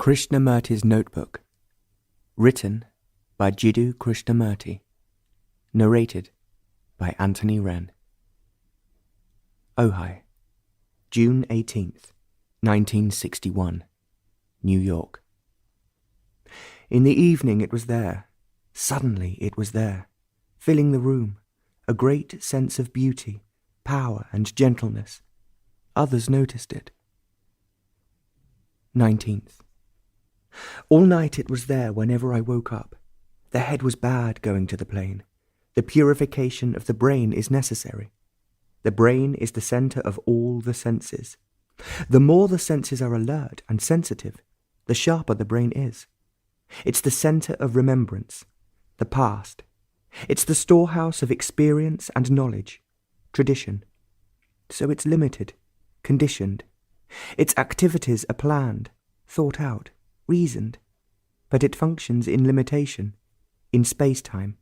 Krishnamurti's Notebook. Written by Jiddu Krishnamurti. Narrated by Anthony Wren. Ojai, June 18th, 1961, New York. In the evening it was there. Suddenly it was there, filling the room, a great sense of beauty, power and gentleness. Others noticed it. 19th. All night it was there whenever I woke up. The head was bad going to the plane. The purification of the brain is necessary. The brain is the centre of all the senses. The more the senses are alert and sensitive, the sharper the brain is. It's the centre of remembrance, the past. It's the storehouse of experience and knowledge, tradition. So it's limited, conditioned. Its activities are planned, thought out, reasoned, but it functions in limitation, in space-time.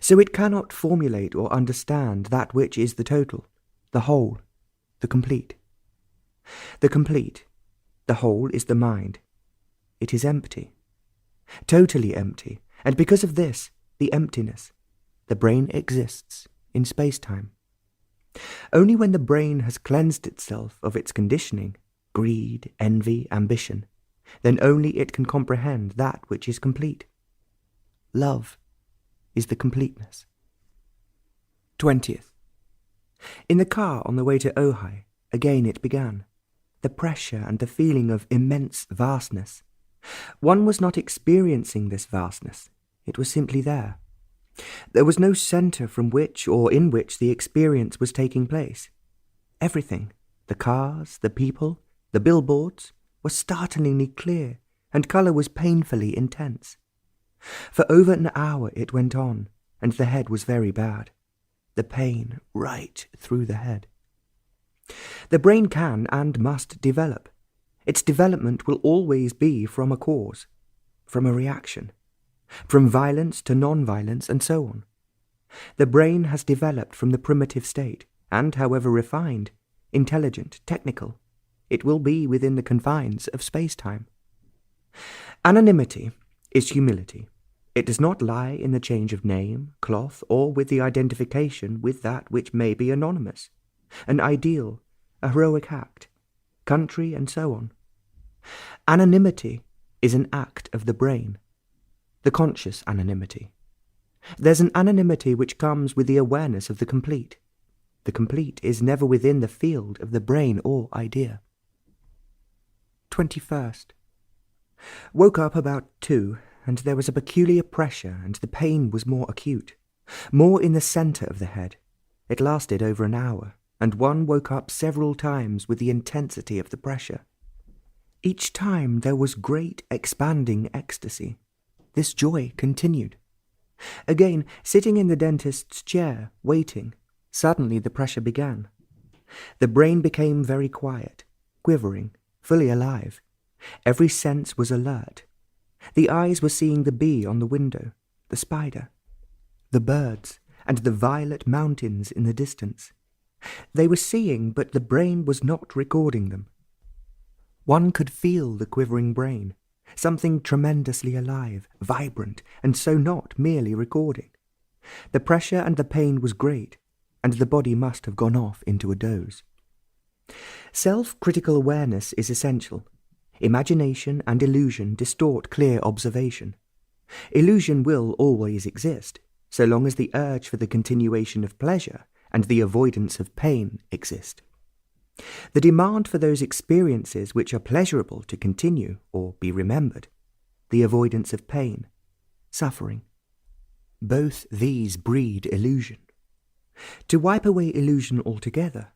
So it cannot formulate or understand that which is the total, the whole, the complete. The complete, the whole is the mind. It is empty, totally empty, and because of this, the emptiness, the brain exists in space-time. Only when the brain has cleansed itself of its conditioning, greed, envy, ambition, then only it can comprehend that which is complete. Love is the completeness. 20th. In the car on the way to Ojai, again it began. The pressure and the feeling of immense vastness. One was not experiencing this vastness. It was simply there. There was no centre from which or in which the experience was taking place. Everything, the cars, the people, the billboards, was startlingly clear, and colour was painfully intense. For over an hour it went on, and the head was very bad. The pain right through the head. The brain can and must develop. Its development will always be from a cause, from a reaction, from violence to non-violence, and so on. The brain has developed from the primitive state, and however refined, intelligent, technical, it will be within the confines of space-time. Anonymity is humility. It does not lie in the change of name, cloth, or with the identification with that which may be anonymous, an ideal, a heroic act, country, and so on. Anonymity is an act of the brain, the conscious anonymity. There's an anonymity which comes with the awareness of the complete. The complete is never within the field of the brain or idea. 21st. Woke up about 2, and there was a peculiar pressure, and the pain was more acute, more in the centre of the head. It lasted over an hour, and one woke up several times with the intensity of the pressure. Each time there was great expanding ecstasy. This joy continued. Again, sitting in the dentist's chair, waiting, suddenly the pressure began. The brain became very quiet, quivering, fully alive. Every sense was alert. The eyes were seeing the bee on the window, the spider, the birds, and the violet mountains in the distance. They were seeing, but the brain was not recording them. One could feel the quivering brain, something tremendously alive, vibrant, and so not merely recording. The pressure and the pain was great, and the body must have gone off into a doze. Self-critical awareness is essential. Imagination and illusion distort clear observation. Illusion will always exist, so long as the urge for the continuation of pleasure and the avoidance of pain exist. The demand for those experiences which are pleasurable to continue or be remembered, the avoidance of pain, suffering. Both these breed illusion. To wipe away illusion altogether,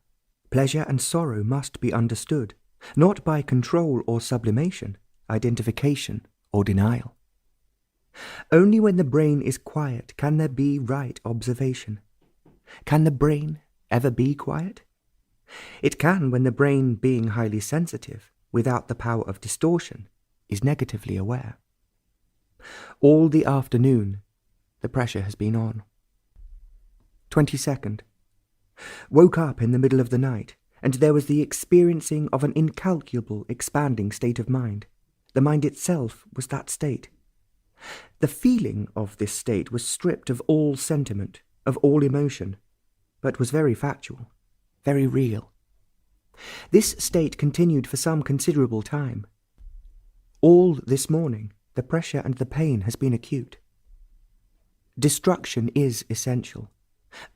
pleasure and sorrow must be understood, not by control or sublimation, identification or denial. Only when the brain is quiet can there be right observation. Can the brain ever be quiet? It can when the brain, being highly sensitive, without the power of distortion, is negatively aware. All the afternoon, the pressure has been on. 22nd. Woke up in the middle of the night, and there was the experiencing of an incalculable expanding state of mind. The mind itself was that state. The feeling of this state was stripped of all sentiment, of all emotion, but was very factual, very real. This state continued for some considerable time. All this morning, the pressure and the pain has been acute. Destruction is essential,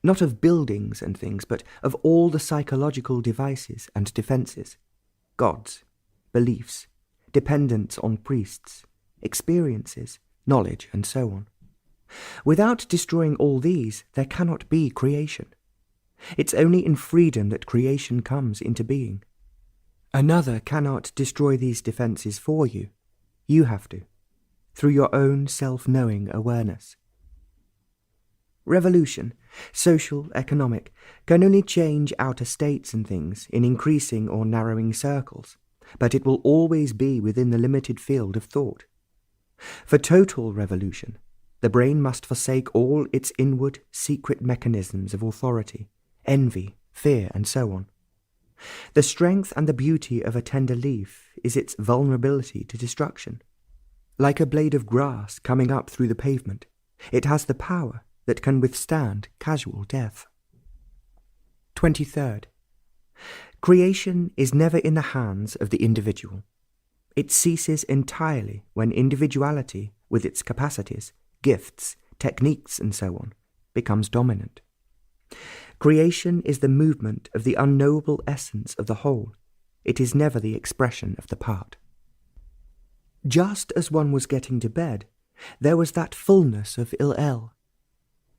not of buildings and things, but of all the psychological devices and defences, gods, beliefs, dependence on priests, experiences, knowledge, and so on. Without destroying all these, there cannot be creation. It's only in freedom that creation comes into being. Another cannot destroy these defences for you. You have to, through your own self-knowing awareness. Revolution, social, economic, can only change outer states and things in increasing or narrowing circles, but it will always be within the limited field of thought. For total revolution, the brain must forsake all its inward, secret mechanisms of authority, envy, fear, and so on. The strength and the beauty of a tender leaf is its vulnerability to destruction. Like a blade of grass coming up through the pavement, it has the power that can withstand casual death. 23rd. Creation is never in the hands of the individual. It ceases entirely when individuality, with its capacities, gifts, techniques, and so on, becomes dominant. Creation is the movement of the unknowable essence of the whole. It is never the expression of the part. Just as one was getting to bed, there was that fullness of ill.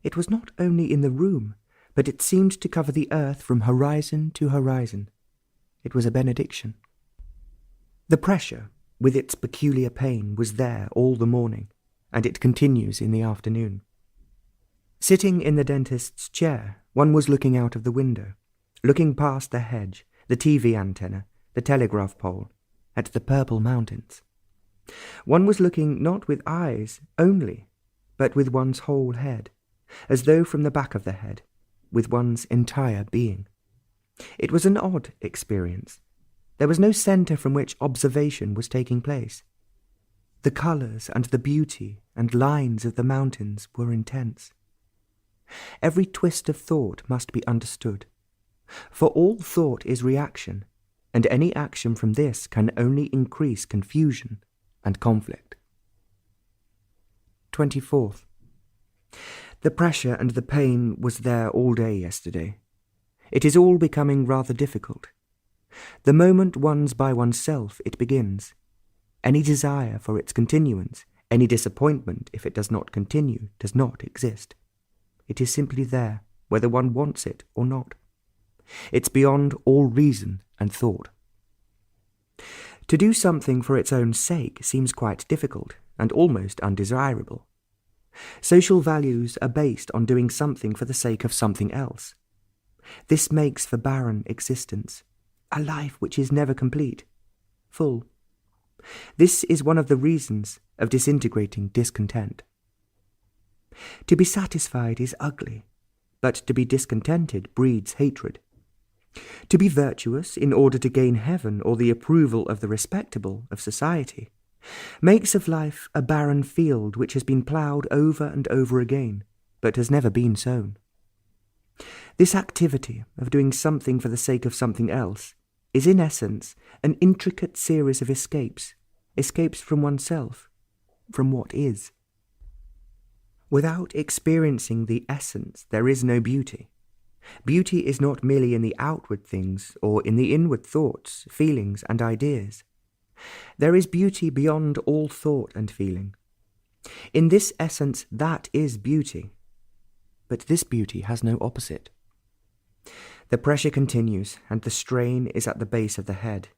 It was not only in the room, but it seemed to cover the earth from horizon to horizon. It was a benediction. The pressure, with its peculiar pain, was there all the morning, and it continues in the afternoon. Sitting in the dentist's chair, one was looking out of the window, looking past the hedge, the TV antenna, the telegraph pole, at the purple mountains. One was looking not with eyes only, but with one's whole head, as though from the back of the head, with one's entire being. It was an odd experience. There was no centre from which observation was taking place. The colours and the beauty and lines of the mountains were intense. Every twist of thought must be understood, for all thought is reaction, and any action from this can only increase confusion and conflict. 24th. The pressure and the pain was there all day yesterday. It is all becoming rather difficult. The moment one's by oneself, it begins. Any desire for its continuance, any disappointment if it does not continue, does not exist. It is simply there, whether one wants it or not. It's beyond all reason and thought. To do something for its own sake seems quite difficult and almost undesirable. Social values are based on doing something for the sake of something else. This makes for barren existence, a life which is never complete, full. This is one of the reasons of disintegrating discontent. To be satisfied is ugly, but to be discontented breeds hatred. To be virtuous in order to gain heaven or the approval of the respectable of society makes of life a barren field which has been ploughed over and over again, but has never been sown. This activity of doing something for the sake of something else is in essence an intricate series of escapes from oneself, from what is. Without experiencing the essence, there is no beauty. Beauty is not merely in the outward things or in the inward thoughts, feelings, and ideas. There is beauty beyond all thought and feeling. In this essence, that is beauty. But this beauty has no opposite. The pressure continues, and the strain is at the base of the head,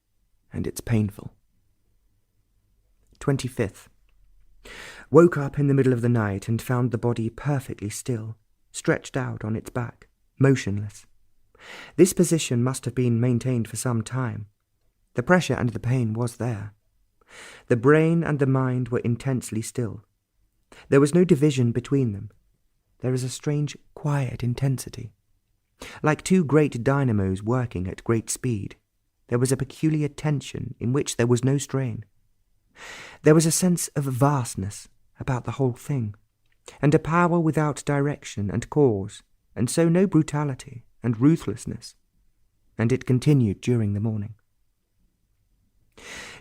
and it's painful. 25th. Woke up in the middle of the night and found the body perfectly still, stretched out on its back, motionless. This position must have been maintained for some time. The pressure and the pain was there. The brain and the mind were intensely still. There was no division between them. There is a strange, quiet intensity. Like two great dynamos working at great speed, there was a peculiar tension in which there was no strain. There was a sense of vastness about the whole thing, and a power without direction and cause, and so no brutality and ruthlessness, and it continued during the morning.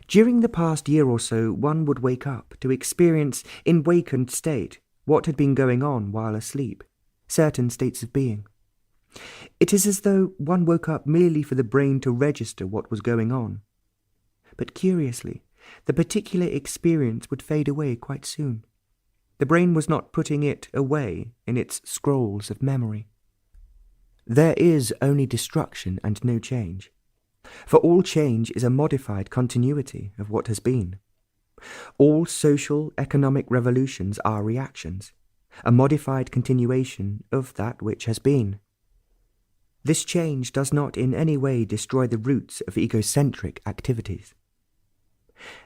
During the past year or so, one would wake up to experience in wakened state what had been going on while asleep, certain states of being. It is as though one woke up merely for the brain to register what was going on. But curiously, the particular experience would fade away quite soon. The brain was not putting it away in its scrolls of memory. There is only destruction and no change, for all change is a modified continuity of what has been. All social, economic revolutions are reactions, a modified continuation of that which has been. This change does not in any way destroy the roots of egocentric activities.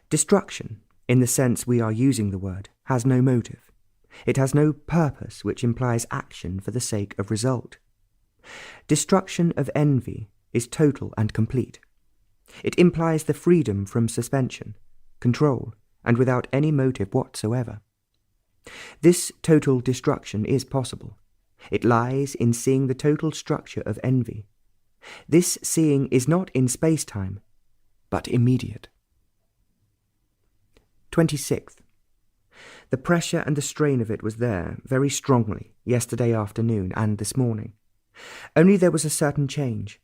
Destruction, in the sense we are using the word, has no motive. It has no purpose which implies action for the sake of result. Destruction of envy is total and complete. It implies the freedom from suspension, control, and without any motive whatsoever. This total destruction is possible. It lies in seeing the total structure of envy. This seeing is not in space-time, but immediate. 26th. The pressure and the strain of it was there, very strongly, yesterday afternoon and this morning. Only there was a certain change.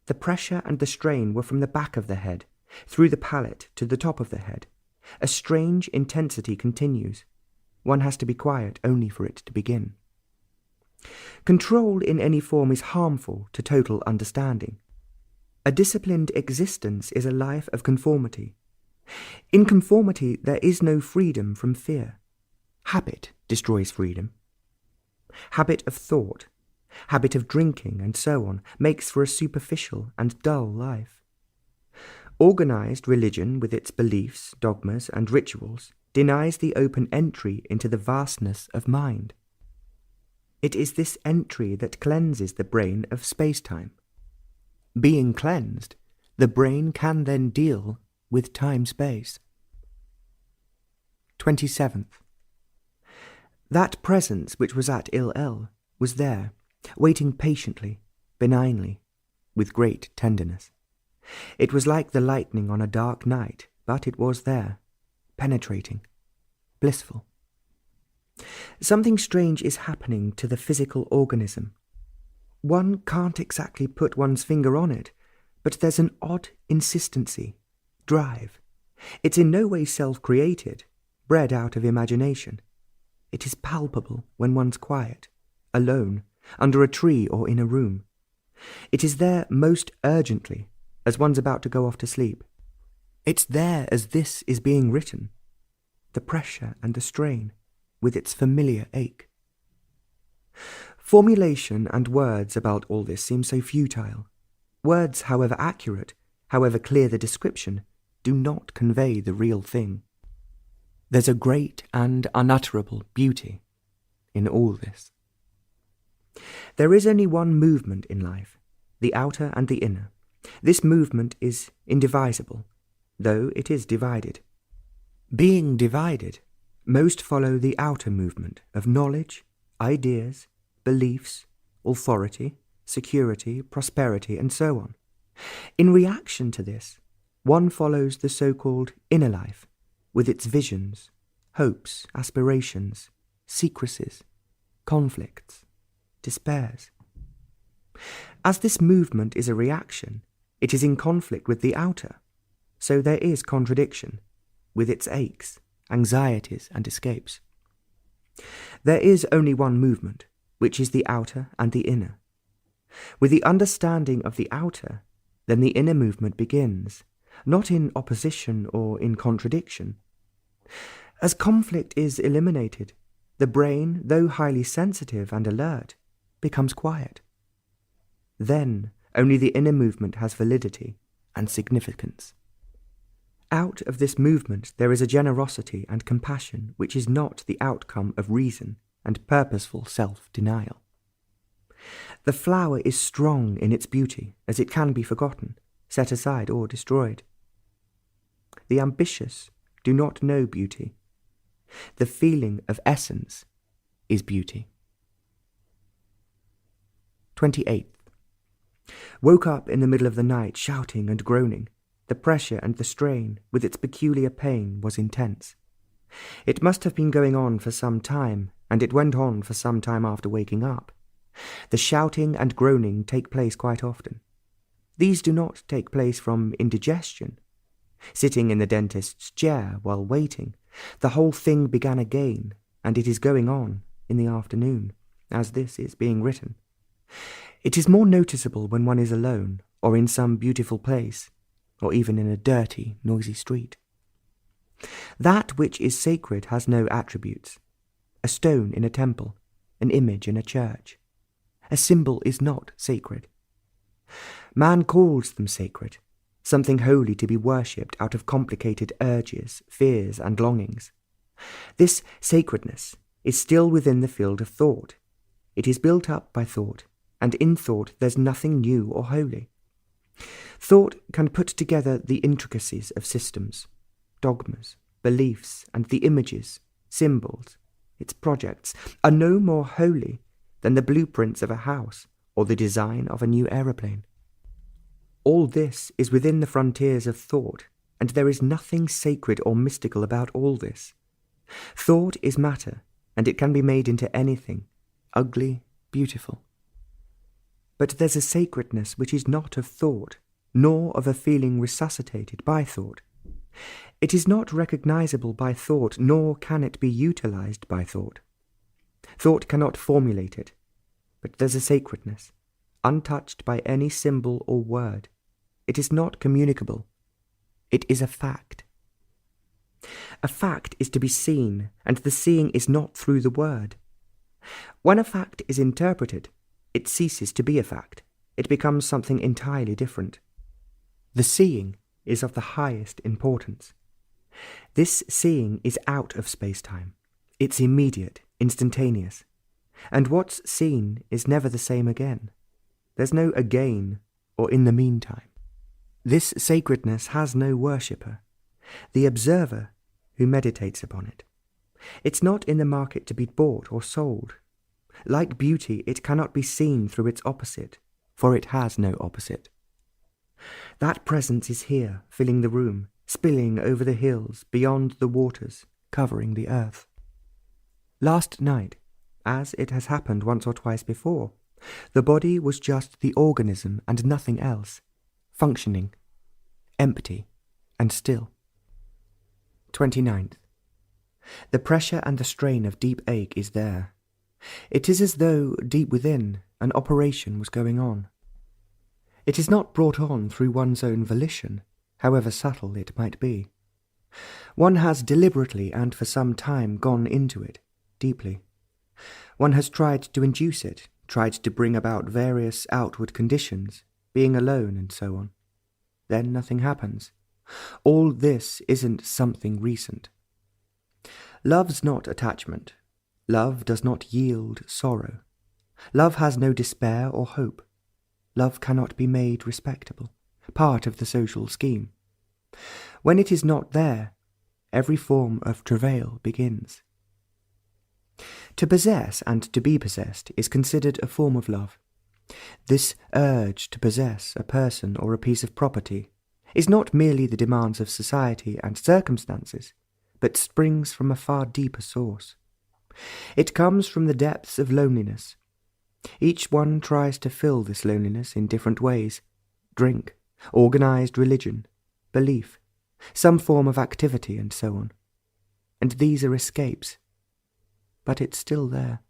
The pressure and the strain were from the back of the head, through the palate to the top of the head. A strange intensity continues. One has to be quiet only for it to begin. Control in any form is harmful to total understanding. A disciplined existence is a life of conformity. In conformity there is no freedom from fear. Habit destroys freedom. Habit of thought, habit of drinking, and so on, makes for a superficial and dull life. Organized religion, with its beliefs, dogmas, and rituals, denies the open entry into the vastness of mind. It is this entry that cleanses the brain of space-time. Being cleansed, the brain can then deal with time-space. 27th. That presence which was at Il-El was there, waiting patiently, benignly, with great tenderness. It was like the lightning on a dark night, but it was there, penetrating, blissful. Something strange is happening to the physical organism. One can't exactly put one's finger on it, but there's an odd insistency, drive. It's in no way self-created, bred out of imagination. It is palpable when one's quiet, alone, under a tree or in a room. It is there most urgently, as one's about to go off to sleep. It's there as this is being written, the pressure and the strain, with its familiar ache. Formulation and words about all this seem so futile. Words, however accurate, however clear the description, do not convey the real thing. There's a great and unutterable beauty in all this. There is only one movement in life, the outer and the inner. This movement is indivisible, though it is divided. Being divided, most follow the outer movement of knowledge, ideas, beliefs, authority, security, prosperity, and so on. In reaction to this, one follows the so-called inner life, with its visions, hopes, aspirations, secrecies, conflicts, despairs. As this movement is a reaction, it is in conflict with the outer, so there is contradiction, with its aches, anxieties, and escapes. There is only one movement, which is the outer and the inner. With the understanding of the outer, then the inner movement begins, not in opposition or in contradiction. As conflict is eliminated, the brain, though highly sensitive and alert, becomes quiet. Then only the inner movement has validity and significance. Out of this movement there is a generosity and compassion which is not the outcome of reason and purposeful self-denial. The flower is strong in its beauty, as it can be forgotten, set aside, or destroyed. The ambitious do not know beauty. The feeling of essence is beauty. 28th. Woke up in the middle of the night shouting and groaning. The pressure and the strain, with its peculiar pain, was intense. It must have been going on for some time, and it went on for some time after waking up. The shouting and groaning take place quite often. These do not take place from indigestion. Sitting in the dentist's chair while waiting, the whole thing began again, and it is going on in the afternoon, as this is being written. It is more noticeable when one is alone, or in some beautiful place, or even in a dirty, noisy street. That which is sacred has no attributes. A stone in a temple, an image in a church. A symbol is not sacred. Man calls them sacred, something holy to be worshipped out of complicated urges, fears, and longings. This sacredness is still within the field of thought. It is built up by thought, and in thought there's nothing new or holy. Thought can put together the intricacies of systems, dogmas, beliefs, and the images, symbols, its projects, are no more holy than the blueprints of a house or the design of a new aeroplane. All this is within the frontiers of thought, and there is nothing sacred or mystical about all this. Thought is matter, and it can be made into anything, ugly, beautiful. But there's a sacredness which is not of thought, nor of a feeling resuscitated by thought. It is not recognizable by thought, nor can it be utilized by thought. Thought cannot formulate it, but there's a sacredness, untouched by any symbol or word. It is not communicable. It is a fact. A fact is to be seen, and the seeing is not through the word. When a fact is interpreted, it ceases to be a fact. It becomes something entirely different. The seeing is of the highest importance. This seeing is out of space-time. It's immediate, instantaneous. And what's seen is never the same again. There's no again or in the meantime. This sacredness has no worshipper, the observer who meditates upon it. It's not in the market to be bought or sold. Like beauty, it cannot be seen through its opposite, for it has no opposite. That presence is here, filling the room, spilling over the hills, beyond the waters, covering the earth. Last night, as it has happened once or twice before, the body was just the organism and nothing else, functioning, empty, and still. 29th. The pressure and the strain of deep ache is there. It is as though, deep within, an operation was going on. It is not brought on through one's own volition, however subtle it might be. One has deliberately and for some time gone into it, deeply. One has tried to induce it, tried to bring about various outward conditions, being alone and so on. Then nothing happens. All this isn't something recent. Love's not attachment. Love does not yield sorrow. Love has no despair or hope. Love cannot be made respectable, part of the social scheme. When it is not there, every form of travail begins. To possess and to be possessed is considered a form of love. This urge to possess a person or a piece of property is not merely the demands of society and circumstances, but springs from a far deeper source. It comes from the depths of loneliness. Each one tries to fill this loneliness in different ways: drink, organized religion, belief, some form of activity, and so on. And these are escapes. But it's still there.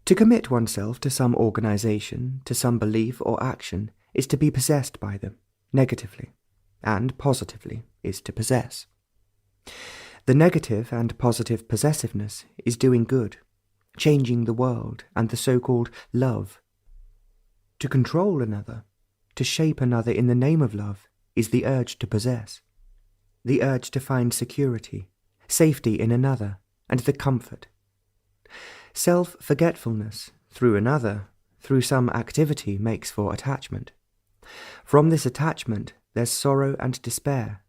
To commit oneself to some organization, to some belief or action, is to be possessed by them, negatively, and positively is to possess. The negative and positive possessiveness is doing good, changing the world and the so-called love. To control another, to shape another in the name of love, is the urge to possess, the urge to find security, safety in another, and the comfort. Self-forgetfulness through another, through some activity, makes for attachment. From this attachment there's sorrow and despair.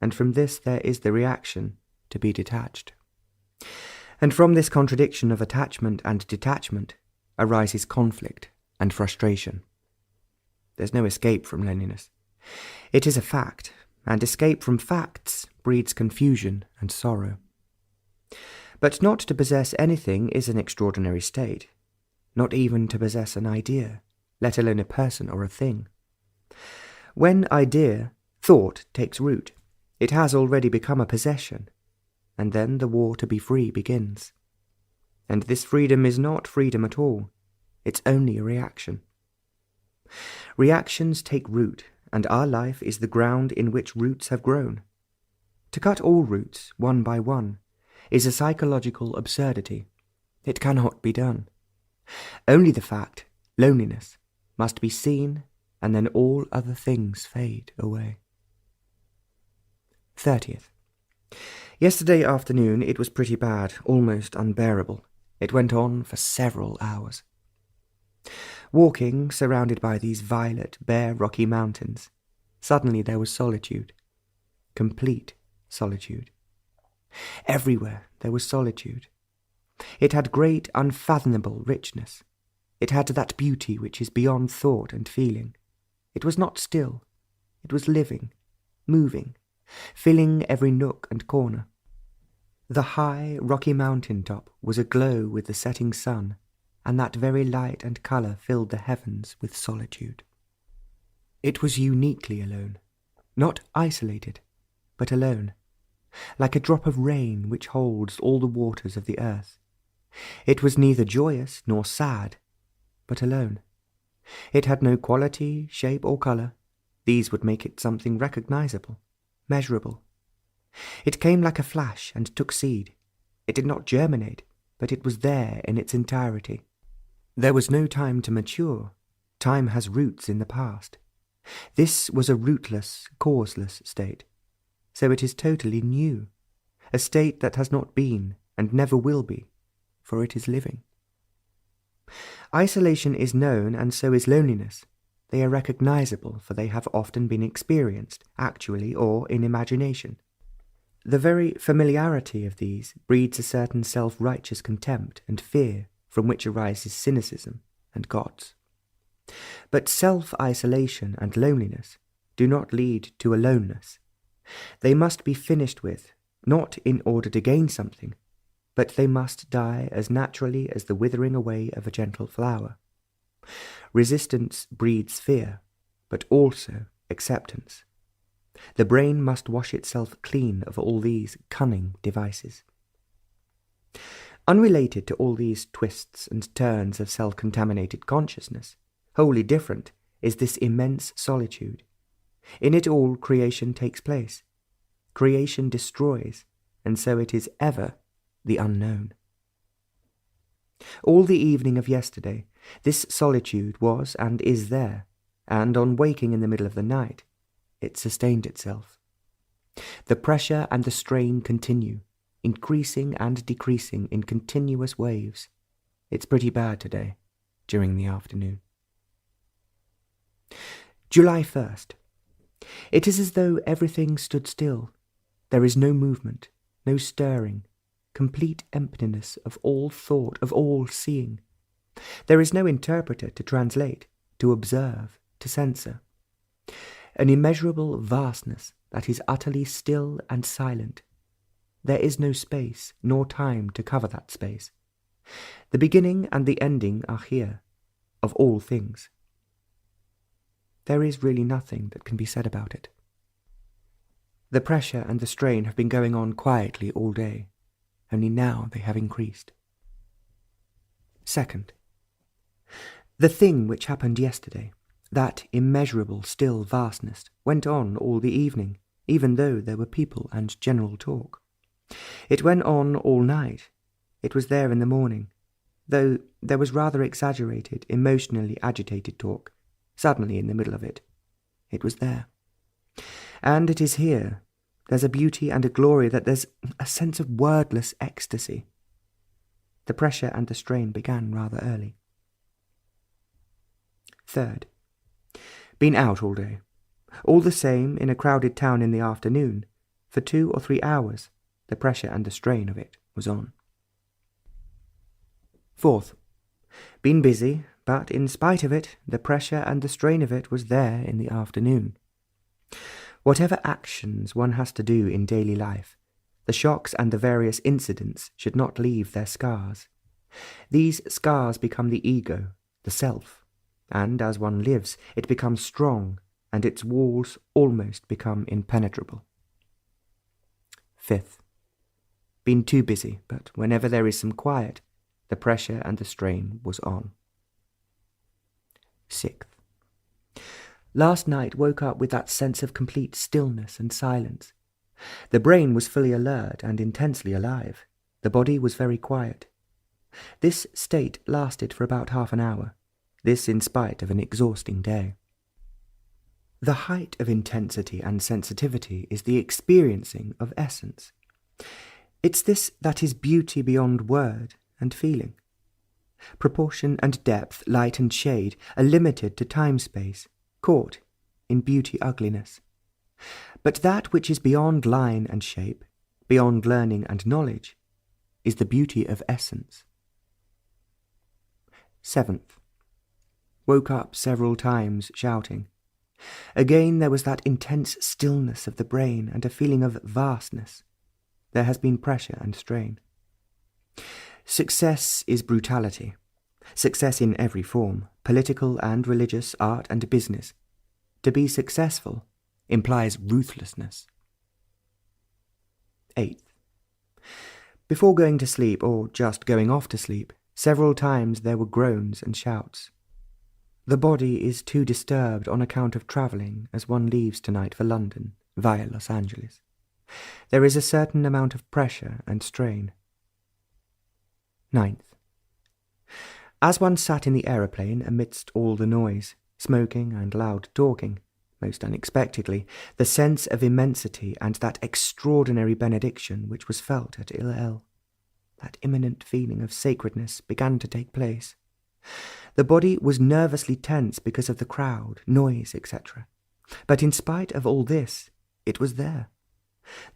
and from this there is the reaction, to be detached. And from this contradiction of attachment and detachment arises conflict and frustration. There's no escape from loneliness. It is a fact, and escape from facts breeds confusion and sorrow. But not to possess anything is an extraordinary state, not even to possess an idea, let alone a person or a thing. When idea, thought, takes root, it has already become a possession, and then the war to be free begins. And this freedom is not freedom at all, it's only a reaction. Reactions take root, and our life is the ground in which roots have grown. To cut all roots, one by one, is a psychological absurdity. It cannot be done. Only the fact, loneliness, must be seen, and then all other things fade away. 30th. Yesterday afternoon it was pretty bad, almost unbearable. It went on for several hours. Walking, surrounded by these violet, bare, rocky mountains, suddenly there was solitude. Complete solitude. Everywhere there was solitude. It had great, unfathomable richness. It had that beauty which is beyond thought and feeling. It was not still. It was living, moving, filling every nook and corner. The high, rocky mountain top was aglow with the setting sun, and that very light and colour filled the heavens with solitude. It was uniquely alone, not isolated, but alone, like a drop of rain which holds all the waters of the earth. It was neither joyous nor sad, but alone. It had no quality, shape, or colour. These would make it something recognizable, measurable. It came like a flash and took seed. It did not germinate, but it was there in its entirety. There was no time to mature. Time has roots in the past. This was a rootless, causeless state. So it is totally new, a state that has not been and never will be, for it is living. Isolation is known, and so is loneliness. They are recognizable, for they have often been experienced, actually or in imagination. The very familiarity of these breeds a certain self-righteous contempt and fear from which arises cynicism and gods. But self-isolation and loneliness do not lead to aloneness. They must be finished with, not in order to gain something, but they must die as naturally as the withering away of a gentle flower. Resistance breeds fear, but also acceptance. The brain must wash itself clean of all these cunning devices. Unrelated to all these twists and turns of self-contaminated consciousness, wholly different, is this immense solitude. In it all creation takes place. Creation destroys, and so it is ever the unknown. All the evening of yesterday, this solitude was and is there, and on waking in the middle of the night, it sustained itself. The pressure and the strain continue, increasing and decreasing in continuous waves. It's pretty bad today, during the afternoon. July 1st. It is as though everything stood still. There is no movement, no stirring, complete emptiness of all thought, of all seeing. There is no interpreter to translate, to observe, to censor. An immeasurable vastness that is utterly still and silent. There is no space nor time to cover that space. The beginning and the ending are here, of all things. There is really nothing that can be said about it. The pressure and the strain have been going on quietly all day, only now they have increased. 2nd. The thing which happened yesterday, that immeasurable still vastness, went on all the evening, even though there were people and general talk. It went on all night. It was there in the morning, though there was rather exaggerated, emotionally agitated talk, suddenly in the middle of it. It was there. And it is here. There's a beauty and a glory that there's a sense of wordless ecstasy. The pressure and the strain began rather early. 3rd. Been out all day. All the same, in a crowded town in the afternoon, For 2 or 3 hours, the pressure and the strain of it was on. Fourth, been busy, but in spite of it, the pressure and the strain of it was there in the afternoon. Whatever actions one has to do in daily life, the shocks and the various incidents should not leave their scars. These scars become the ego, the self, and as one lives, it becomes strong, and its walls almost become impenetrable. Fifth, been too busy, but whenever there is some quiet, the pressure and the strain was on. Sixth, last night woke up with that sense of complete stillness and silence. The brain was fully alert and intensely alive. The body was very quiet. This state lasted for about half an hour, this in spite of an exhausting day. The height of intensity and sensitivity is the experiencing of essence. It's this that is beauty beyond word and feeling. Proportion and depth, light and shade are limited to time-space, caught in beauty ugliness. But that which is beyond line and shape, beyond learning and knowledge, is the beauty of essence. Seventh, woke up several times shouting. Again there was that intense stillness of the brain and a feeling of vastness. There has been pressure and strain. Success is brutality. Success in every form, political and religious, art and business. To be successful implies ruthlessness. Eighth, before going to sleep, or just going off to sleep, several times there were groans and shouts. The body is too disturbed on account of travelling as one leaves tonight for London, via Los Angeles. There is a certain amount of pressure and strain. Ninth, as one sat in the aeroplane amidst all the noise, smoking and loud talking, most unexpectedly, the sense of immensity and that extraordinary benediction which was felt at Il-El, that imminent feeling of sacredness began to take place. The body was nervously tense because of the crowd, noise, etc. But in spite of all this, it was there.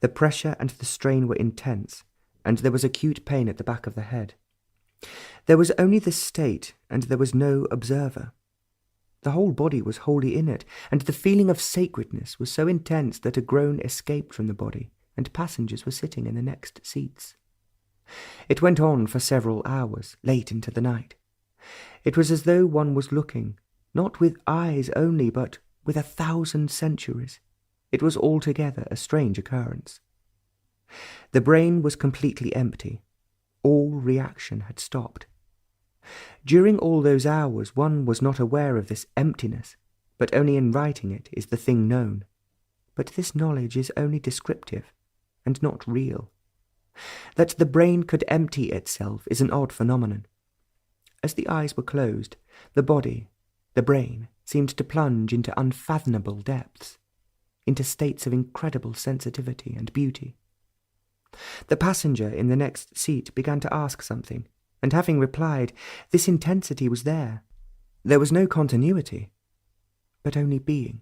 The pressure and the strain were intense, and there was acute pain at the back of the head. There was only the state, and there was no observer. The whole body was wholly in it, and the feeling of sacredness was so intense that a groan escaped from the body, and passengers were sitting in the next seats. It went on for several hours, late into the night. It was as though one was looking, not with eyes only, but with 1,000 centuries. It was altogether a strange occurrence. The brain was completely empty. All reaction had stopped. During all those hours one was not aware of this emptiness, but only in writing it is the thing known. But this knowledge is only descriptive, and not real. That the brain could empty itself is an odd phenomenon. As the eyes were closed, the body, the brain, seemed to plunge into unfathomable depths, into states of incredible sensitivity and beauty. The passenger in the next seat began to ask something, and having replied, this intensity was there. There was no continuity, but only being.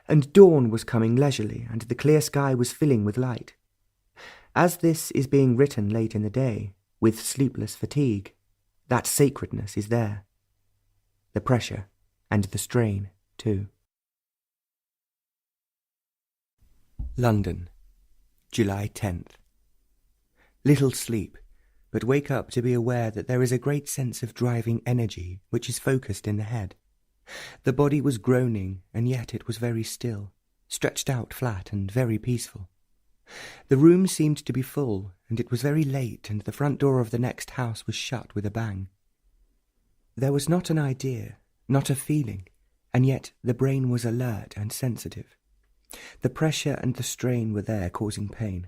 And dawn was coming leisurely, and the clear sky was filling with light. As this is being written late in the day, with sleepless fatigue, that sacredness is there. The pressure and the strain, too. London, July 10th. Little sleep, but wake up to be aware that there is a great sense of driving energy which is focused in the head. The body was groaning, and yet it was very still, stretched out flat and very peaceful. The room seemed to be full, and it was very late, and the front door of the next house was shut with a bang. There was not an idea, not a feeling, and yet the brain was alert and sensitive. The pressure and the strain were there, causing pain.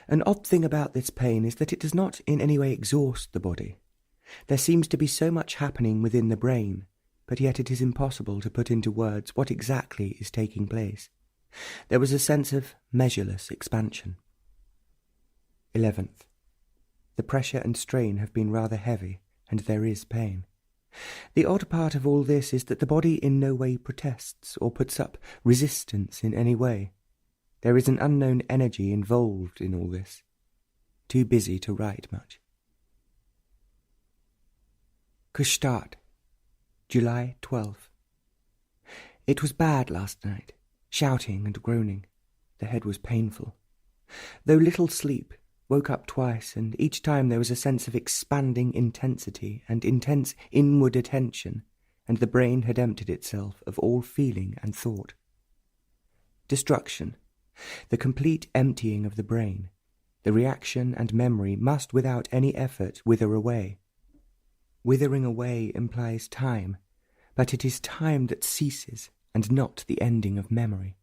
An odd thing about this pain is that it does not in any way exhaust the body. There seems to be so much happening within the brain, but yet it is impossible to put into words what exactly is taking place. There was a sense of measureless expansion. 11th. The pressure and strain have been rather heavy, and there is pain. The odd part of all this is that the body in no way protests or puts up resistance in any way. There is an unknown energy involved in all this. Too busy to write much. Kustad, July 12th. It was bad last night, shouting and groaning. The head was painful. Though little sleep, woke up twice, and each time there was a sense of expanding intensity and intense inward attention, and the brain had emptied itself of all feeling and thought. Destruction, the complete emptying of the brain, the reaction and memory must without any effort wither away. Withering away implies time, but it is time that ceases and not the ending of memory.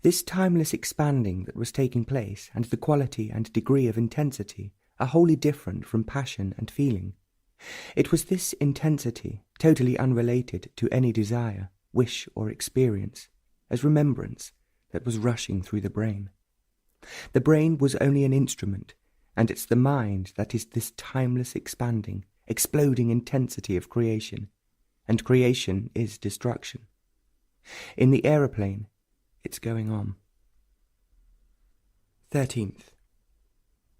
This timeless expanding that was taking place and the quality and degree of intensity are wholly different from passion and feeling. It was this intensity, totally unrelated to any desire, wish or experience, as remembrance, that was rushing through the brain. The brain was only an instrument, and it's the mind that is this timeless expanding, exploding intensity of creation, and creation is destruction. In the aeroplane, it's going on. 13th.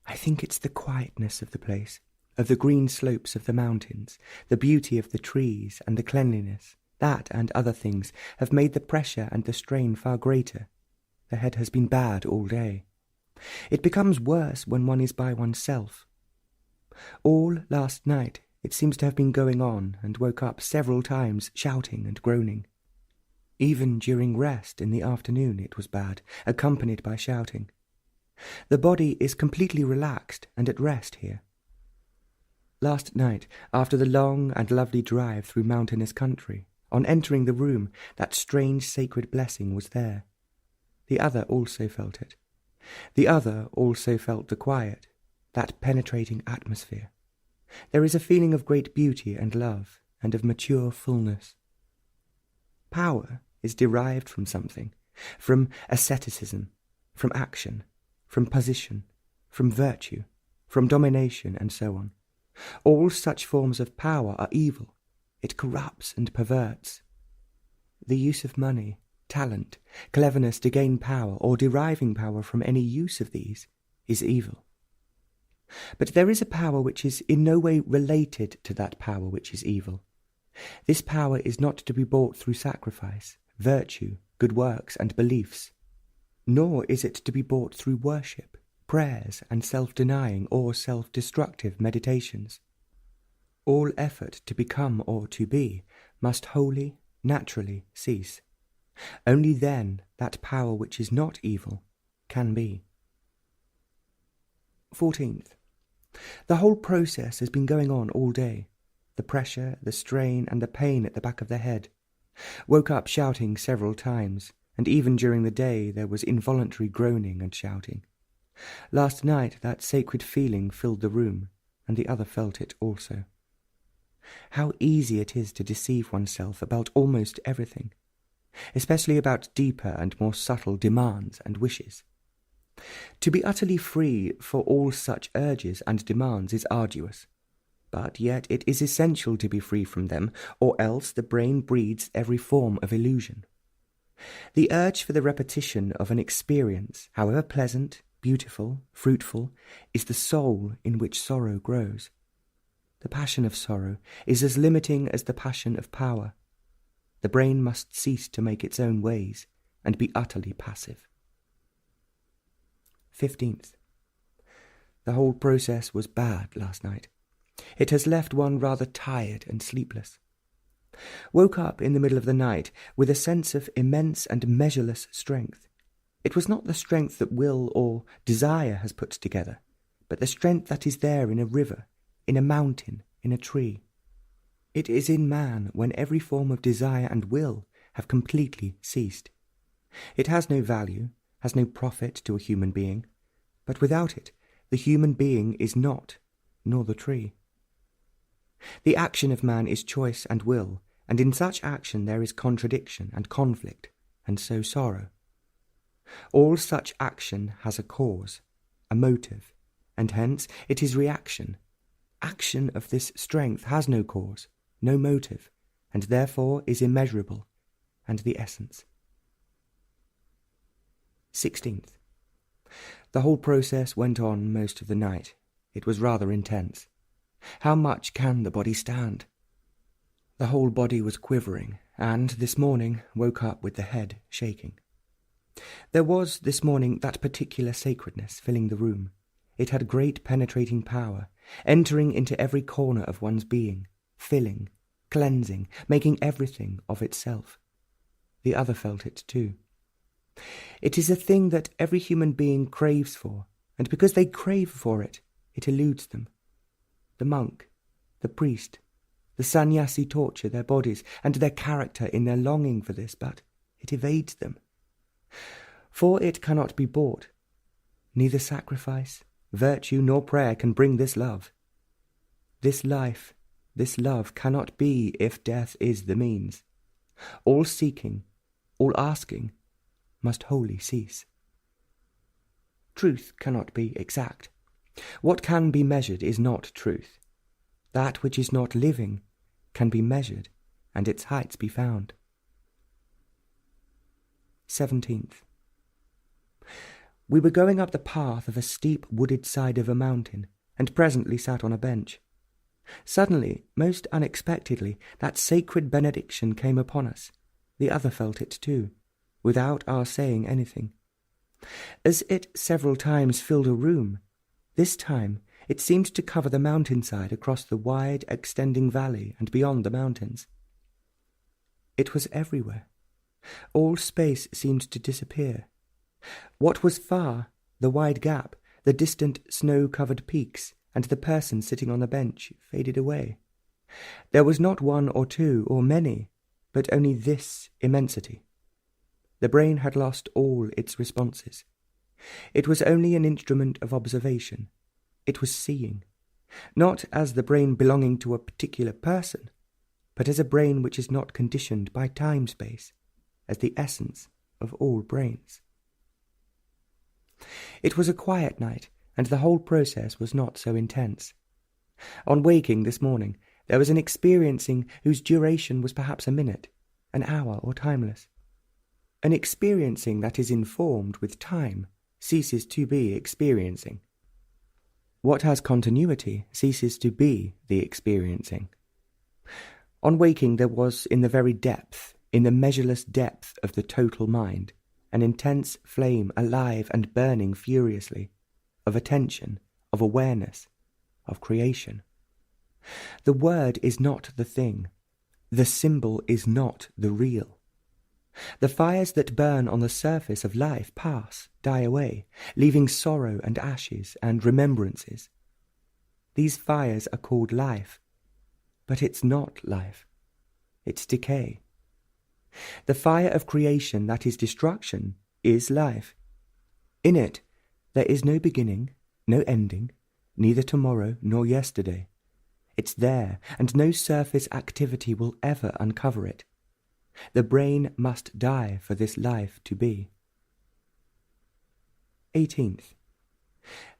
I think it's the quietness of the place, of the green slopes of the mountains, the beauty of the trees and the cleanliness, that and other things have made the pressure and the strain far greater. The head has been bad all day. It becomes worse when one is by oneself. All last night it seems to have been going on, and woke up several times shouting and groaning. Even during rest in the afternoon it was bad, accompanied by shouting. The body is completely relaxed and at rest here. Last night, after the long and lovely drive through mountainous country, on entering the room, that strange sacred blessing was there. The other also felt it. The other also felt the quiet, that penetrating atmosphere. There is a feeling of great beauty and love, and of mature fullness. Power is derived from something, from asceticism, from action, from position, from virtue, from domination, and so on. All such forms of power are evil. It corrupts and perverts. The use of money, talent, cleverness to gain power, or deriving power from any use of these, is evil. But there is a power which is in no way related to that power which is evil. This power is not to be bought through sacrifice, virtue, good works, and beliefs, nor is it to be bought through worship, prayers, and self-denying or self-destructive meditations. All effort to become or to be must wholly, naturally cease. Only then that power which is not evil can be. 14th. The whole process has been going on all day. The pressure, the strain, and the pain at the back of the head. Woke up shouting several times, and even during the day there was involuntary groaning and shouting. Last night that sacred feeling filled the room, and the other felt it also. How easy it is to deceive oneself about almost everything, especially about deeper and more subtle demands and wishes. To be utterly free for all such urges and demands is arduous, but yet it is essential to be free from them, or else the brain breeds every form of illusion. The urge for the repetition of an experience, however pleasant, beautiful, fruitful, is the soul in which sorrow grows. The passion of sorrow is as limiting as the passion of power. The brain must cease to make its own ways and be utterly passive. 15th. The whole process was bad last night. It has left one rather tired and sleepless. Woke up in the middle of the night with a sense of immense and measureless strength. It was not the strength that will or desire has put together, but the strength that is there in a river, in a mountain, in a tree. It is in man when every form of desire and will have completely ceased. It has no value, has no profit to a human being, but without it, the human being is not, nor the tree. The action of man is choice and will, and in such action there is contradiction and conflict, and so sorrow. All such action has a cause, a motive, and hence it is reaction. Action of this strength has no cause, no motive, and therefore is immeasurable, and the essence. 16th. The whole process went on most of the night. It was rather intense. How much can the body stand? The whole body was quivering, and this morning woke up with the head shaking. There was this morning that particular sacredness filling the room. It had great penetrating power, entering into every corner of one's being, filling, cleansing, making everything of itself. The other felt it too. It is a thing that every human being craves for, and because they crave for it, it eludes them. The monk, the priest, the sannyasi torture their bodies and their character in their longing for this, but it evades them. For it cannot be bought. Neither sacrifice, virtue, nor prayer can bring this love. This life, this love cannot be if death is the means. All seeking, all asking, must wholly cease. Truth cannot be exact. What can be measured is not truth. That which is not living can be measured, and its heights be found. 17th. We were going up the path of a steep wooded side of a mountain, and presently sat on a bench. Suddenly, most unexpectedly, that sacred benediction came upon us. The other felt it too, without our saying anything. As it several times filled a room, this time it seemed to cover the mountainside across the wide, extending valley and beyond the mountains. It was everywhere. All space seemed to disappear. What was far, the wide gap, the distant snow-covered peaks, and the person sitting on the bench faded away. There was not one or two or many, but only this immensity. The brain had lost all its responses. It was only an instrument of observation. It was seeing, not as the brain belonging to a particular person, but as a brain which is not conditioned by time-space, as the essence of all brains. It was a quiet night, and the whole process was not so intense. On waking this morning, there was an experiencing whose duration was perhaps a minute, an hour, or timeless. An experiencing that is informed with time ceases to be experiencing. What has continuity ceases to be the experiencing. On waking there was in the very depth, in the measureless depth of the total mind, an intense flame alive and burning furiously, of attention, of awareness, of creation. The word is not the thing. The symbol is not the real. The fires that burn on the surface of life pass, die away, leaving sorrow and ashes and remembrances. These fires are called life, but it's not life. It's decay. The fire of creation that is destruction is life. In it there is no beginning, no ending, neither tomorrow nor yesterday. It's there, and no surface activity will ever uncover it. The brain must die for this life to be. 18th.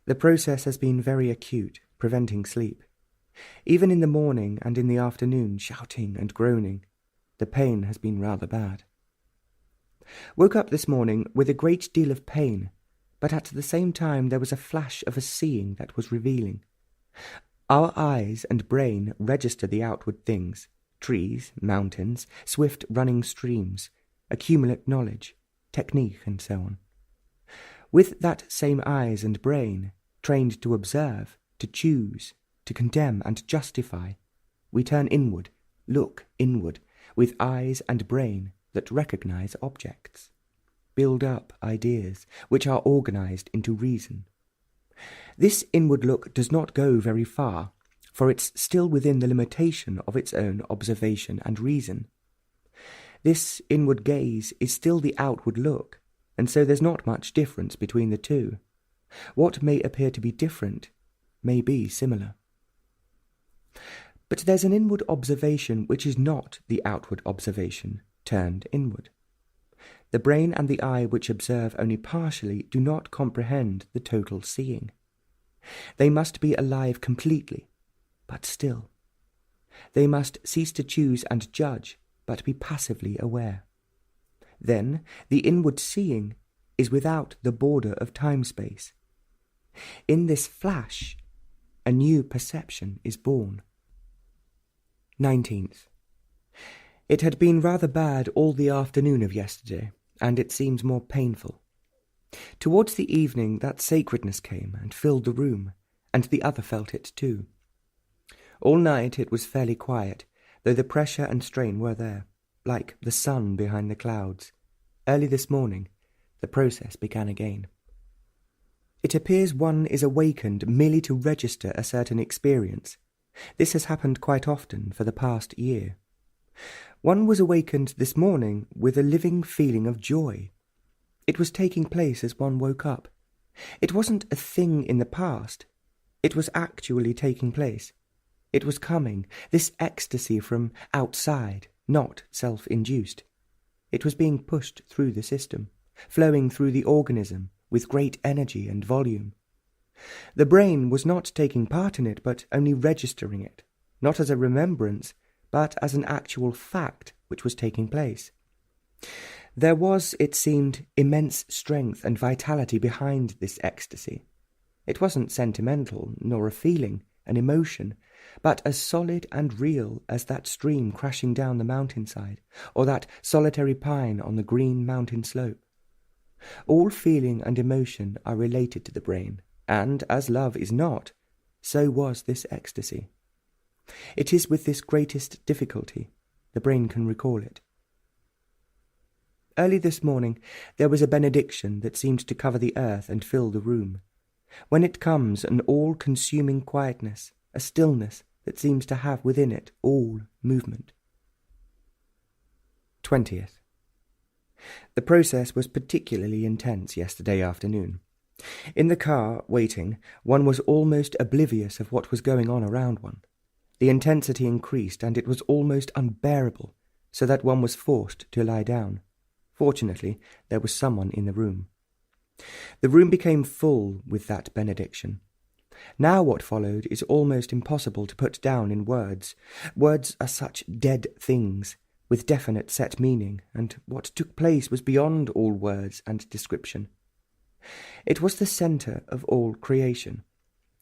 The process has been very acute, preventing sleep. Even in the morning and in the afternoon, shouting and groaning. The pain has been rather bad. Woke up this morning with a great deal of pain, but at the same time there was a flash of a seeing that was revealing. Our eyes and brain register the outward things, trees, mountains, swift running streams, accumulate knowledge, technique, and so on. With that same eyes and brain, trained to observe, to choose, to condemn and justify, we turn inward, look inward, with eyes and brain that recognize objects, build up ideas which are organized into reason. This inward look does not go very far, for it's still within the limitation of its own observation and reason. This inward gaze is still the outward look, and so there's not much difference between the two. What may appear to be different may be similar. But there's an inward observation which is not the outward observation turned inward. The brain and the eye which observe only partially do not comprehend the total seeing. They must be alive completely, but still. They must cease to choose and judge, but be passively aware. Then the inward seeing is without the border of time-space. In this flash, a new perception is born. 19th. It had been rather bad all the afternoon of yesterday, and it seemed more painful. Towards the evening that sacredness came and filled the room, and the other felt it too. All night it was fairly quiet, though the pressure and strain were there, like the sun behind the clouds. Early this morning, the process began again. It appears one is awakened merely to register a certain experience. This has happened quite often for the past year. One was awakened this morning with a living feeling of joy. It was taking place as one woke up. It wasn't a thing in the past. It was actually taking place. It was coming, this ecstasy from outside, not self-induced. It was being pushed through the system, flowing through the organism with great energy and volume. The brain was not taking part in it, but only registering it, not as a remembrance, but as an actual fact which was taking place. There was, it seemed, immense strength and vitality behind this ecstasy. It wasn't sentimental, nor a feeling, an emotion, but as solid and real as that stream crashing down the mountainside, or that solitary pine on the green mountain slope. All feeling and emotion are related to the brain, and as love is not, so was this ecstasy. It is with this greatest difficulty the brain can recall it. Early this morning there was a benediction that seemed to cover the earth and fill the room. When it comes, an all-consuming quietness, a stillness that seems to have within it all movement. 20th. The process was particularly intense yesterday afternoon. In the car, waiting, one was almost oblivious of what was going on around one. The intensity increased, and it was almost unbearable, so that one was forced to lie down. Fortunately, there was someone in the room. The room became full with that benediction. Now what followed is almost impossible to put down in words. Words are such dead things, with definite set meaning, and what took place was beyond all words and description. It was the centre of all creation.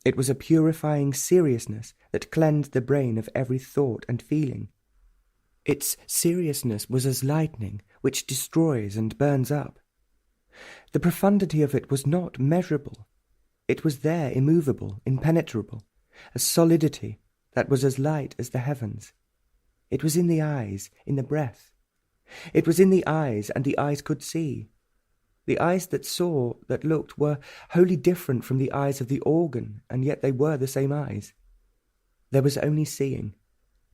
It was a purifying seriousness that cleansed the brain of every thought and feeling. Its seriousness was as lightning, which destroys and burns up. The profundity of it was not measurable. It was there, immovable, impenetrable, a solidity that was as light as the heavens. It was in the eyes, in the breath. It was in the eyes, and the eyes could see. The eyes that saw, that looked, were wholly different from the eyes of the organ, and yet they were the same eyes. There was only seeing,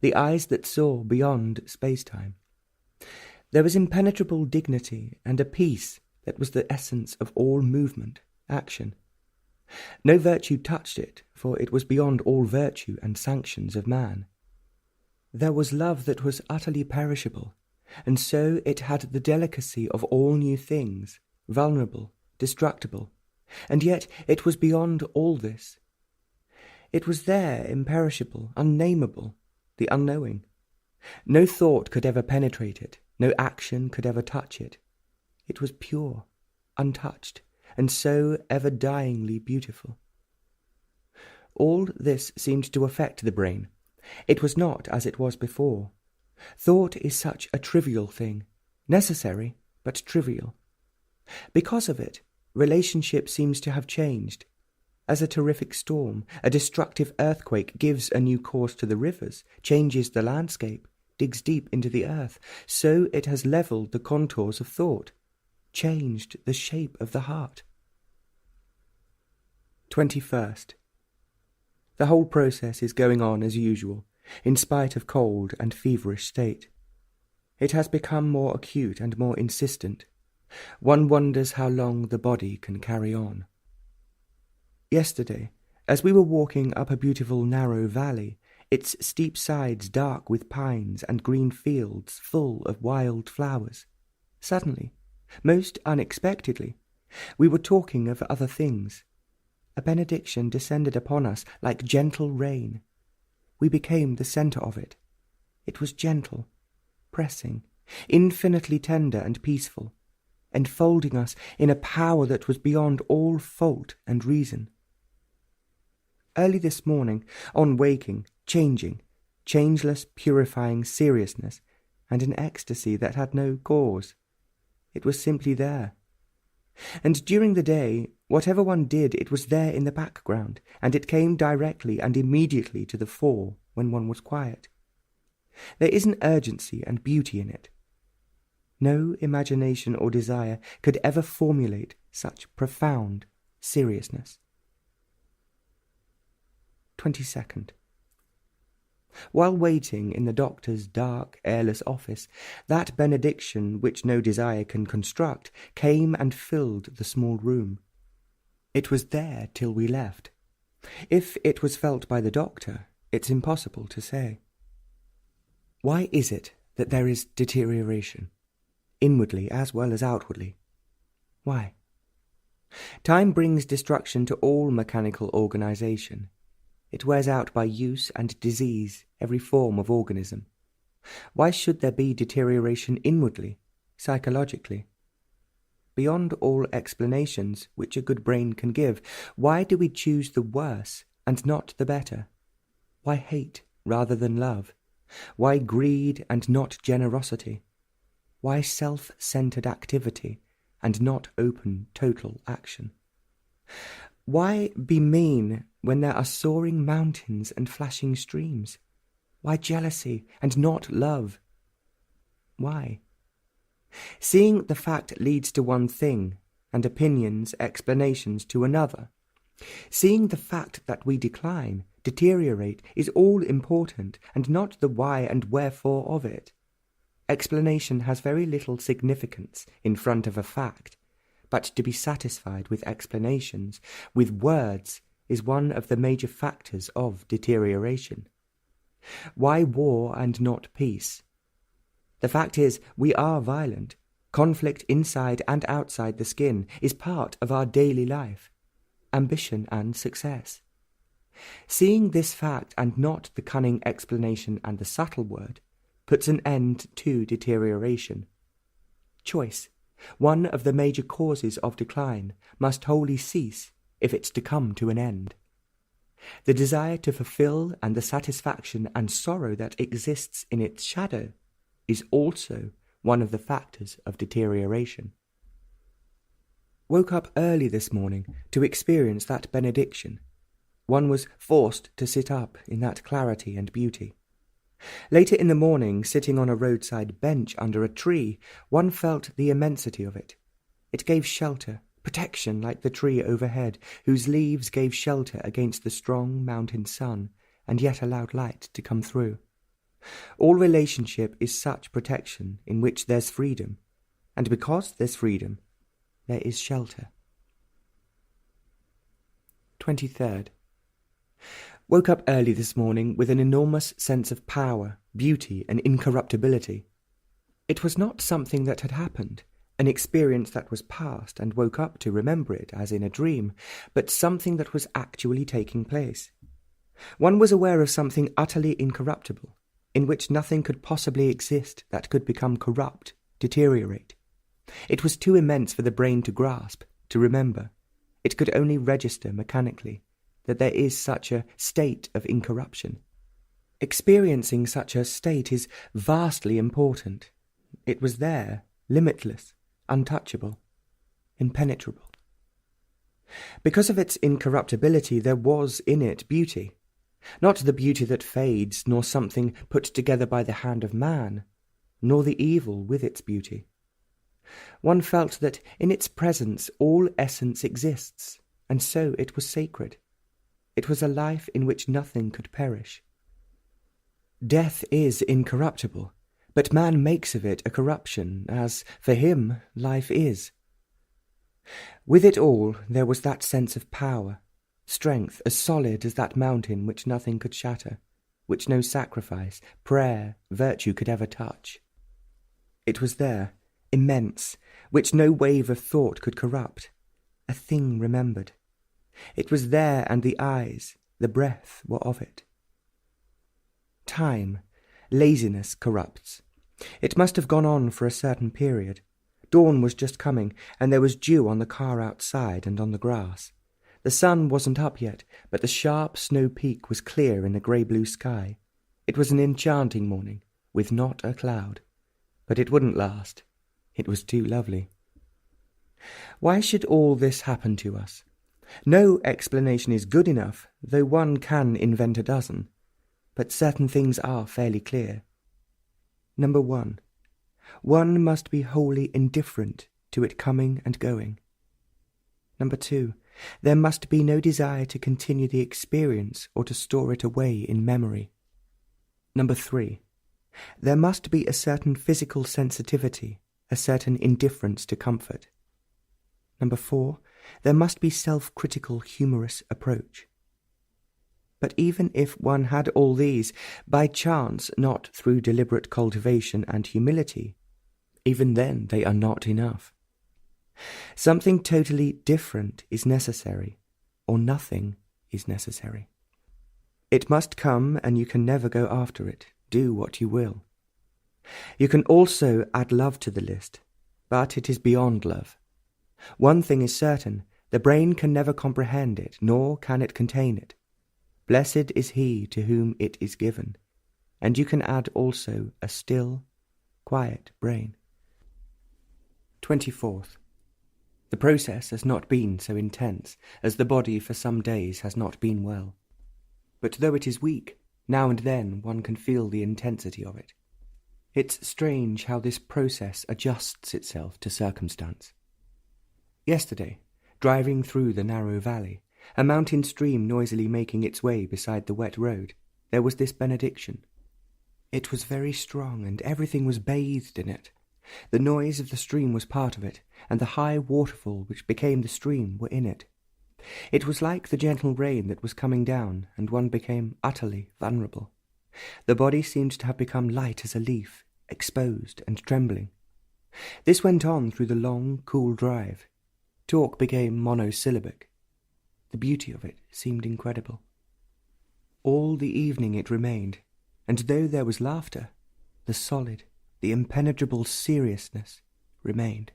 the eyes that saw beyond space-time. There was impenetrable dignity and a peace that was the essence of all movement, action. No virtue touched it, for it was beyond all virtue and sanctions of man. There was love that was utterly perishable, and so it had the delicacy of all new things, vulnerable, destructible, and yet it was beyond all this. It was there, imperishable, unnameable, the unknowing. No thought could ever penetrate it, no action could ever touch it. It was pure, untouched, and so ever-dyingly beautiful. All this seemed to affect the brain. It was not as it was before. Thought is such a trivial thing, necessary, but trivial. Because of it, relationship seems to have changed. As a terrific storm, a destructive earthquake gives a new course to the rivers, changes the landscape, digs deep into the earth, so it has levelled the contours of thought, changed the shape of the heart. 21st. The whole process is going on as usual, in spite of cold and feverish state. It has become more acute and more insistent. One wonders how long the body can carry on. Yesterday, as we were walking up a beautiful narrow valley, its steep sides dark with pines and green fields full of wild flowers, suddenly, most unexpectedly, we were talking of other things. A benediction descended upon us like gentle rain. We became the centre of it. It was gentle, pressing, infinitely tender and peaceful. enfolding us in a power that was beyond all fault and reason. Early this morning, on waking, changing, changeless, purifying seriousness, and an ecstasy that had no cause. It was simply there. And during the day, whatever one did, it was there in the background, and it came directly and immediately to the fore when one was quiet. There is an urgency and beauty in it. No imagination or desire could ever formulate such profound seriousness. 22nd. While waiting in the doctor's dark, airless office, that benediction which no desire can construct came and filled the small room. It was there till we left. If it was felt by the doctor, it's impossible to say. Why is it that there is deterioration, inwardly as well as outwardly? Why? Time brings destruction to all mechanical organization. It wears out by use and disease every form of organism. Why should there be deterioration inwardly, psychologically? Beyond all explanations which a good brain can give, why do we choose the worse and not the better? Why hate rather than love? Why greed and not generosity? Why self-centered activity and not open, total action? Why be mean when there are soaring mountains and flashing streams? Why jealousy and not love? Why? Seeing the fact leads to one thing, and opinions, explanations to another. Seeing the fact that we decline, deteriorate, is all important, and not the why and wherefore of it. Explanation has very little significance in front of a fact, but to be satisfied with explanations, with words, is one of the major factors of deterioration. Why war and not peace? The fact is, we are violent. Conflict inside and outside the skin is part of our daily life, ambition and success. Seeing this fact and not the cunning explanation and the subtle word puts an end to deterioration. Choice, one of the major causes of decline, must wholly cease if it's to come to an end. The desire to fulfill and the satisfaction and sorrow that exists in its shadow is also one of the factors of deterioration. Woke up early this morning to experience that benediction. One was forced to sit up in that clarity and beauty. Later in the morning, sitting on a roadside bench under a tree, one felt the immensity of it. It gave shelter, protection like the tree overhead, whose leaves gave shelter against the strong mountain sun, and yet allowed light to come through. All relationship is such protection in which there's freedom, and because there's freedom, there is shelter. 23rd. Woke up early this morning with an enormous sense of power, beauty, and incorruptibility. It was not something that had happened, an experience that was past and woke up to remember it as in a dream, but something that was actually taking place. One was aware of something utterly incorruptible, in which nothing could possibly exist that could become corrupt, deteriorate. It was too immense for the brain to grasp, to remember. It could only register mechanically that there is such a state of incorruption. Experiencing such a state is vastly important. It was there, limitless, untouchable, impenetrable. Because of its incorruptibility, there was in it beauty. Not the beauty that fades, nor something put together by the hand of man, nor the evil with its beauty. One felt that in its presence all essence exists, and so it was sacred. It was a life in which nothing could perish. Death is incorruptible, but man makes of it a corruption, as, for him, life is. With it all there was that sense of power, strength as solid as that mountain which nothing could shatter, which no sacrifice, prayer, virtue could ever touch. It was there, immense, which no wave of thought could corrupt, a thing remembered. It was there, and the eyes, the breath were of it. Time, laziness corrupts. It must have gone on for a certain period, Dawn was just coming, and there was dew on the car outside and on the grass. The sun wasn't up yet, but the sharp snow peak was clear in the grey-blue sky. It was an enchanting morning, with not a cloud. But it wouldn't last. It was too lovely. Why should all this happen to us? No explanation is good enough, though one can invent a dozen. But certain things are fairly clear. Number 1. One must be wholly indifferent to it coming and going. Number 2. There must be no desire to continue the experience or to store it away in memory. Number 3. There must be a certain physical sensitivity, a certain indifference to comfort. Number 4. There must be self-critical, humorous approach. But even if one had all these, by chance, not through deliberate cultivation and humility, even then they are not enough. Something totally different is necessary, or nothing is necessary. It must come, and you can never go after it, do what you will. You can also add love to the list, but it is beyond love. One thing is certain, the brain can never comprehend it, nor can it contain it. Blessed is he to whom it is given, and you can add also a still, quiet brain. 24th. The process has not been so intense, as the body for some days has not been well. But though it is weak, now and then one can feel the intensity of it. It's strange how this process adjusts itself to circumstance. Yesterday, driving through the narrow valley, a mountain stream noisily making its way beside the wet road, there was this benediction. It was very strong, and everything was bathed in it. The noise of the stream was part of it, and the high waterfall which became the stream were in it. It was like the gentle rain that was coming down, and one became utterly vulnerable. The body seemed to have become light as a leaf, exposed and trembling. This went on through the long, cool drive. Talk became monosyllabic. The beauty of it seemed incredible. All the evening it remained, and though there was laughter, the solid, the impenetrable seriousness remained.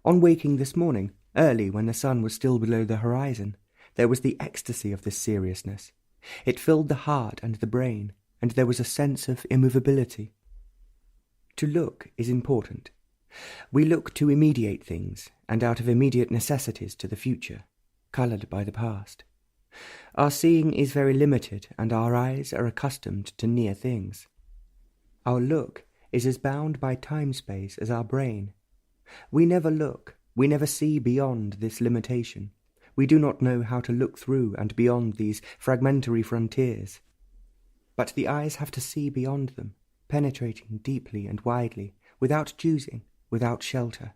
On waking this morning, early when the sun was still below the horizon, there was the ecstasy of this seriousness. It filled the heart and the brain, and there was a sense of immovability. To look is important. We look to immediate things, and out of immediate necessities to the future, coloured by the past. Our seeing is very limited, and our eyes are accustomed to near things. Our look is as bound by time-space as our brain. We never look, we never see beyond this limitation. We do not know how to look through and beyond these fragmentary frontiers. But the eyes have to see beyond them, penetrating deeply and widely, without choosing, without shelter.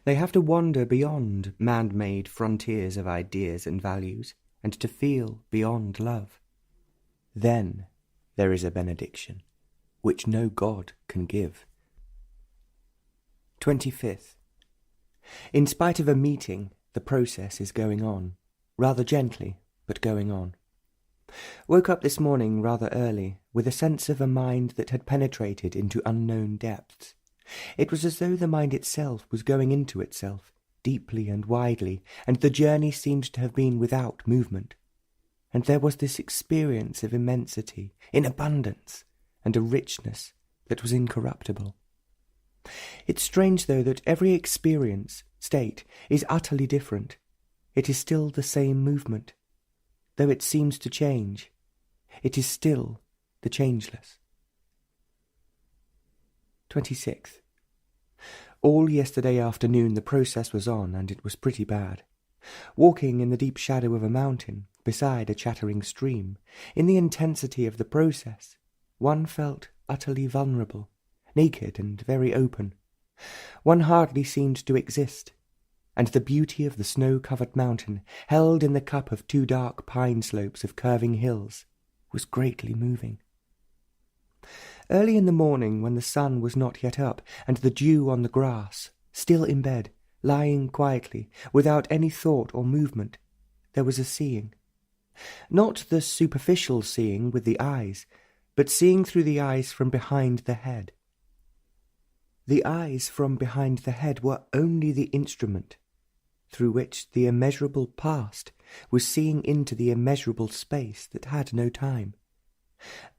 They have to wander beyond man-made frontiers of ideas and values, and to feel beyond love. Then there is a benediction, which no God can give. 25th. In spite of a meeting, the process is going on, rather gently, but going on. Woke up this morning rather early, with a sense of a mind that had penetrated into unknown depths. It was as though the mind itself was going into itself, deeply and widely, and the journey seemed to have been without movement. And there was this experience of immensity, in abundance, and a richness that was incorruptible. It's strange, though, that every experience, state, is utterly different. It is still the same movement. Though it seems to change, it is still the changeless. 26th. All yesterday afternoon the process was on, and it was pretty bad. Walking in the deep shadow of a mountain, beside a chattering stream, in the intensity of the process, one felt utterly vulnerable, naked and very open. One hardly seemed to exist, and the beauty of the snow-covered mountain, held in the cup of two dark pine slopes of curving hills, was greatly moving. Early in the morning, when the sun was not yet up, and the dew on the grass, still in bed, lying quietly, without any thought or movement, there was a seeing. Not the superficial seeing with the eyes, but seeing through the eyes from behind the head. The eyes from behind the head were only the instrument through which the immeasurable past was seeing into the immeasurable space that had no time.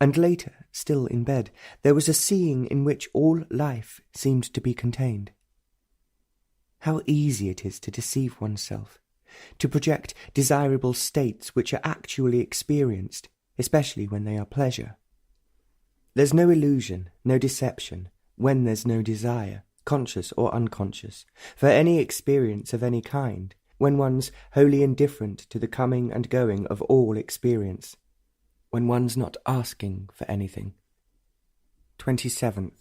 And later, still in bed, there was a seeing in which all life seemed to be contained. How easy it is to deceive oneself, to project desirable states which are actually experienced, especially when they are pleasure. There's no illusion, no deception, when there's no desire, conscious or unconscious, for any experience of any kind, when one's wholly indifferent to the coming and going of all experience, when one's not asking for anything. 27th.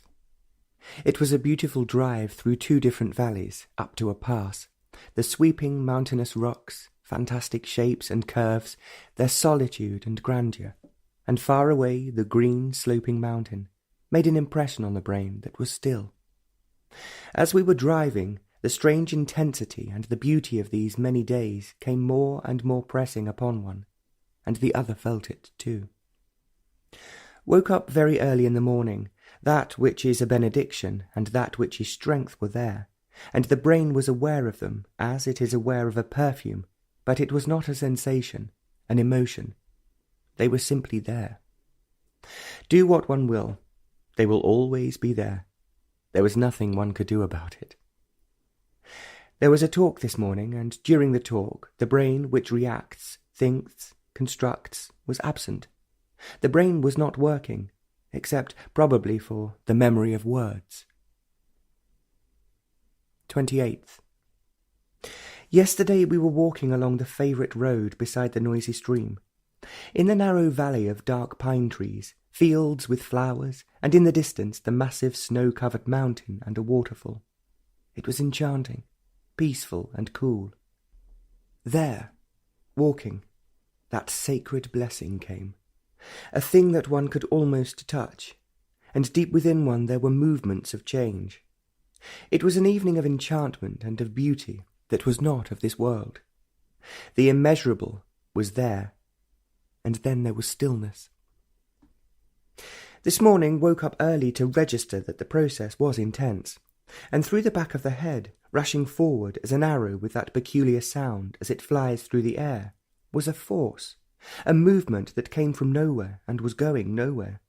It was a beautiful drive through 2 different valleys, up to a pass. The sweeping mountainous rocks, fantastic shapes and curves, their solitude and grandeur, and far away the green sloping mountain, made an impression on the brain that was still. As we were driving, the strange intensity and the beauty of these many days came more and more pressing upon one, and the other felt it too. Woke up very early in the morning. That which is a benediction and that which is strength were there, and the brain was aware of them as it is aware of a perfume, but it was not a sensation, an emotion. They were simply there. Do what one will, they will always be there. There was nothing one could do about it. There was a talk this morning, and during the talk, the brain which reacts, thinks, constructs, was absent. The brain was not working, except probably for the memory of words. 28th. Yesterday we were walking along the favourite road beside the noisy stream. In the narrow valley of dark pine trees, fields with flowers, and in the distance the massive snow-covered mountain and a waterfall. It was enchanting, peaceful and cool. There, walking, that sacred blessing came, a thing that one could almost touch, and deep within one there were movements of change. It was an evening of enchantment and of beauty that was not of this world. The immeasurable was there, and then there was stillness. This morning woke up early to register that the process was intense, and through the back of the head, rushing forward as an arrow with that peculiar sound as it flies through the air, was a force, a movement that came from nowhere and was going nowhere.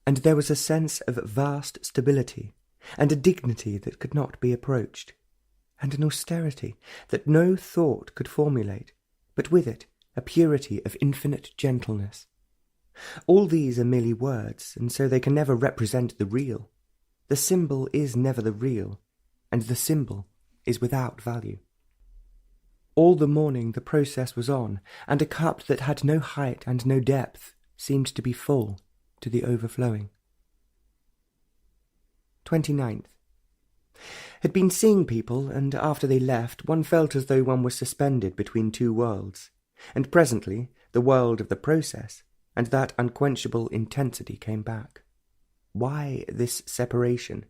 And there was a sense of vast stability, and a dignity that could not be approached, and an austerity that no thought could formulate, but with it a purity of infinite gentleness. All these are merely words, and so they can never represent the real. The symbol is never the real, and the symbol is without value. All the morning the process was on, and a cup that had no height and no depth seemed to be full to the overflowing. 29th. Had been seeing people, and after they left, one felt as though one was suspended between 2 worlds, and presently the world of the process and that unquenchable intensity came back. Why this separation?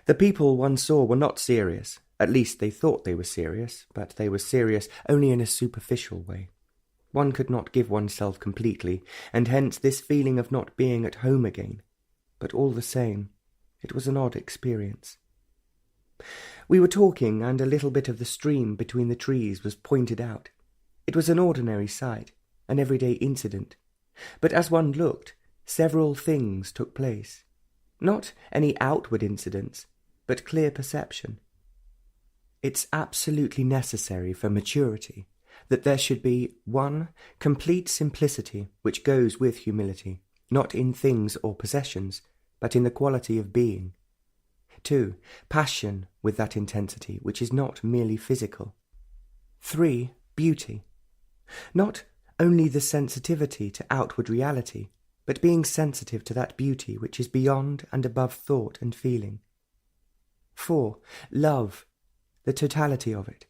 The people one saw were not serious. At least they thought they were serious, but they were serious only in a superficial way. One could not give oneself completely, and hence this feeling of not being at home again. But all the same, it was an odd experience. We were talking, and a little bit of the stream between the trees was pointed out. It was an ordinary sight, an everyday incident. But as one looked, several things took place. Not any outward incidents, but clear perception. It's absolutely necessary for maturity that there should be 1. Complete simplicity which goes with humility, not in things or possessions, but in the quality of being. 2. Passion with that intensity which is not merely physical. 3. Beauty. Not only the sensitivity to outward reality, but being sensitive to that beauty which is beyond and above thought and feeling. 4. Love, the totality of it,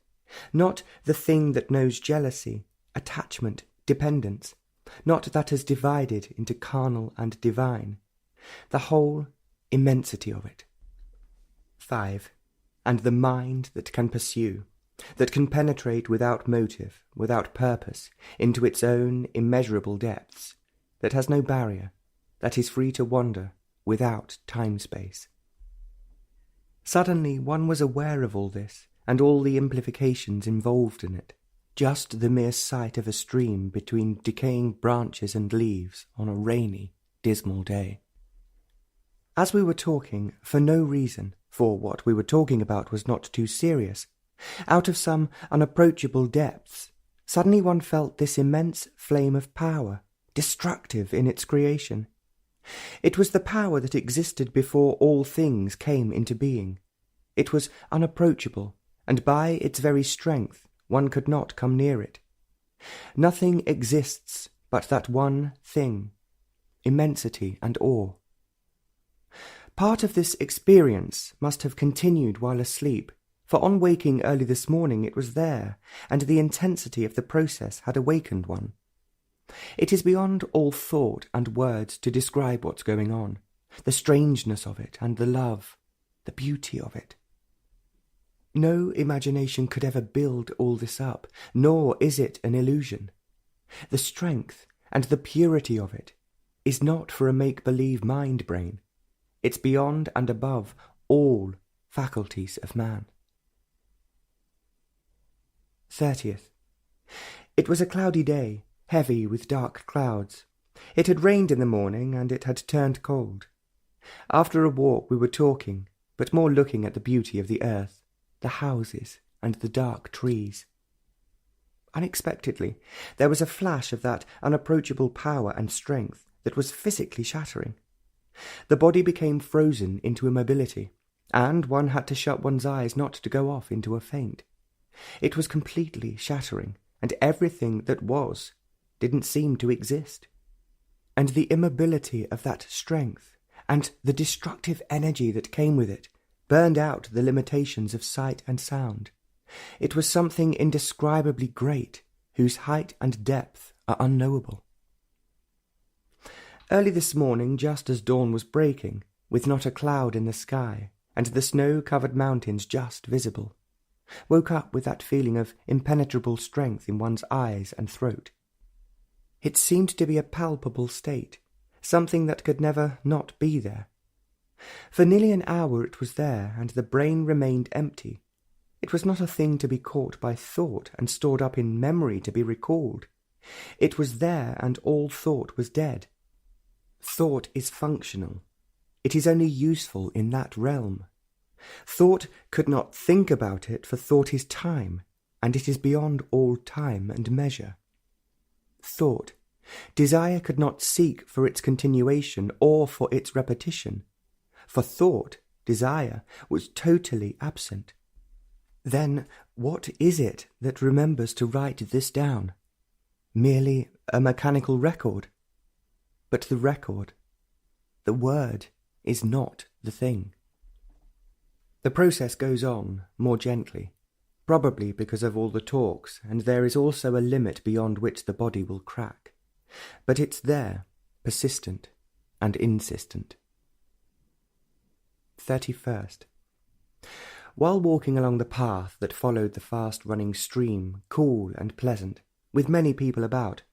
not the thing that knows jealousy, attachment, dependence, not that is divided into carnal and divine, the whole immensity of it. 5. And the mind that can pursue, that can penetrate without motive, without purpose, into its own immeasurable depths, that has no barrier, that is free to wander without time-space. Suddenly one was aware of all this, and all the implications involved in it, just the mere sight of a stream between decaying branches and leaves on a rainy, dismal day. As we were talking, for no reason, for what we were talking about was not too serious, out of some unapproachable depths, suddenly one felt this immense flame of power, destructive in its creation. It was the power that existed before all things came into being. It was unapproachable, and by its very strength one could not come near it. Nothing exists but that one thing, immensity and awe. Part of this experience must have continued while asleep, for on waking early this morning it was there, and the intensity of the process had awakened one. It is beyond all thought and words to describe what's going on, the strangeness of it and the love, the beauty of it. No imagination could ever build all this up, nor is it an illusion. The strength and the purity of it is not for a make-believe mind-brain. It's beyond and above all faculties of man. 30th. It was a cloudy day, heavy with dark clouds. It had rained in the morning, and it had turned cold. After a walk we were talking, but more looking at the beauty of the earth, the houses, and the dark trees. Unexpectedly, there was a flash of that unapproachable power and strength that was physically shattering. The body became frozen into immobility, and one had to shut one's eyes not to go off into a faint. It was completely shattering, and everything that was didn't seem to exist. And the immobility of that strength, and the destructive energy that came with it, burned out the limitations of sight and sound. It was something indescribably great, whose height and depth are unknowable. Early this morning, just as dawn was breaking, with not a cloud in the sky, and the snow-covered mountains just visible, woke up with that feeling of impenetrable strength in one's eyes and throat. It seemed to be a palpable state, something that could never not be there. For nearly an hour it was there, and the brain remained empty. It was not a thing to be caught by thought and stored up in memory to be recalled. It was there, and all thought was dead. Thought is functional. It is only useful in that realm. Thought could not think about it, for thought is time, and it is beyond all time and measure. Thought, desire could not seek for its continuation or for its repetition. For thought, desire, was totally absent. Then what is it that remembers to write this down? Merely a mechanical record? But the record, the word, is not the thing. The process goes on, more gently, probably because of all the talks, and there is also a limit beyond which the body will crack. But it's there, persistent and insistent. 31st. While walking along the path that followed the fast-running stream, cool and pleasant, with many people about,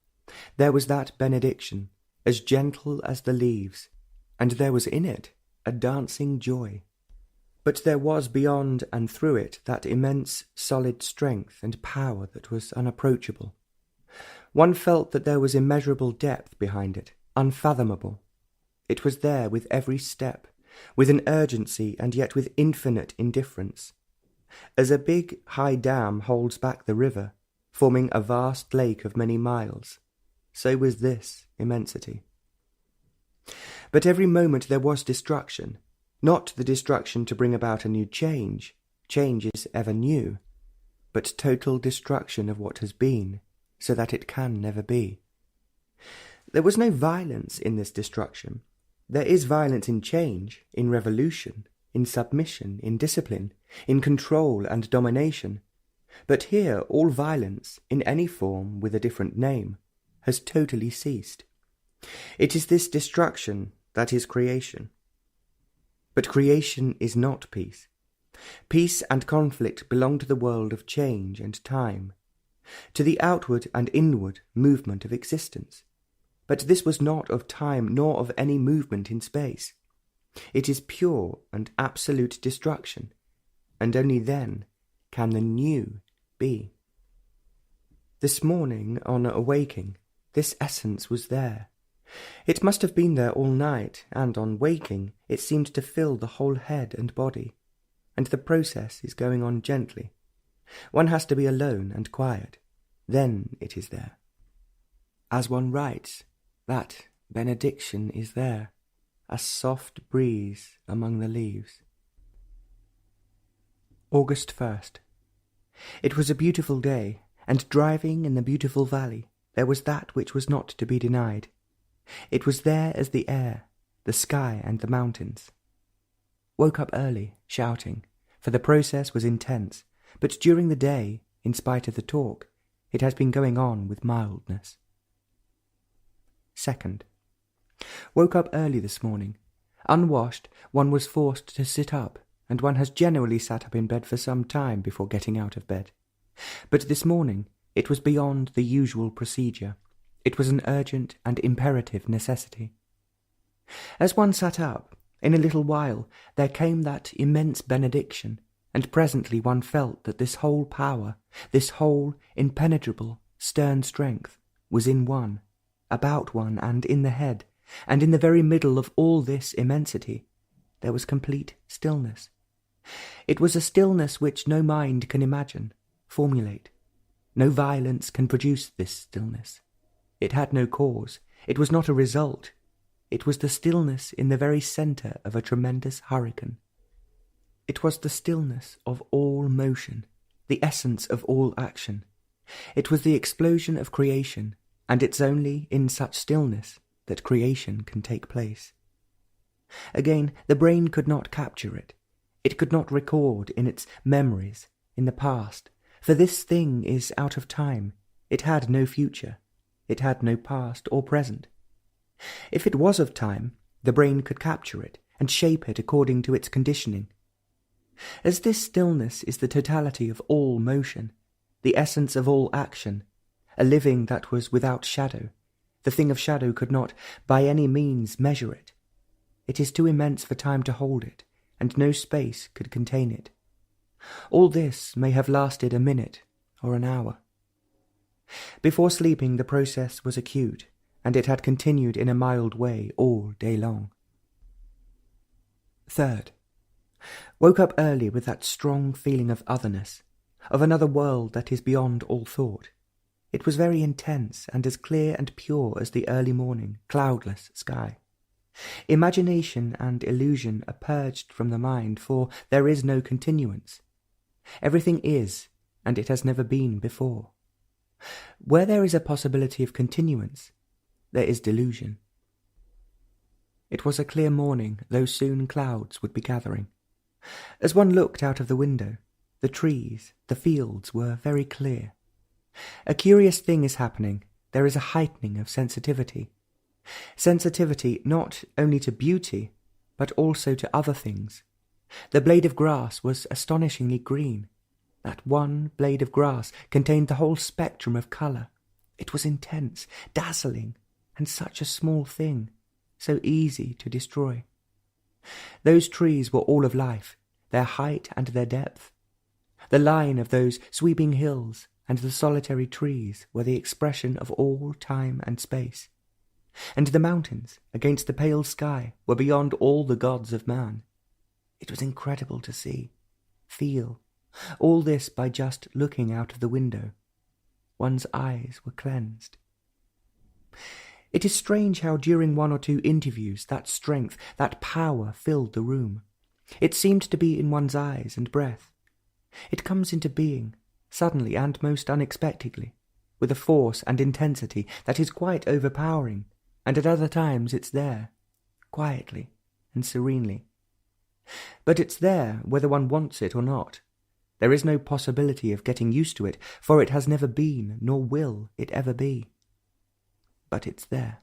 there was that benediction, as gentle as the leaves, and there was in it a dancing joy. But there was beyond and through it that immense solid strength and power that was unapproachable. One felt that there was immeasurable depth behind it, unfathomable. It was there with every step, with an urgency and yet with infinite indifference. As a big, high dam holds back the river, forming a vast lake of many miles, so was this immensity. But every moment there was destruction, not the destruction to bring about a new change is ever new, but total destruction of what has been, so that it can never be. There was no violence in this destruction. There is violence in change, in revolution, in submission, in discipline, in control and domination. But here all violence, in any form with a different name, has totally ceased. It is this destruction that is creation. But creation is not peace. Peace and conflict belong to the world of change and time, to the outward and inward movement of existence. But this was not of time nor of any movement in space. It is pure and absolute destruction, and only then can the new be. This morning, on awaking, this essence was there. It must have been there all night, and on waking it seemed to fill the whole head and body, and the process is going on gently. One has to be alone and quiet, then it is there. As one writes, that benediction is there, a soft breeze among the leaves. August 1st. It was a beautiful day, and driving in the beautiful valley, there was that which was not to be denied. It was there as the air, the sky and the mountains. Woke up early, shouting, for the process was intense, but during the day, in spite of the talk, it has been going on with mildness. 2nd. Woke up early this morning. Unwashed, one was forced to sit up, and one has generally sat up in bed for some time before getting out of bed. But this morning it was beyond the usual procedure. It was an urgent and imperative necessity. As one sat up, in a little while there came that immense benediction, and presently one felt that this whole power, this whole impenetrable, stern strength, was in one, about one, and in the head, and in the very middle of all this immensity there was complete stillness. It was a stillness which no mind can imagine, formulate. No violence can produce this stillness. It had no cause. It was not a result. It was the stillness in the very centre of a tremendous hurricane. It was the stillness of all motion, the essence of all action. It was the explosion of creation, and it's only in such stillness that creation can take place. Again, the brain could not capture it. It could not record in its memories, in the past, for this thing is out of time. It had no future. It had no past or present. If it was of time, the brain could capture it and shape it according to its conditioning. As this stillness is the totality of all motion, the essence of all action, a living that was without shadow, the thing of shadow could not by any means measure it. It is too immense for time to hold it, and no space could contain it. All this may have lasted a minute or an hour. Before sleeping the process was acute, and it had continued in a mild way all day long. 3rd. Woke up early with that strong feeling of otherness, of another world that is beyond all thought. It was very intense and as clear and pure as the early morning, cloudless sky. Imagination and illusion are purged from the mind, for there is no continuance. Everything is, and it has never been before. Where there is a possibility of continuance, there is delusion. It was a clear morning, though soon clouds would be gathering. As one looked out of the window, the trees, the fields were very clear. A curious thing is happening. There is a heightening of sensitivity. Sensitivity not only to beauty, but also to other things. The blade of grass was astonishingly green. That one blade of grass contained the whole spectrum of colour. It was intense, dazzling, and such a small thing, so easy to destroy. Those trees were all of life, their height and their depth. The line of those sweeping hills and the solitary trees were the expression of all time and space. And the mountains, against the pale sky, were beyond all the gods of man. It was incredible to see, feel, all this by just looking out of the window. One's eyes were cleansed. It is strange how during one or two interviews that strength, that power filled the room. It seemed to be in one's eyes and breath. It comes into being, suddenly and most unexpectedly, with a force and intensity that is quite overpowering, and at other times it's there, quietly and serenely. But it's there whether one wants it or not. There is no possibility of getting used to it, for it has never been, nor will it ever be. But it's there.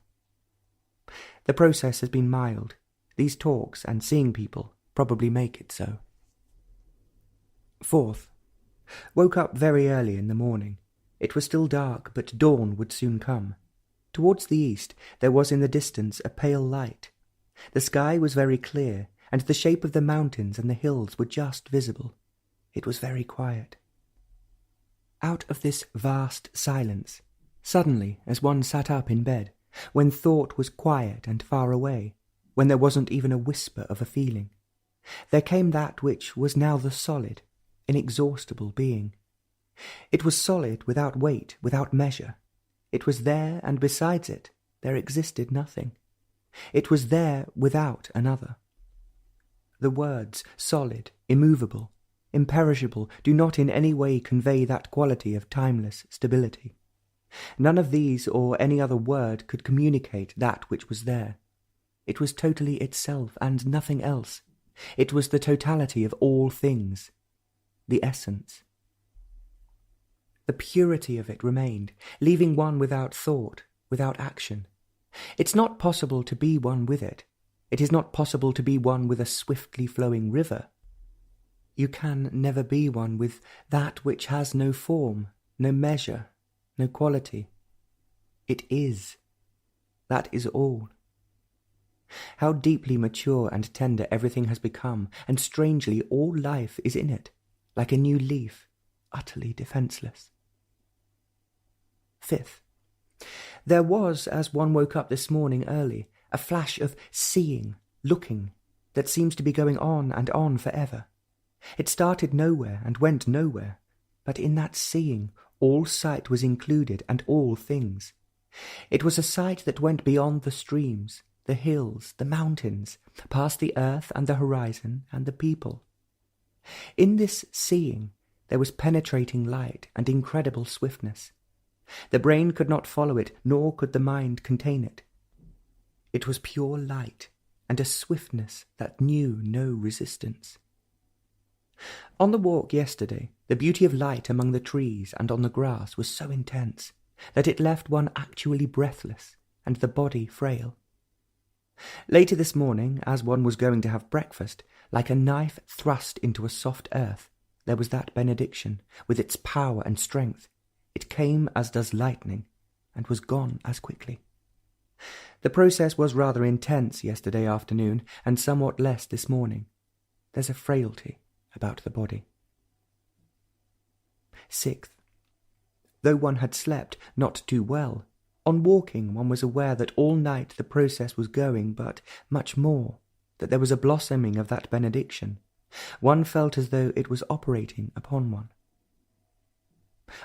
The process has been mild. These talks and seeing people probably make it so. 4th. Woke up very early in the morning. It was still dark, but dawn would soon come. Towards the east there was in the distance a pale light. The sky was very clear, and the shape of the mountains and the hills were just visible. It was very quiet. Out of this vast silence, suddenly, as one sat up in bed, when thought was quiet and far away, when there wasn't even a whisper of a feeling, there came that which was now the solid, inexhaustible being. It was solid without weight, without measure. It was there, and besides it, there existed nothing. It was there without another. The words solid, immovable, imperishable do not in any way convey that quality of timeless stability. None of these or any other word could communicate that which was there. It was totally itself and nothing else. It was the totality of all things, the essence. The purity of it remained, leaving one without thought, without action. It's not possible to be one with it. It is not possible to be one with a swiftly flowing river. You can never be one with that which has no form, no measure, no quality. It is. That is all. How deeply mature and tender everything has become, and strangely all life is in it, like a new leaf, utterly defenceless. Fifth, there was, as one woke up this morning early, a flash of seeing, looking, that seems to be going on and on forever. It started nowhere and went nowhere, but in that seeing all sight was included and all things. It was a sight that went beyond the streams, the hills, the mountains, past the earth and the horizon and the people. In this seeing there was penetrating light and incredible swiftness. The brain could not follow it, nor could the mind contain it. It was pure light, and a swiftness that knew no resistance. On the walk yesterday, the beauty of light among the trees and on the grass was so intense that it left one actually breathless and the body frail. Later this morning, as one was going to have breakfast, like a knife thrust into a soft earth, there was that benediction, with its power and strength. It came as does lightning, and was gone as quickly. The process was rather intense yesterday afternoon, and somewhat less this morning. There's a frailty about the body. Sixth, though one had slept not too well, on walking one was aware that all night the process was going, but much more, that there was a blossoming of that benediction. One felt as though it was operating upon one.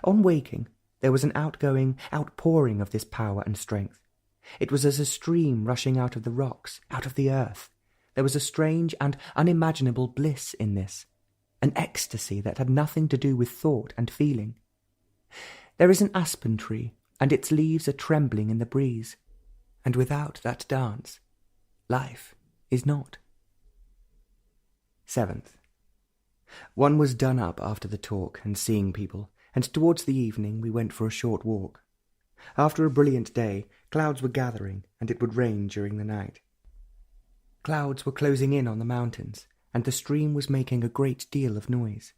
On waking, there was an outpouring of this power and strength. It was as a stream rushing out of the rocks, out of the earth. There was a strange and unimaginable bliss in this, an ecstasy that had nothing to do with thought and feeling. There is an aspen tree, and its leaves are trembling in the breeze, and without that dance, life is not. Seventh, one was done up after the talk and seeing people, and towards the evening we went for a short walk. After a brilliant day, clouds were gathering, and it would rain during the night. Clouds were closing in on the mountains, and the stream was making a great deal of noise.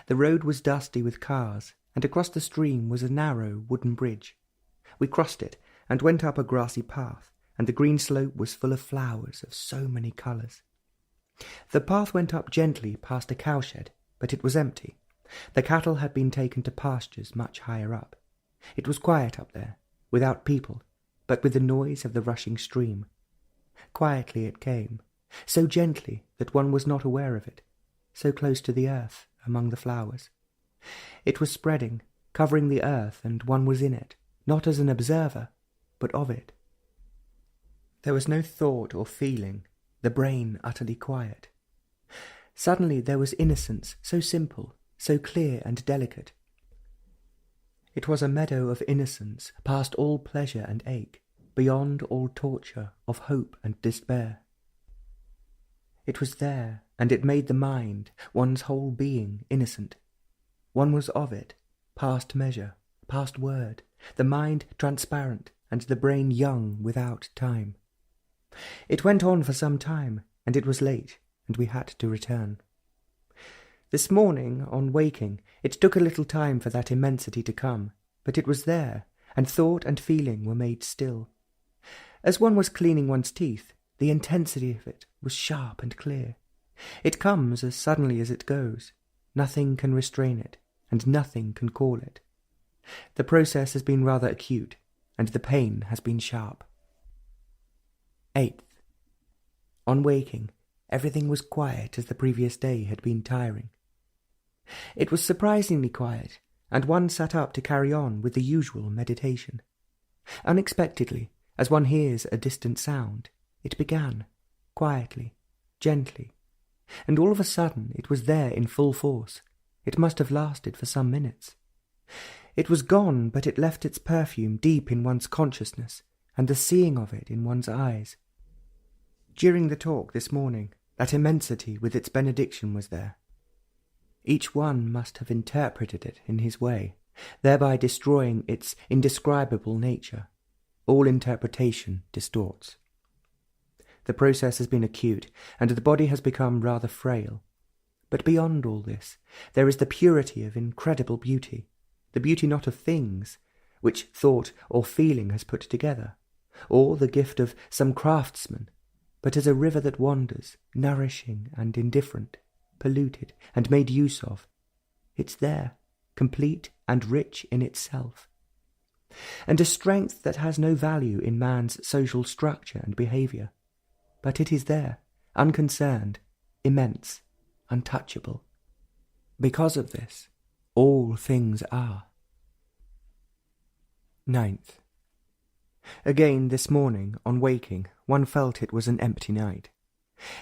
The road was dusty with cars, and across the stream was a narrow wooden bridge. We crossed it, and went up a grassy path, and the green slope was full of flowers of so many colours. The path went up gently past a cowshed, but it was empty. The cattle had been taken to pastures much higher up. It was quiet up there, without people, but with the noise of the rushing stream. Quietly it came, so gently that one was not aware of it, so close to the earth among the flowers. It was spreading, covering the earth, and one was in it, not as an observer, but of it. There was no thought or feeling, the brain utterly quiet. Suddenly there was innocence, so simple, so clear and delicate. It was a meadow of innocence, past all pleasure and ache, beyond all torture of hope and despair. It was there, and it made the mind, one's whole being, innocent. One was of it, past measure, past word, the mind transparent, and the brain young without time. It went on for some time, and it was late, and we had to return. This morning, on waking, it took a little time for that immensity to come, but it was there, and thought and feeling were made still. As one was cleaning one's teeth, The intensity of it was sharp and clear. It comes as suddenly as it goes. Nothing can restrain it, and nothing can call it. The process has been rather acute, and the pain has been sharp. 8th. On waking, everything was quiet as the previous day had been tiring. It was surprisingly quiet, and one sat up to carry on with the usual meditation. Unexpectedly, as one hears a distant sound, it began, quietly, gently, and all of a sudden it was there in full force. It must have lasted for some minutes. It was gone, but it left its perfume deep in one's consciousness, and the seeing of it in one's eyes. During the talk this morning, that immensity with its benediction was there. Each one must have interpreted it in his way, thereby destroying its indescribable nature. All interpretation distorts. The process has been acute, and the body has become rather frail. But beyond all this, there is the purity of incredible beauty, the beauty not of things, which thought or feeling has put together, or the gift of some craftsman, but as a river that wanders, nourishing and indifferent, polluted and made use of. It's there, complete and rich in itself. And a strength that has no value in man's social structure and behaviour. But it is there, unconcerned, immense, untouchable. Because of this, all things are. 9th. Again this morning, on waking, one felt it was an empty night.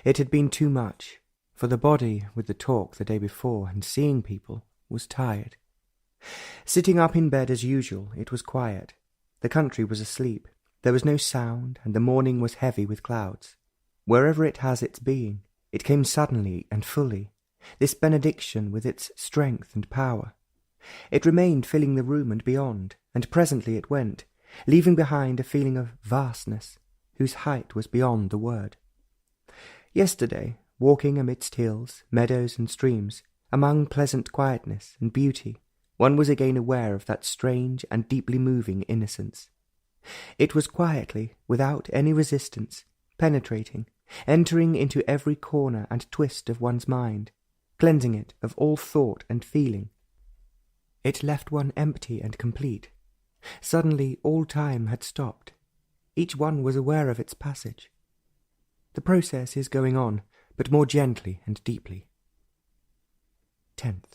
It had been too much, for the body, with the talk the day before and seeing people, was tired. Sitting up in bed as usual, it was quiet. The country was asleep. There was no sound, and the morning was heavy with clouds. Wherever it has its being, it came suddenly and fully, this benediction with its strength and power. It remained filling the room and beyond, and presently it went, leaving behind a feeling of vastness, whose height was beyond the word. Yesterday, walking amidst hills, meadows and streams, among pleasant quietness and beauty, one was again aware of that strange and deeply moving innocence. It was quietly, without any resistance, penetrating, entering into every corner and twist of one's mind, cleansing it of all thought and feeling. It left one empty and complete. Suddenly all time had stopped. Each one was aware of its passage. The process is going on, but more gently and deeply. 10th.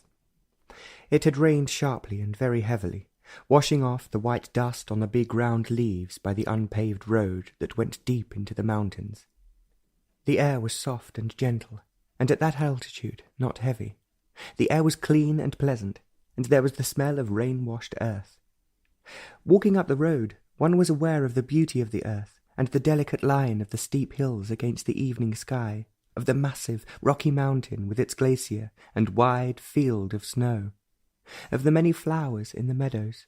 It had rained sharply and very heavily, washing off the white dust on the big round leaves by the unpaved road that went deep into the mountains. The air was soft and gentle, and at that altitude not heavy. The air was clean and pleasant, and there was the smell of rain-washed earth. Walking up the road, one was aware of the beauty of the earth, and the delicate line of the steep hills against the evening sky, of the massive, rocky mountain with its glacier and wide field of snow, of the many flowers in the meadows.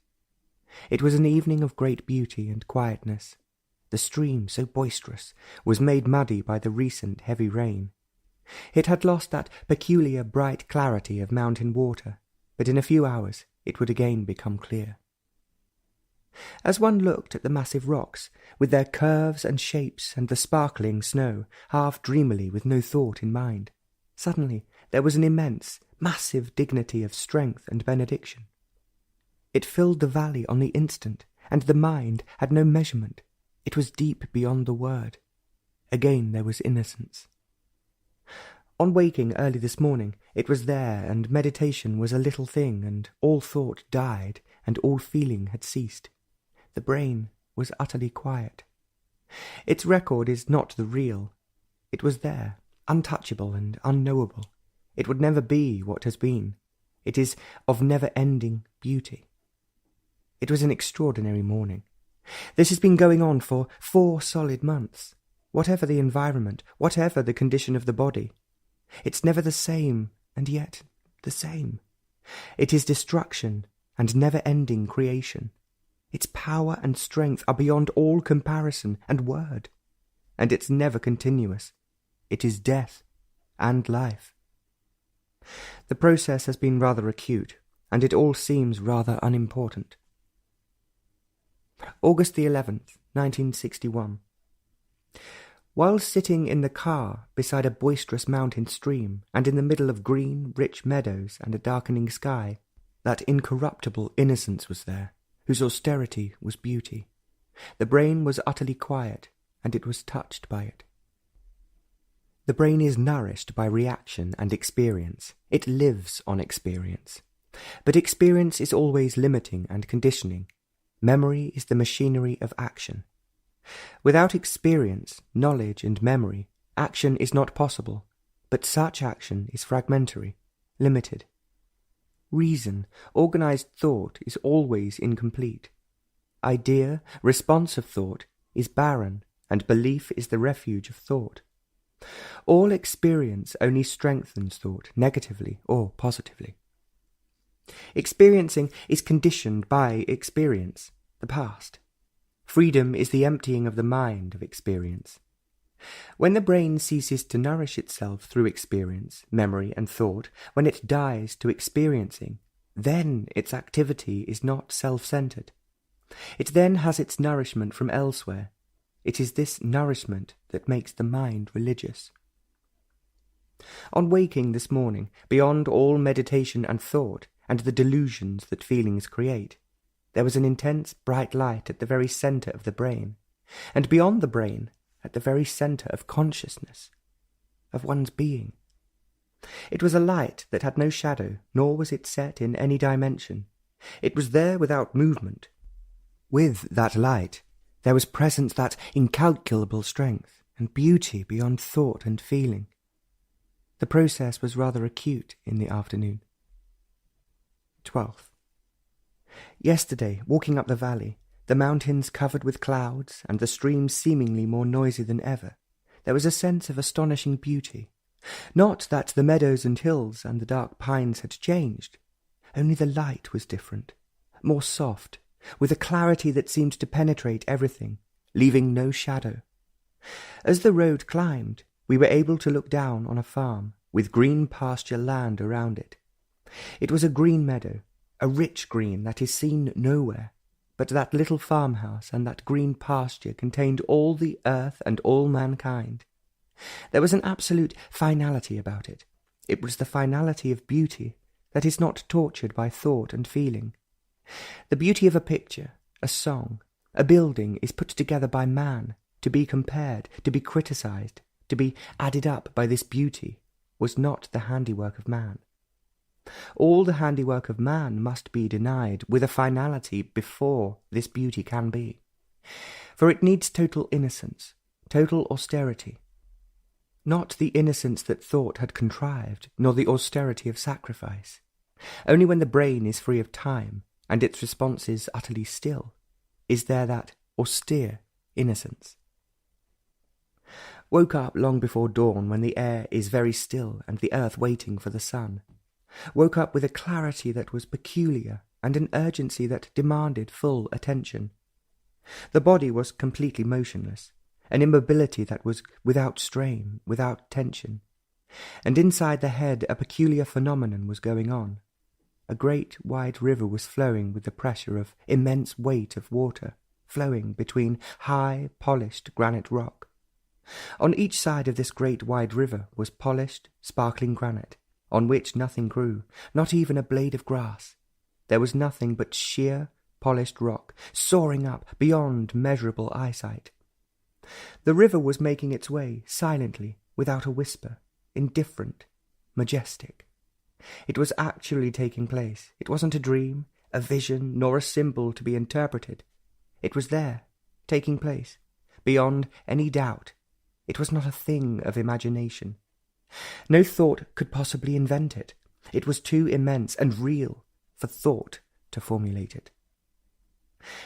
It was an evening of great beauty and quietness. The stream, so boisterous, was made muddy by the recent heavy rain. It had lost that peculiar bright clarity of mountain water, but in a few hours it would again become clear. As one looked at the massive rocks, with their curves and shapes and the sparkling snow, half dreamily with no thought in mind, suddenly there was an immense, massive dignity of strength and benediction. It filled the valley on the instant, and the mind had no measurement. It was deep beyond the word. Again there was innocence. On waking early this morning, it was there, and meditation was a little thing, and all thought died, and all feeling had ceased. The brain was utterly quiet. Its record is not the real. It was there, untouchable and unknowable. It would never be what has been. It is of never-ending beauty. It was an extraordinary morning. This has been going on for 4 solid months. Whatever the environment, whatever the condition of the body, it's never the same, and yet the same. It is destruction and never-ending creation. Its power and strength are beyond all comparison and word, and it's never continuous. It is death and life. The process has been rather acute, and it all seems rather unimportant. August the 11th, 1961. While sitting in the car beside a boisterous mountain stream and in the middle of green, rich meadows and a darkening sky, that incorruptible innocence was there, whose austerity was beauty. The brain was utterly quiet, and it was touched by it. The brain is nourished by reaction and experience. It lives on experience. But experience is always limiting and conditioning. Memory is the machinery of action. Without experience, knowledge, and memory, action is not possible, but such action is fragmentary, limited. Reason, organized thought, is always incomplete. Idea, responsive thought, is barren, and belief is the refuge of thought. All experience only strengthens thought, negatively or positively. Experiencing is conditioned by experience, the past. Freedom is the emptying of the mind of experience. When the brain ceases to nourish itself through experience, memory, and thought, when it dies to experiencing, then its activity is not self-centered. It then has its nourishment from elsewhere. It is this nourishment that makes the mind religious. On waking this morning, beyond all meditation and thought, and the delusions that feelings create, there was an intense bright light at the very centre of the brain, and beyond the brain, at the very centre of consciousness, of one's being. It was a light that had no shadow, nor was it set in any dimension. It was there without movement. With that light, there was present that incalculable strength and beauty beyond thought and feeling. The process was rather acute in the afternoon. 12th. Yesterday, walking up the valley, the mountains covered with clouds and the stream seemingly more noisy than ever, there was a sense of astonishing beauty. Not that the meadows and hills and the dark pines had changed, only the light was different, more soft, with a clarity that seemed to penetrate everything, leaving no shadow. As the road climbed, we were able to look down on a farm, with green pasture land around it. It was a green meadow, a rich green that is seen nowhere, but that little farmhouse and that green pasture contained all the earth and all mankind. There was an absolute finality about it. It was the finality of beauty that is not tortured by thought and feeling. The beauty of a picture, a song, a building is put together by man, to be compared, to be criticized, to be added up by this beauty, was not the handiwork of man. All the handiwork of man must be denied with a finality before this beauty can be. For it needs total innocence, total austerity. Not the innocence that thought had contrived, nor the austerity of sacrifice. Only when the brain is free of time, and its responses utterly still, is there that austere innocence. Woke up long before dawn when the air is very still and the earth waiting for the sun. Woke up with a clarity that was peculiar and an urgency that demanded full attention. The body was completely motionless, an immobility that was without strain, without tension. And inside the head a peculiar phenomenon was going on. A great wide river was flowing with the pressure of immense weight of water, flowing between high, polished granite rock. On each side of this great wide river was polished, sparkling granite, on which nothing grew, not even a blade of grass. There was nothing but sheer, polished rock, soaring up beyond measurable eyesight. The river was making its way, silently, without a whisper, indifferent, majestic. It was actually taking place. It wasn't a dream, a vision, nor a symbol to be interpreted. It was there, taking place, beyond any doubt. It was not a thing of imagination. No thought could possibly invent it. It was too immense and real for thought to formulate it.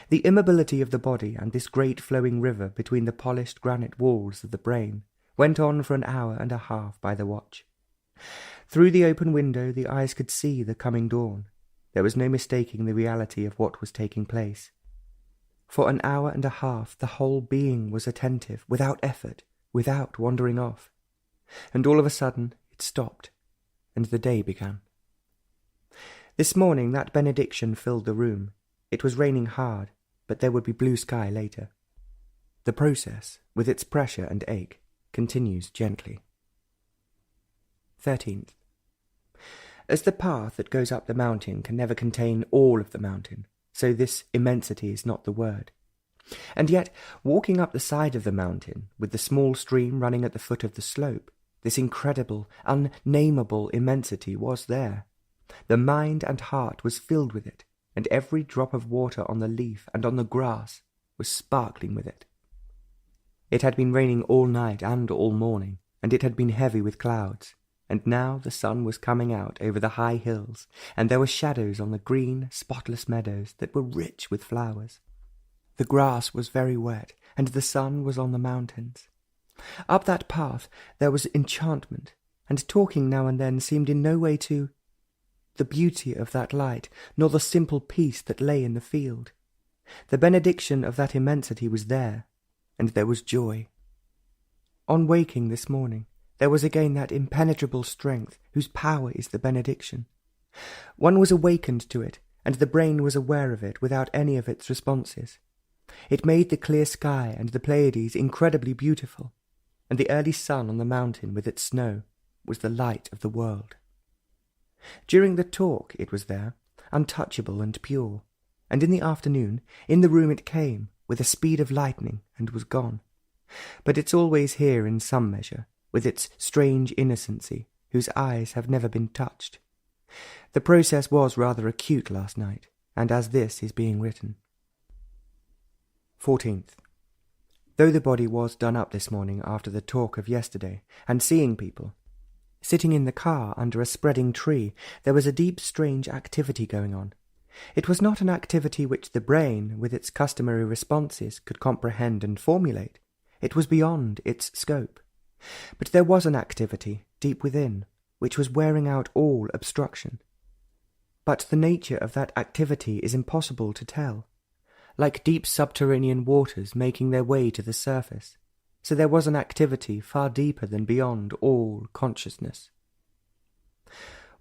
The immobility of the body and this great flowing river between the polished granite walls of the brain went on for an hour and a half by the watch. Through the open window the eyes could see the coming dawn. There was no mistaking the reality of what was taking place. For an hour and a half the whole being was attentive, without effort, without wandering off. And all of a sudden it stopped, and the day began. This morning that benediction filled the room. It was raining hard, but there would be blue sky later. The process, with its pressure and ache, continues gently. 13th. As the path that goes up the mountain can never contain all of the mountain, so this immensity is not the word. And yet, walking up the side of the mountain, with the small stream running at the foot of the slope, this incredible, unnameable immensity was there. The mind and heart was filled with it, and every drop of water on the leaf and on the grass was sparkling with it. It had been raining all night and all morning, and it had been heavy with clouds, and now the sun was coming out over the high hills, and there were shadows on the green, spotless meadows that were rich with flowers. The grass was very wet, and the sun was on the mountains. Up that path there was enchantment, and talking now and then seemed in no way to the beauty of that light, nor the simple peace that lay in the field. The benediction of that immensity was there, and there was joy. On waking this morning, there was again that impenetrable strength whose power is the benediction. One was awakened to it, and the brain was aware of it without any of its responses. It made the clear sky and the Pleiades incredibly beautiful, and the early sun on the mountain with its snow was the light of the world. During the talk it was there, untouchable and pure, and in the afternoon, in the room it came, with the speed of lightning, and was gone. But it's always here in some measure, with its strange innocency, whose eyes have never been touched. The process was rather acute last night, and as this is being written. 14th. Though the body was done up this morning after the talk of yesterday, and seeing people, sitting in the car under a spreading tree, there was a deep strange activity going on. It was not an activity which the brain, with its customary responses, could comprehend and formulate. It was beyond its scope. But there was an activity, deep within, which was wearing out all obstruction. But the nature of that activity is impossible to tell. Like deep subterranean waters making their way to the surface, so there was an activity far deeper than beyond all consciousness.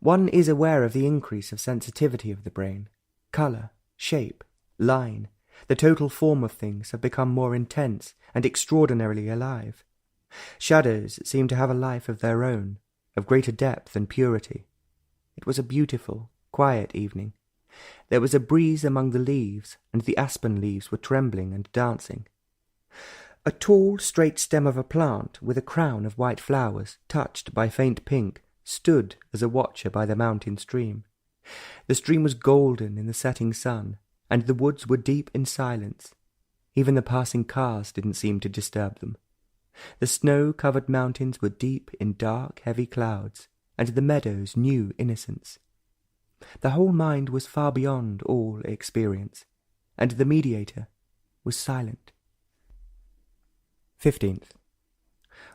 One is aware of the increase of sensitivity of the brain. Colour, shape, line, the total form of things have become more intense and extraordinarily alive. Shadows seem to have a life of their own, of greater depth and purity. It was a beautiful, quiet evening. There was a breeze among the leaves, and the aspen leaves were trembling and dancing. A tall, straight stem of a plant, with a crown of white flowers, touched by faint pink, stood as a watcher by the mountain stream. The stream was golden in the setting sun, and the woods were deep in silence. Even the passing cars didn't seem to disturb them. The snow-covered mountains were deep in dark, heavy clouds, and the meadows knew innocence. The whole mind was far beyond all experience, and the mediator was silent. 15th.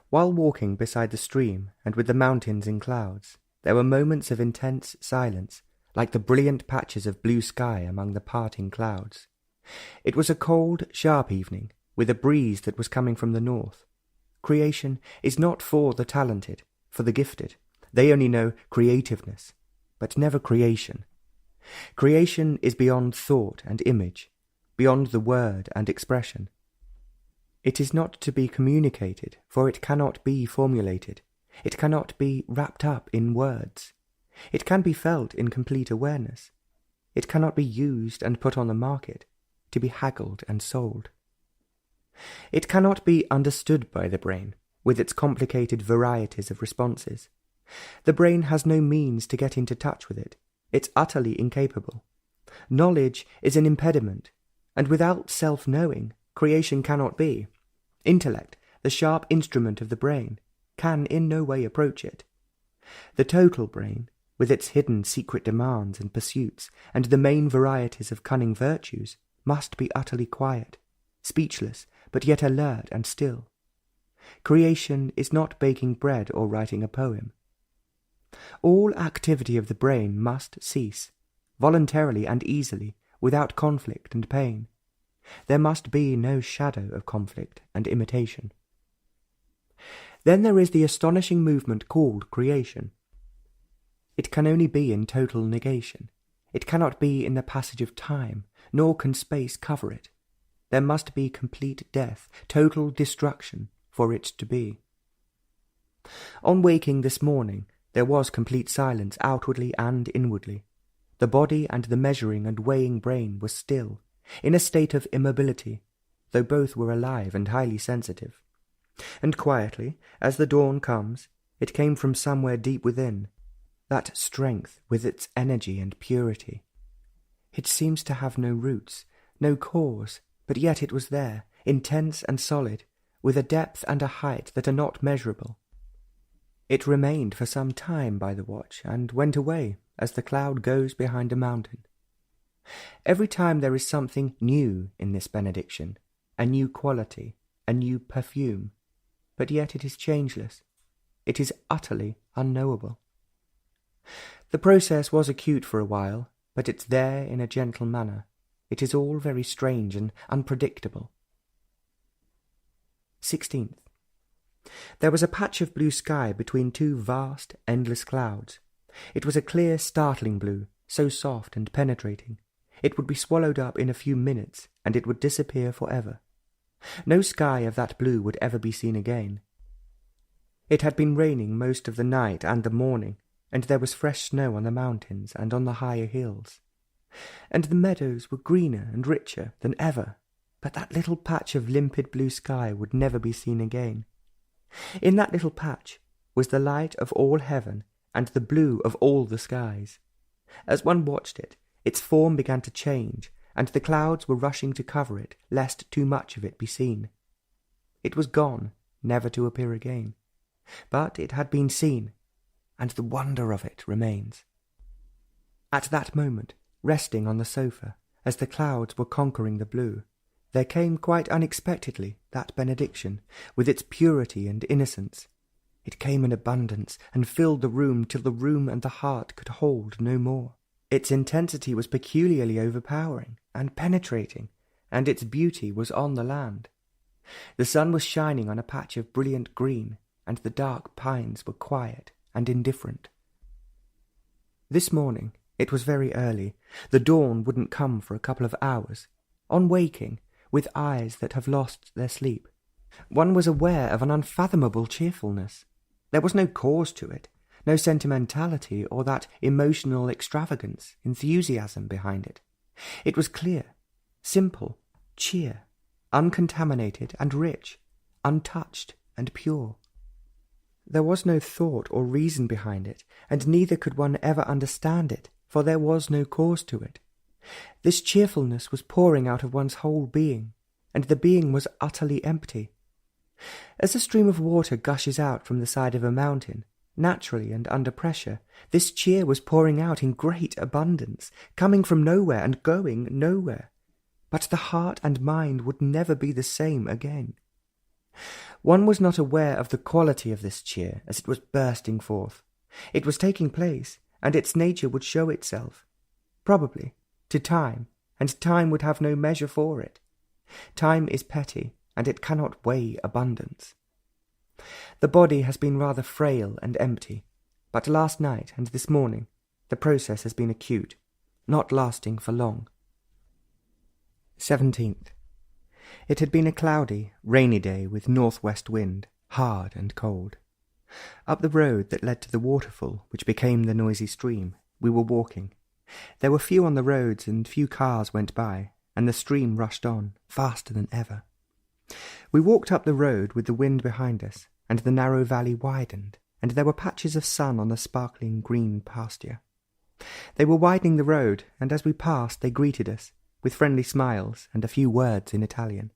While walking beside the stream and with the mountains in clouds, there were moments of intense silence, like the brilliant patches of blue sky among the parting clouds. It was a cold, sharp evening, with a breeze that was coming from the north. Creation is not for the talented, for the gifted. They only know creativeness, but never creation. Creation is beyond thought and image, beyond the word and expression. It is not to be communicated, for it cannot be formulated. It cannot be wrapped up in words. It can be felt in complete awareness. It cannot be used and put on the market, to be haggled and sold. It cannot be understood by the brain, with its complicated varieties of responses. The brain has no means to get into touch with it. It's utterly incapable. Knowledge is an impediment, and without self-knowing, creation cannot be. Intellect, the sharp instrument of the brain, can in no way approach it. The total brain, with its hidden secret demands and pursuits, and the main varieties of cunning virtues, must be utterly quiet, speechless, but yet alert and still. Creation is not baking bread or writing a poem. All activity of the brain must cease, voluntarily and easily, without conflict and pain. There must be no shadow of conflict and imitation. Then there is the astonishing movement called creation. It can only be in total negation. It cannot be in the passage of time, nor can space cover it. There must be complete death, total destruction, for it to be. On waking this morning, there was complete silence outwardly and inwardly. The body and the measuring and weighing brain were still, in a state of immobility, though both were alive and highly sensitive. And quietly, as the dawn comes, it came from somewhere deep within, that strength with its energy and purity. It seems to have no roots, no cause, but yet it was there, intense and solid, with a depth and a height that are not measurable. It remained for some time by the watch, and went away, as the cloud goes behind a mountain. Every time there is something new in this benediction, a new quality, a new perfume, but yet it is changeless. It is utterly unknowable. The process was acute for a while, but it's there in a gentle manner. It is all very strange and unpredictable. 16th. There was a patch of blue sky between two vast, endless clouds. It was a clear, startling blue, so soft and penetrating. It would be swallowed up in a few minutes, and it would disappear forever. No sky of that blue would ever be seen again. It had been raining most of the night and the morning, and there was fresh snow on the mountains and on the higher hills. And the meadows were greener and richer than ever, but that little patch of limpid blue sky would never be seen again. In that little patch was the light of all heaven and the blue of all the skies. As one watched it, its form began to change, and the clouds were rushing to cover it, lest too much of it be seen. It was gone, never to appear again. But it had been seen, and the wonder of it remains. At that moment, resting on the sofa, as the clouds were conquering the blue, there came quite unexpectedly that benediction, with its purity and innocence. It came in abundance, and filled the room till the room and the heart could hold no more. Its intensity was peculiarly overpowering and penetrating, and its beauty was on the land. The sun was shining on a patch of brilliant green, and the dark pines were quiet and indifferent. This morning, it was very early. The dawn wouldn't come for a couple of hours. On waking, with eyes that have lost their sleep, one was aware of an unfathomable cheerfulness. There was no cause to it, no sentimentality or that emotional extravagance, enthusiasm behind it. It was clear, simple, cheer, uncontaminated and rich, untouched and pure. There was no thought or reason behind it, and neither could one ever understand it, for there was no cause to it. This cheerfulness was pouring out of one's whole being, and the being was utterly empty. As a stream of water gushes out from the side of a mountain, naturally and under pressure, this cheer was pouring out in great abundance, coming from nowhere and going nowhere. But the heart and mind would never be the same again. One was not aware of the quality of this cheer as it was bursting forth. It was taking place, and its nature would show itself, probably, to time, and time would have no measure for it. Time is petty, and it cannot weigh abundance. The body has been rather frail and empty, but last night and this morning the process has been acute, not lasting for long. 17th. It had been a cloudy, rainy day with northwest wind, hard and cold. Up the road that led to the waterfall, which became the noisy stream, we were walking. There were few on the roads, and few cars went by, and the stream rushed on, faster than ever. We walked up the road with the wind behind us, and the narrow valley widened, and there were patches of sun on the sparkling green pasture. They were widening the road, and as we passed they greeted us, with friendly smiles and a few words in Italian.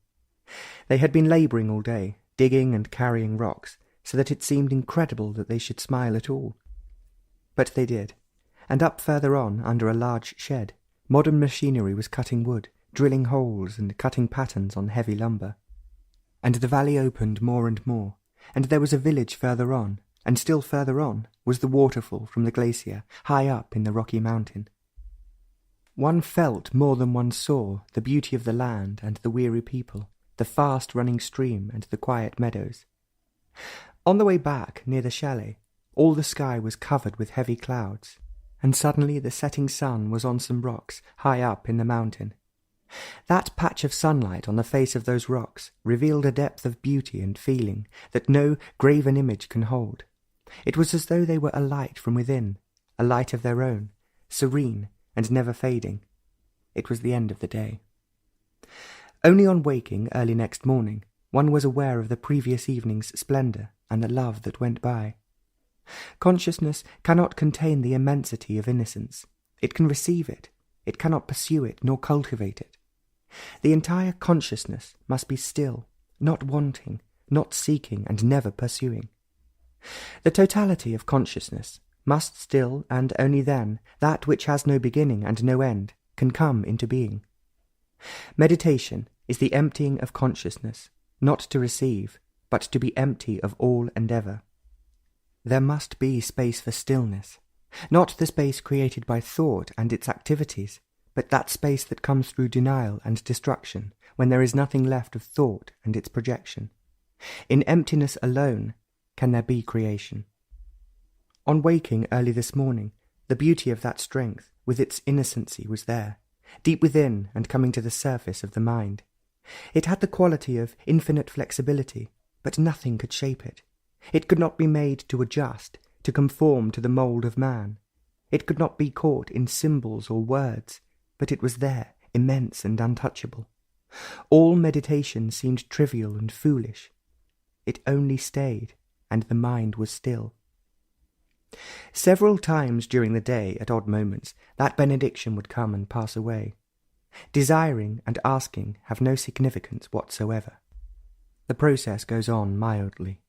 They had been labouring all day, digging and carrying rocks, so that it seemed incredible that they should smile at all. But they did, and up further on, under a large shed, modern machinery was cutting wood, drilling holes and cutting patterns on heavy lumber. And the valley opened more and more, and there was a village further on, and still further on was the waterfall from the glacier, high up in the Rocky Mountain. One felt more than one saw the beauty of the land and the weary people, the fast-running stream and the quiet meadows. On the way back, near the chalet, all the sky was covered with heavy clouds, and suddenly the setting sun was on some rocks high up in the mountain. That patch of sunlight on the face of those rocks revealed a depth of beauty and feeling that no graven image can hold. It was as though they were alight from within, a light of their own, serene and never fading. It was the end of the day. Only on waking early next morning, one was aware of the previous evening's splendour and the love that went by. Consciousness cannot contain the immensity of innocence. It can receive it. It cannot pursue it nor cultivate it. The entire consciousness must be still, not wanting, not seeking, and never pursuing. The totality of consciousness must still, and only then, that which has no beginning and no end, can come into being. Meditation is the emptying of consciousness, not to receive, but to be empty of all and ever. There must be space for stillness, not the space created by thought and its activities, but that space that comes through denial and destruction, when there is nothing left of thought and its projection. In emptiness alone can there be creation. On waking early this morning, the beauty of that strength, with its innocency, was there, deep within and coming to the surface of the mind. It had the quality of infinite flexibility, but nothing could shape it. It could not be made to adjust, to conform to the mould of man. It could not be caught in symbols or words, but it was there, immense and untouchable. All meditation seemed trivial and foolish. It only stayed, and the mind was still. Several times during the day, at odd moments, that benediction would come and pass away. Desiring and asking have no significance whatsoever. The process goes on mildly.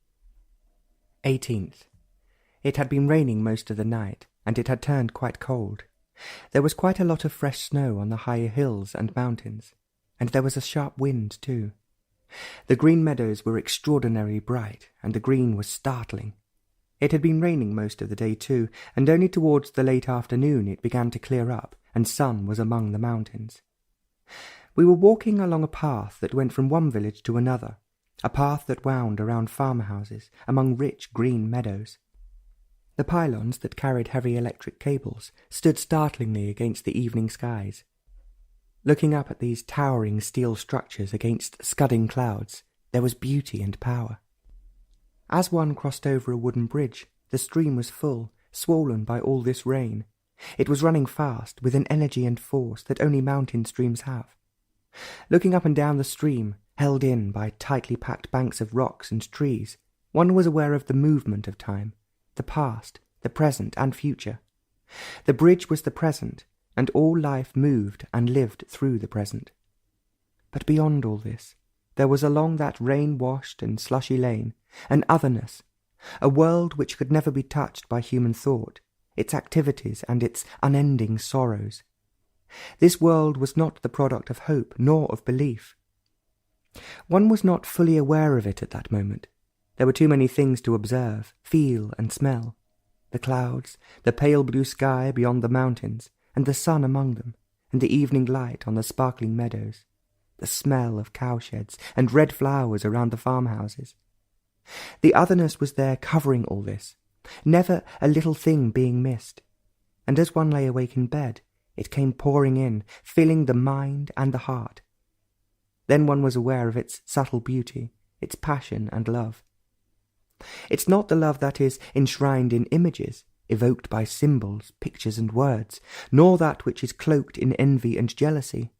18th. It had been raining most of the night, and it had turned quite cold. There was quite a lot of fresh snow on the higher hills and mountains, and there was a sharp wind too. The green meadows were extraordinarily bright, and the green was startling. It had been raining most of the day too, and only towards the late afternoon it began to clear up, and sun was among the mountains. We were walking along a path that went from one village to another, a path that wound around farmhouses, among rich green meadows. The pylons that carried heavy electric cables stood startlingly against the evening skies. Looking up at these towering steel structures against scudding clouds, there was beauty and power. As one crossed over a wooden bridge, the stream was full, swollen by all this rain. It was running fast, with an energy and force that only mountain streams have. Looking up and down the stream, held in by tightly packed banks of rocks and trees, one was aware of the movement of time, the past, the present, and future. The bridge was the present, and all life moved and lived through the present. But beyond all this, there was along that rain-washed and slushy lane an otherness, a world which could never be touched by human thought, its activities and its unending sorrows. This world was not the product of hope nor of belief. One was not fully aware of it at that moment. There were too many things to observe, feel, and smell. The clouds, the pale blue sky beyond the mountains, and the sun among them, and the evening light on the sparkling meadows, the smell of cowsheds and red flowers around the farmhouses. The otherness was there covering all this, never a little thing being missed, and as one lay awake in bed, it came pouring in, filling the mind and the heart. Then one was aware of its subtle beauty, its passion and love. It's not the love that is enshrined in images, evoked by symbols, pictures and words, nor that which is cloaked in envy and jealousy,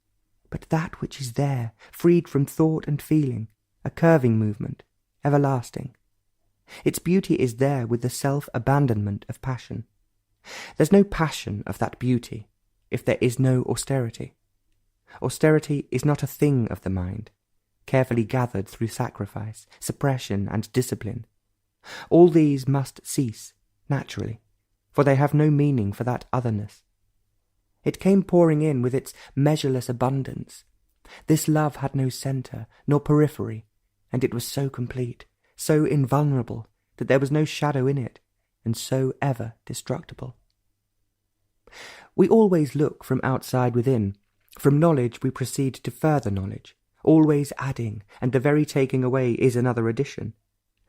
but that which is there, freed from thought and feeling, a curving movement, everlasting. Its beauty is there with the self-abandonment of passion. There's no passion of that beauty if there is no austerity. Austerity is not a thing of the mind, carefully gathered through sacrifice, suppression, and discipline. All these must cease, naturally, for they have no meaning for that otherness. It came pouring in with its measureless abundance. This love had no centre, nor periphery, and it was so complete, so invulnerable, that there was no shadow in it, and so ever destructible. We always look from outside within. From knowledge we proceed to further knowledge, always adding, and the very taking away is another addition.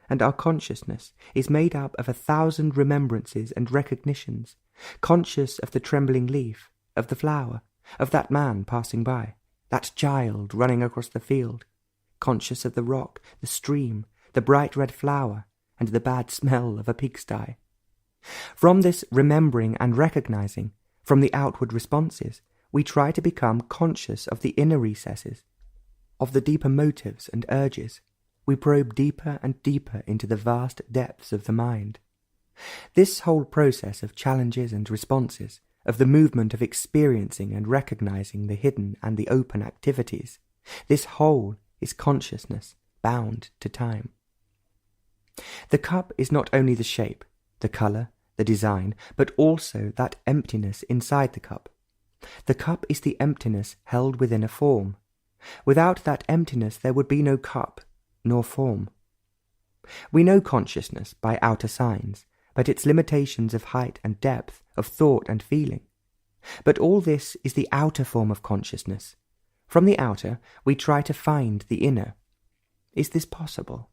And our consciousness is made up of 1,000 remembrances and recognitions, conscious of the trembling leaf, of the flower, of that man passing by, that child running across the field, conscious of the rock, the stream, the bright red flower, and the bad smell of a pigsty. From this remembering and recognizing, from the outward responses, we try to become conscious of the inner recesses, of the deeper motives and urges. We probe deeper and deeper into the vast depths of the mind. This whole process of challenges and responses, of the movement of experiencing and recognizing the hidden and the open activities, this whole is consciousness bound to time. The cup is not only the shape, the colour, the design, but also that emptiness inside the cup. The cup is the emptiness held within a form. Without that emptiness there would be no cup, nor form. We know consciousness by outer signs, but its limitations of height and depth, of thought and feeling. But all this is the outer form of consciousness. From the outer, we try to find the inner. Is this possible?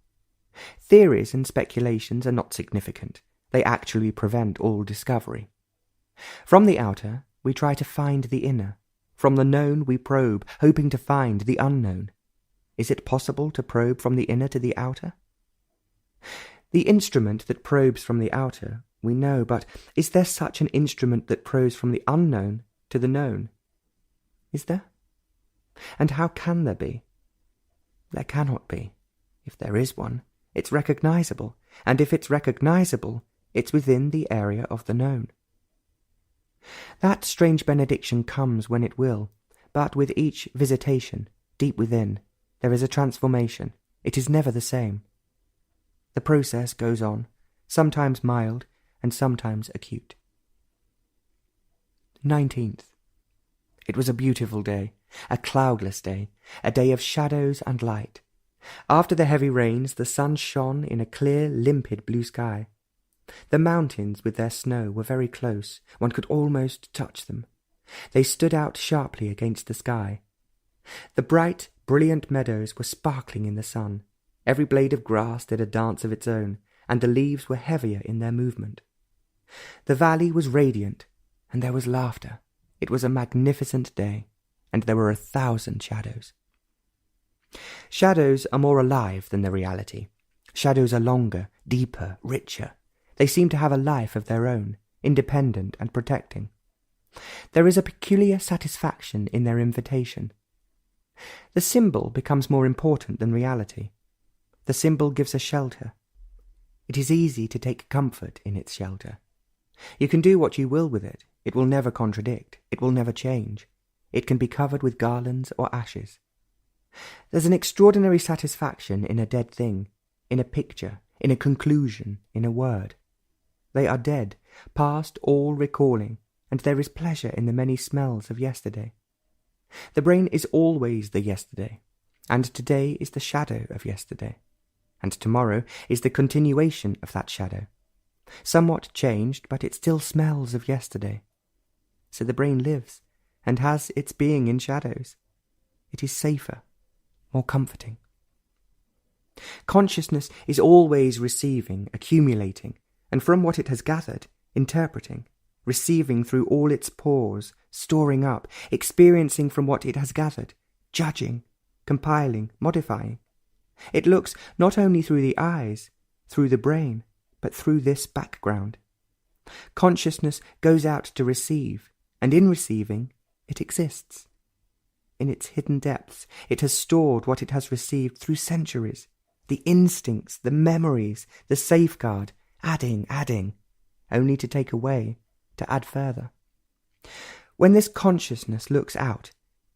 Theories and speculations are not significant. They actually prevent all discovery. From the outer, we try to find the inner. From the known we probe, hoping to find the unknown. Is it possible to probe from the inner to the outer? The instrument that probes from the outer, we know, but is there such an instrument that probes from the unknown to the known? Is there? And how can there be? There cannot be. If there is one, it's recognizable, and if it's recognizable, it's within the area of the known. That strange benediction comes when it will, but with each visitation, deep within, there is a transformation. It is never the same. The process goes on, sometimes mild and sometimes acute. 19th. It was a beautiful day, a cloudless day, a day of shadows and light. After the heavy rains, the sun shone in a clear, limpid blue sky. The mountains with their snow were very close. One could almost touch them. They stood out sharply against the sky. The bright, brilliant meadows were sparkling in the sun. Every blade of grass did a dance of its own, and the leaves were heavier in their movement. The valley was radiant, and there was laughter. It was a magnificent day, and there were 1,000 shadows. Shadows are more alive than the reality. Shadows are longer, deeper, richer. They seem to have a life of their own, independent and protecting. There is a peculiar satisfaction in their invitation. The symbol becomes more important than reality. The symbol gives a shelter. It is easy to take comfort in its shelter. You can do what you will with it. It will never contradict. It will never change. It can be covered with garlands or ashes. There's an extraordinary satisfaction in a dead thing, in a picture, in a conclusion, in a word. They are dead, past all recalling, and there is pleasure in the many smells of yesterday. The brain is always the yesterday, and today is the shadow of yesterday, and tomorrow is the continuation of that shadow. Somewhat changed, but it still smells of yesterday. So the brain lives, and has its being in shadows. It is safer, more comforting. Consciousness is always receiving, accumulating, and from what it has gathered, interpreting, receiving through all its pores, storing up, experiencing from what it has gathered, judging, compiling, modifying. It looks not only through the eyes, through the brain, but through this background. Consciousness goes out to receive, and in receiving, it exists. In its hidden depths, it has stored what it has received through centuries, the instincts, the memories, the safeguard, adding, only to take away, to add further. When this consciousness looks out,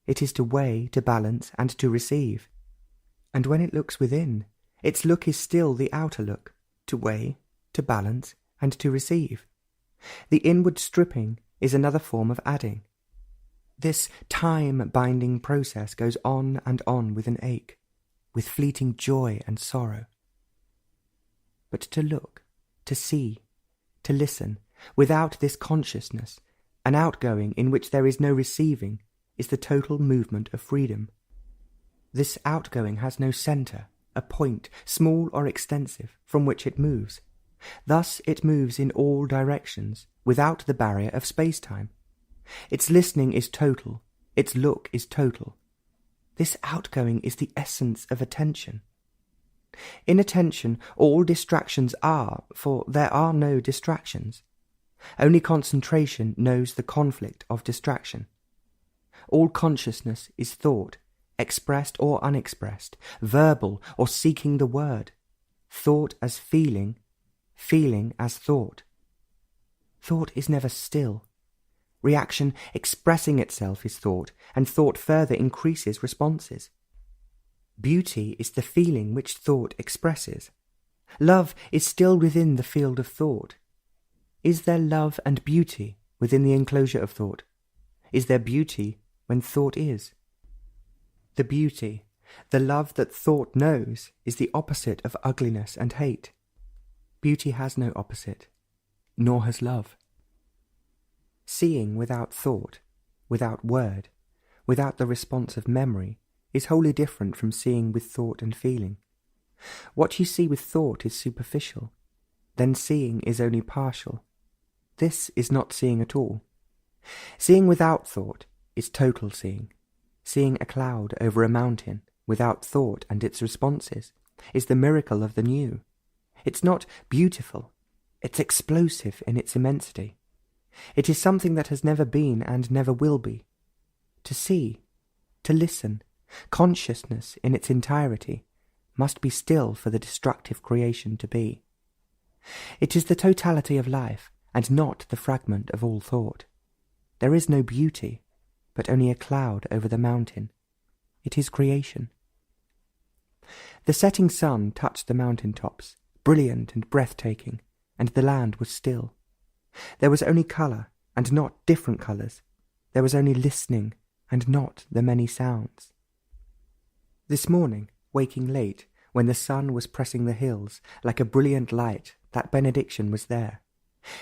it is to weigh, to balance, and to receive. And when it looks within, its look is still the outer look, to weigh, to balance, and to receive. The inward stripping is another form of adding. This time-binding process goes on and on with an ache, with fleeting joy and sorrow. But to look, to see, to listen, without this consciousness, an outgoing in which there is no receiving, is the total movement of freedom. This outgoing has no centre, a point, small or extensive, from which it moves. Thus it moves in all directions, without the barrier of space-time. Its listening is total, its look is total. This outgoing is the essence of attention. In attention, all distractions are, for there are no distractions. Only concentration knows the conflict of distraction. All consciousness is thought, expressed or unexpressed, verbal or seeking the word, thought as feeling, feeling as thought. Thought is never still. Reaction expressing itself is thought, and thought further increases responses. Beauty is the feeling which thought expresses. Love is still within the field of thought. Is there love and beauty within the enclosure of thought? Is there beauty when thought is? The beauty, the love that thought knows, is the opposite of ugliness and hate. Beauty has no opposite, nor has love. Seeing without thought, without word, without the response of memory, is wholly different from seeing with thought and feeling. What you see with thought is superficial, then seeing is only partial. This is not seeing at all. Seeing without thought is total seeing. Seeing a cloud over a mountain, without thought and its responses, is the miracle of the new. It's not beautiful, it's explosive in its immensity. It is something that has never been and never will be. To see, to listen, consciousness in its entirety, must be still for the destructive creation to be. It is the totality of life, and not the fragment of all thought. There is no beauty, but only a cloud over the mountain. It is creation. The setting sun touched the mountain tops, brilliant and breathtaking, and the land was still. There was only colour, and not different colours. There was only listening, and not the many sounds. This morning, waking late, when the sun was pressing the hills, like a brilliant light, that benediction was there.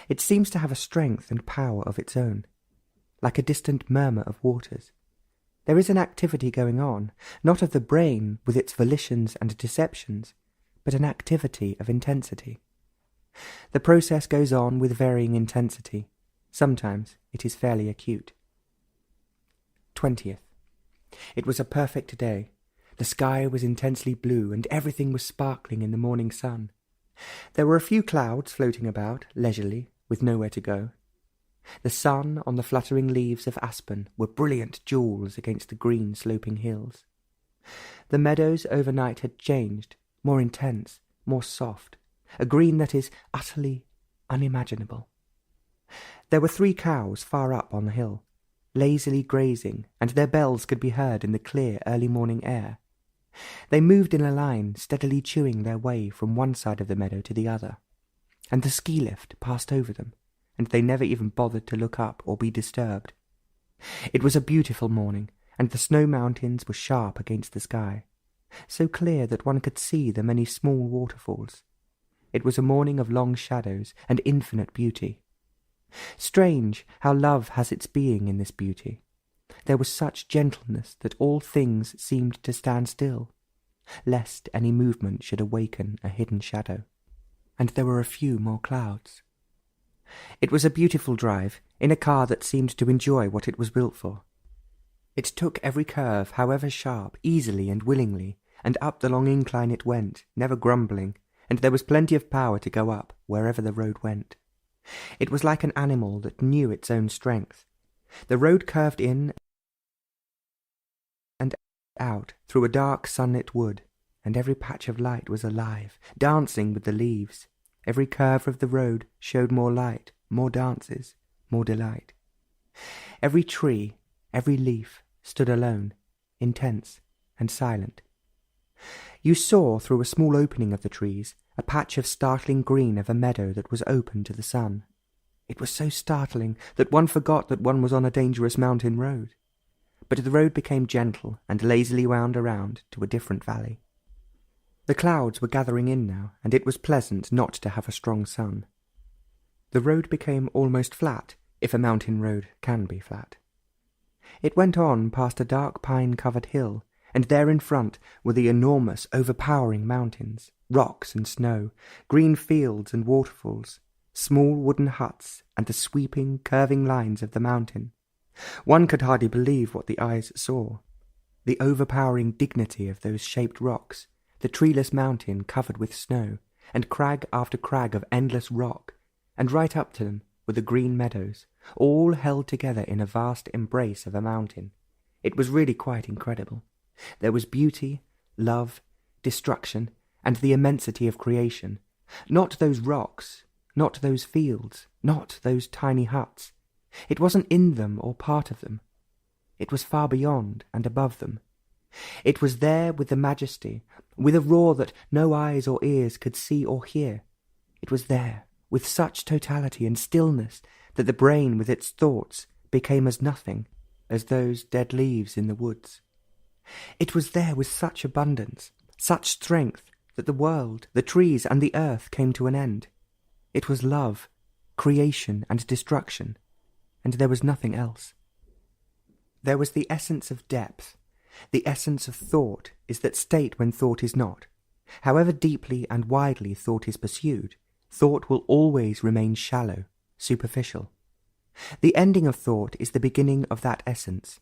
It seems to have a strength and power of its own, like a distant murmur of waters. There is an activity going on, not of the brain with its volitions and deceptions, but an activity of intensity. The process goes on with varying intensity. Sometimes it is fairly acute. 20th. It was a perfect day. The sky was intensely blue, and everything was sparkling in the morning sun. There were a few clouds floating about, leisurely, with nowhere to go. The sun on the fluttering leaves of aspen were brilliant jewels against the green sloping hills. The meadows overnight had changed, more intense, more soft, a green that is utterly unimaginable. There were 3 cows far up on the hill, lazily grazing, and their bells could be heard in the clear early morning air. They moved in a line, steadily chewing their way from one side of the meadow to the other, and the ski lift passed over them, and they never even bothered to look up or be disturbed. It was a beautiful morning, and the snow mountains were sharp against the sky, so clear that one could see the many small waterfalls. It was a morning of long shadows and infinite beauty. Strange how love has its being in this beauty. There was such gentleness that all things seemed to stand still, lest any movement should awaken a hidden shadow. And there were a few more clouds. It was a beautiful drive, in a car that seemed to enjoy what it was built for. It took every curve, however sharp, easily and willingly, and up the long incline it went, never grumbling, and there was plenty of power to go up wherever the road went. It was like an animal that knew its own strength. The road curved in and out through a dark sunlit wood, and every patch of light was alive, dancing with the leaves. Every curve of the road showed more light, more dances, more delight. Every tree, every leaf stood alone, intense and silent. You saw through a small opening of the trees a patch of startling green of a meadow that was open to the sun. It was so startling that one forgot that one was on a dangerous mountain road. But the road became gentle and lazily wound around to a different valley. The clouds were gathering in now, and it was pleasant not to have a strong sun. The road became almost flat, if a mountain road can be flat. It went on past a dark pine-covered hill, and there in front were the enormous, overpowering mountains, rocks and snow, green fields and waterfalls, small wooden huts, and the sweeping, curving lines of the mountain. One could hardly believe what the eyes saw. the overpowering dignity of those shaped rocks, the treeless mountain covered with snow, and crag after crag of endless rock, and right up to them were the green meadows, all held together in a vast embrace of a mountain. It was really quite incredible. There was beauty, love, destruction, and the immensity of creation. Not those rocks, not those fields, not those tiny huts. It wasn't in them or part of them. It was far beyond and above them. It was there with the majesty, with a roar that no eyes or ears could see or hear. It was there with such totality and stillness that the brain with its thoughts became as nothing as those dead leaves in the woods. It was there with such abundance, such strength, that the world, the trees, and the earth came to an end. It was love, creation, and destruction, and there was nothing else. There was the essence of depth. The essence of thought is that state when thought is not. However deeply and widely thought is pursued, thought will always remain shallow, superficial. The ending of thought is the beginning of that essence.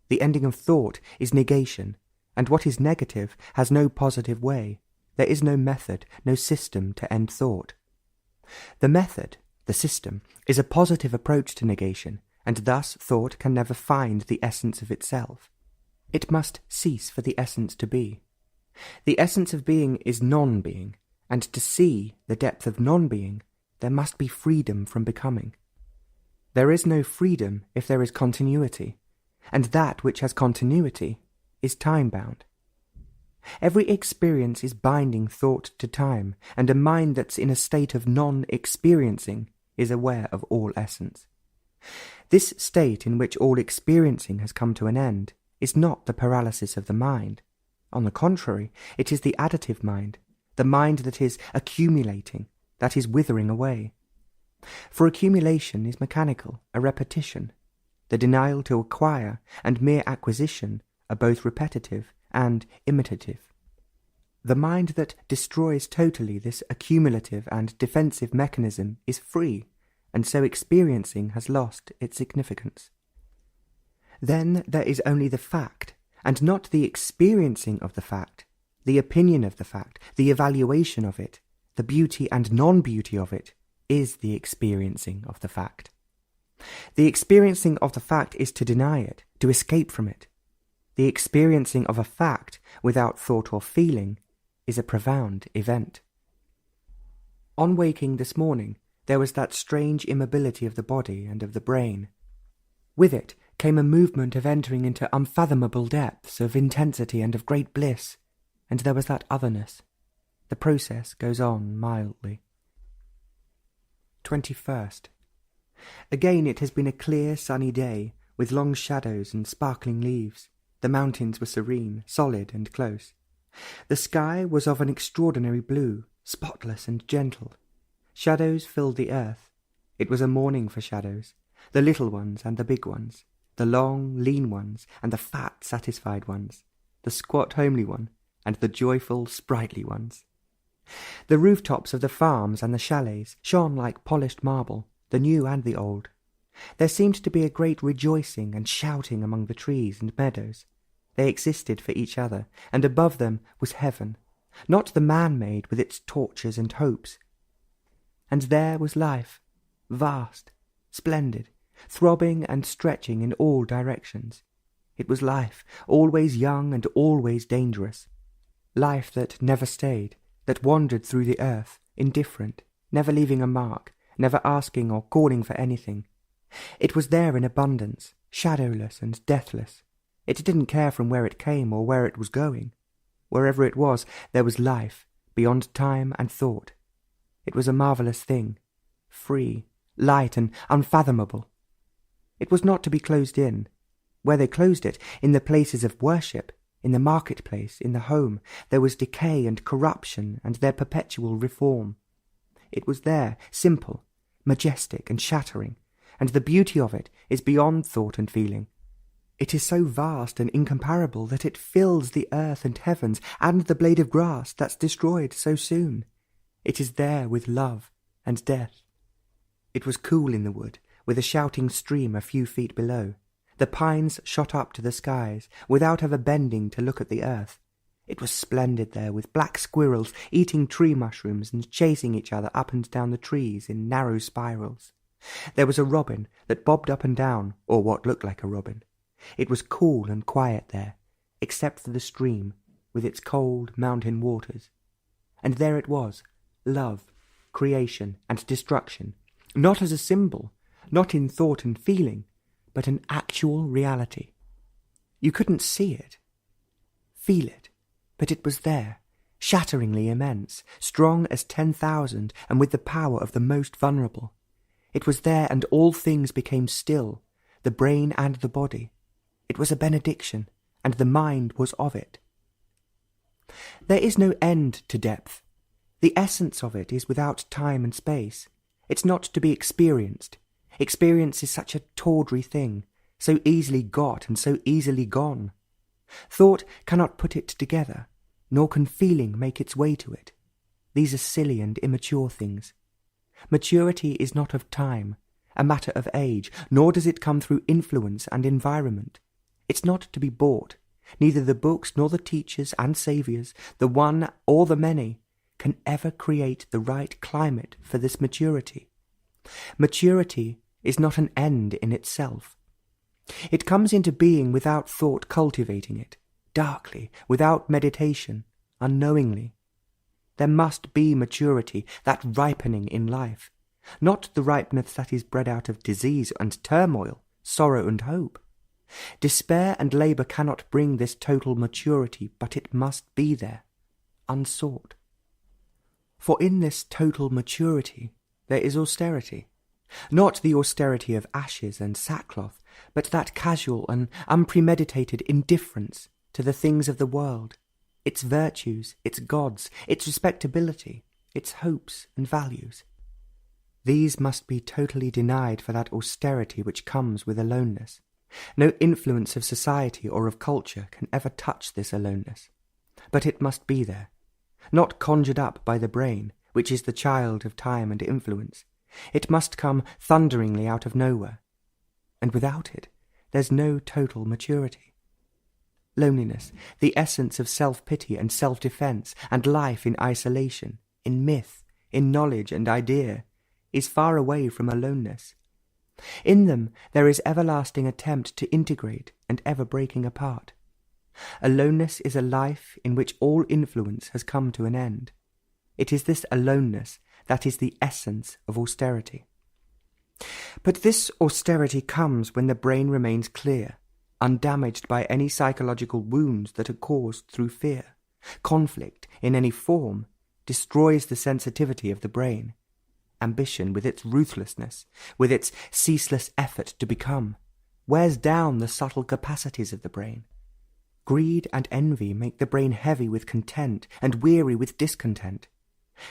The ending of thought is negation, and what is negative has no positive way. There is no method, no system to end thought. The method, the system, is a positive approach to negation, and thus thought can never find the essence of itself. It must cease for the essence to be. The essence of being is non-being, and to see the depth of non-being, there must be freedom from becoming. There is no freedom if there is continuity, and that which has continuity is time-bound. Every experience is binding thought to time, and a mind that's in a state of non-experiencing is aware of all essence. This state in which all experiencing has come to an end is not the paralysis of the mind. On the contrary, it is the additive mind, the mind that is accumulating, that is withering away. For accumulation is mechanical, a repetition. The denial to acquire and mere acquisition are both repetitive and imitative. The mind that destroys totally this accumulative and defensive mechanism is free, and so experiencing has lost its significance. Then there is only the fact, and not the experiencing of the fact, the opinion of the fact, the evaluation of it, the beauty and non-beauty of it, is the experiencing of the fact. The experiencing of the fact is to deny it, to escape from it. The experiencing of a fact without thought or feeling is a profound event. On waking this morning, there was that strange immobility of the body and of the brain. With it came a movement of entering into unfathomable depths of intensity and of great bliss, and there was that otherness. The process goes on mildly. 21st. Again it has been a clear sunny day, with long shadows and sparkling leaves. The mountains were serene, solid and close. The sky was of an extraordinary blue, spotless and gentle. Shadows filled the earth. It was a morning for shadows, the little ones and the big ones, the long, lean ones and the fat, satisfied ones, the squat, homely one and the joyful, sprightly ones. The rooftops of the farms and the chalets shone like polished marble, the new and the old. There seemed to be a great rejoicing and shouting among the trees and meadows. They existed for each other, and above them was heaven, not the man-made with its tortures and hopes. And there was life, vast, splendid, throbbing and stretching in all directions. It was life, always young and always dangerous. Life that never stayed, that wandered through the earth, indifferent, never leaving a mark, never asking or calling for anything. It was there in abundance, shadowless and deathless. It didn't care from where it came or where it was going. Wherever it was, there was life, beyond time and thought. It was a marvellous thing, free, light and unfathomable. It was not to be closed in. Where they closed it, in the places of worship, in the marketplace, in the home, there was decay and corruption and their perpetual reform. It was there, simple, majestic and shattering, and the beauty of it is beyond thought and feeling. It is so vast and incomparable that it fills the earth and heavens and the blade of grass that's destroyed so soon. It is there with love and death. It was cool in the wood, with a shouting stream a few feet below. The pines shot up to the skies without ever bending to look at the earth. It was splendid there, with black squirrels eating tree mushrooms and chasing each other up and down the trees in narrow spirals. There was a robin that bobbed up and down, or what looked like a robin. It was cool and quiet there, except for the stream, with its cold mountain waters. And there it was, love, creation, and destruction, not as a symbol, not in thought and feeling, but an actual reality. You couldn't see it, feel it, but it was there, shatteringly immense, strong as 10,000, and with the power of the most vulnerable. It was there, and all things became still, the brain and the body. It was a benediction, and the mind was of it. There is no end to depth. The essence of it is without time and space. It's not to be experienced. Experience is such a tawdry thing, so easily got and so easily gone. Thought cannot put it together, nor can feeling make its way to it. These are silly and immature things. Maturity is not of time, a matter of age, nor does it come through influence and environment. It's not to be bought. Neither the books nor the teachers and saviours, the one or the many, can ever create the right climate for this maturity. Maturity is not an end in itself. It comes into being without thought cultivating it, darkly, without meditation, unknowingly. There must be maturity, that ripening in life, not the ripeness that is bred out of disease and turmoil, sorrow and hope. Despair and labour cannot bring this total maturity, but it must be there, unsought. For in this total maturity there is austerity, not the austerity of ashes and sackcloth, but that casual and unpremeditated indifference to the things of the world, its virtues, its gods, its respectability, its hopes and values. These must be totally denied for that austerity which comes with aloneness. No influence of society or of culture can ever touch this aloneness. But it must be there, not conjured up by the brain, which is the child of time and influence. It must come thunderingly out of nowhere. And without it, there's no total maturity. Loneliness, the essence of self-pity and self-defence and life in isolation, in myth, in knowledge and idea, is far away from aloneness. In them there is everlasting attempt to integrate and ever breaking apart. Aloneness is a life in which all influence has come to an end. It is this aloneness that is the essence of austerity. But this austerity comes when the brain remains clear, undamaged by any psychological wounds that are caused through fear. Conflict, in any form, destroys the sensitivity of the brain. Ambition, with its ruthlessness, with its ceaseless effort to become, wears down the subtle capacities of the brain. Greed and envy make the brain heavy with content and weary with discontent.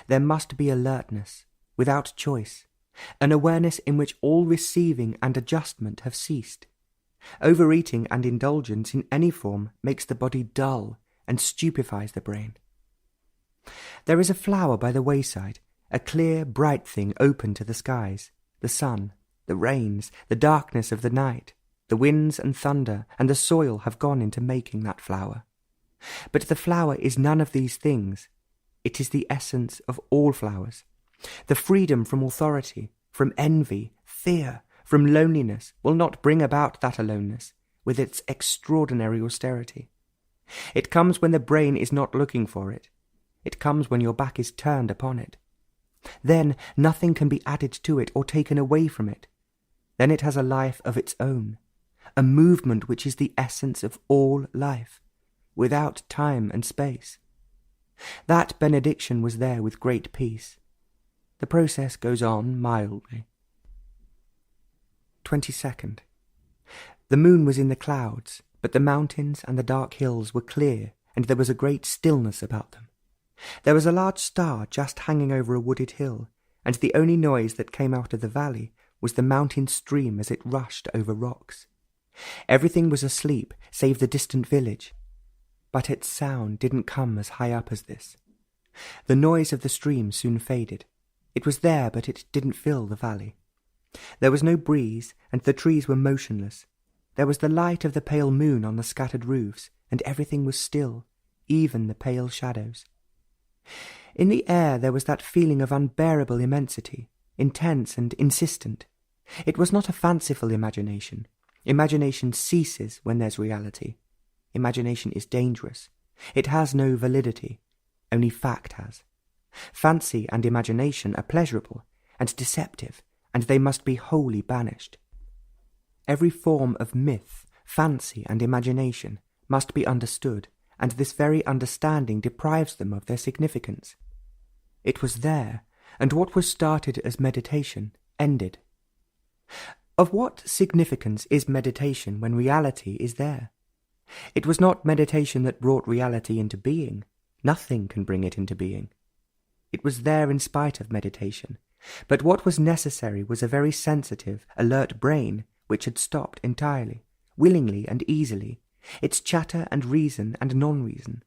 There must be alertness, without choice, an awareness in which all receiving and adjustment have ceased. Overeating and indulgence in any form makes the body dull and stupefies the brain. There is a flower by the wayside, a clear, bright thing open to the skies, the sun, the rains, the darkness of the night, the winds and thunder and the soil have gone into making that flower. But the flower is none of these things. It is the essence of all flowers. The freedom from authority, from envy, fear, from loneliness will not bring about that aloneness with its extraordinary austerity. It comes when the brain is not looking for it. It comes when your back is turned upon it. Then nothing can be added to it or taken away from it. Then it has a life of its own, a movement which is the essence of all life, without time and space. That benediction was there with great peace. The process goes on mildly. 22nd. The moon was in the clouds, but the mountains and the dark hills were clear, and there was a great stillness about them. There was a large star just hanging over a wooded hill, and the only noise that came out of the valley was the mountain stream as it rushed over rocks. Everything was asleep, save the distant village. But its sound didn't come as high up as this. The noise of the stream soon faded. It was there, but it didn't fill the valley. There was no breeze, and the trees were motionless. There was the light of the pale moon on the scattered roofs, and everything was still, even the pale shadows. In the air there was that feeling of unbearable immensity, intense and insistent. It was not a fanciful imagination. Imagination ceases when there's reality. Imagination is dangerous. It has no validity. Only fact has. Fancy and imagination are pleasurable and deceptive, and they must be wholly banished. Every form of myth, fancy, and imagination must be understood, and this very understanding deprives them of their significance. It was there, and what was started as meditation ended. Of what significance is meditation when reality is there? It was not meditation that brought reality into being. Nothing can bring it into being. It was there in spite of meditation, but what was necessary was a very sensitive, alert brain which had stopped entirely, willingly and easily, its chatter and reason and non-reason.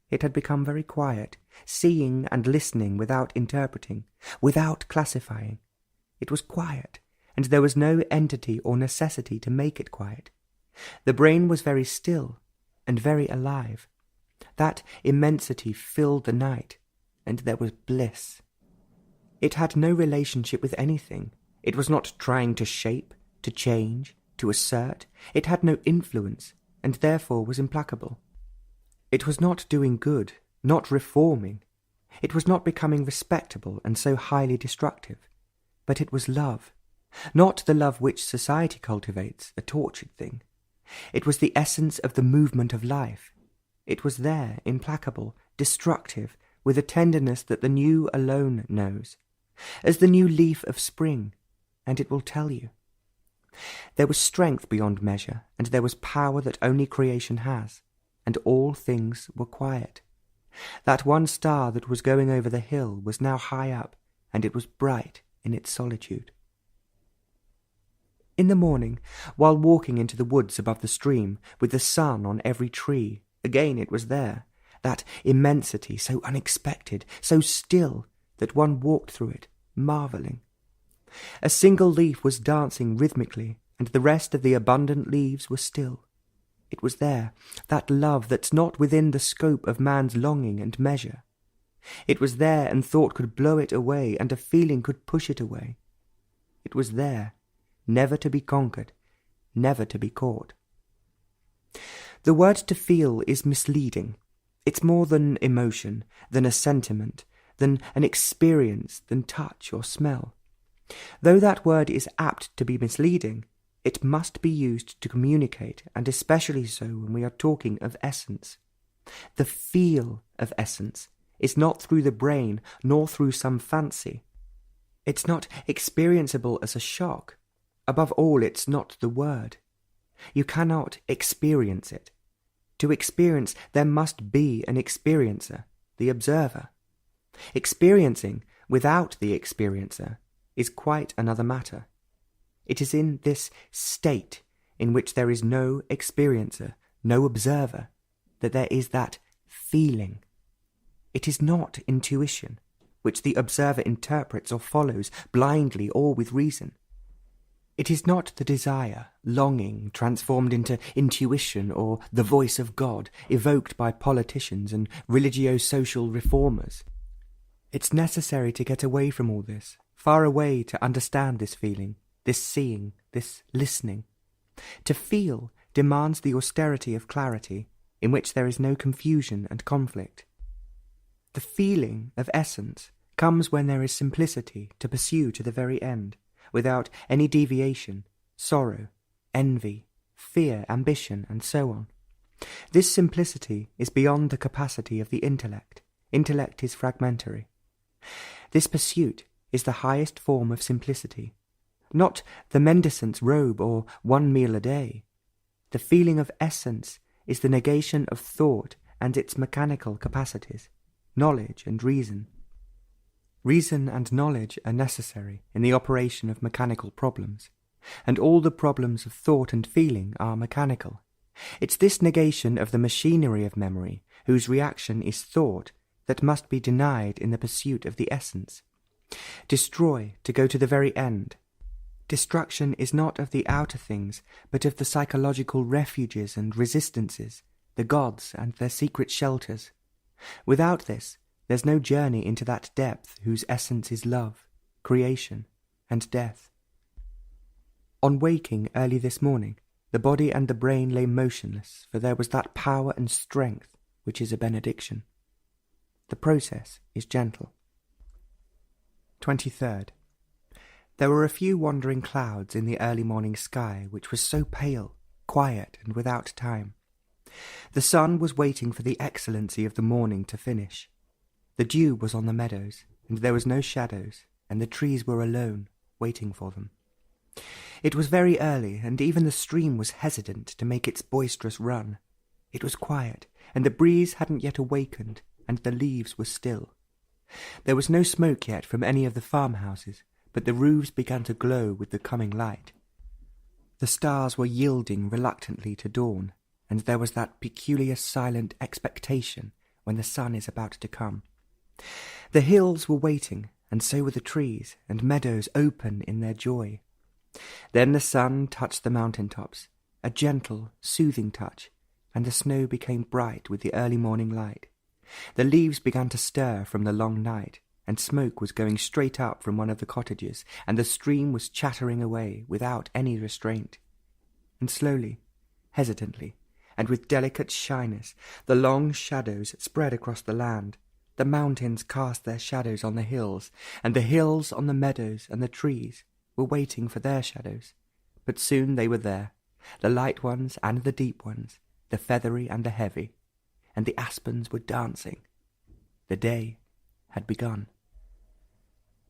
It had become very quiet, seeing and listening without interpreting, without classifying. It was quiet, and there was no entity or necessity to make it quiet. The brain was very still and very alive. That immensity filled the night, and there was bliss. It had no relationship with anything. It was not trying to shape, to change, to assert. It had no influence, and therefore was implacable. It was not doing good, not reforming. It was not becoming respectable and so highly destructive. But it was love, not the love which society cultivates, a tortured thing. It was the essence of the movement of life. It was there, implacable, destructive, with a tenderness that the new alone knows, as the new leaf of spring, and it will tell you. There was strength beyond measure, and there was power that only creation has, and all things were quiet. That one star that was going over the hill was now high up, and it was bright in its solitude. In the morning, while walking into the woods above the stream, with the sun on every tree, again it was there, that immensity so unexpected, so still, that one walked through it, marvelling. A single leaf was dancing rhythmically, and the rest of the abundant leaves were still. It was there, that love that's not within the scope of man's longing and measure. It was there, and thought could blow it away, and a feeling could push it away. It was there, never to be conquered, never to be caught. The word to feel is misleading. It's more than emotion, than a sentiment, than an experience, than touch or smell. Though that word is apt to be misleading, it must be used to communicate, and especially so when we are talking of essence. The feel of essence is not through the brain, nor through some fancy. It's not experienceable as a shock. Above all, it's not the word. You cannot experience it. To experience, there must be an experiencer, the observer. Experiencing without the experiencer is quite another matter. It is in this state in which there is no experiencer, no observer, that there is that feeling. It is not intuition, which the observer interprets or follows blindly or with reason. It is not the desire, longing, transformed into intuition or the voice of God, evoked by politicians and religio-social reformers. It's necessary to get away from all this, far away to understand this feeling, this seeing, this listening. To feel demands the austerity of clarity, in which there is no confusion and conflict. The feeling of essence comes when there is simplicity to pursue to the very end, without any deviation, sorrow, envy, fear, ambition, and so on. This simplicity is beyond the capacity of the intellect. Intellect is fragmentary. This pursuit is the highest form of simplicity, not the mendicant's robe or one meal a day. The feeling of essence is the negation of thought and its mechanical capacities, knowledge and reason. Reason and knowledge are necessary in the operation of mechanical problems, and all the problems of thought and feeling are mechanical. It's this negation of the machinery of memory, whose reaction is thought, that must be denied in the pursuit of the essence. Destroy to go to the very end. Destruction is not of the outer things, but of the psychological refuges and resistances, the gods and their secret shelters. Without this, there's no journey into that depth whose essence is love, creation, and death. On waking early this morning, the body and the brain lay motionless, for there was that power and strength which is a benediction. The process is gentle. 23rd. There were a few wandering clouds in the early morning sky, which was so pale, quiet, and without time. The sun was waiting for the excellency of the morning to finish. The dew was on the meadows, and there was no shadows, and the trees were alone, waiting for them. It was very early, and even the stream was hesitant to make its boisterous run. It was quiet, and the breeze hadn't yet awakened, and the leaves were still. There was no smoke yet from any of the farmhouses, but the roofs began to glow with the coming light. The stars were yielding reluctantly to dawn, and there was that peculiar silent expectation when the sun is about to come. The hills were waiting, and so were the trees and meadows open in their joy. Then the sun touched the mountain tops, a gentle, soothing touch, and the snow became bright with the early morning light. The leaves began to stir from the long night, and smoke was going straight up from one of the cottages, and the stream was chattering away without any restraint. And slowly, hesitantly, and with delicate shyness, the long shadows spread across the land. The mountains cast their shadows on the hills, and the hills on the meadows, and the trees were waiting for their shadows. But soon they were there, the light ones and the deep ones, the feathery and the heavy, and the aspens were dancing. The day had begun.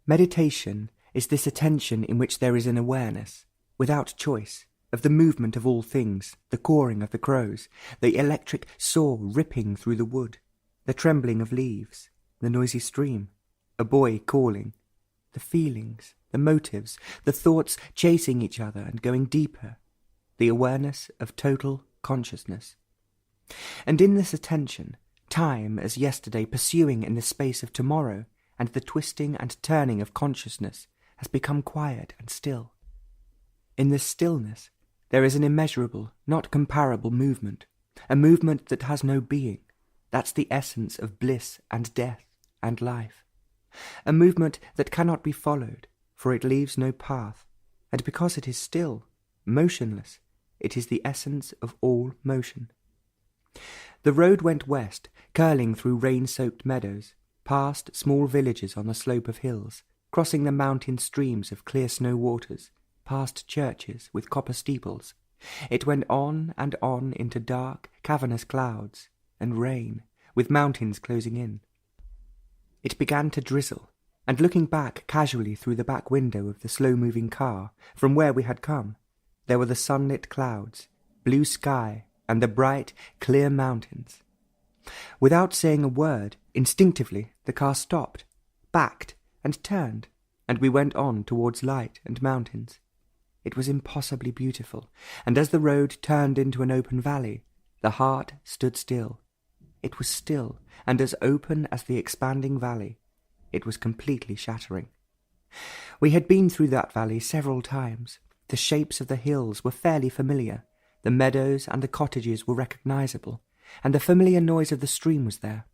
Meditation is this attention in which there is an awareness, without choice, of the movement of all things, the cawing of the crows, the electric saw ripping through the wood, the trembling of leaves, the noisy stream, a boy calling, the feelings, the motives, the thoughts chasing each other and going deeper, the awareness of total consciousness. And in this attention, time as yesterday pursuing in the space of tomorrow, and the twisting and turning of consciousness has become quiet and still. In this stillness, there is an immeasurable, not comparable movement, a movement that has no being. That's the essence of bliss and death and life. A movement that cannot be followed, for it leaves no path, and because it is still, motionless, it is the essence of all motion. The road went west, curling through rain-soaked meadows, past small villages on the slope of hills, crossing the mountain streams of clear snow waters, past churches with copper steeples. It went on and on into dark, cavernous clouds, and rain, with mountains closing in. It began to drizzle, and looking back casually through the back window of the slow-moving car, from where we had come, there were the sunlit clouds, blue sky, and the bright, clear mountains. Without saying a word, instinctively the car stopped, backed, and turned, and we went on towards light and mountains. It was impossibly beautiful, and as the road turned into an open valley, the heart stood still. It was still, and as open as the expanding valley. It was completely shattering. We had been through that valley several times. The shapes of the hills were fairly familiar. The meadows and the cottages were recognizable, and the familiar noise of the stream was there.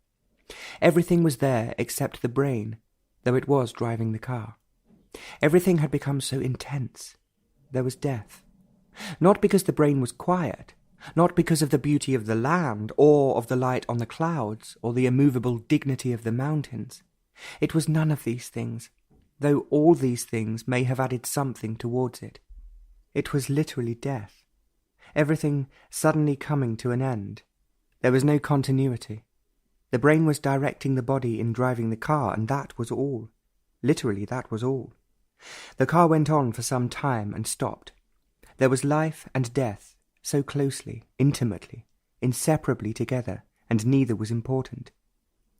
Everything was there except the brain, though it was driving the car. Everything had become so intense. There was death. Not because the brain was quiet, not because of the beauty of the land, or of the light on the clouds, or the immovable dignity of the mountains. It was none of these things, though all these things may have added something towards it. It was literally death. Everything suddenly coming to an end. There was no continuity. The brain was directing the body in driving the car, and that was all. Literally, that was all. The car went on for some time and stopped. There was life and death, so closely, intimately, inseparably together, and neither was important.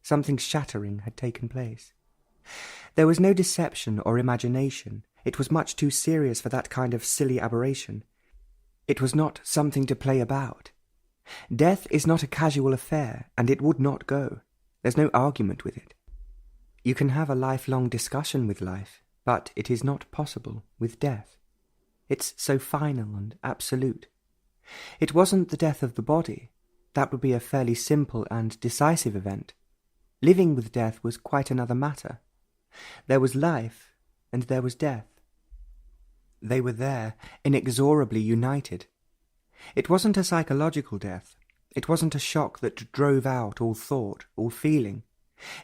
Something shattering had taken place. There was no deception or imagination. It was much too serious for that kind of silly aberration. It was not something to play about. Death is not a casual affair, and it would not go. There's no argument with it. You can have a lifelong discussion with life, but it is not possible with death. It's so final and absolute. It wasn't the death of the body. That would be a fairly simple and decisive event. Living with death was quite another matter. There was life, and there was death. They were there, inexorably united. It wasn't a psychological death. It wasn't a shock that drove out all thought, all feeling.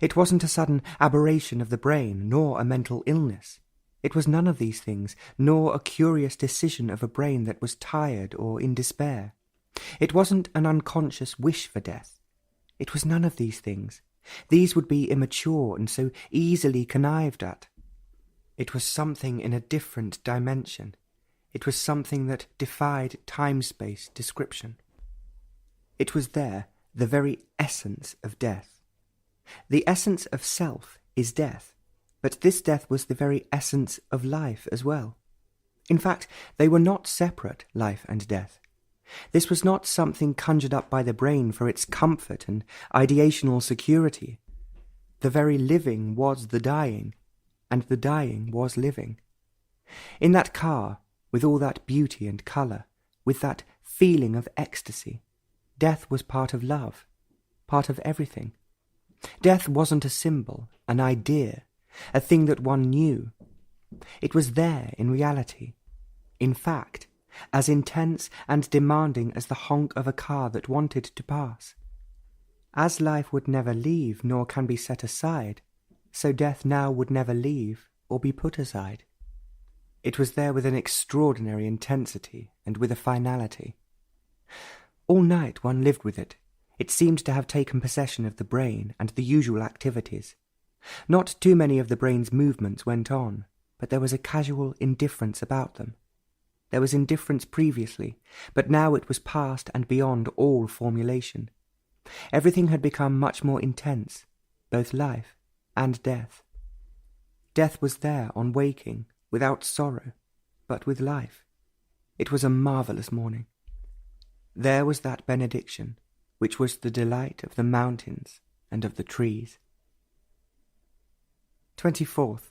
It wasn't a sudden aberration of the brain, nor a mental illness. It was none of these things, nor a curious decision of a brain that was tired or in despair. It wasn't an unconscious wish for death. It was none of these things. These would be immature and so easily connived at. It was something in a different dimension. It was something that defied time-space description. It was there, the very essence of death. The essence of self is death, but this death was the very essence of life as well. In fact, they were not separate, life and death. This was not something conjured up by the brain for its comfort and ideational security. The very living was the dying, and the dying was living. In that car, with all that beauty and colour, with that feeling of ecstasy, death was part of love, part of everything. Death wasn't a symbol, an idea, a thing that one knew. It was there in reality, in fact, as intense and demanding as the honk of a car that wanted to pass. As life would never leave nor can be set aside, so death now would never leave or be put aside. It was there with an extraordinary intensity and with a finality. All night one lived with it. It seemed to have taken possession of the brain and the usual activities. Not too many of the brain's movements went on, but there was a casual indifference about them. There was indifference previously, but now it was past and beyond all formulation. Everything had become much more intense, both life and death. Death was there on waking, without sorrow, but with life. It was a marvellous morning. There was that benediction, which was the delight of the mountains and of the trees. 24th.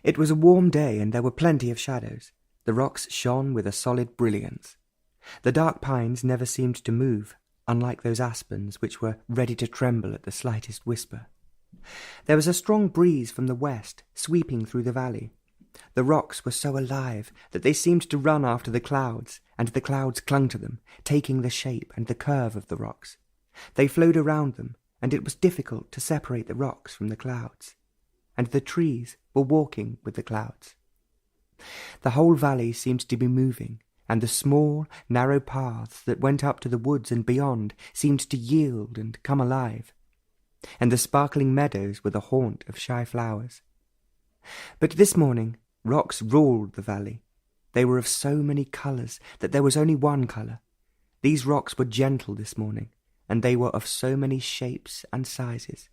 It was a warm day and there were plenty of shadows. The rocks shone with a solid brilliance. The dark pines never seemed to move, unlike those aspens which were ready to tremble at the slightest whisper. There was a strong breeze from the west, sweeping through the valley. The rocks were so alive that they seemed to run after the clouds, and the clouds clung to them, taking the shape and the curve of the rocks. They flowed around them, and it was difficult to separate the rocks from the clouds. And the trees were walking with the clouds. The whole valley seemed to be moving, and the small, narrow paths that went up to the woods and beyond seemed to yield and come alive. And the sparkling meadows were the haunt of shy flowers. But this morning, rocks ruled the valley. They were of so many colours that there was only one colour. These rocks were gentle this morning, and they were of so many shapes and sizes.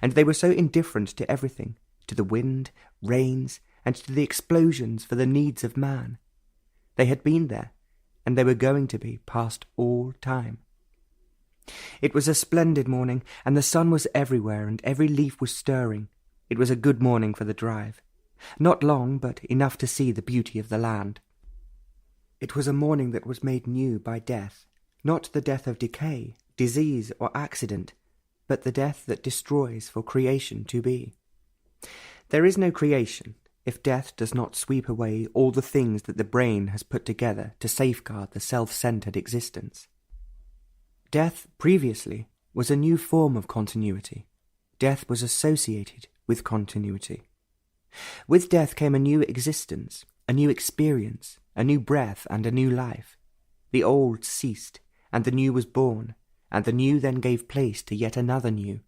And they were so indifferent to everything, to the wind, rains, and to the explosions for the needs of man. They had been there, and they were going to be past all time. It was a splendid morning, and the sun was everywhere, and every leaf was stirring. It was a good morning for the drive. Not long, but enough to see the beauty of the land. It was a morning that was made new by death, not the death of decay, disease, or accident, but the death that destroys for creation to be. There is no creation if death does not sweep away all the things that the brain has put together to safeguard the self-centered existence. Death, previously, was a new form of continuity. Death was associated with continuity. With death came a new existence, a new experience, a new breath and a new life. The old ceased, and the new was born, and the new then gave place to yet another new.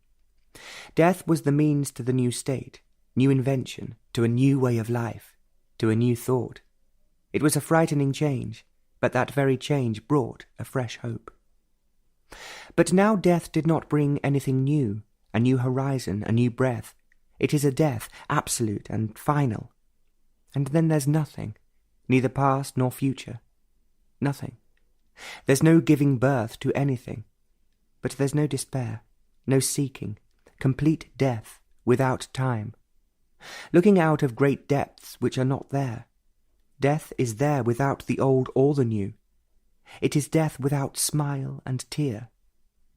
Death was the means to the new state, new invention, to a new way of life, to a new thought. It was a frightening change, but that very change brought a fresh hope. But now death did not bring anything new, a new horizon, a new breath. It is a death, absolute and final. And then there's nothing, neither past nor future. Nothing. There's no giving birth to anything. But there's no despair, no seeking, complete death without time. Looking out of great depths which are not there. Death is there without the old or the new. It is death without smile and tear.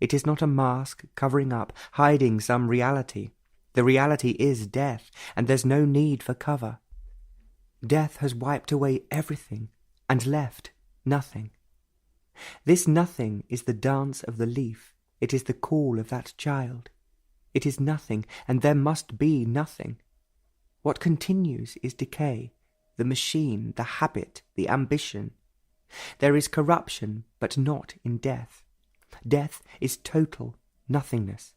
It is not a mask covering up, hiding some reality. The reality is death, and there's no need for cover. Death has wiped away everything and left nothing. This nothing is the dance of the leaf. It is the call of that child. It is nothing, and there must be nothing. What continues is decay, the machine, the habit, the ambition. There is corruption, but not in death. Death is total nothingness.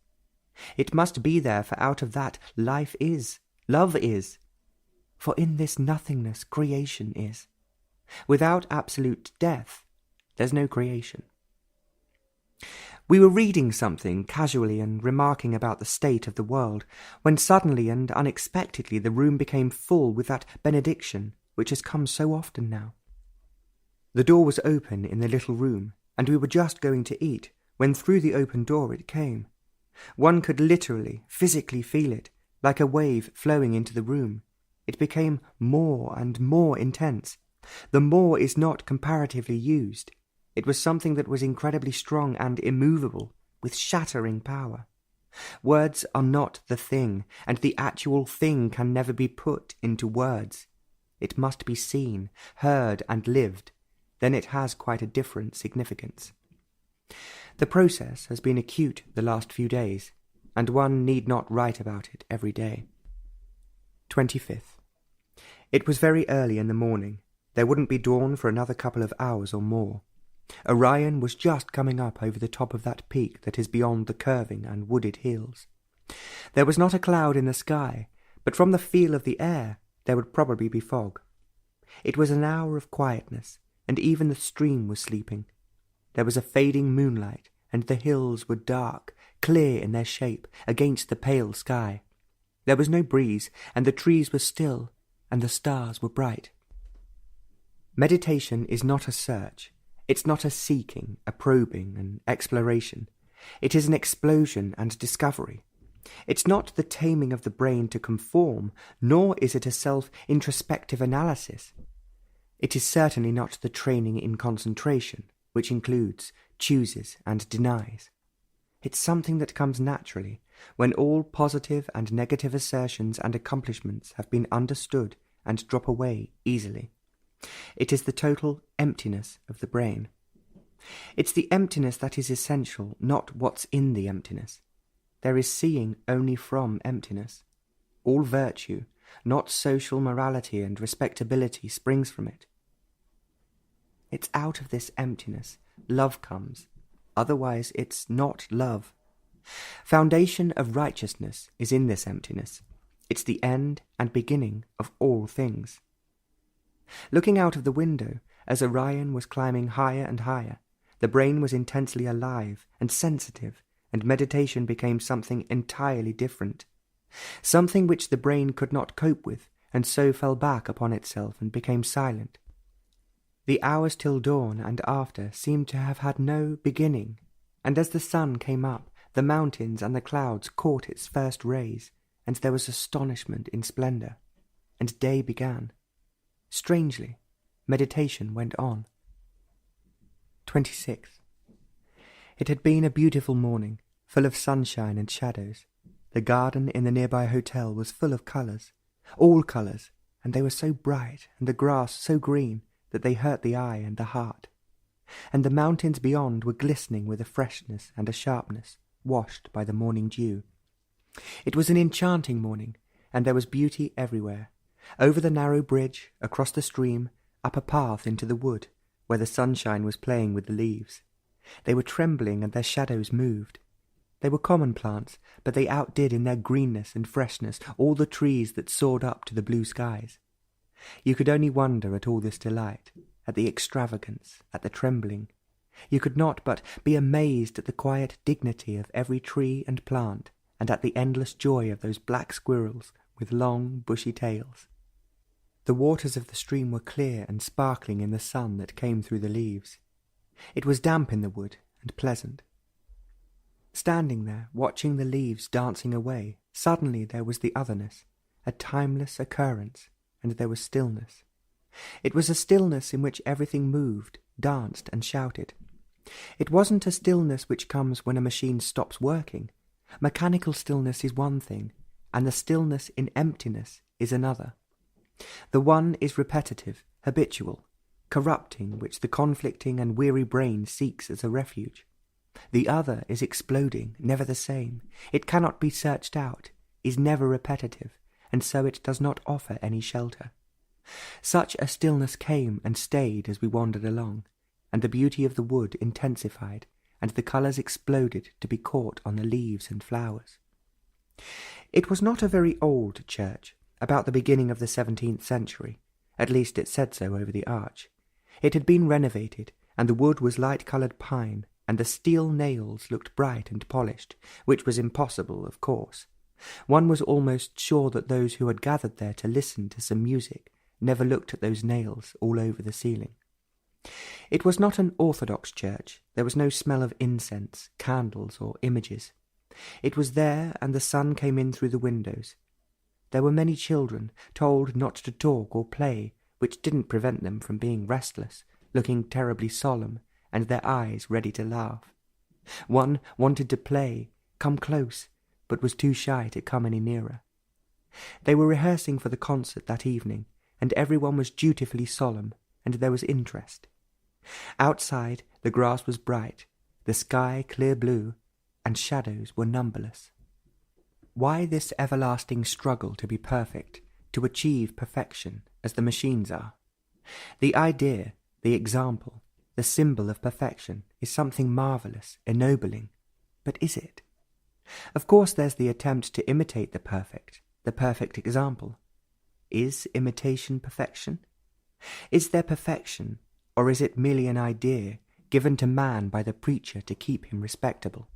It must be there, for out of that life is, love is. For in this nothingness creation is. Without absolute death, there's no creation. We were reading something casually and remarking about the state of the world, when suddenly and unexpectedly the room became full with that benediction which has come so often now. The door was open in the little room, and we were just going to eat, when through the open door it came. One could literally, physically feel it, like a wave flowing into the room. It became more and more intense. The more is not comparatively used. It was something that was incredibly strong and immovable, with shattering power. Words are not the thing, and the actual thing can never be put into words. It must be seen, heard, and lived. Then it has quite a different significance. The process has been acute the last few days, and one need not write about it every day. 25th. It was very early in the morning. There wouldn't be dawn for another couple of hours or more. Orion was just coming up over the top of that peak that is beyond the curving and wooded hills. There was not a cloud in the sky, but from the feel of the air there would probably be fog. It was an hour of quietness, and even the stream was sleeping. There was a fading moonlight, and the hills were dark, clear in their shape, against the pale sky. There was no breeze, and the trees were still, and the stars were bright. Meditation is not a search. It's not a seeking, a probing, an exploration. It is an explosion and discovery. It's not the taming of the brain to conform, nor is it a self-introspective analysis. It is certainly not the training in concentration, which includes, chooses, and denies. It's something that comes naturally, when all positive and negative assertions and accomplishments have been understood and drop away easily. It is the total emptiness of the brain. It's the emptiness that is essential, not what's in the emptiness. There is seeing only from emptiness. All virtue, not social morality and respectability, springs from it. It's out of this emptiness love comes, otherwise it's not love. Foundation of righteousness is in this emptiness. It's the end and beginning of all things. Looking out of the window, as Orion was climbing higher and higher, the brain was intensely alive and sensitive, and meditation became something entirely different. Something which the brain could not cope with, and so fell back upon itself and became silent. The hours till dawn and after seemed to have had no beginning, and as the sun came up, the mountains and the clouds caught its first rays, and there was astonishment in splendour, and day began. Strangely, meditation went on. 26th. It had been a beautiful morning, full of sunshine and shadows. The garden in the nearby hotel was full of colours, all colours, and they were so bright, and the grass so green, that they hurt the eye and the heart. And the mountains beyond were glistening with a freshness and a sharpness, washed by the morning dew. It was an enchanting morning, and there was beauty everywhere. Over the narrow bridge, across the stream, up a path into the wood, where the sunshine was playing with the leaves. They were trembling and their shadows moved. They were common plants, but they outdid in their greenness and freshness all the trees that soared up to the blue skies. You could only wonder at all this delight, at the extravagance, at the trembling. You could not but be amazed at the quiet dignity of every tree and plant, and at the endless joy of those black squirrels with long, bushy tails. The waters of the stream were clear and sparkling in the sun that came through the leaves. It was damp in the wood and pleasant. Standing there, watching the leaves dancing away, suddenly there was the otherness, a timeless occurrence, and there was stillness. It was a stillness in which everything moved, danced, and shouted. It wasn't a stillness which comes when a machine stops working. Mechanical stillness is one thing, and the stillness in emptiness is another. The one is repetitive, habitual, corrupting, which the conflicting and weary brain seeks as a refuge. The other is exploding, never the same. It cannot be searched out, is never repetitive, and so it does not offer any shelter. Such a stillness came and stayed as we wandered along, and the beauty of the wood intensified, and the colours exploded to be caught on the leaves and flowers. It was not a very old church, about the beginning of the 17th century. At least it said so over the arch. It had been renovated, and the wood was light-coloured pine, and the steel nails looked bright and polished, which was impossible, of course. One was almost sure that those who had gathered there to listen to some music never looked at those nails all over the ceiling. It was not an orthodox church. There was no smell of incense, candles, or images. It was there, and the sun came in through the windows. There were many children, told not to talk or play, which didn't prevent them from being restless, looking terribly solemn, and their eyes ready to laugh. One wanted to play, come close, but was too shy to come any nearer. They were rehearsing for the concert that evening, and everyone was dutifully solemn, and there was interest. Outside, the grass was bright, the sky clear blue, and shadows were numberless. Why this everlasting struggle to be perfect, to achieve perfection, as the machines are? The idea, the example, the symbol of perfection is something marvellous, ennobling. But is it? Of course there's the attempt to imitate the perfect example. Is imitation perfection? Is there perfection, or is it merely an idea given to man by the preacher to keep him respectable?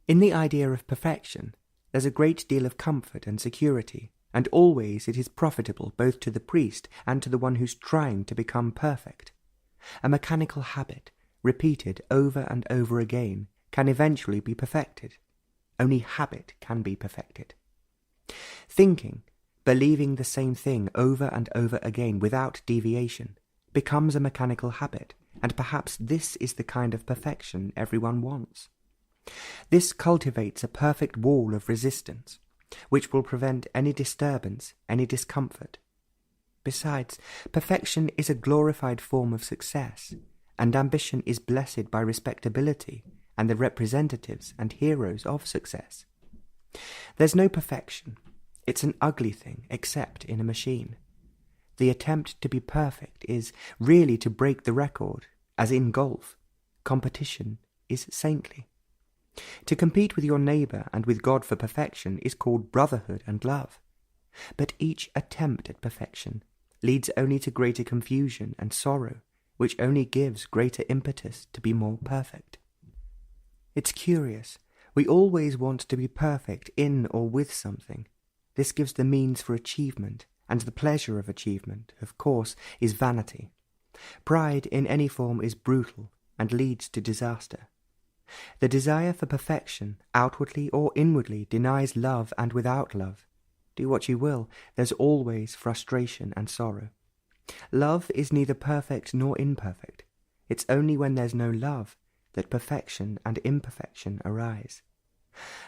In the idea of perfection, there's a great deal of comfort and security, and always it is profitable both to the priest and to the one who's trying to become perfect. A mechanical habit, repeated over and over again, can eventually be perfected. Only habit can be perfected. Thinking, believing the same thing over and over again without deviation, becomes a mechanical habit, and perhaps this is the kind of perfection everyone wants. This cultivates a perfect wall of resistance, which will prevent any disturbance, any discomfort. Besides, perfection is a glorified form of success, and ambition is blessed by respectability and the representatives and heroes of success. There's no perfection. It's an ugly thing, except in a machine. The attempt to be perfect is really to break the record, as in golf. Competition is saintly. To compete with your neighbour and with God for perfection is called brotherhood and love. But each attempt at perfection leads only to greater confusion and sorrow, which only gives greater impetus to be more perfect. It's curious. We always want to be perfect in or with something. This gives the means for achievement, and the pleasure of achievement, of course, is vanity. Pride in any form is brutal and leads to disaster. The desire for perfection, outwardly or inwardly, denies love, and without love, do what you will, there's always frustration and sorrow. Love is neither perfect nor imperfect. It's only when there's no love that perfection and imperfection arise.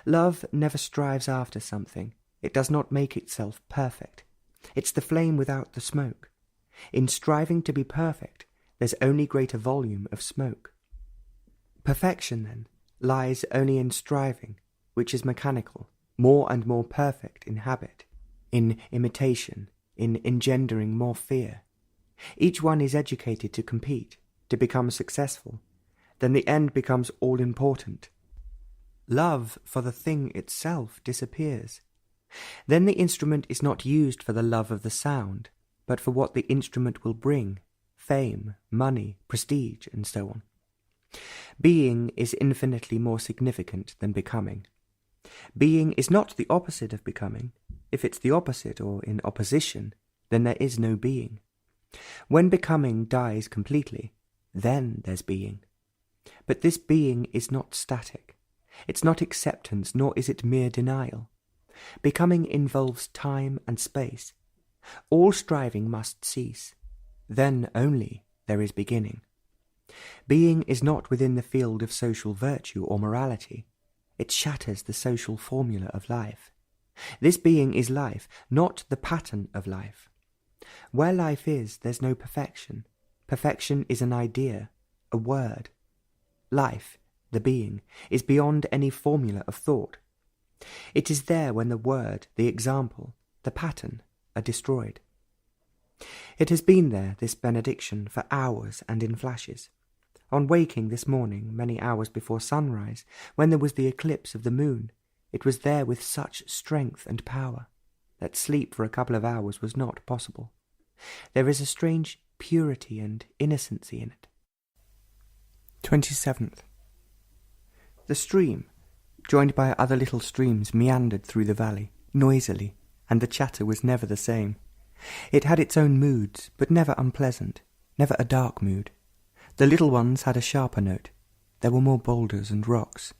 Love never strives after something. It does not make itself perfect. It's the flame without the smoke. In striving to be perfect, there's only greater volume of smoke. Perfection, then, lies only in striving, which is mechanical, more and more perfect in habit, in imitation, in engendering more fear. Each one is educated to compete, to become successful. Then the end becomes all-important. Love for the thing itself disappears. Then the instrument is not used for the love of the sound, but for what the instrument will bring, fame, money, prestige, and so on. Being is infinitely more significant than becoming. Being is not the opposite of becoming. If it's the opposite or in opposition, then there is no being. When becoming dies completely, then there's being. But this being is not static. It's not acceptance, nor is it mere denial. Becoming involves time and space. All striving must cease. then only there is beginning. Being is not within the field of social virtue or morality. It shatters the social formula of life. This being is life, not the pattern of life. Where life is, there's no perfection. Perfection is an idea, a word. Life, the being, is beyond any formula of thought. It is there when the word, the example, the pattern are destroyed. It has been there, this benediction, for hours and in flashes. On waking this morning, many hours before sunrise, when there was the eclipse of the moon, it was there with such strength and power that sleep for a couple of hours was not possible. There is a strange purity and innocency in it. 27th. The stream, joined by other little streams, meandered through the valley, noisily, and the chatter was never the same. It had its own moods, but never unpleasant, never a dark mood. The little ones had a sharper note. There were more boulders and rocks.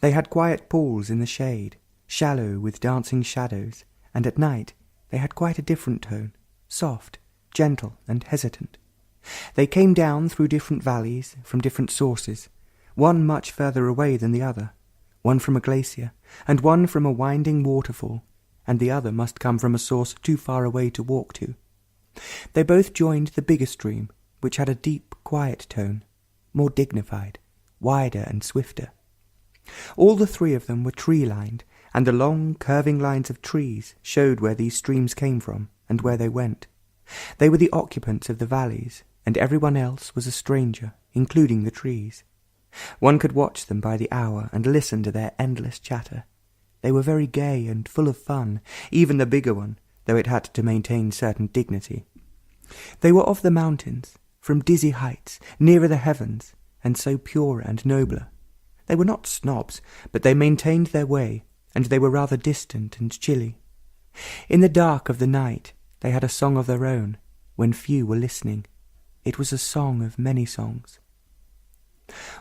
They had quiet pools in the shade, shallow with dancing shadows, and at night they had quite a different tone, soft, gentle, and hesitant. They came down through different valleys, from different sources, one much further away than the other, one from a glacier, and one from a winding waterfall, and the other must come from a source too far away to walk to. They both joined the bigger stream, which had a deep, quiet tone, more dignified, wider and swifter. All the three of them were tree-lined, and the long, curving lines of trees showed where these streams came from and where they went. They were the occupants of the valleys, and everyone else was a stranger, including the trees. One could watch them by the hour and listen to their endless chatter. They were very gay and full of fun, even the bigger one, though it had to maintain certain dignity. They were of the mountains, from dizzy heights, nearer the heavens, and so purer and nobler. They were not snobs, but they maintained their way, and they were rather distant and chilly. In the dark of the night they had a song of their own, when few were listening. It was a song of many songs.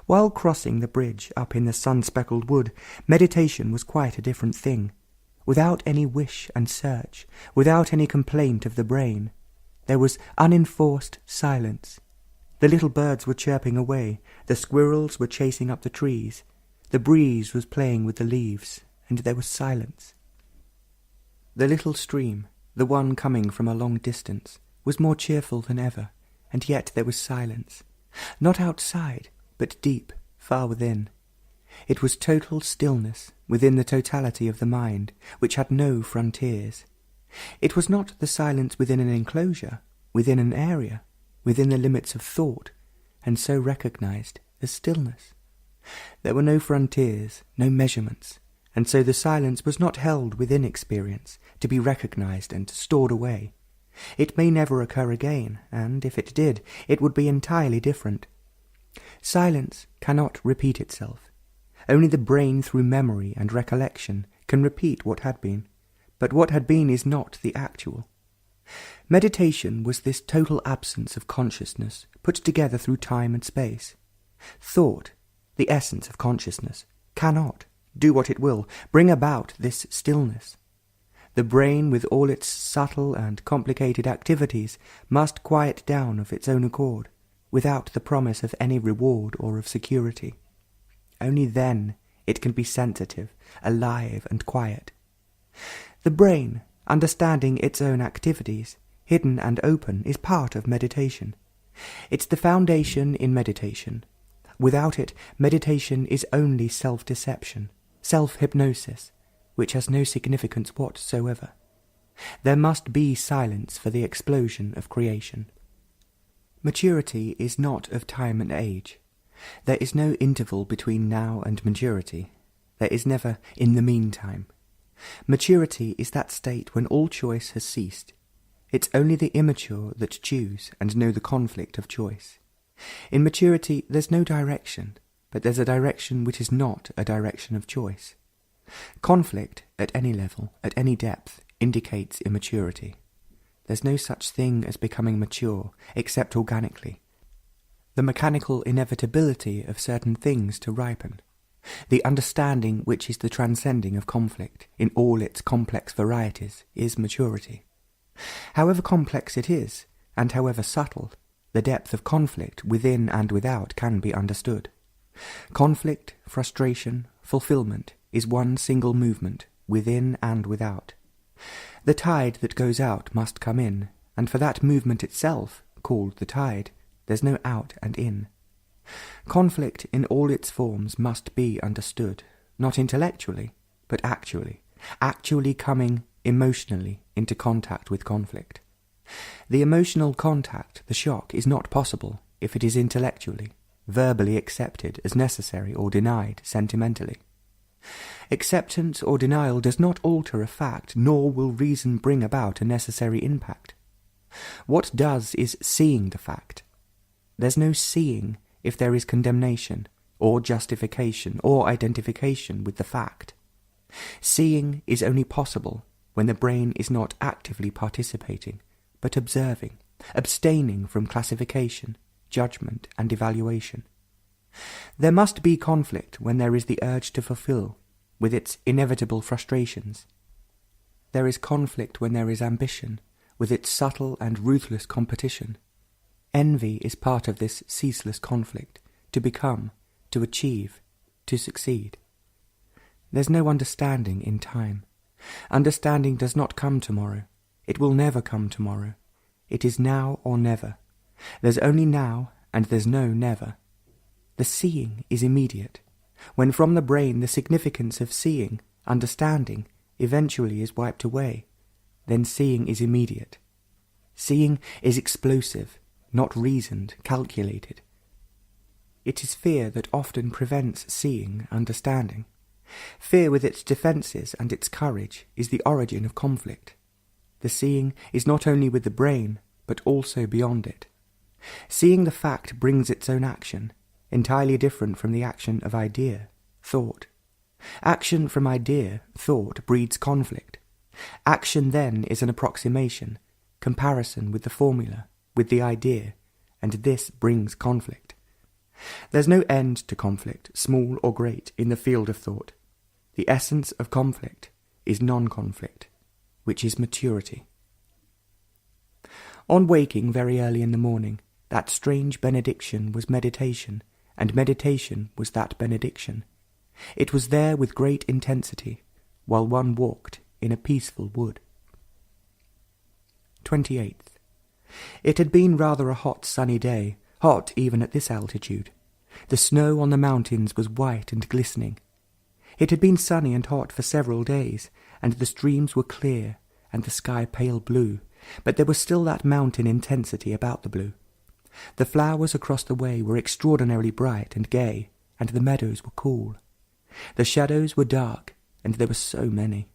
While crossing the bridge up in the sun-speckled wood, meditation was quite a different thing. Without any wish and search, without any complaint of the brain, there was unenforced silence. The little birds were chirping away, the squirrels were chasing up the trees, the breeze was playing with the leaves, and there was silence. The little stream, the one coming from a long distance, was more cheerful than ever, and yet there was silence. Not outside, but deep, far within. It was total stillness within the totality of the mind, which had no frontiers. It was not the silence within an enclosure, within an area, within the limits of thought, and so recognized as stillness. There were no frontiers, no measurements, and so the silence was not held within experience, to be recognized and stored away. It may never occur again, and if it did, it would be entirely different. Silence cannot repeat itself. Only the brain through memory and recollection can repeat what had been, but what had been is not the actual. Meditation was this total absence of consciousness put together through time and space. Thought, the essence of consciousness, cannot, do what it will, bring about this stillness. The brain, with all its subtle and complicated activities, must quiet down of its own accord, without the promise of any reward or of security. Only then it can be sensitive, alive and quiet. The brain, understanding its own activities, hidden and open, is part of meditation. It's the foundation in meditation. Without it, meditation is only self-deception, self-hypnosis, which has no significance whatsoever. There must be silence for the explosion of creation. Maturity is not of time and age. There is no interval between now and maturity. There is never in the meantime. Maturity is that state when all choice has ceased. It's only the immature that choose and know the conflict of choice. In maturity there's no direction, but there's a direction which is not a direction of choice. Conflict, at any level, at any depth, indicates immaturity. There's no such thing as becoming mature, except organically. The mechanical inevitability of certain things to ripen. The understanding which is the transcending of conflict, in all its complex varieties, is maturity. However complex it is, and however subtle, the depth of conflict within and without can be understood. Conflict, frustration, fulfillment is one single movement, within and without. The tide that goes out must come in, and for that movement itself, called the tide, there's no out and in. Conflict in all its forms must be understood, not intellectually, but actually coming emotionally into contact with conflict. The emotional contact, the shock, is not possible if it is intellectually, verbally accepted as necessary or denied sentimentally. Acceptance or denial does not alter a fact, nor will reason bring about a necessary impact. What does is seeing the fact. There's no seeing if there is condemnation, or justification, or identification with the fact. Seeing is only possible when the brain is not actively participating, but observing, abstaining from classification, judgment, and evaluation. There must be conflict when there is the urge to fulfill, with its inevitable frustrations. There is conflict when there is ambition, with its subtle and ruthless competition. Envy is part of this ceaseless conflict, to become, to achieve, to succeed. There's no understanding in time. Understanding does not come tomorrow. It will never come tomorrow. It is now or never. There's only now, and there's no never. The seeing is immediate. When from the brain the significance of seeing, understanding, eventually is wiped away, then seeing is immediate. Seeing is explosive, not reasoned, calculated. It is fear that often prevents seeing, understanding. Fear with its defences and its courage is the origin of conflict. The seeing is not only with the brain, but also beyond it. Seeing the fact brings its own action, entirely different from the action of idea, thought. Action from idea, thought, breeds conflict. Action then is an approximation, comparison with the formula, with the idea, and this brings conflict. There's no end to conflict, small or great, in the field of thought. The essence of conflict is non-conflict, which is maturity. On waking very early in the morning, that strange benediction was meditation, and meditation was that benediction. It was there with great intensity, while one walked in a peaceful wood. 28th. It had been rather a hot sunny day, hot even at this altitude. The snow on the mountains was white and glistening. It had been sunny and hot for several days, and the streams were clear, and the sky pale blue, but there was still that mountain intensity about the blue. The flowers across the way were extraordinarily bright and gay, and the meadows were cool. The shadows were dark, and there were so many.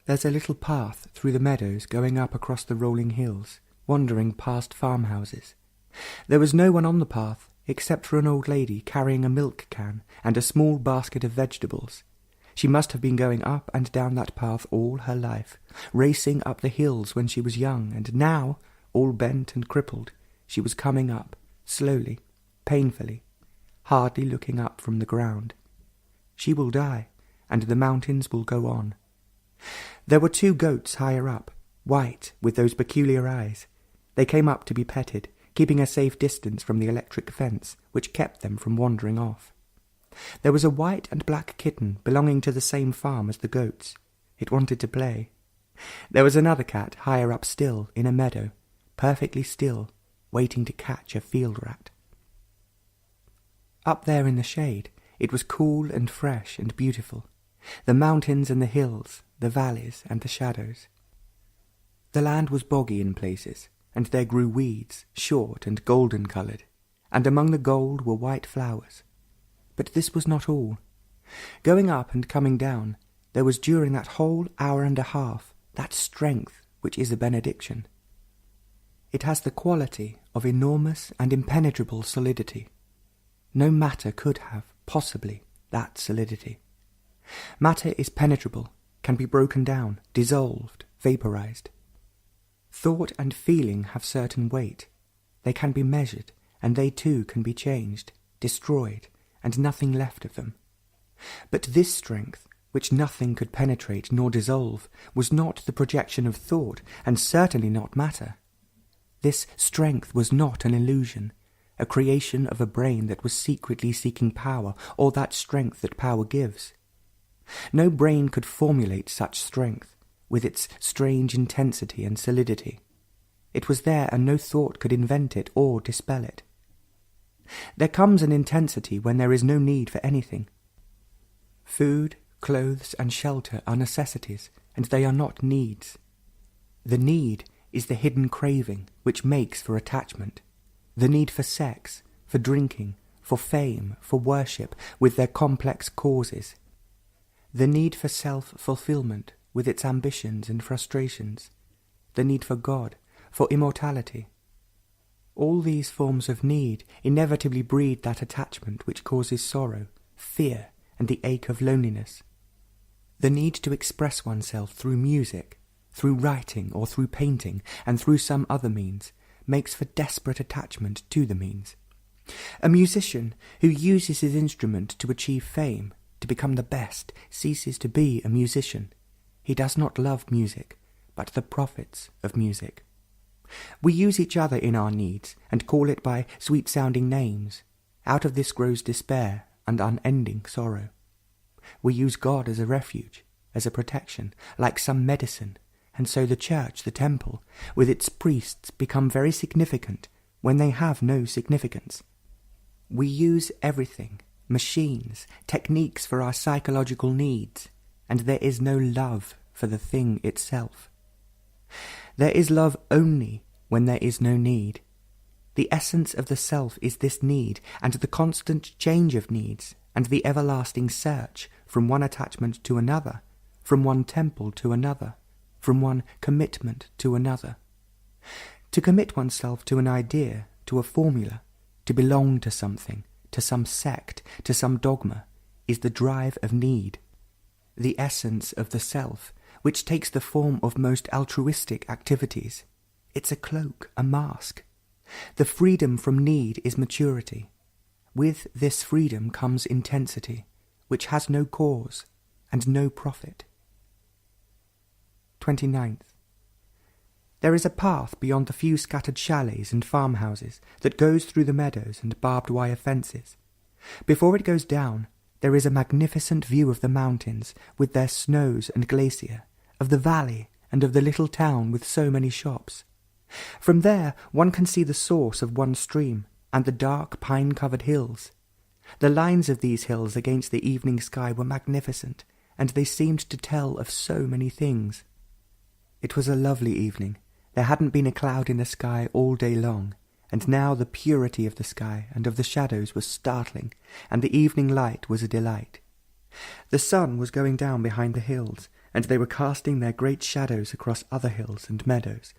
There's a little path through the meadows going up across the rolling hills, wandering past farmhouses. There was no one on the path, except for an old lady carrying a milk can and a small basket of vegetables. She must have been going up and down that path all her life, racing up the hills when she was young, and now, all bent and crippled, she was coming up, slowly, painfully, hardly looking up from the ground. She will die, and the mountains will go on. There were 2 goats higher up, white, with those peculiar eyes. They came up to be petted, keeping a safe distance from the electric fence, which kept them from wandering off. There was a white and black kitten belonging to the same farm as the goats. It wanted to play. There was another cat higher up still, in a meadow, perfectly still, waiting to catch a field rat. Up there in the shade, it was cool and fresh and beautiful. The mountains and the hills, the valleys and the shadows. The land was boggy in places, and there grew weeds, short and golden-coloured, and among the gold were white flowers. But this was not all. Going up and coming down, there was during that whole hour and a half that strength which is a benediction. It has the quality of enormous and impenetrable solidity. No matter could have, possibly, that solidity. Matter is penetrable, can be broken down, dissolved, vaporized. Thought and feeling have certain weight. They can be measured, and they too can be changed, destroyed, and nothing left of them. But this strength, which nothing could penetrate nor dissolve, was not the projection of thought, and certainly not matter. This strength was not an illusion, a creation of a brain that was secretly seeking power, or that strength that power gives. No brain could formulate such strength, with its strange intensity and solidity. It was there, and no thought could invent it or dispel it. There comes an intensity when there is no need for anything. Food, clothes, and shelter are necessities, and they are not needs. The need is the hidden craving which makes for attachment. The need for sex, for drinking, for fame, for worship, with their complex causes. The need for self-fulfillment, with its ambitions and frustrations. The need for God, for immortality. All these forms of need inevitably breed that attachment which causes sorrow, fear, and the ache of loneliness. The need to express oneself through music, through writing or through painting, and through some other means, makes for desperate attachment to the means. A musician who uses his instrument to achieve fame, to become the best, ceases to be a musician. He does not love music, but the profits of music. We use each other in our needs, and call it by sweet-sounding names. Out of this grows despair and unending sorrow. We use God as a refuge, as a protection, like some medicine, and so the church, the temple, with its priests become very significant when they have no significance. We use everything, machines, techniques for our psychological needs, and there is no love for the thing itself. There is love only when there is no need. The essence of the self is this need, and the constant change of needs, and the everlasting search from one attachment to another, from one temple to another, from one commitment to another. To commit oneself to an idea, to a formula, to belong to something, to some sect, to some dogma, is the drive of need. The essence of the self, which takes the form of most altruistic activities. It's a cloak, a mask. The freedom from need is maturity. With this freedom comes intensity, which has no cause and no profit. 29th. There is a path beyond the few scattered chalets and farmhouses that goes through the meadows and barbed wire fences. Before it goes down, there is a magnificent view of the mountains with their snows and glacier, of the valley and of the little town with so many shops. From there one can see the source of one stream and the dark pine-covered hills. The lines of these hills against the evening sky were magnificent, and they seemed to tell of so many things. It was a lovely evening. There hadn't been a cloud in the sky all day long, and now the purity of the sky and of the shadows was startling, and the evening light was a delight. The sun was going down behind the hills, and they were casting their great shadows across other hills and meadows.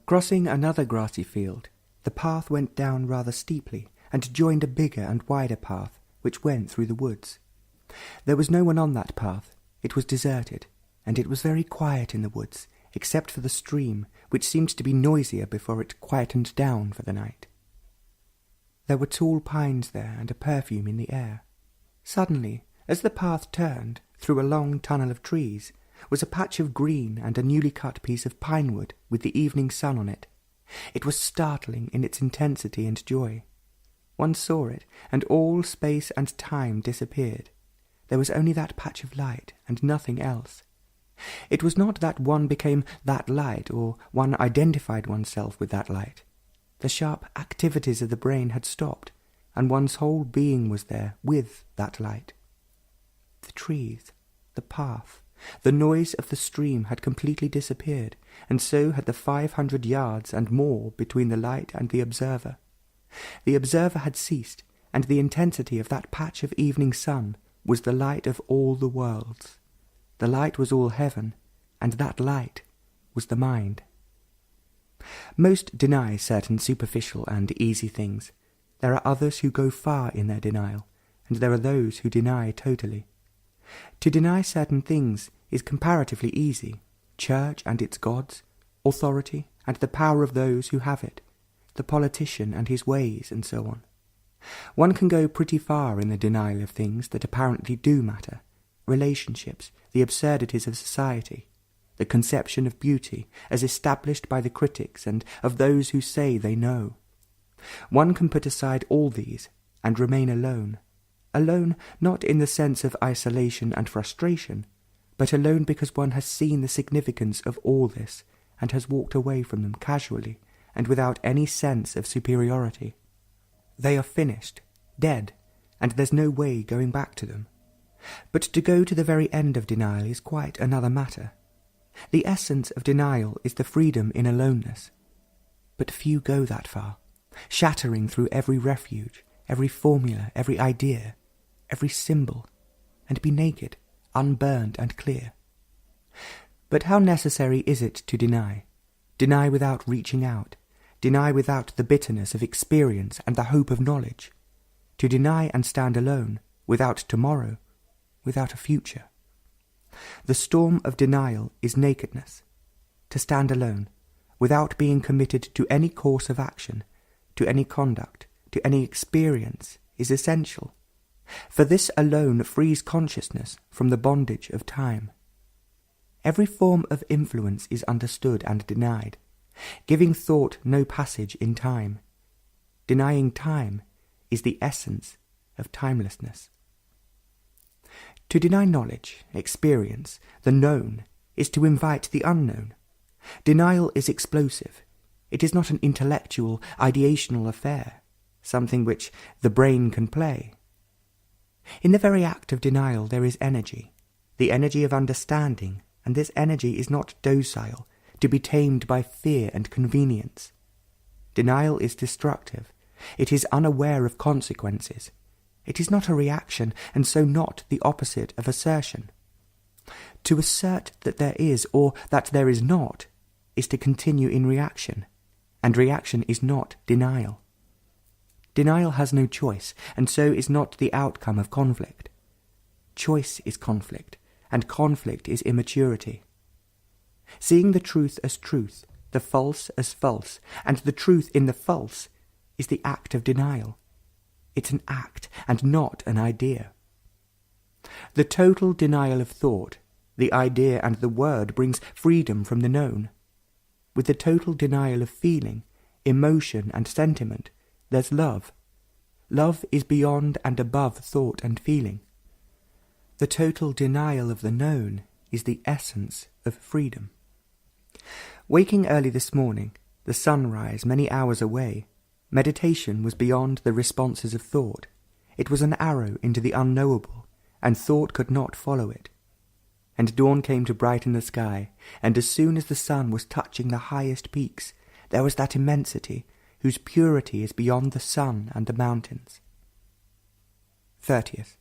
Crossing another grassy field, the path went down rather steeply, and joined a bigger and wider path, which went through the woods. There was no one on that path. It was deserted, and it was very quiet in the woods, except for the stream, which seemed to be noisier before it quietened down for the night. There were tall pines there, and a perfume in the air. Suddenly, as the path turned, through a long tunnel of trees, was a patch of green and a newly cut piece of pine wood with the evening sun on it. It was startling in its intensity and joy. One saw it, and all space and time disappeared. There was only that patch of light, and nothing else. It was not that one became that light, or one identified oneself with that light. The sharp activities of the brain had stopped, and one's whole being was there with that light. The trees, the path, the noise of the stream had completely disappeared, and so had the 500 yards and more between the light and the observer. The observer had ceased, and the intensity of that patch of evening sun was the light of all the worlds. The light was all heaven, and that light was the mind. Most deny certain superficial and easy things. There are others who go far in their denial, and there are those who deny totally. To deny certain things is comparatively easy: church and its gods, authority and the power of those who have it, the politician and his ways, and so on. One can go pretty far in the denial of things that apparently do matter: relationships, the absurdities of society, the the conception of beauty as established by the critics and of those who say they know. One can put aside all these and remain alone. Alone not in the sense of isolation and frustration, but alone because one has seen the significance of all this and has walked away from them casually and without any sense of superiority. They are finished, dead, and there's no way going back to them. But to go to the very end of denial is quite another matter. The essence of denial is the freedom in aloneness. But few go that far, shattering through every refuge, every formula, every idea, every symbol, and be naked, unburned and clear. But how necessary is it to deny? Deny without reaching out, deny without the bitterness of experience and the hope of knowledge, to deny and stand alone, without tomorrow, without a future. The storm of denial is nakedness. To stand alone, without being committed to any course of action, to any conduct, to any experience, is essential. For this alone frees consciousness from the bondage of time. Every form of influence is understood and denied, giving thought no passage in time. Denying time is the essence of timelessness. To deny knowledge, experience, the known, is to invite the unknown. Denial is explosive. It is not an intellectual, ideational affair, something which the brain can play. In the very act of denial there is energy, the energy of understanding, and this energy is not docile, to be tamed by fear and convenience. Denial is destructive. It is unaware of consequences. It is not a reaction, and so not the opposite of assertion. To assert that there is, or that there is not, is to continue in reaction, and reaction is not denial. Denial has no choice, and so is not the outcome of conflict. Choice is conflict, and conflict is immaturity. Seeing the truth as truth, the false as false, and the truth in the false, is the act of denial. It's an act, and not an idea. The total denial of thought, the idea and the word brings freedom from the known. With the total denial of feeling, emotion and sentiment, there's love. Love is beyond and above thought and feeling. The total denial of the known is the essence of freedom. Waking early this morning, the sunrise many hours away, meditation was beyond the responses of thought. It was an arrow into the unknowable, and thought could not follow it. And dawn came to brighten the sky, and as soon as the sun was touching the highest peaks, there was that immensity whose purity is beyond the sun and the mountains. 30th.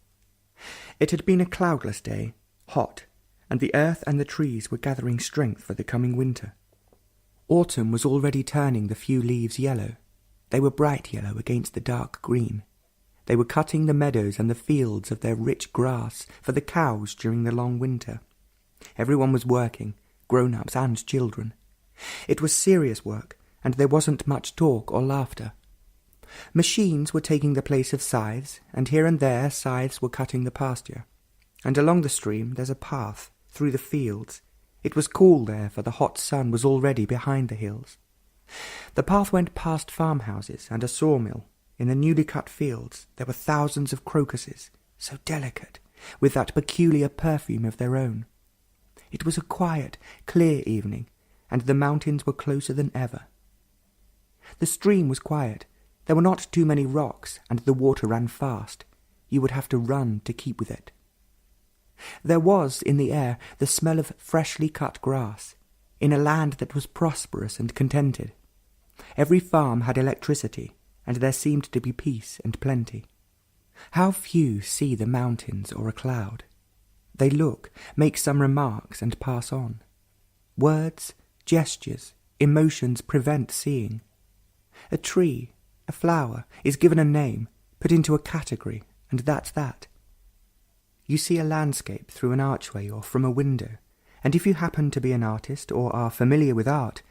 It had been a cloudless day, hot, and the earth and the trees were gathering strength for the coming winter. Autumn was already turning the few leaves yellow. They were bright yellow against the dark green. They were cutting the meadows and the fields of their rich grass for the cows during the long winter. Everyone was working, grown-ups and children. It was serious work, and there wasn't much talk or laughter. Machines were taking the place of scythes, and here and there scythes were cutting the pasture. And along the stream there's a path, through the fields. It was cool there, for the hot sun was already behind the hills. The path went past farmhouses and a sawmill. In the newly cut fields there were thousands of crocuses, so delicate, with that peculiar perfume of their own. It was a quiet, clear evening, and the mountains were closer than ever. The stream was quiet. There were not too many rocks, and the water ran fast. You would have to run to keep with it. There was, in the air, the smell of freshly cut grass, in a land that was prosperous and contented. Every farm had electricity, and there seemed to be peace and plenty. How few see the mountains or a cloud. They look, make some remarks, and pass on. Words, gestures, emotions prevent seeing. A tree, a flower, is given a name, put into a category, and that's that. You see a landscape through an archway or from a window, and if you happen to be an artist or are familiar with art,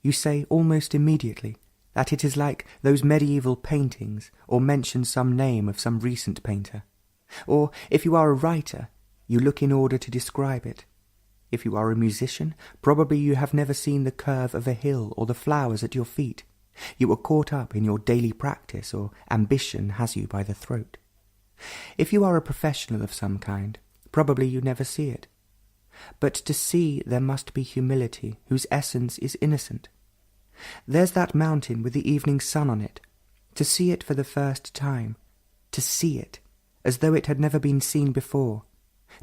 you say almost immediately that it is like those medieval paintings, or mention some name of some recent painter. Or, if you are a writer, you look in order to describe it. If you are a musician, probably you have never seen the curve of a hill or the flowers at your feet. You are caught up in your daily practice, or ambition has you by the throat. If you are a professional of some kind, probably you never see it. But to see there must be humility, whose essence is innocent. There's that mountain with the evening sun on it. To see it for the first time, to see it as though it had never been seen before,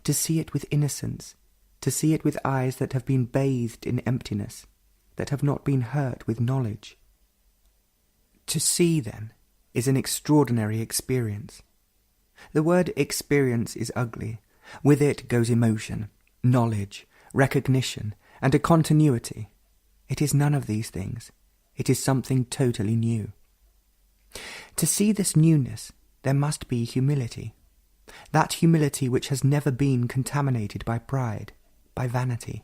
to see it with innocence, to see it with eyes that have been bathed in emptiness, that have not been hurt with knowledge. To see, then, is an extraordinary experience. The word experience is ugly. With it goes emotion, knowledge, recognition, and a continuity. It is none of these things. It is something totally new. To see this newness, there must be humility. That humility which has never been contaminated by pride, by vanity.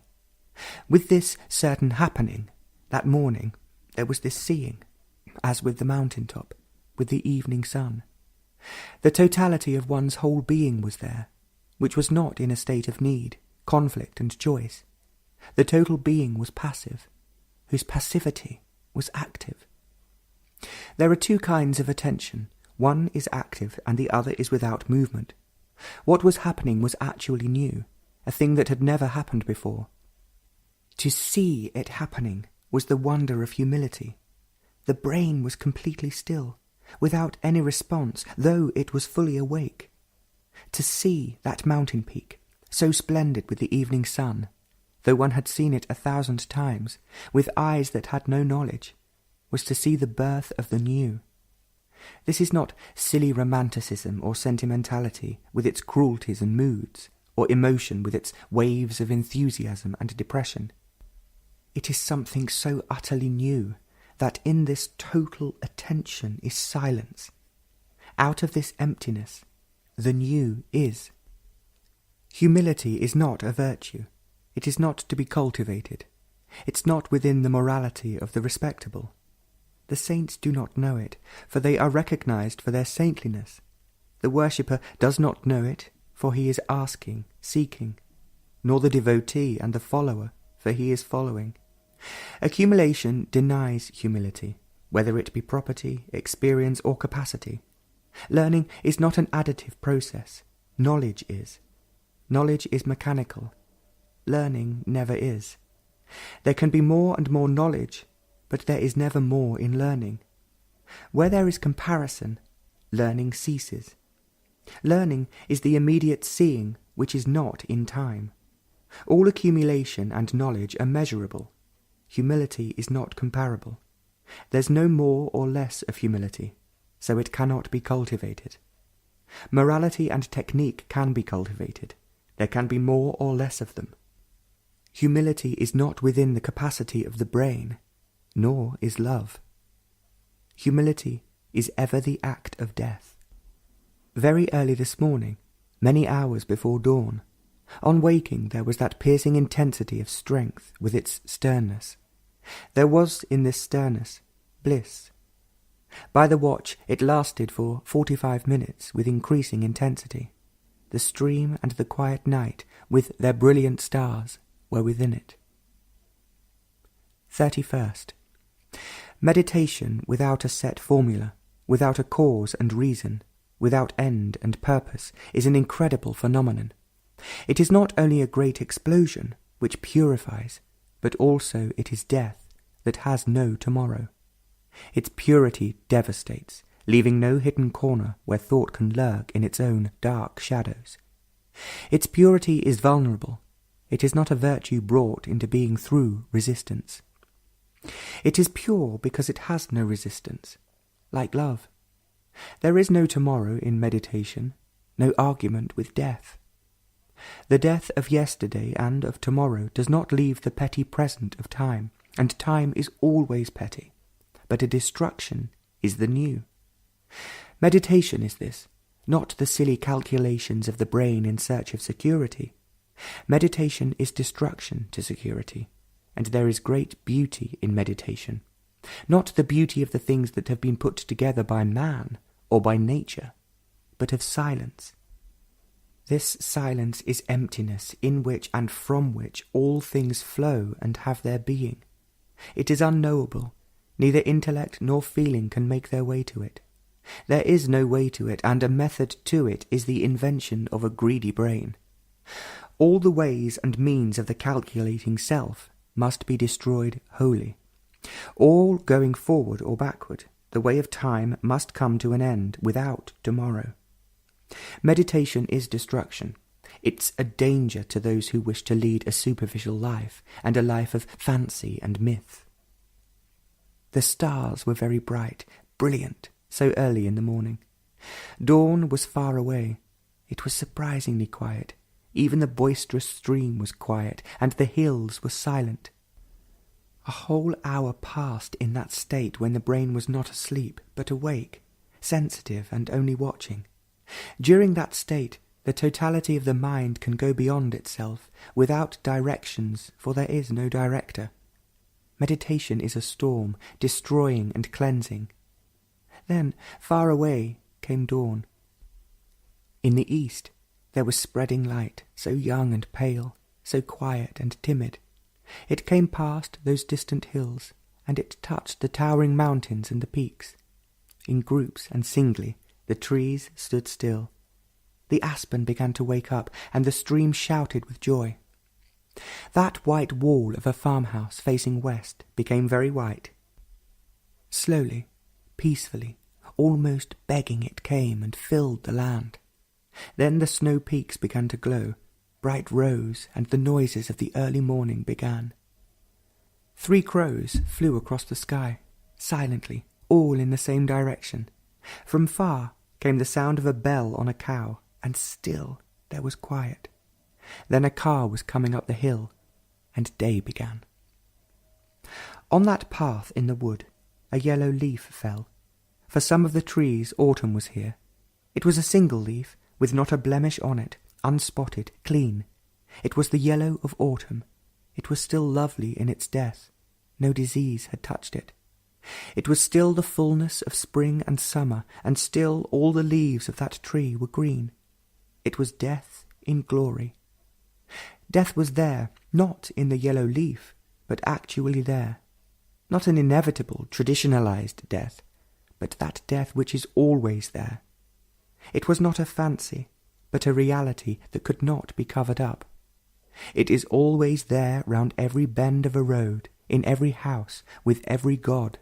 With this certain happening, that morning, there was this seeing, as with the mountain top, with the evening sun. The totality of one's whole being was there, which was not in a state of need, conflict and choice. The total being was passive, whose passivity was active. There are two kinds of attention. One is active and the other is without movement. What was happening was actually new, a thing that had never happened before. To see it happening was the wonder of humility. The brain was completely still, without any response, though it was fully awake. To see that mountain peak, so splendid with the evening sun, though one had seen it 1,000 times, with eyes that had no knowledge, was to see the birth of the new. This is not silly romanticism or sentimentality with its cruelties and moods, or emotion with its waves of enthusiasm and depression. It is something so utterly new that in this total attention is silence. Out of this emptiness, the new is. Humility is not a virtue. It is not to be cultivated. It's not within the morality of the respectable. The saints do not know it, for they are recognized for their saintliness. The worshipper does not know it, for he is asking, seeking, nor the devotee and the follower, for he is following. Accumulation denies humility, whether it be property, experience, or capacity. Learning is not an additive process. Knowledge is. Knowledge is mechanical. Learning never is. There can be more and more knowledge, but there is never more in learning. Where there is comparison, learning ceases. Learning is the immediate seeing which is not in time. All accumulation and knowledge are measurable. Humility is not comparable. There's no more or less of humility, so it cannot be cultivated. Morality and technique can be cultivated. There can be more or less of them. Humility is not within the capacity of the brain, nor is love. Humility is ever the act of death. Very early this morning, many hours before dawn, on waking there was that piercing intensity of strength with its sternness. There was in this sternness bliss. By the watch it lasted for 45 minutes with increasing intensity. The stream and the quiet night with their brilliant stars were within it. 31st. Meditation without a set formula, without a cause and reason, without end and purpose, is an incredible phenomenon. It is not only a great explosion, which purifies, but also it is death that has no tomorrow. Its purity devastates, leaving no hidden corner where thought can lurk in its own dark shadows. Its purity is vulnerable. It is not a virtue brought into being through resistance. It is pure because it has no resistance, like love. There is no tomorrow in meditation, no argument with death. The death of yesterday and of tomorrow does not leave the petty present of time, and time is always petty, but a destruction is the new. Meditation is this, not the silly calculations of the brain in search of security. Meditation is destruction to security, and there is great beauty in meditation, not the beauty of the things that have been put together by man or by nature, but of silence. This silence is emptiness, in which and from which all things flow and have their being. It is unknowable. Neither intellect nor feeling can make their way to it. There is no way to it, and a method to it is the invention of a greedy brain. All the ways and means of the calculating self must be destroyed wholly. All going forward or backward, the way of time must come to an end without tomorrow. Meditation is destruction. It's a danger to those who wish to lead a superficial life and a life of fancy and myth. The stars were very bright, brilliant, so early in the morning. Dawn was far away. It was surprisingly quiet. Even the boisterous stream was quiet, and the hills were silent. A whole hour passed in that state when the brain was not asleep, but awake, sensitive and only watching. During that state, the totality of the mind can go beyond itself, without directions, for there is no director. Meditation is a storm, destroying and cleansing. Then, far away, came dawn. In the east, there was spreading light, so young and pale, so quiet and timid. It came past those distant hills, and it touched the towering mountains and the peaks. In groups and singly, the trees stood still. The aspen began to wake up, and the stream shouted with joy. That white wall of a farmhouse facing west became very white. Slowly, peacefully, almost begging, it came and filled the land. Then the snow peaks began to glow, bright rose, and the noises of the early morning began. 3 crows flew across the sky, silently, all in the same direction. From far came the sound of a bell on a cow, and still there was quiet. Then a car was coming up the hill, and day began. On that path in the wood, a yellow leaf fell. For some of the trees autumn was here. It was a single leaf, with not a blemish on it, unspotted, clean. It was the yellow of autumn. It was still lovely in its death. No disease had touched it. It was still the fullness of spring and summer, and still all the leaves of that tree were green. It was death in glory. Death was there, not in the yellow leaf, but actually there. Not an inevitable, traditionalized death, but that death which is always there. It was not a fancy, but a reality that could not be covered up. It is always there round every bend of a road, in every house, with every god.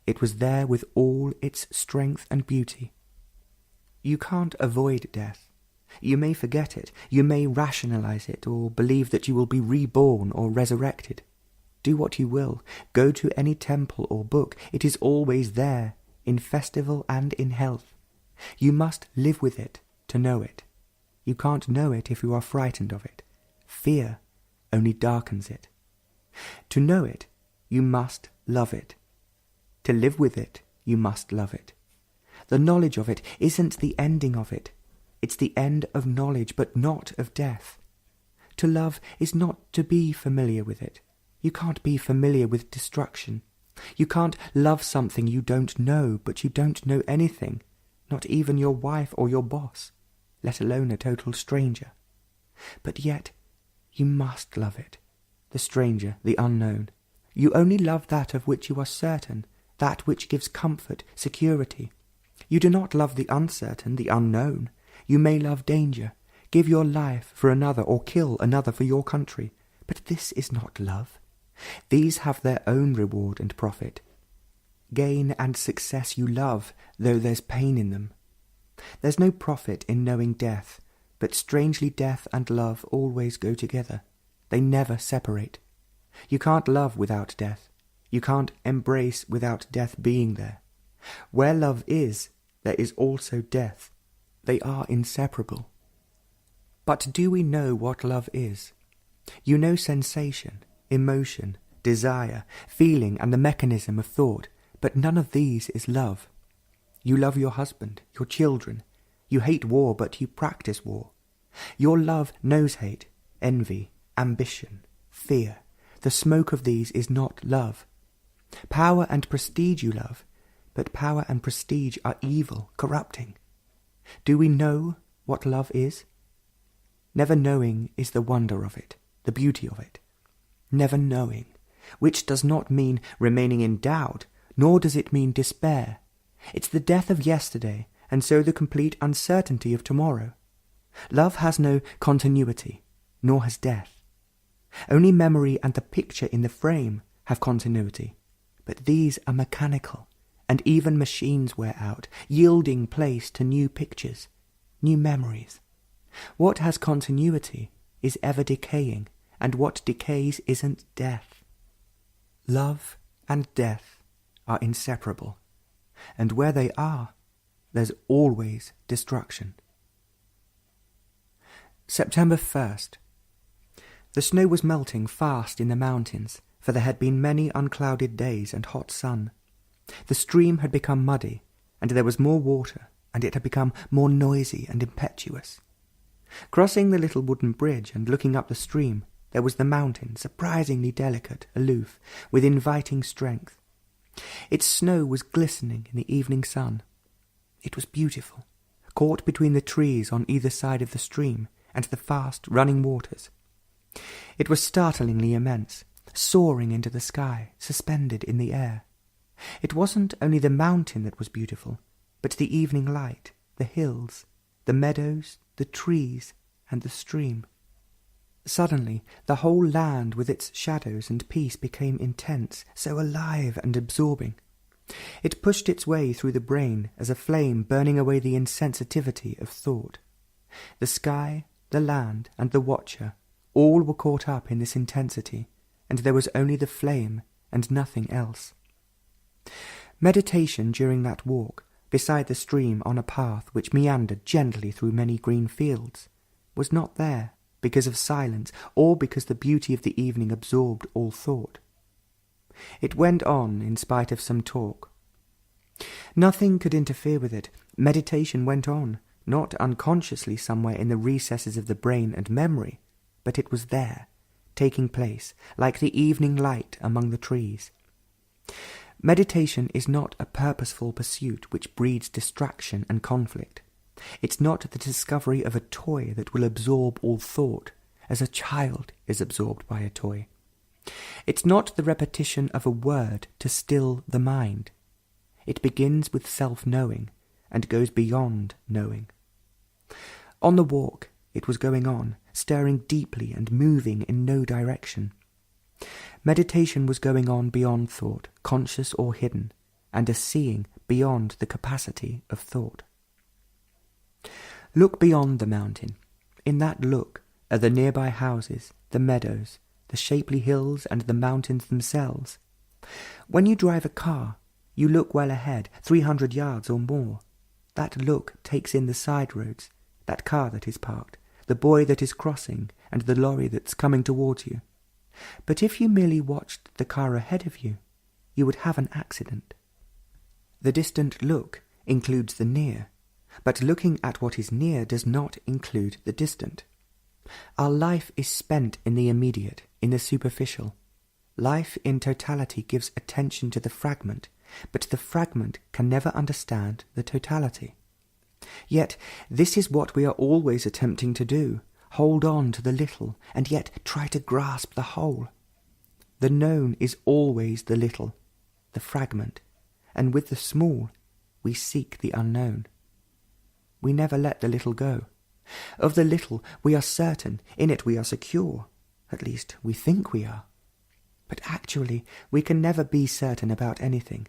It was there with all its strength and beauty. You can't avoid death. You may forget it, you may rationalize it, or believe that you will be reborn or resurrected. Do what you will, go to any temple or book, it is always there, in festival and in health. You must live with it to know it. You can't know it if you are frightened of it. Fear only darkens it. To know it, you must love it. To live with it, you must love it. The knowledge of it isn't the ending of it. It's the end of knowledge, but not of death. To love is not to be familiar with it. You can't be familiar with destruction. You can't love something you don't know, but you don't know anything, not even your wife or your boss, let alone a total stranger. But yet, you must love it, the stranger, the unknown. You only love that of which you are certain, that which gives comfort, security. You do not love the uncertain, the unknown. You may love danger, give your life for another, or kill another for your country. But this is not love. These have their own reward and profit. Gain and success you love, though there's pain in them. There's no profit in knowing death, but strangely death and love always go together. They never separate. You can't love without death. You can't embrace without death being there. Where love is, there is also death. They are inseparable. But do we know what love is? You know sensation, emotion, desire, feeling, and the mechanism of thought, but none of these is love. You love your husband, your children. You hate war, but you practice war. Your love knows hate, envy, ambition, fear. The smoke of these is not love. Power and prestige you love, but power and prestige are evil, corrupting. Do we know what love is? Never knowing is the wonder of it, the beauty of it. Never knowing, which does not mean remaining in doubt, nor does it mean despair. It's the death of yesterday, and so the complete uncertainty of tomorrow. Love has no continuity, nor has death. Only memory and the picture in the frame have continuity, but these are mechanical, and even machines wear out, yielding place to new pictures, new memories. What has continuity is ever decaying, and what decays isn't death. Love and death are inseparable, and where they are, there's always destruction. September 1st. The snow was melting fast in the mountains, for there had been many unclouded days and hot sun. The stream had become muddy, and there was more water, and it had become more noisy and impetuous. Crossing the little wooden bridge and looking up the stream, there was the mountain, surprisingly delicate, aloof, with inviting strength. Its snow was glistening in the evening sun. It was beautiful, caught between the trees on either side of the stream and the fast running waters. It was startlingly immense, soaring into the sky, suspended in the air. It wasn't only the mountain that was beautiful, but the evening light, the hills, the meadows, the trees, and the stream. Suddenly, the whole land with its shadows and peace became intense, so alive and absorbing. It pushed its way through the brain as a flame burning away the insensitivity of thought. The sky, the land, and the watcher, all were caught up in this intensity, and there was only the flame and nothing else. Meditation during that walk, beside the stream on a path which meandered gently through many green fields, was not there because of silence or because the beauty of the evening absorbed all thought. It went on in spite of some talk. Nothing could interfere with it. Meditation went on, not unconsciously somewhere in the recesses of the brain and memory, but it was there, taking place, like the evening light among the trees. Meditation is not a purposeful pursuit which breeds distraction and conflict. It's not the discovery of a toy that will absorb all thought, as a child is absorbed by a toy. It's not the repetition of a word to still the mind. It begins with self-knowing and goes beyond knowing. On the walk, it was going on, stirring deeply and moving in no direction. Meditation was going on beyond thought, conscious or hidden, and a seeing beyond the capacity of thought. Look beyond the mountain. In that look are the nearby houses, the meadows, the shapely hills, and the mountains themselves. When you drive a car, you look well ahead, 300 yards or more. That look takes in the side roads, that car that is parked, the boy that is crossing, and the lorry that's coming towards you. But if you merely watched the car ahead of you, you would have an accident. The distant look includes the near, but looking at what is near does not include the distant. Our life is spent in the immediate, in the superficial. Life in totality gives attention to the fragment, but the fragment can never understand the totality. Yet this is what we are always attempting to do, hold on to the little, and yet try to grasp the whole. The known is always the little, the fragment, and with the small we seek the unknown. We never let the little go. Of the little we are certain, in it we are secure, at least we think we are. But actually we can never be certain about anything,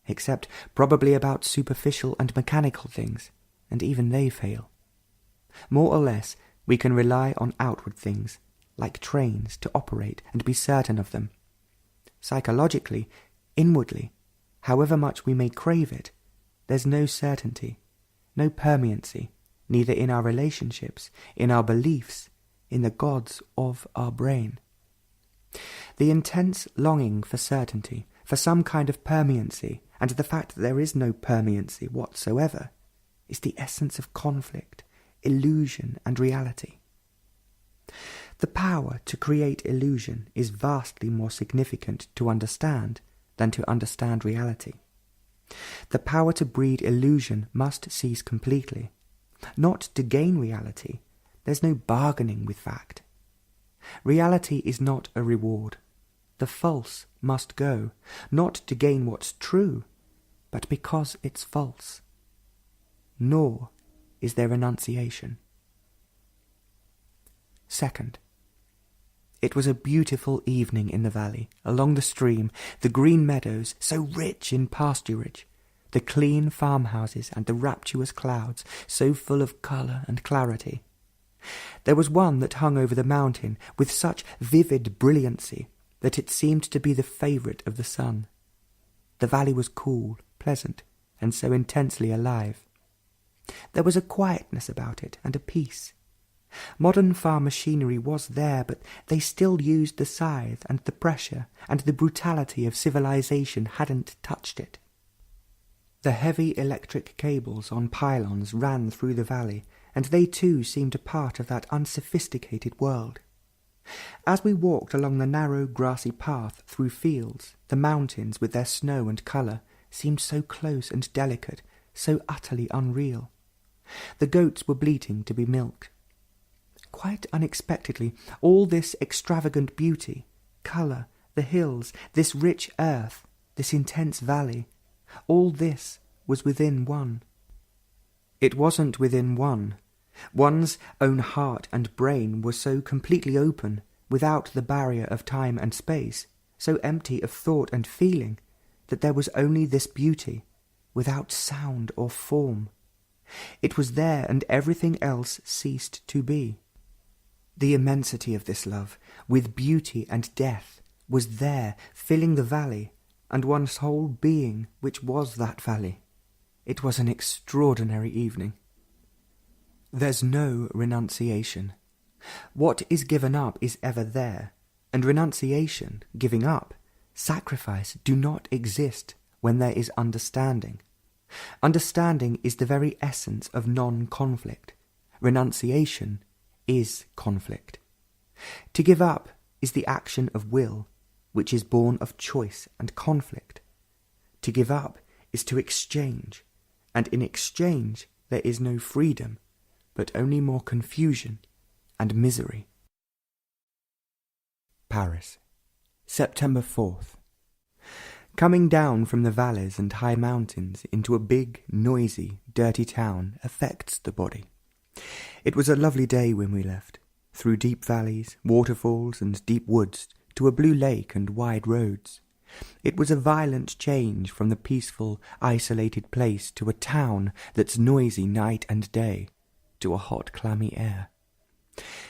except probably about superficial and mechanical things, and even they fail. More or less we can rely on outward things, like trains, to operate and be certain of them. Psychologically, inwardly, however much we may crave it, there's no certainty, no permanency, neither in our relationships, in our beliefs, in the gods of our brain. The intense longing for certainty, for some kind of permanency, and the fact that there is no permanency whatsoever, is the essence of conflict, illusion, and reality. The power to create illusion is vastly more significant to understand than to understand reality. The power to breed illusion must cease completely, not to gain reality, There's no bargaining with fact. Reality is not a reward. The false must go, not to gain what's true, but because it's false. Nor is there renunciation. Second, it was a beautiful evening in the valley, along the stream, the green meadows, so rich in pasturage, the clean farmhouses and the rapturous clouds, so full of colour and clarity. There was one that hung over the mountain with such vivid brilliancy that it seemed to be the favourite of the sun. The valley was cool, pleasant, and so intensely alive. There was a quietness about it and a peace. Modern farm machinery was there, but they still used the scythe, and the pressure and the brutality of civilization hadn't touched it. The heavy electric cables on pylons ran through the valley, and they too seemed a part of that unsophisticated world. As we walked along the narrow grassy path through fields, the mountains with their snow and colour seemed so close and delicate, so utterly unreal. The goats were bleating to be milked. Quite unexpectedly, all this extravagant beauty, colour, the hills, this rich earth, this intense valley, all this was within one. It wasn't within one. One's own heart and brain were so completely open, without the barrier of time and space, so empty of thought and feeling, that there was only this beauty, without sound or form. It was there, and everything else ceased to be. The immensity of this love, with beauty and death, was there, filling the valley, and one's whole being, which was that valley. It was an extraordinary evening. There's no renunciation. What is given up is ever there, and renunciation, giving up, sacrifice do not exist when there is understanding. Understanding is the very essence of non-conflict. Renunciation is conflict. To give up is the action of will, which is born of choice and conflict. To give up is to exchange, and in exchange there is no freedom, but only more confusion and misery. Paris, September 4th. Coming down from the valleys and high mountains into a big, noisy, dirty town affects the body. It was a lovely day when we left, through deep valleys, waterfalls, and deep woods, to a blue lake and wide roads. It was a violent change from the peaceful, isolated place to a town that's noisy night and day, to a hot, clammy air.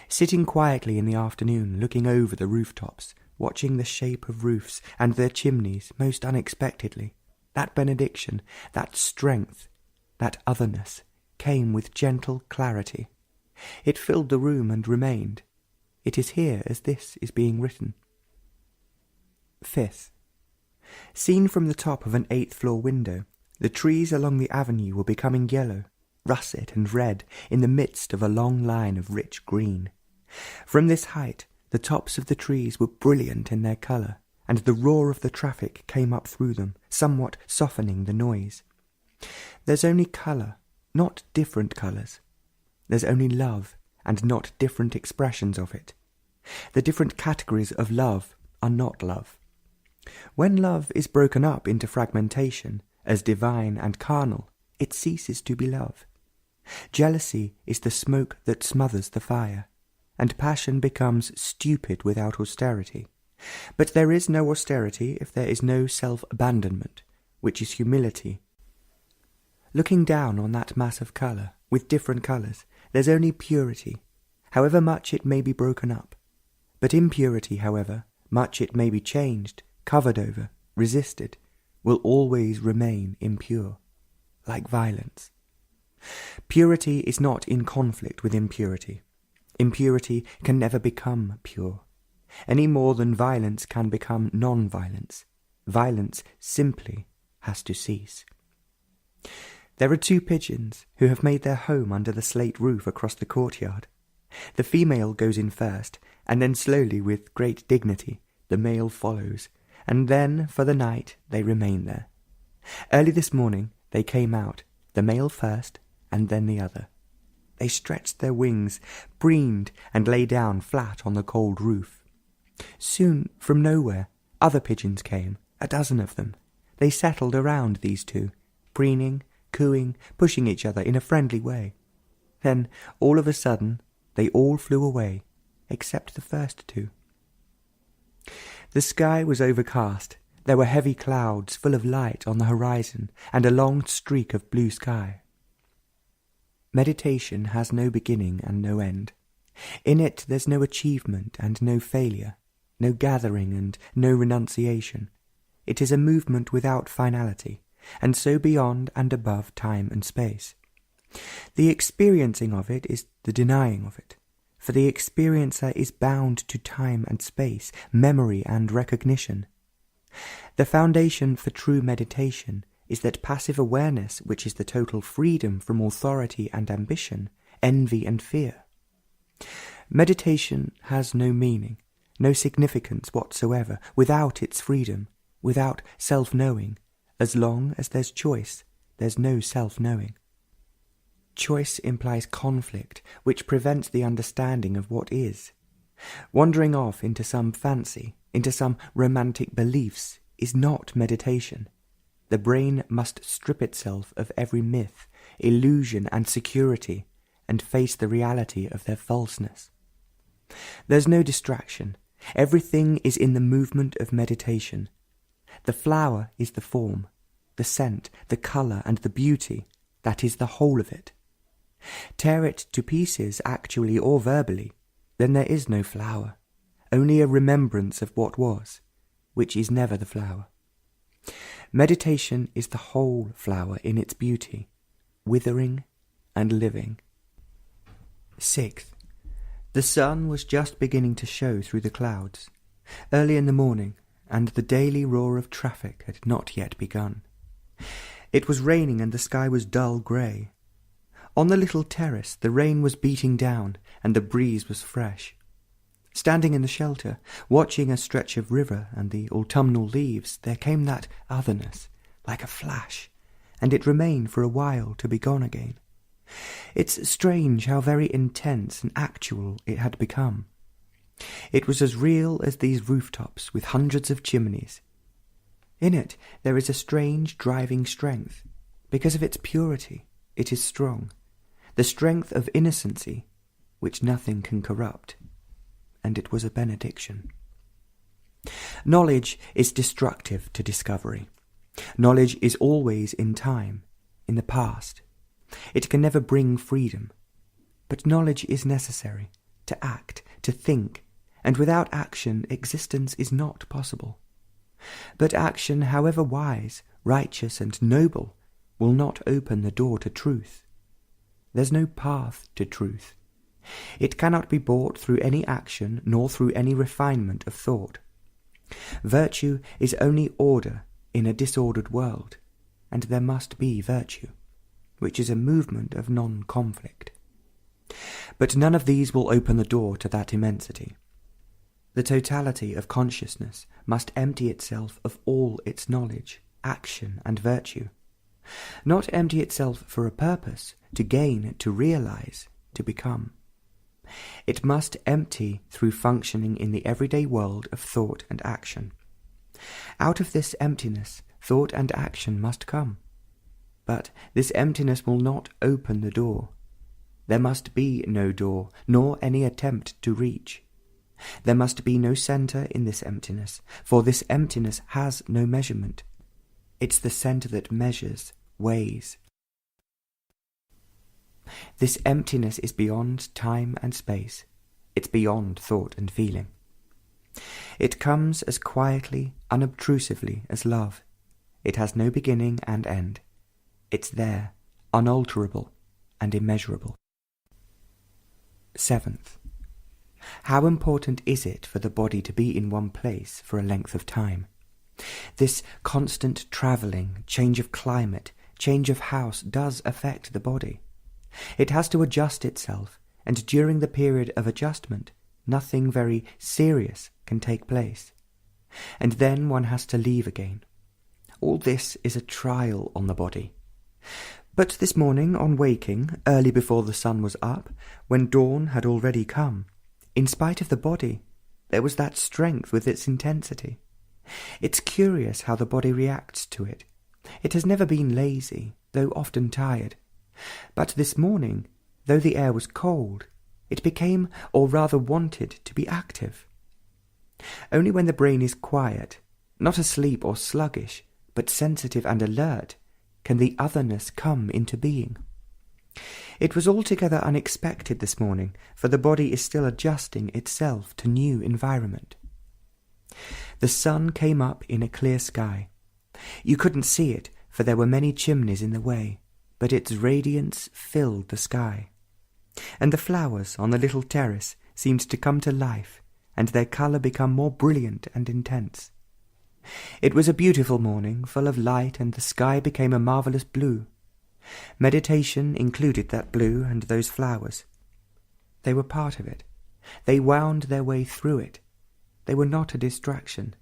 Sitting quietly in the afternoon, looking over the rooftops, watching the shape of roofs and their chimneys most unexpectedly, that benediction, that strength, that otherness, came with gentle clarity. It filled the room and remained. It is here as this is being written. 5th. Seen from the top of an 8th-floor window, the trees along the avenue were becoming yellow, russet and red in the midst of a long line of rich green. From this height, the tops of the trees were brilliant in their colour, and the roar of the traffic came up through them, somewhat softening the noise. There's only colour, not different colours. There's only love, and not different expressions of it. The different categories of love are not love. When love is broken up into fragmentation, as divine and carnal, it ceases to be love. Jealousy is the smoke that smothers the fire, and passion becomes stupid without austerity. But there is no austerity if there is no self-abandonment, which is humility. Looking down on that mass of colour, with different colours, there's only purity, however much it may be broken up. But impurity, however much it may be changed, covered over, resisted, will always remain impure, like violence. Purity is not in conflict with impurity. Impurity can never become pure, any more than violence can become non-violence. Violence simply has to cease. There are 2 pigeons who have made their home under the slate roof across the courtyard. The female goes in first, and then slowly, with great dignity, the male follows, and then for the night they remain there. Early this morning they came out, the male first, and then the other. They stretched their wings, preened, and lay down flat on the cold roof. Soon, from nowhere, other pigeons came, a dozen of them. They settled around these two, preening, cooing, pushing each other in a friendly way. Then, all of a sudden, they all flew away, except the first two. The sky was overcast. There were heavy clouds full of light on the horizon, and a long streak of blue sky. Meditation has no beginning and no end. In it there's no achievement and no failure, no gathering and no renunciation. It is a movement without finality, and so beyond and above time and space. The experiencing of it is the denying of it, for the experiencer is bound to time and space, memory and recognition. The foundation for true meditation is that passive awareness which is the total freedom from authority and ambition, envy and fear. Meditation has no meaning, no significance whatsoever, without its freedom, without self-knowing. As long as there's choice, there's no self-knowing. Choice implies conflict, which prevents the understanding of what is. Wandering off into some fancy, into some romantic beliefs, is not meditation. The brain must strip itself of every myth, illusion and security, and face the reality of their falseness. There's no distraction. Everything is in the movement of meditation. The flower is the form, the scent, the colour and the beauty. That is the whole of it. Tear it to pieces actually or verbally, then there is no flower, only a remembrance of what was, which is never the flower. Meditation is the whole flower in its beauty, withering and living. 6th. The sun was just beginning to show through the clouds, early in the morning, and the daily roar of traffic had not yet begun. It was raining and the sky was dull grey. On the little terrace the rain was beating down and the breeze was fresh. Standing in the shelter, watching a stretch of river and the autumnal leaves, there came that otherness, like a flash, and it remained for a while to be gone again. It's strange how very intense and actual it had become. It was as real as these rooftops with hundreds of chimneys. In it there is a strange driving strength. Because of its purity, it is strong, the strength of innocency, which nothing can corrupt. And it was a benediction. Knowledge is destructive to discovery. Knowledge is always in time, in the past. It can never bring freedom. But knowledge is necessary to act, to think, and without action existence is not possible. But action, however wise, righteous, and noble, will not open the door to truth. There's no path to truth. It cannot be bought through any action nor through any refinement of thought. Virtue is only order in a disordered world, and there must be virtue, which is a movement of non-conflict. But none of these will open the door to that immensity. The totality of consciousness must empty itself of all its knowledge, action, and virtue. Not empty itself for a purpose, to gain, to realize, to become. It must empty through functioning in the everyday world of thought and action. Out of this emptiness, thought and action must come. But this emptiness will not open the door. There must be no door, nor any attempt to reach. There must be no centre in this emptiness, for this emptiness has no measurement. It's the centre that measures, weighs. This emptiness is beyond time and space. It's beyond thought and feeling. It comes as quietly, unobtrusively as love. It has no beginning and end. It's there, unalterable and immeasurable. 7th. How important is it for the body to be in one place for a length of time? This constant travelling, change of climate, change of house does affect the body. It has to adjust itself, and during the period of adjustment, nothing very serious can take place. And then one has to leave again. All this is a trial on the body. But this morning, on waking, early before the sun was up, when dawn had already come, in spite of the body, there was that strength with its intensity. It's curious how the body reacts to it. It has never been lazy, though often tired. But this morning, though the air was cold, it became, or rather wanted, to be active. Only when the brain is quiet, not asleep or sluggish, but sensitive and alert, can the otherness come into being. It was altogether unexpected this morning, for the body is still adjusting itself to new environment. The sun came up in a clear sky. You couldn't see it, for there were many chimneys in the way, but its radiance filled the sky. And the flowers on the little terrace seemed to come to life, and their colour become more brilliant and intense. It was a beautiful morning, full of light, and the sky became a marvellous blue. Meditation included that blue and those flowers. They were part of it. They wound their way through it. They were not a distraction.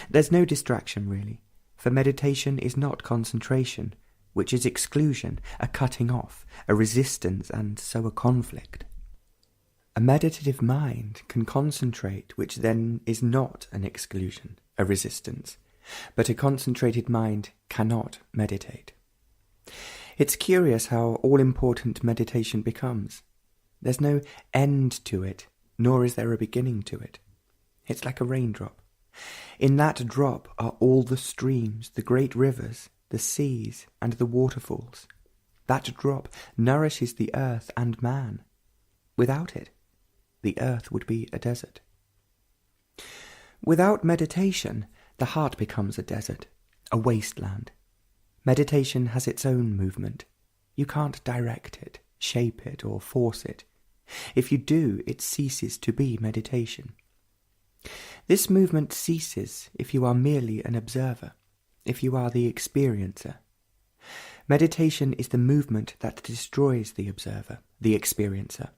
There's no distraction, really, for meditation is not concentration, which is exclusion, a cutting off, a resistance, and so a conflict. A meditative mind can concentrate, which then is not an exclusion, a resistance, but a concentrated mind cannot meditate. It's curious how all-important meditation becomes. There's no end to it, nor is there a beginning to it. It's like a raindrop. In that drop are all the streams, the great rivers, the seas, and the waterfalls. That drop nourishes the earth and man. Without it, the earth would be a desert. Without meditation, the heart becomes a desert, a wasteland. Meditation has its own movement. You can't direct it, shape it, or force it. If you do, it ceases to be meditation. This movement ceases if you are merely an observer, if you are the experiencer. Meditation is the movement that destroys the observer, the experiencer.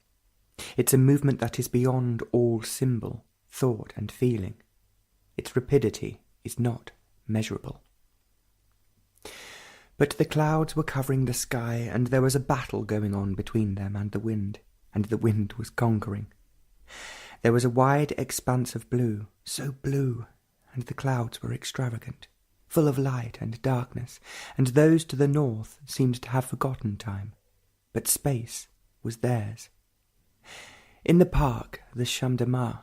It's a movement that is beyond all symbol, thought, and feeling. Its rapidity is not measurable. But the clouds were covering the sky, and there was a battle going on between them and the wind was conquering. There was a wide expanse of blue, so blue, and the clouds were extravagant, full of light and darkness, and those to the north seemed to have forgotten time, but space was theirs. In the park, the Champ de Mars,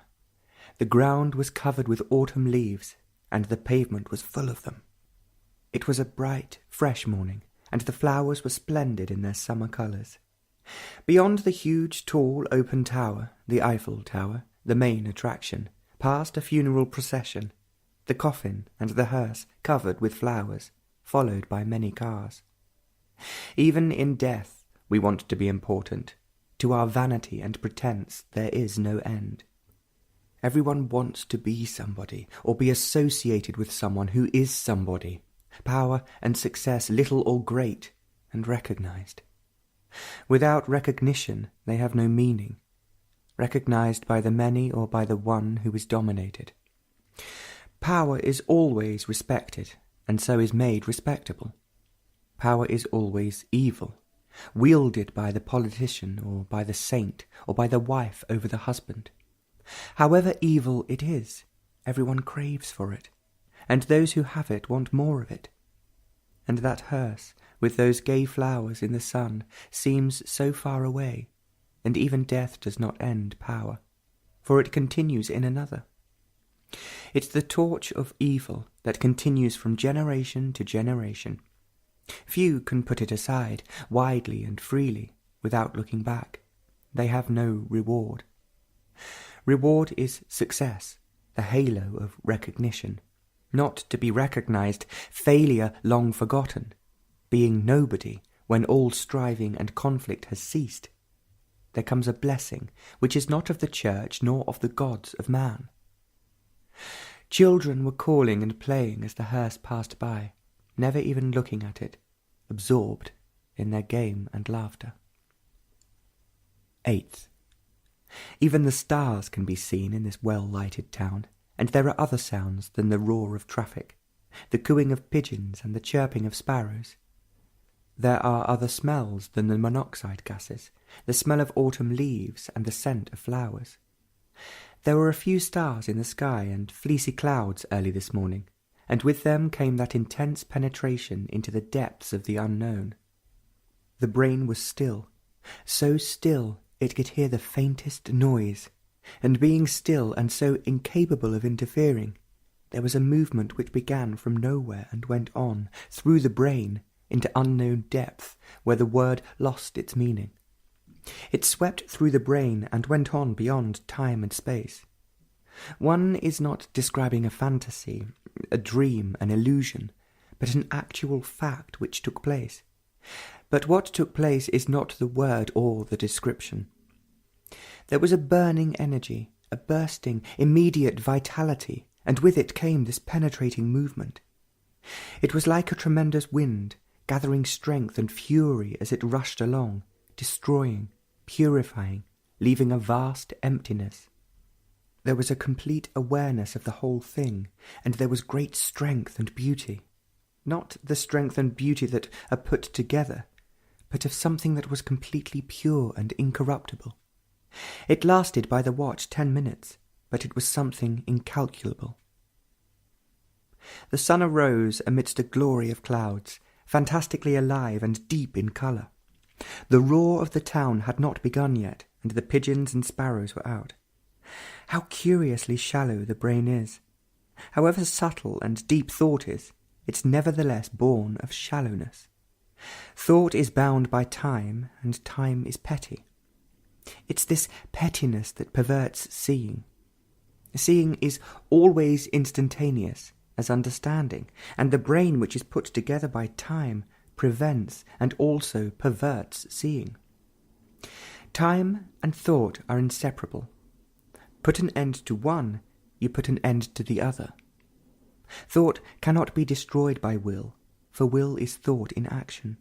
the ground was covered with autumn leaves, and the pavement was full of them. It was a bright, fresh morning, and the flowers were splendid in their summer colours. Beyond the huge, tall, open tower, the Eiffel Tower, the main attraction, passed a funeral procession, the coffin and the hearse covered with flowers, followed by many cars. Even in death we want to be important. To our vanity and pretence there is no end. Everyone wants to be somebody, or be associated with someone who is somebody, power and success little or great, and recognized. Without recognition they have no meaning, recognized by the many or by the one who is dominated. Power is always respected, and so is made respectable. Power is always evil, wielded by the politician or by the saint or by the wife over the husband. However evil it is, everyone craves for it, and those who have it want more of it. And that hearse, with those gay flowers in the sun, seems so far away, and even death does not end power, for it continues in another. It's the torch of evil that continues from generation to generation. Few can put it aside, widely and freely, without looking back. They have no reward. Reward is success, the halo of recognition, not to be recognized, failure long forgotten, being nobody when all striving and conflict has ceased. There comes a blessing which is not of the church nor of the gods of man. Children were calling and playing as the hearse passed by, never even looking at it, absorbed in their game and laughter. 8th. Even the stars can be seen in this well-lighted town, and there are other sounds than the roar of traffic, the cooing of pigeons and the chirping of sparrows. There are other smells than the monoxide gases, the smell of autumn leaves and the scent of flowers. There were a few stars in the sky and fleecy clouds early this morning, and with them came that intense penetration into the depths of the unknown. The brain was still, so still it could hear the faintest noise, and being still and so incapable of interfering, there was a movement which began from nowhere and went on, through the brain, into unknown depth, where the word lost its meaning. It swept through the brain and went on beyond time and space. One is not describing a fantasy, a dream, an illusion, but an actual fact which took place. But what took place is not the word or the description. There was a burning energy, a bursting, immediate vitality, and with it came this penetrating movement. It was like a tremendous wind, gathering strength and fury as it rushed along, destroying, purifying, leaving a vast emptiness. There was a complete awareness of the whole thing, and there was great strength and beauty. Not the strength and beauty that are put together, but of something that was completely pure and incorruptible. It lasted by the watch 10 minutes, but it was something incalculable. The sun arose amidst a glory of clouds, fantastically alive and deep in colour. The roar of the town had not begun yet, and the pigeons and sparrows were out. How curiously shallow the brain is! However subtle and deep thought is, it's nevertheless born of shallowness. Thought is bound by time, and time is petty. It's this pettiness that perverts seeing. Seeing is always instantaneous, as understanding, and the brain which is put together by time prevents and also perverts seeing. Time and thought are inseparable. Put an end to one, you put an end to the other. Thought cannot be destroyed by will, for will is thought in action.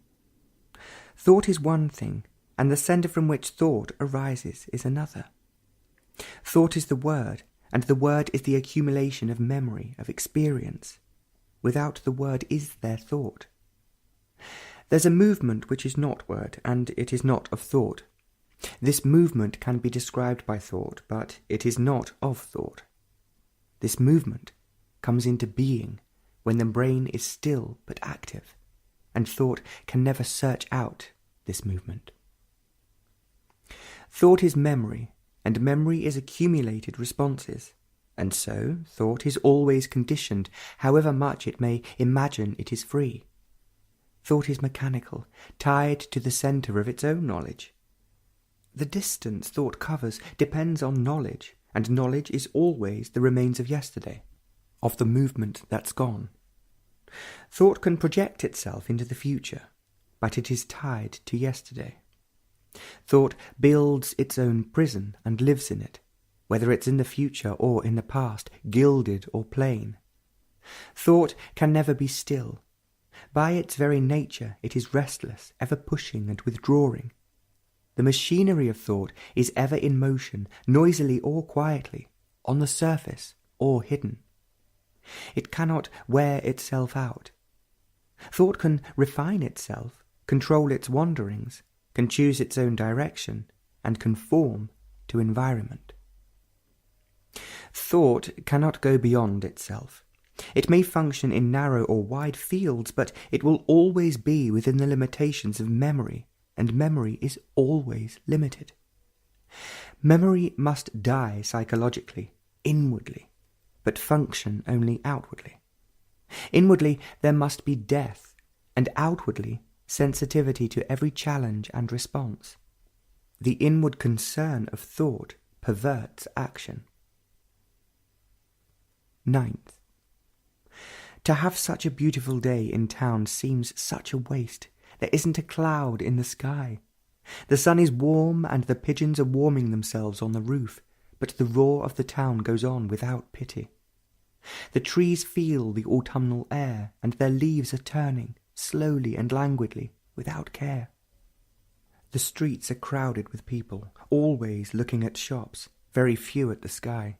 Thought is one thing, and the centre from which thought arises is another. Thought is the word, and the word is the accumulation of memory, of experience. Without the word is there thought. There's a movement which is not word, and it is not of thought. This movement can be described by thought, but it is not of thought. This movement comes into being when the brain is still but active, and thought can never search out this movement. Thought is memory, and memory is accumulated responses, and so thought is always conditioned, however much it may imagine it is free. Thought is mechanical, tied to the centre of its own knowledge. The distance thought covers depends on knowledge, and knowledge is always the remains of yesterday, of the movement that's gone. Thought can project itself into the future, but it is tied to yesterday. Thought builds its own prison and lives in it, whether it's in the future or in the past, gilded or plain. Thought can never be still. By its very nature it is restless, ever pushing and withdrawing. The machinery of thought is ever in motion, noisily or quietly, on the surface or hidden. It cannot wear itself out. Thought can refine itself, control its wanderings, can choose its own direction, and conform to environment. Thought cannot go beyond itself. It may function in narrow or wide fields, but it will always be within the limitations of memory, and memory is always limited. Memory must die psychologically, inwardly, but function only outwardly. Inwardly there must be death, and outwardly sensitivity to every challenge and response. The inward concern of thought perverts action. 9th. To have such a beautiful day in town seems such a waste. There isn't a cloud in the sky. The sun is warm and the pigeons are warming themselves on the roof, but the roar of the town goes on without pity. The trees feel the autumnal air, and their leaves are turning, slowly and languidly, without care. The streets are crowded with people, always looking at shops, very few at the sky.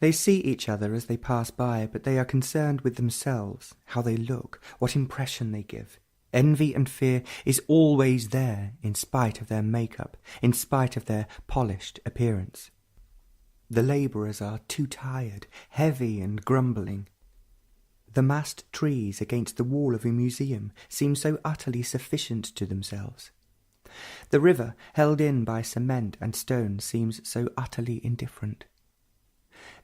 They see each other as they pass by, but they are concerned with themselves, how they look, what impression they give, Envy and fear is always there in spite of their makeup, in spite of their polished appearance. The labourers are too tired, heavy and grumbling. The massed trees against the wall of a museum seem so utterly sufficient to themselves. The river, held in by cement and stone, seems so utterly indifferent.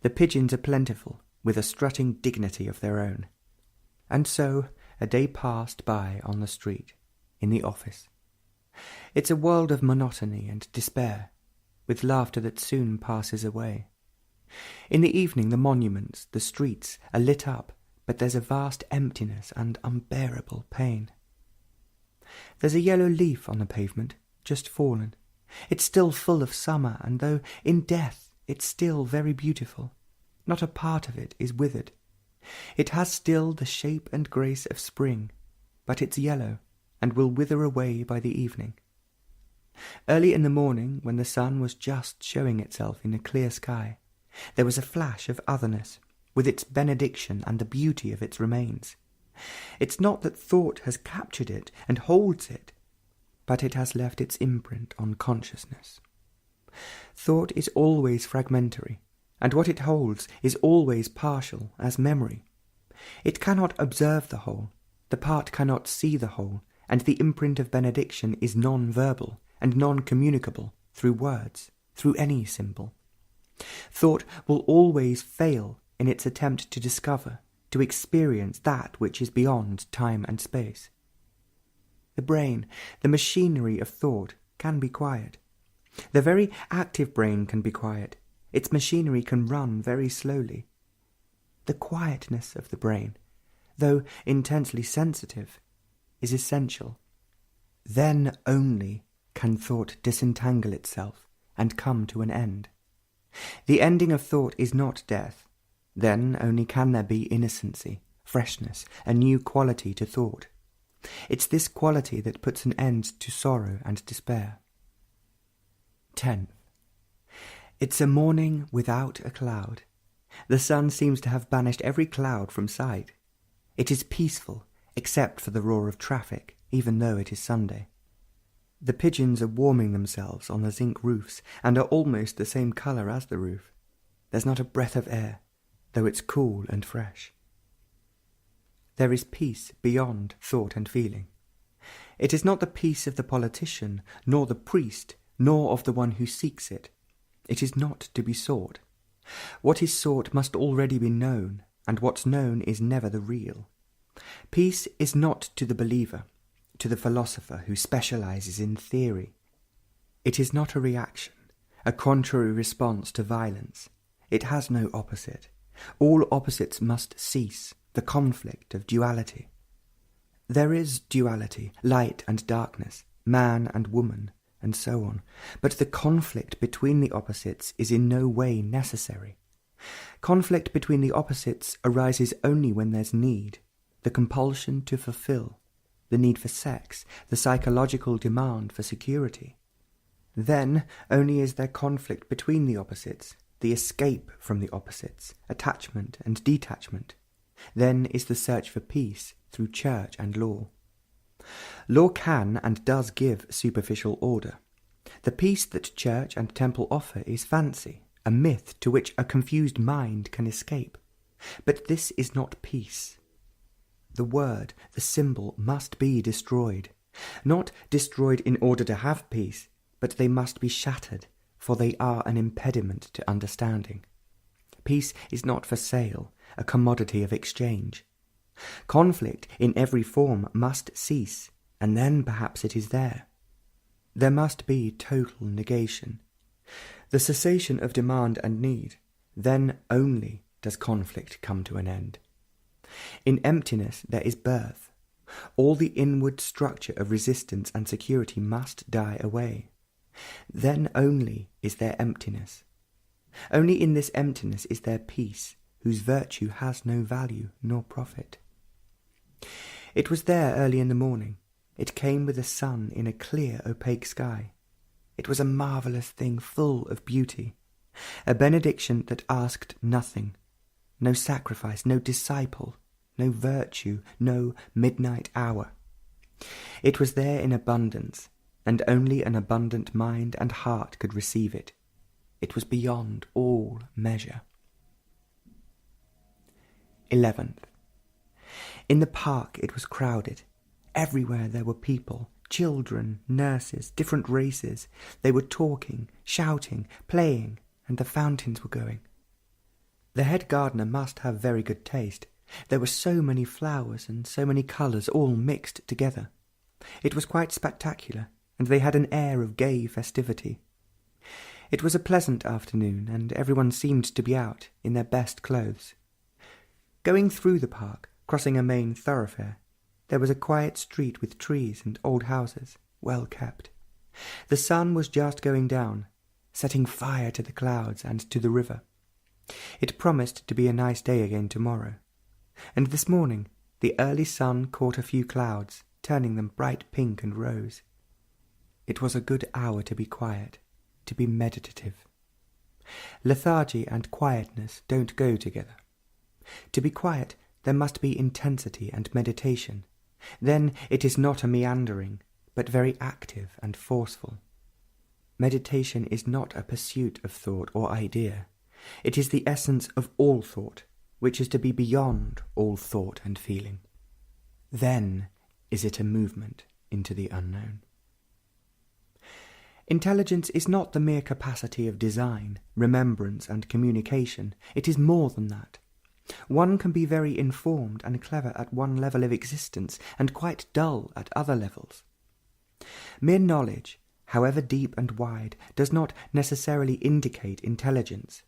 The pigeons are plentiful, with a strutting dignity of their own. And so a day passed by on the street, in the office. It's a world of monotony and despair, with laughter that soon passes away. In the evening the monuments, the streets, are lit up, but there's a vast emptiness and unbearable pain. There's a yellow leaf on the pavement, just fallen. It's still full of summer, and though in death it's still very beautiful, not a part of it is withered. It has still the shape and grace of spring, but it's yellow, and will wither away by the evening. Early in the morning, when the sun was just showing itself in a clear sky, there was a flash of otherness, with its benediction and the beauty of its remains. It's not that thought has captured it and holds it, but it has left its imprint on consciousness. Thought is always fragmentary, and what it holds is always partial as memory. It cannot observe the whole, the part cannot see the whole, and the imprint of benediction is non-verbal and non-communicable through words, through any symbol. Thought will always fail in its attempt to discover, to experience that which is beyond time and space. The brain, the machinery of thought, can be quiet. The very active brain can be quiet. Its machinery can run very slowly. The quietness of the brain, though intensely sensitive, is essential. Then only can thought disentangle itself and come to an end. The ending of thought is not death. Then only can there be innocency, freshness, a new quality to thought. It's this quality that puts an end to sorrow and despair. 10th. It's a morning without a cloud. The sun seems to have banished every cloud from sight. It is peaceful, except for the roar of traffic, even though it is Sunday. The pigeons are warming themselves on the zinc roofs, and are almost the same colour as the roof. There's not a breath of air, though it's cool and fresh. There is peace beyond thought and feeling. It is not the peace of the politician, nor the priest, nor of the one who seeks it. It is not to be sought. What is sought must already be known, and what's known is never the real. Peace is not to the believer, to the philosopher who specializes in theory. It is not a reaction, a contrary response to violence. It has no opposite. All opposites must cease, the conflict of duality. There is duality, light and darkness, man and woman, and so on, but the conflict between the opposites is in no way necessary. Conflict between the opposites arises only when there's need, the compulsion to fulfill, the need for sex, the psychological demand for security. Then only is there conflict between the opposites, the escape from the opposites, attachment and detachment. Then is the search for peace through church and law. Law can and does give superficial order. The peace that church and temple offer is fancy, a myth to which a confused mind can escape. But this is not peace. The word, the symbol, must be destroyed. Not destroyed in order to have peace, but they must be shattered, for they are an impediment to understanding. Peace is not for sale, a commodity of exchange. Conflict in every form must cease, and then perhaps it is there. There must be total negation. The cessation of demand and need, then only does conflict come to an end. In emptiness there is birth. All the inward structure of resistance and security must die away. Then only is there emptiness. Only in this emptiness is there peace, whose virtue has no value nor profit. It was there early in the morning. It came with the sun in a clear, opaque sky. It was a marvellous thing full of beauty, a benediction that asked nothing, no sacrifice, no disciple, no virtue, no midnight hour. It was there in abundance, and only an abundant mind and heart could receive it. It was beyond all measure. 11th. In the park it was crowded. Everywhere there were people, children, nurses, different races. They were talking, shouting, playing, and the fountains were going. The head gardener must have very good taste. There were so many flowers and so many colours all mixed together. It was quite spectacular, and they had an air of gay festivity. It was a pleasant afternoon, and everyone seemed to be out in their best clothes. Going through the park, crossing a main thoroughfare, there was a quiet street with trees and old houses, well kept. The sun was just going down, setting fire to the clouds and to the river. It promised to be a nice day again tomorrow, and this morning the early sun caught a few clouds, turning them bright pink and rose. It was a good hour to be quiet, to be meditative. Lethargy and quietness don't go together. To be quiet, there must be intensity and meditation. Then it is not a meandering, but very active and forceful. Meditation is not a pursuit of thought or idea. It is the essence of all thought, which is to be beyond all thought and feeling. Then is it a movement into the unknown. Intelligence is not the mere capacity of design, remembrance, and communication. It is more than that. One can be very informed and clever at one level of existence, and quite dull at other levels. Mere knowledge, however deep and wide, does not necessarily indicate intelligence.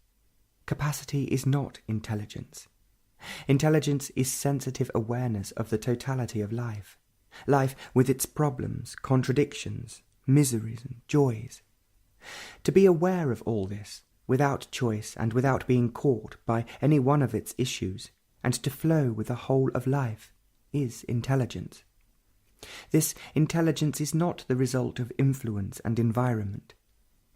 Capacity is not intelligence. Intelligence is sensitive awareness of the totality of life. Life with its problems, contradictions, miseries and joys. To be aware of all this, without choice and without being caught by any one of its issues, and to flow with the whole of life, is intelligence. This intelligence is not the result of influence and environment.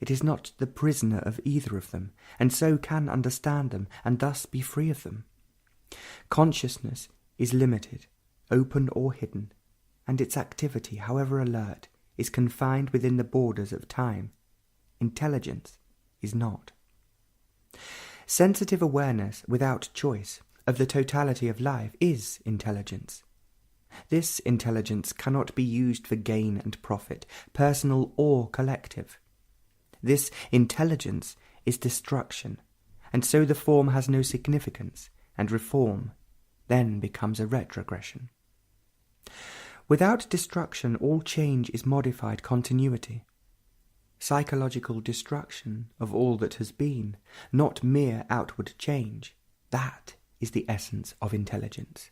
It is not the prisoner of either of them, and so can understand them, and thus be free of them. Consciousness is limited, open or hidden, and its activity, however alert, is confined within the borders of time. Intelligence is not. Sensitive awareness without choice of the totality of life is intelligence. This intelligence cannot be used for gain and profit, personal or collective. This intelligence is destruction, and so the form has no significance, and reform then becomes a retrogression. Without destruction, all change is modified continuity. Psychological destruction of all that has been, not mere outward change, that is the essence of intelligence.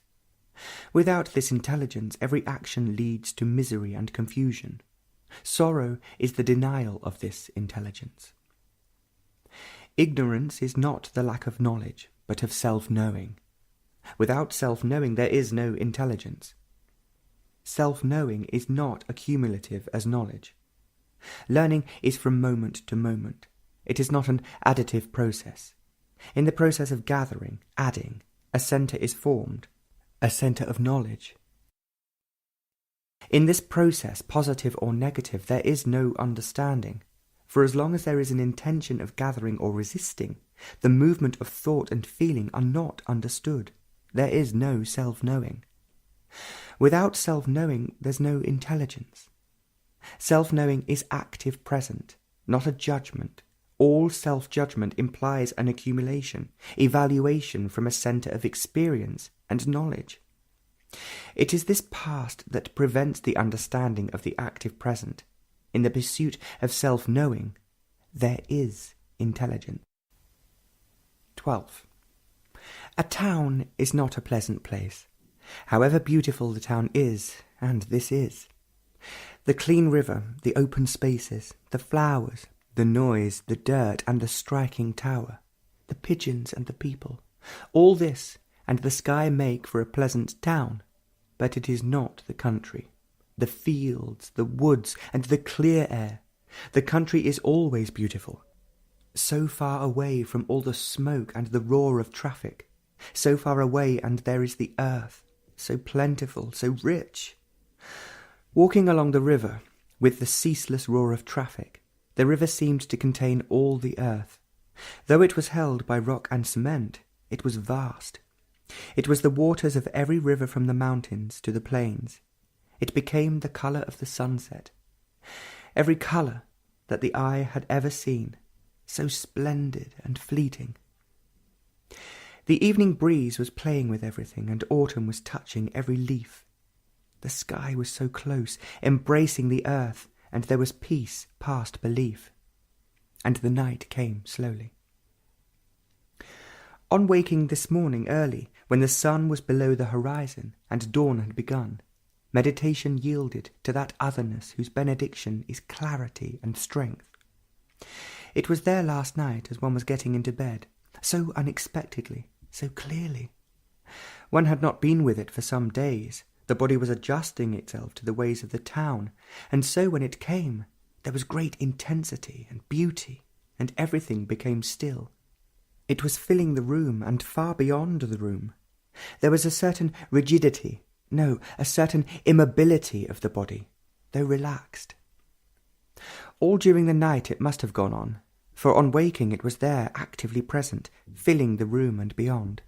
Without this intelligence, every action leads to misery and confusion. Sorrow is the denial of this intelligence. Ignorance is not the lack of knowledge, but of self-knowing. Without self-knowing, there is no intelligence. Self-knowing is not accumulative as knowledge. Learning is from moment to moment. It is not an additive process. In the process of gathering, adding, a centre is formed, a centre of knowledge. In this process, positive or negative, there is no understanding, for as long as there is an intention of gathering or resisting, the movement of thought and feeling are not understood. There is no self-knowing. Without self-knowing, there's no intelligence. Self-knowing is active present, not a judgment. All self-judgment implies an accumulation, evaluation from a centre of experience and knowledge. It is this past that prevents the understanding of the active present. In the pursuit of self-knowing, there is intelligence. 12. A town is not a pleasant place, however beautiful the town is, and this is. The clean river, the open spaces, the flowers, the noise, the dirt, and the striking tower, the pigeons and the people, all this and the sky make for a pleasant town, but it is not the country. The fields, the woods, and the clear air. The country is always beautiful. So far away from all the smoke and the roar of traffic, so far away, and there is the earth, so plentiful, so rich. Walking along the river, with the ceaseless roar of traffic, the river seemed to contain all the earth. Though it was held by rock and cement, it was vast. It was the waters of every river from the mountains to the plains. It became the colour of the sunset. Every colour that the eye had ever seen, so splendid and fleeting. The evening breeze was playing with everything, and autumn was touching every leaf. The sky was so close, embracing the earth, and there was peace past belief. And the night came slowly. On waking this morning early, when the sun was below the horizon and dawn had begun, meditation yielded to that otherness whose benediction is clarity and strength. It was there last night as one was getting into bed, so unexpectedly, so clearly. One had not been with it for some days. The body was adjusting itself to the ways of the town, and so when it came, there was great intensity and beauty, and everything became still. It was filling the room and far beyond the room. There was a certain rigidity, no, a certain immobility of the body, though relaxed. All during the night it must have gone on, for on waking it was there, actively present, filling the room and beyond.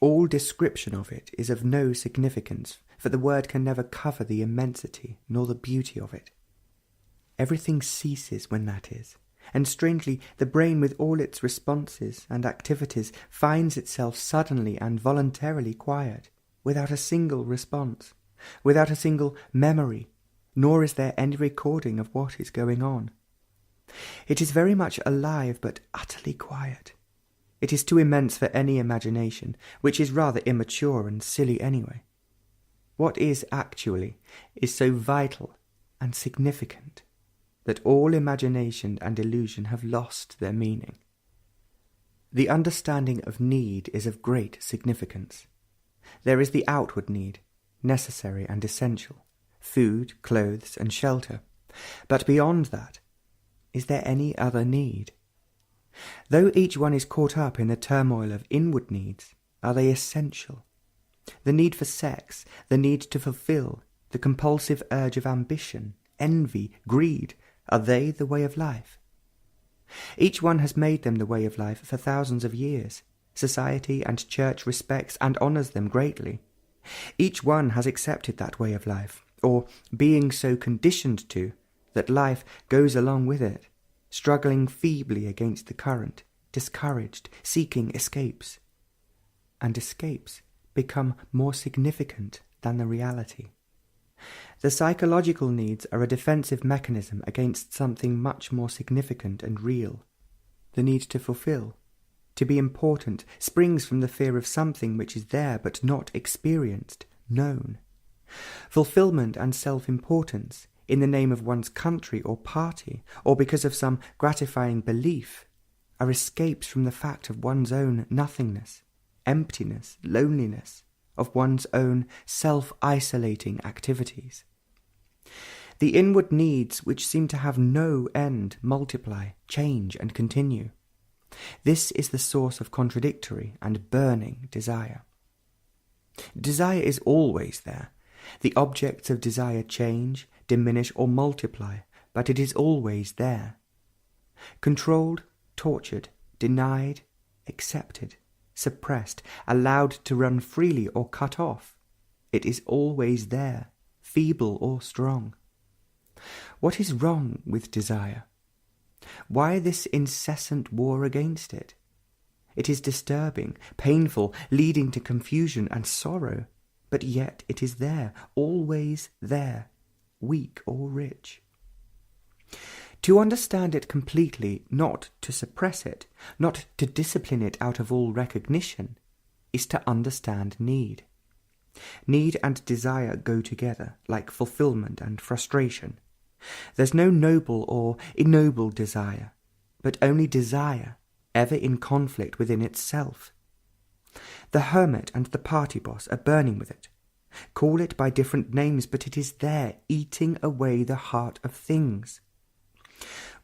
All description of it is of no significance, for the word can never cover the immensity nor the beauty of it. Everything ceases when that is, and strangely the brain with all its responses and activities finds itself suddenly and voluntarily quiet, without a single response, without a single memory, nor is there any recording of what is going on. It is very much alive but utterly quiet. It is too immense for any imagination, which is rather immature and silly anyway. What is actually is so vital and significant that all imagination and illusion have lost their meaning. The understanding of need is of great significance. There is the outward need, necessary and essential, food, clothes, and shelter. But beyond that, is there any other need? Though each one is caught up in the turmoil of inward needs, are they essential? The need for sex, the need to fulfill, the compulsive urge of ambition, envy, greed, are they the way of life? Each one has made them the way of life for thousands of years. Society and church respects and honours them greatly. Each one has accepted that way of life, or being so conditioned to, that life goes along with it, struggling feebly against the current, discouraged, seeking escapes. And escapes become more significant than the reality. The psychological needs are a defensive mechanism against something much more significant and real. The need to fulfill, to be important, springs from the fear of something which is there but not experienced, known. Fulfillment and self-importance, in the name of one's country or party, or because of some gratifying belief, are escapes from the fact of one's own nothingness, emptiness, loneliness, of one's own self-isolating activities. The inward needs which seem to have no end multiply, change, and continue. This is the source of contradictory and burning desire. Desire is always there. The objects of desire change, diminish, or multiply, but it is always there. Controlled, tortured, denied, accepted, suppressed, allowed to run freely or cut off, it is always there, feeble or strong. What is wrong with desire? Why this incessant war against it? It is disturbing, painful, leading to confusion and sorrow, but yet it is there, always there, weak or rich. To understand it completely, not to suppress it, not to discipline it out of all recognition, is to understand need. Need and desire go together, like fulfillment and frustration. There's no noble or ignoble desire, but only desire, ever in conflict within itself. The hermit and the party boss are burning with it. Call it by different names, but it is there, eating away the heart of things.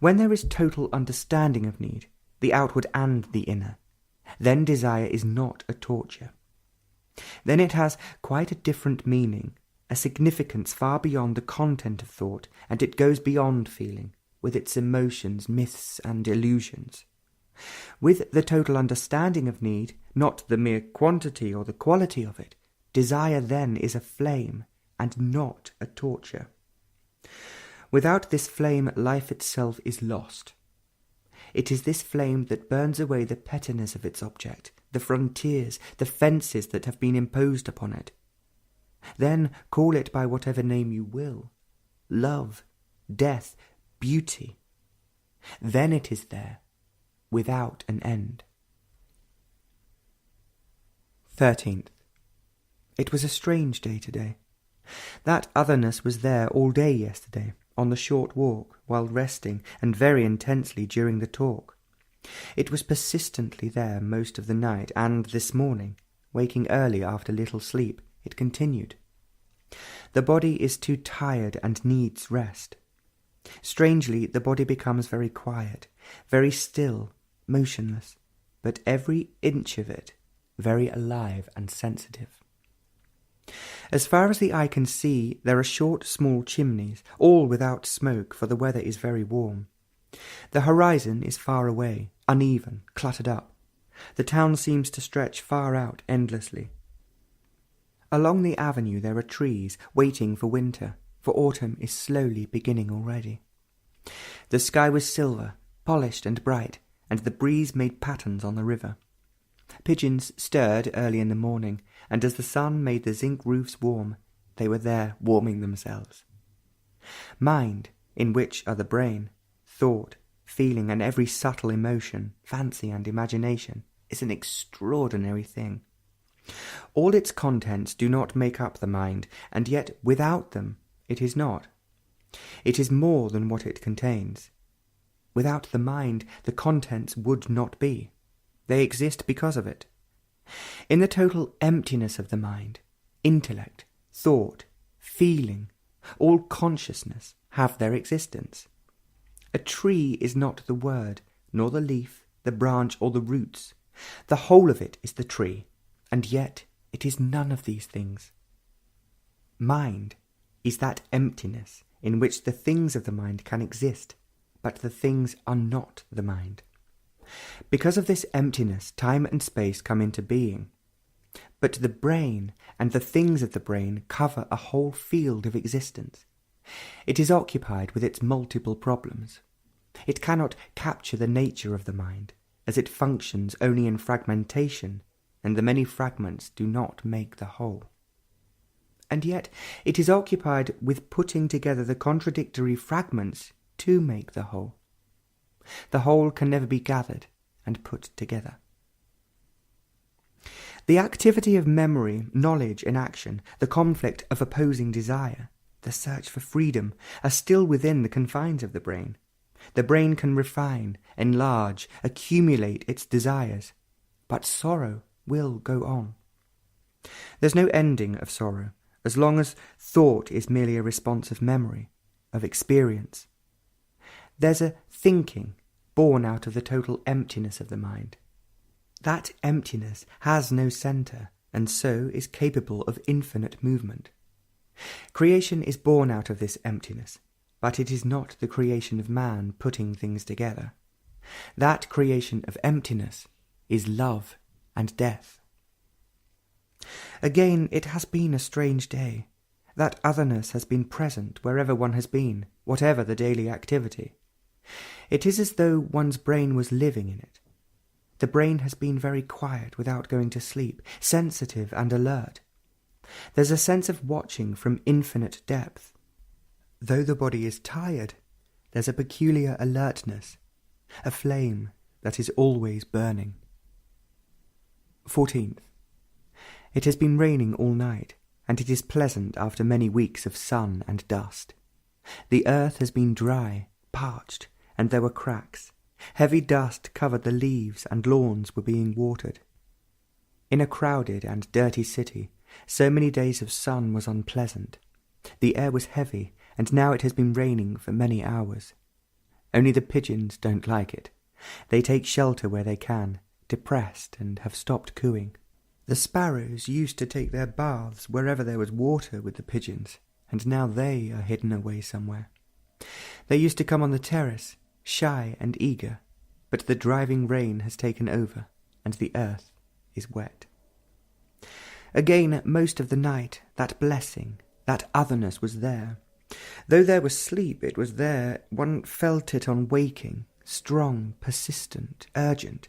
When there is total understanding of need, the outward and the inner, then desire is not a torture. Then it has quite a different meaning, a significance far beyond the content of thought, and it goes beyond feeling, with its emotions, myths, and illusions. With the total understanding of need, not the mere quantity or the quality of it, desire then is a flame, and not a torture. Without this flame, life itself is lost. It is this flame that burns away the pettiness of its object, the frontiers, the fences that have been imposed upon it. Then call it by whatever name you will, love, death, beauty. Then it is there, without an end. 13th. It was a strange day today. That otherness was there all day yesterday, on the short walk, while resting, and very intensely during the talk. It was persistently there most of the night, and this morning, waking early after little sleep, it continued. The body is too tired and needs rest. Strangely, the body becomes very quiet, very still, motionless, but every inch of it very alive and sensitive. As far as the eye can see, there are short, small chimneys, all without smoke, for the weather is very warm. The horizon is far away, uneven, cluttered up. The town seems to stretch far out endlessly. Along the avenue there are trees, waiting for winter, for autumn is slowly beginning already. The sky was silver, polished and bright, and the breeze made patterns on the river. Pigeons stirred early in the morning, and as the sun made the zinc roofs warm, they were there warming themselves. Mind, in which are the brain, thought, feeling, and every subtle emotion, fancy and imagination, is an extraordinary thing. All its contents do not make up the mind, and yet without them it is not. It is more than what it contains. Without the mind, the contents would not be. They exist because of it. In the total emptiness of the mind, intellect, thought, feeling, all consciousness have their existence. A tree is not the word, nor the leaf, the branch, or the roots. The whole of it is the tree, and yet it is none of these things. Mind is that emptiness in which the things of the mind can exist, but the things are not the mind. Because of this emptiness, time and space come into being. But the brain and the things of the brain cover a whole field of existence. It is occupied with its multiple problems. It cannot capture the nature of the mind, as it functions only in fragmentation, and the many fragments do not make the whole. And yet it is occupied with putting together the contradictory fragments to make the whole. The whole can never be gathered and put together. The activity of memory, knowledge, and action, the conflict of opposing desire, the search for freedom, are still within the confines of the brain. The brain can refine, enlarge, accumulate its desires, but sorrow will go on. There's no ending of sorrow, as long as thought is merely a response of memory, of experience. There's a thinking born out of the total emptiness of the mind. That emptiness has no centre, and so is capable of infinite movement. Creation is born out of this emptiness, but it is not the creation of man putting things together. That creation of emptiness is love and death. Again, it has been a strange day. That otherness has been present wherever one has been, whatever the daily activity. It is as though one's brain was living in it. The brain has been very quiet without going to sleep, sensitive and alert. There's a sense of watching from infinite depth. Though the body is tired, there's a peculiar alertness, a flame that is always burning. 14th. It has been raining all night, and it is pleasant after many weeks of sun and dust. The earth has been dry, parched, and there were cracks. Heavy dust covered the leaves, and lawns were being watered. In a crowded and dirty city, so many days of sun was unpleasant. The air was heavy, and now it has been raining for many hours. Only the pigeons don't like it. They take shelter where they can, depressed, and have stopped cooing. The sparrows used to take their baths wherever there was water with the pigeons, and now they are hidden away somewhere. They used to come on the terrace, shy and eager, but the driving rain has taken over, and the earth is wet. Again, most of the night, that blessing, that otherness was there. Though there was sleep, it was there. One felt it on waking, strong, persistent, urgent.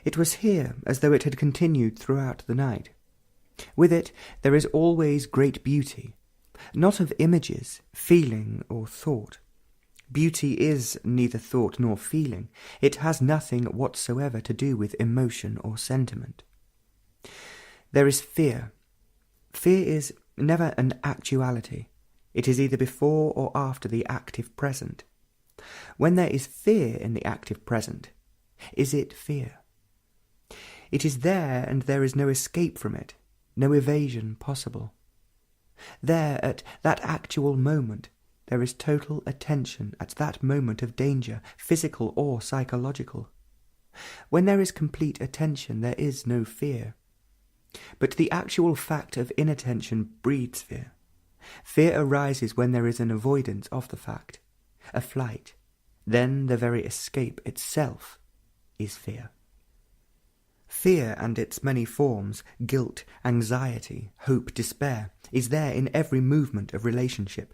It was here as though it had continued throughout the night. With it there is always great beauty, not of images, feeling, or thought. Beauty is neither thought nor feeling. It has nothing whatsoever to do with emotion or sentiment. There is fear. Fear is never an actuality. It is either before or after the active present. When there is fear in the active present, is it fear? It is there, and there is no escape from it, no evasion possible. There, at that actual moment, there is total attention at that moment of danger, physical or psychological. When there is complete attention, there is no fear. But the actual fact of inattention breeds fear. Fear arises when there is an avoidance of the fact, a flight. Then the very escape itself is fear. Fear and its many forms, guilt, anxiety, hope, despair, is there in every movement of relationship.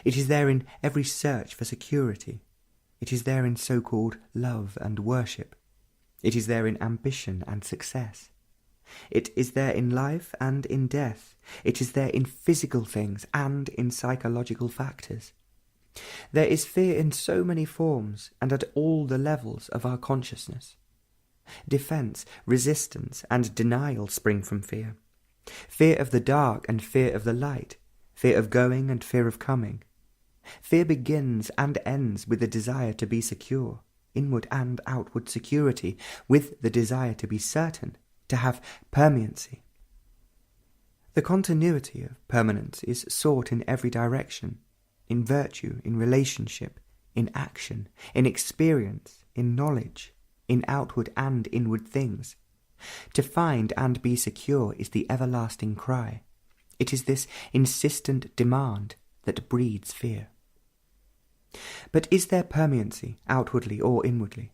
It is there in every search for security. It is there in so-called love and worship. It is there in ambition and success. It is there in life and in death. It is there in physical things and in psychological factors. There is fear in so many forms and at all the levels of our consciousness. Defense, resistance, and denial spring from fear. Fear of the dark and fear of the light. Fear of going and fear of coming. Fear begins and ends with the desire to be secure, inward and outward security, with the desire to be certain, to have permanency. The continuity of permanence is sought in every direction, in virtue, in relationship, in action, in experience, in knowledge, in outward and inward things. To find and be secure is the everlasting cry. It is this insistent demand that breeds fear. But is there permanency, outwardly or inwardly?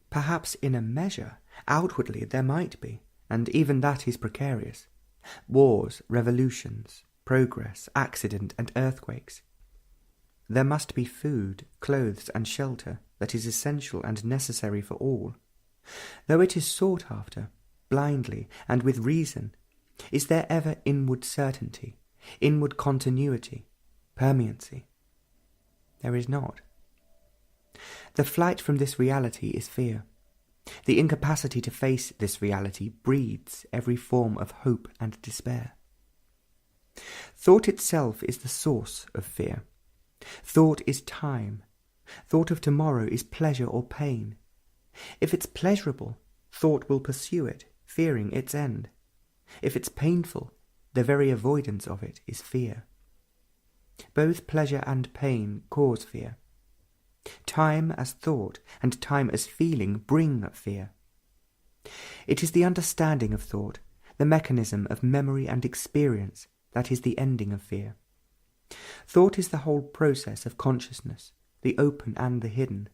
Perhaps in a measure, outwardly there might be, and even that is precarious. Wars, revolutions, progress, accident, and earthquakes. There must be food, clothes, and shelter that is essential and necessary for all. Though it is sought after, blindly and with reason, is there ever inward certainty, inward continuity, permanency? There is not. The flight from this reality is fear. The incapacity to face this reality breeds every form of hope and despair. Thought itself is the source of fear. Thought is time. Thought of tomorrow is pleasure or pain. If it's pleasurable, thought will pursue it, fearing its end. If it's painful, the very avoidance of it is fear. Both pleasure and pain cause fear. Time as thought and time as feeling bring fear. It is the understanding of thought, the mechanism of memory and experience, that is the ending of fear. Thought is the whole process of consciousness, the open and the hidden.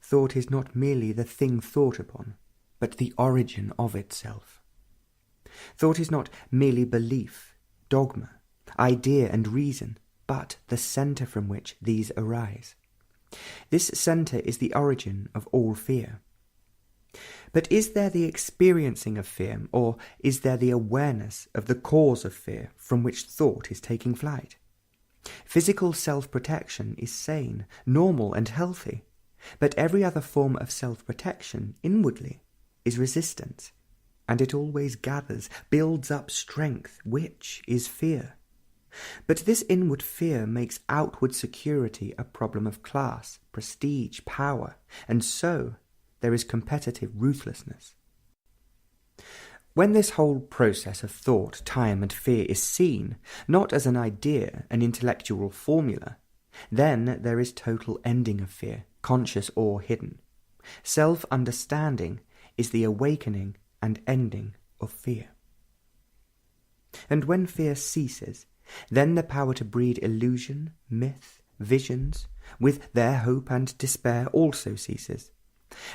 Thought is not merely the thing thought upon, but the origin of itself. Thought is not merely belief, dogma, idea and reason, but the centre from which these arise. This centre is the origin of all fear. But is there the experiencing of fear, or is there the awareness of the cause of fear from which thought is taking flight? Physical self-protection is sane, normal and healthy, but every other form of self-protection inwardly is resistance, and it always gathers, builds up strength, which is fear. But this inward fear makes outward security a problem of class, prestige, power, and so there is competitive ruthlessness. When this whole process of thought, time, and fear is seen, not as an idea, an intellectual formula, then there is total ending of fear, conscious or hidden. Self-understanding is the awakening and ending of fear. And when fear ceases, then the power to breed illusion, myth, visions, with their hope and despair also ceases,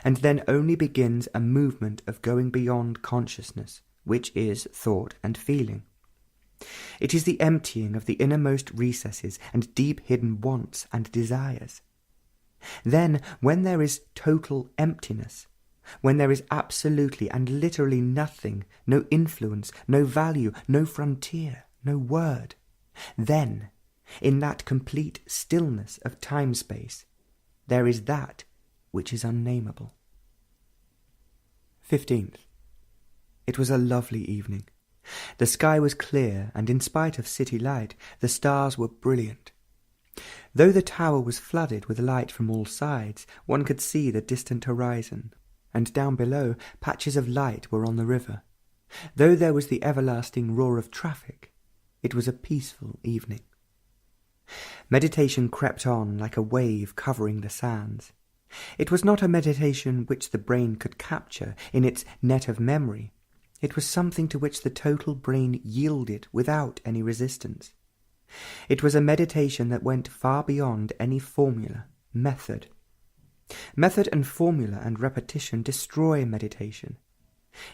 and then only begins a movement of going beyond consciousness, which is thought and feeling. It is the emptying of the innermost recesses and deep-hidden wants and desires. Then, when there is total emptiness, when there is absolutely and literally nothing, no influence, no value, no frontier, no word, then, in that complete stillness of time-space, there is that which is unnameable. 15th. It was a lovely evening. The sky was clear, and in spite of city light, the stars were brilliant. Though the tower was flooded with light from all sides, one could see the distant horizon, and down below patches of light were on the river. Though there was the everlasting roar of traffic, it was a peaceful evening. Meditation crept on like a wave covering the sands. It was not a meditation which the brain could capture in its net of memory. It was something to which the total brain yielded without any resistance. It was a meditation that went far beyond any formula, method. Method and formula and repetition destroy meditation.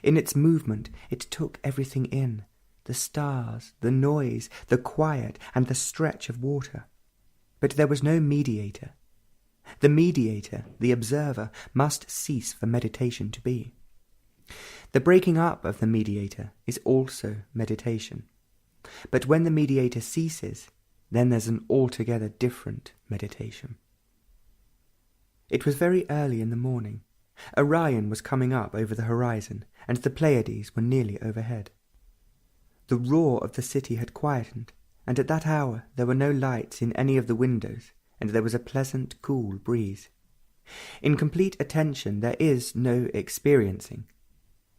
In its movement it took everything in, the stars, the noise, the quiet, and the stretch of water. But there was no mediator. The mediator, the observer, must cease for meditation to be. The breaking up of the mediator is also meditation. But when the mediator ceases, then there's an altogether different meditation. It was very early in the morning. Orion was coming up over the horizon, and the Pleiades were nearly overhead. The roar of the city had quietened, and at that hour there were no lights in any of the windows, and there was a pleasant, cool breeze. In complete attention there is no experiencing.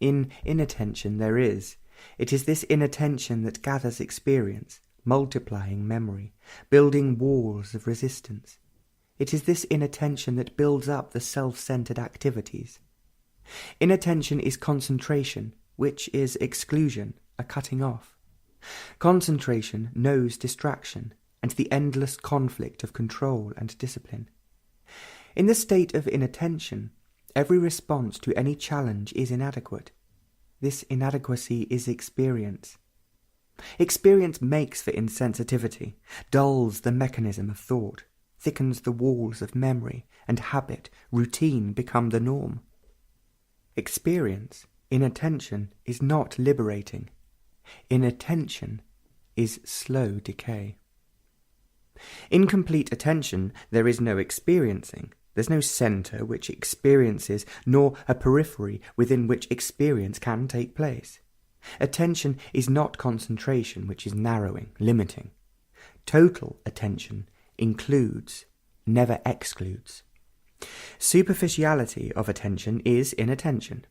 In inattention there is. It is this inattention that gathers experience, multiplying memory, building walls of resistance. It is this inattention that builds up the self-centered activities. Inattention is concentration, which is exclusion, a cutting off. Concentration knows distraction and the endless conflict of control and discipline. In the state of inattention, every response to any challenge is inadequate. This inadequacy is experience. Experience makes for insensitivity, dulls the mechanism of thought, thickens the walls of memory, and habit, routine become the norm. Experience, inattention, is not liberating. Inattention is slow decay. In complete attention, there is no experiencing. There's no centre which experiences, nor a periphery within which experience can take place. Attention is not concentration, which is narrowing, limiting. Total attention includes, never excludes. Superficiality of attention is inattention.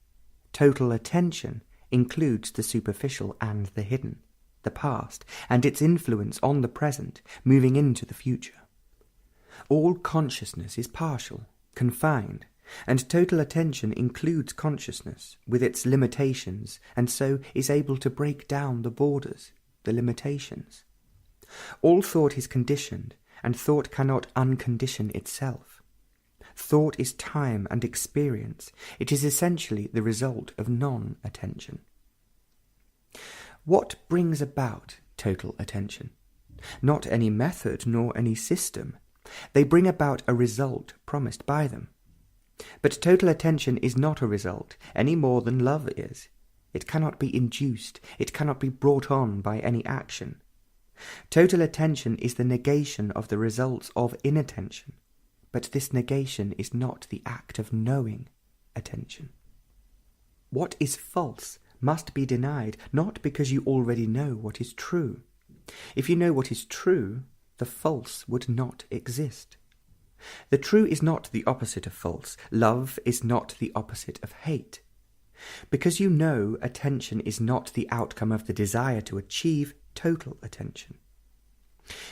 Total attention includes the superficial and the hidden, the past, and its influence on the present, moving into the future. All consciousness is partial, confined, and total attention includes consciousness with its limitations, and so is able to break down the borders, the limitations. All thought is conditioned, and thought cannot uncondition itself. Thought is time and experience. It is essentially the result of non-attention. What brings about total attention? Not any method nor any system. They bring about a result promised by them. But total attention is not a result, any more than love is. It cannot be induced, it cannot be brought on by any action. Total attention is the negation of the results of inattention, but this negation is not the act of knowing attention. What is false must be denied, not because you already know what is true. If you know what is true, the false would not exist. The true is not the opposite of false. Love is not the opposite of hate. Because you know attention is not the outcome of the desire to achieve total attention.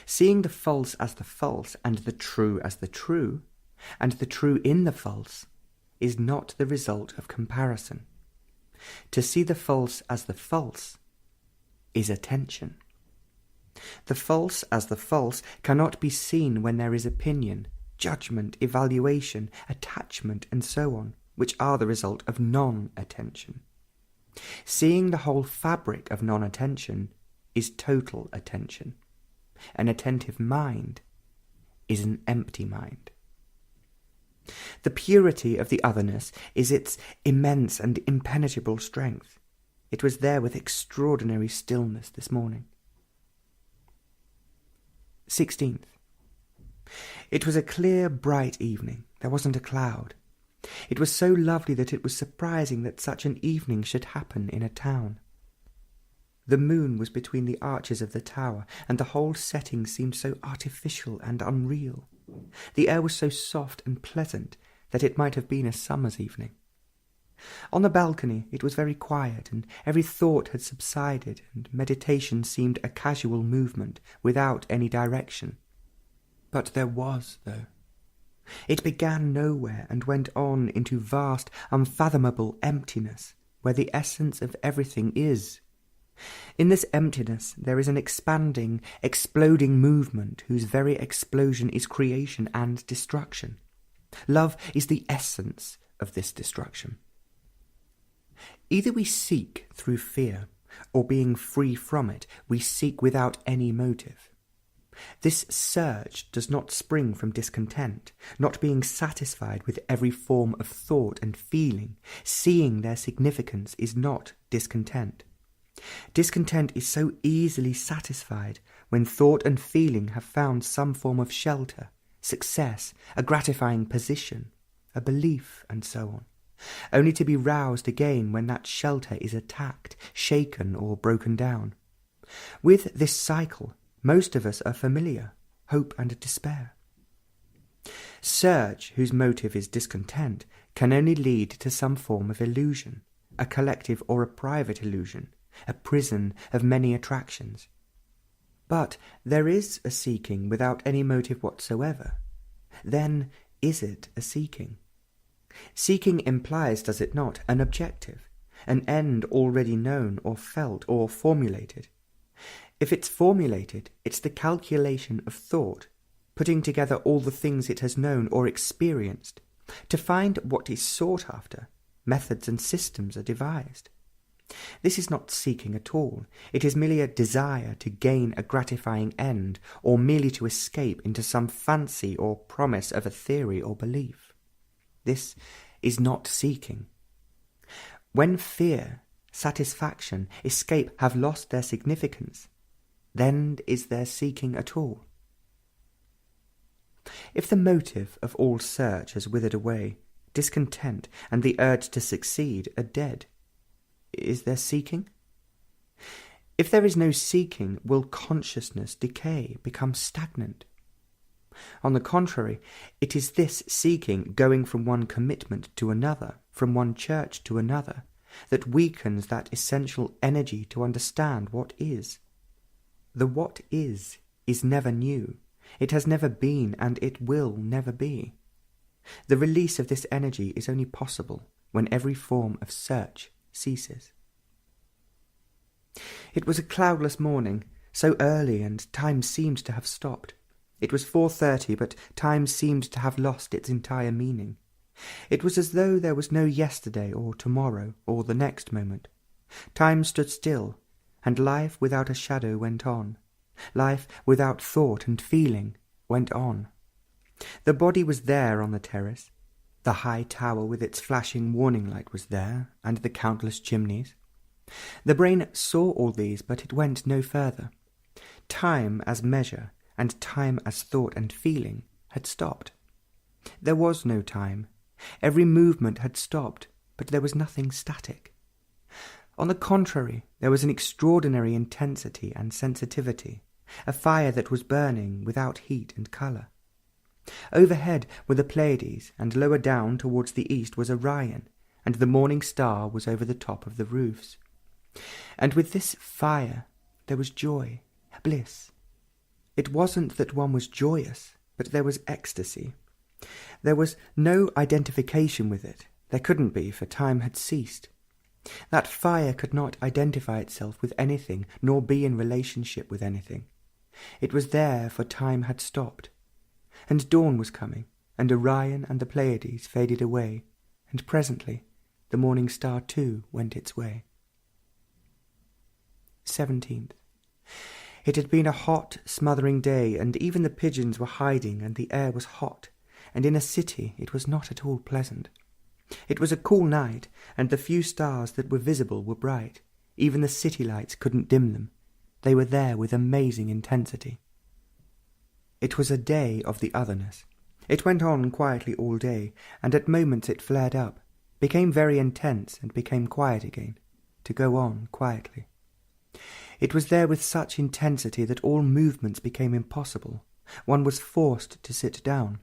Seeing the false as the false and the true as the true, and the true in the false, is not the result of comparison. To see the false as the false is attention. The false as the false cannot be seen when there is opinion, judgment, evaluation, attachment, and so on, which are the result of non-attention. Seeing the whole fabric of non-attention is total attention. An attentive mind is an empty mind. The purity of the otherness is its immense and impenetrable strength. It was there with extraordinary stillness this morning. 16th. It was a clear, bright evening. There wasn't a cloud. It was so lovely that it was surprising that such an evening should happen in a town. The moon was between the arches of the tower, and the whole setting seemed so artificial and unreal. The air was so soft and pleasant that it might have been a summer's evening. On the balcony it was very quiet, and every thought had subsided, and meditation seemed a casual movement, without any direction. But there was, though. It began nowhere and went on into vast, unfathomable emptiness, where the essence of everything is. In this emptiness there is an expanding, exploding movement whose very explosion is creation and destruction. Love is the essence of this destruction. Either we seek through fear, or being free from it, we seek without any motive. This surge does not spring from discontent, not being satisfied with every form of thought and feeling. Seeing their significance is not discontent. Discontent is so easily satisfied when thought and feeling have found some form of shelter, success, a gratifying position, a belief, and so on, only to be roused again when that shelter is attacked, shaken, or broken down. With this cycle, most of us are familiar, hope and despair. Surge, whose motive is discontent, can only lead to some form of illusion, a collective or a private illusion, a prison of many attractions. But there is a seeking without any motive whatsoever. Then is it a seeking? Seeking implies, does it not, an objective, an end already known or felt or formulated. If it's formulated, it's the calculation of thought, putting together all the things it has known or experienced. To find what is sought after, methods and systems are devised. This is not seeking at all. It is merely a desire to gain a gratifying end, or merely to escape into some fancy or promise of a theory or belief. This is not seeking. When fear, satisfaction, escape have lost their significance, then is there seeking at all? If the motive of all search has withered away, discontent and the urge to succeed are dead, is there seeking? If there is no seeking, will consciousness decay, become stagnant? On the contrary, it is this seeking, going from one commitment to another, from one church to another, that weakens that essential energy to understand what is. The what is never new. It has never been, and it will never be. The release of this energy is only possible when every form of search ceases. It was a cloudless morning, so early, and time seemed to have stopped. It was 4:30, but time seemed to have lost its entire meaning. It was as though there was no yesterday or tomorrow or the next moment. Time stood still, and life without a shadow went on. Life without thought and feeling went on. The body was there on the terrace. The high tower with its flashing warning light was there, and the countless chimneys. The brain saw all these, but it went no further. Time as measure, and time as thought and feeling, had stopped. There was no time. Every movement had stopped, but there was nothing static. On the contrary, there was an extraordinary intensity and sensitivity, a fire that was burning without heat and colour. Overhead were the Pleiades, and lower down towards the east was Orion, and the morning star was over the top of the roofs. And with this fire there was joy, bliss. It wasn't that one was joyous, but there was ecstasy. There was no identification with it. There couldn't be, for time had ceased. That fire could not identify itself with anything, nor be in relationship with anything. It was there, for time had stopped. And dawn was coming, and Orion and the Pleiades faded away, and presently the morning star too went its way. 17th. It had been a hot, smothering day, and even the pigeons were hiding, and the air was hot, and in a city it was not at all pleasant. It was a cool night, and the few stars that were visible were bright. Even the city lights couldn't dim them. They were there with amazing intensity. It was a day of the otherness. It went on quietly all day, and at moments it flared up, became very intense, and became quiet again, to go on quietly. It was there with such intensity that all movements became impossible. One was forced to sit down.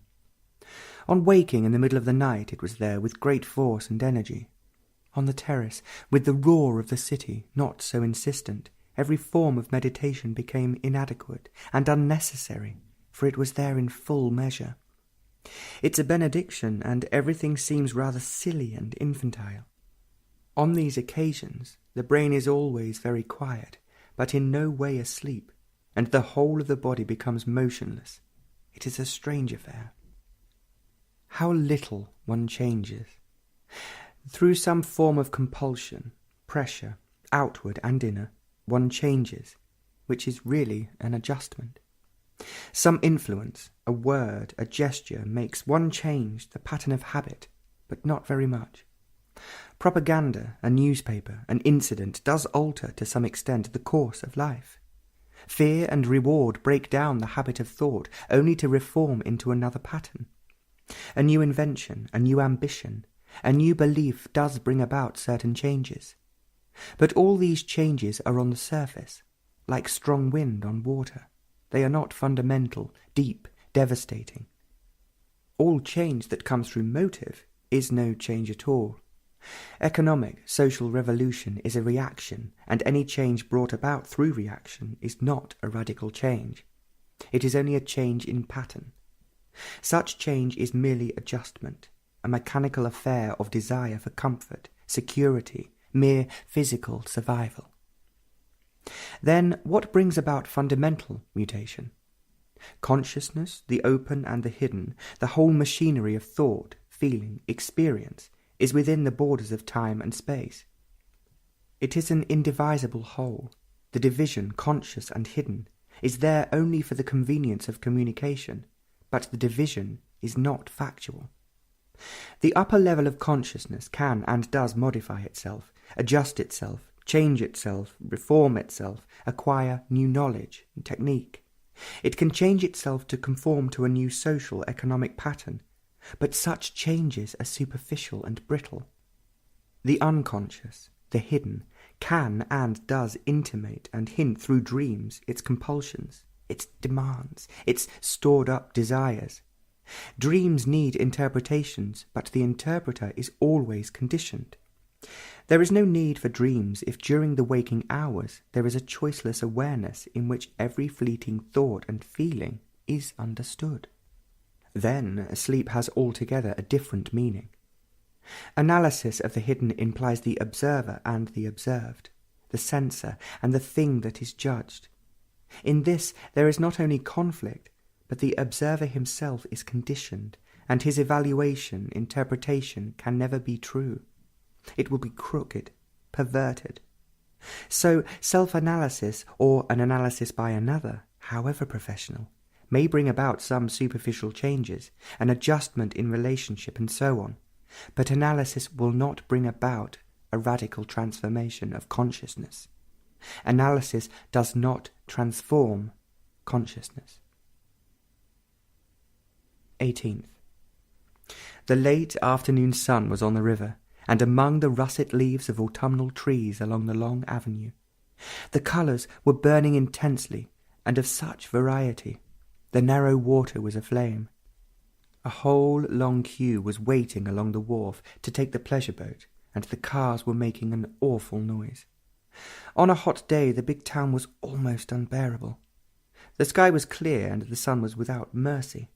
On waking in the middle of the night it was there with great force and energy. On the terrace, with the roar of the city, not so insistent, every form of meditation became inadequate and unnecessary, for it was there in full measure. It's a benediction, and everything seems rather silly and infantile. On these occasions the brain is always very quiet, but in no way asleep, and the whole of the body becomes motionless. It is a strange affair. How little one changes. Through some form of compulsion, pressure, outward and inner, one changes, which is really an adjustment. Some influence, a word, a gesture, makes one change the pattern of habit, but not very much. Propaganda, a newspaper, an incident does alter to some extent the course of life. Fear and reward break down the habit of thought, only to reform into another pattern. A new invention, a new ambition, a new belief does bring about certain changes. But all these changes are on the surface, like strong wind on water. They are not fundamental, deep, devastating. All change that comes through motive is no change at all. Economic, social revolution is a reaction, and any change brought about through reaction is not a radical change. It is only a change in pattern. Such change is merely adjustment, a mechanical affair of desire for comfort, security, mere physical survival. Then what brings about fundamental mutation? Consciousness, the open and the hidden, the whole machinery of thought, feeling, experience, is within the borders of time and space. It is an indivisible whole. The division, conscious and hidden, is there only for the convenience of communication, but the division is not factual. The upper level of consciousness can and does modify itself, adjust itself, change itself, reform itself, acquire new knowledge and technique. It can change itself to conform to a new social economic pattern, but such changes are superficial and brittle. The unconscious, the hidden, can and does intimate and hint through dreams its compulsions, its demands, its stored-up desires. Dreams need interpretations, but the interpreter is always conditioned. There is no need for dreams if during the waking hours there is a choiceless awareness in which every fleeting thought and feeling is understood. Then sleep has altogether a different meaning. Analysis of the hidden implies the observer and the observed, the censor and the thing that is judged. In this there is not only conflict, but the observer himself is conditioned, and his evaluation, interpretation can never be true. It will be crooked, perverted. So self-analysis, or an analysis by another, however professional, may bring about some superficial changes, an adjustment in relationship and so on, but analysis will not bring about a radical transformation of consciousness. Analysis does not transform consciousness. 18th. The late afternoon sun was on the river, and among the russet leaves of autumnal trees along the long avenue. The colours were burning intensely, and of such variety. The narrow water was aflame. A whole long queue was waiting along the wharf to take the pleasure boat, and the cars were making an awful noise. On a hot day the big town was almost unbearable. The sky was clear and the sun was without mercy.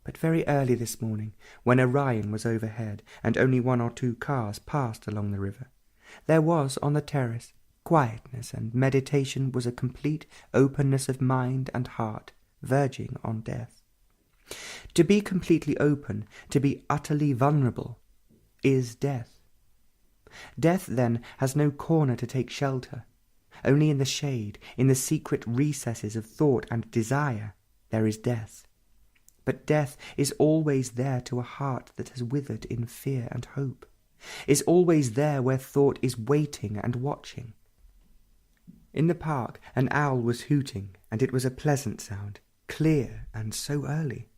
But very early this morning, when Orion was overhead and only 1 or 2 cars passed along the river, There was on the terrace quietness, and meditation was a complete openness of mind and heart, verging on death. To be completely open, to be utterly vulnerable, is death. Death, then, has no corner to take shelter. Only in the shade, in the secret recesses of thought and desire, there is death. But death is always there to a heart that has withered in fear and hope, is always there where thought is waiting and watching. In the park an owl was hooting, and it was a pleasant sound, clear and so early.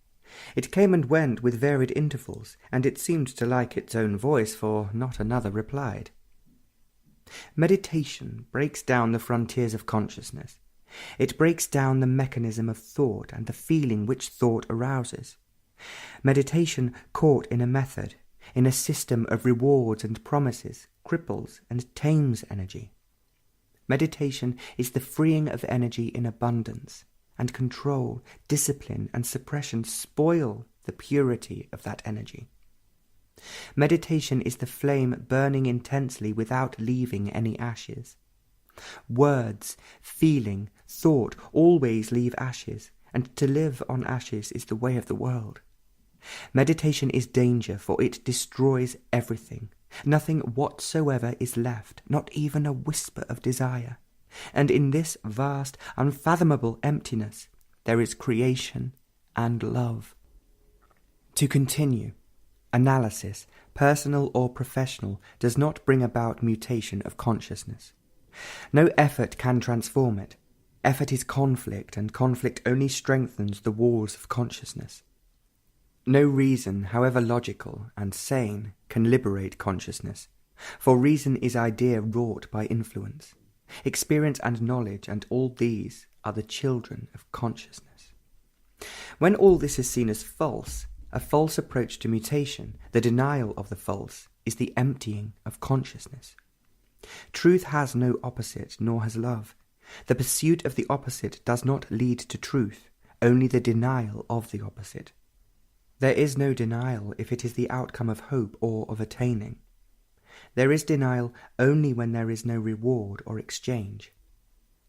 It came and went with varied intervals, and it seemed to like its own voice, for not another replied. Meditation breaks down the frontiers of consciousness. It breaks down the mechanism of thought and the feeling which thought arouses. Meditation, caught in a method, in a system of rewards and promises, cripples and tames energy. Meditation is the freeing of energy in abundance, and control, discipline, and suppression spoil the purity of that energy. Meditation is the flame burning intensely without leaving any ashes. Words, feeling, thought always leave ashes, and to live on ashes is the way of the world. Meditation is danger, for it destroys everything. Nothing whatsoever is left, not even a whisper of desire. And in this vast, unfathomable emptiness, there is creation and love. To continue, analysis, personal or professional, does not bring about mutation of consciousness. No effort can transform it. Effort is conflict, and conflict only strengthens the walls of consciousness. No reason, however logical and sane, can liberate consciousness, for reason is idea wrought by influence. Experience and knowledge, and all these are the children of consciousness. When all this is seen as false, a false approach to mutation, the denial of the false, is the emptying of consciousness. Truth has no opposite, nor has love. The pursuit of the opposite does not lead to truth, only the denial of the opposite. There is no denial if it is the outcome of hope or of attaining. There is denial only when there is no reward or exchange.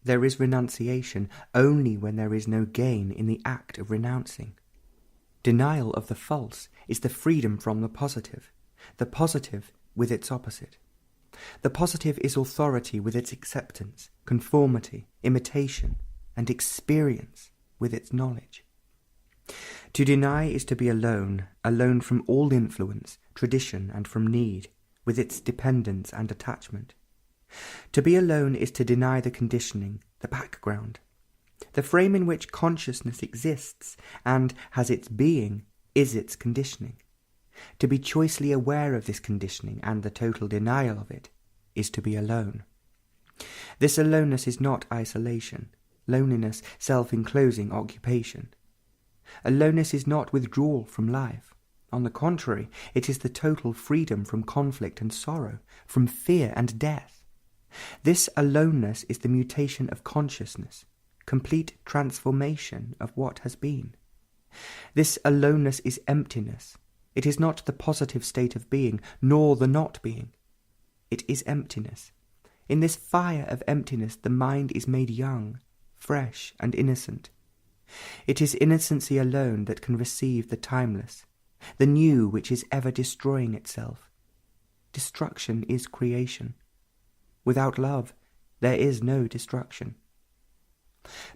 There is renunciation only when there is no gain in the act of renouncing. Denial of the false is the freedom from the positive with its opposite. The positive is authority with its acceptance, conformity, imitation, and experience with its knowledge. To deny is to be alone, alone from all influence, tradition, and from need, with its dependence and attachment. To be alone is to deny the conditioning, the background. The frame in which consciousness exists and has its being is its conditioning. To be choicely aware of this conditioning and the total denial of it is to be alone. This aloneness is not isolation, loneliness, self-enclosing occupation. Aloneness is not withdrawal from life. On the contrary, it is the total freedom from conflict and sorrow, from fear and death. This aloneness is the mutation of consciousness, complete transformation of what has been. This aloneness is emptiness. It is not the positive state of being, nor the not being. It is emptiness. In this fire of emptiness the mind is made young, fresh, and innocent. It is innocency alone that can receive the timeless, the new which is ever destroying itself. Destruction is creation. Without love, there is no destruction.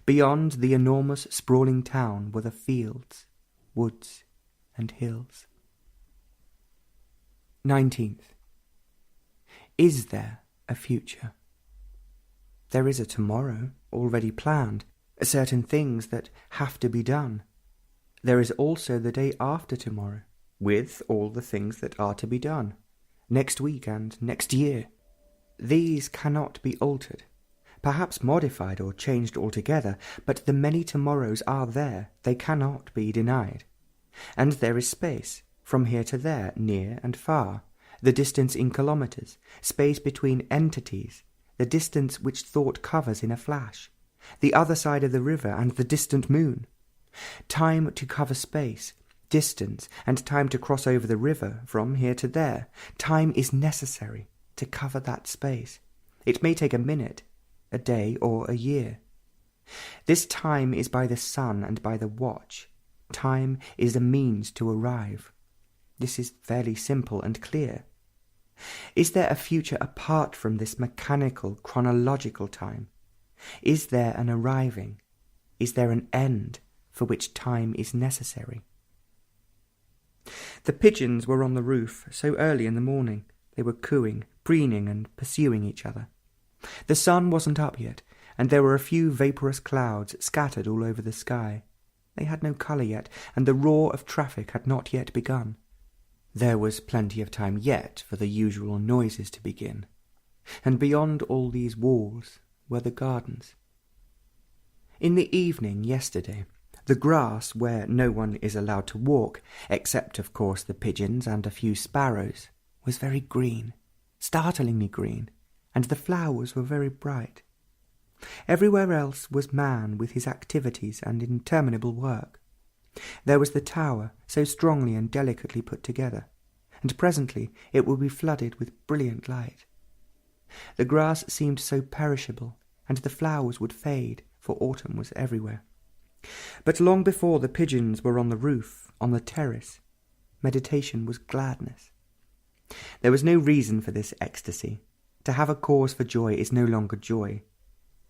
Beyond the enormous sprawling town were the fields, woods, and hills. 19th. Is there a future? There is a tomorrow already planned, certain things that have to be done. There is also the day after tomorrow, with all the things that are to be done, next week and next year. These cannot be altered, perhaps modified or changed altogether, but the many tomorrows are there, they cannot be denied. And there is space, from here to there, near and far, the distance in kilometres, space between entities, the distance which thought covers in a flash, the other side of the river and the distant moon. Time to cover space, distance, and time to cross over the river from here to there. Time is necessary. to cover that space. It may take a minute, a day, or a year. This time is by the sun and by the watch. Time is a means to arrive. This is fairly simple and clear. Is there a future apart from this mechanical, chronological time? Is there an arriving? Is there an end for which time is necessary? The pigeons were on the roof so early in the morning. They were cooing, preening, and pursuing each other. The sun wasn't up yet, and there were a few vaporous clouds scattered all over the sky. They had no colour yet, and the roar of traffic had not yet begun. There was plenty of time yet for the usual noises to begin, and beyond all these walls were the gardens. In the evening yesterday, the grass where no one is allowed to walk, except of course the pigeons and a few sparrows, was very green, startlingly green, and the flowers were very bright. Everywhere else was man with his activities and interminable work. There was the tower, so strongly and delicately put together, and presently it would be flooded with brilliant light. The grass seemed so perishable, and the flowers would fade, for autumn was everywhere. But long before the pigeons were on the roof, on the terrace, meditation was gladness. There was no reason for this ecstasy. To have a cause for joy is no longer joy.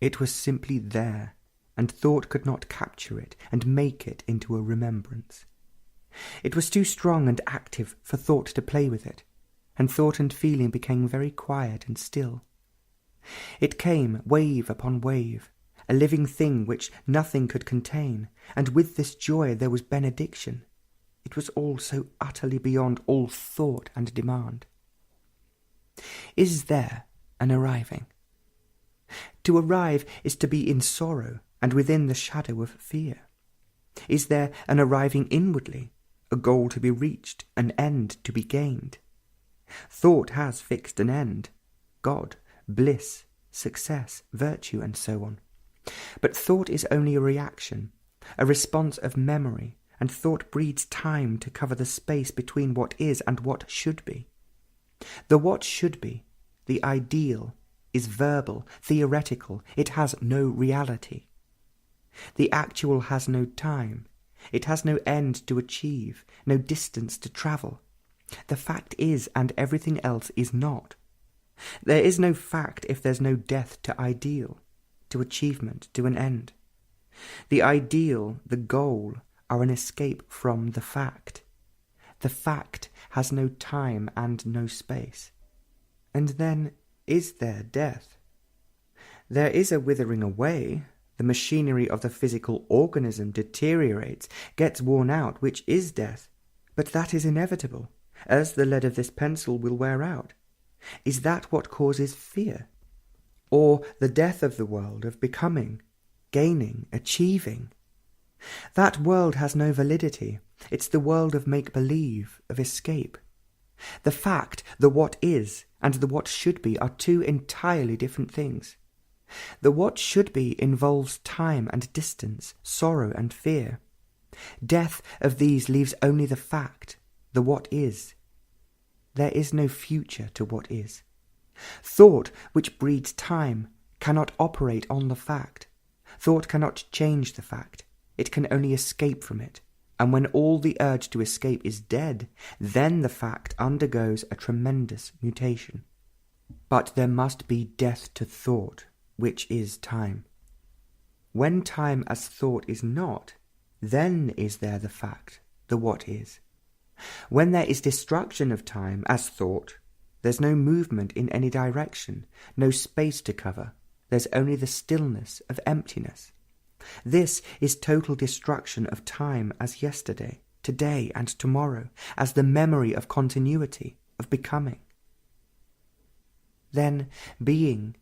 It was simply there, and thought could not capture it and make it into a remembrance. It was too strong and active for thought to play with it, and thought and feeling became very quiet and still. It came wave upon wave, a living thing which nothing could contain, and with this joy there was benediction. It was all so utterly beyond all thought and demand. Is there an arriving? To arrive is to be in sorrow and within the shadow of fear. Is there an arriving inwardly, a goal to be reached, an end to be gained? Thought has fixed an end, God, bliss, success, virtue, and so on. But thought is only a reaction, a response of memory, and thought breeds time to cover the space between what is and what should be. The what should be, the ideal, is verbal, theoretical, it has no reality. The actual has no time, it has no end to achieve, no distance to travel. The fact is, and everything else is not. There is no fact if there's no death to ideal, to achievement, to an end. The ideal, the goal, are an escape from the fact. The fact has no time and no space. And then, is there death? There is a withering away. The machinery of the physical organism deteriorates, gets worn out, which is death. But that is inevitable, as the lead of this pencil will wear out. Is that what causes fear? Or the death of the world, of becoming, gaining, achieving? That world has no validity. It's the world of make-believe, of escape. The fact, the what is, and the what should be are two entirely different things. The what should be involves time and distance, sorrow and fear. Death of these leaves only the fact, the what is. There is no future to what is. Thought, which breeds time, cannot operate on the fact. Thought cannot change the fact. It can only escape from it. And when all the urge to escape is dead, then the fact undergoes a tremendous mutation. But there must be death to thought, which is time. When time as thought is not, then is there the fact, the what is. When there is destruction of time as thought, there's no movement in any direction, no space to cover, there's only the stillness of emptiness. This is total destruction of time as yesterday, today and tomorrow, as the memory of continuity, of becoming. Then being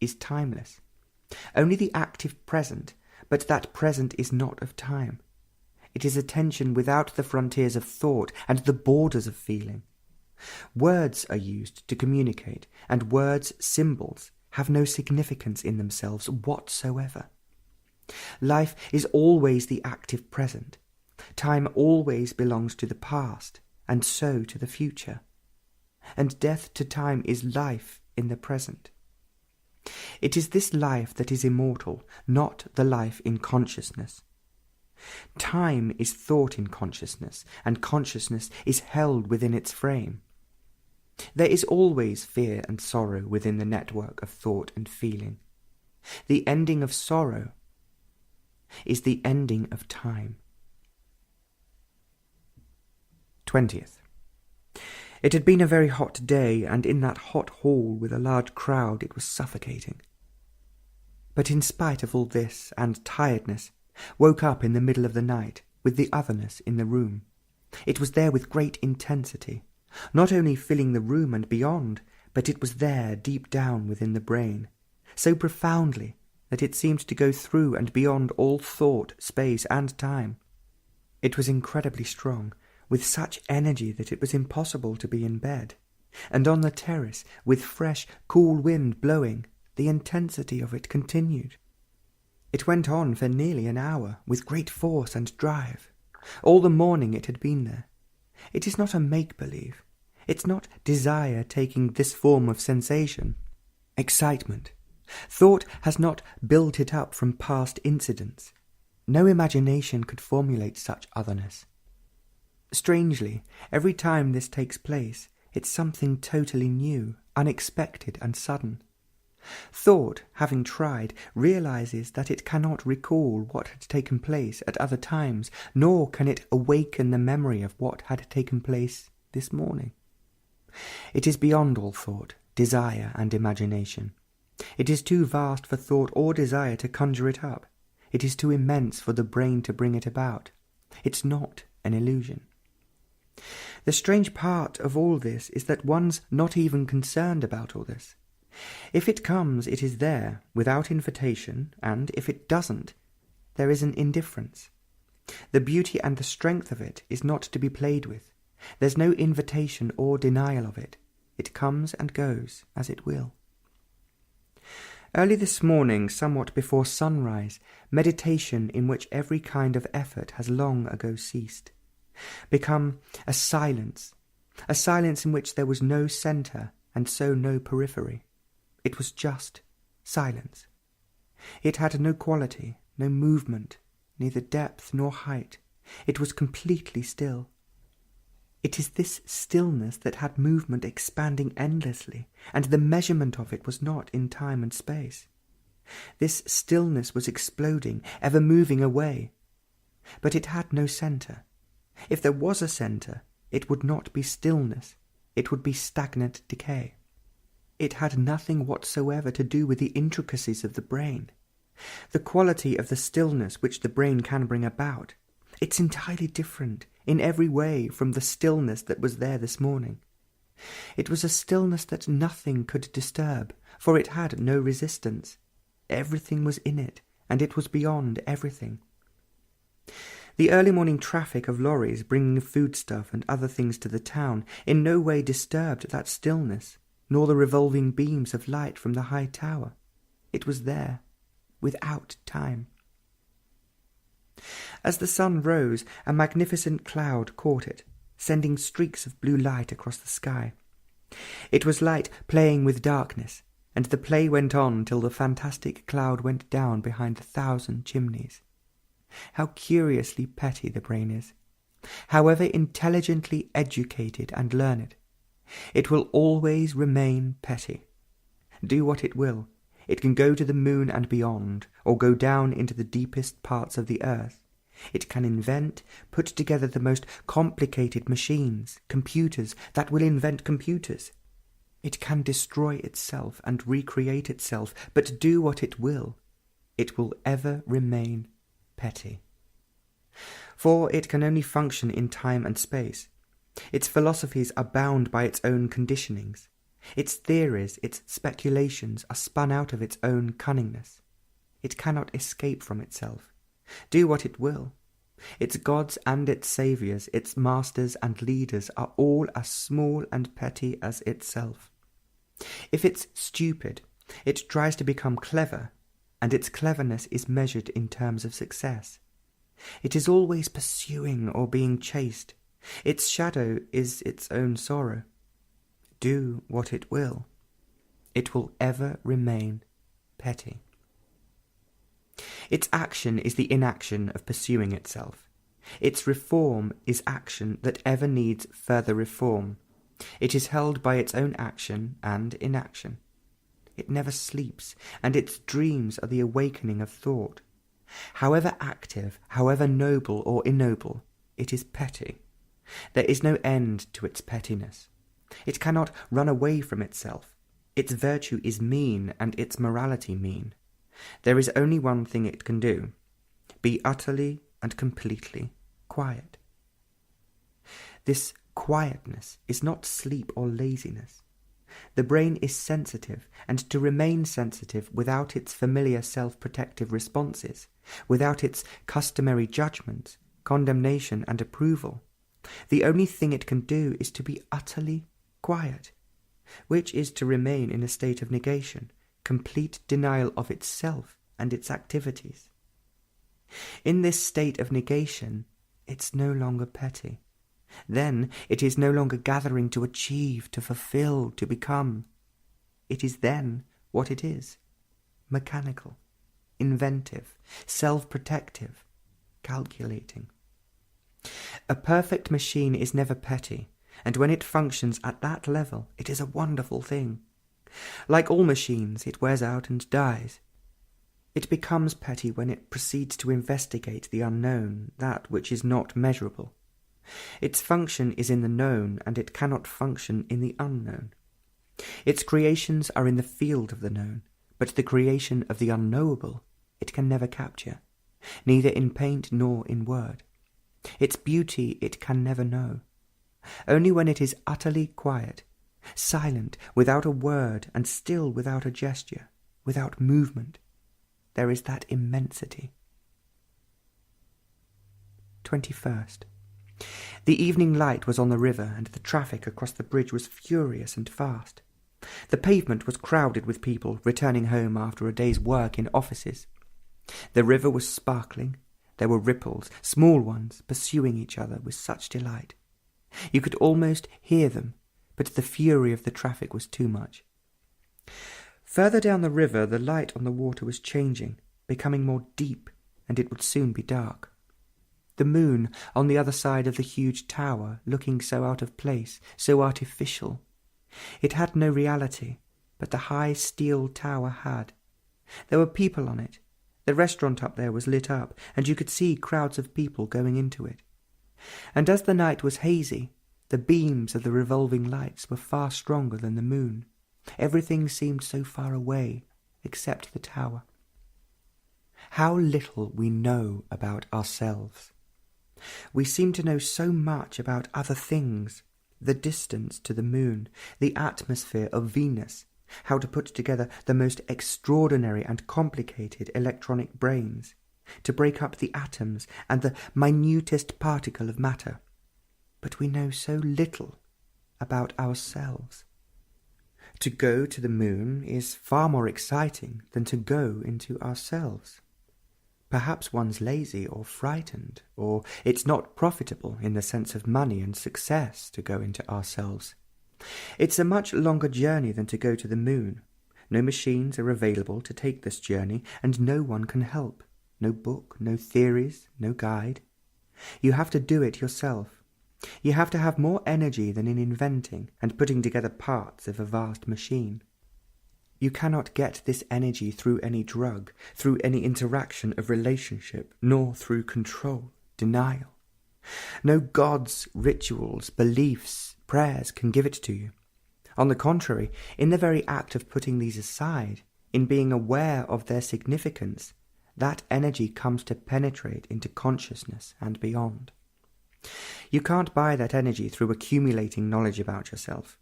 is timeless. Only the active present, but that present is not of time. It is attention without the frontiers of thought and the borders of feeling. Words are used to communicate, and words, symbols, have no significance in themselves whatsoever. Life is always the active present. Time always belongs to the past, and so to the future. and death to time is life in the present. It is this life that is immortal, not the life in consciousness. Time is thought in consciousness, and consciousness is held within its frame. There is always fear and sorrow within the network of thought and feeling. The ending of sorrow is the ending of time. 20th. It had been a very hot day, and in that hot hall with a large crowd it was suffocating. But in spite of all this and tiredness, woke up in the middle of the night with the otherness in the room. It was there with great intensity, not only filling the room and beyond, but it was there deep down within the brain, so profoundly that it seemed to go through and beyond all thought, space, and time. It was incredibly strong, with such energy that it was impossible to be in bed, and on the terrace, with fresh, cool wind blowing, the intensity of it continued. It went on for nearly an hour, with great force and drive. All the morning it had been there. It is not a make-believe. It's not desire taking this form of sensation. Excitement. Thought has not built it up from past incidents. No imagination could formulate such otherness. Strangely, every time this takes place, it's something totally new, unexpected and sudden. Thought, having tried, realizes that it cannot recall what had taken place at other times, nor can it awaken the memory of what had taken place this morning. It is beyond all thought, desire, and imagination. It is too vast for thought or desire to conjure it up. It is too immense for the brain to bring it about. It's not an illusion. The strange part of all this is that one's not even concerned about all this. If it comes, it is there, without invitation, and if it doesn't, there is an indifference. The beauty and the strength of it is not to be played with. There's no invitation or denial of it. It comes and goes as it will. Early this morning, somewhat before sunrise, meditation in which every kind of effort has long ago ceased, become a silence in which there was no centre and so no periphery. It was just silence. It had no quality, no movement, neither depth nor height. It was completely still. It is this stillness that had movement expanding endlessly, and the measurement of it was not in time and space. This stillness was exploding, ever moving away. But it had no centre. If there was a centre, it would not be stillness. It would be stagnant decay. It had nothing whatsoever to do with the intricacies of the brain. The quality of the stillness which the brain can bring about, it's entirely different in every way from the stillness that was there this morning. It was a stillness that nothing could disturb, for it had no resistance. Everything was in it, and it was beyond everything. The early morning traffic of lorries bringing foodstuff and other things to the town in no way disturbed that stillness, nor the revolving beams of light from the high tower. It was there, without time. As the sun rose, a magnificent cloud caught it, sending streaks of blue light across the sky. It was light playing with darkness, and the play went on till the fantastic cloud went down behind 1,000 chimneys. How curiously petty the brain is! However intelligently educated and learned, it will always remain petty. Do what it will, it can go to the moon and beyond, or go down into the deepest parts of the earth. It can invent, put together the most complicated machines, computers that will invent computers. It can destroy itself and recreate itself, but do what it will ever remain petty. For it can only function in time and space. Its philosophies are bound by its own conditionings. Its theories, its speculations are spun out of its own cunningness. It cannot escape from itself. Do what it will. Its gods and its saviours, its masters and leaders are all as small and petty as itself. If it's stupid, it tries to become clever, and its cleverness is measured in terms of success. It is always pursuing or being chased. Its shadow is its own sorrow. do what it will ever remain petty. Its action is the inaction of pursuing itself. Its reform is action that ever needs further reform. It is held by its own action and inaction. It never sleeps, and its dreams are the awakening of thought. However active, however noble or ignoble, it is petty. There is no end to its pettiness. It cannot run away from itself. Its virtue is mean, and its morality mean. There is only one thing it can do: be utterly and completely quiet. This quietness is not sleep or laziness. The brain is sensitive, and to remain sensitive without its familiar self-protective responses, without its customary judgments, condemnation and approval, the only thing it can do is to be utterly quiet, which is to remain in a state of negation, complete denial of itself and its activities. In this state of negation, it's no longer petty. Then it is no longer gathering to achieve, to fulfill, to become. It is then what it is: mechanical, inventive, self-protective, calculating. A perfect machine is never petty, and when it functions at that level, it is a wonderful thing. Like all machines, it wears out and dies. It becomes petty when it proceeds to investigate the unknown, that which is not measurable. Its function is in the known, and it cannot function in the unknown. Its creations are in the field of the known, but the creation of the unknowable it can never capture, neither in paint nor in word. Its beauty it can never know. Only when it is utterly quiet, silent, without a word, and still without a gesture, without movement, there is that immensity. 21st. The evening light was on the river, and the traffic across the bridge was furious and fast. The pavement was crowded with people returning home after a day's work in offices. The river was sparkling. There were ripples, small ones, pursuing each other with such delight. You could almost hear them, but the fury of the traffic was too much. Further down the river, the light on the water was changing, becoming more deep, and it would soon be dark. The moon on the other side of the huge tower, looking so out of place, so artificial. It had no reality, but the high steel tower had. There were people on it. The restaurant up there was lit up, and you could see crowds of people going into it. And as the night was hazy, the beams of the revolving lights were far stronger than the moon. Everything seemed so far away, except the tower. How little we know about ourselves. We seem to know so much about other things: the distance to the moon, the atmosphere of Venus, how to put together the most extraordinary and complicated electronic brains, to break up the atoms and the minutest particle of matter. But we know so little about ourselves. To go to the moon is far more exciting than to go into ourselves. Perhaps one's lazy or frightened, or it's not profitable in the sense of money and success to go into ourselves. It's a much longer journey than to go to the moon. No machines are available to take this journey, and no one can help. No book, no theories, no guide. You have to do it yourself. You have to have more energy than in inventing and putting together parts of a vast machine. You cannot get this energy through any drug, through any interaction of relationship, nor through control, denial. No gods, rituals, beliefs, prayers can give it to you. On the contrary, in the very act of putting these aside, in being aware of their significance, that energy comes to penetrate into consciousness and beyond. You can't buy that energy through accumulating knowledge about yourself.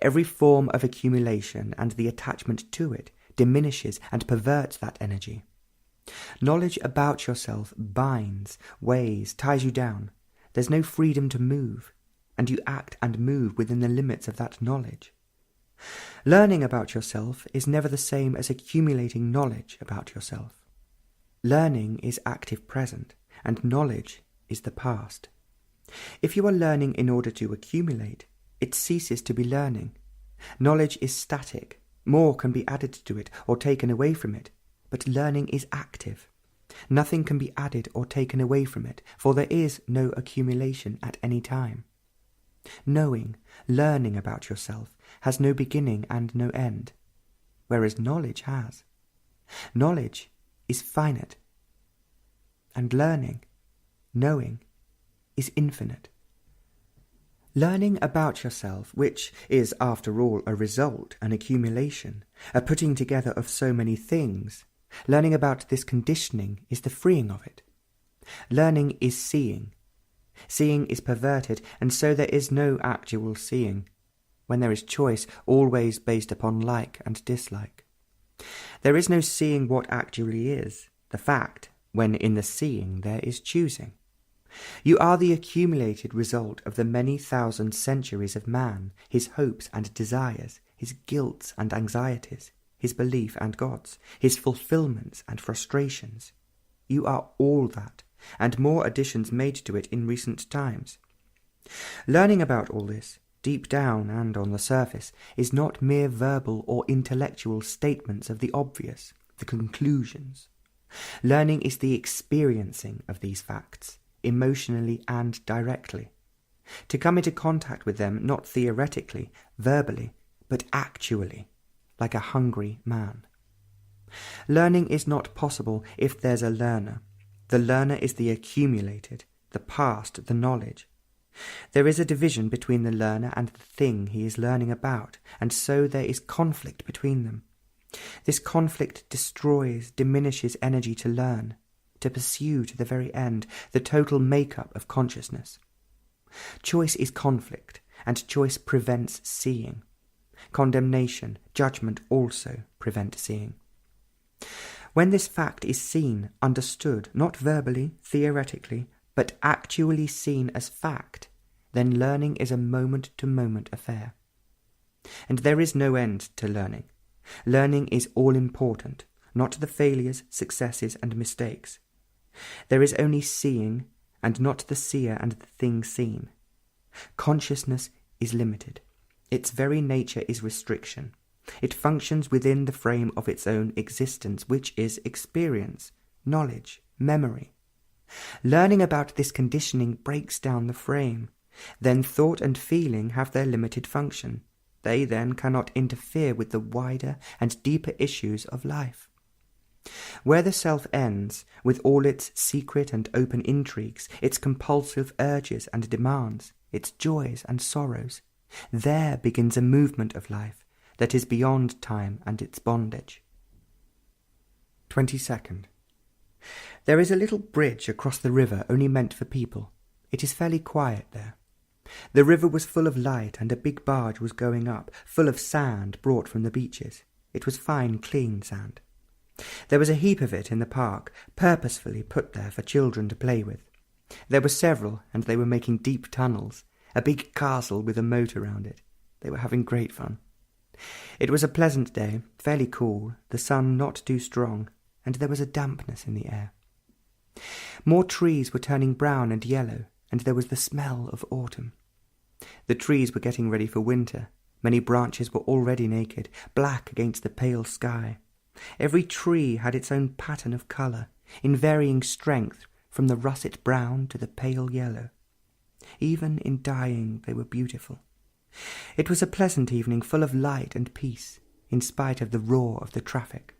Every form of accumulation and the attachment to it diminishes and perverts that energy. Knowledge about yourself binds, weighs, ties you down. There's no freedom to move, and you act and move within the limits of that knowledge. Learning about yourself is never the same as accumulating knowledge about yourself. Learning is active present, and knowledge is the past. If you are learning in order to accumulate, it ceases to be learning. Knowledge is static. More can be added to it or taken away from it, but learning is active. Nothing can be added or taken away from it, for there is no accumulation at any time. Knowing, learning about yourself, has no beginning and no end, whereas knowledge has. Knowledge is finite, and learning, knowing, is infinite. Learning about yourself, which is after all a result, an accumulation, a putting together of so many things, learning about this conditioning is the freeing of it. Learning is seeing. Seeing is perverted, and so there is no actual seeing, when there is choice always based upon like and dislike. There is no seeing what actually is, the fact, when in the seeing there is choosing. You are the accumulated result of the many thousand centuries of man, his hopes and desires, his guilts and anxieties, his belief and gods, his fulfillments and frustrations. You are all that, and more additions made to it in recent times. Learning about all this, deep down and on the surface, is not mere verbal or intellectual statements of the obvious, the conclusions. Learning is the experiencing of these facts, emotionally and directly. To come into contact with them not theoretically, verbally, but actually, like a hungry man. Learning is not possible if there's a learner. The learner is the accumulated, the past, the knowledge. There is a division between the learner and the thing he is learning about, and so there is conflict between them. This conflict destroys, diminishes energy to learn, to pursue to the very end the total make-up of consciousness. Choice is conflict, and choice prevents seeing. Condemnation, judgment also prevent seeing. When this fact is seen, understood, not verbally, theoretically, but actually seen as fact, then learning is a moment-to-moment affair. And there is no end to learning. Learning is all-important, not the failures, successes, and mistakes. There is only seeing, and not the seer and the thing seen. Consciousness is limited. Its very nature is restriction. It functions within the frame of its own existence, which is experience, knowledge, memory. Learning about this conditioning breaks down the frame. Then thought and feeling have their limited function. They then cannot interfere with the wider and deeper issues of life. Where the self ends, with all its secret and open intrigues, its compulsive urges and demands, its joys and sorrows, there begins a movement of life that is beyond time and its bondage. 22nd. There is a little bridge across the river only meant for people. It is fairly quiet there. The river was full of light, and a big barge was going up, full of sand brought from the beaches. It was fine, clean sand. There was a heap of it in the park, purposefully put there for children to play with. There were several, and they were making deep tunnels, a big castle with a moat around it. They were having great fun. It was a pleasant day, fairly cool, the sun not too strong, and there was a dampness in the air. More trees were turning brown and yellow, and there was the smell of autumn. The trees were getting ready for winter. Many branches were already naked, black against the pale sky. Every tree had its own pattern of colour, in varying strength, from the russet brown to the pale yellow. Even in dying they were beautiful. It was a pleasant evening, full of light and peace, in spite of the roar of the traffic.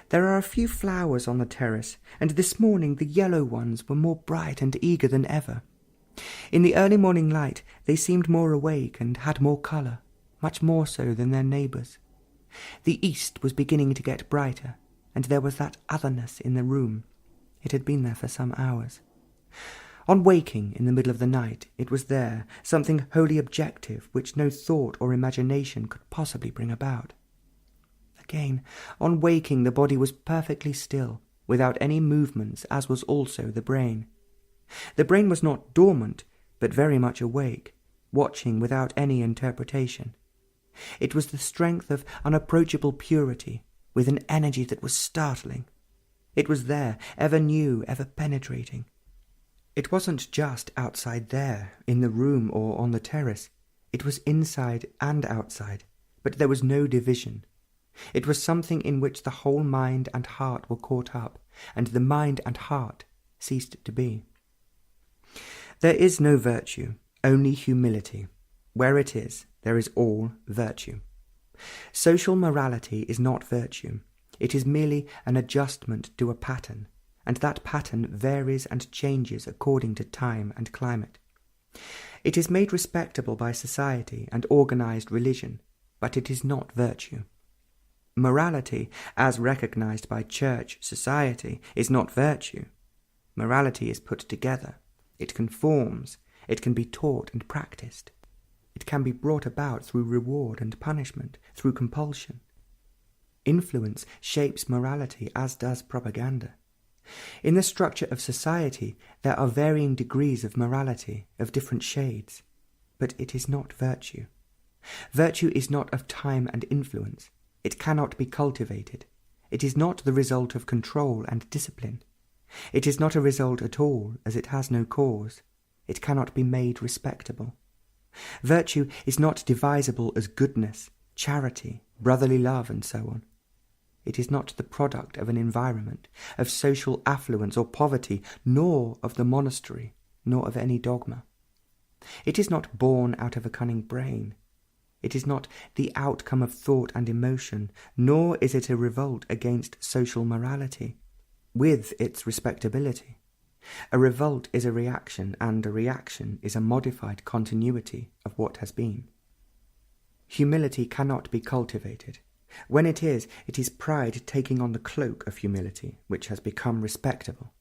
There are a few flowers on the terrace, and this morning the yellow ones were more bright and eager than ever. In the early morning light they seemed more awake and had more colour, much more so than their neighbours. The east was beginning to get brighter, and there was that otherness in the room. It had been there for some hours. On waking in the middle of the night, it was there, something wholly objective, which no thought or imagination could possibly bring about. Again, on waking, the body was perfectly still, without any movements, as was also the brain. The brain was not dormant, but very much awake, watching without any interpretation. It was the strength of unapproachable purity, with an energy that was startling. It was there, ever new, ever penetrating. It wasn't just outside there, in the room or on the terrace. It was inside and outside, but there was no division. It was something in which the whole mind and heart were caught up, and the mind and heart ceased to be. There is no virtue, only humility. Where it is, there is all virtue. Social morality is not virtue. It is merely an adjustment to a pattern, and that pattern varies and changes according to time and climate. It is made respectable by society and organized religion, but it is not virtue. Morality, as recognized by church society, is not virtue. Morality is put together. It conforms. It can be taught and practiced. It can be brought about through reward and punishment, through compulsion. Influence shapes morality, as does propaganda. In the structure of society, there are varying degrees of morality, of different shades, but it is not virtue. Virtue is not of time and influence. It cannot be cultivated. It is not the result of control and discipline. It is not a result at all, as it has no cause. It cannot be made respectable. Virtue is not divisible as goodness, charity, brotherly love, and so on. It is not the product of an environment, of social affluence or poverty, nor of the monastery, nor of any dogma. It is not born out of a cunning brain. It is not the outcome of thought and emotion, nor is it a revolt against social morality, with its respectability. A revolt is a reaction, and a reaction is a modified continuity of what has been. Humility cannot be cultivated. When it is pride taking on the cloak of humility, which has become respectable.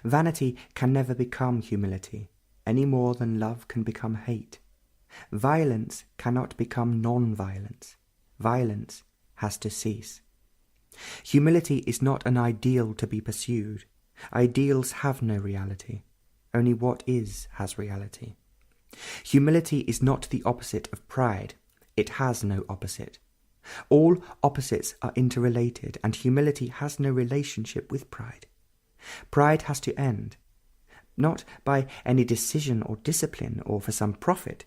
Vanity can never become humility, any more than love can become hate. Violence cannot become non-violence. Violence has to cease. Humility is not an ideal to be pursued. Ideals have no reality. Only what is has reality. Humility is not the opposite of pride. It has no opposite. All opposites are interrelated, and humility has no relationship with pride. Pride has to end, not by any decision or discipline or for some profit.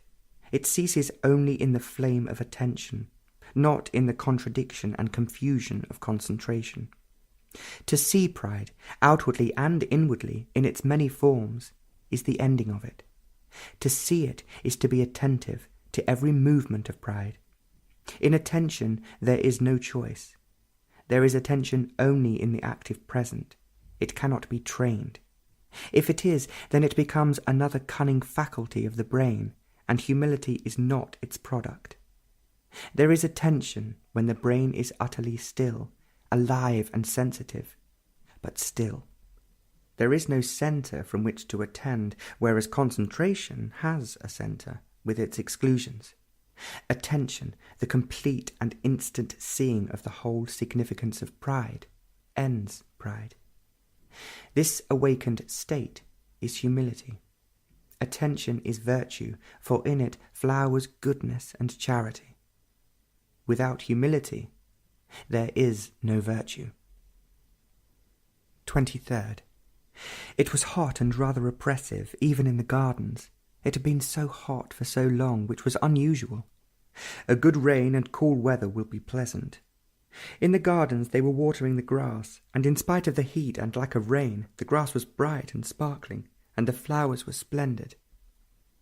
It ceases only in the flame of attention, not in the contradiction and confusion of concentration. To see pride, outwardly and inwardly, in its many forms, is the ending of it. To see it is to be attentive to every movement of pride. In attention there is no choice. There is attention only in the active present. It cannot be trained. If it is, then it becomes another cunning faculty of the brain, and humility is not its product. There is attention when the brain is utterly still, alive and sensitive, but still. There is no centre from which to attend, whereas concentration has a centre with its exclusions. Attention, the complete and instant seeing of the whole significance of pride, ends pride. This awakened state is humility. Attention is virtue, for in it flowers goodness and charity. Without humility, there is no virtue. 23rd. It was hot and rather oppressive, even in the gardens. It had been so hot for so long, which was unusual. A good rain and cool weather will be pleasant. In the gardens they were watering the grass, and in spite of the heat and lack of rain, the grass was bright and sparkling, and the flowers were splendid.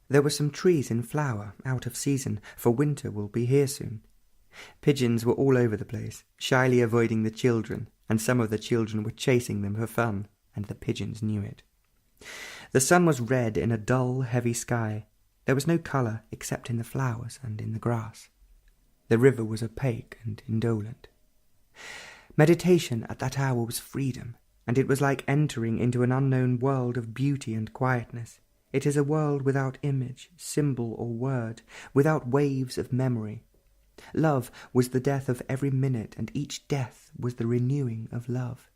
There were some trees in flower, out of season, for winter will be here soon. Pigeons were all over the place, shyly avoiding the children, and some of the children were chasing them for fun, and the pigeons knew it. The sun was red in a dull, heavy sky. There was no colour except in the flowers and in the grass. The river was opaque and indolent. Meditation at that hour was freedom, and it was like entering into an unknown world of beauty and quietness. It is a world without image, symbol, or word, without waves of memory. Love was the death of every minute, and each death was the renewing of love.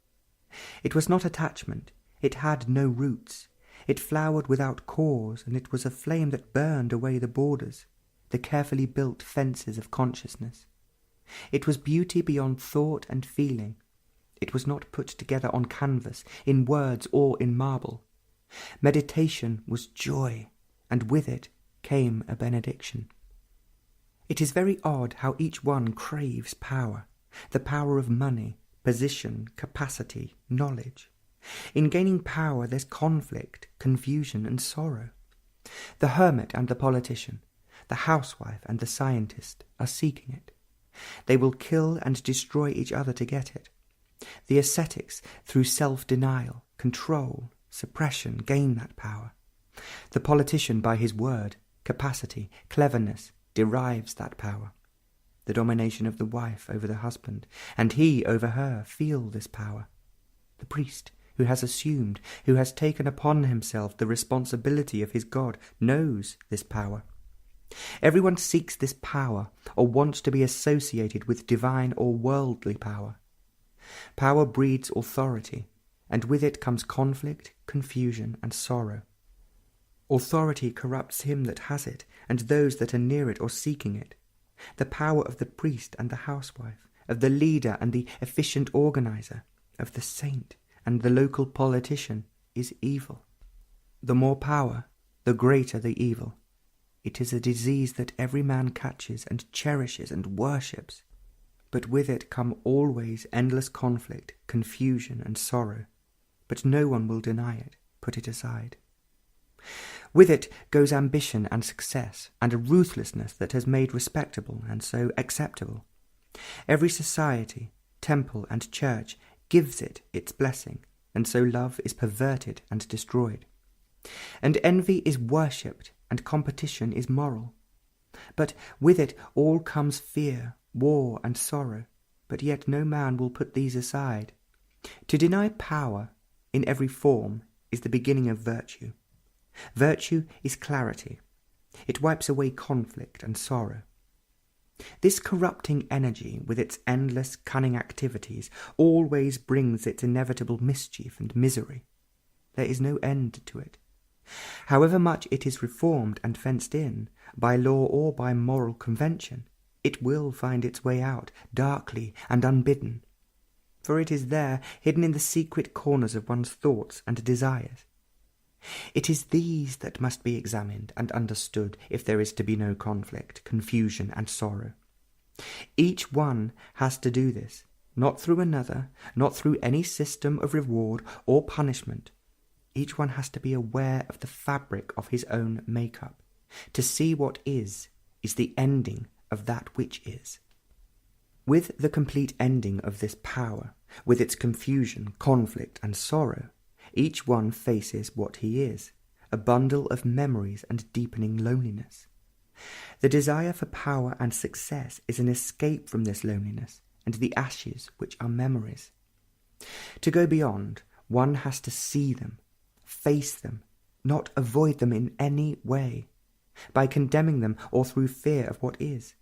It was not attachment. It had no roots. It flowered without cause, and it was a flame that burned away the borders, the carefully built fences of consciousness. It was beauty beyond thought and feeling. It was not put together on canvas, in words or in marble. Meditation was joy, and with it came a benediction. It is very odd how each one craves power, the power of money, position, capacity, knowledge. In gaining power there's conflict, confusion and sorrow. The hermit and the politician, the housewife and the scientist are seeking it. They will kill and destroy each other to get it. The ascetics, through self-denial, control, suppression, gain that power. The politician, by his word, capacity, cleverness, derives that power. The domination of the wife over the husband, and he over her, feel this power. The priest, who has assumed, who has taken upon himself the responsibility of his God, knows this power. Everyone seeks this power, or wants to be associated with divine or worldly power. Power breeds authority, and with it comes conflict, confusion, and sorrow. Authority corrupts him that has it, and those that are near it or seeking it. The power of the priest and the housewife, of the leader and the efficient organizer, of the saint and the local politician, is evil. The more power, the greater the evil. It is a disease that every man catches and cherishes and worships. But with it come always endless conflict, confusion and sorrow. But no one will deny it, put it aside. With it goes ambition and success, and a ruthlessness that has made respectable and so acceptable. Every society, temple and church gives it its blessing, and so love is perverted and destroyed. And envy is worshipped, and competition is moral. But with it all comes fear, war and sorrow, but yet no man will put these aside. To deny power in every form is the beginning of virtue. Virtue is clarity. It wipes away conflict and sorrow. This corrupting energy, with its endless cunning activities, always brings its inevitable mischief and misery. There is no end to it. However much it is reformed and fenced in, by law or by moral convention, it will find its way out, darkly and unbidden. For it is there, hidden in the secret corners of one's thoughts and desires. It is these that must be examined and understood if there is to be no conflict, confusion and sorrow. Each one has to do this, not through another, not through any system of reward or punishment. Each one has to be aware of the fabric of his own make-up. To see what is the ending of that which is. With the complete ending of this power, with its confusion, conflict and sorrow, each one faces what he is, a bundle of memories and deepening loneliness. The desire for power and success is an escape from this loneliness and the ashes which are memories. To go beyond, one has to see them, face them, not avoid them in any way, by condemning them or through fear of what is.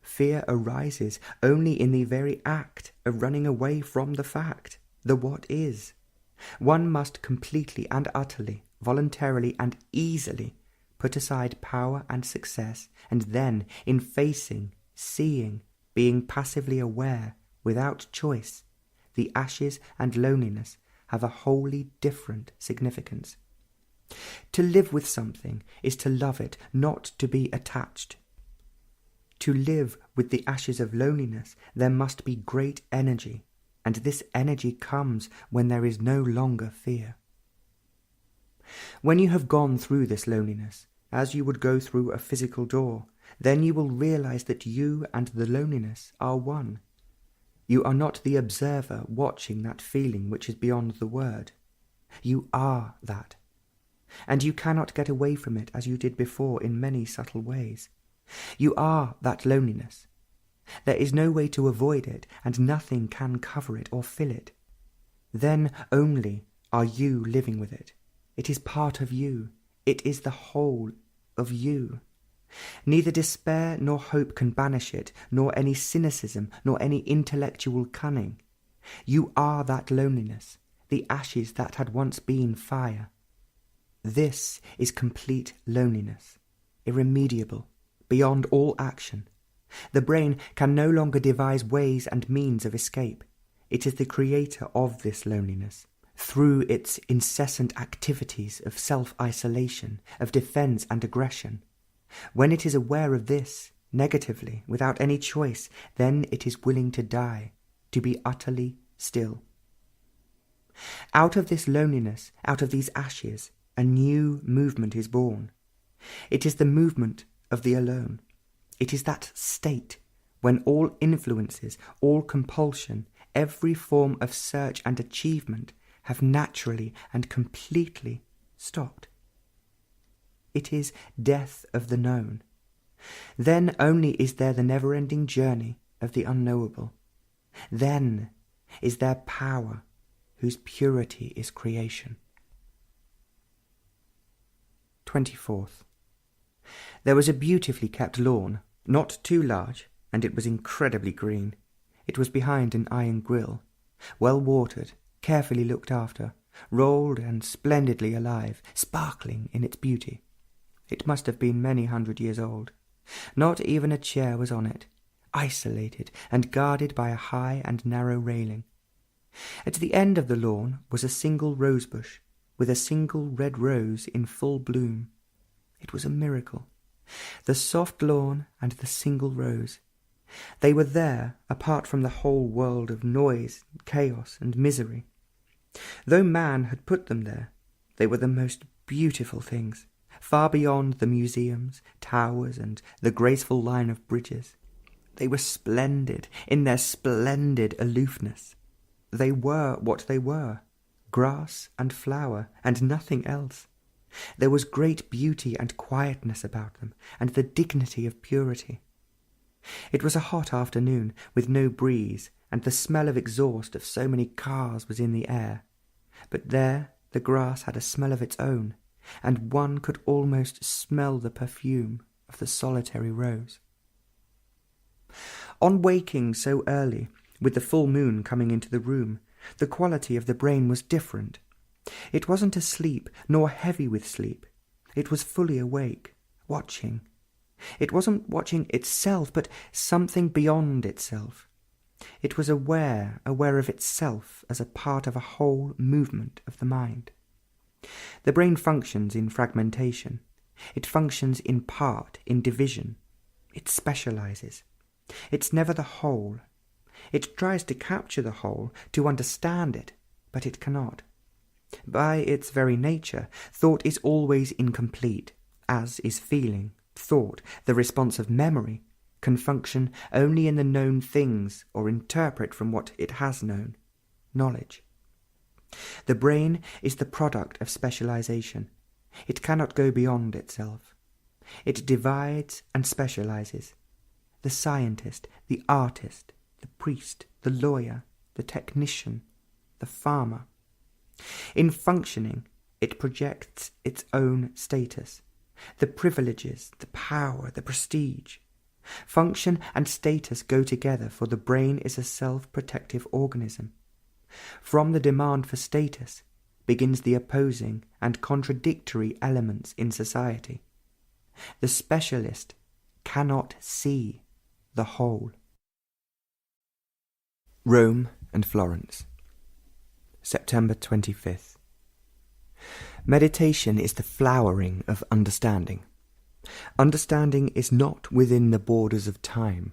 Fear arises only in the very act of running away from the fact, the what is. One must completely and utterly, voluntarily and easily put aside power and success, and then, in facing, seeing, being passively aware, without choice, the ashes and loneliness have a wholly different significance. To live with something is to love it, not to be attached. To live with the ashes of loneliness, there must be great energy, and this energy comes when there is no longer fear. When you have gone through this loneliness, as you would go through a physical door, then you will realize that you and the loneliness are one. You are not the observer watching that feeling which is beyond the word. You are that. And you cannot get away from it as you did before in many subtle ways. You are that loneliness. There is no way to avoid it, and nothing can cover it or fill it. Then only are you living with it. It is part of you. It is the whole of you. Neither despair nor hope can banish it, nor any cynicism, nor any intellectual cunning. You are that loneliness, the ashes that had once been fire. This is complete loneliness, irremediable, beyond all action. The brain can no longer devise ways and means of escape. It is the creator of this loneliness, through its incessant activities of self-isolation, of defense and aggression. When it is aware of this, negatively, without any choice, then it is willing to die, to be utterly still. Out of this loneliness, out of these ashes, a new movement is born. It is the movement of the alone. It is that state when all influences, all compulsion, every form of search and achievement have naturally and completely stopped. It is death of the known. Then only is there the never-ending journey of the unknowable. Then is there power whose purity is creation. 24th. There was a beautifully kept lawn, not too large, and it was incredibly green. It was behind an iron grill, well watered, carefully looked after, rolled and splendidly alive, sparkling in its beauty. It must have been many 100 years old. Not even a chair was on it, isolated and guarded by a high and narrow railing. At the end of the lawn was a single rose bush, with a single red rose in full bloom. It was a miracle. The soft lawn and the single rose. They were there apart from the whole world of noise, chaos, and misery. Though man had put them there, they were the most beautiful things, far beyond the museums, towers, and the graceful line of bridges. They were splendid in their splendid aloofness. They were what they were, grass and flower, and nothing else. There was great beauty and quietness about them, and the dignity of purity. It was a hot afternoon, with no breeze, and the smell of exhaust of so many cars was in the air. But there the grass had a smell of its own, and one could almost smell the perfume of the solitary rose. On waking so early, with the full moon coming into the room, the quality of the brain was different. It wasn't asleep, nor heavy with sleep. It was fully awake, watching. It wasn't watching itself, but something beyond itself. It was aware of itself as a part of a whole movement of the mind. The brain functions in fragmentation. It functions in part, in division. It specializes. It's never the whole. It tries to capture the whole, to understand it, but it cannot. By its very nature, thought is always incomplete, as is feeling. Thought, the response of memory, can function only in the known things or interpret from what it has known, knowledge. The brain is the product of specialization. It cannot go beyond itself. It divides and specializes. The scientist, the artist, the priest, the lawyer, the technician, the farmer. In functioning, it projects its own status, the privileges, the power, the prestige. Function and status go together, for the brain is a self-protective organism. From the demand for status begins the opposing and contradictory elements in society. The specialist cannot see the whole. Rome and Florence, September 25th. Meditation is the flowering of understanding. Understanding is not within the borders of time.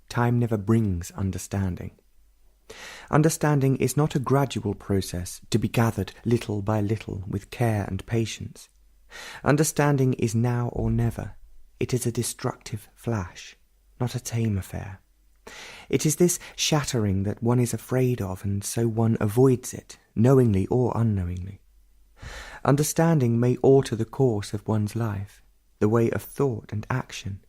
Time never brings understanding. Understanding is not a gradual process to be gathered little by little with care and patience. Understanding is now or never. It is a destructive flash, not a tame affair. It is this shattering that one is afraid of, and so one avoids it, knowingly or unknowingly. Understanding may alter the course of one's life, the way of thought and action.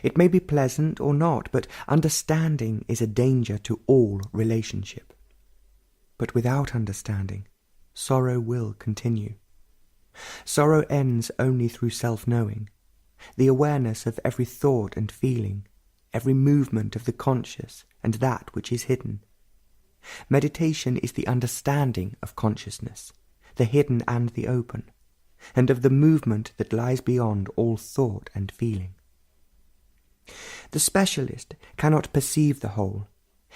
It may be pleasant or not, but understanding is a danger to all relationship. But without understanding, sorrow will continue. Sorrow ends only through self-knowing, the awareness of every thought and feeling, every movement of the conscious and that which is hidden. Meditation is the understanding of consciousness, the hidden and the open, and of the movement that lies beyond all thought and feeling. The specialist cannot perceive the whole.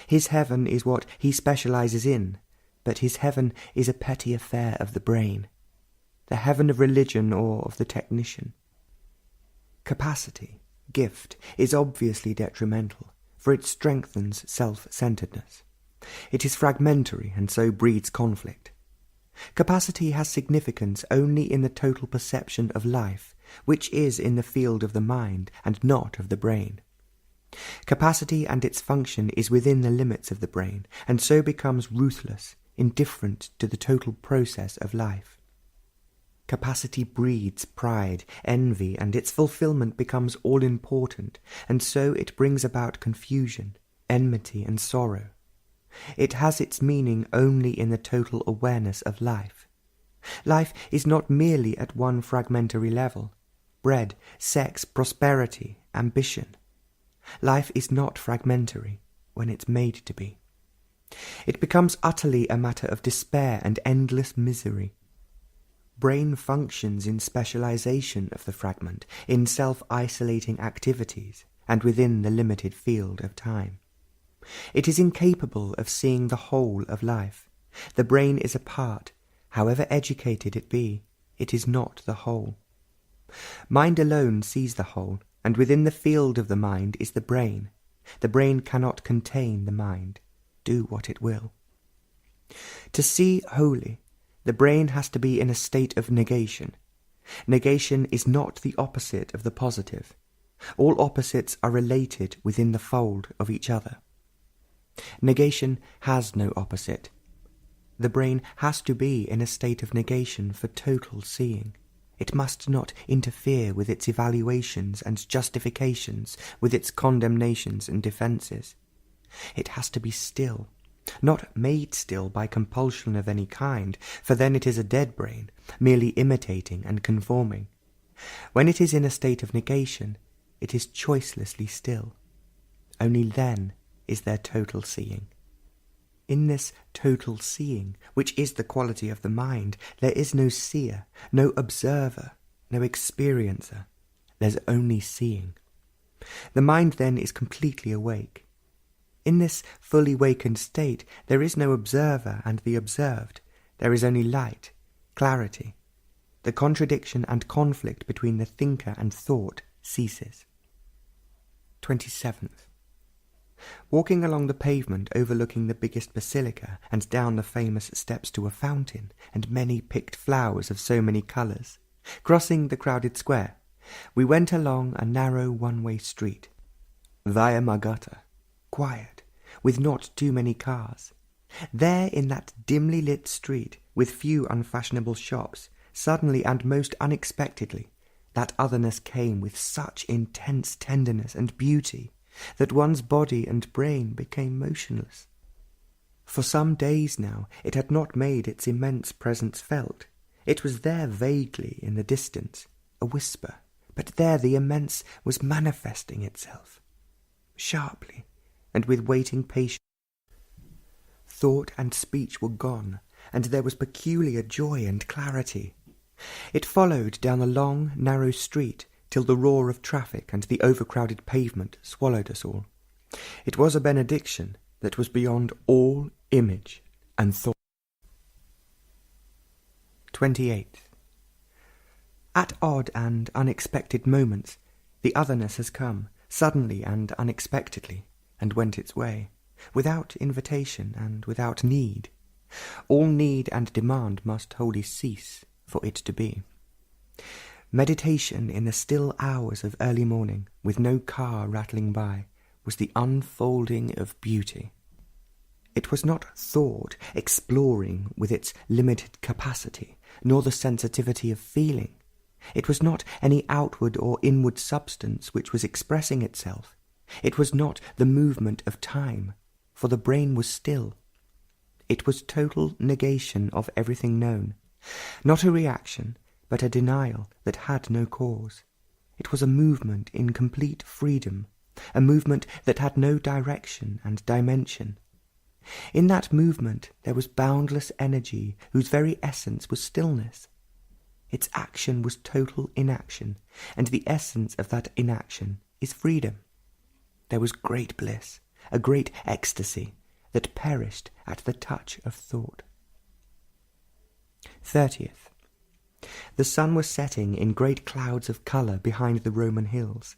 His heaven is what he specializes in, but his heaven is a petty affair of the brain, the heaven of religion or of the technician. Capacity, gift, is obviously detrimental, for it strengthens self-centeredness. It is fragmentary and so breeds conflict. Capacity has significance only in the total perception of life, which is in the field of the mind and not of the brain. Capacity and its function is within the limits of the brain, and so becomes ruthless, indifferent to the total process of life. Capacity breeds pride, envy, and its fulfillment becomes all-important, and so it brings about confusion, enmity, and sorrow. It has its meaning only in the total awareness of life. Life is not merely at one fragmentary level: bread, sex, prosperity, ambition. Life is not fragmentary when it's made to be. It becomes utterly a matter of despair and endless misery. Brain functions in specialization of the fragment, in self-isolating activities, and within the limited field of time. It is incapable of seeing the whole of life. The brain is a part. However educated it be, it is not the whole. Mind alone sees the whole, and within the field of the mind is the brain. The brain cannot contain the mind, do what it will. To see wholly, the brain has to be in a state of negation. Negation is not the opposite of the positive. All opposites are related within the fold of each other. Negation has no opposite. The brain has to be in a state of negation for total seeing. It must not interfere with its evaluations and justifications, with its condemnations and defences. It has to be still, not made still by compulsion of any kind, for then it is a dead brain, merely imitating and conforming. When it is in a state of negation, it is choicelessly still. Only then is there total seeing. In this total seeing, which is the quality of the mind, there is no seer, no observer, no experiencer. There's only seeing. The mind then is completely awake. In this fully wakened state, there is no observer and the observed. There is only light, clarity. The contradiction and conflict between the thinker and thought ceases. 27th. Walking along the pavement overlooking the biggest basilica and down the famous steps to a fountain and many picked flowers of so many colours, crossing the crowded square, we went along a narrow one-way street, via Margata, quiet, with not too many cars. There in that dimly lit street, with few unfashionable shops, suddenly and most unexpectedly, that otherness came with such intense tenderness and beauty that one's body and brain became motionless. For some days now it had not made its immense presence felt. It was there vaguely in the distance, a whisper, but there the immense was manifesting itself, sharply, and with waiting patience. Thought and speech were gone, and there was peculiar joy and clarity. It followed down the long, narrow street till the roar of traffic and the overcrowded pavement swallowed us all. It was a benediction that was beyond all image and thought. 28th. At odd and unexpected moments, the otherness has come, suddenly and unexpectedly, and went its way, without invitation and without need. All need and demand must wholly cease for it to be. Meditation in the still hours of early morning, with no car rattling by, was the unfolding of beauty. It was not thought exploring with its limited capacity, nor the sensitivity of feeling. It was not any outward or inward substance which was expressing itself. It was not the movement of time, for the brain was still. It was total negation of everything known, not a reaction, but a denial that had no cause. It was a movement in complete freedom, a movement that had no direction and dimension. In that movement there was boundless energy whose very essence was stillness. Its action was total inaction, and the essence of that inaction is freedom. There was great bliss, a great ecstasy, that perished at the touch of thought. 30th. The sun was setting in great clouds of colour behind the Roman hills.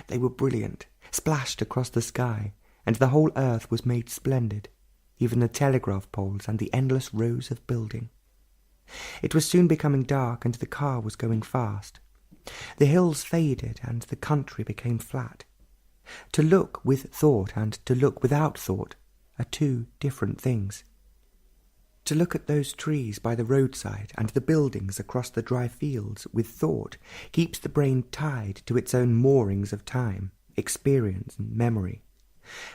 They were brilliant, splashed across the sky, and the whole earth was made splendid, even the telegraph poles and the endless rows of building. It was soon becoming dark, and the car was going fast. The hills faded, and the country became flat. To look with thought and to look without thought are two different things. To look at those trees by the roadside and the buildings across the dry fields with thought keeps the brain tied to its own moorings of time, experience, and memory.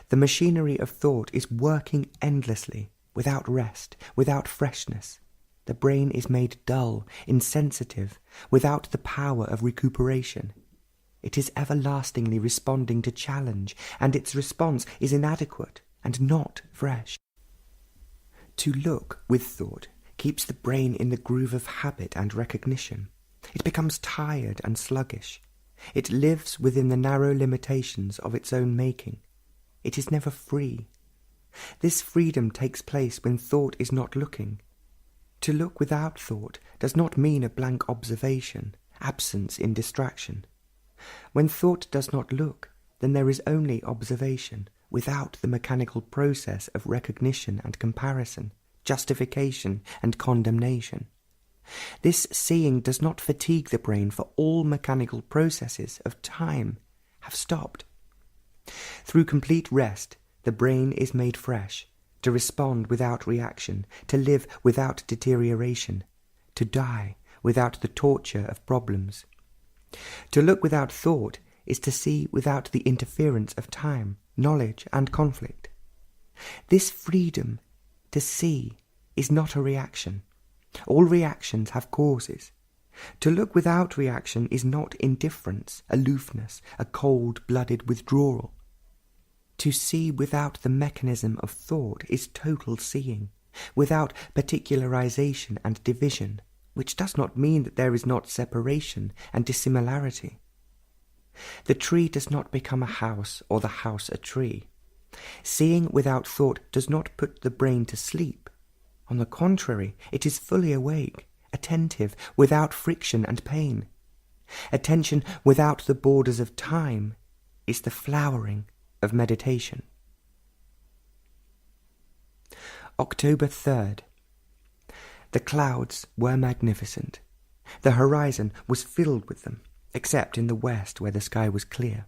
The machinery of thought is working endlessly, without rest, without freshness. The brain is made dull, insensitive, without the power of recuperation. It is everlastingly responding to challenge, and its response is inadequate and not fresh. To look with thought keeps the brain in the groove of habit and recognition. It becomes tired and sluggish. It lives within the narrow limitations of its own making. It is never free. This freedom takes place when thought is not looking. To look without thought does not mean a blank observation, absence in distraction. When thought does not look, then there is only observation, without the mechanical process of recognition and comparison, justification and condemnation. This seeing does not fatigue the brain, for all mechanical processes of time have stopped. Through complete rest, the brain is made fresh, to respond without reaction, to live without deterioration, to die without the torture of problems. To look without thought is to see without the interference of time, knowledge, and conflict. This freedom to see is not a reaction. All reactions have causes. To look without reaction is not indifference, aloofness, a cold-blooded withdrawal. To see without the mechanism of thought is total seeing, without particularization and division, which does not mean that there is not separation and dissimilarity. The tree does not become a house or the house a tree. Seeing without thought does not put the brain to sleep. On the contrary, it is fully awake, attentive, without friction and pain. Attention without the borders of time is the flowering of meditation. October 3rd. The clouds were magnificent. The horizon was filled with them, except in the west where the sky was clear.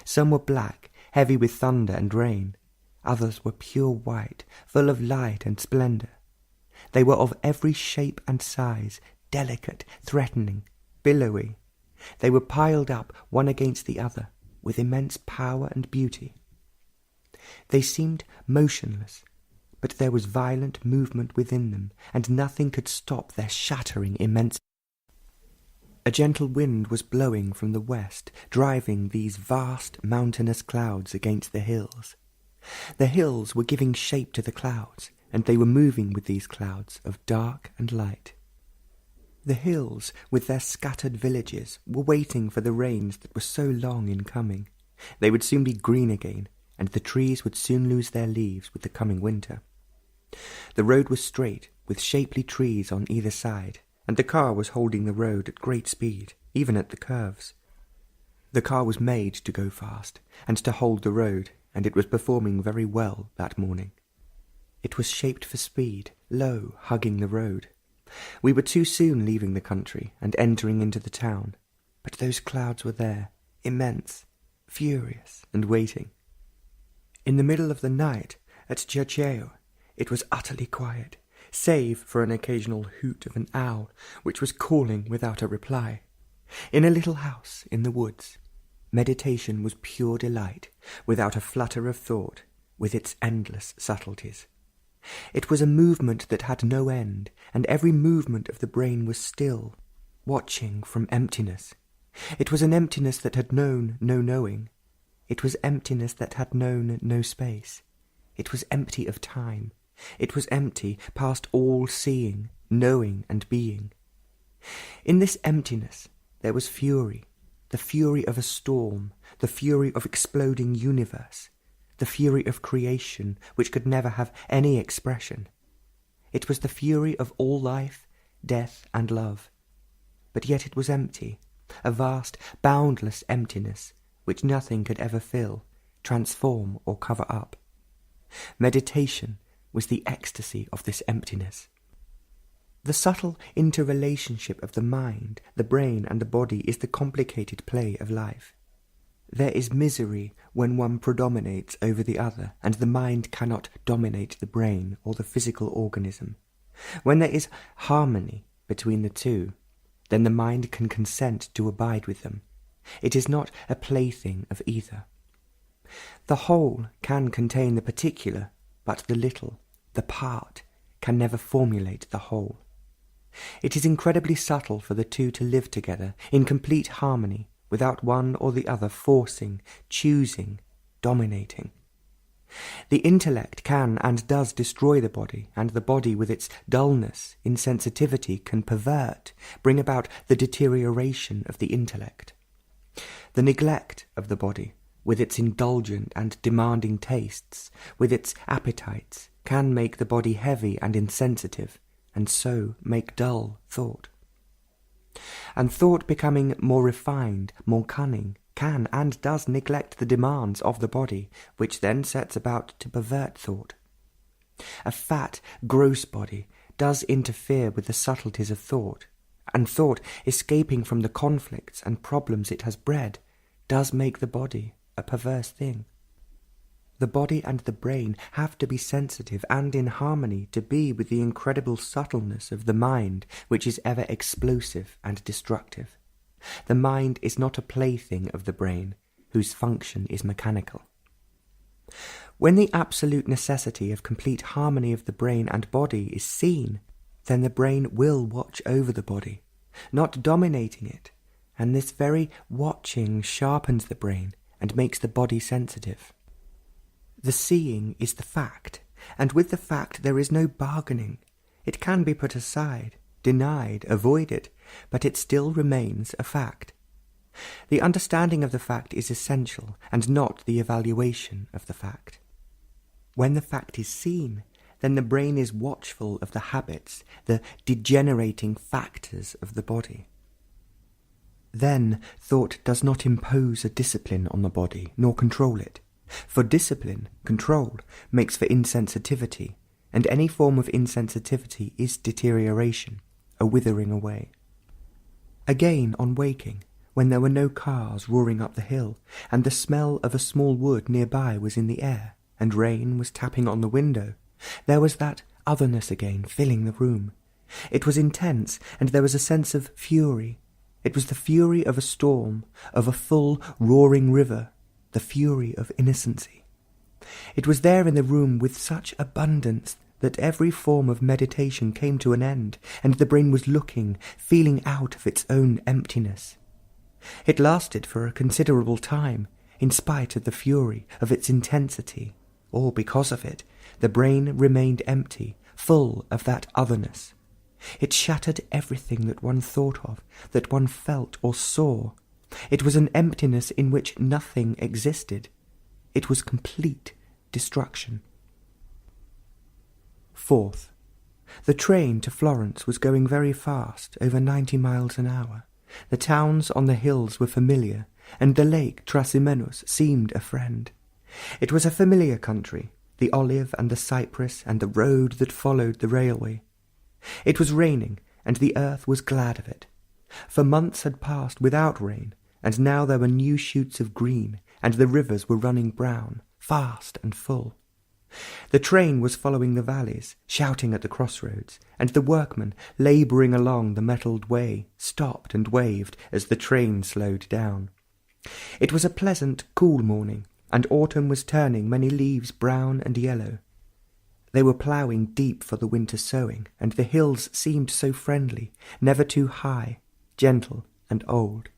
Some were black, heavy with thunder and rain. Others were pure white, full of light and splendour. They were of every shape and size, delicate, threatening, billowy. They were piled up one against the other, with immense power and beauty. They seemed motionless, but there was violent movement within them, and nothing could stop their shattering immensity. A gentle wind was blowing from the west, driving these vast mountainous clouds against the hills. The hills were giving shape to the clouds, and they were moving with these clouds of dark and light. The hills, with their scattered villages, were waiting for the rains that were so long in coming. They would soon be green again, and the trees would soon lose their leaves with the coming winter. The road was straight, with shapely trees on either side, and the car was holding the road at great speed, even at the curves. The car was made to go fast, and to hold the road, and it was performing very well that morning. It was shaped for speed, low, hugging the road. We were too soon leaving the country and entering into the town, but those clouds were there, immense, furious, and waiting. In the middle of the night, at Jiddu, it was utterly quiet, save for an occasional hoot of an owl, which was calling without a reply. In a little house in the woods, meditation was pure delight, without a flutter of thought, with its endless subtleties. It was a movement that had no end, and every movement of the brain was still, watching from emptiness. It was an emptiness that had known no knowing. It was emptiness that had known no space. It was empty of time. It was empty past all seeing, knowing, and being. In this emptiness there was fury, the fury of a storm, the fury of exploding universe, the fury of creation which could never have any expression. It was the fury of all life, death, and love. But yet it was empty, a vast, boundless emptiness, which nothing could ever fill, transform, or cover up. Meditation was the ecstasy of this emptiness. The subtle interrelationship of the mind, the brain, and the body is the complicated play of life. There is misery when one predominates over the other, and the mind cannot dominate the brain or the physical organism. When there is harmony between the two, then the mind can consent to abide with them. It is not a plaything of either. The whole can contain the particular, but the little, the part, can never formulate the whole. It is incredibly subtle for the two to live together in complete harmony, without one or the other forcing, choosing, dominating. The intellect can and does destroy the body, and the body with its dullness, insensitivity, can pervert, bring about the deterioration of the intellect. The neglect of the body, with its indulgent and demanding tastes, with its appetites, can make the body heavy and insensitive, and so make dull thought. And thought, becoming more refined, more cunning, can and does neglect the demands of the body, which then sets about to pervert thought. A fat, gross body does interfere with the subtleties of thought, and thought, escaping from the conflicts and problems it has bred, does make the body a perverse thing. The body and the brain have to be sensitive and in harmony to be with the incredible subtleness of the mind, which is ever explosive and destructive. The mind is not a plaything of the brain, whose function is mechanical. When the absolute necessity of complete harmony of the brain and body is seen, then the brain will watch over the body, not dominating it, and this very watching sharpens the brain and makes the body sensitive. The seeing is the fact, and with the fact there is no bargaining. It can be put aside, denied, avoided, but it still remains a fact. The understanding of the fact is essential, and not the evaluation of the fact. When the fact is seen, then the brain is watchful of the habits, the degenerating factors of the body. Then thought does not impose a discipline on the body, nor control it. For discipline, control, makes for insensitivity, and any form of insensitivity is deterioration, a withering away. Again, on waking, when there were no cars roaring up the hill, and the smell of a small wood nearby was in the air, and rain was tapping on the window, there was that otherness again filling the room. It was intense, and there was a sense of fury. It was the fury of a storm, of a full, roaring river, the fury of innocency. It was there in the room with such abundance that every form of meditation came to an end, and the brain was looking, feeling out of its own emptiness. It lasted for a considerable time, in spite of the fury, of its intensity, or because of it, the brain remained empty, full of that otherness. It shattered everything that one thought of, that one felt or saw. It was an emptiness in which nothing existed. It was complete destruction. Fourth, the train to Florence was going very fast, over 90 miles an hour. The towns on the hills were familiar, and the lake Trasimenus seemed a friend. It was a familiar country, the olive and the cypress and the road that followed the railway. It was raining, and the earth was glad of it. For months had passed without rain, and now there were new shoots of green, and the rivers were running brown, fast and full. The train was following the valleys, shouting at the crossroads, and the workmen, labouring along the metalled way, stopped and waved as the train slowed down. It was a pleasant, cool morning, and autumn was turning many leaves brown and yellow. They were ploughing deep for the winter sowing, and the hills seemed so friendly, never too high, gentle and old.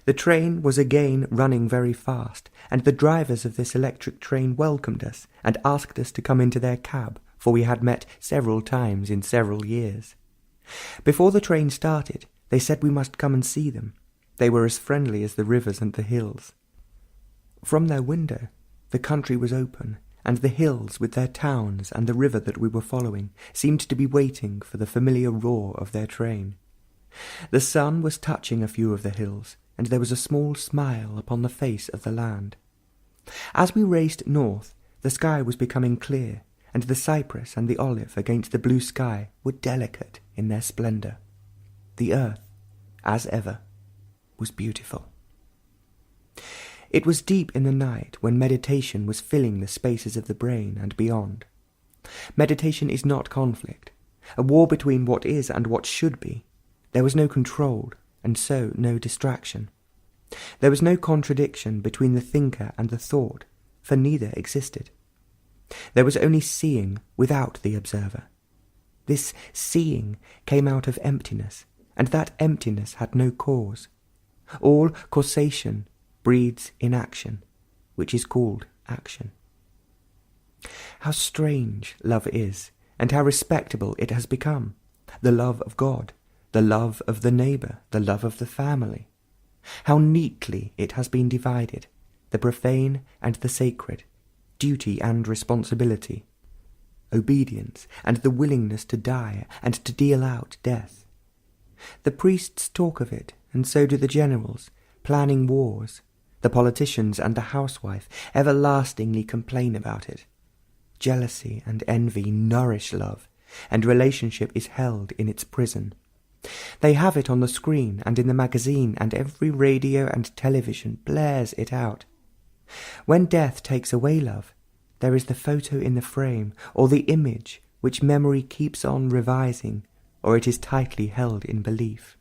The train was again running very fast, and the drivers of this electric train welcomed us and asked us to come into their cab, for we had met several times in several years. Before the train started, they said we must come and see them. They were as friendly as the rivers and the hills. From their window, the country was open, and the hills with their towns and the river that we were following seemed to be waiting for the familiar roar of their train. The sun was touching a few of the hills, and there was a small smile upon the face of the land. As we raced north, the sky was becoming clear, and the cypress and the olive against the blue sky were delicate in their splendour. The earth, as ever, was beautiful. It was deep in the night when meditation was filling the spaces of the brain and beyond. Meditation is not conflict, a war between what is and what should be. There was no control, and so no distraction. There was no contradiction between the thinker and the thought, for neither existed. There was only seeing without the observer. This seeing came out of emptiness, and that emptiness had no cause. All causation breeds inaction, which is called action. How strange love is, and how respectable it has become. The love of God, the love of the neighbour, the love of the family. How neatly it has been divided, the profane and the sacred, duty and responsibility, obedience and the willingness to die and to deal out death. The priests talk of it, and so do the generals, planning wars. The politicians and the housewife everlastingly complain about it. Jealousy and envy nourish love, and relationship is held in its prison. They have it on the screen and in the magazine, and every radio and television blares it out. When death takes away love, there is the photo in the frame, or the image which memory keeps on revising, or it is tightly held in belief.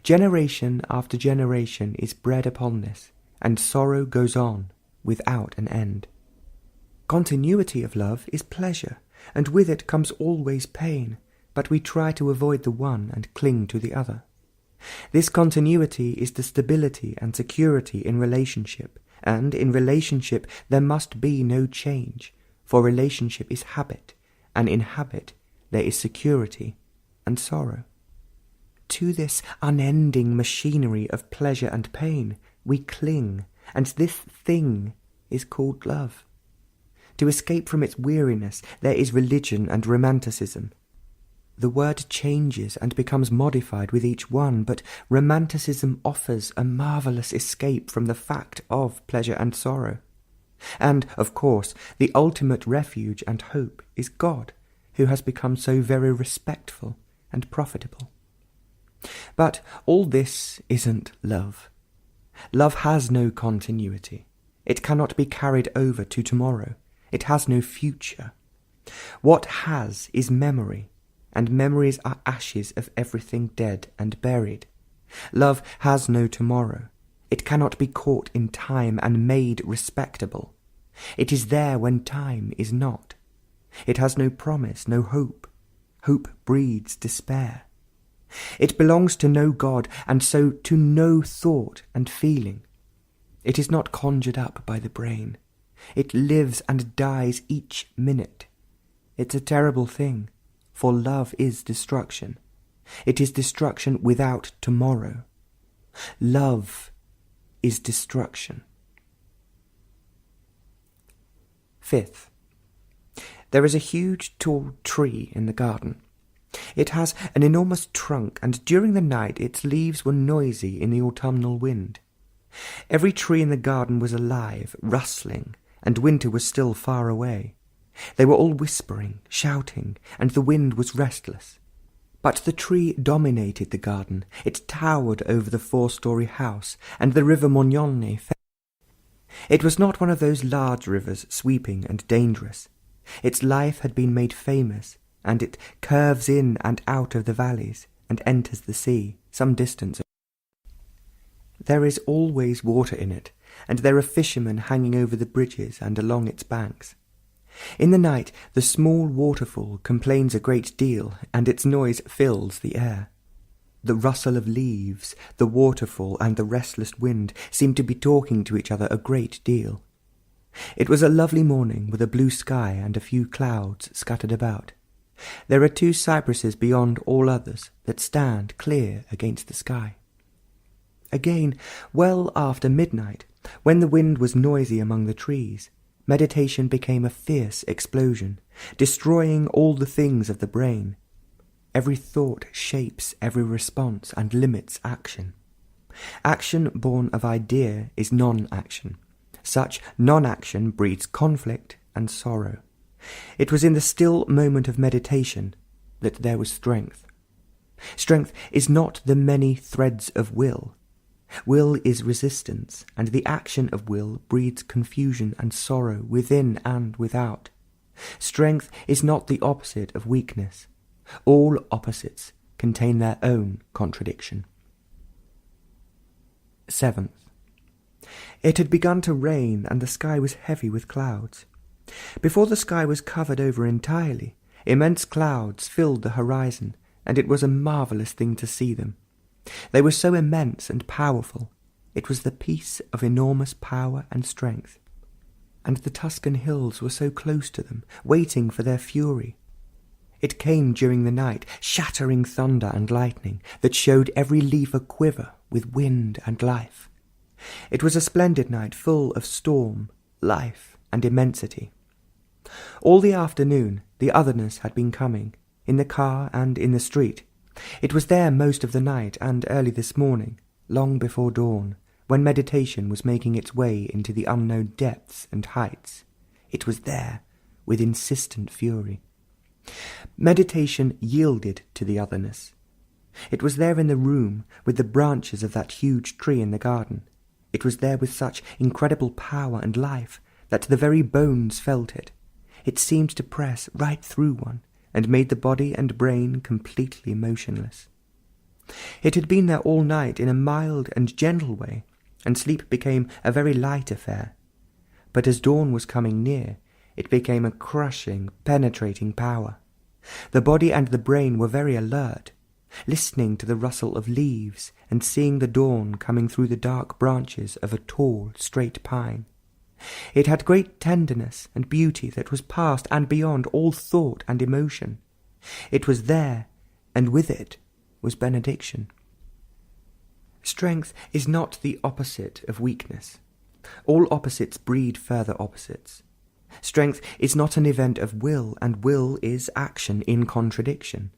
Generation after generation is bred upon this, and sorrow goes on without an end. Continuity of love is pleasure, and with it comes always pain, but we try to avoid the one and cling to the other. This continuity is the stability and security in relationship, and in relationship there must be no change, for relationship is habit, and in habit there is security and sorrow. To this unending machinery of pleasure and pain we cling, and this thing is called love. To escape from its weariness there is religion and romanticism. The word changes and becomes modified with each one, but romanticism offers a marvellous escape from the fact of pleasure and sorrow. And, of course, the ultimate refuge and hope is God, who has become so very respectful and profitable. But all this isn't love. Love has no continuity. It cannot be carried over to tomorrow. It has no future. What has is memory, and memories are ashes of everything dead and buried. Love has no tomorrow. It cannot be caught in time and made respectable. It is there when time is not. It has no promise, no hope. Hope breeds despair. It belongs to no God, and so to no thought and feeling. It is not conjured up by the brain. It lives and dies each minute. It's a terrible thing, for love is destruction. It is destruction without tomorrow. Love is destruction. Fifth, there is a huge tall tree in the garden. It has an enormous trunk, and during the night its leaves were noisy in the autumnal wind. Every tree in the garden was alive, rustling, and winter was still far away. They were all whispering, shouting, and the wind was restless. But the tree dominated the garden. It towered over the 4-story house, and the river Mognone fell. It was not one of those large rivers, sweeping and dangerous. Its life had been made famous, and it curves in and out of the valleys, and enters the sea, some distance away. There is always water in it, and there are fishermen hanging over the bridges and along its banks. In the night the small waterfall complains a great deal, and its noise fills the air. The rustle of leaves, the waterfall, and the restless wind seem to be talking to each other a great deal. It was a lovely morning, with a blue sky and a few clouds scattered about. There are 2 cypresses beyond all others that stand clear against the sky. Again, well after midnight, when the wind was noisy among the trees, meditation became a fierce explosion, destroying all the things of the brain. Every thought shapes every response and limits action. Action born of idea is non-action. Such non-action breeds conflict and sorrow. It was in the still moment of meditation that there was strength. Strength is not the many threads of will. Will is resistance, and the action of will breeds confusion and sorrow within and without. Strength is not the opposite of weakness. All opposites contain their own contradiction. 7th. It had begun to rain, and the sky was heavy with clouds. Before the sky was covered over entirely, immense clouds filled the horizon, and it was a marvellous thing to see them. They were so immense and powerful. It was the peace of enormous power and strength. And the Tuscan hills were so close to them, waiting for their fury. It came during the night, shattering thunder and lightning, that showed every leaf a quiver with wind and life. It was a splendid night, full of storm, life, and immensity. All the afternoon the otherness had been coming, in the car and in the street. It was there most of the night and early this morning, long before dawn, when meditation was making its way into the unknown depths and heights. It was there, with insistent fury. Meditation yielded to the otherness. It was there in the room, with the branches of that huge tree in the garden. It was there with such incredible power and life that the very bones felt it. It seemed to press right through one, and made the body and brain completely motionless. It had been there all night in a mild and gentle way, and sleep became a very light affair. But as dawn was coming near, it became a crushing, penetrating power. The body and the brain were very alert, listening to the rustle of leaves and seeing the dawn coming through the dark branches of a tall, straight pine. It had great tenderness and beauty that was past and beyond all thought and emotion. It was there, and with it was benediction. Strength is not the opposite of weakness. All opposites breed further opposites. Strength is not an event of will, and will is action in contradiction.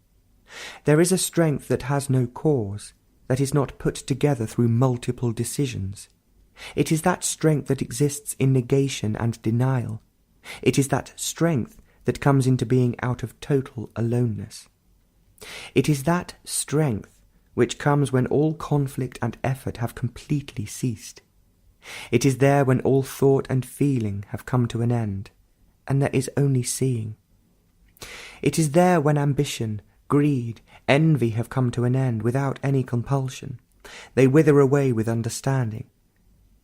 There is a strength that has no cause, that is not put together through multiple decisions. It is that strength that exists in negation and denial. It is that strength that comes into being out of total aloneness. It is that strength which comes when all conflict and effort have completely ceased. It is there when all thought and feeling have come to an end, and there is only seeing. It is there when ambition, greed, envy have come to an end without any compulsion. They wither away with understanding.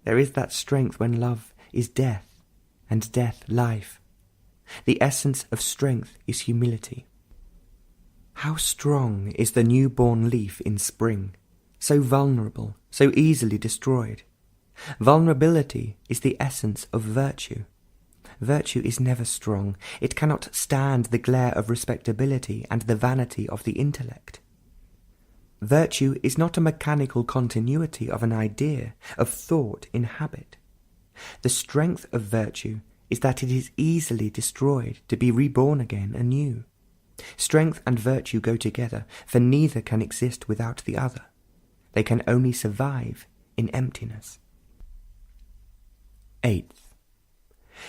There is that strength when love is death, and death life. The essence of strength is humility. How strong is the newborn leaf in spring, so vulnerable, so easily destroyed. Vulnerability is the essence of virtue. Virtue is never strong. It cannot stand the glare of respectability and the vanity of the intellect. Virtue is not a mechanical continuity of an idea, of thought in habit. The strength of virtue is that it is easily destroyed to be reborn again anew. Strength and virtue go together, for neither can exist without the other. They can only survive in emptiness. 8th.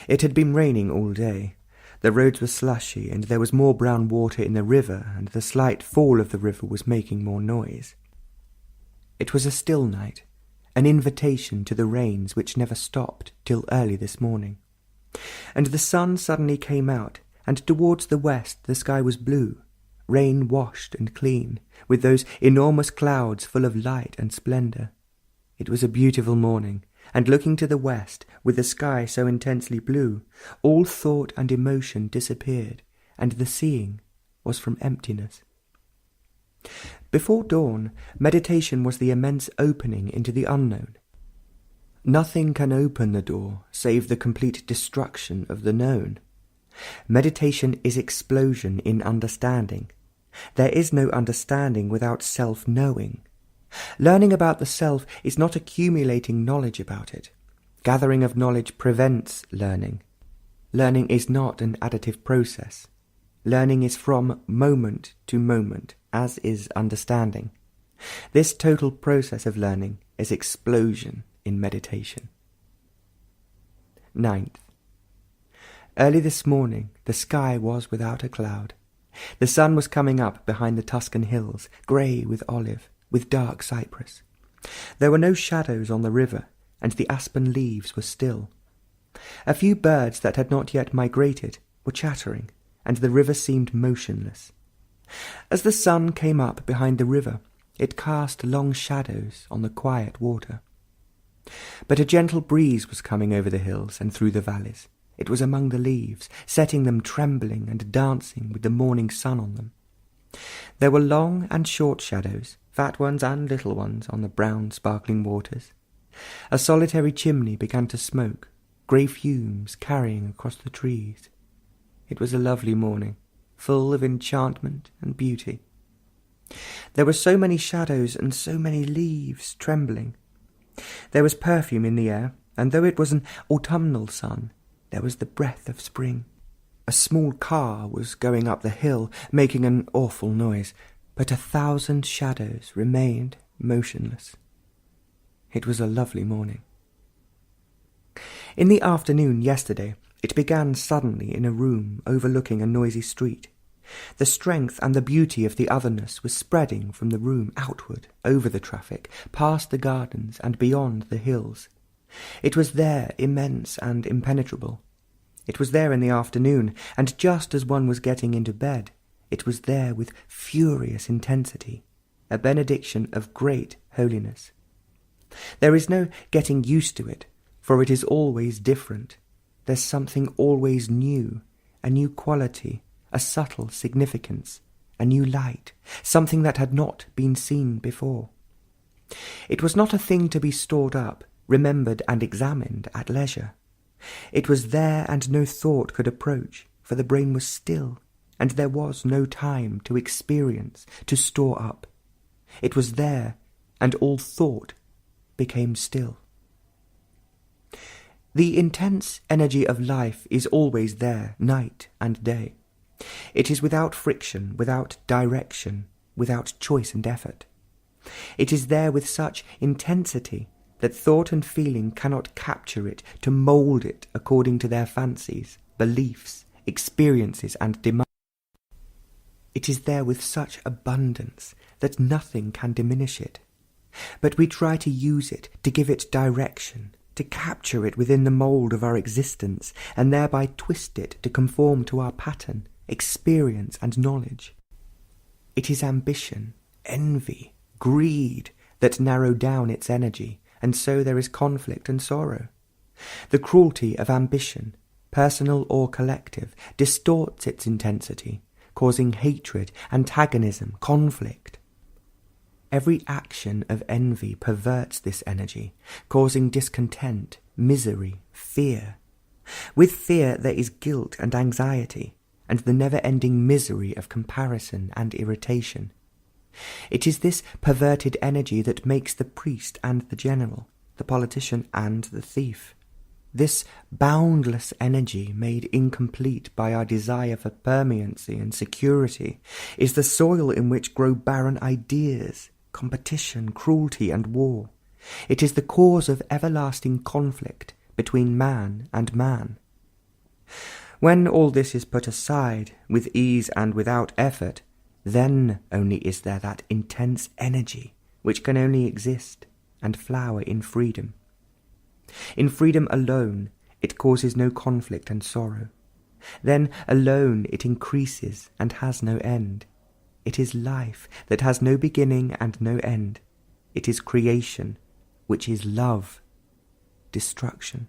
It had been raining all day. The roads were slushy, and there was more brown water in the river, and the slight fall of the river was making more noise. It was a still night, an invitation to the rains which never stopped till early this morning. And the sun suddenly came out, and towards the west the sky was blue, rain-washed and clean, with those enormous clouds full of light and splendour. It was a beautiful morning, and looking to the west, with the sky so intensely blue, all thought and emotion disappeared, and the seeing was from emptiness. Before dawn, meditation was the immense opening into the unknown. Nothing can open the door save the complete destruction of the known. Meditation is explosion in understanding. There is no understanding without self-knowing. Learning about the self is not accumulating knowledge about it. Gathering of knowledge prevents learning. Learning is not an additive process. Learning is from moment to moment, as is understanding. This total process of learning as explosion in meditation. 9th. Early this morning the sky was without a cloud. The sun was coming up behind the Tuscan hills, grey with olive, with dark cypress. There were no shadows on the river, and the aspen leaves were still. A few birds that had not yet migrated were chattering, and the river seemed motionless. As the sun came up behind the river, it cast long shadows on the quiet water. But a gentle breeze was coming over the hills and through the valleys. It was among the leaves, setting them trembling and dancing with the morning sun on them. There were long and short shadows, fat ones and little ones, on the brown sparkling waters. A solitary chimney began to smoke, grey fumes carrying across the trees. It was a lovely morning, full of enchantment and beauty. There were so many shadows and so many leaves trembling. There was perfume in the air, and though it was an autumnal sun, there was the breath of spring. A small car was going up the hill, making an awful noise, but 1,000 shadows remained motionless. It was a lovely morning. In the afternoon yesterday, it began suddenly in a room overlooking a noisy street. The strength and the beauty of the otherness was spreading from the room outward, over the traffic, past the gardens and beyond the hills. It was there immense and impenetrable. It was there in the afternoon, and just as one was getting into bed, it was there with furious intensity, a benediction of great holiness. There is no getting used to it, for it is always different. There's something always new, a new quality, a subtle significance, a new light, something that had not been seen before. It was not a thing to be stored up, remembered and examined at leisure. It was there, and no thought could approach, for the brain was still, and there was no time to experience, to store up. It was there, and all thought became still. The intense energy of life is always there, night and day. It is without friction, without direction, without choice and effort. It is there with such intensity that thought and feeling cannot capture it, to mould it according to their fancies, beliefs, experiences and demands. It is there with such abundance that nothing can diminish it. But we try to use it, to give it direction, to capture it within the mould of our existence, and thereby twist it to conform to our pattern, experience and knowledge. It is ambition, envy, greed that narrow down its energy, and so there is conflict and sorrow. The cruelty of ambition, personal or collective, distorts its intensity, causing hatred, antagonism, conflict. Every action of envy perverts this energy, causing discontent, misery, fear. With fear there is guilt and anxiety, and the never-ending misery of comparison and irritation. It is this perverted energy that makes the priest and the general, the politician and the thief. This boundless energy, made incomplete by our desire for permanency and security, is the soil in which grow barren ideas, competition, cruelty and war. It is the cause of everlasting conflict between man and man. When all this is put aside, with ease and without effort, then only is there that intense energy which can only exist and flower in freedom. In freedom alone it causes no conflict and sorrow. Then alone it increases and has no end. It is life that has no beginning and no end. It is creation, which is love, destruction.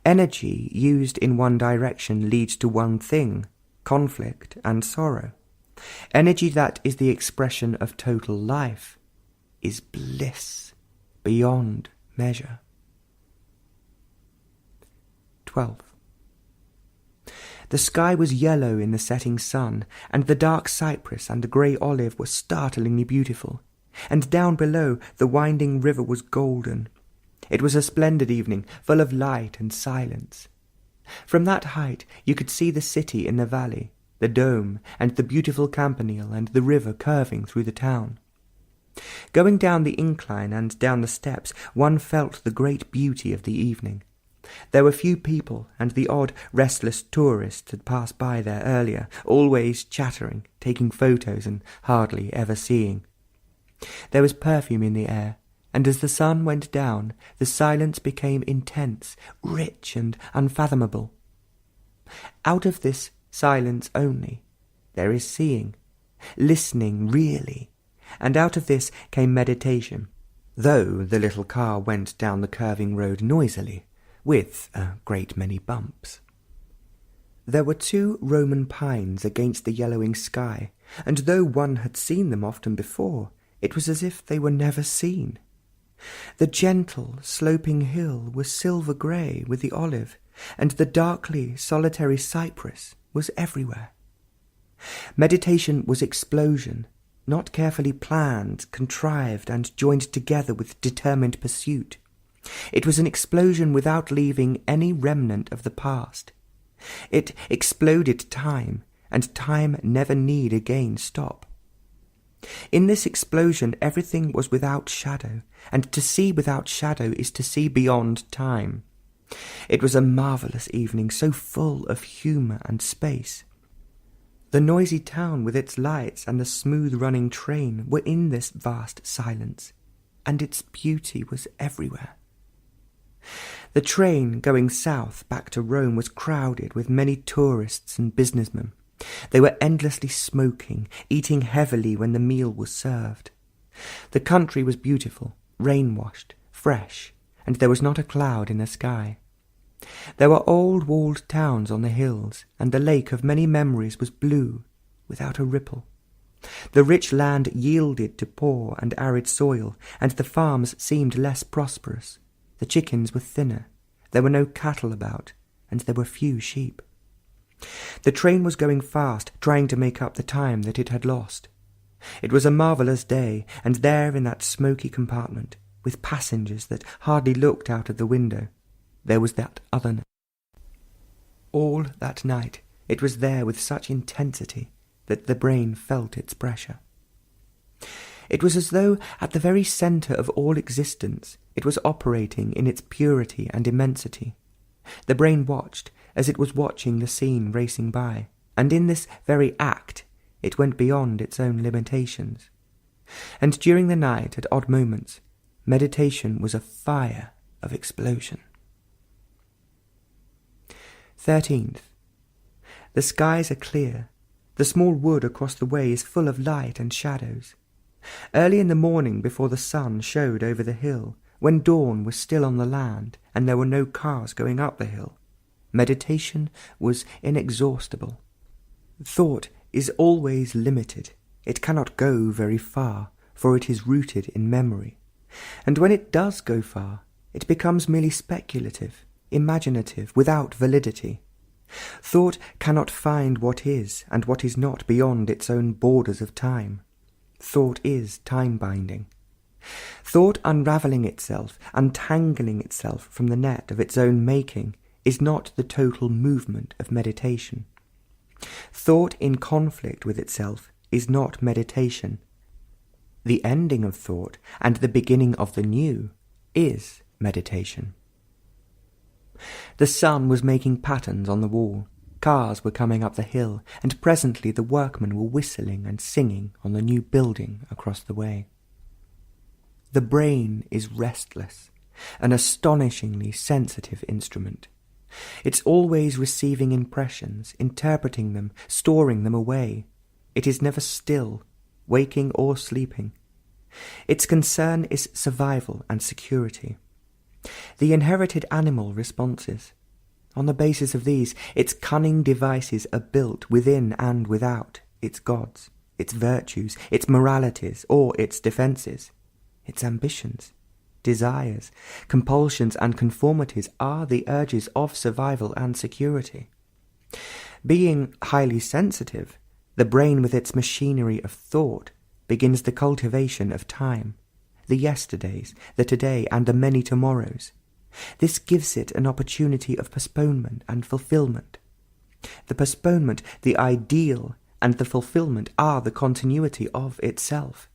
Energy used in one direction leads to one thing, conflict and sorrow. Energy that is the expression of total life is bliss beyond measure. 12th. The sky was yellow in the setting sun, and the dark cypress and the grey olive were startlingly beautiful, and down below the winding river was golden. It was a splendid evening, full of light and silence. From that height you could see the city in the valley, the dome, and the beautiful campanile and the river curving through the town. Going down the incline and down the steps, one felt the great beauty of the evening. There were few people, and the odd, restless tourists had passed by there earlier, always chattering, taking photos, and hardly ever seeing. There was perfume in the air, and as the sun went down, the silence became intense, rich, and unfathomable. Out of this silence only there is seeing, listening really, and out of this came meditation, though the little car went down the curving road noisily, with a great many bumps. There were 2 Roman pines against the yellowing sky, and though one had seen them often before, it was as if they were never seen. The gentle, sloping hill was silver-grey with the olive, and the darkly solitary cypress was everywhere. Meditation was explosion, not carefully planned, contrived, and joined together with determined pursuit. It was an explosion without leaving any remnant of the past. It exploded time, and time never need again stop. In this explosion everything was without shadow, and to see without shadow is to see beyond time. It was a marvellous evening, so full of humour and space. The noisy town with its lights and the smooth-running train were in this vast silence, and its beauty was everywhere. The train going south back to Rome was crowded with many tourists and businessmen. They were endlessly smoking, eating heavily when the meal was served. The country was beautiful, rain-washed, fresh, and there was not a cloud in the sky. There were old walled towns on the hills, and the lake of many memories was blue, without a ripple. The rich land yielded to poor and arid soil, and the farms seemed less prosperous. The chickens were thinner, there were no cattle about, and there were few sheep. The train was going fast, trying to make up the time that it had lost. It was a marvellous day, and there in that smoky compartment, with passengers that hardly looked out of the window, there was that otherness. All that night it was there with such intensity that the brain felt its pressure. It was as though at the very centre of all existence it was operating in its purity and immensity. The brain watched as it was watching the scene racing by, and in this very act it went beyond its own limitations. And during the night, at odd moments, meditation was a fire of explosion. 13th. The skies are clear. The small wood across the way is full of light and shadows. Early in the morning, before the sun showed over the hill, when dawn was still on the land and there were no cars going up the hill, meditation was inexhaustible. Thought is always limited. It cannot go very far, for it is rooted in memory. And when it does go far, it becomes merely speculative, imaginative, without validity. Thought cannot find what is and what is not beyond its own borders of time. Thought is time-binding. Thought unravelling itself, untangling itself from the net of its own making, is not the total movement of meditation. Thought in conflict with itself is not meditation. The ending of thought and the beginning of the new is meditation. The sun was making patterns on the wall. Cars were coming up the hill, and presently the workmen were whistling and singing on the new building across the way. The brain is restless, an astonishingly sensitive instrument. It's always receiving impressions, interpreting them, storing them away. It is never still, waking or sleeping. Its concern is survival and security. The inherited animal responses. On the basis of these, its cunning devices are built within and without its gods, its virtues, its moralities, or its defences. Its ambitions, desires, compulsions and conformities are the urges of survival and security. Being highly sensitive, the brain with its machinery of thought begins the cultivation of time, the yesterdays, the today, and the many tomorrows. This gives it an opportunity of postponement and fulfilment. The postponement, the ideal, and the fulfilment are the continuity of itself.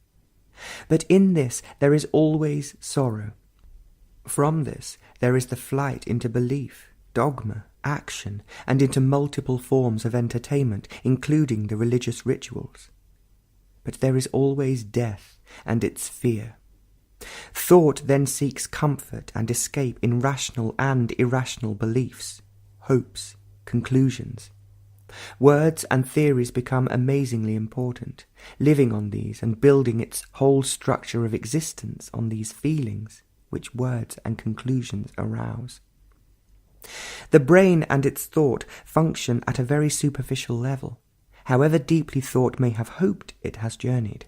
But in this there is always sorrow. From this there is the flight into belief, dogma, action, and into multiple forms of entertainment, including the religious rituals. But there is always death and its fear. Thought then seeks comfort and escape in rational and irrational beliefs, hopes, conclusions. Words and theories become amazingly important, living on these and building its whole structure of existence on these feelings which words and conclusions arouse. The brain and its thought function at a very superficial level, however deeply thought may have hoped it has journeyed.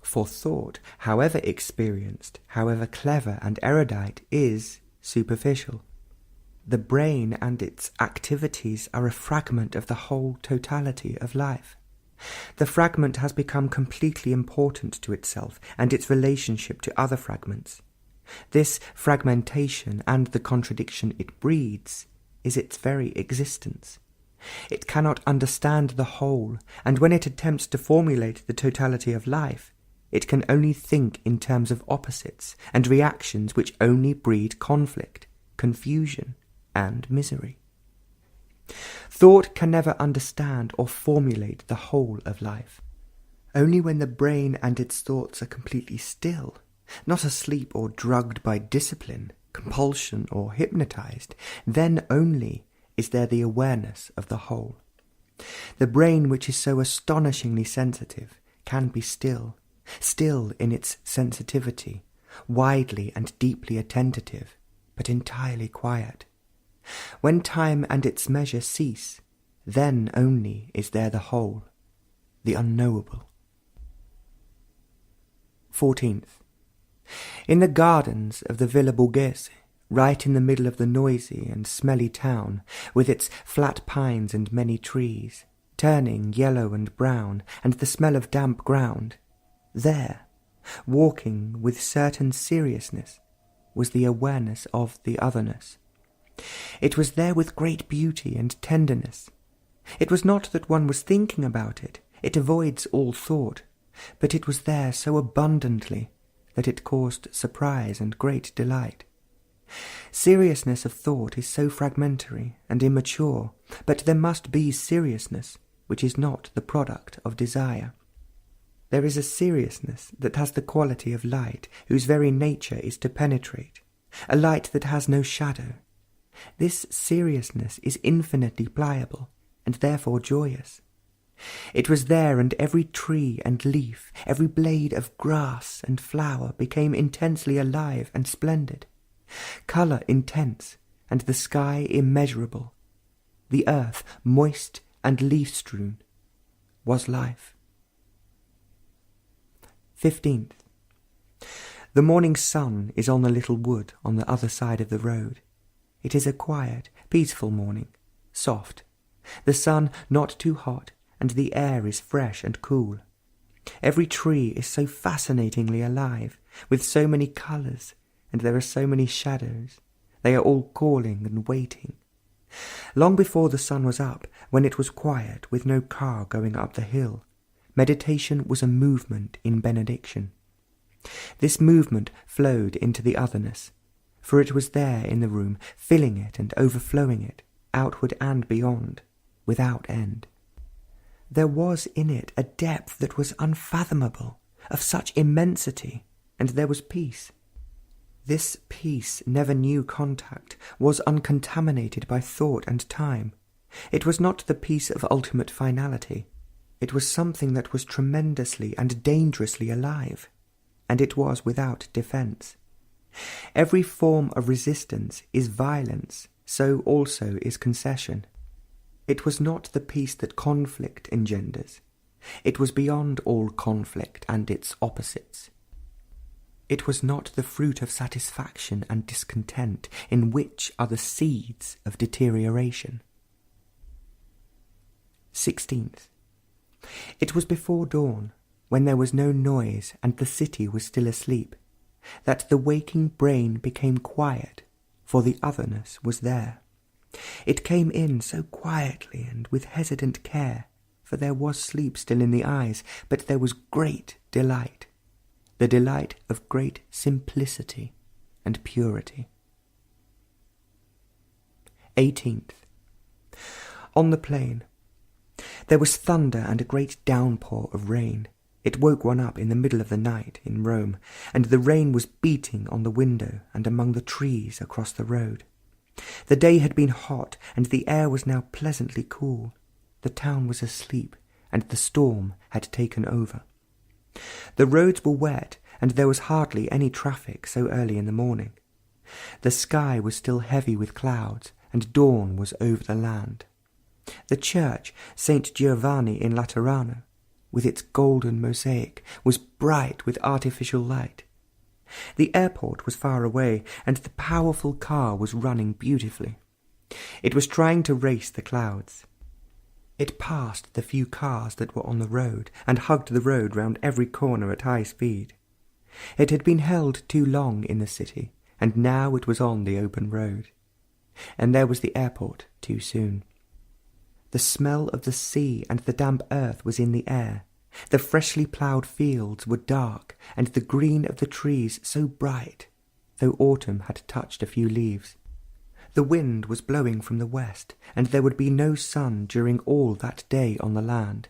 For thought, however experienced, however clever and erudite, is superficial. The brain and its activities are a fragment of the whole totality of life. The fragment has become completely important to itself and its relationship to other fragments. This fragmentation and the contradiction it breeds is its very existence. It cannot understand the whole, and when it attempts to formulate the totality of life, it can only think in terms of opposites and reactions which only breed conflict, confusion, and misery. Thought can never understand or formulate the whole of life. Only when the brain and its thoughts are completely still, not asleep or drugged by discipline, compulsion, or hypnotized, then only is there the awareness of the whole. The brain, which is so astonishingly sensitive, can be still in its sensitivity, widely and deeply attentive, but entirely quiet. When time and its measure cease, then only is there the whole, the unknowable. 14th. In the gardens of the Villa Borghese, right in the middle of the noisy and smelly town, with its flat pines and many trees, turning yellow and brown, and the smell of damp ground, there, walking with certain seriousness, was the awareness of the otherness. It was there with great beauty and tenderness. It was not that one was thinking about it, it avoids all thought, but it was there so abundantly that it caused surprise and great delight. Seriousness of thought is so fragmentary and immature, but there must be seriousness which is not the product of desire. There is a seriousness that has the quality of light, whose very nature is to penetrate, a light that has no shadow. This seriousness is infinitely pliable, and therefore joyous. It was there, and every tree and leaf, every blade of grass and flower became intensely alive and splendid, colour intense, and the sky immeasurable. The earth, moist and leaf-strewn, was life. 15th. The morning sun is on the little wood on the other side of the road. It is a quiet, peaceful morning, soft. The sun not too hot, and the air is fresh and cool. Every tree is so fascinatingly alive, with so many colours, and there are so many shadows. They are all calling and waiting. Long before the sun was up, when it was quiet, with no car going up the hill, meditation was a movement in benediction. This movement flowed into the otherness, for it was there in the room, filling it and overflowing it, outward and beyond, without end. There was in it a depth that was unfathomable, of such immensity, and there was peace. This peace never knew contact, was uncontaminated by thought and time. It was not the peace of ultimate finality. It was something that was tremendously and dangerously alive, and it was without defence. Every form of resistance is violence, so also is concession. It was not the peace that conflict engenders. It was beyond all conflict and its opposites. It was not the fruit of satisfaction and discontent, in which are the seeds of deterioration. 16th. It was before dawn, when there was no noise and the city was still asleep, that the waking brain became quiet, for the otherness was there. It came in so quietly and with hesitant care, for there was sleep still in the eyes, but there was great delight. the delight of great simplicity and purity. 18th. On the plain. There was thunder and a great downpour of rain. It woke one up in the middle of the night in Rome, and the rain was beating on the window and among the trees across the road. The day had been hot, and the air was now pleasantly cool. The town was asleep, and the storm had taken over. The roads were wet, and there was hardly any traffic so early in the morning. The sky was still heavy with clouds, and dawn was over the land. The church, St. Giovanni in Laterano, with its golden mosaic, was bright with artificial light. The airport was far away, and the powerful car was running beautifully. It was trying to race the clouds. It passed the few cars that were on the road, and hugged the road round every corner at high speed. It had been held too long in the city, and now it was on the open road. And there was the airport too soon. The smell of the sea and the damp earth was in the air. The freshly ploughed fields were dark, and the green of the trees so bright, though autumn had touched a few leaves. The wind was blowing from the west, and there would be no sun during all that day on the land.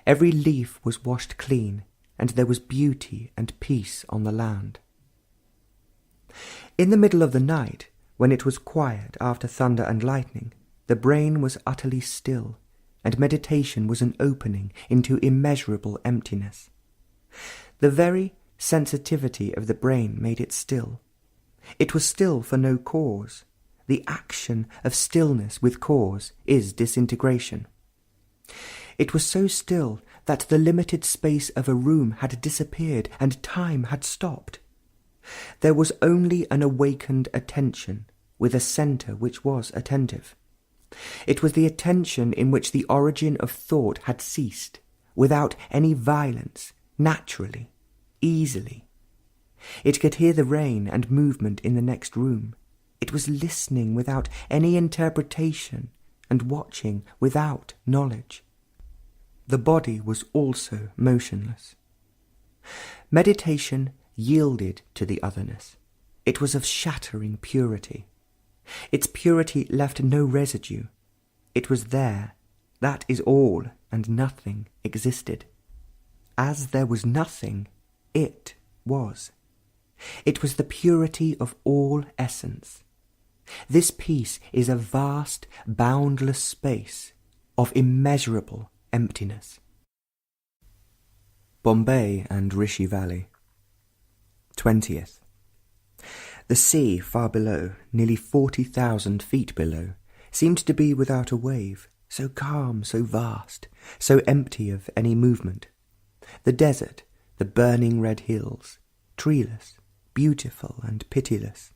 Every leaf was washed clean, and there was beauty and peace on the land. In the middle of the night, when it was quiet after thunder and lightning, the brain was utterly still, and meditation was an opening into immeasurable emptiness. The very sensitivity of the brain made it still. It was still for no cause. The action of stillness with cause is disintegration. It was so still that the limited space of a room had disappeared and time had stopped. There was only an awakened attention, with a centre which was attentive. It was the attention in which the origin of thought had ceased, without any violence, naturally, easily. It could hear the rain and movement in the next room. It was listening without any interpretation and watching without knowledge. The body was also motionless. Meditation yielded to the otherness. It was of shattering purity. Its purity left no residue. It was there. That is all, and nothing existed. As there was nothing, it was. It was the purity of all essence. This peace is a vast, boundless space of immeasurable emptiness. Bombay and Rishi Valley. 20th. The sea far below, nearly 40,000 feet below, seemed to be without a wave, so calm, so vast, so empty of any movement. The desert, the burning red hills, treeless, beautiful and pitiless.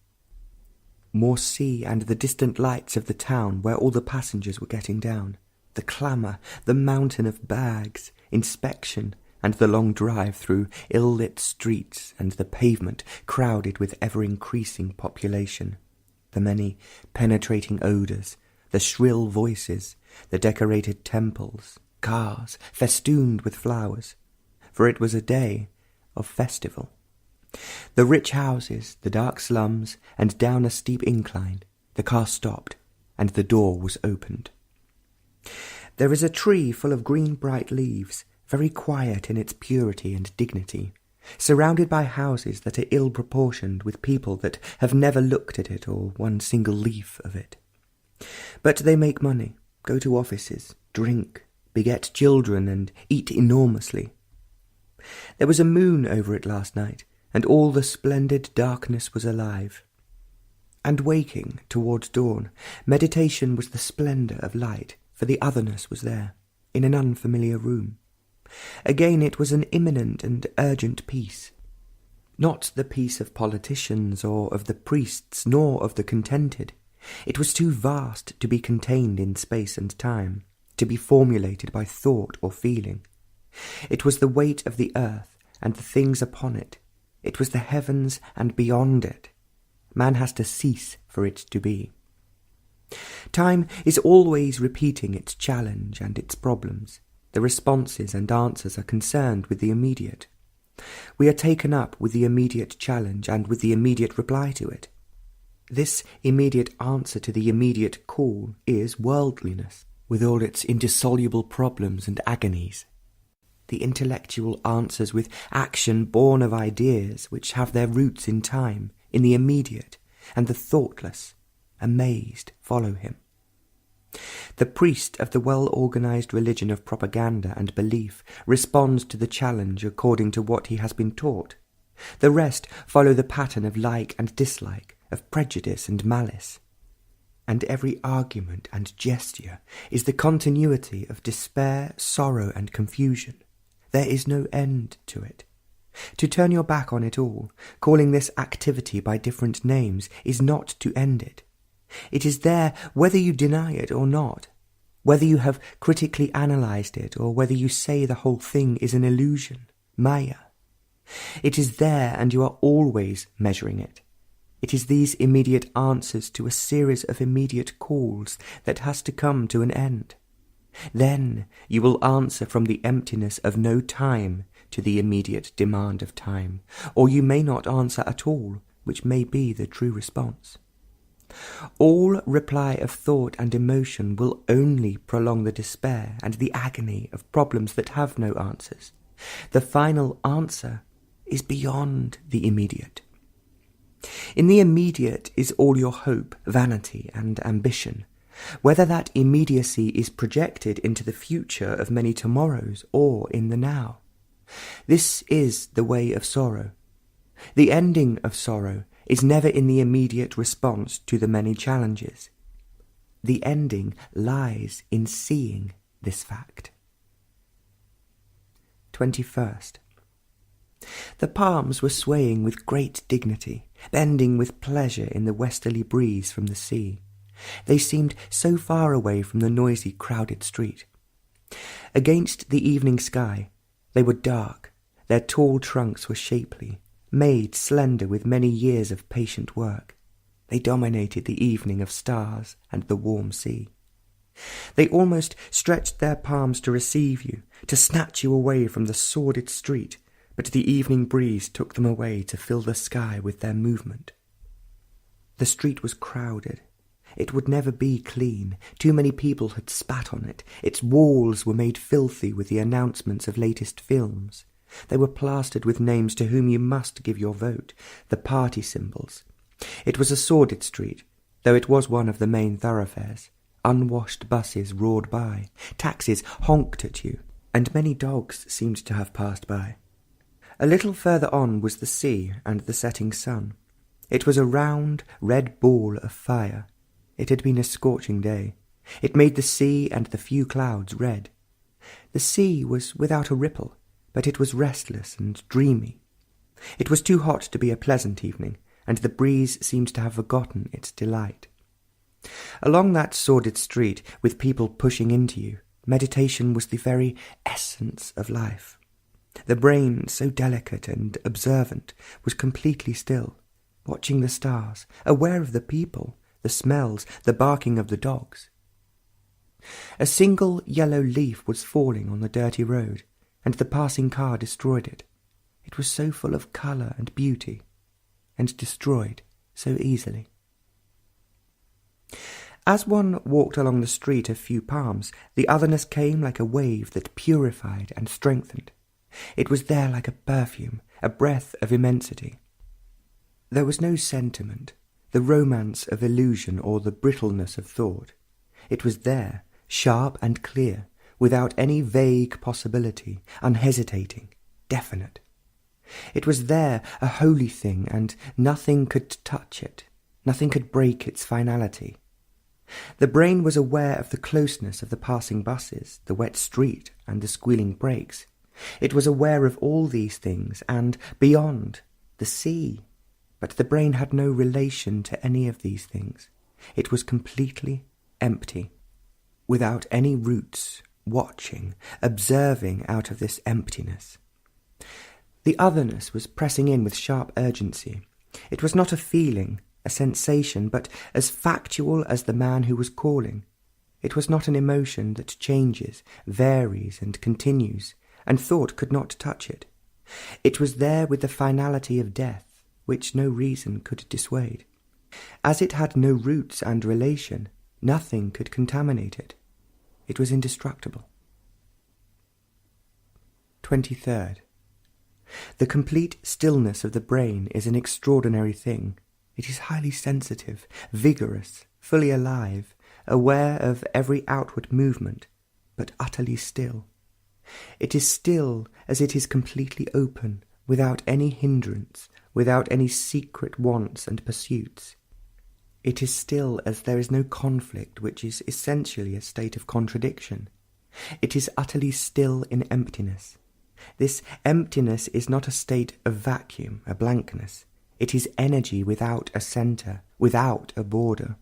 More sea and the distant lights of the town where all the passengers were getting down, the clamour, the mountain of bags, inspection, and the long drive through ill-lit streets and the pavement crowded with ever-increasing population, the many penetrating odours, the shrill voices, the decorated temples, cars festooned with flowers, for it was a day of festival. The rich houses, the dark slums, and down a steep incline, the car stopped, and the door was opened. There is a tree full of green bright leaves, very quiet in its purity and dignity, surrounded by houses that are ill-proportioned with people that have never looked at it or one single leaf of it. But they make money, go to offices, drink, beget children, and eat enormously. There was a moon over it last night, and all the splendid darkness was alive. And waking towards dawn, meditation was the splendour of light, for the otherness was there, in an unfamiliar room. Again it was an imminent and urgent peace, not the peace of politicians or of the priests, nor of the contented. It was too vast to be contained in space and time, to be formulated by thought or feeling. It was the weight of the earth and the things upon it. It was the heavens and beyond it. Man has to cease for it to be. Time is always repeating its challenge and its problems. The responses and answers are concerned with the immediate. We are taken up with the immediate challenge and with the immediate reply to it. This immediate answer to the immediate call is worldliness, with all its indissoluble problems and agonies. The intellectual answers with action born of ideas which have their roots in time, in the immediate, and the thoughtless, amazed, follow him. The priest of the well-organized religion of propaganda and belief responds to the challenge according to what he has been taught. The rest follow the pattern of like and dislike, of prejudice and malice. And every argument and gesture is the continuity of despair, sorrow, and confusion. There is no end to it. To turn your back on it all, calling this activity by different names, is not to end it. It is there whether you deny it or not, whether you have critically analyzed it or whether you say the whole thing is an illusion, maya. It is there, and you are always measuring it. It is these immediate answers to a series of immediate calls that has to come to an end. Then you will answer from the emptiness of no time to the immediate demand of time, or you may not answer at all, which may be the true response. All reply of thought and emotion will only prolong the despair and the agony of problems that have no answers. The final answer is beyond the immediate. In the immediate is all your hope, vanity, and ambition, whether that immediacy is projected into the future of many tomorrows or in the now. This is the way of sorrow. The ending of sorrow is never in the immediate response to the many challenges. The ending lies in seeing this fact. 21st. The palms were swaying with great dignity, bending with pleasure in the westerly breeze from the sea. They seemed so far away from the noisy, crowded street. Against the evening sky, they were dark. Their tall trunks were shapely, made slender with many years of patient work. They dominated the evening of stars and the warm sea. They almost stretched their palms to receive you, to snatch you away from the sordid street, but the evening breeze took them away to fill the sky with their movement. The street was crowded. It would never be clean. Too many people had spat on it. Its walls were made filthy with the announcements of latest films. They were plastered with names to whom you must give your vote, the party symbols. It was a sordid street, though it was one of the main thoroughfares. Unwashed buses roared by, taxis honked at you, and many dogs seemed to have passed by. A little further on was the sea and the setting sun. It was a round, red ball of fire. It had been a scorching day. It made the sea and the few clouds red. The sea was without a ripple, but it was restless and dreamy. It was too hot to be a pleasant evening, and the breeze seemed to have forgotten its delight. Along that sordid street, with people pushing into you, meditation was the very essence of life. The brain, so delicate and observant, was completely still, watching the stars, aware of the people, the smells, the barking of the dogs. A single yellow leaf was falling on the dirty road, and the passing car destroyed it. It was so full of colour and beauty, and destroyed so easily. As one walked along the street of few palms, the otherness came like a wave that purified and strengthened. It was there like a perfume, a breath of immensity. There was no sentiment, the romance of illusion or the brittleness of thought. It was there, sharp and clear, without any vague possibility, unhesitating, definite. It was there, a holy thing, and nothing could touch it, nothing could break its finality. The brain was aware of the closeness of the passing buses, the wet street, and the squealing brakes. It was aware of all these things, and, beyond, the sea. But the brain had no relation to any of these things. It was completely empty, without any roots, watching, observing out of this emptiness. The otherness was pressing in with sharp urgency. It was not a feeling, a sensation, but as factual as the man who was calling. It was not an emotion that changes, varies, and continues, and thought could not touch it. It was there with the finality of death, which no reason could dissuade. As it had no roots and relation, nothing could contaminate it. It was indestructible. 23rd. The complete stillness of the brain is an extraordinary thing. It is highly sensitive, vigorous, fully alive, aware of every outward movement, but utterly still. It is still as it is completely open, without any hindrance, without any secret wants and pursuits. It is still as there is no conflict, which is essentially a state of contradiction. It is utterly still in emptiness. This emptiness is not a state of vacuum, a blankness. It is energy without a centre, without a border.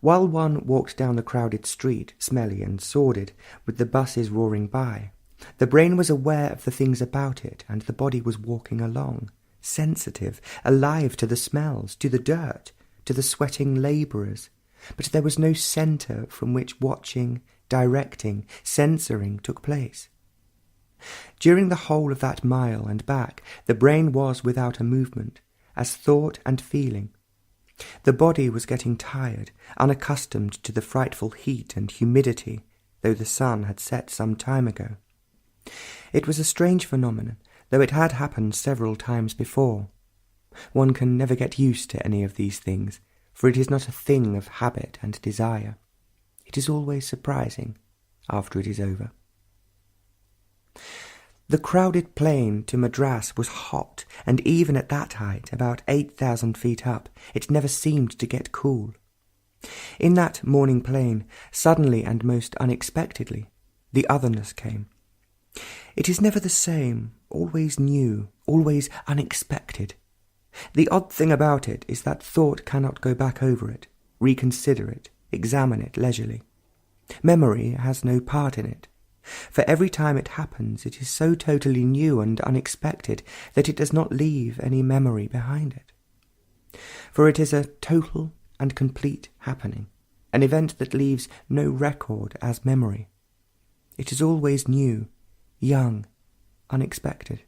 While one walked down the crowded street, smelly and sordid, with the buses roaring by, the brain was aware of the things about it, and the body was walking along, sensitive, alive to the smells, to the dirt, to the sweating labourers, but there was no centre from which watching, directing, censoring took place. During the whole of that mile and back, the brain was without a movement, as thought and feeling. The body was getting tired, unaccustomed to the frightful heat and humidity, though the sun had set some time ago. It was a strange phenomenon, though it had happened several times before. One can never get used to any of these things, for it is not a thing of habit and desire. It is always surprising after it is over. The crowded plain to Madras was hot, and even at that height, about 8,000 feet up, it never seemed to get cool. In that morning plain, suddenly and most unexpectedly, the otherness came. It is never the same, always new, always unexpected. The odd thing about it is that thought cannot go back over it, reconsider it, examine it leisurely. Memory has no part in it. For every time it happens, it is so totally new and unexpected that it does not leave any memory behind it. For it is a total and complete happening, an event that leaves no record as memory. It is always new, young, unexpected.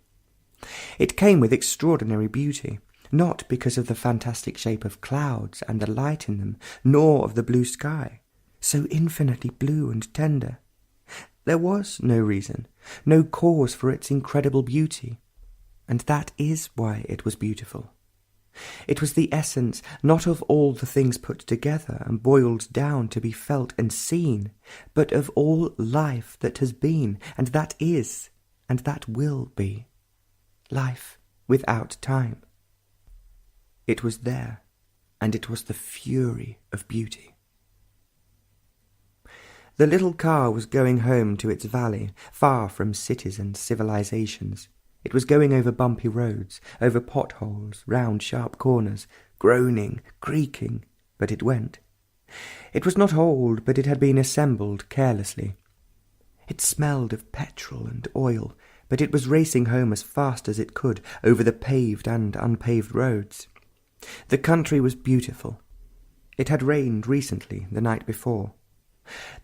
It came with extraordinary beauty, not because of the fantastic shape of clouds and the light in them, nor of the blue sky, so infinitely blue and tender. There was no reason, no cause for its incredible beauty, and that is why it was beautiful. It was the essence not of all the things put together and boiled down to be felt and seen, but of all life that has been, and that is, and that will be. Life without time. It was there, and it was the fury of beauty. The little car was going home to its valley, far from cities and civilizations. It was going over bumpy roads, over potholes, round sharp corners, groaning, creaking, but it went. It was not old, but it had been assembled carelessly. It smelled of petrol and oil, but it was racing home as fast as it could over the paved and unpaved roads. The country was beautiful. It had rained recently, the night before.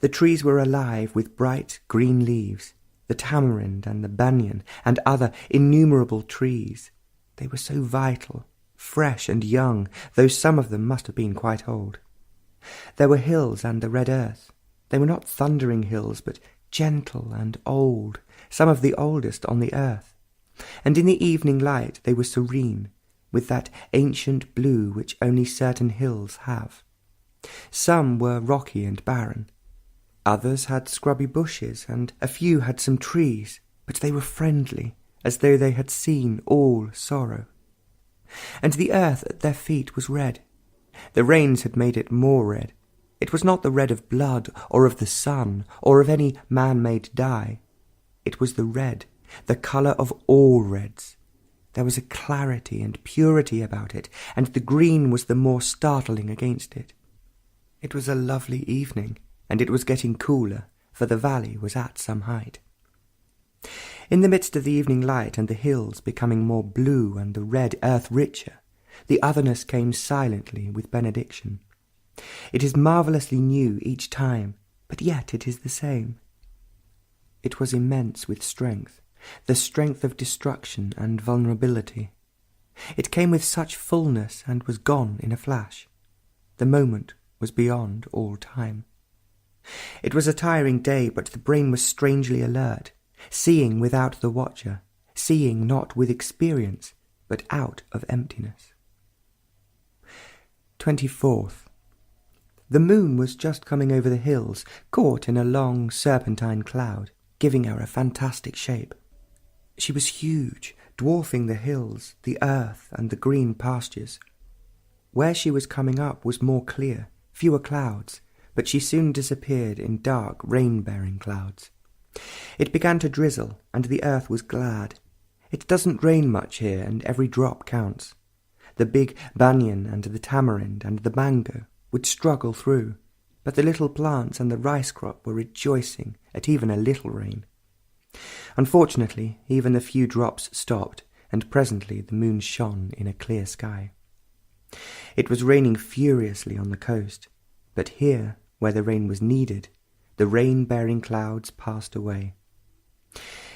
The trees were alive with bright green leaves, the tamarind and the banyan and other innumerable trees. They were so vital, fresh and young, though some of them must have been quite old. There were hills and the red earth. They were not thundering hills, but gentle and old, some of the oldest on the earth. And in the evening light they were serene, with that ancient blue which only certain hills have. Some were rocky and barren. Others had scrubby bushes, and a few had some trees, but they were friendly, as though they had seen all sorrow. And the earth at their feet was red. The rains had made it more red. It was not the red of blood, or of the sun, or of any man-made dye. It was the red, the colour of all reds. There was a clarity and purity about it, and the green was the more startling against it. It was a lovely evening, and it was getting cooler, for the valley was at some height. In the midst of the evening light and the hills becoming more blue and the red earth richer, the otherness came silently with benediction. It is marvellously new each time, but yet it is the same. It was immense with strength, the strength of destruction and vulnerability. It came with such fullness and was gone in a flash. The moment was beyond all time. It was a tiring day, but the brain was strangely alert, seeing without the watcher, seeing not with experience, but out of emptiness. 24th. The moon was just coming over the hills, caught in a long serpentine cloud, giving her a fantastic shape. She was huge, dwarfing the hills, the earth, and the green pastures. Where she was coming up was more clear, fewer clouds, but she soon disappeared in dark, rain-bearing clouds. It began to drizzle, and the earth was glad. It doesn't rain much here, and every drop counts. The big banyan and the tamarind and the mango would struggle through, but the little plants and the rice crop were rejoicing at even a little rain. Unfortunately, even the few drops stopped, and presently the moon shone in a clear sky. It was raining furiously on the coast, but here, where the rain was needed, the rain-bearing clouds passed away.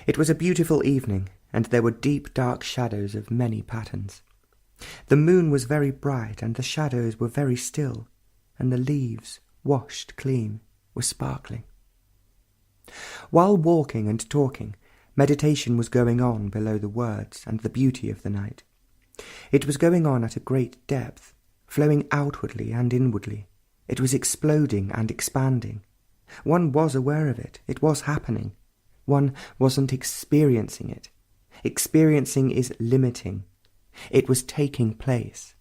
It was a beautiful evening, and there were deep dark shadows of many patterns. The moon was very bright, and the shadows were very still, and the leaves, washed clean, were sparkling. While walking and talking, meditation was going on below the words and the beauty of the night. It was going on at a great depth, flowing outwardly and inwardly. It was exploding and expanding. One was aware of it. It was happening. One wasn't experiencing it. Experiencing is limiting. It was taking place.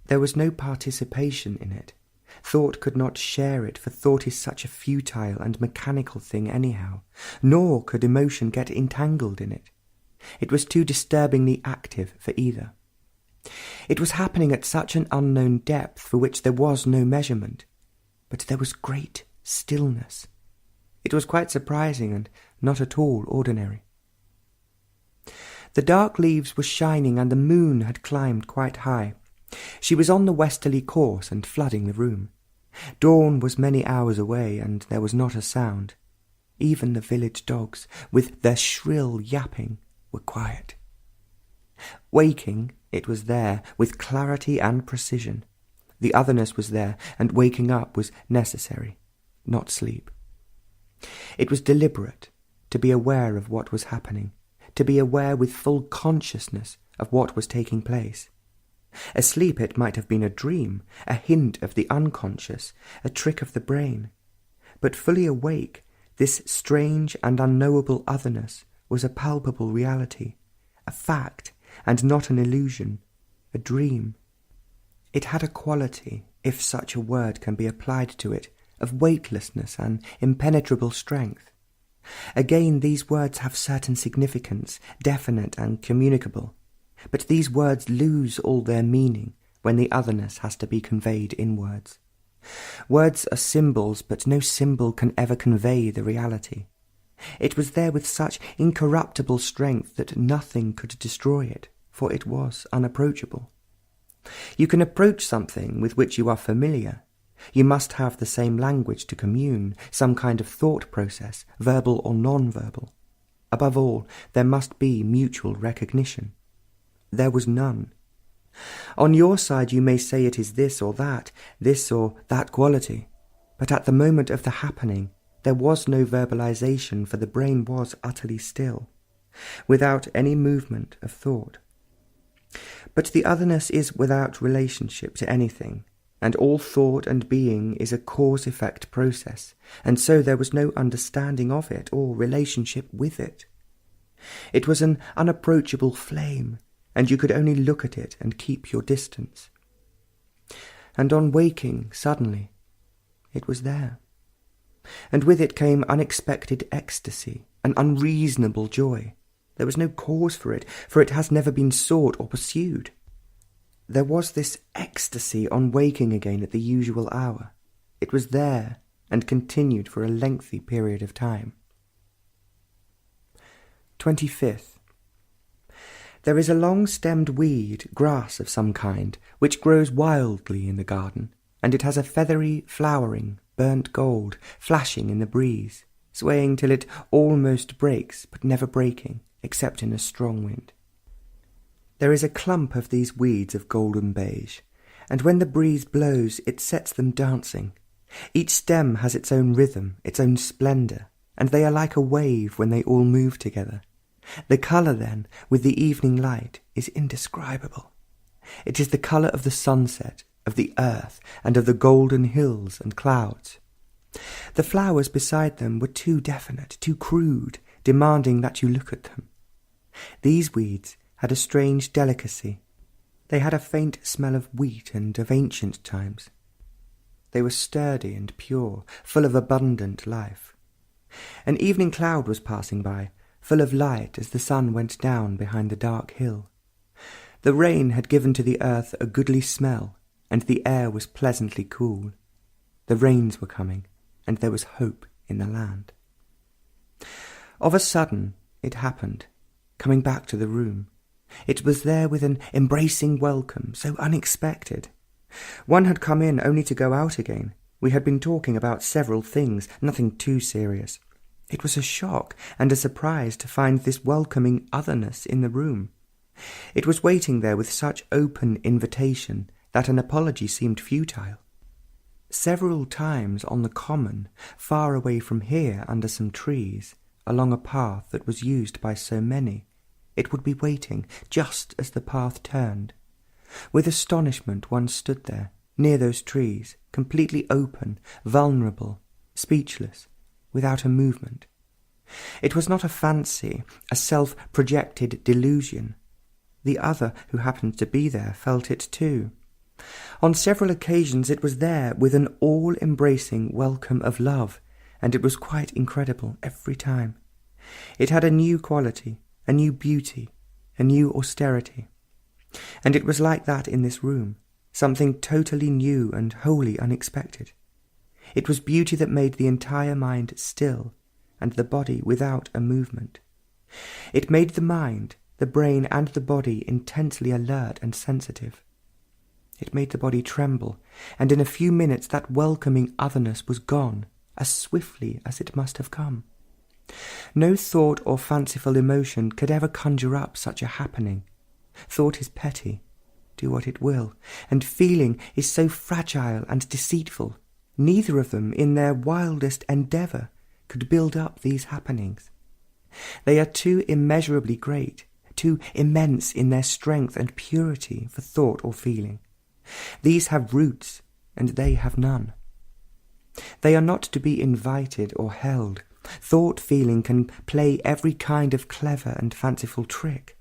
There was no participation in it. Thought could not share it, for thought is such a futile and mechanical thing anyhow, nor could emotion get entangled in it. It was too disturbingly active for either. It was happening at such an unknown depth for which there was no measurement, but there was great stillness. It was quite surprising and not at all ordinary. The dark leaves were shining, and the moon had climbed quite high. She was on the westerly course and flooding the room. Dawn was many hours away, and there was not a sound. Even the village dogs, with their shrill yapping, were quiet. Waking, it was there, with clarity and precision. The otherness was there, and waking up was necessary, not sleep. It was deliberate, to be aware of what was happening, to be aware with full consciousness of what was taking place. Asleep it might have been a dream, a hint of the unconscious, a trick of the brain. But fully awake, this strange and unknowable otherness was a palpable reality, a fact, and not an illusion, a dream. It had a quality, if such a word can be applied to it, of weightlessness and impenetrable strength. Again, these words have certain significance, definite and communicable. But these words lose all their meaning when the otherness has to be conveyed in words. Words are symbols, but no symbol can ever convey the reality. It was there with such incorruptible strength that nothing could destroy it, for it was unapproachable. You can approach something with which you are familiar. You must have the same language to commune, some kind of thought process, verbal or non-verbal. Above all, there must be mutual recognition. There was none. On your side you may say it is this or that quality, but at the moment of the happening there was no verbalization, for the brain was utterly still, without any movement of thought. But the otherness is without relationship to anything, and all thought and being is a cause-effect process, and so there was no understanding of it or relationship with it. It was an unapproachable flame, and you could only look at it and keep your distance. And on waking, suddenly, it was there. And with it came unexpected ecstasy, an unreasonable joy. There was no cause for it has never been sought or pursued. There was this ecstasy on waking again at the usual hour. It was there, and continued for a lengthy period of time. 25th. There is a long-stemmed weed, grass of some kind, which grows wildly in the garden, and it has a feathery flowering, burnt gold, flashing in the breeze. swaying till it almost breaks, but never breaking, except in a strong wind. There is a clump of these weeds of golden beige, and when the breeze blows it sets them dancing. Each stem has its own rhythm, its own splendour, and they are like a wave when they all move together. The colour, then, with the evening light, is indescribable. It is the colour of the sunset, of the earth, and of the golden hills and clouds. The flowers beside them were too definite, too crude, demanding that you look at them. These weeds had a strange delicacy. They had a faint smell of wheat and of ancient times. They were sturdy and pure, full of abundant life. An evening cloud was passing by, full of light as the sun went down behind the dark hill. The rain had given to the earth a goodly smell, and the air was pleasantly cool. The rains were coming, and there was hope in the land. Of a sudden it happened, coming back to the room. It was there with an embracing welcome, so unexpected. One had come in only to go out again. We had been talking about several things, nothing too serious. It was a shock and a surprise to find this welcoming otherness in the room. It was waiting there with such open invitation that an apology seemed futile. Several times on the common, far away from here under some trees, along a path that was used by so many, it would be waiting just as the path turned. With astonishment one stood there, near those trees, completely open, vulnerable, speechless, without a movement. It was not a fancy, a self-projected delusion. The other who happened to be there felt it too. On several occasions it was there with an all-embracing welcome of love, and it was quite incredible every time. It had a new quality, a new beauty, a new austerity. And it was like that in this room, something totally new and wholly unexpected. It was beauty that made the entire mind still, and the body without a movement. It made the mind, the brain, and the body intensely alert and sensitive. It made the body tremble, and in a few minutes that welcoming otherness was gone, as swiftly as it must have come. No thought or fanciful emotion could ever conjure up such a happening. Thought is petty, do what it will, and feeling is so fragile and deceitful. Neither of them, in their wildest endeavour, could build up these happenings. They are too immeasurably great, too immense in their strength and purity for thought or feeling. These have roots, and they have none. They are not to be invited or held. Thought-feeling can play every kind of clever and fanciful trick,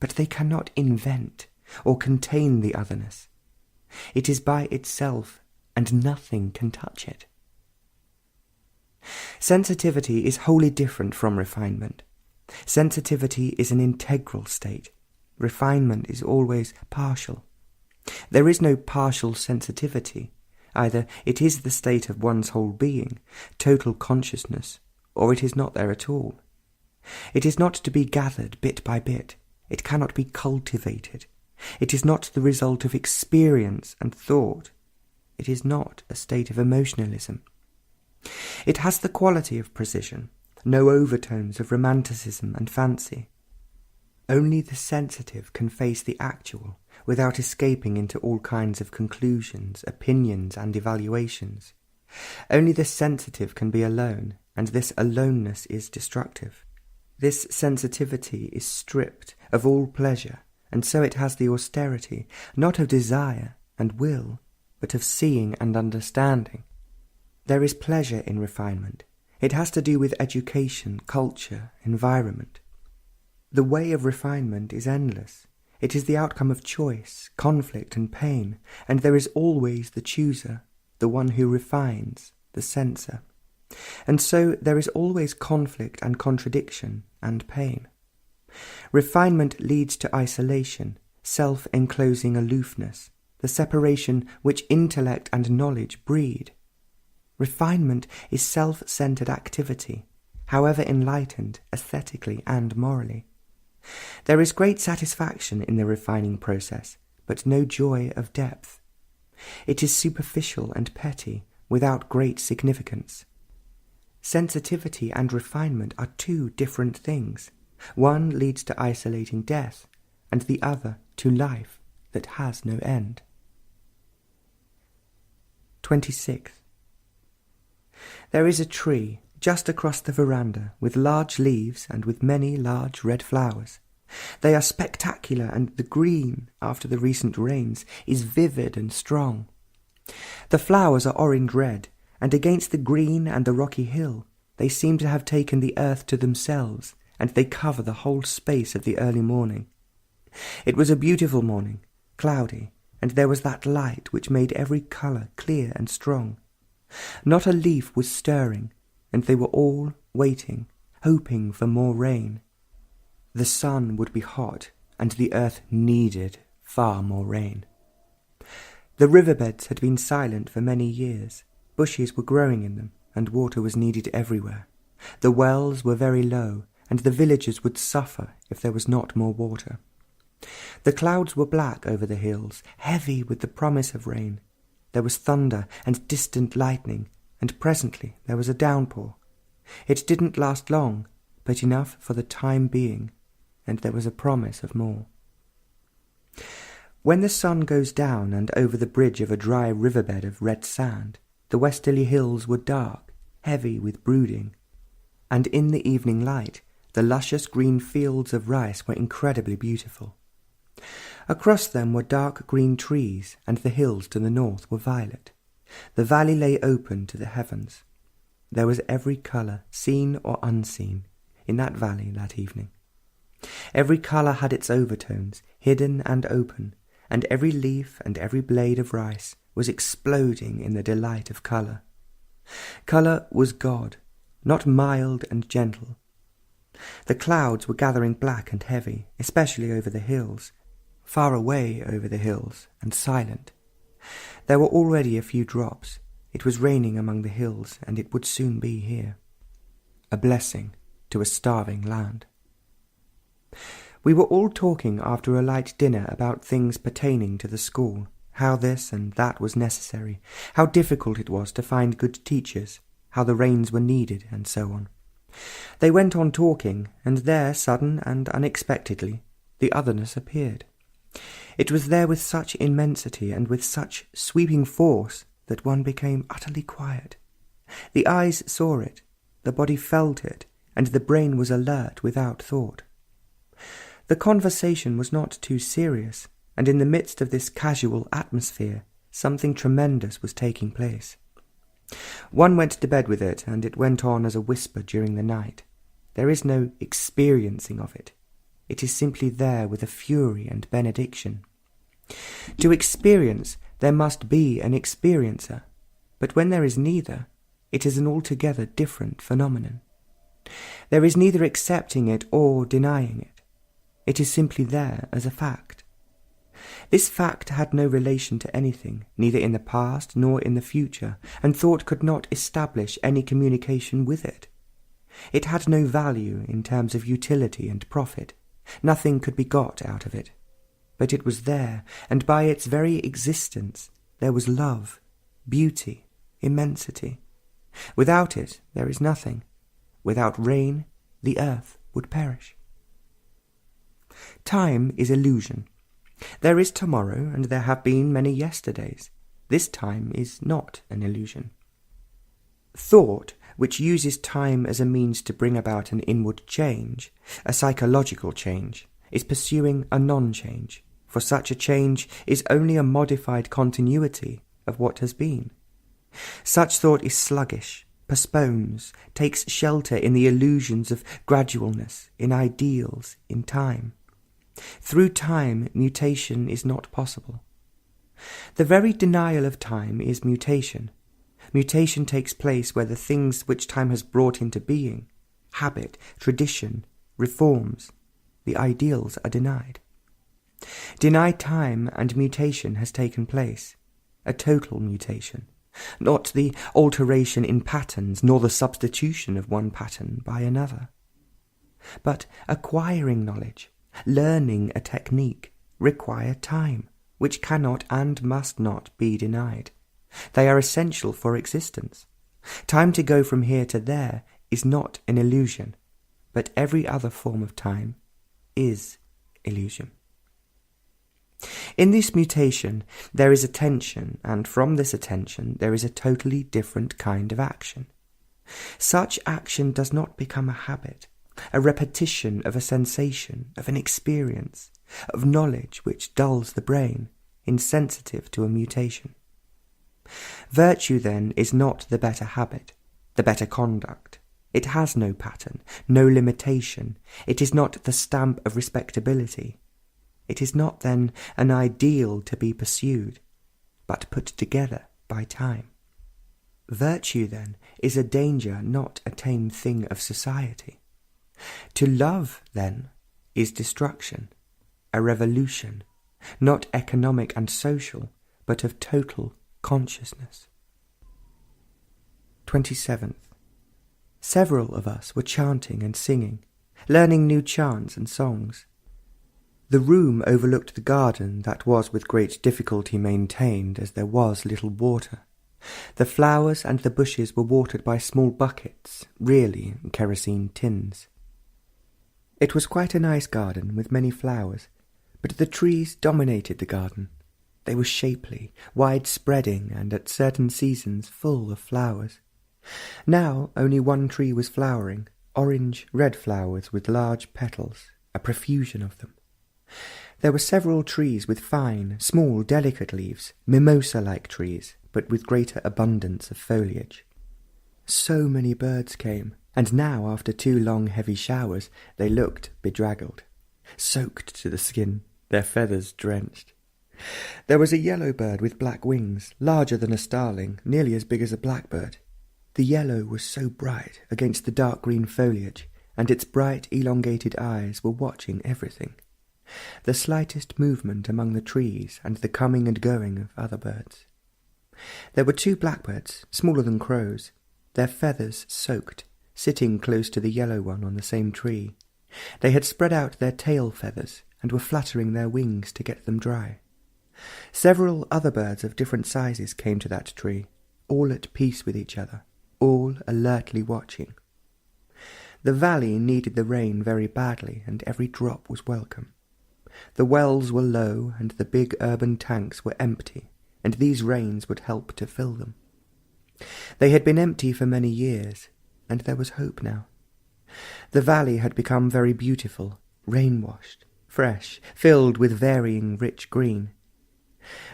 but they cannot invent or contain the otherness. It is by itself, and nothing can touch it. Sensitivity is wholly different from refinement. Sensitivity is an integral state. Refinement is always partial. There is no partial sensitivity. Either it is the state of one's whole being, total consciousness, or it is not there at all. It is not to be gathered bit by bit. It cannot be cultivated. It is not the result of experience and thought. It is not a state of emotionalism. It has the quality of precision, no overtones of romanticism and fancy. Only the sensitive can face the actual without escaping into all kinds of conclusions, opinions, and evaluations. Only the sensitive can be alone, and this aloneness is destructive. This sensitivity is stripped of all pleasure, and so it has the austerity, not of desire and will, but of seeing and understanding. There is pleasure in refinement. It has to do with education, culture, environment. The way of refinement is endless. It is the outcome of choice, conflict, and pain, and there is always the chooser, the one who refines, the censor. And so there is always conflict and contradiction and pain. Refinement leads to isolation, self-enclosing aloofness, the separation which intellect and knowledge breed. Refinement is self-centered activity, however enlightened aesthetically and morally. There is great satisfaction in the refining process, but no joy of depth. It is superficial and petty, without great significance. sensitivity and refinement are two different things. One leads to isolating death, and the other to life that has no end. 26. There is a tree just across the veranda with large leaves and with many large red flowers. They are spectacular, and the green, after the recent rains, is vivid and strong. The flowers are orange-red, and against the green and the rocky hill, they seem to have taken the earth to themselves, and they cover the whole space of the early morning. It was a beautiful morning, cloudy, and there was that light which made every colour clear and strong. Not a leaf was stirring, and they were all waiting, hoping for more rain. The sun would be hot, and the earth needed far more rain. The riverbeds had been silent for many years. Bushes were growing in them, and water was needed everywhere. The wells were very low, and the villagers would suffer if there was not more water. The clouds were black over the hills, heavy with the promise of rain. There was thunder and distant lightning, and presently there was a downpour. It didn't last long, but enough for the time being, and there was a promise of more. When the sun goes down and over the bridge of a dry riverbed of red sand, the westerly hills were dark, heavy with brooding, and in the evening light the luscious green fields of rice were incredibly beautiful. Across them were dark green trees, and the hills to the north were violet. The valley lay open to the heavens. There was every colour, seen or unseen, in that valley that evening. Every colour had its overtones, hidden and open, and every leaf and every blade of rice was exploding in the delight of colour. Colour was God, not mild and gentle. The clouds were gathering black and heavy, especially over the hills, far away over the hills, and silent. There were already a few drops. It was raining among the hills, and it would soon be here. A blessing to a starving land. We were all talking after a light dinner about things pertaining to the school, how this and that was necessary, how difficult it was to find good teachers, how the rains were needed, and so on. They went on talking, and there, sudden and unexpectedly, the otherness appeared. It was there with such immensity and with such sweeping force that one became utterly quiet. The eyes saw it, the body felt it, and the brain was alert without thought. The conversation was not too serious, and in the midst of this casual atmosphere something tremendous was taking place. One went to bed with it, and it went on as a whisper during the night. There is no experiencing of it. It is simply there with a fury and benediction. To experience, there must be an experiencer, but when there is neither, it is an altogether different phenomenon. There is neither accepting it or denying it. It is simply there as a fact. This fact had no relation to anything, neither in the past nor in the future, and thought could not establish any communication with it. It had no value in terms of utility and profit. Nothing could be got out of it. But it was there, and by its very existence there was love, beauty, immensity. Without it there is nothing. Without rain, the earth would perish. Time is illusion. There is tomorrow, and there have been many yesterdays. This time is not an illusion. Thought, which uses time as a means to bring about an inward change, a psychological change, is pursuing a non-change, for such a change is only a modified continuity of what has been. Such thought is sluggish, postpones, takes shelter in the illusions of gradualness, in ideals, in time. Through time, mutation is not possible. The very denial of time is mutation. Mutation takes place where the things which time has brought into being, habit, tradition, reforms, the ideals are denied. Deny time and mutation has taken place, a total mutation, not the alteration in patterns nor the substitution of one pattern by another. But acquiring knowledge, learning a technique, require time, which cannot and must not be denied. They are essential for existence. Time to go from here to there is not an illusion, but every other form of time is illusion. In this mutation, there is attention, and from this attention there is a totally different kind of action. Such action does not become a habit, a repetition of a sensation, of an experience, of knowledge which dulls the brain, insensitive to a mutation. Virtue, then, is not the better habit, the better conduct. It has no pattern, no limitation. It is not the stamp of respectability. It is not, then, an ideal to be pursued, but put together by time. Virtue, then, is a danger, not a tame thing of society. To love, then, is destruction, a revolution, not economic and social, but of total consciousness. 27th. Several of us were chanting and singing, learning new chants and songs. The room overlooked the garden that was with great difficulty maintained, as there was little water. The flowers and the bushes were watered by small buckets, really kerosene tins. It was quite a nice garden with many flowers, but the trees dominated the garden. They were shapely, wide-spreading, and at certain seasons full of flowers. Now only one tree was flowering, orange-red flowers with large petals, a profusion of them. There were several trees with fine, small, delicate leaves, mimosa-like trees, but with greater abundance of foliage. So many birds came, and now, after 2 long heavy showers, they looked bedraggled, soaked to the skin, their feathers drenched. There was a yellow bird with black wings, larger than a starling, nearly as big as a blackbird. The yellow was so bright against the dark green foliage, and its bright, elongated eyes were watching everything. The slightest movement among the trees and the coming and going of other birds. There were 2 blackbirds, smaller than crows, their feathers soaked, sitting close to the yellow one on the same tree. They had spread out their tail feathers and were fluttering their wings to get them dry. Several other birds of different sizes came to that tree, all at peace with each other, all alertly watching. The valley needed the rain very badly, and every drop was welcome. The wells were low, and the big urban tanks were empty, and these rains would help to fill them. They had been empty for many years, and there was hope now. The valley had become very beautiful, rain-washed, fresh, filled with varying rich green.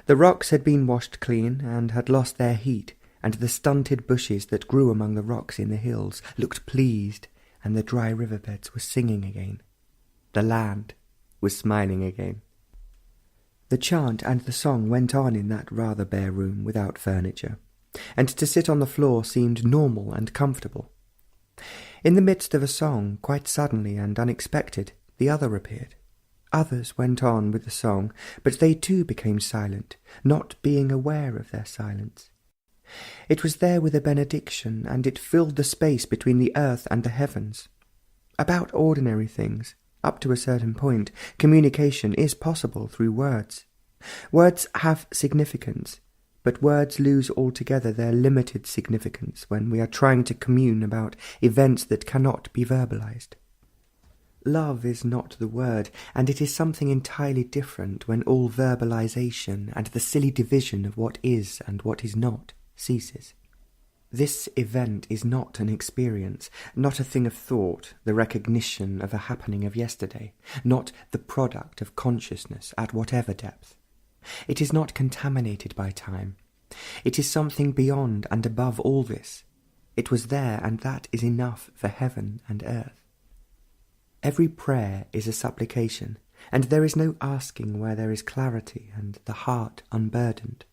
The rocks had been washed clean and had lost their heat, and the stunted bushes that grew among the rocks in the hills looked pleased, and the dry riverbeds were singing again. The land was smiling again. The chant and the song went on in that rather bare room without furniture, and to sit on the floor seemed normal and comfortable. In the midst of a song, quite suddenly and unexpected, the other appeared. Others went on with the song, but they too became silent, not being aware of their silence. It was there with a benediction, and it filled the space between the earth and the heavens. About ordinary things, up to a certain point, communication is possible through words. Words have significance, but words lose altogether their limited significance when we are trying to commune about events that cannot be verbalized. Love is not the word, and it is something entirely different when all verbalization and the silly division of what is and what is not ceases. This event is not an experience, not a thing of thought, the recognition of a happening of yesterday, not the product of consciousness at whatever depth. It is not contaminated by time. It is something beyond and above all this. It was there, and that is enough for heaven and earth. Every prayer is a supplication, and there is no asking where there is clarity and the heart unburdened.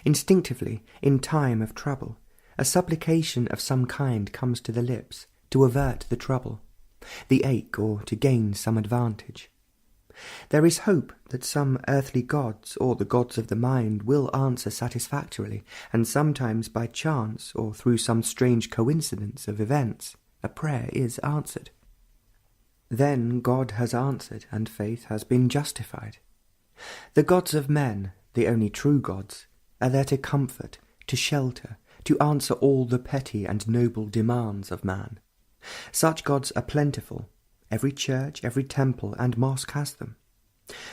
Instinctively, in time of trouble, a supplication of some kind comes to the lips to avert the trouble, the ache, or to gain some advantage. There is hope that some earthly gods or the gods of the mind will answer satisfactorily, and sometimes by chance or through some strange coincidence of events, a prayer is answered. Then God has answered, and faith has been justified. The gods of men, the only true gods, are there to comfort, to shelter, to answer all the petty and noble demands of man. Such gods are plentiful. Every church, every temple and mosque has them.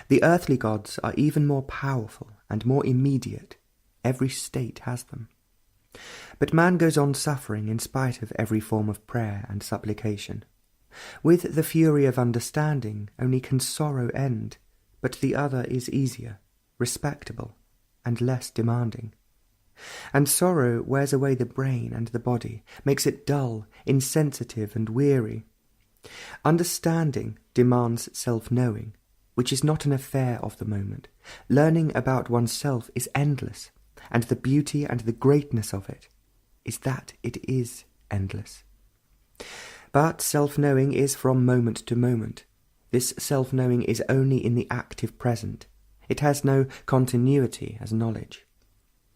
The earthly gods are even more powerful and more immediate. Every state has them. But man goes on suffering in spite of every form of prayer and supplication. With the fury of understanding only can sorrow end, but the other is easier, respectable, and less demanding. And sorrow wears away the brain and the body, makes it dull, insensitive, and weary. Understanding demands self-knowing, which is not an affair of the moment. Learning about oneself is endless, and the beauty and the greatness of it is that it is endless. But self-knowing is from moment to moment. This self-knowing is only in the active present. It has no continuity as knowledge.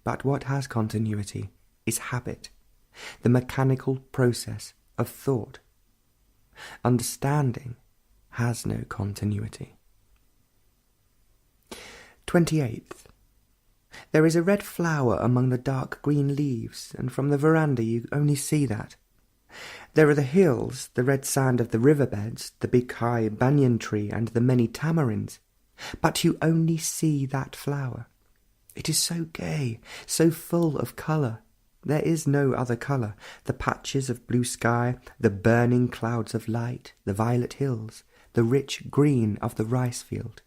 But what has continuity is habit, the mechanical process of thought. Understanding has no continuity. 28th. There is a red flower among the dark green leaves, and from the veranda you only see that. There are the hills, the red sand of the riverbeds, the big high banyan tree, and the many tamarinds, but you only see that flower. It is so gay, so full of colour. There is no other colour. The patches of blue sky, the burning clouds of light, the violet hills, the rich green of the rice field,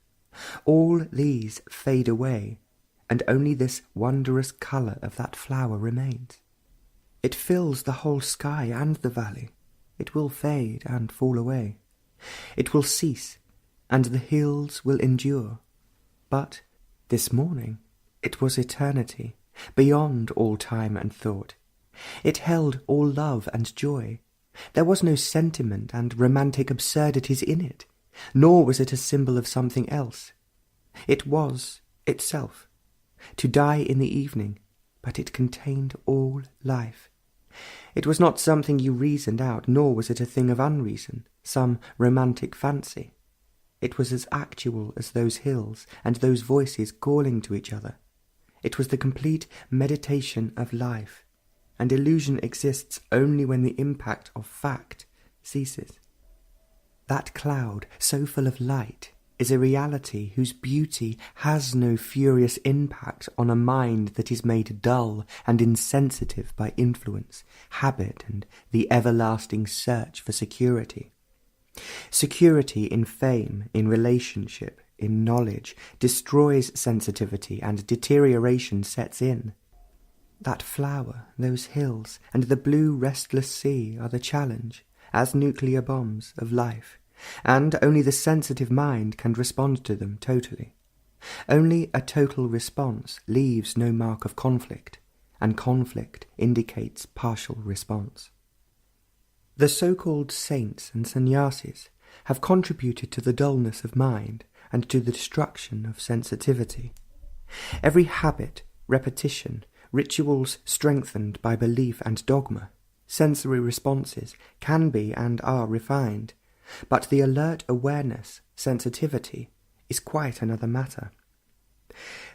all these fade away, and only this wondrous colour of that flower remains. It fills the whole sky and the valley. It will fade and fall away. It will cease, and the hills will endure. But this morning it was eternity, beyond all time and thought. It held all love and joy. There was no sentiment and romantic absurdities in it, nor was it a symbol of something else. It was itself, to die in the evening, but it contained all life. It was not something you reasoned out, nor was it a thing of unreason, some romantic fancy. It was as actual as those hills and those voices calling to each other. It was the complete meditation of life, and illusion exists only when the impact of fact ceases. That cloud, so full of light, is a reality whose beauty has no furious impact on a mind that is made dull and insensitive by influence, habit, and the everlasting search for security. Security in fame, in relationship, in knowledge, destroys sensitivity, and deterioration sets in. That flower, those hills, and the blue restless sea are the challenge, as nuclear bombs, of life, and only the sensitive mind can respond to them totally. Only a total response leaves no mark of conflict, and conflict indicates partial response. The so-called saints and sannyasis have contributed to the dullness of mind and to the destruction of sensitivity. Every habit, repetition, rituals strengthened by belief and dogma, sensory responses can be and are refined, but the alert awareness, sensitivity, is quite another matter.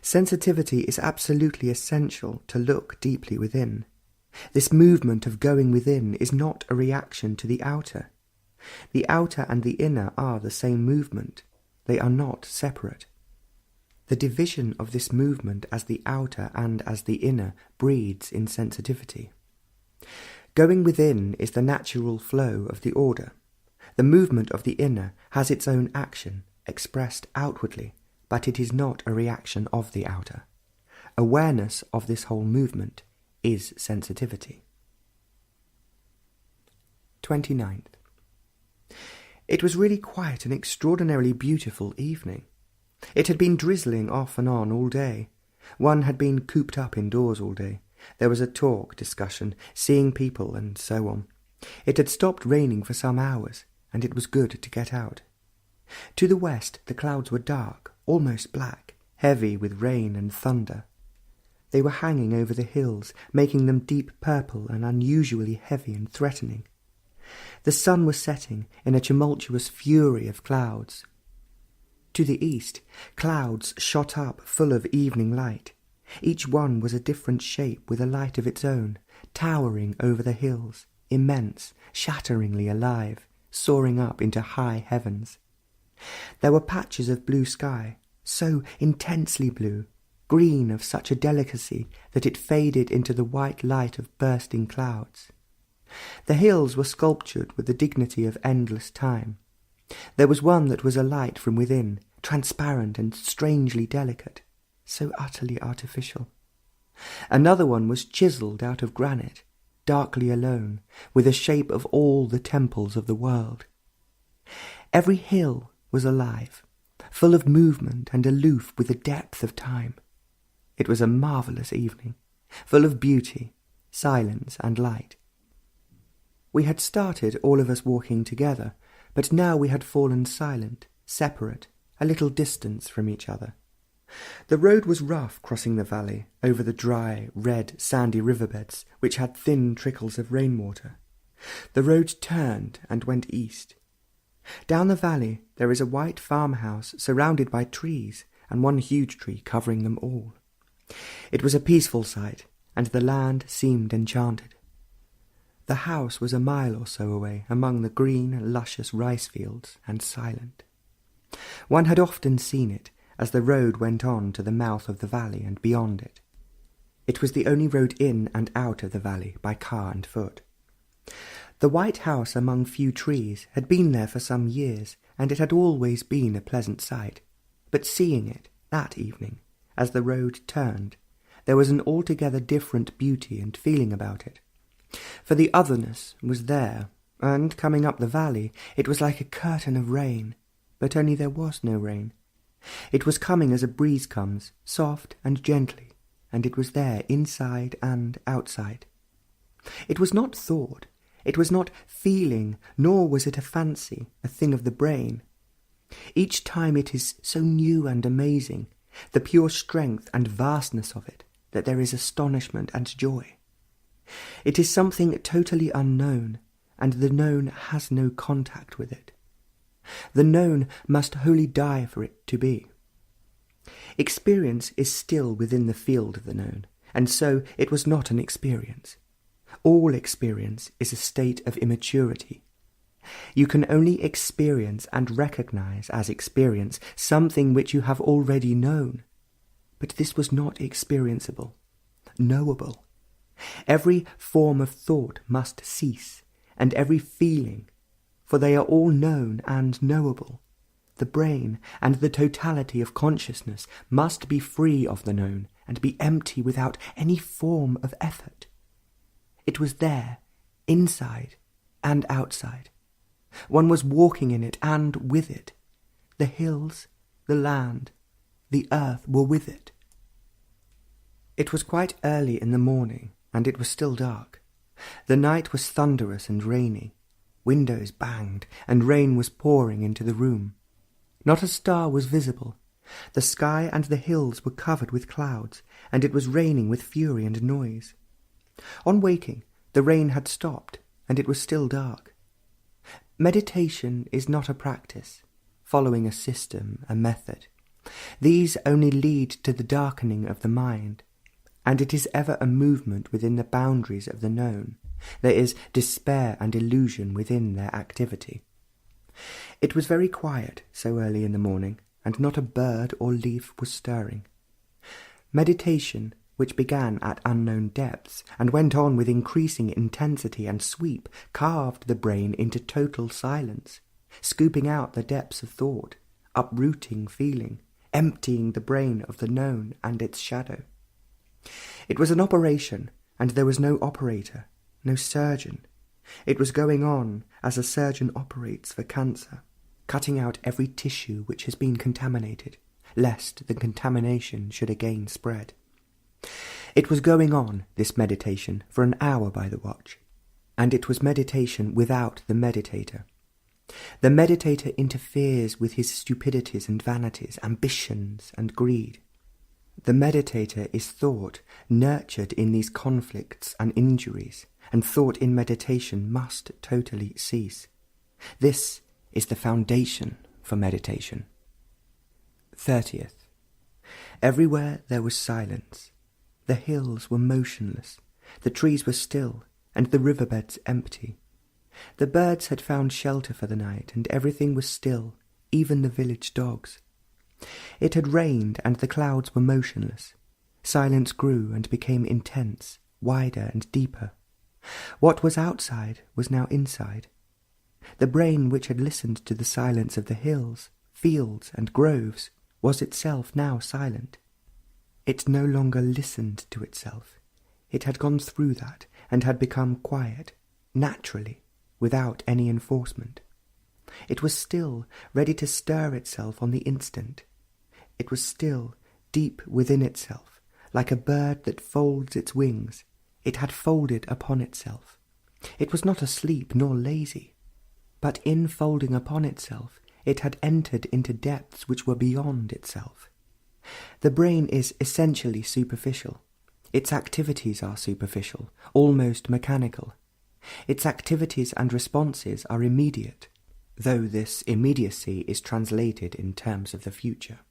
Sensitivity is absolutely essential to look deeply within. This movement of going within is not a reaction to the outer. The outer and the inner are the same movement. They are not separate. The division of this movement as the outer and as the inner breeds insensitivity. Going within is the natural flow of the order. The movement of the inner has its own action, expressed outwardly, but it is not a reaction of the outer. Awareness of this whole movement is sensitivity. 29th. It was really quite an extraordinarily beautiful evening. It had been drizzling off and on all day. One had been cooped up indoors all day. There was a talk, discussion, seeing people, and so on. It had stopped raining for some hours, and it was good to get out. To the west the clouds were dark, almost black, heavy with rain and thunder. They were hanging over the hills, making them deep purple and unusually heavy and threatening. The sun was setting in a tumultuous fury of clouds. To the east, clouds shot up full of evening light. Each one was a different shape with a light of its own, towering over the hills, immense, shatteringly alive, soaring up into high heavens. There were patches of blue sky, so intensely blue, green of such a delicacy that it faded into the white light of bursting clouds. The hills were sculptured with the dignity of endless time. There was one that was alight from within, transparent and strangely delicate, so utterly artificial. Another one was chiselled out of granite, darkly alone, with the shape of all the temples of the world. Every hill was alive, full of movement and aloof with the depth of time. It was a marvellous evening, full of beauty, silence and light. We had started, all of us walking together, but now we had fallen silent, separate, a little distance from each other. The road was rough crossing the valley, over the dry, red, sandy riverbeds, which had thin trickles of rainwater. The road turned and went east. Down the valley there is a white farmhouse surrounded by trees, and one huge tree covering them all. It was a peaceful sight, and the land seemed enchanted. The house was a mile or so away, among the green, luscious rice fields, and silent. One had often seen it, as the road went on to the mouth of the valley and beyond it. It was the only road in and out of the valley by car and foot. The white house among few trees had been there for some years, and it had always been a pleasant sight. But seeing it, that evening, as the road turned, there was an altogether different beauty and feeling about it. For the otherness was there, and coming up the valley, it was like a curtain of rain, but only there was no rain. It was coming as a breeze comes, soft and gently, and it was there inside and outside. It was not thought, it was not feeling, nor was it a fancy, a thing of the brain. Each time it is so new and amazing, the pure strength and vastness of it, that there is astonishment and joy. It is something totally unknown, and the known has no contact with it. The known must wholly die for it to be. Experience is still within the field of the known, and so it was not an experience. All experience is a state of immaturity. You can only experience and recognize as experience something which you have already known. But this was not experienceable, knowable. Every form of thought must cease, and every feeling, for they are all known and knowable. The brain and the totality of consciousness must be free of the known and be empty without any form of effort. It was there, inside and outside. One was walking in it and with it. The hills, the land, the earth were with it. It was quite early in the morning, and it was still dark. The night was thunderous and rainy. Windows banged, and rain was pouring into the room. Not a star was visible. The sky and the hills were covered with clouds, and it was raining with fury and noise. On waking, the rain had stopped, and it was still dark. Meditation is not a practice, following a system, a method. These only lead to the darkening of the mind, and it is ever a movement within the boundaries of the known. There is despair and illusion within their activity. It was very quiet so early in the morning, and not a bird or leaf was stirring. Meditation, which began at unknown depths and went on with increasing intensity and sweep, carved the brain into total silence, scooping out the depths of thought, uprooting feeling, emptying the brain of the known and its shadow. It was an operation, and there was no operator, no surgeon. It was going on as a surgeon operates for cancer, cutting out every tissue which has been contaminated, lest the contamination should again spread. It was going on, this meditation, for an hour by the watch, and it was meditation without the meditator. The meditator interferes with his stupidities and vanities, ambitions and greed. The meditator is thought, nurtured in these conflicts and injuries, and thought in meditation must totally cease. This is the foundation for meditation. 30th. Everywhere there was silence, The hills were motionless, the trees were still, and the riverbeds empty. The birds had found shelter for the night, and everything was still, even the village dogs. It had rained, and the clouds were motionless. Silence grew and became intense, wider and deeper. What was outside was now inside. The brain which had listened to the silence of the hills, fields, and groves was itself now silent. It no longer listened to itself. It had gone through that and had become quiet, naturally, without any enforcement. It was still, ready to stir itself on the instant. It was still, deep within itself, like a bird that folds its wings. It had folded upon itself. It was not asleep nor lazy, but in folding upon itself, it had entered into depths which were beyond itself. The brain is essentially superficial. Its activities are superficial, almost mechanical. Its activities and responses are immediate, though this immediacy is translated in terms of the future.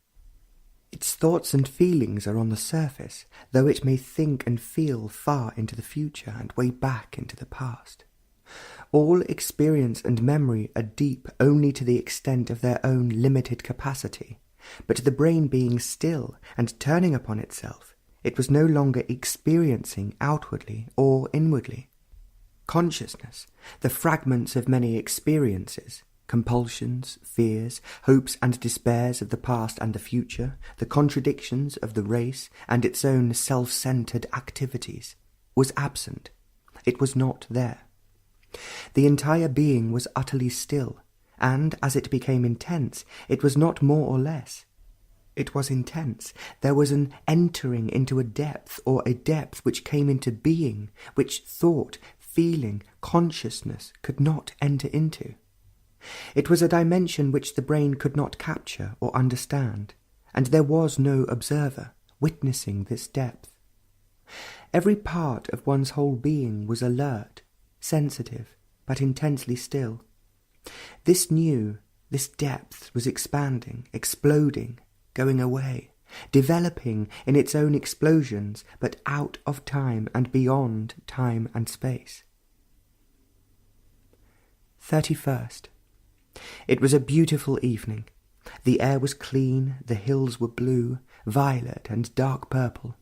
Its thoughts and feelings are on the surface, though it may think and feel far into the future and way back into the past. All experience and memory are deep only to the extent of their own limited capacity, but the brain being still and turning upon itself, it was no longer experiencing outwardly or inwardly. Consciousness, the fragments of many experiences, compulsions, fears, hopes and despairs of the past and the future, the contradictions of the race and its own self-centered activities, was absent. It was not there. The entire being was utterly still, and as it became intense, it was not more or less. It was intense. There was an entering into a depth, or a depth which came into being, which thought, feeling, consciousness could not enter into. It was a dimension which the brain could not capture or understand, and there was no observer witnessing this depth. Every part of one's whole being was alert, sensitive, but intensely still. This depth was expanding, exploding, going away, developing in its own explosions, but out of time and beyond time and space. 31st. It was a beautiful evening. The air was clean, the hills were blue, violet and dark purple.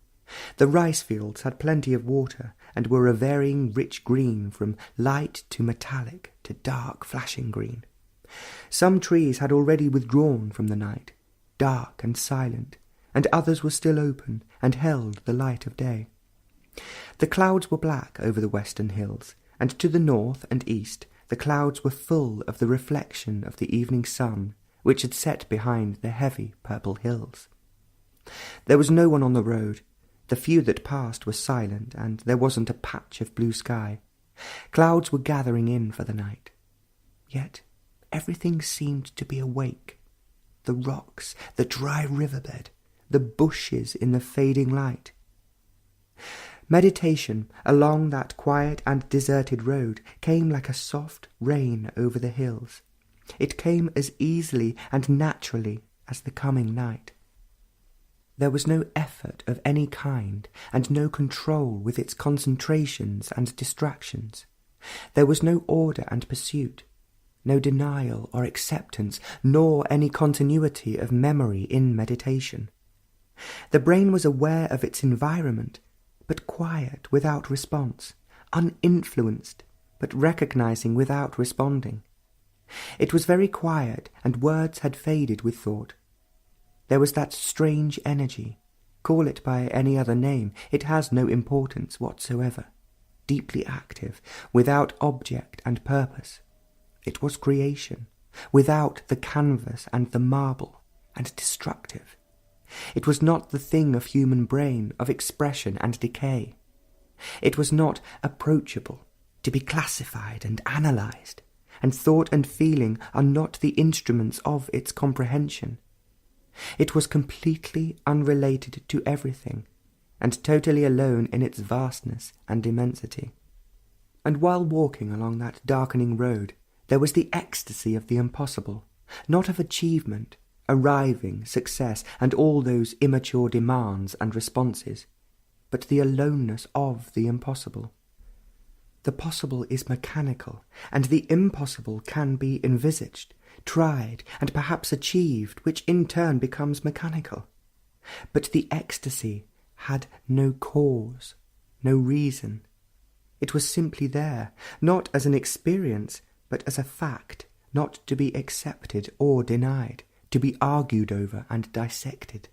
The rice fields had plenty of water, and were a varying rich green from light to metallic to dark flashing green. Some trees had already withdrawn from the night, dark and silent, and others were still open and held the light of day. The clouds were black over the western hills, and to the north and east the clouds were full of the reflection of the evening sun, which had set behind the heavy purple hills. There was no one on the road. The few that passed were silent, and there wasn't a patch of blue sky. Clouds were gathering in for the night. Yet everything seemed to be awake. The rocks, the dry riverbed, the bushes in the fading light. Meditation along that quiet and deserted road came like a soft rain over the hills. It came as easily and naturally as the coming night. There was no effort of any kind, and no control with its concentrations and distractions. There was no order and pursuit, no denial or acceptance, nor any continuity of memory in meditation. The brain was aware of its environment, but quiet without response, uninfluenced, but recognizing without responding. It was very quiet, and words had faded with thought. There was that strange energy. Call it by any other name, it has no importance whatsoever. Deeply active, without object and purpose. It was creation, without the canvas and the marble, and destructive. It was not the thing of human brain, of expression and decay. It was not approachable, to be classified and analysed, and thought and feeling are not the instruments of its comprehension. It was completely unrelated to everything, and totally alone in its vastness and immensity. And while walking along that darkening road, there was the ecstasy of the impossible, not of achievement, arriving, success, and all those immature demands and responses. but the aloneness of the impossible. The possible is mechanical, and the impossible can be envisaged, tried, and perhaps achieved, which in turn becomes mechanical. But the ecstasy had no cause, no reason. It was simply there, not as an experience, but as a fact, not to be accepted or denied, to be argued over and dissected.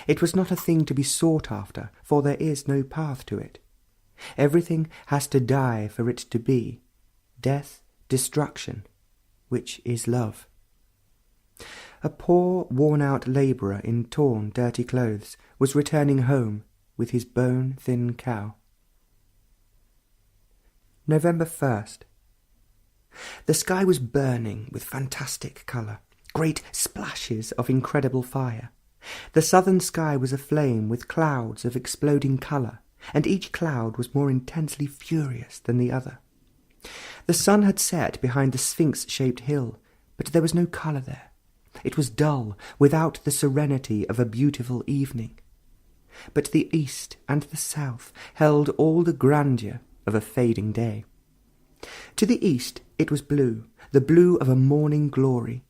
It was not a thing to be sought after, for there is no path to it. Everything has to die for it to be. Death, destruction, which is love. A poor, worn-out labourer in torn, dirty clothes was returning home with his bone-thin cow. November 1st. The sky was burning with fantastic colour, great splashes of incredible fire. The southern sky was aflame with clouds of exploding colour, and each cloud was more intensely furious than the other. The sun had set behind the sphinx-shaped hill, but there was no colour there. It was dull, without the serenity of a beautiful evening. But the east and the south held all the grandeur of a fading day. To the east it was blue, the blue of a morning glory,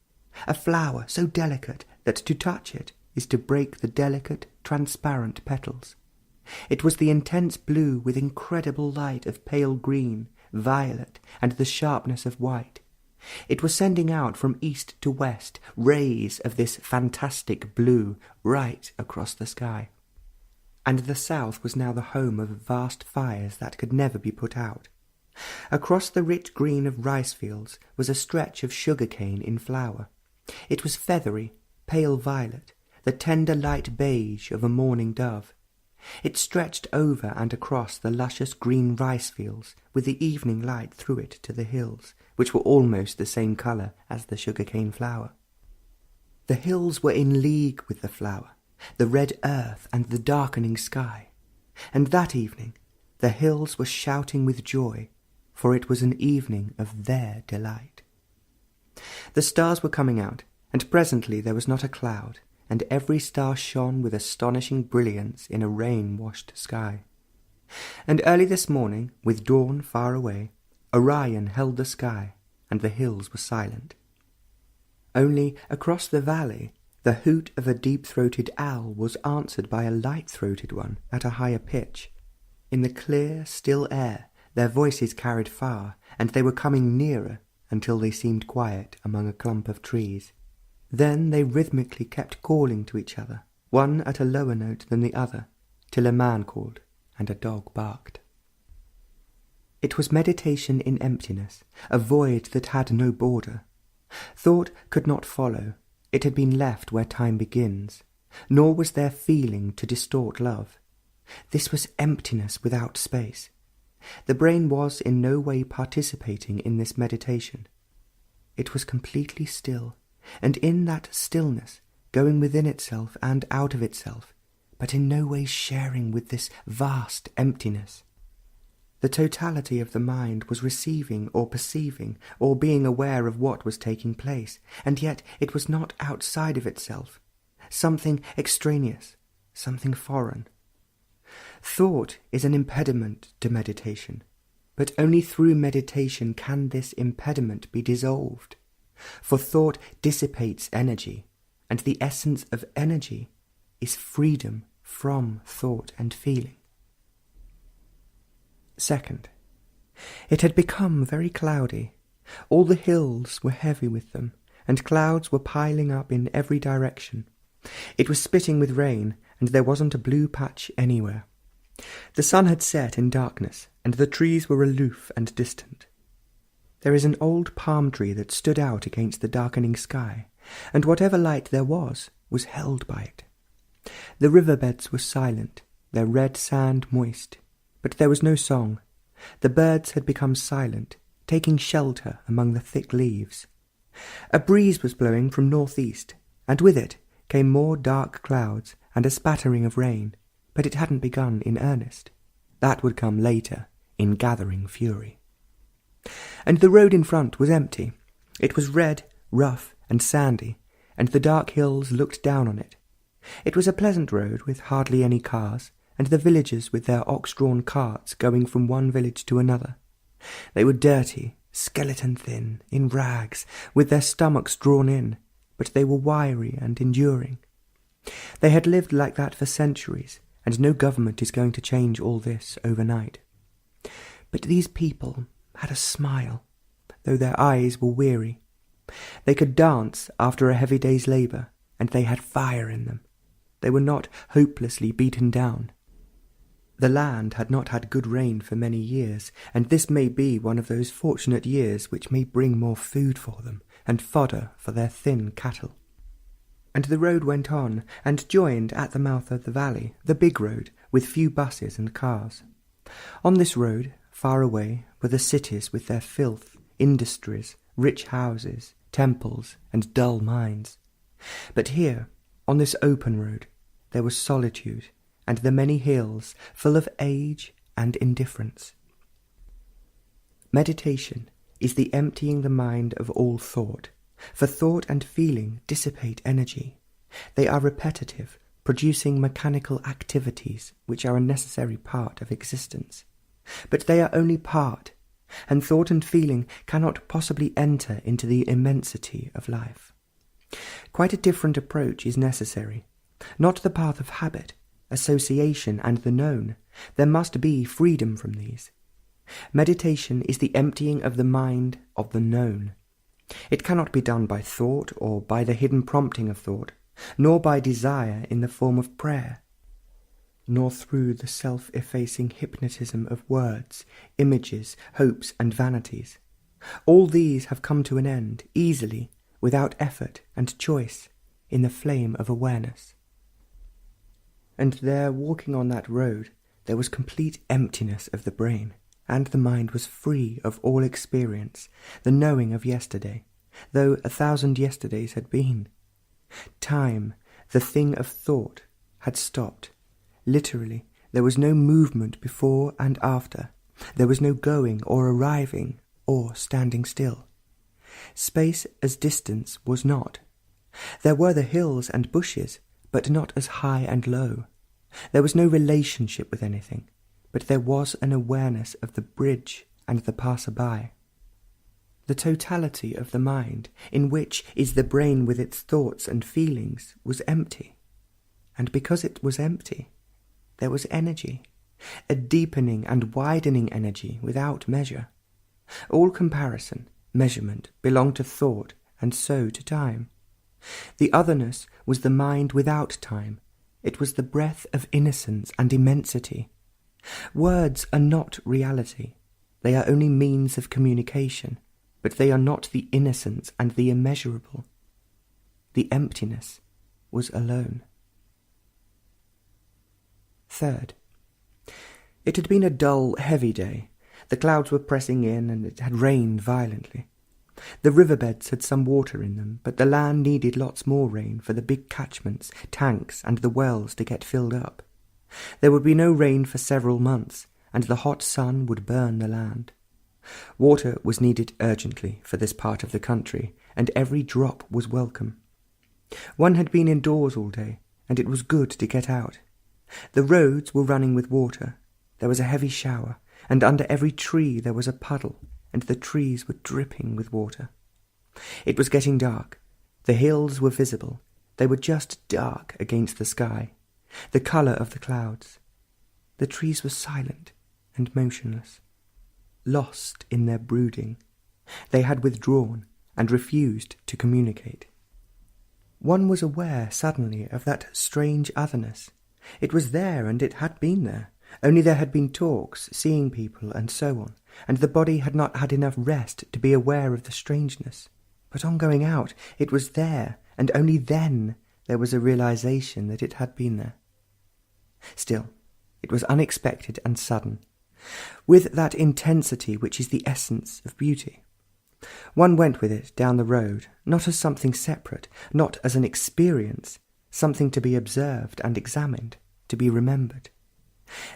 a flower so delicate that to touch it is to break the delicate, transparent petals. It was the intense blue with incredible light of pale green, violet, and the sharpness of white. It was sending out from east to west rays of this fantastic blue right across the sky. And the south was now the home of vast fires that could never be put out. Across the rich green of rice fields was a stretch of sugar-cane in flower. It was feathery, pale violet, the tender light beige of a mourning dove. It stretched over and across the luscious green rice fields, with the evening light through it to the hills, which were almost the same colour as the sugar-cane flower. The hills were in league with the flower, the red earth and the darkening sky, and that evening the hills were shouting with joy, for it was an evening of their delight. The stars were coming out, and presently there was not a cloud, and every star shone with astonishing brilliance in a rain-washed sky. And early this morning, with dawn far away, Orion held the sky, and the hills were silent. Only across the valley the hoot of a deep-throated owl was answered by a light-throated one at a higher pitch. In the clear, still air their voices carried far, and they were coming nearer until they seemed quiet among a clump of trees. Then they rhythmically kept calling to each other, one at a lower note than the other, till a man called and a dog barked. It was meditation in emptiness, a void that had no border. Thought could not follow, it had been left where time begins, nor was there feeling to distort love. This was emptiness without space. The brain was in no way participating in this meditation. It was completely still, and in that stillness, going within itself and out of itself, but in no way sharing with this vast emptiness. The totality of the mind was receiving or perceiving or being aware of what was taking place, and yet it was not outside of itself, something extraneous, something foreign. Thought is an impediment to meditation, but only through meditation can this impediment be dissolved. For thought dissipates energy, and the essence of energy is freedom from thought and feeling. Second, it had become very cloudy. All the hills were heavy with them, and clouds were piling up in every direction. It was spitting with rain, and there wasn't a blue patch anywhere. The sun had set in darkness, and the trees were aloof and distant. There is an old palm tree that stood out against the darkening sky, and whatever light there was held by it. The riverbeds were silent, their red sand moist, but there was no song. The birds had become silent, taking shelter among the thick leaves. A breeze was blowing from northeast, and with it came more dark clouds and a spattering of rain, but it hadn't begun in earnest. That would come later, in gathering fury. And the road in front was empty. It was red, rough, and sandy, and the dark hills looked down on it. It was a pleasant road with hardly any cars, and the villagers with their ox-drawn carts going from one village to another. They were dirty, skeleton thin, in rags, with their stomachs drawn in, but they were wiry and enduring. They had lived like that for centuries, and no government is going to change all this overnight. But these people had a smile, though their eyes were weary. They could dance after a heavy day's labour, and they had fire in them. They were not hopelessly beaten down. The land had not had good rain for many years, and this may be one of those fortunate years which may bring more food for them, and fodder for their thin cattle. And the road went on, and joined at the mouth of the valley, the big road, with few buses and cars. On this road, far away, were the cities with their filth, industries, rich houses, temples, and dull mines. But here, on this open road, there was solitude, and the many hills full of age and indifference. Meditation is the emptying the mind of all thought, for thought and feeling dissipate energy. They are repetitive, producing mechanical activities which are a necessary part of existence. But they are only part, and thought and feeling cannot possibly enter into the immensity of life. Quite a different approach is necessary, not the path of habit, association, and the known. There must be freedom from these. Meditation is the emptying of the mind of the known. It cannot be done by thought or by the hidden prompting of thought, nor by desire in the form of prayer, nor through the self-effacing hypnotism of words, images, hopes, and vanities. All these have come to an end, easily, without effort and choice, in the flame of awareness. And there, walking on that road, there was complete emptiness of the brain, and the mind was free of all experience, the knowing of yesterday, though 1,000 yesterdays had been. Time, the thing of thought, had stopped. Literally, there was no movement before and after. There was no going or arriving or standing still. Space as distance was not. There were the hills and bushes, but not as high and low. There was no relationship with anything, but there was an awareness of the bridge and the passer-by. The totality of the mind, in which is the brain with its thoughts and feelings, was empty. And because it was empty, there was energy, a deepening and widening energy without measure. All comparison, measurement, belonged to thought, and so to time. The otherness was the mind without time. It was the breath of innocence and immensity. Words are not reality. They are only means of communication, but they are not the innocence and the immeasurable. The emptiness was alone. Third, it had been a dull, heavy day. The clouds were pressing in, and it had rained violently. The riverbeds had some water in them, but the land needed lots more rain for the big catchments, tanks, and the wells to get filled up. There would be no rain for several months, and the hot sun would burn the land. Water was needed urgently for this part of the country, and every drop was welcome. One had been indoors all day, and it was good to get out. The roads were running with water. There was a heavy shower, and under every tree there was a puddle, and the trees were dripping with water. It was getting dark. The hills were visible. They were just dark against the sky, the colour of the clouds. The trees were silent and motionless, lost in their brooding. They had withdrawn and refused to communicate. One was aware suddenly of that strange otherness. It was there, and it had been there, only there had been talks, seeing people, and so on, and the body had not had enough rest to be aware of the strangeness. But on going out, it was there, and only then there was a realization that it had been there. Still, it was unexpected and sudden, with that intensity which is the essence of beauty. One went with it down the road, not as something separate, not as an experience, something to be observed and examined, to be remembered.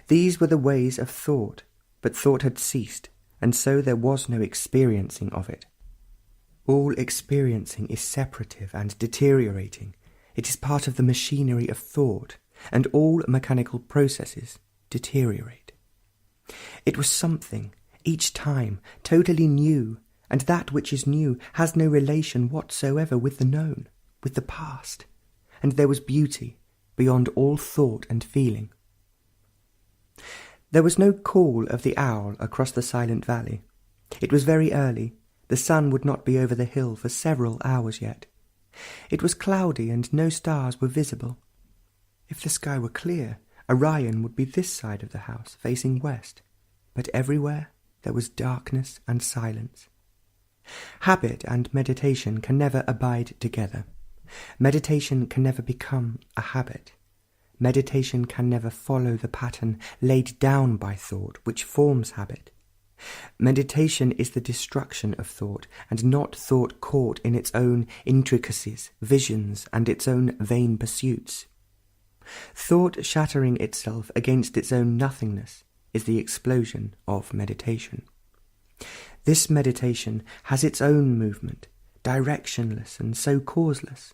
These were the ways of thought, but thought had ceased, and so there was no experiencing of it. All experiencing is separative and deteriorating. It is part of the machinery of thought, and all mechanical processes deteriorate. It was something, each time, totally new, and that which is new has no relation whatsoever with the known, with the past, and there was beauty beyond all thought and feeling. There was no call of the owl across the silent valley. It was very early. The sun would not be over the hill for several hours yet. It was cloudy and no stars were visible. If the sky were clear, Orion would be this side of the house, facing west, but everywhere there was darkness and silence. Habit and meditation can never abide together. Meditation can never become a habit. Meditation can never follow the pattern laid down by thought, which forms habit. Meditation is the destruction of thought, and not thought caught in its own intricacies, visions, and its own vain pursuits. Thought shattering itself against its own nothingness is the explosion of meditation. This meditation has its own movement, directionless and so causeless.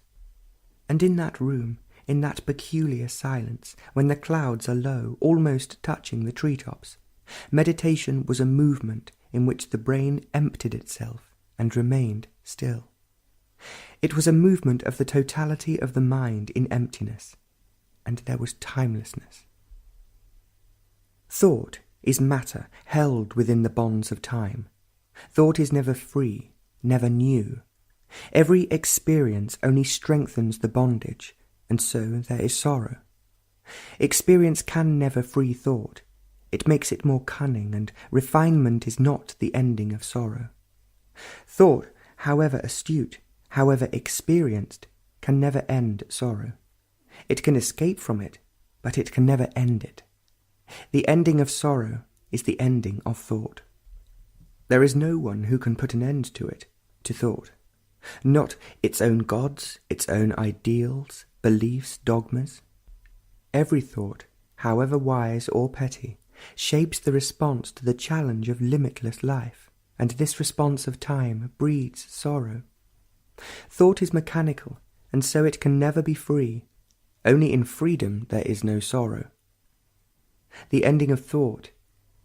And in that room, in that peculiar silence, when the clouds are low, almost touching the treetops, meditation was a movement in which the brain emptied itself and remained still. It was a movement of the totality of the mind in emptiness, and there was timelessness. Thought is matter held within the bonds of time. Thought is never free, never new. Every experience only strengthens the bondage, and so there is sorrow. Experience can never free thought. It makes it more cunning, and refinement is not the ending of sorrow. Thought, however astute, however experienced, can never end sorrow. It can escape from it, but it can never end it. The ending of sorrow is the ending of thought. There is no one who can put an end to it, to thought. Not its own gods, its own ideals, beliefs, dogmas. Every thought, however wise or petty, shapes the response to the challenge of limitless life, and this response of time breeds sorrow. Thought is mechanical, and so it can never be free. Only in freedom there is no sorrow. The ending of thought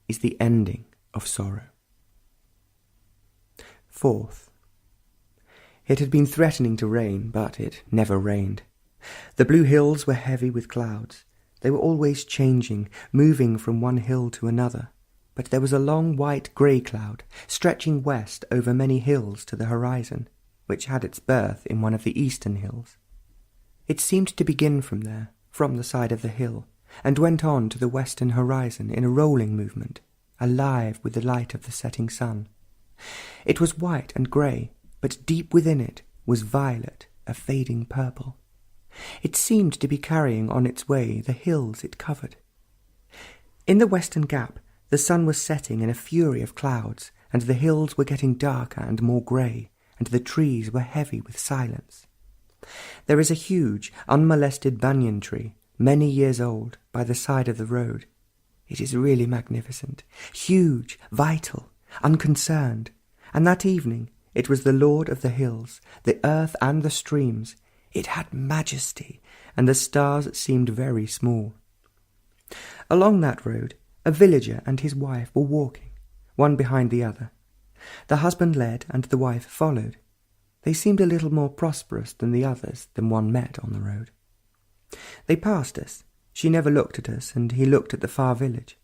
is the ending of sorrow. Fourth, it had been threatening to rain, but it never rained. The blue hills were heavy with clouds. They were always changing, moving from one hill to another, but there was a long white grey cloud stretching west over many hills to the horizon, which had its birth in one of the eastern hills. It seemed to begin from there, from the side of the hill, and went on to the western horizon in a rolling movement, alive with the light of the setting sun. It was white and grey, but deep within it was violet, a fading purple. It seemed to be carrying on its way the hills it covered. In the western gap, the sun was setting in a fury of clouds, and the hills were getting darker and more grey, and the trees were heavy with silence. There is a huge, unmolested banyan tree, many years old, by the side of the road. It is really magnificent, huge, vital, unconcerned, and that evening it was the lord of the hills, the earth and the streams. It had majesty, and the stars seemed very small. Along that road, a villager and his wife were walking, one behind the other. The husband led, and the wife followed. They seemed a little more prosperous than the others than one met on the road. They passed us. She never looked at us, and he looked at the far village.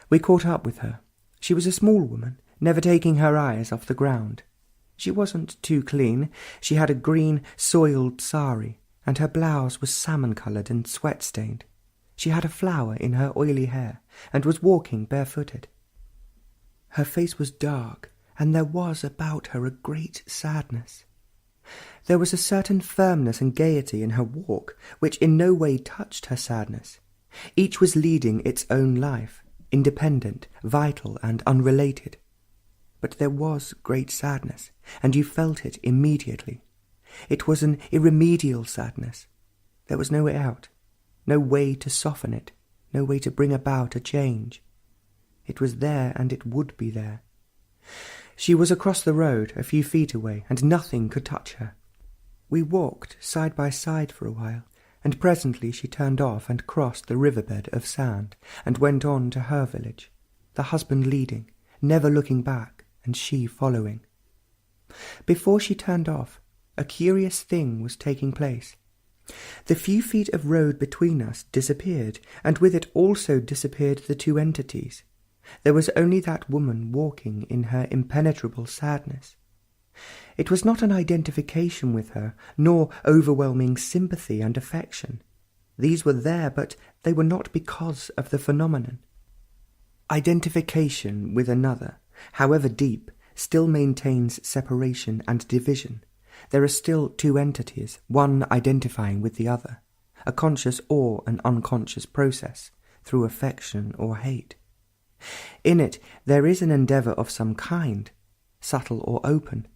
We caught up with her. She was a small woman, never taking her eyes off the ground. She wasn't too clean. She had a green, soiled sari, and her blouse was salmon-coloured and sweat-stained. She had a flower in her oily hair, and was walking barefooted. Her face was dark, and there was about her a great sadness. There was a certain firmness and gaiety in her walk, which in no way touched her sadness. Each was leading its own life, independent, vital, and unrelated. But there was great sadness, and you felt it immediately. It was an irremediable sadness. There was no way out, no way to soften it, no way to bring about a change. It was there, and it would be there. She was across the road, a few feet away, and nothing could touch her. We walked side by side for a while, and presently she turned off and crossed the riverbed of sand and went on to her village, the husband leading, never looking back, and she following. Before she turned off, a curious thing was taking place. The few feet of road between us disappeared, and with it also disappeared the two entities. There was only that woman walking in her impenetrable sadness. It was not an identification with her, nor overwhelming sympathy and affection. These were there, but they were not because of the phenomenon. Identification with another, however deep, still maintains separation and division. There are still two entities, one identifying with the other, a conscious or an unconscious process, through affection or hate. In it there is an endeavour of some kind, subtle or open.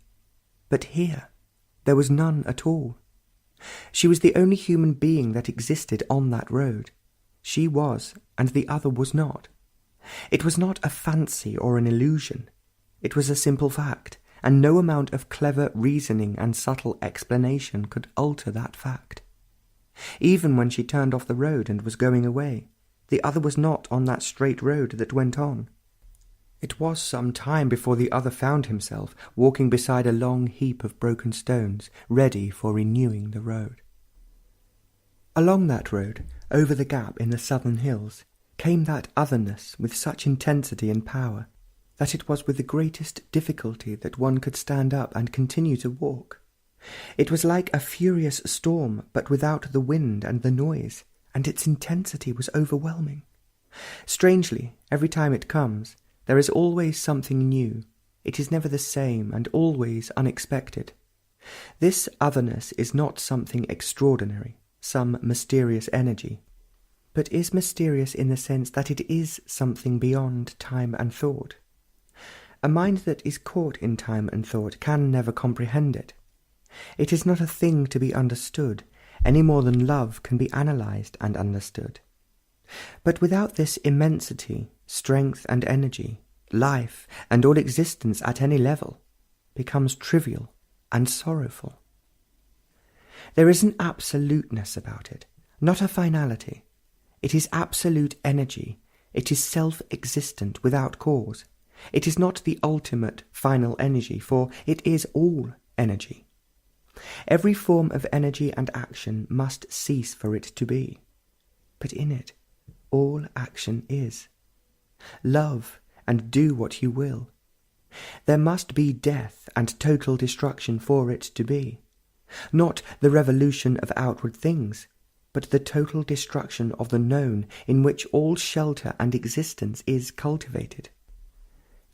But here there was none at all. She was the only human being that existed on that road. She was, and the other was not. It was not a fancy or an illusion. It was a simple fact, and no amount of clever reasoning and subtle explanation could alter that fact. Even when she turned off the road and was going away, the other was not on that straight road that went on. It was some time before the other found himself walking beside a long heap of broken stones, ready for renewing the road. Along that road, over the gap in the southern hills, came that otherness with such intensity and power that it was with the greatest difficulty that one could stand up and continue to walk. It was like a furious storm, but without the wind and the noise, and its intensity was overwhelming. Strangely, every time it comes, there is always something new. It is never the same, and always unexpected. This otherness is not something extraordinary, some mysterious energy, but is mysterious in the sense that it is something beyond time and thought. A mind that is caught in time and thought can never comprehend it. It is not a thing to be understood, any more than love can be analysed and understood. But without this immensity, strength and energy, life and all existence at any level becomes trivial and sorrowful. There is an absoluteness about it, not a finality. It is absolute energy. It is self-existent without cause. It is not the ultimate final energy, for it is all energy. Every form of energy and action must cease for it to be. But in it, all action is. Love and do what you will. There must be death and total destruction for it to be. Not the revolution of outward things, but the total destruction of the known in which all shelter and existence is cultivated.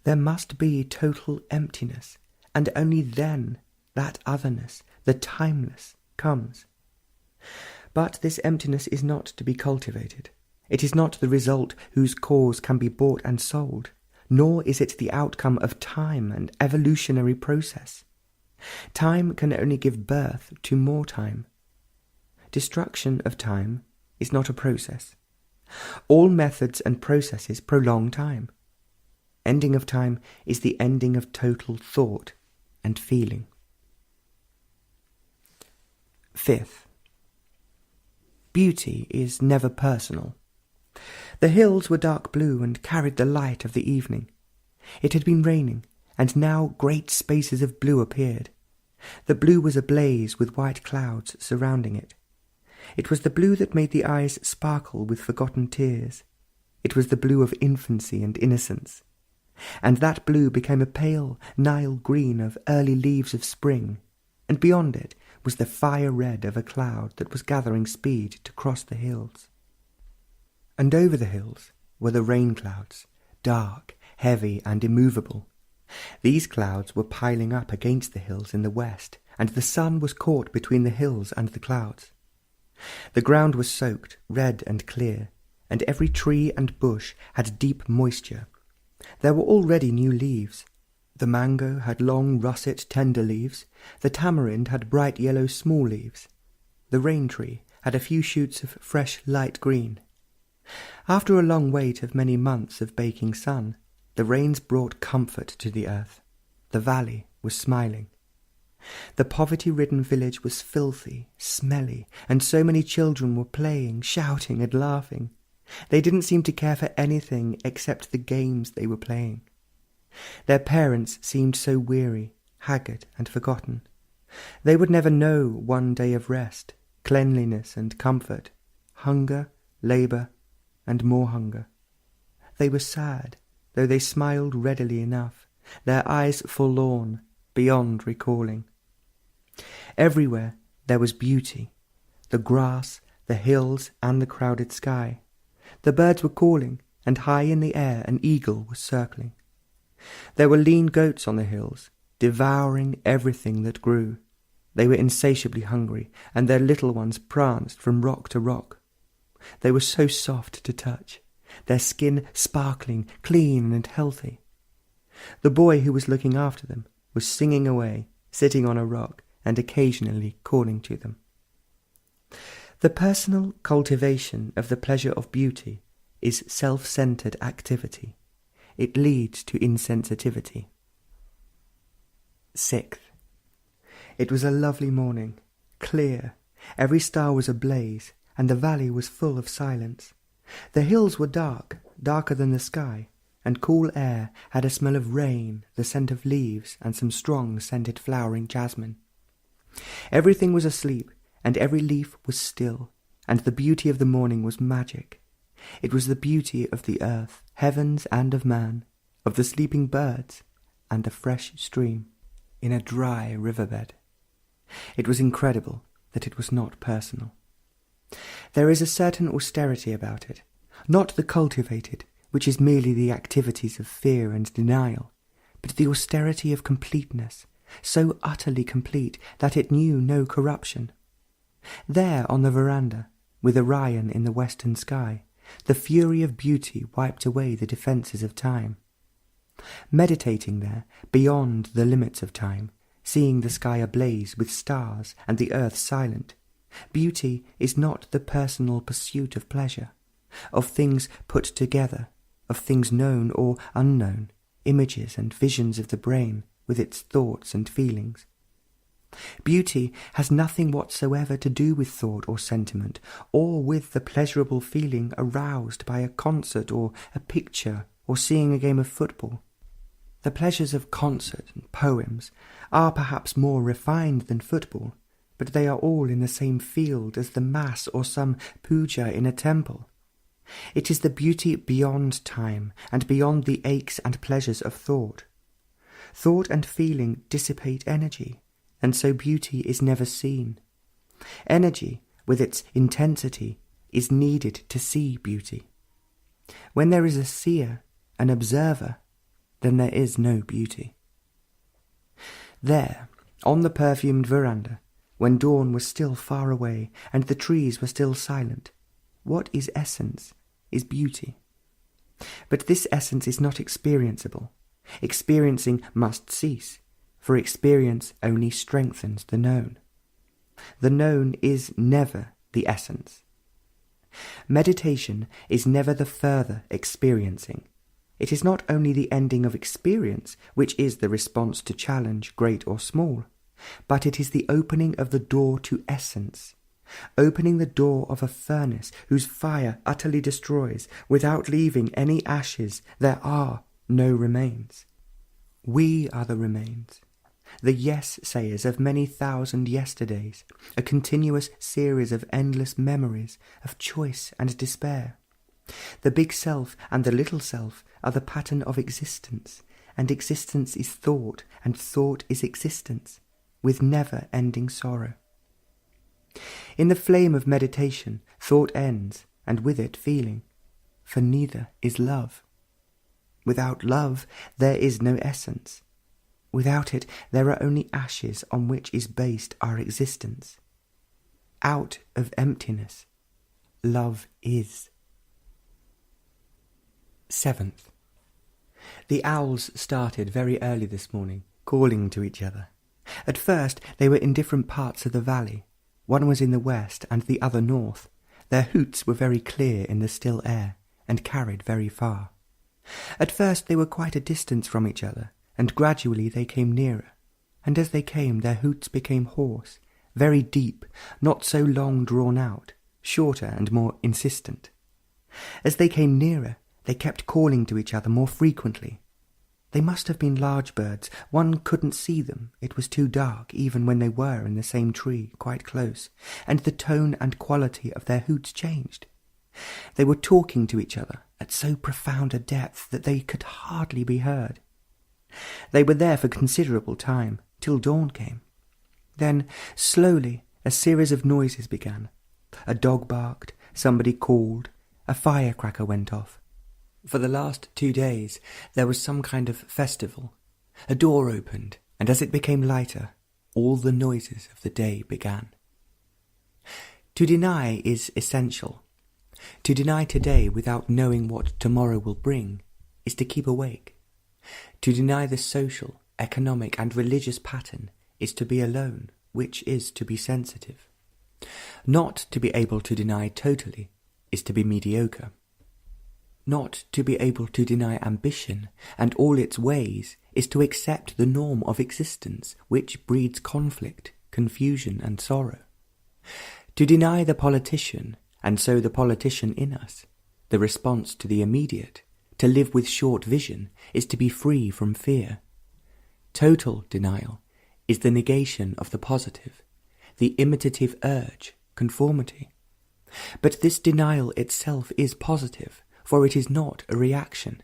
There must be total emptiness, and only then that otherness, the timeless, comes. But this emptiness is not to be cultivated. It is not the result whose cause can be bought and sold, nor is it the outcome of time and evolutionary process. Time can only give birth to more time. Destruction of time is not a process. All methods and processes prolong time. Ending of time is the ending of total thought and feeling. Fifth, beauty is never personal. The hills were dark blue and carried the light of the evening. It had been raining, and now great spaces of blue appeared. The blue was ablaze with white clouds surrounding it. It was the blue that made the eyes sparkle with forgotten tears. It was the blue of infancy and innocence. And that blue became a pale Nile green of early leaves of spring, and beyond it was the fire red of a cloud that was gathering speed to cross the hills. And over the hills were the rain clouds, dark, heavy, and immovable. These clouds were piling up against the hills in the west, and the sun was caught between the hills and the clouds. The ground was soaked, red and clear, and every tree and bush had deep moisture. There were already new leaves. The mango had long russet tender leaves, the tamarind had bright yellow small leaves. The rain tree had a few shoots of fresh light green. After a long wait of many months of baking sun, the rains brought comfort to the earth. The valley was smiling. The poverty-ridden village was filthy, smelly, and so many children were playing, shouting and laughing. They didn't seem to care for anything except the games they were playing. Their parents seemed so weary, haggard and forgotten. They would never know one day of rest, cleanliness and comfort, hunger, labour, and more hunger. They were sad, though they smiled readily enough, their eyes forlorn, beyond recalling. Everywhere there was beauty, the grass, the hills, and the crowded sky. The birds were calling, and high in the air an eagle was circling. There were lean goats on the hills, devouring everything that grew. They were insatiably hungry, and their little ones pranced from rock to rock. They were so soft to touch, their skin sparkling, clean and healthy. The boy who was looking after them was singing away, sitting on a rock, and occasionally calling to them. The personal cultivation of the pleasure of beauty is self-centered activity. It leads to insensitivity. 6th. It was a lovely morning, clear. Every star was ablaze, and the valley was full of silence. The hills were dark, darker than the sky, and cool air had a smell of rain, the scent of leaves, and some strong scented flowering jasmine. Everything was asleep, and every leaf was still, and the beauty of the morning was magic. It was the beauty of the earth, heavens, and of man, of the sleeping birds, and the fresh stream in a dry riverbed. It was incredible that it was not personal. There is a certain austerity about it, not the cultivated, which is merely the activities of fear and denial, but the austerity of completeness, so utterly complete that it knew no corruption. There on the veranda, with Orion in the western sky, the fury of beauty wiped away the defences of time. Meditating there, beyond the limits of time, seeing the sky ablaze with stars and the earth silent, beauty is not the personal pursuit of pleasure, of things put together, of things known or unknown, images and visions of the brain with its thoughts and feelings. Beauty has nothing whatsoever to do with thought or sentiment, or with the pleasurable feeling aroused by a concert or a picture or seeing a game of football. The pleasures of concert and poems are perhaps more refined than football, but they are all in the same field as the mass or some puja in a temple. It is the beauty beyond time and beyond the aches and pleasures of thought. Thought and feeling dissipate energy, and so beauty is never seen. Energy, with its intensity, is needed to see beauty. When there is a seer, an observer, then there is no beauty. There, on the perfumed veranda, when dawn was still far away and the trees were still silent, what is essence is beauty. But this essence is not experienceable. Experiencing must cease, for experience only strengthens the known. The known is never the essence. Meditation is never the further experiencing. It is not only the ending of experience, which is the response to challenge, great or small, but it is the opening of the door to essence, opening the door of a furnace whose fire utterly destroys, without leaving any ashes. There are no remains. We are the remains, the yes-sayers of many thousand yesterdays, a continuous series of endless memories of choice and despair. The big self and the little self are the pattern of existence, and existence is thought, and thought is existence, with never-ending sorrow. In the flame of meditation, thought ends, and with it feeling, for neither is love. Without love, there is no essence. Without it, there are only ashes on which is based our existence. Out of emptiness, love is. 7th. The owls started very early this morning, calling to each other. At first they were in different parts of the valley. One was in the west and the other north. Their hoots were very clear in the still air, and carried very far. At first they were quite a distance from each other, and gradually they came nearer, and as they came their hoots became hoarse, very deep, not so long drawn out, shorter and more insistent. As they came nearer, they kept calling to each other more frequently. They must have been large birds. One couldn't see them. It was too dark, even when they were in the same tree, quite close, and the tone and quality of their hoots changed. They were talking to each other at so profound a depth that they could hardly be heard. They were there for considerable time, till dawn came. Then, slowly, a series of noises began. A dog barked, somebody called, a firecracker went off. For the last 2 days there was some kind of festival. A door opened, and as it became lighter, all the noises of the day began. To deny is essential. To deny today without knowing what tomorrow will bring is to keep awake. To deny the social, economic and religious pattern is to be alone, which is to be sensitive. Not to be able to deny totally is to be mediocre. Not to be able to deny ambition and all its ways is to accept the norm of existence, which breeds conflict, confusion and sorrow. To deny the politician, and so the politician in us, the response to the immediate, to live with short vision, is to be free from fear. Total denial is the negation of the positive, the imitative urge, conformity. But this denial itself is positive, for it is not a reaction.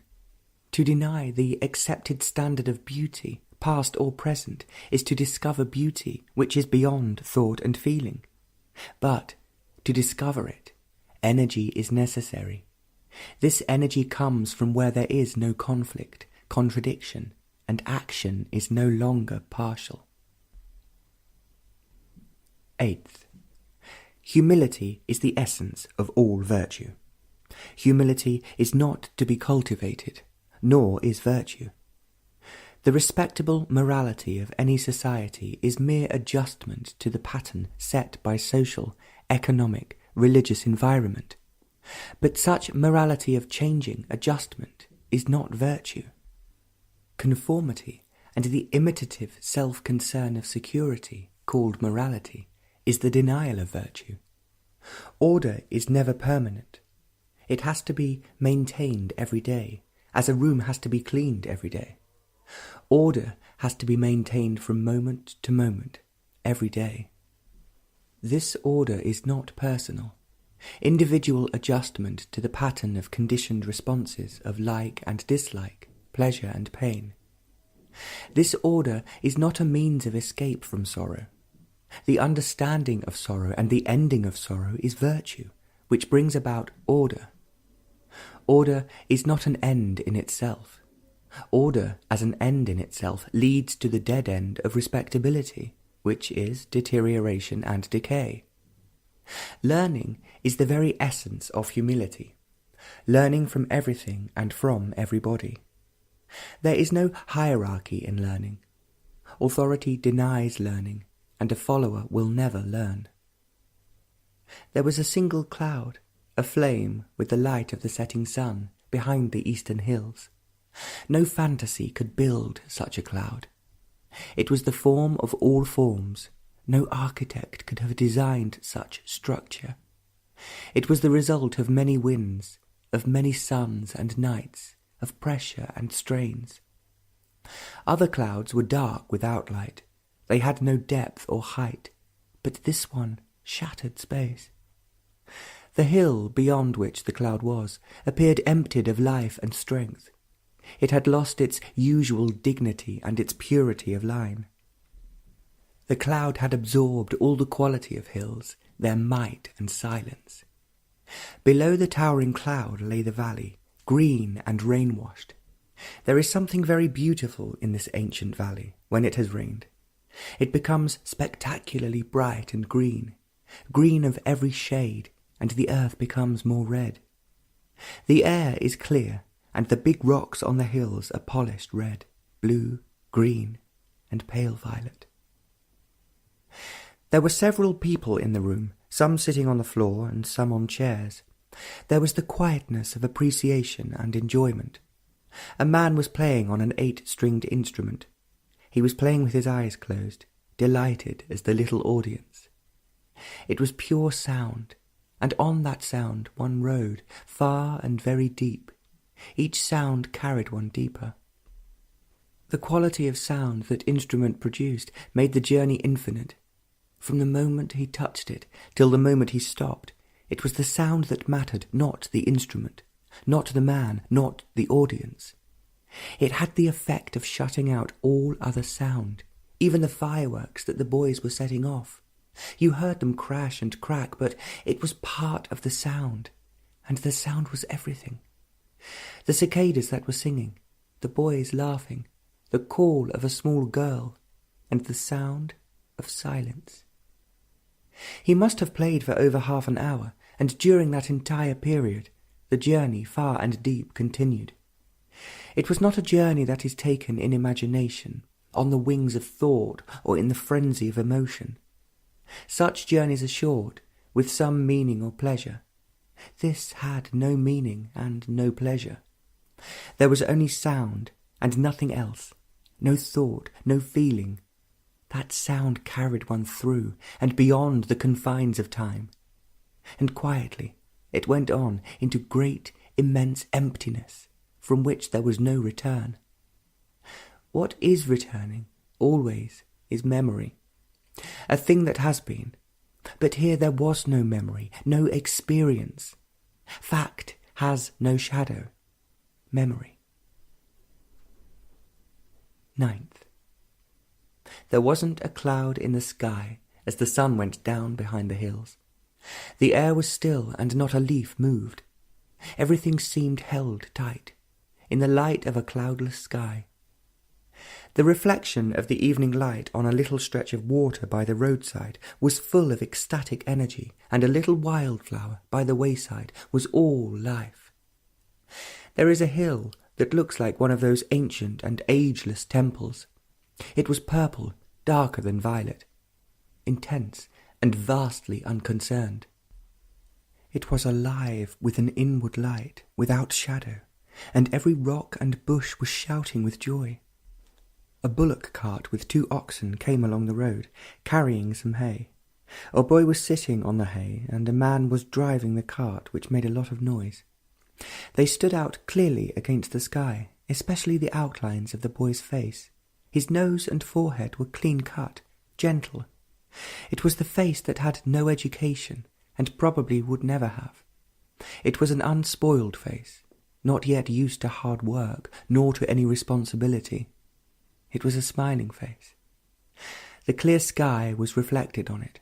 To deny the accepted standard of beauty, past or present, is to discover beauty which is beyond thought and feeling. But to discover it, energy is necessary. This energy comes from where there is no conflict, contradiction, and action is no longer partial. 8th, humility is the essence of all virtue. Humility is not to be cultivated, nor is virtue. The respectable morality of any society is mere adjustment to the pattern set by social, economic, religious environment. But such morality of changing adjustment is not virtue. Conformity and the imitative self-concern of security, called morality, is the denial of virtue. Order is never permanent. It has to be maintained every day, as a room has to be cleaned every day. Order has to be maintained from moment to moment, every day. This order is not personal. Individual adjustment to the pattern of conditioned responses of like and dislike, pleasure and pain. This order is not a means of escape from sorrow. The understanding of sorrow and the ending of sorrow is virtue, which brings about order. Order is not an end in itself. Order as an end in itself leads to the dead end of respectability, which is deterioration and decay. Learning is the very essence of humility, learning from everything and from everybody. There is no hierarchy in learning. Authority denies learning, and a follower will never learn. There was a single cloud, a flame with the light of the setting sun, behind the eastern hills. No fantasy could build such a cloud. It was the form of all forms. No architect could have designed such structure. It was the result of many winds, of many suns and nights, of pressure and strains. Other clouds were dark without light. They had no depth or height, but this one shattered space. The hill beyond which the cloud was appeared emptied of life and strength. It had lost its usual dignity and its purity of line. The cloud had absorbed all the quality of hills, their might and silence. Below the towering cloud lay the valley, green and rain-washed. There is something very beautiful in this ancient valley when it has rained. It becomes spectacularly bright and green, green of every shade, and the earth becomes more red. The air is clear, and the big rocks on the hills are polished red, blue, green, and pale violet. There were several people in the room, some sitting on the floor and some on chairs. There was the quietness of appreciation and enjoyment. A man was playing on an 8-stringed instrument. He was playing with his eyes closed, delighted as the little audience. It was pure sound, and on that sound one rode, far and very deep. Each sound carried one deeper. The quality of sound that instrument produced made the journey infinite. From the moment he touched it till the moment he stopped, it was the sound that mattered, not the instrument, not the man, not the audience. It had the effect of shutting out all other sound, even the fireworks that the boys were setting off. You heard them crash and crack, but it was part of the sound, and the sound was everything. The cicadas that were singing, the boys laughing, the call of a small girl, and the sound of silence. He must have played for over half an hour, and during that entire period, the journey far and deep continued. It was not a journey that is taken in imagination, on the wings of thought, or in the frenzy of emotion. Such journeys are short, with some meaning or pleasure. This had no meaning and no pleasure. There was only sound and nothing else, no thought, no feeling. That sound carried one through and beyond the confines of time. And quietly it went on into great, immense emptiness, from which there was no return. What is returning, always, is memory, a thing that has been. But here there was no memory, no experience. Fact has no shadow. Memory. 9th. There wasn't a cloud in the sky as the sun went down behind the hills. The air was still and not a leaf moved. Everything seemed held tight, in the light of a cloudless sky. The reflection of the evening light on a little stretch of water by the roadside was full of ecstatic energy, and a little wildflower by the wayside was all life. There is a hill that looks like one of those ancient and ageless temples. It was purple, darker than violet, intense and vastly unconcerned. It was alive with an inward light, without shadow, and every rock and bush was shouting with joy. A bullock cart with 2 oxen came along the road, carrying some hay. A boy was sitting on the hay, and a man was driving the cart, which made a lot of noise. They stood out clearly against the sky, especially the outlines of the boy's face. His nose and forehead were clean cut, gentle. It was the face that had no education, and probably would never have. It was an unspoiled face, not yet used to hard work, nor to any responsibility. It was a smiling face. The clear sky was reflected on it.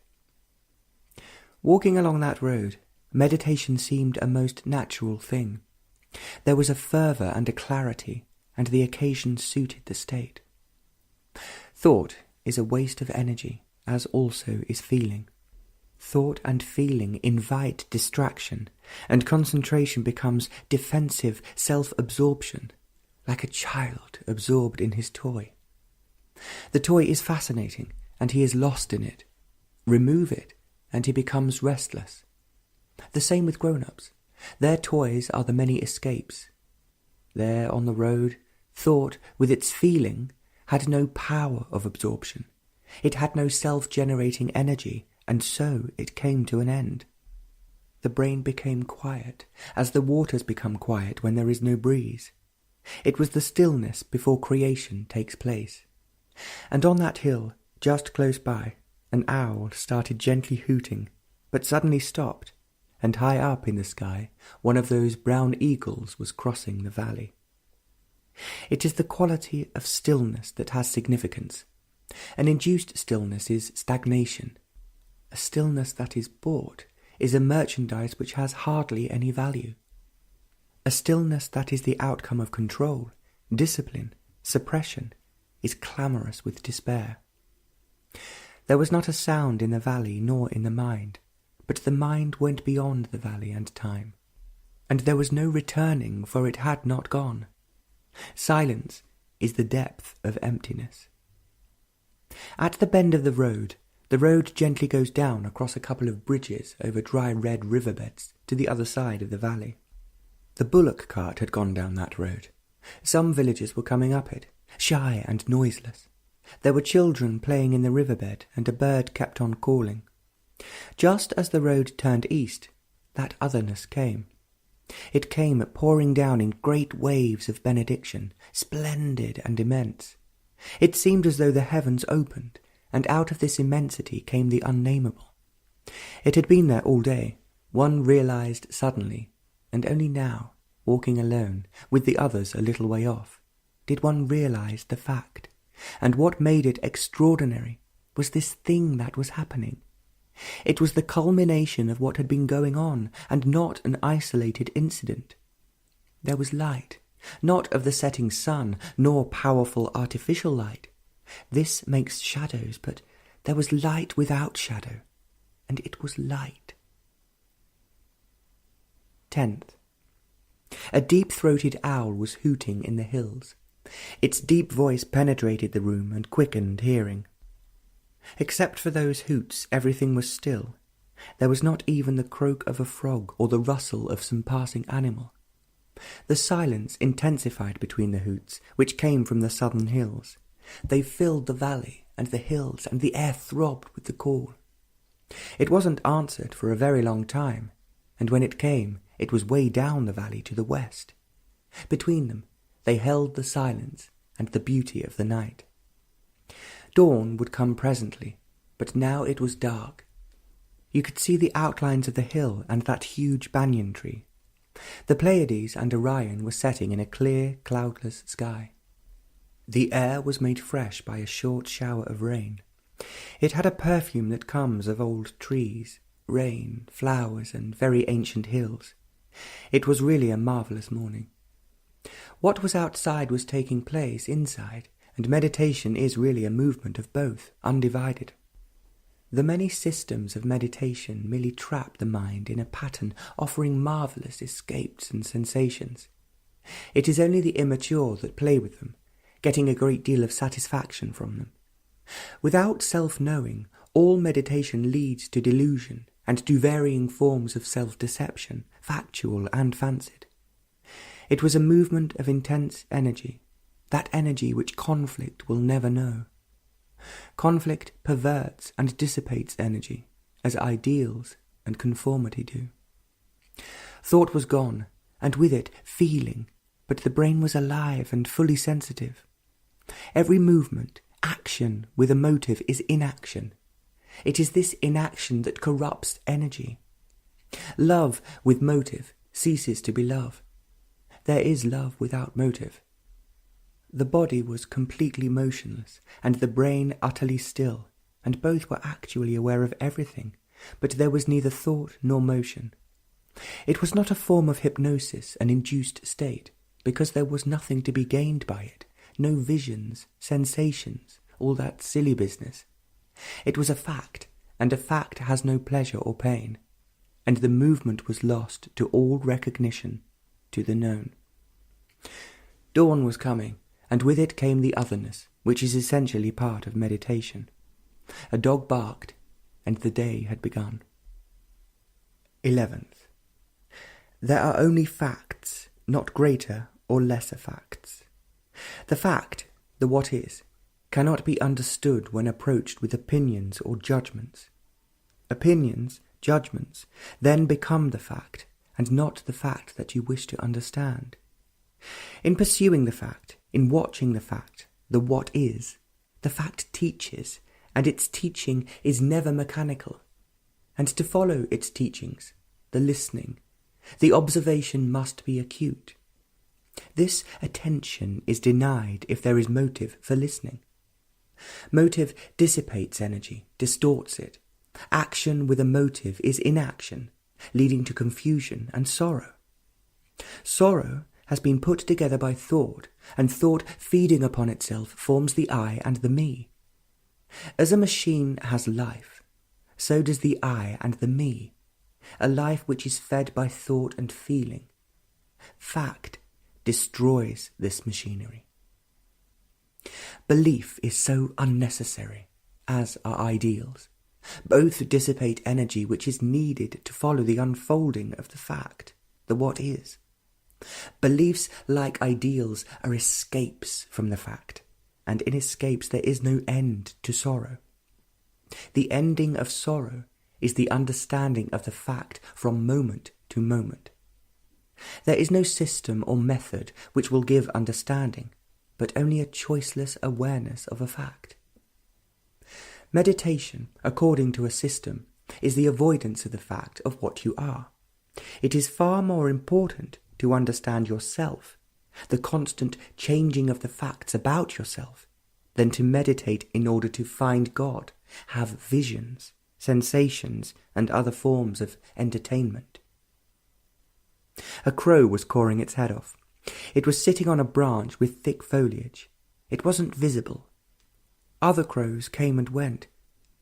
Walking along that road, meditation seemed a most natural thing. There was a fervour and a clarity, and the occasion suited the state. Thought is a waste of energy, as also is feeling. Thought and feeling invite distraction, and concentration becomes defensive self-absorption, like a child absorbed in his toy. The toy is fascinating, and he is lost in it. Remove it, and he becomes restless. The same with grown-ups. Their toys are the many escapes. There on the road, thought, with its feeling, had no power of absorption. It had no self-generating energy, and so it came to an end. The brain became quiet, as the waters become quiet when there is no breeze. It was the stillness before creation takes place. And on that hill, just close by, an owl started gently hooting, but suddenly stopped, and high up in the sky, one of those brown eagles was crossing the valley. It is the quality of stillness that has significance. An induced stillness is stagnation. A stillness that is bought is a merchandise which has hardly any value. A stillness that is the outcome of control, discipline, suppression, is clamorous with despair. There was not a sound in the valley nor in the mind, but the mind went beyond the valley and time, and there was no returning, for it had not gone. Silence is the depth of emptiness. At the bend of the road gently goes down across a couple of bridges over dry red riverbeds to the other side of the valley. The bullock cart had gone down that road. Some villagers were coming up it, shy and noiseless. There were children playing in the riverbed, and a bird kept on calling. Just as the road turned east, that otherness came. It came pouring down in great waves of benediction, splendid and immense. It seemed as though the heavens opened, and out of this immensity came the unnameable. It had been there all day. One realized suddenly, and only now, walking alone, with the others a little way off, did one realize the fact. And what made it extraordinary was this thing that was happening. It was the culmination of what had been going on, and not an isolated incident. There was light, not of the setting sun, nor powerful artificial light. This makes shadows, but there was light without shadow, and it was light. 10th. A deep-throated owl was hooting in the hills. Its deep voice penetrated the room and quickened hearing. Except for those hoots, everything was still. There was not even the croak of a frog or the rustle of some passing animal. The silence intensified between the hoots, which came from the southern hills. They filled the valley and the hills, and the air throbbed with the call. It wasn't answered for a very long time, and when it came, it was way down the valley to the west. Between them, they held the silence and the beauty of the night. Dawn would come presently, but now it was dark. You could see the outlines of the hill and that huge banyan tree. The Pleiades and Orion were setting in a clear, cloudless sky. The air was made fresh by a short shower of rain. It had a perfume that comes of old trees, rain, flowers, and very ancient hills. It was really a marvellous morning. What was outside was taking place inside, and meditation is really a movement of both, undivided. The many systems of meditation merely trap the mind in a pattern offering marvellous escapes and sensations. It is only the immature that play with them, getting a great deal of satisfaction from them. Without self-knowing, all meditation leads to delusion and to varying forms of self-deception, factual and fancied. It was a movement of intense energy, that energy which conflict will never know. Conflict perverts and dissipates energy, as ideals and conformity do. Thought was gone, and with it feeling, but the brain was alive and fully sensitive. Every movement, action with a motive is inaction. It is this inaction that corrupts energy. Love with motive ceases to be love. There is love without motive. The body was completely motionless, and the brain utterly still, and both were actually aware of everything, but there was neither thought nor motion. It was not a form of hypnosis, an induced state, because there was nothing to be gained by it, no visions, sensations, all that silly business. It was a fact, and a fact has no pleasure or pain, and the movement was lost to all recognition, to the known. Dawn was coming, and with it came the otherness, which is essentially part of meditation. A dog barked, and the day had begun. 11th. There are only facts, not greater or lesser facts. The fact, the what is, cannot be understood when approached with opinions or judgments. Opinions, judgments, then become the fact, and not the fact that you wish to understand. In pursuing the fact, in watching the fact, the what is, the fact teaches, and its teaching is never mechanical. And to follow its teachings, the listening, the observation must be acute. This attention is denied if there is motive for listening. Motive dissipates energy, distorts it. Action with a motive is inaction, leading to confusion and sorrow. Sorrow has been put together by thought, and thought feeding upon itself forms the I and the me. As a machine has life, so does the I and the me, a life which is fed by thought and feeling. Fact destroys this machinery. Belief is so unnecessary, as are ideals. Both dissipate energy which is needed to follow the unfolding of the fact, the what is. Beliefs, like ideals, are escapes from the fact. and in escapes there is no end to sorrow. The ending of sorrow is the understanding of the fact from moment to moment. There is no system or method which will give understanding, but only a choiceless awareness of a fact. Meditation, according to a system, is the avoidance of the fact of what you are. It is far more important to understand yourself, the constant changing of the facts about yourself, than to meditate in order to find God, have visions, sensations, and other forms of entertainment. A crow was cawing its head off. It was sitting on a branch with thick foliage. It wasn't visible. Other crows came and went,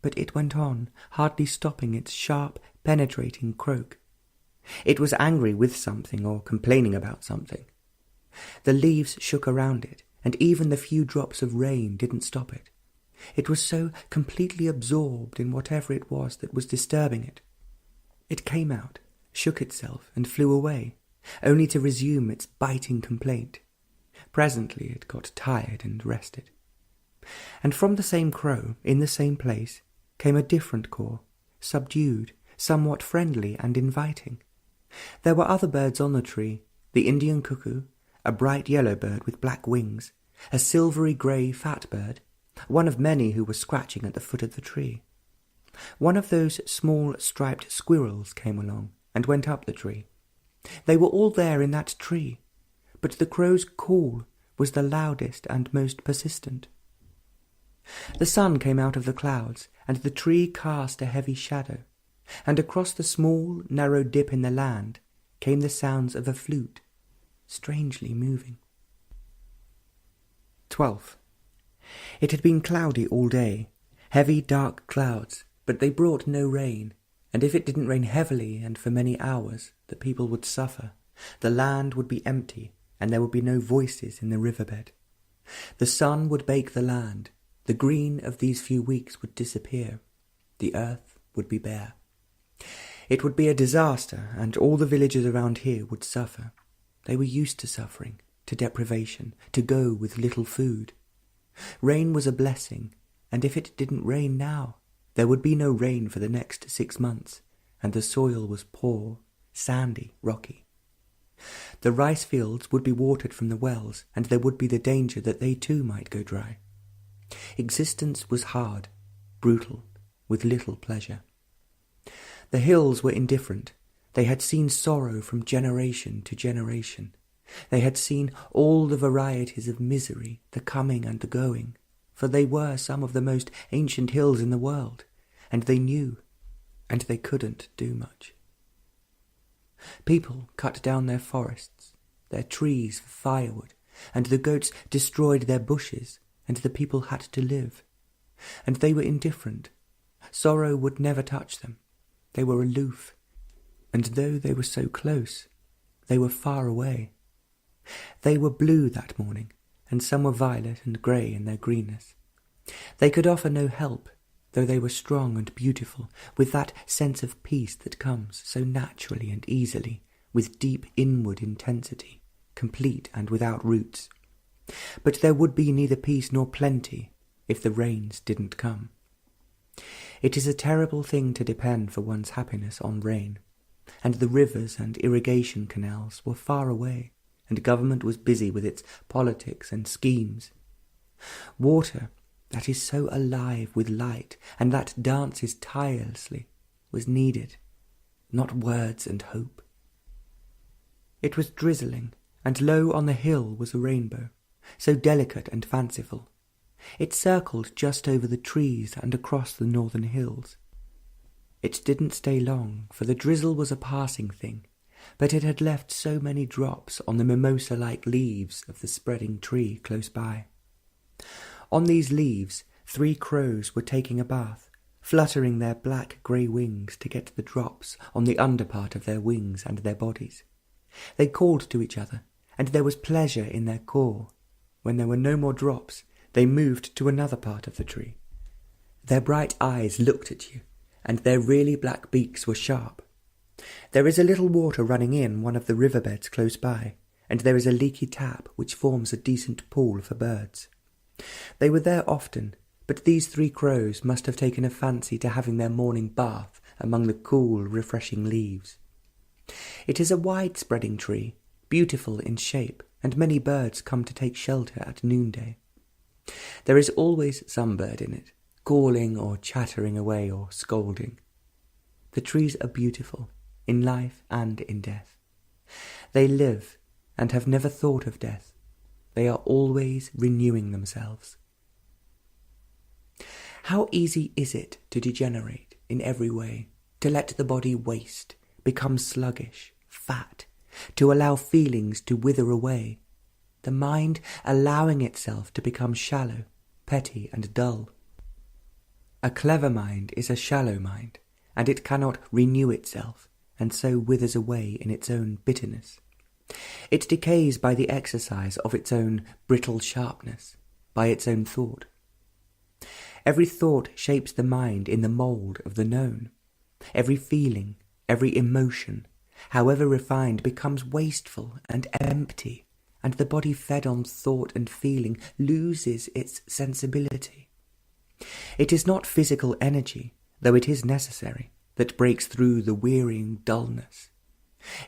but it went on, hardly stopping its sharp, penetrating croak. It was angry with something or complaining about something. The leaves shook around it, and even the few drops of rain didn't stop it. It was so completely absorbed in whatever it was that was disturbing it. It came out, shook itself, and flew away, only to resume its biting complaint. Presently it got tired and rested. And from the same crow, in the same place, came a different caw, subdued, somewhat friendly and inviting. There were other birds on the tree, the Indian cuckoo, a bright yellow bird with black wings, a silvery grey fat bird, one of many who were scratching at the foot of the tree. One of those small striped squirrels came along and went up the tree. They were all there in that tree, but the crow's call was the loudest and most persistent. The sun came out of the clouds, and the tree cast a heavy shadow, and across the small, narrow dip in the land came the sounds of a flute, strangely moving. 12. It had been cloudy all day, heavy dark clouds, but they brought no rain, and if it didn't rain heavily and for many hours, the people would suffer. The land would be empty, and there would be no voices in the riverbed. The sun would bake the land. The green of these few weeks would disappear. The earth would be bare. It would be a disaster, and all the villagers around here would suffer. They were used to suffering, to deprivation, to go with little food. Rain was a blessing, and if it didn't rain now, there would be no rain for the next 6 months, and the soil was poor, sandy, rocky. The rice fields would be watered from the wells, and there would be the danger that they too might go dry. Existence was hard, brutal, with little pleasure. The hills were indifferent. They had seen sorrow from generation to generation. They had seen all the varieties of misery, the coming and the going, for they were some of the most ancient hills in the world, and they knew, and they couldn't do much. People cut down their forests, their trees for firewood, and the goats destroyed their bushes, and the people had to live. And they were indifferent. Sorrow would never touch them. They were aloof, and though they were so close, they were far away. They were blue that morning, and some were violet and grey in their greenness. They could offer no help, though they were strong and beautiful, with that sense of peace that comes so naturally and easily, with deep inward intensity, complete and without roots. But there would be neither peace nor plenty if the rains didn't come. It is a terrible thing to depend for one's happiness on rain, and the rivers and irrigation canals were far away, and government was busy with its politics and schemes. Water, that is so alive with light, and that dances tirelessly, was needed, not words and hope. It was drizzling, and low on the hill was a rainbow, so delicate and fanciful. It circled just over the trees and across the northern hills. It didn't stay long, for the drizzle was a passing thing, but it had left so many drops on the mimosa-like leaves of the spreading tree close by. On these leaves 3 crows were taking a bath, fluttering their black-grey wings to get the drops on the under part of their wings and their bodies. They called to each other, and there was pleasure in their caw. When there were no more drops, they moved to another part of the tree. Their bright eyes looked at you, and their really black beaks were sharp. There is a little water running in one of the riverbeds close by, and there is a leaky tap which forms a decent pool for birds. They were there often, but these 3 crows must have taken a fancy to having their morning bath among the cool, refreshing leaves. It is a wide-spreading tree, beautiful in shape, and many birds come to take shelter at noonday. There is always some bird in it, calling or chattering away or scolding. The trees are beautiful, in life and in death. They live and have never thought of death. They are always renewing themselves. How easy is it to degenerate in every way, to let the body waste, become sluggish, fat, to allow feelings to wither away, the mind allowing itself to become shallow, petty and dull. A clever mind is a shallow mind, and it cannot renew itself, and so withers away in its own bitterness. It decays by the exercise of its own brittle sharpness, by its own thought. Every thought shapes the mind in the mould of the known. Every feeling, every emotion, however refined, becomes wasteful and empty, and the body fed on thought and feeling loses its sensibility. It is not physical energy, though it is necessary, that breaks through the wearying dullness.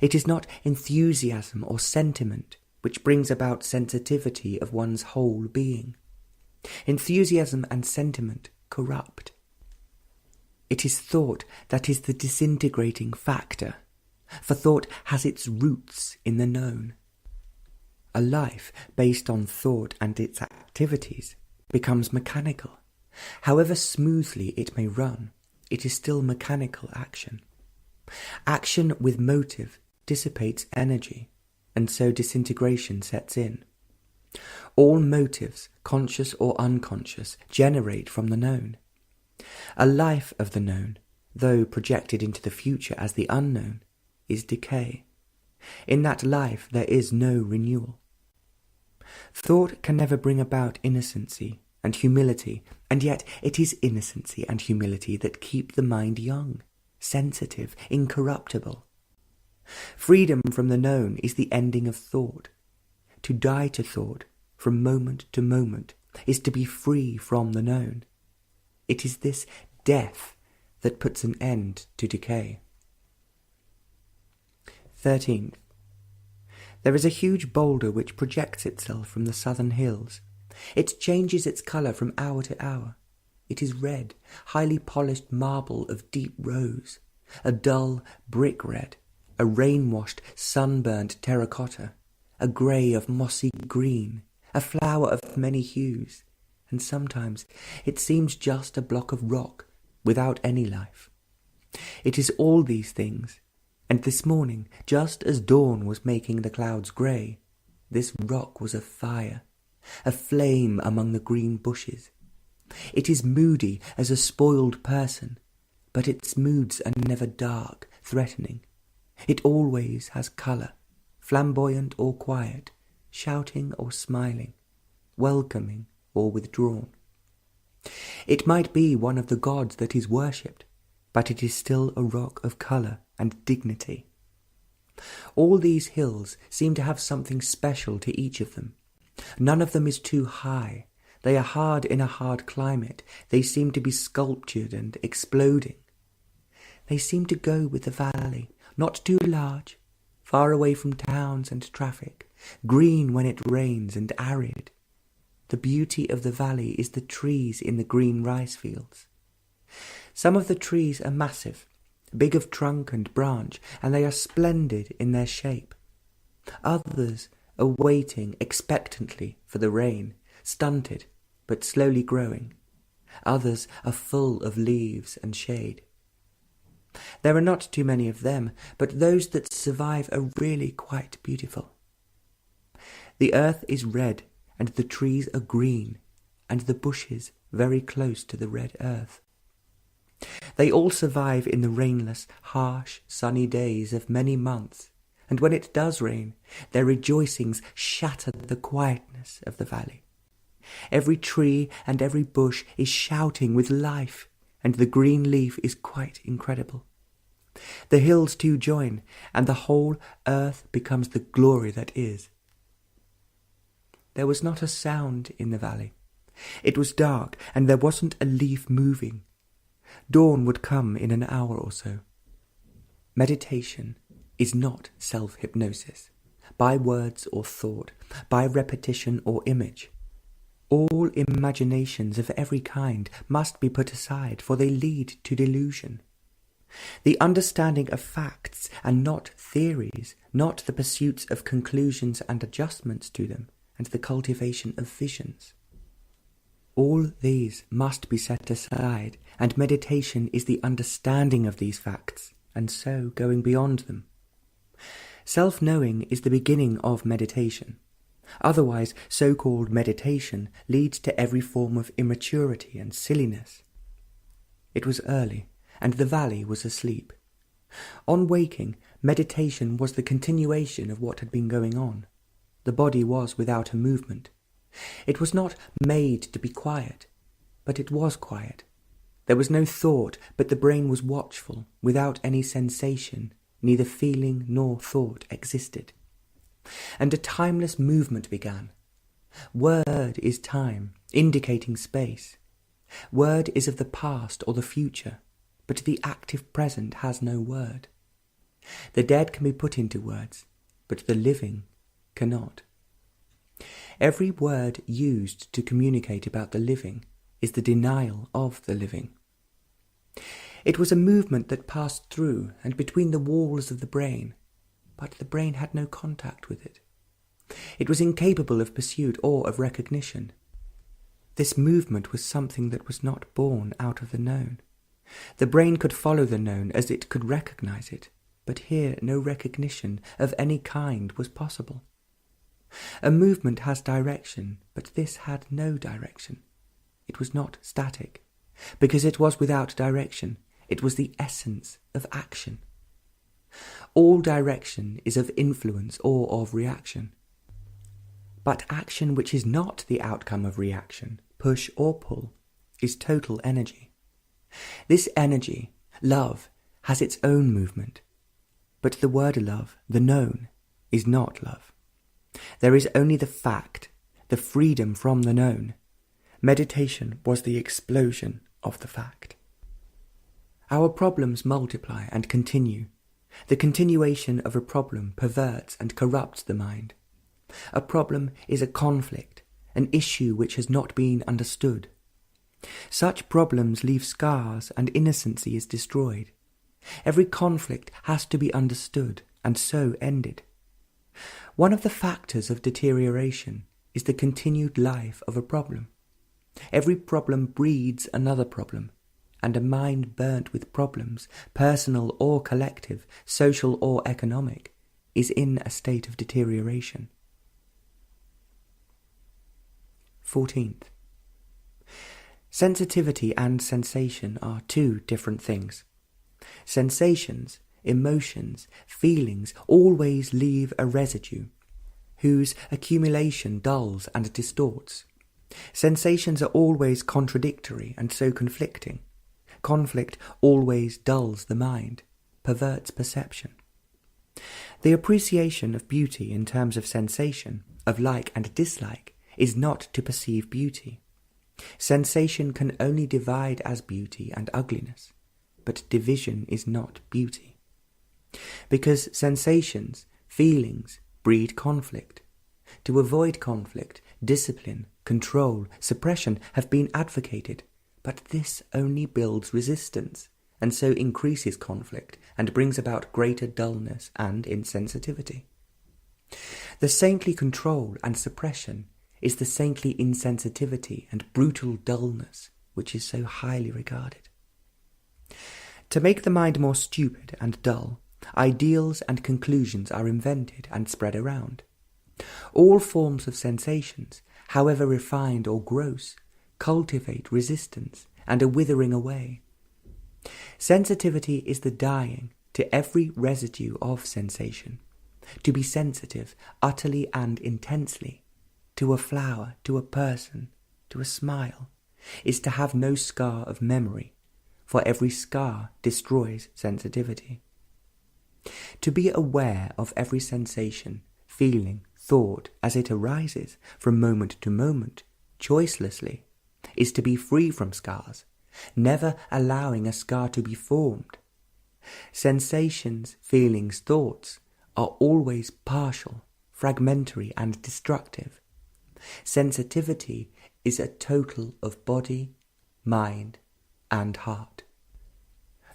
It is not enthusiasm or sentiment which brings about sensitivity of one's whole being. Enthusiasm and sentiment corrupt. It is thought that is the disintegrating factor, for thought has its roots in the known. A life based on thought and its activities becomes mechanical. However smoothly it may run, it is still mechanical action. Action with motive dissipates energy, and so disintegration sets in. All motives, conscious or unconscious, generate from the known. A life of the known, though projected into the future as the unknown, is decay. In that life there is no renewal. Thought can never bring about innocency and humility, and yet it is innocency and humility that keep the mind young, sensitive, incorruptible. Freedom from the known is the ending of thought. To die to thought, from moment to moment, is to be free from the known. It is this death that puts an end to decay. 13th. There is a huge boulder which projects itself from the southern hills. It changes its colour from hour to hour. It is red, highly polished marble of deep rose, a dull brick red, a rain-washed, sunburnt terracotta, a grey of mossy green, a flower of many hues, and sometimes it seems just a block of rock without any life. It is all these things, and this morning, just as dawn was making the clouds grey, this rock was afire, a flame among the green bushes. It is moody as a spoiled person, but its moods are never dark, threatening. It always has colour, flamboyant or quiet, shouting or smiling, welcoming or withdrawn. It might be one of the gods that is worshipped, but it is still a rock of colour and dignity. All these hills seem to have something special to each of them. None of them is too high. They are hard in a hard climate. They seem to be sculptured and exploding. They seem to go with the valley, not too large, far away from towns and traffic, green when it rains and arid. The beauty of the valley is the trees in the green rice fields. Some of the trees are massive, big of trunk and branch, and they are splendid in their shape. Others are waiting expectantly for the rain, stunted but slowly growing. Others are full of leaves and shade. There are not too many of them, but those that survive are really quite beautiful. The earth is red, and the trees are green, and the bushes very close to the red earth. They all survive in the rainless, harsh, sunny days of many months, and when it does rain, their rejoicings shatter the quietness of the valley. Every tree and every bush is shouting with life, and the green leaf is quite incredible. The hills too join, and the whole earth becomes the glory that is. There was not a sound in the valley, It was dark, and there wasn't a leaf moving. Dawn would come in an hour or so. Meditation is not self-hypnosis, by words or thought, by repetition or image. All imaginations of every kind must be put aside, for they lead to delusion. The understanding of facts and not theories, not the pursuits of conclusions and adjustments to them, and the cultivation of visions. All these must be set aside, and meditation is the understanding of these facts, and so going beyond them. Self-knowing is the beginning of meditation. Otherwise, so-called meditation leads to every form of immaturity and silliness. It was early, and the valley was asleep. On waking, meditation was the continuation of what had been going on. The body was without a movement. It was not made to be quiet, but it was quiet. There was no thought, but the brain was watchful, without any sensation. Neither feeling nor thought existed. And a timeless movement began. Word is time, indicating space. Word is of the past or the future, but the active present has no word. The dead can be put into words, but the living cannot. Every word used to communicate about the living is the denial of the living. It was a movement that passed through and between the walls of the brain, but the brain had no contact with it. It was incapable of pursuit or of recognition. This movement was something that was not born out of the known. The brain could follow the known as it could recognize it, but here no recognition of any kind was possible. A movement has direction, but this had no direction. It was not static. Because it was without direction, it was the essence of action. All direction is of influence or of reaction. But action which is not the outcome of reaction, push or pull, is total energy. This energy, love, has its own movement. But the word love, the known, is not love. There is only the fact, the freedom from the known. Meditation was the explosion of the fact. Our problems multiply and continue. The continuation of a problem perverts and corrupts the mind. A problem is a conflict, an issue which has not been understood. Such problems leave scars and innocency is destroyed. Every conflict has to be understood and so ended. One of the factors of deterioration is the continued life of a problem. Every problem breeds another problem, and a mind burnt with problems, personal or collective, social or economic, is in a state of deterioration. 14th. Sensitivity and sensation are two different things. Sensations, emotions, feelings always leave a residue, whose accumulation dulls and distorts. Sensations are always contradictory and so conflicting. Conflict always dulls the mind, perverts perception. The appreciation of beauty in terms of sensation, of like and dislike, is not to perceive beauty. Sensation can only divide as beauty and ugliness, but division is not beauty. Because sensations, feelings, breed conflict. To avoid conflict, discipline, control, suppression have been advocated, but this only builds resistance, and so increases conflict and brings about greater dullness and insensitivity. The saintly control and suppression is the saintly insensitivity and brutal dullness which is so highly regarded. To make the mind more stupid and dull, ideals and conclusions are invented and spread around. All forms of sensations, however refined or gross, cultivate resistance and a withering away. Sensitivity is the dying to every residue of sensation. To be sensitive utterly and intensely, to a flower, to a person, to a smile, is to have no scar of memory, for every scar destroys sensitivity. To be aware of every sensation, feeling, thought as it arises from moment to moment, choicelessly, is to be free from scars, never allowing a scar to be formed. Sensations, feelings, thoughts are always partial, fragmentary and destructive. Sensitivity is a total of body, mind and heart.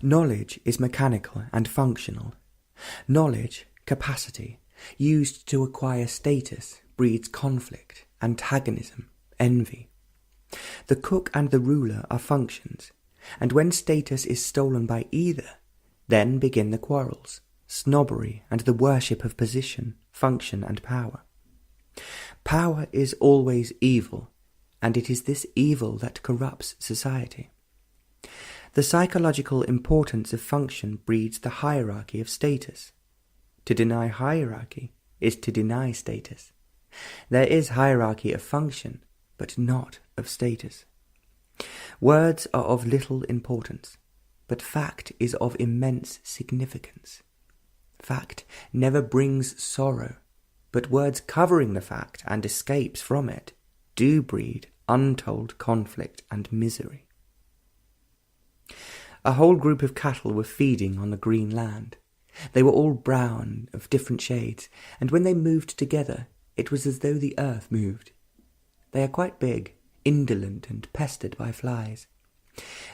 Knowledge is mechanical and functional. Knowledge, capacity, used to acquire status, breeds conflict, antagonism, envy. The cook and the ruler are functions, and when status is stolen by either, then begin the quarrels, snobbery, and the worship of position, function, and power. Power is always evil, and it is this evil that corrupts society. The psychological importance of function breeds the hierarchy of status. To deny hierarchy is to deny status. There is hierarchy of function, but not of status. Words are of little importance, but fact is of immense significance. Fact never brings sorrow, but words covering the fact and escapes from it do breed untold conflict and misery. A whole group of cattle were feeding on the green land. They were all brown, of different shades, and when they moved together, it was as though the earth moved. They are quite big, indolent and pestered by flies.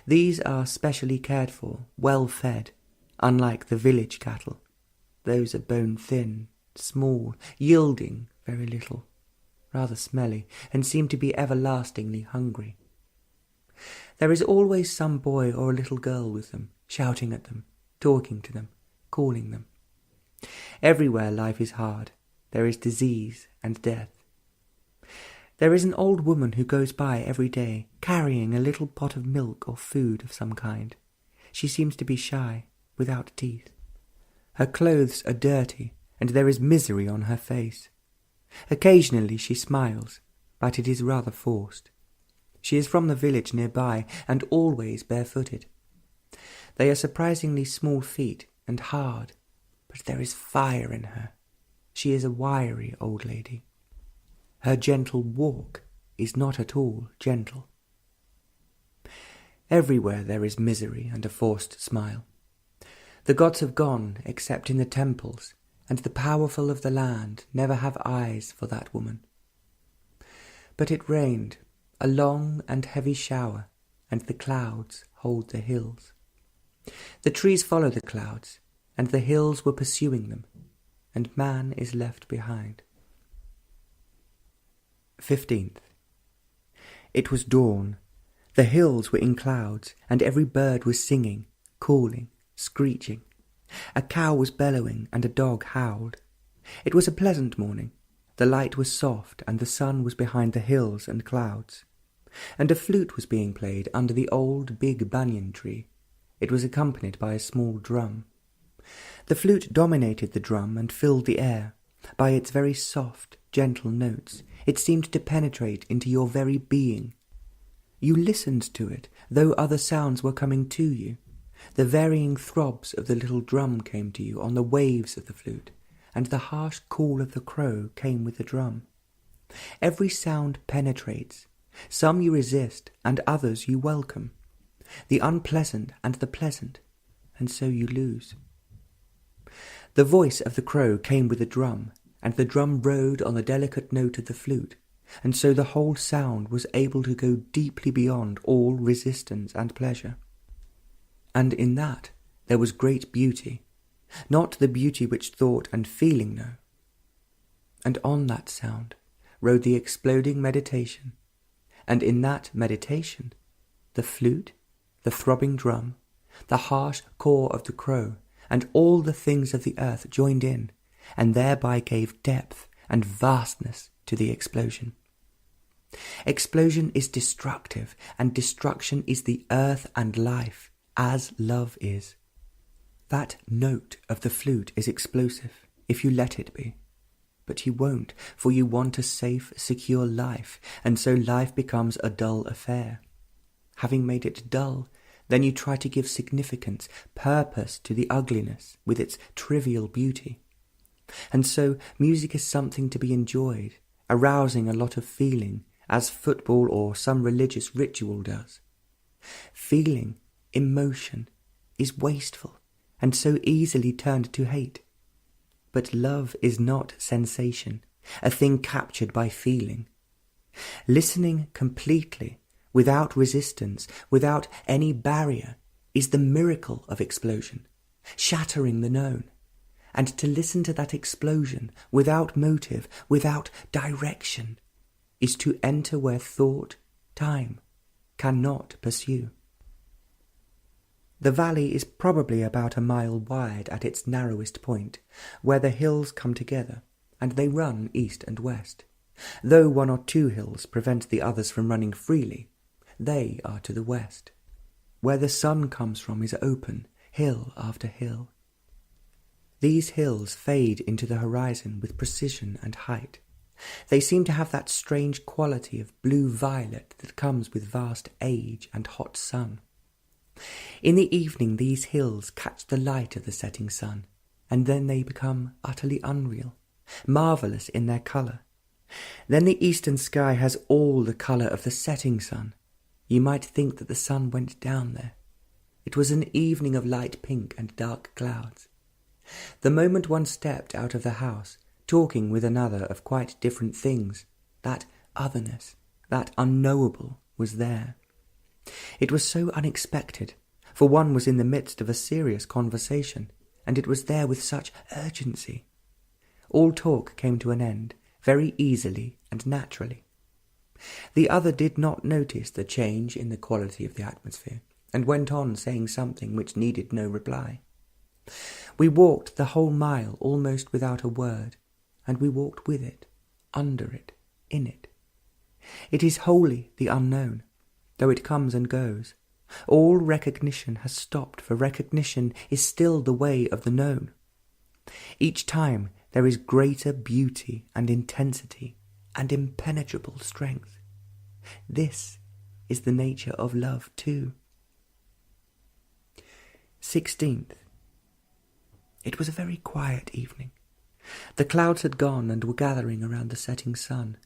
These are specially cared for, well fed, unlike the village cattle. Those are bone-thin, small, yielding very little, rather smelly, and seem to be everlastingly hungry. There is always some boy or a little girl with them, shouting at them, talking to them, calling them. Everywhere life is hard. There is disease and death. There is an old woman who goes by every day, carrying a little pot of milk or food of some kind. She seems to be shy, without teeth. Her clothes are dirty, and there is misery on her face. Occasionally she smiles, but it is rather forced. She is from the village nearby, and always barefooted. They are surprisingly small feet and hard, but there is fire in her. She is a wiry old lady. Her gentle walk is not at all gentle. Everywhere there is misery and a forced smile. The gods have gone, except in the temples, and the powerful of the land never have eyes for that woman. But it rained, a long and heavy shower, and the clouds hold the hills. The trees follow the clouds, and the hills were pursuing them, and man is left behind. 15th. It was dawn. The hills were in clouds, and every bird was singing, calling, screeching. A cow was bellowing, and a dog howled. It was a pleasant morning. The light was soft, and the sun was behind the hills and clouds. And a flute was being played under the old big banyan tree. It was accompanied by a small drum. The flute dominated the drum and filled the air. By its very soft, gentle notes, it seemed to penetrate into your very being. You listened to it, though other sounds were coming to you. The varying throbs of the little drum came to you on the waves of the flute, and the harsh call of the crow came with the drum. Every sound penetrates. Some you resist, and others you welcome. The unpleasant and the pleasant, and so you lose. The voice of the crow came with the drum, and the drum rode on the delicate note of the flute, and so the whole sound was able to go deeply beyond all resistance and pleasure. And in that there was great beauty, not the beauty which thought and feeling know. And on that sound rode the exploding meditation, and in that meditation the flute, the throbbing drum, the harsh caw of the crow, and all the things of the earth joined in, and thereby gave depth and vastness to the explosion. Explosion is destructive, and destruction is the earth and life, as love is. That note of the flute is explosive, if you let it be. But you won't, for you want a safe, secure life, and so life becomes a dull affair. Having made it dull, then you try to give significance, purpose to the ugliness with its trivial beauty. And so music is something to be enjoyed, arousing a lot of feeling, as football or some religious ritual does. Feeling, emotion, is wasteful and so easily turned to hate. But love is not sensation, a thing captured by feeling. Listening completely, without resistance, without any barrier, is the miracle of explosion, shattering the known. And to listen to that explosion without motive, without direction, is to enter where thought, time, cannot pursue. The valley is probably about a mile wide at its narrowest point, where the hills come together, and they run east and west. Though one or two hills prevent the others from running freely, they are to the west. Where the sun comes from is open, hill after hill. These hills fade into the horizon with precision and height. They seem to have that strange quality of blue-violet that comes with vast age and hot sun. In the evening these hills catch the light of the setting sun, and then they become utterly unreal, marvellous in their colour. Then the eastern sky has all the colour of the setting sun. You might think that the sun went down there. It was an evening of light pink and dark clouds. The moment one stepped out of the house, talking with another of quite different things, that otherness, that unknowable, was there. It was so unexpected, for one was in the midst of a serious conversation, and it was there with such urgency. All talk came to an end, very easily and naturally. The other did not notice the change in the quality of the atmosphere, and went on saying something which needed no reply. We walked the whole mile almost without a word, and we walked with it, under it, in it. It is wholly the unknown, though it comes and goes. All recognition has stopped, for recognition is still the way of the known. Each time there is greater beauty and intensity and impenetrable strength. This is the nature of love too. 16th. It was a very quiet evening. The clouds had gone and were gathering around the setting sun.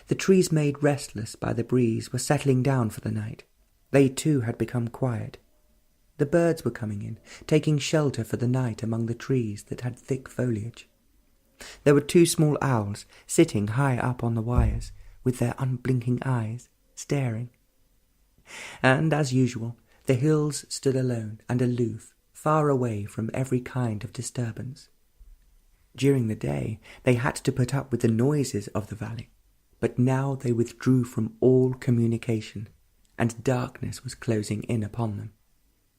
The trees, made restless by the breeze, were settling down for the night. They too had become quiet. The birds were coming in, taking shelter for the night among the trees that had thick foliage. There were two small owls sitting high up on the wires, with their unblinking eyes, staring. And, as usual, the hills stood alone and aloof, far away from every kind of disturbance. During the day they had to put up with the noises of the valley, but now they withdrew from all communication, and darkness was closing in upon them,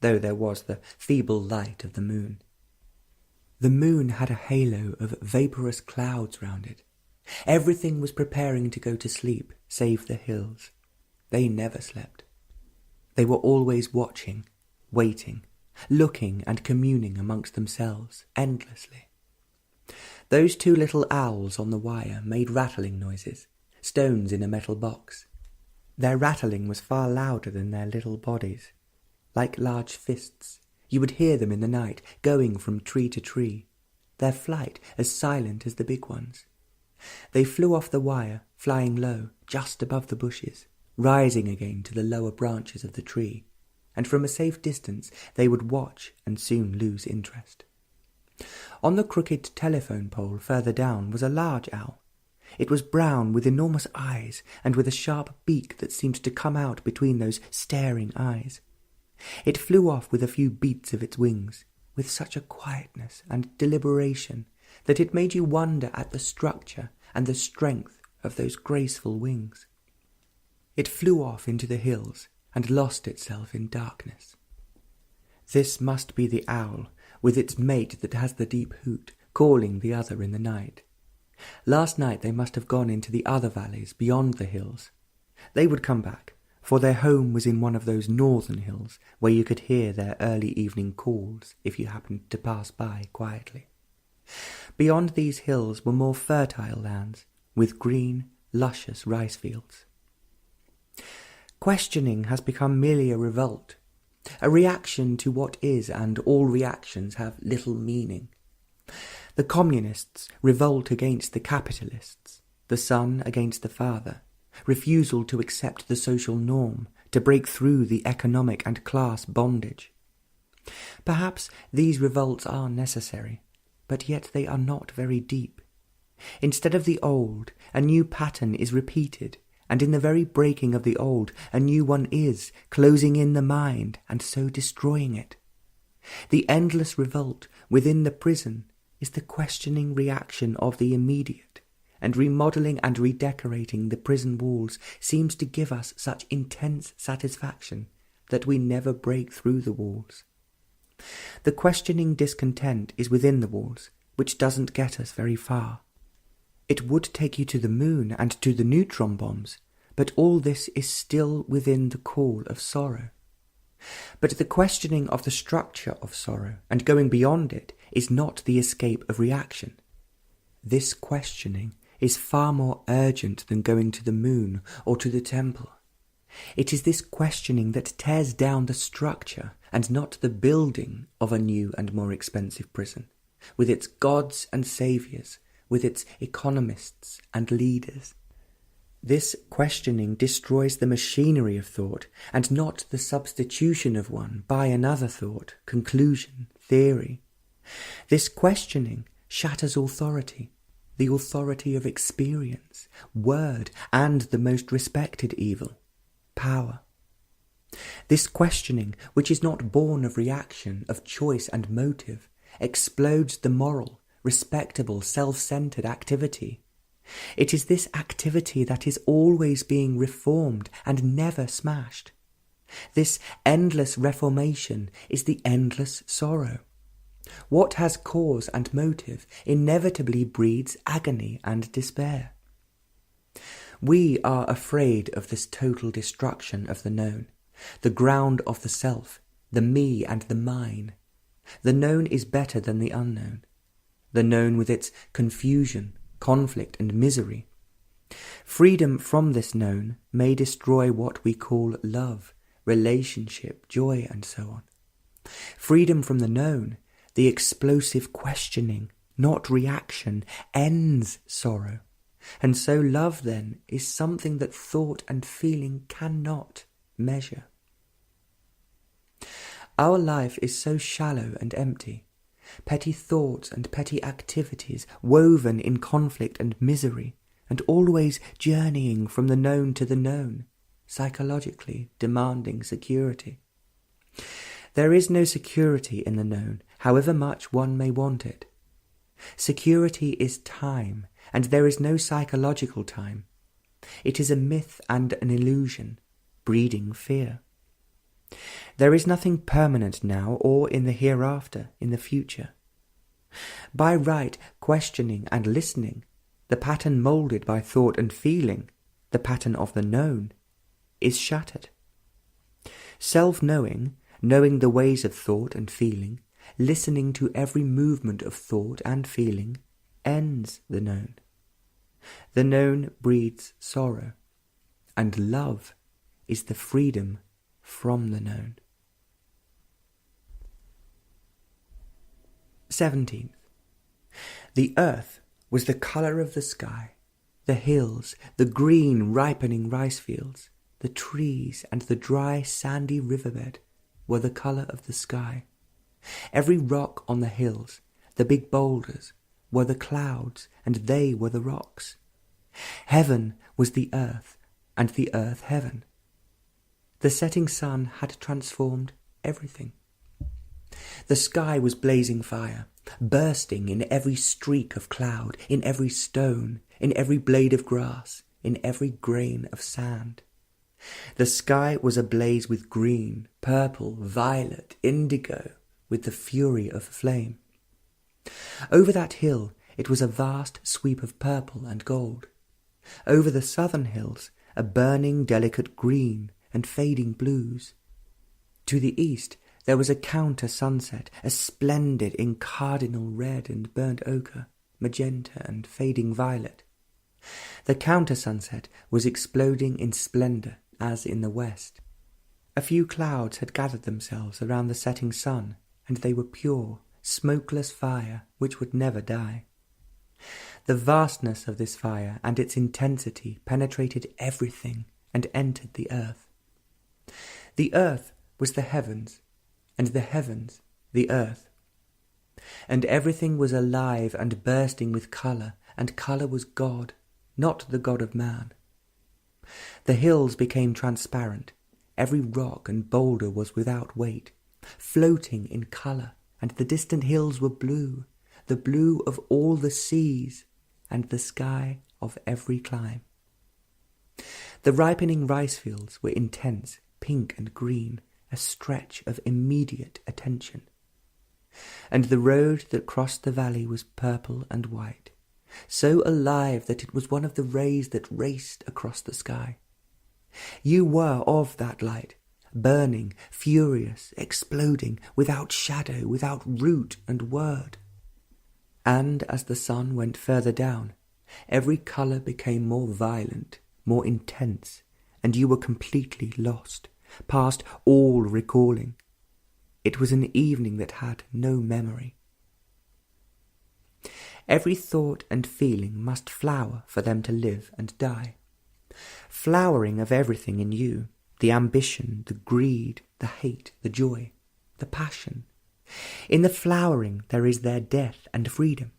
though there was the feeble light of the moon. The moon had a halo of vaporous clouds round it. Everything was preparing to go to sleep, save the hills. They never slept. They were always watching, waiting, looking and communing amongst themselves endlessly. Those two little owls on the wire made rattling noises, stones in a metal box. Their rattling was far louder than their little bodies. Like large fists, you would hear them in the night, going from tree to tree, their flight as silent as the big ones. They flew off the wire, flying low, just above the bushes, rising again to the lower branches of the tree, and from a safe distance they would watch and soon lose interest. On the crooked telephone pole further down was a large owl. It was brown, with enormous eyes, and with a sharp beak that seemed to come out between those staring eyes. It flew off with a few beats of its wings, with such a quietness and deliberation that it made you wonder at the structure and the strength of those graceful wings. It flew off into the hills and lost itself in darkness. This must be the owl, with its mate that has the deep hoot, calling the other in the night. Last night they must have gone into the other valleys beyond the hills. They would come back, for their home was in one of those northern hills where you could hear their early evening calls if you happened to pass by quietly. Beyond these hills were more fertile lands, with green, luscious rice fields. Questioning has become merely a revolt, a reaction to what is, and all reactions have little meaning. The communists revolt against the capitalists, the son against the father, refusal to accept the social norm, to break through the economic and class bondage. Perhaps these revolts are necessary, but yet they are not very deep. Instead of the old, a new pattern is repeated, and in the very breaking of the old, a new one is, closing in the mind, and so destroying it. The endless revolt within the prison is the questioning reaction of the immediate, and remodelling and redecorating the prison walls seems to give us such intense satisfaction that we never break through the walls. The questioning discontent is within the walls, which doesn't get us very far. It would take you to the moon and to the neutron bombs, but all this is still within the call of sorrow. But the questioning of the structure of sorrow and going beyond it is not the escape of reaction. This questioning is far more urgent than going to the moon or to the temple. It is this questioning that tears down the structure and not the building of a new and more expensive prison, with its gods and saviours, with its economists and leaders. This questioning destroys the machinery of thought, and not the substitution of one by another thought, conclusion, theory. This questioning shatters authority, the authority of experience, word, and the most respected evil, power. This questioning, which is not born of reaction, of choice and motive, explodes the moral, respectable, self-centered activity. It is this activity that is always being reformed and never smashed. This endless reformation is the endless sorrow. What has cause and motive inevitably breeds agony and despair. We are afraid of this total destruction of the known, the ground of the self, the me and the mine. The known is better than the unknown. The known with its confusion, conflict and misery. Freedom from this known may destroy what we call love, relationship, joy, and so on. Freedom from the known, the explosive questioning, not reaction, ends sorrow. And so love then is something that thought and feeling cannot measure. Our life is so shallow and empty. Petty thoughts and petty activities woven in conflict and misery, and always journeying from the known to the known, psychologically demanding security. There is no security in the known, however much one may want it. Security is time, and there is no psychological time. It is a myth and an illusion, breeding fear. There is nothing permanent now or in the hereafter, in the future. By right questioning and listening, the pattern moulded by thought and feeling, the pattern of the known, is shattered. Self-knowing, knowing the ways of thought and feeling, listening to every movement of thought and feeling, ends the known. The known breeds sorrow, and love is the freedom from the known. 17th. The earth was the colour of the sky, the hills, the green ripening rice fields, the trees and the dry sandy riverbed were the colour of the sky. Every rock on the hills, the big boulders, were the clouds, and they were the rocks. Heaven was the earth, and the earth heaven. The setting sun had transformed everything. The sky was blazing fire, bursting in every streak of cloud, in every stone, in every blade of grass, in every grain of sand. The sky was ablaze with green, purple, violet, indigo, with the fury of flame. Over that hill it was a vast sweep of purple and gold. Over the southern hills a burning delicate green and fading blues. To the east there was a counter-sunset, a splendid incardinal red and burnt ochre, magenta and fading violet. The counter-sunset was exploding in splendour as in the west. A few clouds had gathered themselves around the setting sun, and they were pure, smokeless fire which would never die. The vastness of this fire and its intensity penetrated everything and entered the earth. The earth was the heavens, and the heavens the earth. And everything was alive and bursting with colour, and colour was God, not the God of man. The hills became transparent, every rock and boulder was without weight, floating in colour, and the distant hills were blue, the blue of all the seas, and the sky of every clime. The ripening rice fields were intense, pink and green, a stretch of immediate attention. And the road that crossed the valley was purple and white, so alive that it was one of the rays that raced across the sky. You were of that light, burning, furious, exploding, without shadow, without root and word. And as the sun went further down, every colour became more violent, more intense, and you were completely lost, past all recalling. It was an evening that had no memory. Every thought and feeling must flower for them to live and die. Flowering of everything in you, the ambition, the greed, the hate, the joy, the passion. In the flowering there is their death and freedom.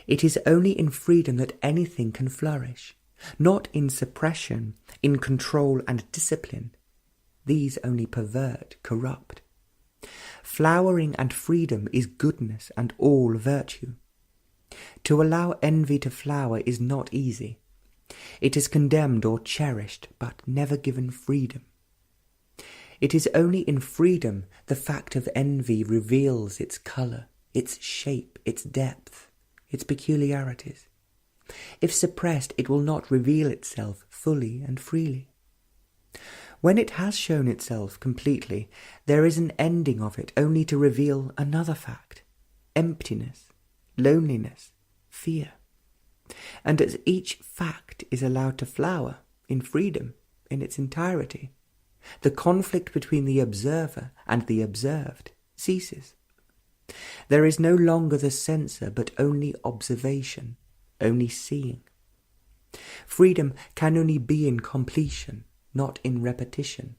It is only in freedom that anything can flourish, not in suppression, in control and discipline. These only pervert, corrupt. Flowering and freedom is goodness and all virtue. To allow envy to flower is not easy. It is condemned or cherished, but never given freedom. It is only in freedom the fact of envy reveals its colour, its shape, its depth, its peculiarities. If suppressed, it will not reveal itself fully and freely. When it has shown itself completely, there is an ending of it only to reveal another fact: emptiness, loneliness, fear. And as each fact is allowed to flower in freedom in its entirety, the conflict between the observer and the observed ceases. There is no longer the censor, but only observation, only seeing. Freedom can only be in completion, not in repetition,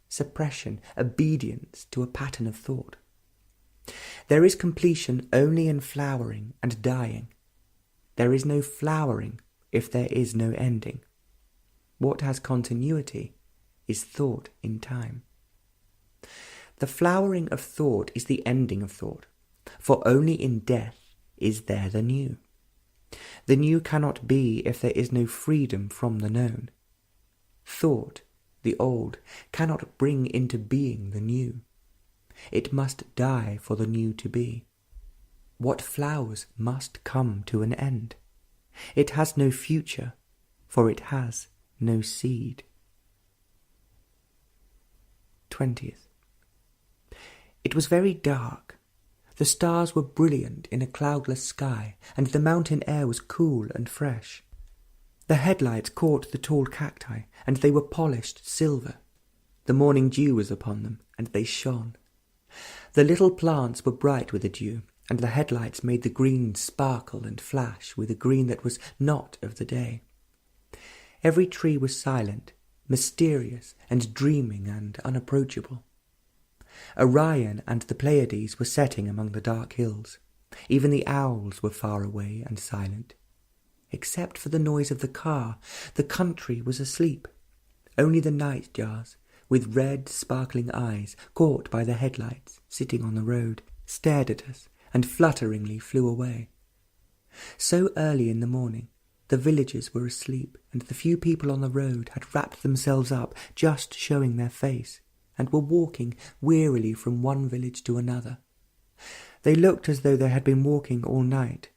suppression, obedience to a pattern of thought. There is completion only in flowering and dying. There is no flowering if there is no ending. What has continuity is thought in time. The flowering of thought is the ending of thought, for only in death is there the new. The new cannot be if there is no freedom from the known. Thought, the old, cannot bring into being the new. It must die for the new to be. What flowers must come to an end. It has no future, for it has no seed. 20th. It was very dark. The stars were brilliant in a cloudless sky, and the mountain air was cool and fresh. The headlights caught the tall cacti, and they were polished silver. The morning dew was upon them, and they shone. The little plants were bright with the dew, and the headlights made the green sparkle and flash with a green that was not of the day. Every tree was silent, mysterious and dreaming and unapproachable. Orion and the Pleiades were setting among the dark hills. Even the owls were far away and silent. Except for the noise of the car, the country was asleep. Only the nightjars, with red, sparkling eyes, caught by the headlights, sitting on the road, stared at us and flutteringly flew away. So early in the morning, the villagers were asleep, and the few people on the road had wrapped themselves up, just showing their face, and were walking wearily from one village to another. They looked as though they had been walking all night.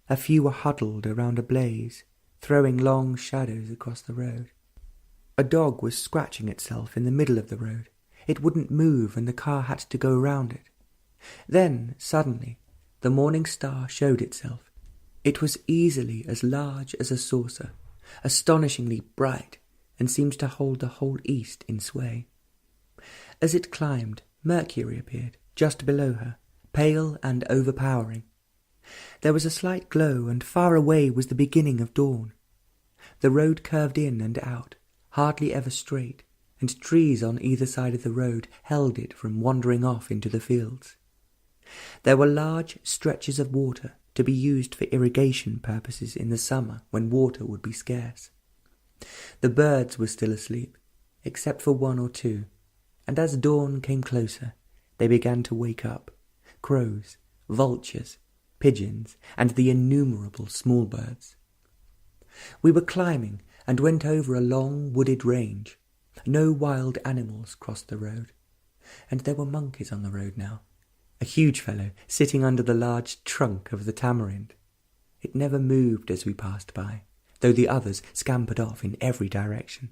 A few were huddled around a blaze, throwing long shadows across the road. A dog was scratching itself in the middle of the road. It wouldn't move, and the car had to go round it. Then, suddenly, the morning star showed itself. It was easily as large as a saucer, astonishingly bright, and seemed to hold the whole east in sway. As it climbed, Mercury appeared, just below her, pale and overpowering. There was a slight glow, and far away was the beginning of dawn. The road curved in and out, hardly ever straight, and trees on either side of the road held it from wandering off into the fields. There were large stretches of water to be used for irrigation purposes in the summer when water would be scarce. The birds were still asleep, except for one or two, and as dawn came closer, they began to wake up, crows, vultures, pigeons, and the innumerable small birds. We were climbing and went over a long wooded range. No wild animals crossed the road, and there were monkeys on the road now, a huge fellow sitting under the large trunk of the tamarind. It never moved as we passed by, though the others scampered off in every direction.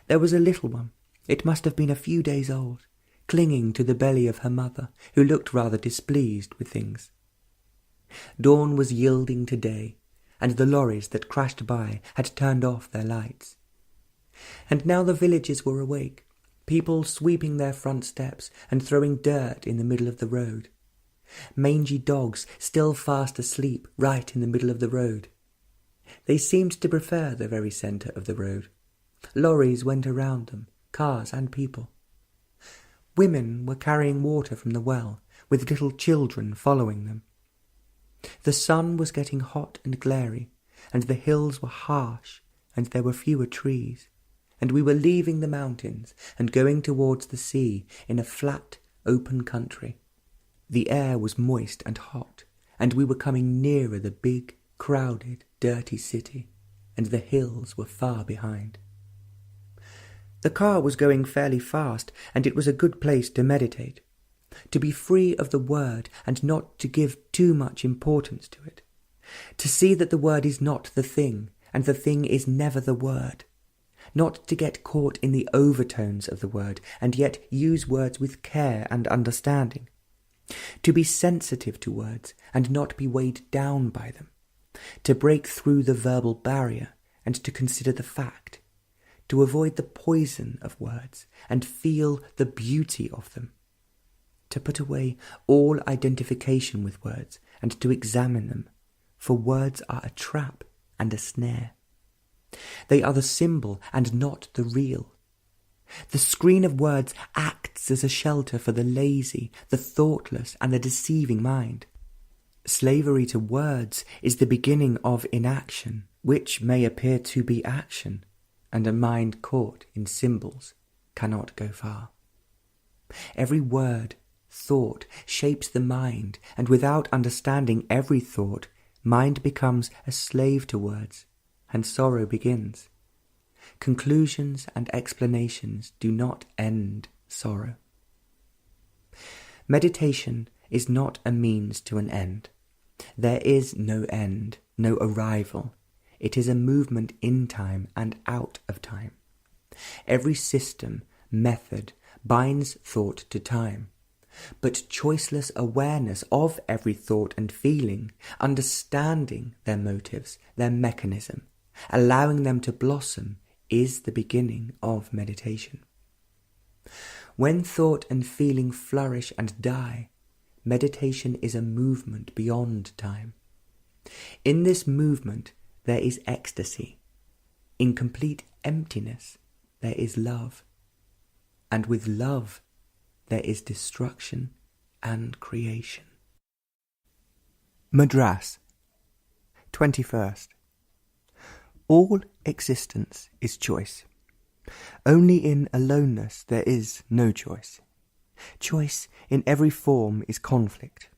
There was a little one, it must have been a few days old, clinging to the belly of her mother, who looked rather displeased with things. Dawn was yielding to day, and the lorries that crashed by had turned off their lights. And now the villagers were awake, people sweeping their front steps and throwing dirt in the middle of the road. Mangy dogs still fast asleep right in the middle of the road. They seemed to prefer the very centre of the road. Lorries went around them, cars and people. Women were carrying water from the well, with little children following them. The sun was getting hot and glary, and the hills were harsh, and there were fewer trees, and we were leaving the mountains and going towards the sea in a flat, open country. The air was moist and hot, and we were coming nearer the big, crowded, dirty city, and the hills were far behind. The car was going fairly fast, and it was a good place to meditate, to be free of the word and not to give too much importance to it, to see that the word is not the thing, and the thing is never the word, not to get caught in the overtones of the word, and yet use words with care and understanding, to be sensitive to words and not be weighed down by them, to break through the verbal barrier and to consider the fact, to avoid the poison of words and feel the beauty of them, to put away all identification with words and to examine them, for words are a trap and a snare. They are the symbol and not the real. The screen of words acts as a shelter for the lazy, the thoughtless, and the deceiving mind. Slavery to words is the beginning of inaction, which may appear to be action, and a mind caught in symbols cannot go far. Every word, thought, shapes the mind, and without understanding every thought, mind becomes a slave to words, and sorrow begins. Conclusions and explanations do not end sorrow. Meditation is not a means to an end. There is no end, no arrival. It is a movement in time and out of time. Every system, method, binds thought to time. But choiceless awareness of every thought and feeling, understanding their motives, their mechanism, allowing them to blossom, is the beginning of meditation. When thought and feeling flourish and die, meditation is a movement beyond time. In this movement there is ecstasy. In complete emptiness there is love. And with love there is destruction and creation. Madras, 21st. All existence is choice. Only in aloneness there is no choice. Choice in every form is conflict.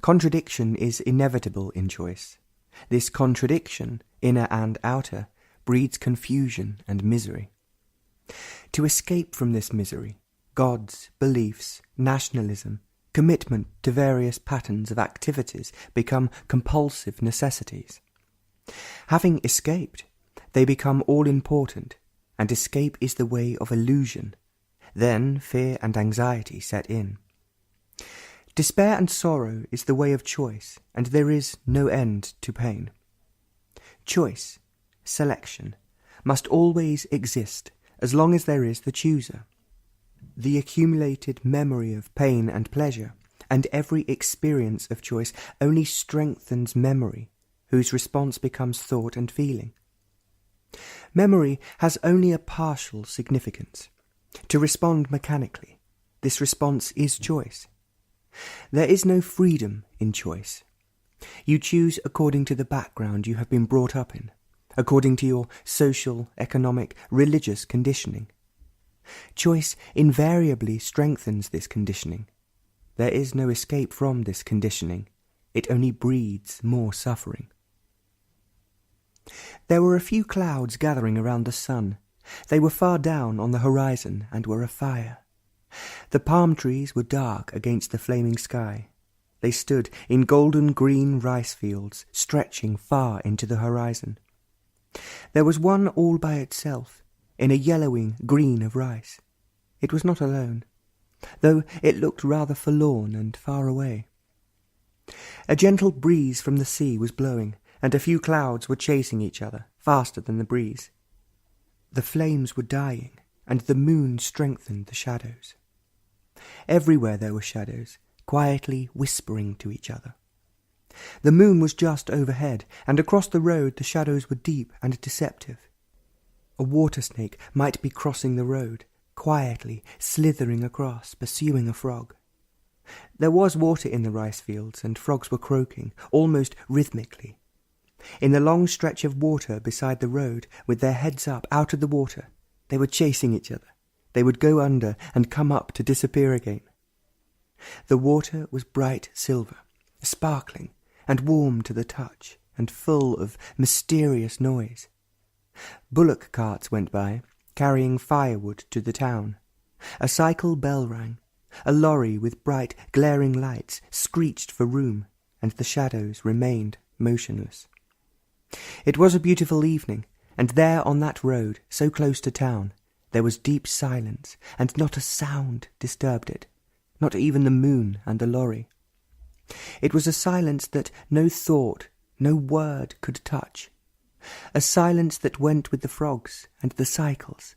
Contradiction is inevitable in choice. This contradiction, inner and outer, breeds confusion and misery. To escape from this misery, gods, beliefs, nationalism, commitment to various patterns of activities become compulsive necessities. Having escaped, they become all-important, and escape is the way of illusion. Then fear and anxiety set in. Despair and sorrow is the way of choice, and there is no end to pain. Choice, selection, must always exist as long as there is the chooser. The accumulated memory of pain and pleasure, and every experience of choice only strengthens memory, whose response becomes thought and feeling. Memory has only a partial significance. To respond mechanically, this response is choice. There is no freedom in choice. You choose according to the background you have been brought up in, according to your social, economic, religious conditioning. Choice invariably strengthens this conditioning. There is no escape from this conditioning. It only breeds more suffering. There were a few clouds gathering around the sun. They were far down on the horizon and were afire. The palm trees were dark against the flaming sky. They stood in golden green rice fields, stretching far into the horizon. There was one all by itself, in a yellowing green of rice. It was not alone, though it looked rather forlorn and far away. A gentle breeze from the sea was blowing, and a few clouds were chasing each other, faster than the breeze. The flames were dying, and the moon strengthened the shadows. Everywhere there were shadows, quietly whispering to each other. The moon was just overhead, and across the road the shadows were deep and deceptive. A water snake might be crossing the road, quietly slithering across, pursuing a frog. There was water in the rice fields, and frogs were croaking, almost rhythmically. In the long stretch of water beside the road, with their heads up out of the water, they were chasing each other. They would go under and come up to disappear again. The water was bright silver, sparkling and warm to the touch, and full of mysterious noise. Bullock carts went by, carrying firewood to the town. A cycle bell rang. A lorry with bright, glaring lights screeched for room, and the shadows remained motionless. It was a beautiful evening, and there on that road, so close to town, there was deep silence, and not a sound disturbed it, not even the moon and the lorry. It was a silence that no thought, no word could touch. A silence that went with the frogs and the cycles.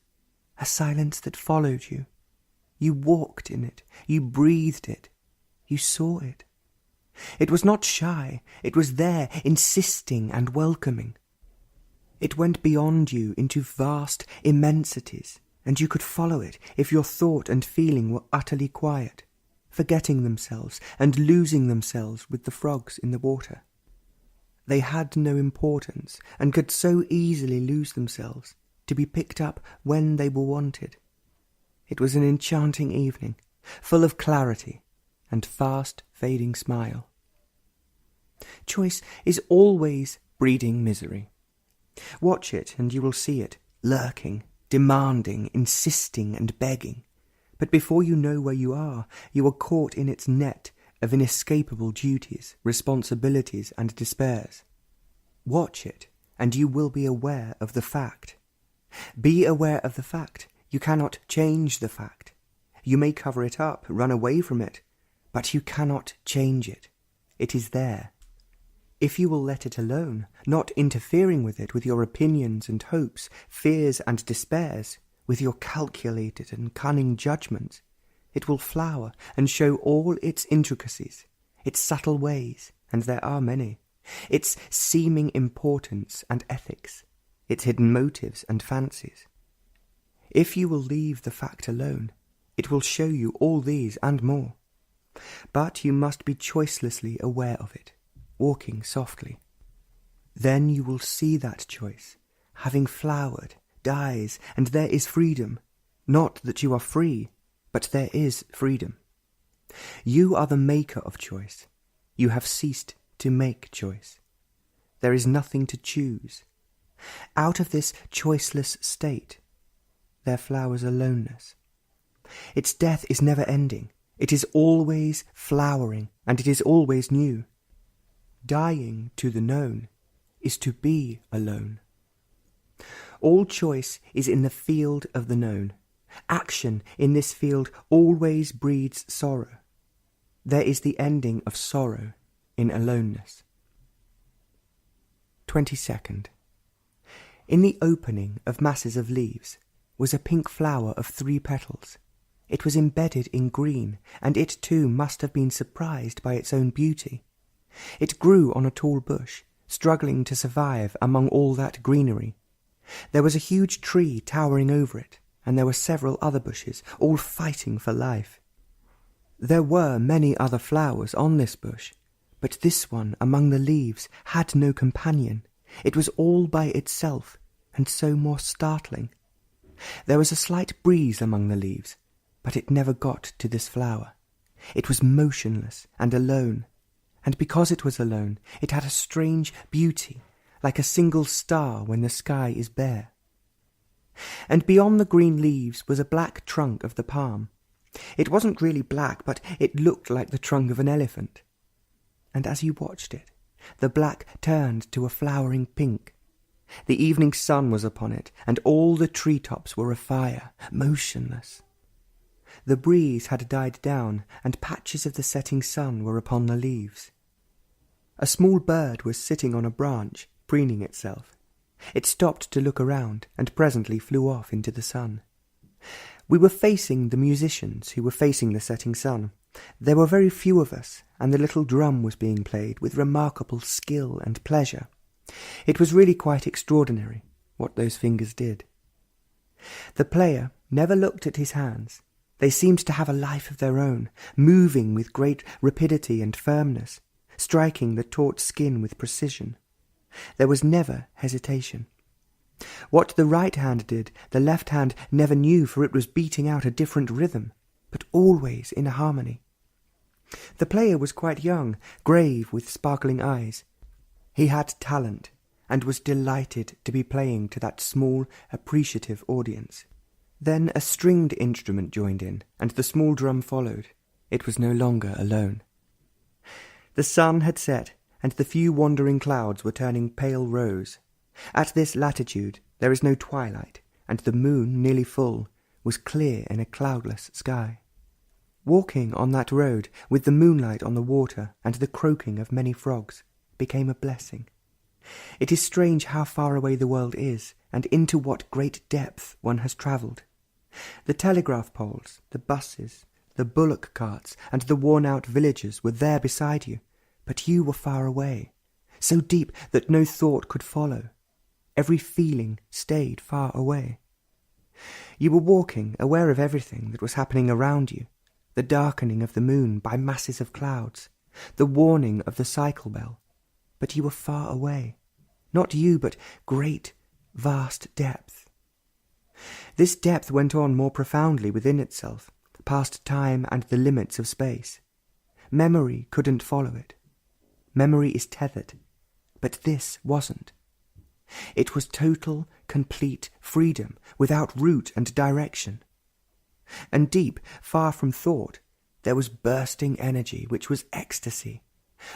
A silence that followed you. You walked in it. You breathed it. You saw it. It was not shy. It was there, insisting and welcoming. It went beyond you into vast immensities, and you could follow it if your thought and feeling were utterly quiet, forgetting themselves and losing themselves with the frogs in the water. They had no importance, and could so easily lose themselves, to be picked up when they were wanted. It was an enchanting evening, full of clarity and fast fading smile. Choice is always breeding misery. Watch it, and you will see it, lurking, demanding, insisting and begging. But before you know where you are caught in its net of inescapable duties, responsibilities and despairs. Watch it, and you will be aware of the fact. Be aware of the fact. You cannot change the fact. You may cover it up, run away from it, but you cannot change it. It is there. If you will let it alone, not interfering with it with your opinions and hopes, fears and despairs, with your calculated and cunning judgments, it will flower and show all its intricacies, its subtle ways, and there are many, its seeming importance and ethics, its hidden motives and fancies. If you will leave the fact alone, it will show you all these and more. But you must be choicelessly aware of it, walking softly. Then you will see that choice, having flowered, dies, and there is freedom. Not that you are free, but there is freedom. You are the maker of choice. You have ceased to make choice. There is nothing to choose. Out of this choiceless state, there flowers aloneness. Its death is never ending. It is always flowering, and it is always new. Dying to the known is to be alone. All choice is in the field of the known. Action in this field always breeds sorrow. There is the ending of sorrow in aloneness. 22nd. In the opening of masses of leaves was a pink flower of 3 petals. It was embedded in green, and it too must have been surprised by its own beauty. It grew on a tall bush, struggling to survive among all that greenery. There was a huge tree towering over it, and there were several other bushes, all fighting for life. There were many other flowers on this bush, but this one among the leaves had no companion. It was all by itself, and so more startling. There was a slight breeze among the leaves, but it never got to this flower. It was motionless and alone, and because it was alone, it had a strange beauty, like a single star when the sky is bare. And beyond the green leaves was a black trunk of the palm. It wasn't really black, but it looked like the trunk of an elephant. And as you watched it, the black turned to a flowering pink. The evening sun was upon it, and all the tree-tops were afire, motionless. The breeze had died down, and patches of the setting sun were upon the leaves. A small bird was sitting on a branch, preening itself. It stopped to look around, and presently flew off into the sun. We were facing the musicians, who were facing the setting sun. There were very few of us, and the little drum was being played with remarkable skill and pleasure. It was really quite extraordinary, what those fingers did. The player never looked at his hands. They seemed to have a life of their own, moving with great rapidity and firmness, striking the taut skin with precision. There was never hesitation. What the right hand did, the left hand never knew, for it was beating out a different rhythm, but always in harmony. The player was quite young, grave, with sparkling eyes. He had talent, and was delighted to be playing to that small, appreciative audience. Then a stringed instrument joined in, and the small drum followed. It was no longer alone. The sun had set, and the few wandering clouds were turning pale rose. At this latitude there is no twilight, and the moon, nearly full, was clear in a cloudless sky. Walking on that road, with the moonlight on the water and the croaking of many frogs, became a blessing. It is strange how far away the world is, and into what great depth one has travelled. The telegraph poles, the buses, the bullock carts, and the worn-out villages were there beside you, but you were far away, so deep that no thought could follow. Every feeling stayed far away. You were walking, aware of everything that was happening around you, the darkening of the moon by masses of clouds, the warning of the cycle bell, but you were far away. Not you, but great, vast depth. This depth went on more profoundly within itself, past time and the limits of space. Memory couldn't follow it. Memory is tethered, but this wasn't. It was total, complete freedom, without route and direction. And deep, far from thought, there was bursting energy, which was ecstasy,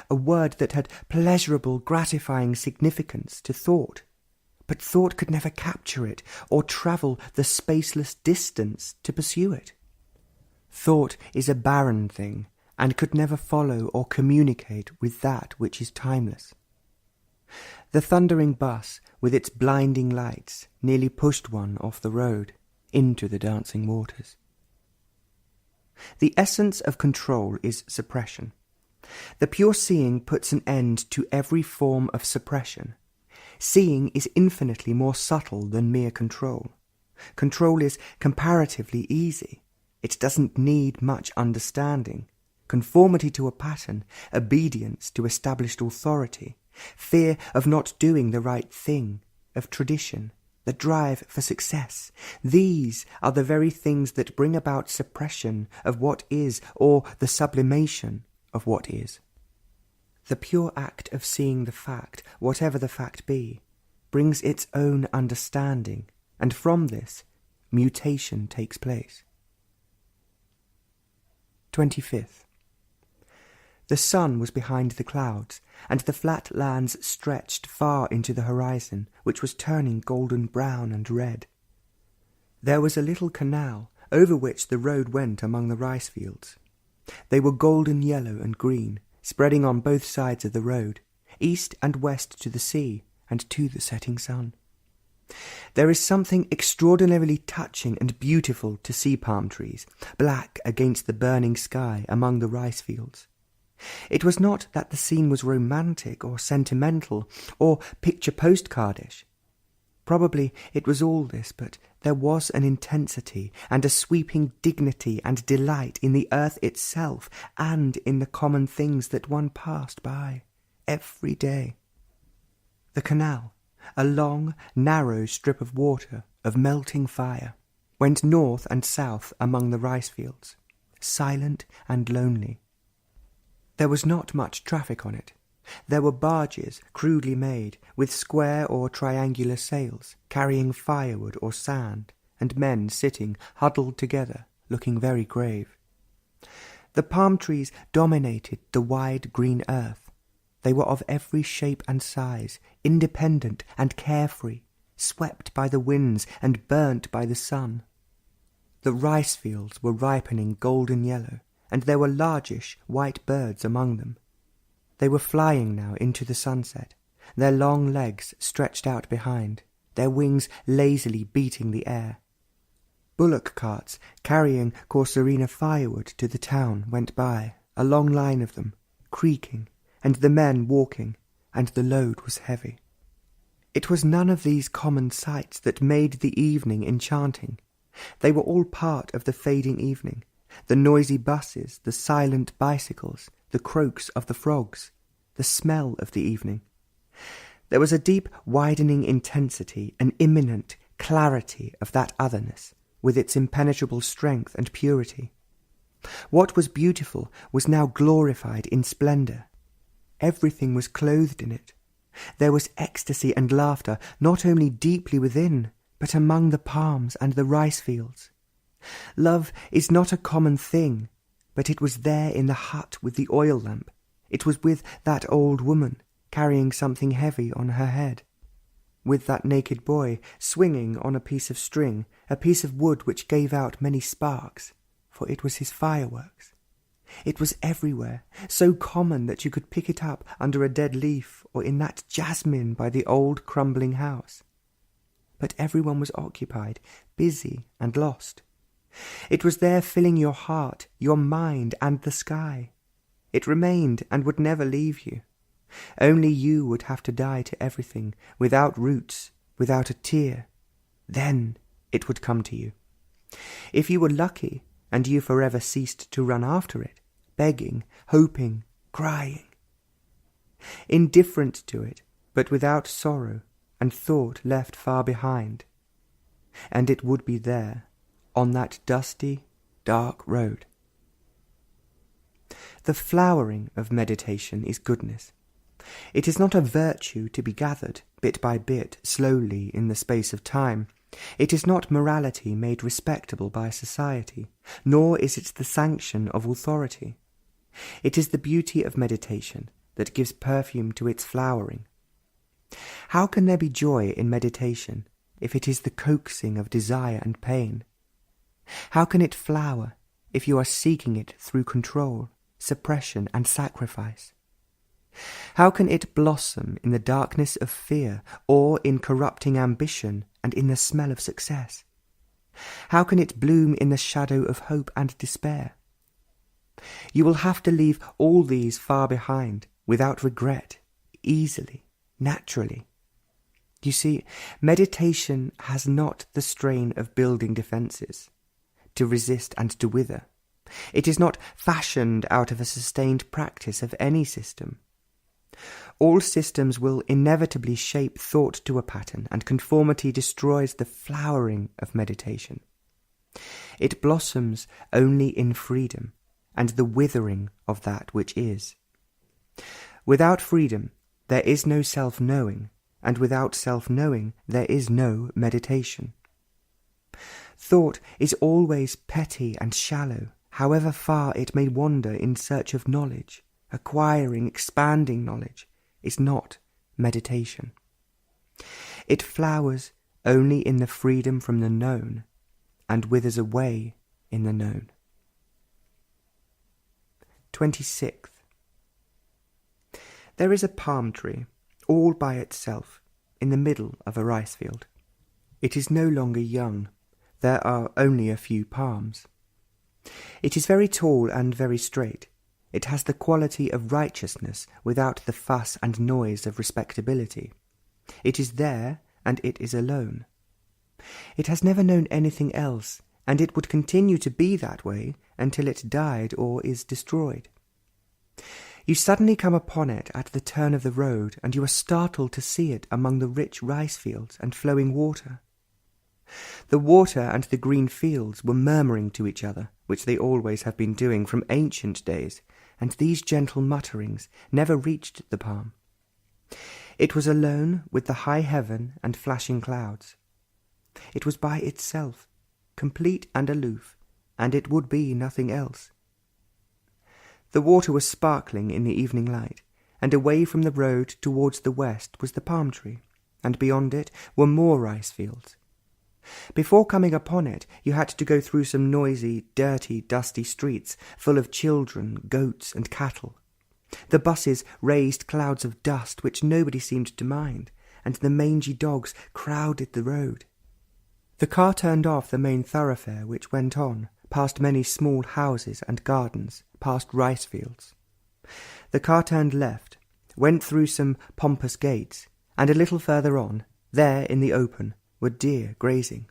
a word that had pleasurable, gratifying significance to thought. But thought could never capture it, or travel the spaceless distance to pursue it. Thought is a barren thing, and could never follow or communicate with that which is timeless. The thundering bus, with its blinding lights, nearly pushed one off the road, into the dancing waters. The essence of control is suppression. The pure seeing puts an end to every form of suppression. Seeing is infinitely more subtle than mere control. Control is comparatively easy. It doesn't need much understanding. Conformity to a pattern, obedience to established authority, fear of not doing the right thing, of tradition, the drive for success. These are the very things that bring about suppression of what is, or the sublimation of what is. The pure act of seeing the fact, whatever the fact be, brings its own understanding, and from this, mutation takes place. 25th. The sun was behind the clouds, and the flat lands stretched far into the horizon, which was turning golden brown and red. There was a little canal, over which the road went among the rice fields. They were golden yellow and green, spreading on both sides of the road, east and west to the sea and to the setting sun. There is something extraordinarily touching and beautiful to see palm trees, black against the burning sky among the rice fields. It was not that the scene was romantic or sentimental or picture postcardish. Probably it was all this, but there was an intensity and a sweeping dignity and delight in the earth itself and in the common things that one passed by every day. The canal, a long, narrow strip of water, of melting fire, went north and south among the rice fields, silent and lonely. There was not much traffic on it. There were barges, crudely made, with square or triangular sails, carrying firewood or sand, and men sitting huddled together, looking very grave. The palm trees dominated the wide green earth. They were of every shape and size, independent and carefree, swept by the winds and burnt by the sun. The rice fields were ripening golden yellow, and there were largish white birds among them. They were flying now into the sunset, their long legs stretched out behind, their wings lazily beating the air. Bullock carts carrying Corserina firewood to the town went by, a long line of them, creaking, and the men walking, and the load was heavy. It was none of these common sights that made the evening enchanting. They were all part of the fading evening, the noisy buses, the silent bicycles, the croaks of the frogs, the smell of the evening. There was a deep widening intensity, an imminent clarity of that otherness, with its impenetrable strength and purity. What was beautiful was now glorified in splendour. Everything was clothed in it. There was ecstasy and laughter, not only deeply within, but among the palms and the rice fields. Love is not a common thing, but it was there in the hut with the oil lamp. It was with that old woman, carrying something heavy on her head, with that naked boy swinging on a piece of string, a piece of wood which gave out many sparks, for it was his fireworks. It was everywhere, so common that you could pick it up under a dead leaf or in that jasmine by the old crumbling house. But everyone was occupied, busy and lost. It was there filling your heart, your mind, and the sky. It remained and would never leave you. Only you would have to die to everything, without roots, without a tear. Then it would come to you. If you were lucky, and you forever ceased to run after it, begging, hoping, crying. Indifferent to it, but without sorrow, and thought left far behind. And it would be there, on that dusty, dark road. The flowering of meditation is goodness. It is not a virtue to be gathered, bit by bit, slowly, in the space of time. It is not morality made respectable by society, nor is it the sanction of authority. It is the beauty of meditation that gives perfume to its flowering. How can there be joy in meditation if it is the coaxing of desire and pain? How can it flower if you are seeking it through control, suppression, and sacrifice? How can it blossom in the darkness of fear, or in corrupting ambition and in the smell of success? How can it bloom in the shadow of hope and despair? You will have to leave all these far behind, without regret, easily, naturally. You see, meditation has not the strain of building defences, to resist and to wither. It is not fashioned out of a sustained practice of any system. All systems will inevitably shape thought to a pattern, and conformity destroys the flowering of meditation. It blossoms only in freedom, and the withering of that which is. Without freedom, there is no self-knowing, and without self-knowing, there is no meditation. Thought is always petty and shallow, however far it may wander in search of knowledge. Acquiring, expanding knowledge is not meditation. It flowers only in the freedom from the known, and withers away in the known. 26th. There is a palm tree, all by itself, in the middle of a rice field. It is no longer young. There are only a few palms. It is very tall and very straight. It has the quality of righteousness without the fuss and noise of respectability. It is there, and it is alone. It has never known anything else, and it would continue to be that way until it died or is destroyed. You suddenly come upon it at the turn of the road, and you are startled to see it among the rich rice fields and flowing water. The water and the green fields were murmuring to each other, which they always have been doing from ancient days, and these gentle mutterings never reached the palm. It was alone with the high heaven and flashing clouds. It was by itself, complete and aloof, and it would be nothing else. The water was sparkling in the evening light, and away from the road towards the west was the palm tree, and beyond it were more rice fields. Before coming upon it, you had to go through some noisy, dirty, dusty streets full of children, goats, and cattle. The buses raised clouds of dust which nobody seemed to mind, and the mangy dogs crowded the road. The car turned off the main thoroughfare, which went on, past many small houses and gardens, past rice fields. The car turned left, went through some pompous gates, and a little further on, there in the open, were deer grazing.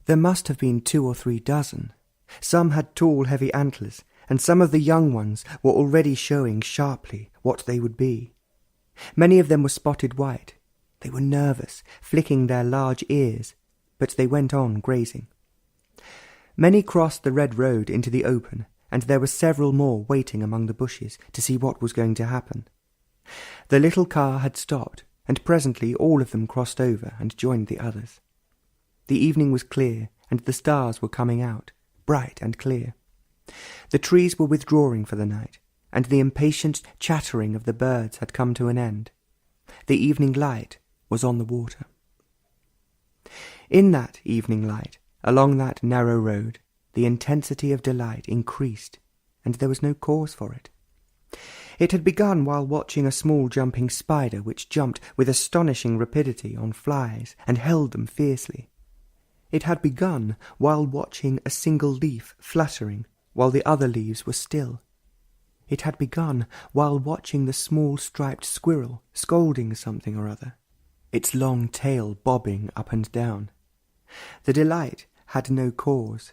There must have been 2 or 3 dozen. Some had tall, heavy antlers, and some of the young ones were already showing sharply what they would be. Many of them were spotted white. They were nervous, flicking their large ears, but they went on grazing. Many crossed the red road into the open, and there were several more waiting among the bushes to see what was going to happen. The little car had stopped, and presently all of them crossed over and joined the others. The evening was clear, and the stars were coming out, bright and clear. The trees were withdrawing for the night, and the impatient chattering of the birds had come to an end. The evening light was on the water. In that evening light, along that narrow road, the intensity of delight increased, and there was no cause for it. It had begun while watching a small jumping spider which jumped with astonishing rapidity on flies and held them fiercely. It had begun while watching a single leaf fluttering while the other leaves were still. It had begun while watching the small striped squirrel scolding something or other, its long tail bobbing up and down. The delight had no cause,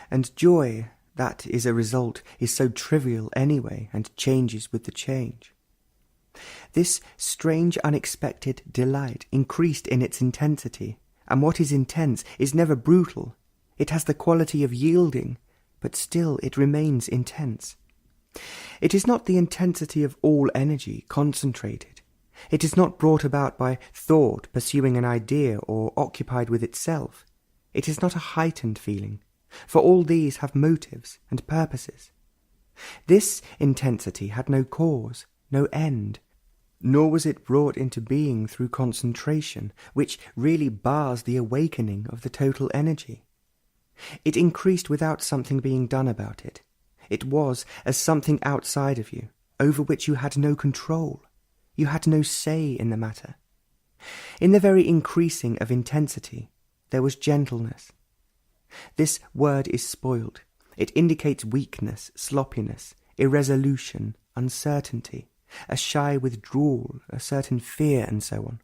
and joy that is a result is so trivial anyway and changes with the change. This strange unexpected delight increased in its intensity, and what is intense is never brutal. It has the quality of yielding, but still it remains intense. It is not the intensity of all energy concentrated. It is not brought about by thought pursuing an idea or occupied with itself. It is not a heightened feeling, for all these have motives and purposes. This intensity had no cause, no end, nor was it brought into being through concentration, which really bars the awakening of the total energy. It increased without something being done about it. It was as something outside of you, over which you had no control. You had no say in the matter. In the very increasing of intensity, there was gentleness. This word is spoiled. It indicates weakness, sloppiness, irresolution, uncertainty, a shy withdrawal, a certain fear, and so on.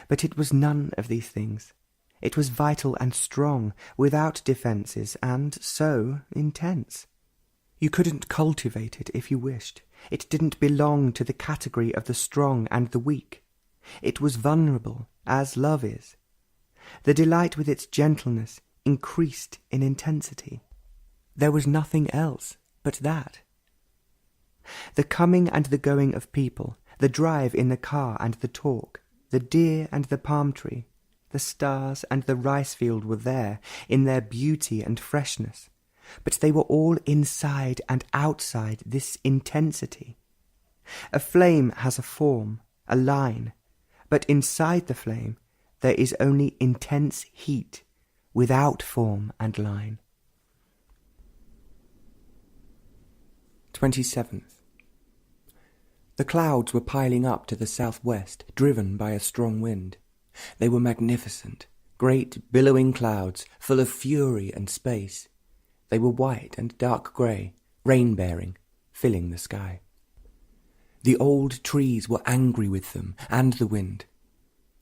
But it was none of these things. It was vital and strong, without defences, and so intense. You couldn't cultivate it if you wished. It didn't belong to the category of the strong and the weak. It was vulnerable, as love is. The delight with its gentleness increased in intensity. There was nothing else but that. The coming and the going of people, the drive in the car and the talk, the deer and the palm tree, the stars and the rice field were there in their beauty and freshness, but they were all inside and outside this intensity. A flame has a form, a line, but inside the flame there is only intense heat, without form and line. 27th. The clouds were piling up to the southwest, driven by a strong wind. They were magnificent, great billowing clouds full of fury and space. They were white and dark grey, rain-bearing, filling the sky. The old trees were angry with them and the wind.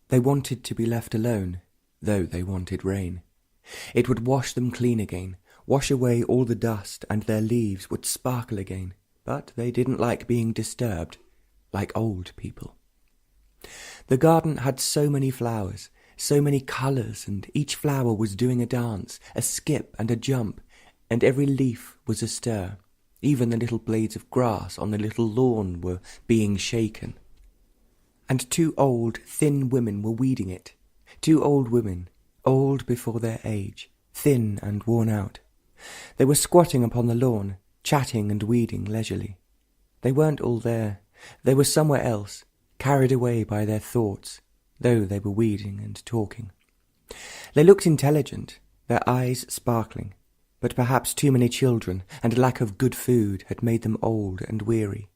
They wanted to be left alone, though they wanted rain. It would wash them clean again, wash away all the dust, and their leaves would sparkle again. But they didn't like being disturbed, like old people. The garden had so many flowers, so many colours, and each flower was doing a dance, a skip and a jump, and every leaf was astir. Even the little blades of grass on the little lawn were being shaken. And 2 old, thin women were weeding it. 2 old women, old before their age, thin and worn out. They were squatting upon the lawn, chatting and weeding leisurely. They weren't all there. They were somewhere else, carried away by their thoughts, though they were weeding and talking. They looked intelligent, their eyes sparkling, but perhaps too many children and lack of good food had made them old and weary.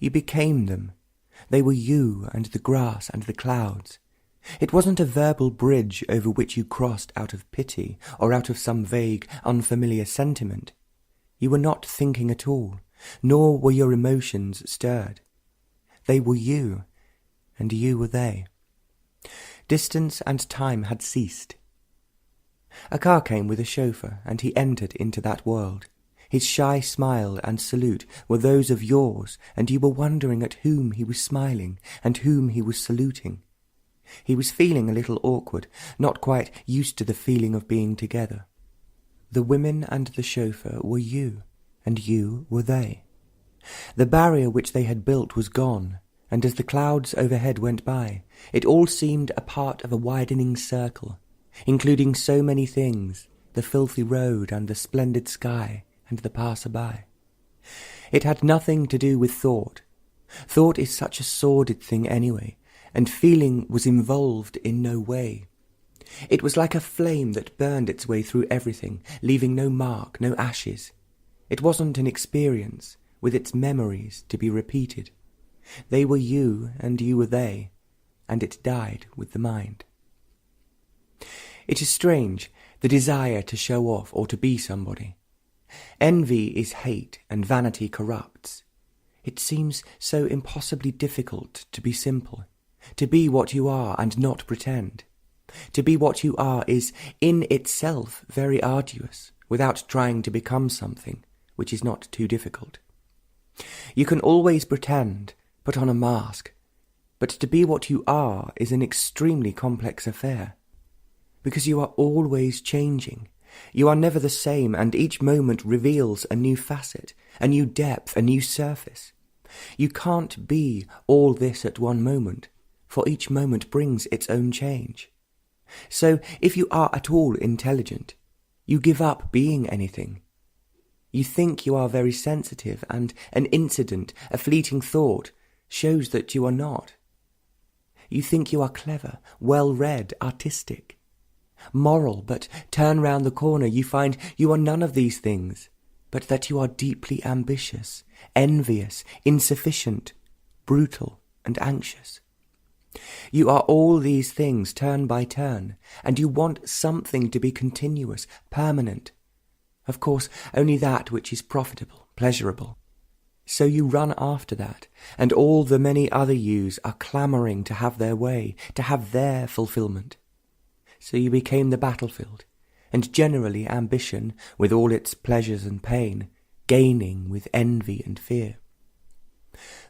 You became them. They were you and the grass and the clouds. It wasn't a verbal bridge over which you crossed out of pity or out of some vague, unfamiliar sentiment. You were not thinking at all, nor were your emotions stirred. They were you, and you were they. Distance and time had ceased. A car came with a chauffeur, and he entered into that world. His shy smile and salute were those of yours, and you were wondering at whom he was smiling and whom he was saluting. He was feeling a little awkward, not quite used to the feeling of being together. The women and the chauffeur were you, and you were they. The barrier which they had built was gone, and as the clouds overhead went by, it all seemed a part of a widening circle, including so many things, the filthy road and the splendid sky and the passer-by. It had nothing to do with thought. Thought is such a sordid thing anyway, and feeling was involved in no way. It was like a flame that burned its way through everything, leaving no mark, no ashes. It wasn't an experience, with its memories to be repeated. They were you, and you were they, and it died with the mind. It is strange, the desire to show off or to be somebody. Envy is hate, and vanity corrupts. It seems so impossibly difficult to be simple, to be what you are and not pretend. To be what you are is in itself very arduous, without trying to become something, which is not too difficult. You can always pretend, put on a mask, but to be what you are is an extremely complex affair, because you are always changing. You are never the same, and each moment reveals a new facet, a new depth, a new surface. You can't be all this at one moment, for each moment brings its own change. So, if you are at all intelligent, you give up being anything. You think you are very sensitive, and an incident, a fleeting thought, shows that you are not. You think you are clever, well-read, artistic, moral, but turn round the corner, you find you are none of these things, but that you are deeply ambitious, envious, insufficient, brutal, and anxious. You are all these things turn by turn, and you want something to be continuous, permanent. Of course, only that which is profitable, pleasurable. So you run after that, and all the many other yous are clamouring to have their way, to have their fulfilment. So you became the battlefield, and generally ambition, with all its pleasures and pain, gaining with envy and fear.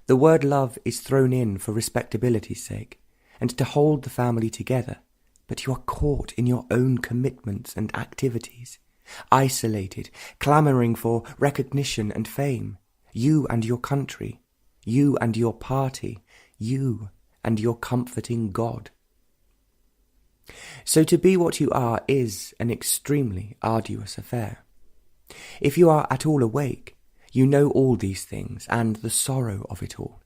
The word love is thrown in for respectability's sake, and to hold the family together, but you are caught in your own commitments and activities, isolated, clamouring for recognition and fame, you and your country, you and your party, you and your comforting God. So to be what you are is an extremely arduous affair. If you are at all awake, you know all these things and the sorrow of it all.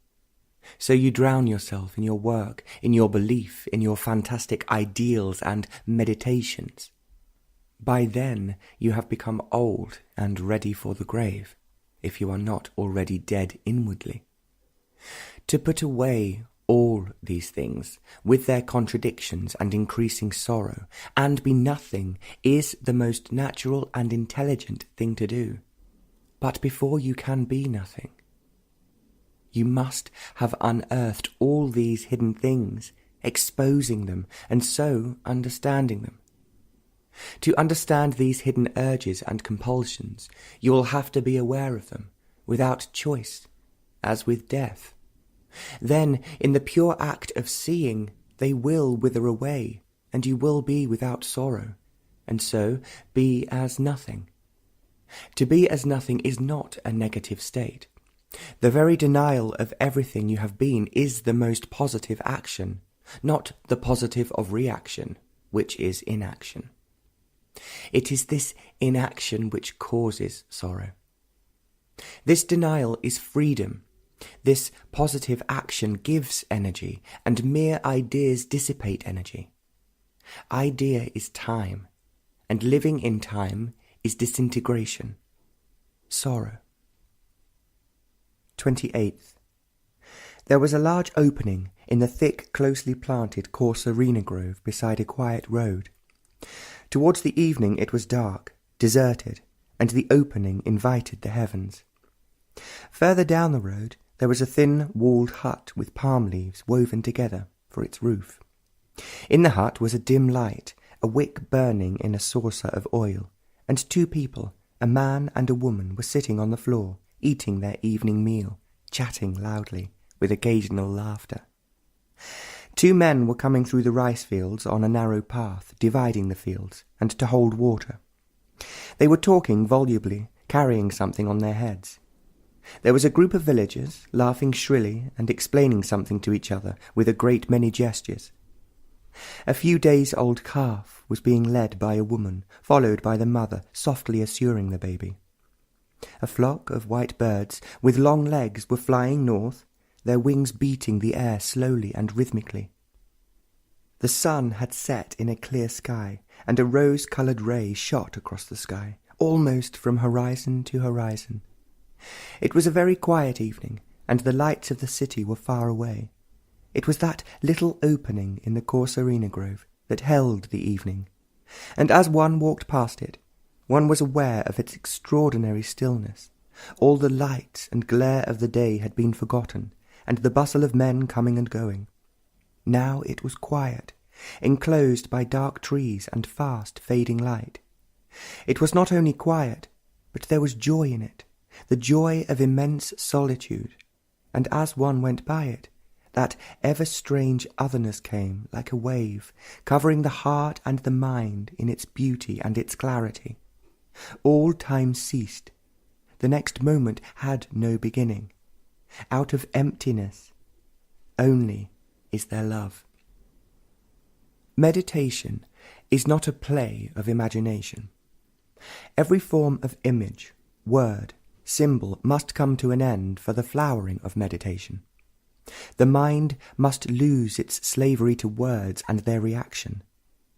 So you drown yourself in your work, in your belief, in your fantastic ideals and meditations. By then you have become old and ready for the grave, if you are not already dead inwardly. To put away all these things, with their contradictions and increasing sorrow, and be nothing, is the most natural and intelligent thing to do. But before you can be nothing, you must have unearthed all these hidden things, exposing them, and so understanding them. To understand these hidden urges and compulsions, you will have to be aware of them, without choice, as with death. Then, in the pure act of seeing, they will wither away, and you will be without sorrow, and so be as nothing. To be as nothing is not a negative state. The very denial of everything you have been is the most positive action, not the positive of reaction, which is inaction. It is this inaction which causes sorrow. This denial is freedom. This positive action gives energy, and mere ideas dissipate energy. Idea is time, and living in time is disintegration, sorrow. 28th. There was a large opening in the thick, closely planted Corsorina grove beside a quiet road. Towards the evening it was dark, deserted, and the opening invited the heavens. Further down the road there was a thin, walled hut with palm leaves woven together for its roof. In the hut was a dim light, a wick burning in a saucer of oil, and two people, a man and a woman, were sitting on the floor, eating their evening meal, chatting loudly, with occasional laughter. Two men were coming through the rice fields on a narrow path, dividing the fields, and to hold water. They were talking volubly, carrying something on their heads. There was a group of villagers, laughing shrilly and explaining something to each other with a great many gestures. A few days-old calf was being led by a woman, followed by the mother, softly assuring the baby. A flock of white birds with long legs were flying north, their wings beating the air slowly and rhythmically. The sun had set in a clear sky, and a rose-coloured ray shot across the sky, almost from horizon to horizon. It was a very quiet evening, and the lights of the city were far away. It was that little opening in the Corsorina grove that held the evening, and as one walked past it, one was aware of its extraordinary stillness. All the light and glare of the day had been forgotten, and the bustle of men coming and going. Now it was quiet, enclosed by dark trees and fast fading light. It was not only quiet, but there was joy in it, the joy of immense solitude, and as one went by it, that ever-strange otherness came like a wave, covering the heart and the mind in its beauty and its clarity. All time ceased. The next moment had no beginning. Out of emptiness only is there love. Meditation is not a play of imagination. Every form of image, word, symbol must come to an end for the flowering of meditation. The mind must lose its slavery to words and their reaction.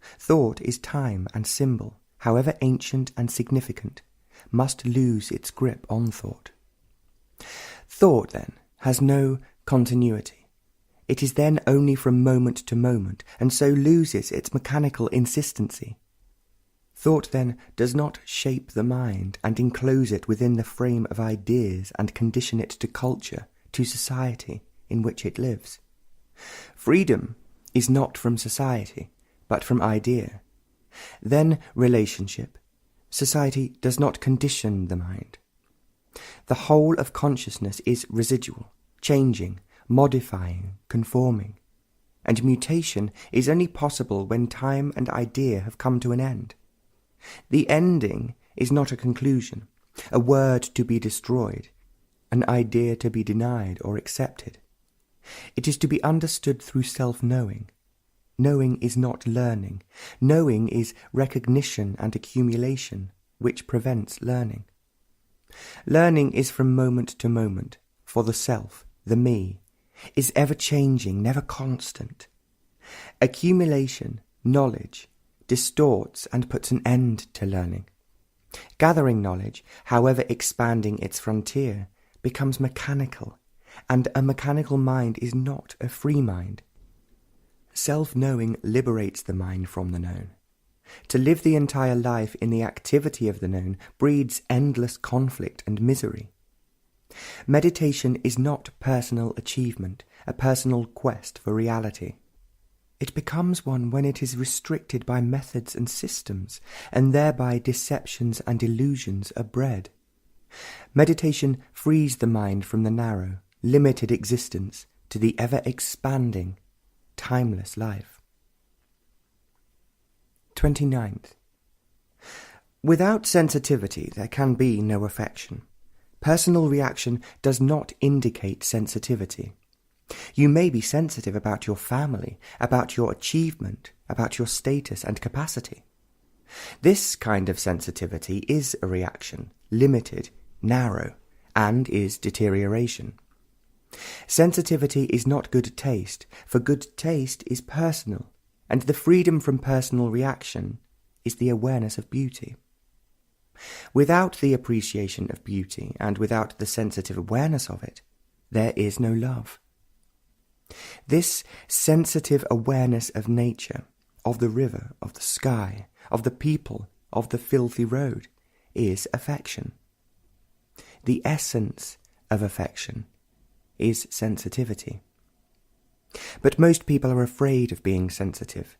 Thought is time and symbol, however ancient and significant, must lose its grip on thought. Thought, then, has no continuity. It is then only from moment to moment, and so loses its mechanical insistency. Thought, then, does not shape the mind and enclose it within the frame of ideas and condition it to culture, to society in which it lives. Freedom is not from society, but from idea. Then relationship. Society does not condition the mind. The whole of consciousness is residual, changing, modifying, conforming, and mutation is only possible when time and idea have come to an end. The ending is not a conclusion, a word to be destroyed, an idea to be denied or accepted. It is to be understood through self-knowing. Knowing is not learning. Knowing is recognition and accumulation, which prevents learning. Learning is from moment to moment, for the self, the me, is ever-changing, never constant. Accumulation, knowledge, distorts and puts an end to learning. Gathering knowledge, however expanding its frontier, becomes mechanical, and a mechanical mind is not a free mind. Self-knowing liberates the mind from the known. To live the entire life in the activity of the known breeds endless conflict and misery. Meditation is not personal achievement, a personal quest for reality. It becomes one when it is restricted by methods and systems, and thereby deceptions and illusions are bred. Meditation frees the mind from the narrow, limited existence to the ever-expanding, timeless life. 29th. Without sensitivity there can be no affection. Personal reaction does not indicate sensitivity. You may be sensitive about your family, about your achievement, about your status and capacity. This kind of sensitivity is a reaction, limited, narrow, and is deterioration. Sensitivity is not good taste, for good taste is personal, and the freedom from personal reaction is the awareness of beauty. Without the appreciation of beauty, and without the sensitive awareness of it, there is no love. This sensitive awareness of nature, of the river, of the sky, of the people, of the filthy road, is affection. The essence of affection is sensitivity. But most people are afraid of being sensitive.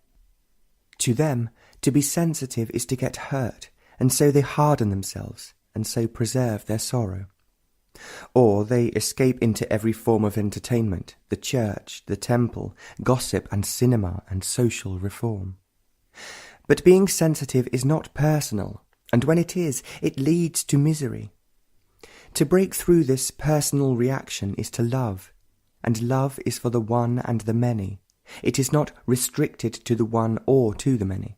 To them, to be sensitive is to get hurt, and so they harden themselves, and so preserve their sorrow. Or they escape into every form of entertainment, the church, the temple, gossip and cinema and social reform. But being sensitive is not personal, and when it is, it leads to misery. To break through this personal reaction is to love, and love is for the one and the many. It is not restricted to the one or to the many.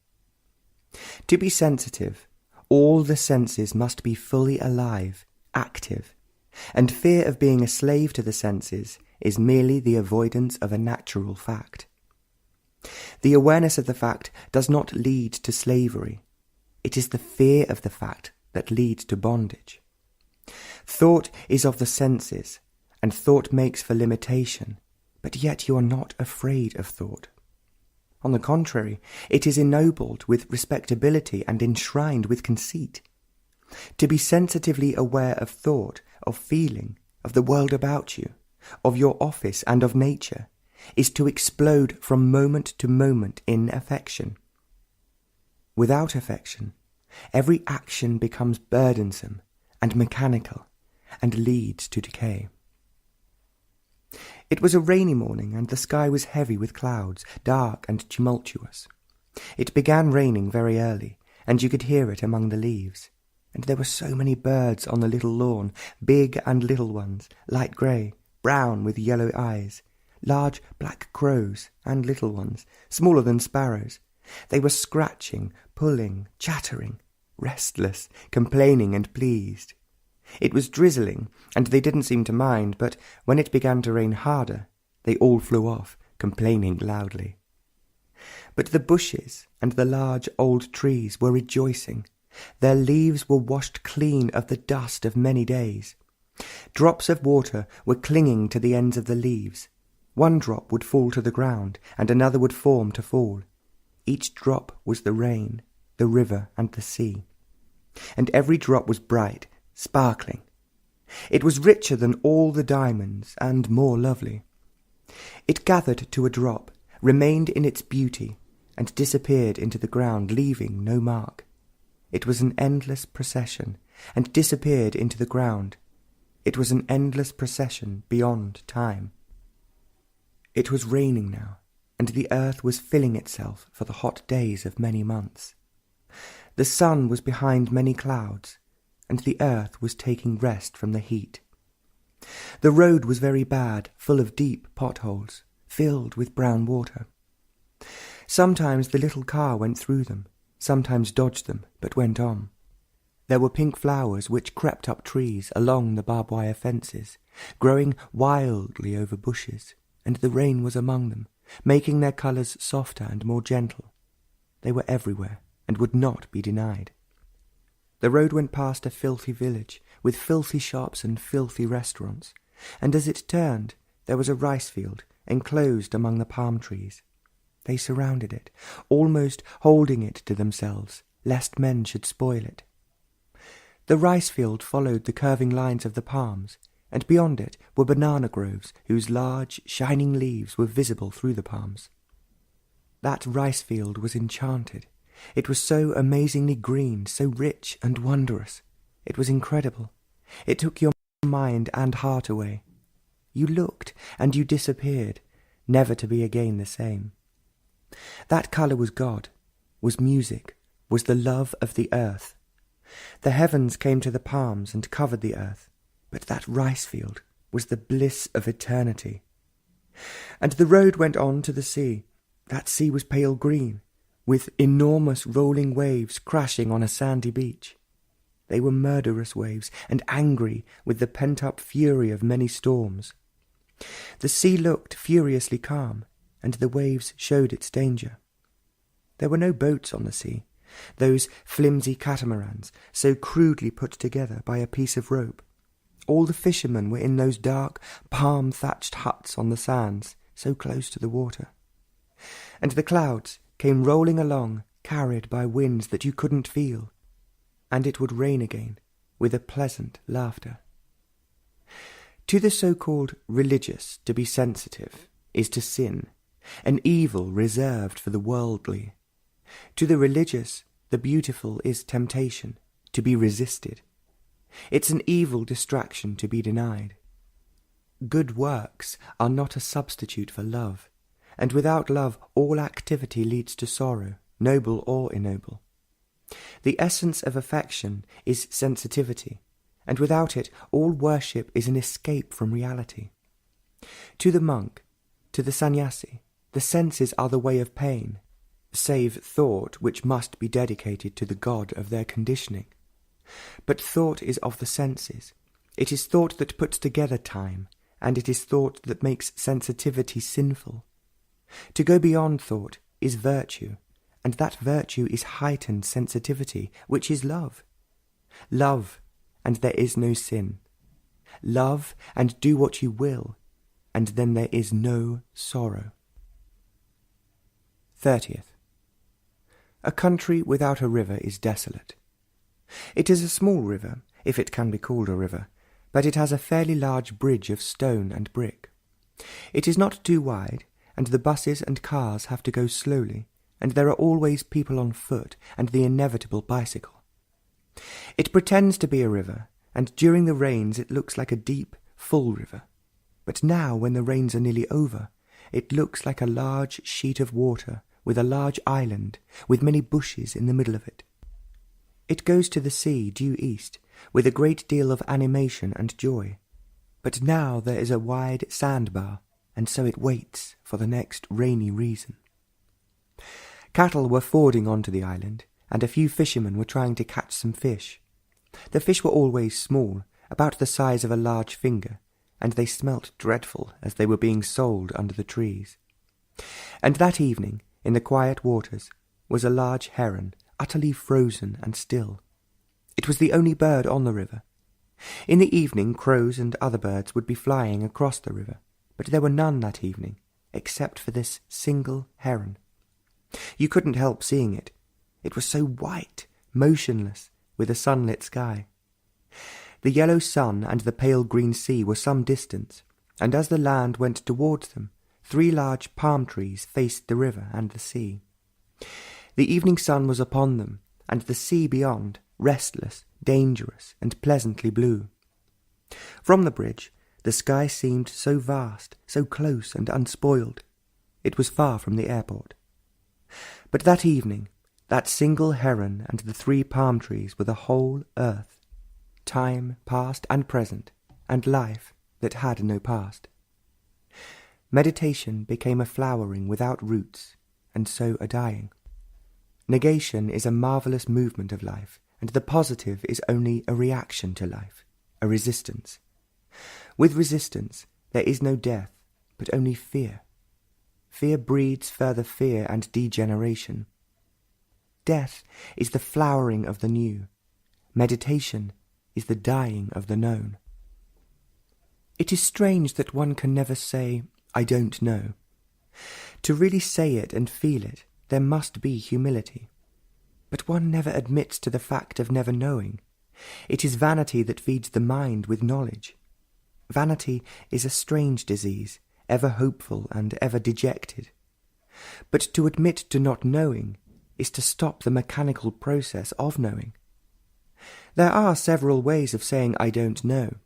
To be sensitive, all the senses must be fully alive, active, and fear of being a slave to the senses is merely the avoidance of a natural fact. The awareness of the fact does not lead to slavery. It is the fear of the fact that leads to bondage. Thought is of the senses, and thought makes for limitation, but yet you are not afraid of thought. On the contrary, it is ennobled with respectability and enshrined with conceit. To be sensitively aware of thought, of feeling, of the world about you, of your office and of nature, is to explode from moment to moment in affection. Without affection, every action becomes burdensome and mechanical, and leads to decay. It was a rainy morning, and the sky was heavy with clouds, dark and tumultuous. It began raining very early, and you could hear it among the leaves. And there were so many birds on the little lawn, big and little ones, light grey, brown with yellow eyes, large black crows and little ones, smaller than sparrows. They were scratching, pulling, chattering, restless, complaining and pleased. It was drizzling, and they didn't seem to mind, but when it began to rain harder, they all flew off, complaining loudly. But the bushes and the large old trees were rejoicing. Their leaves were washed clean of the dust of many days. Drops of water were clinging to the ends of the leaves. One drop would fall to the ground, and another would form to fall. Each drop was the rain, the river, and the sea. And every drop was bright, sparkling. It was richer than all the diamonds, and more lovely. It gathered to a drop, remained in its beauty, and disappeared into the ground, leaving no mark. It was an endless procession, and disappeared into the ground. It was an endless procession beyond time. It was raining now, and the earth was filling itself for the hot days of many months. The sun was behind many clouds, and the earth was taking rest from the heat. The road was very bad, full of deep potholes, filled with brown water. Sometimes the little car went through them, sometimes dodged them, but went on. There were pink flowers which crept up trees along the barbed wire fences, growing wildly over bushes, and the rain was among them, making their colours softer and more gentle. They were everywhere, and would not be denied. The road went past a filthy village, with filthy shops and filthy restaurants, and as it turned, there was a rice field enclosed among the palm trees. They surrounded it, almost holding it to themselves, lest men should spoil it. The rice field followed the curving lines of the palms, and beyond it were banana groves whose large, shining leaves were visible through the palms. That rice field was enchanted. It was so amazingly green, so rich and wondrous. It was incredible. It took your mind and heart away. You looked, and you disappeared, never to be again the same. That colour was God, was music, was the love of the earth. The heavens came to the palms and covered the earth, but that rice field was the bliss of eternity. And the road went on to the sea. That sea was pale green, with enormous rolling waves crashing on a sandy beach. They were murderous waves, and angry with the pent-up fury of many storms. The sea looked furiously calm, and the waves showed its danger. There were no boats on the sea, those flimsy catamarans, so crudely put together by a piece of rope. All the fishermen were in those dark, palm-thatched huts on the sands, so close to the water. And the clouds came rolling along, carried by winds that you couldn't feel, and it would rain again, with a pleasant laughter. To the so-called religious, to be sensitive is to sin, an evil reserved for the worldly. To the religious, the beautiful is temptation, to be resisted. It's an evil distraction to be denied. Good works are not a substitute for love, and without love all activity leads to sorrow, noble or ignoble. The essence of affection is sensitivity, and without it all worship is an escape from reality. To the monk, to the sannyasi, the senses are the way of pain, save thought, which must be dedicated to the God of their conditioning. But thought is of the senses. It is thought that puts together time, and it is thought that makes sensitivity sinful. To go beyond thought is virtue, and that virtue is heightened sensitivity, which is love. Love, and there is no sin. Love, and do what you will, and then there is no sorrow. 30th. A country without a river is desolate. It is a small river, if it can be called a river, but it has a fairly large bridge of stone and brick. It is not too wide, and the buses and cars have to go slowly, and there are always people on foot and the inevitable bicycle. It pretends to be a river, and during the rains it looks like a deep, full river. But now, when the rains are nearly over, it looks like a large sheet of water with a large island, with many bushes in the middle of it. It goes to the sea due east, with a great deal of animation and joy. But now there is a wide sandbar, and so it waits for the next rainy reason. Cattle were fording onto the island, and a few fishermen were trying to catch some fish. The fish were always small, about the size of a large finger, and they smelt dreadful as they were being sold under the trees. And that evening, in the quiet waters, was a large heron, utterly frozen and still. It was the only bird on the river. In the evening crows and other birds would be flying across the river, but there were none that evening, except for this single heron. You couldn't help seeing it. It was so white, motionless, with a sunlit sky. The yellow sun and the pale green sea were some distance, and as the land went towards them, 3 large palm trees faced the river and the sea. The evening sun was upon them, and the sea beyond, restless, dangerous, and pleasantly blue. From the bridge, the sky seemed so vast, so close and unspoiled. It was far from the airport. But that evening, that single heron and the 3 palm trees were the whole earth, time past and present, and life that had no past. Meditation became a flowering without roots, and so a dying. Negation is a marvellous movement of life, and the positive is only a reaction to life, a resistance. With resistance there is no death, but only fear. Fear breeds further fear and degeneration. Death is the flowering of the new. Meditation is the dying of the known. It is strange that one can never say, "I don't know." To really say it and feel it, there must be humility. But one never admits to the fact of never knowing. It is vanity that feeds the mind with knowledge. Vanity is a strange disease, ever hopeful and ever dejected. But to admit to not knowing is to stop the mechanical process of knowing. There are several ways of saying "I don't know,"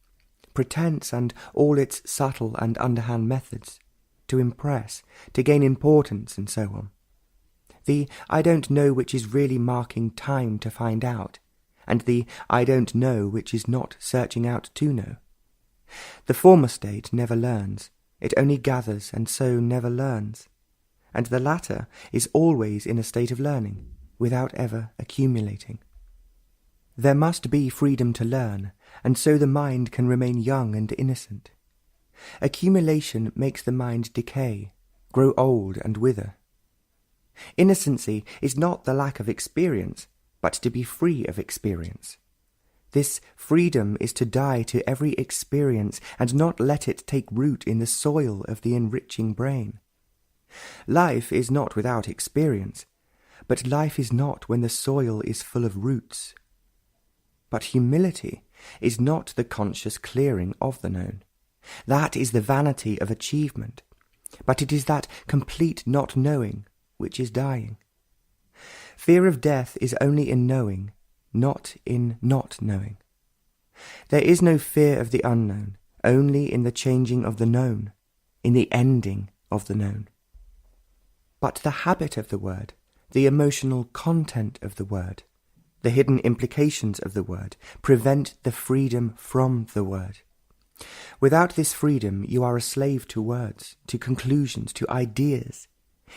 pretense and all its subtle and underhand methods, to impress, to gain importance, and so on. The "I don't know" which is really marking time to find out, and the "I don't know" which is not searching out to know. The former state never learns, it only gathers and so never learns, and the latter is always in a state of learning, without ever accumulating. There must be freedom to learn, and so the mind can remain young and innocent. Accumulation makes the mind decay, grow old and wither. Innocency is not the lack of experience, but to be free of experience. This freedom is to die to every experience and not let it take root in the soil of the enriching brain. Life is not without experience, but life is not when the soil is full of roots. But humility is not the conscious clearing of the known. That is the vanity of achievement, but it is that complete not knowing which is dying. Fear of death is only in knowing, not in not knowing. There is no fear of the unknown, only in the changing of the known, in the ending of the known. But the habit of the word, the emotional content of the word, the hidden implications of the word, prevent the freedom from the word. Without this freedom, you are a slave to words, to conclusions, to ideas.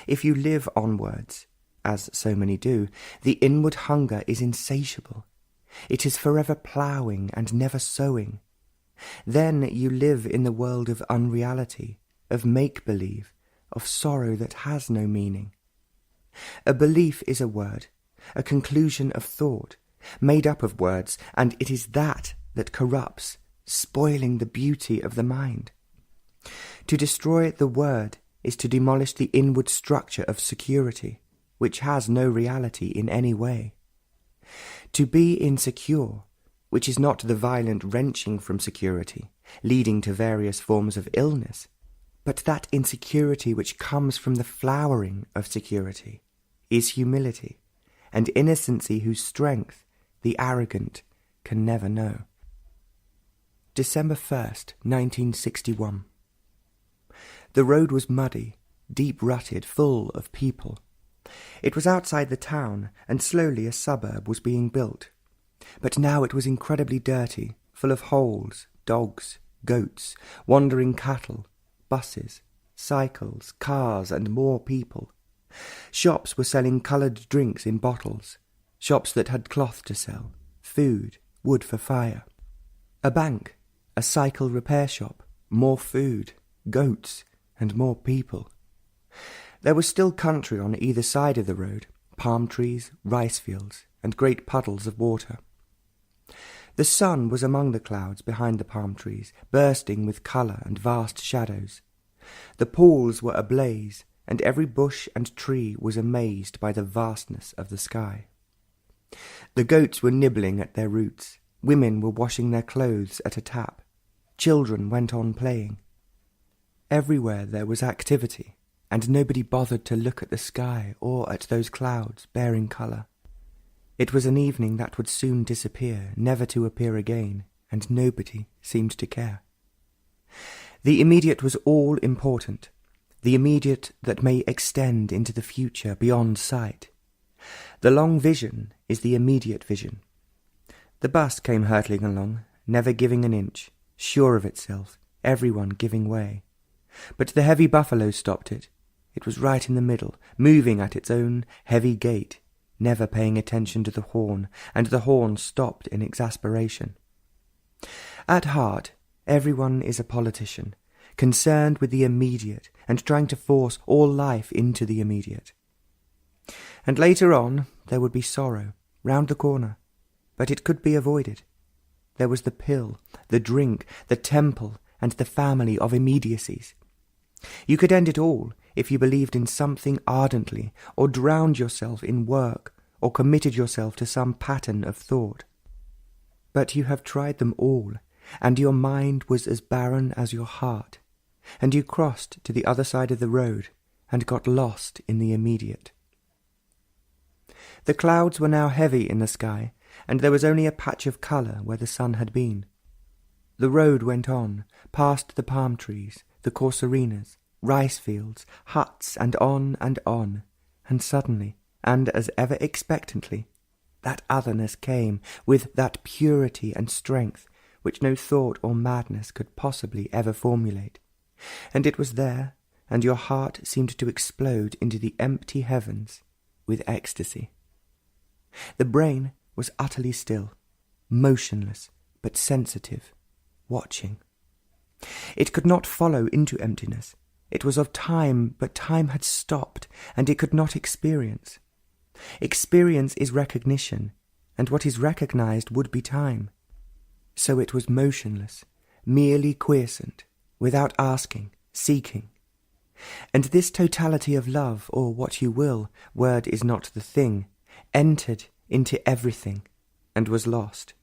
If you live on words, as so many do, the inward hunger is insatiable. It is forever ploughing and never sowing. Then you live in the world of unreality, of make-believe, of sorrow that has no meaning. A belief is a word, a conclusion of thought, made up of words, and it is that corrupts, spoiling the beauty of the mind. To destroy the word is to demolish the inward structure of security, which has no reality in any way. To be insecure, which is not the violent wrenching from security, leading to various forms of illness, but that insecurity which comes from the flowering of security, is humility, and innocency whose strength the arrogant can never know. December 1st, 1961. The road was muddy, deep-rutted, full of people. It was outside the town, and slowly a suburb was being built. But now it was incredibly dirty, full of holes, dogs, goats, wandering cattle, buses, cycles, cars, and more people. Shops were selling coloured drinks in bottles, shops that had cloth to sell, food, wood for fire. A bank, a cycle repair shop, more food, goats, and more people. There was still country on either side of the road, palm trees, rice fields, and great puddles of water. The sun was among the clouds behind the palm trees, bursting with colour and vast shadows. The pools were ablaze, and every bush and tree was amazed by the vastness of the sky. The goats were nibbling at their roots, women were washing their clothes at a tap, children went on playing. Everywhere there was activity, and nobody bothered to look at the sky or at those clouds bearing colour. It was an evening that would soon disappear, never to appear again, and nobody seemed to care. The immediate was all important, the immediate that may extend into the future beyond sight. The long vision is the immediate vision. The bus came hurtling along, never giving an inch, sure of itself, everyone giving way. But the heavy buffalo stopped it. It was right in the middle, moving at its own heavy gait, never paying attention to the horn, and the horn stopped in exasperation. At heart, everyone is a politician, concerned with the immediate and trying to force all life into the immediate. And later on, there would be sorrow, round the corner, but it could be avoided. There was the pill, the drink, the temple, and the family of immediacies. You could end it all if you believed in something ardently, or drowned yourself in work, or committed yourself to some pattern of thought. But you have tried them all, and your mind was as barren as your heart, and you crossed to the other side of the road and got lost in the immediate. The clouds were now heavy in the sky, and there was only a patch of colour where the sun had been. The road went on, past the palm trees, the corsarinas, rice fields, huts, and suddenly, and as ever expectantly, that otherness came, with that purity and strength which no thought or madness could possibly ever formulate. And it was there, and your heart seemed to explode into the empty heavens with ecstasy. The brain was utterly still, motionless, but sensitive, watching. It could not follow into emptiness. It was of time, but time had stopped, and it could not experience. Experience is recognition, and what is recognized would be time. So it was motionless, merely quiescent, without asking, seeking. And this totality of love, or what you will, word is not the thing, entered into everything, and was lost.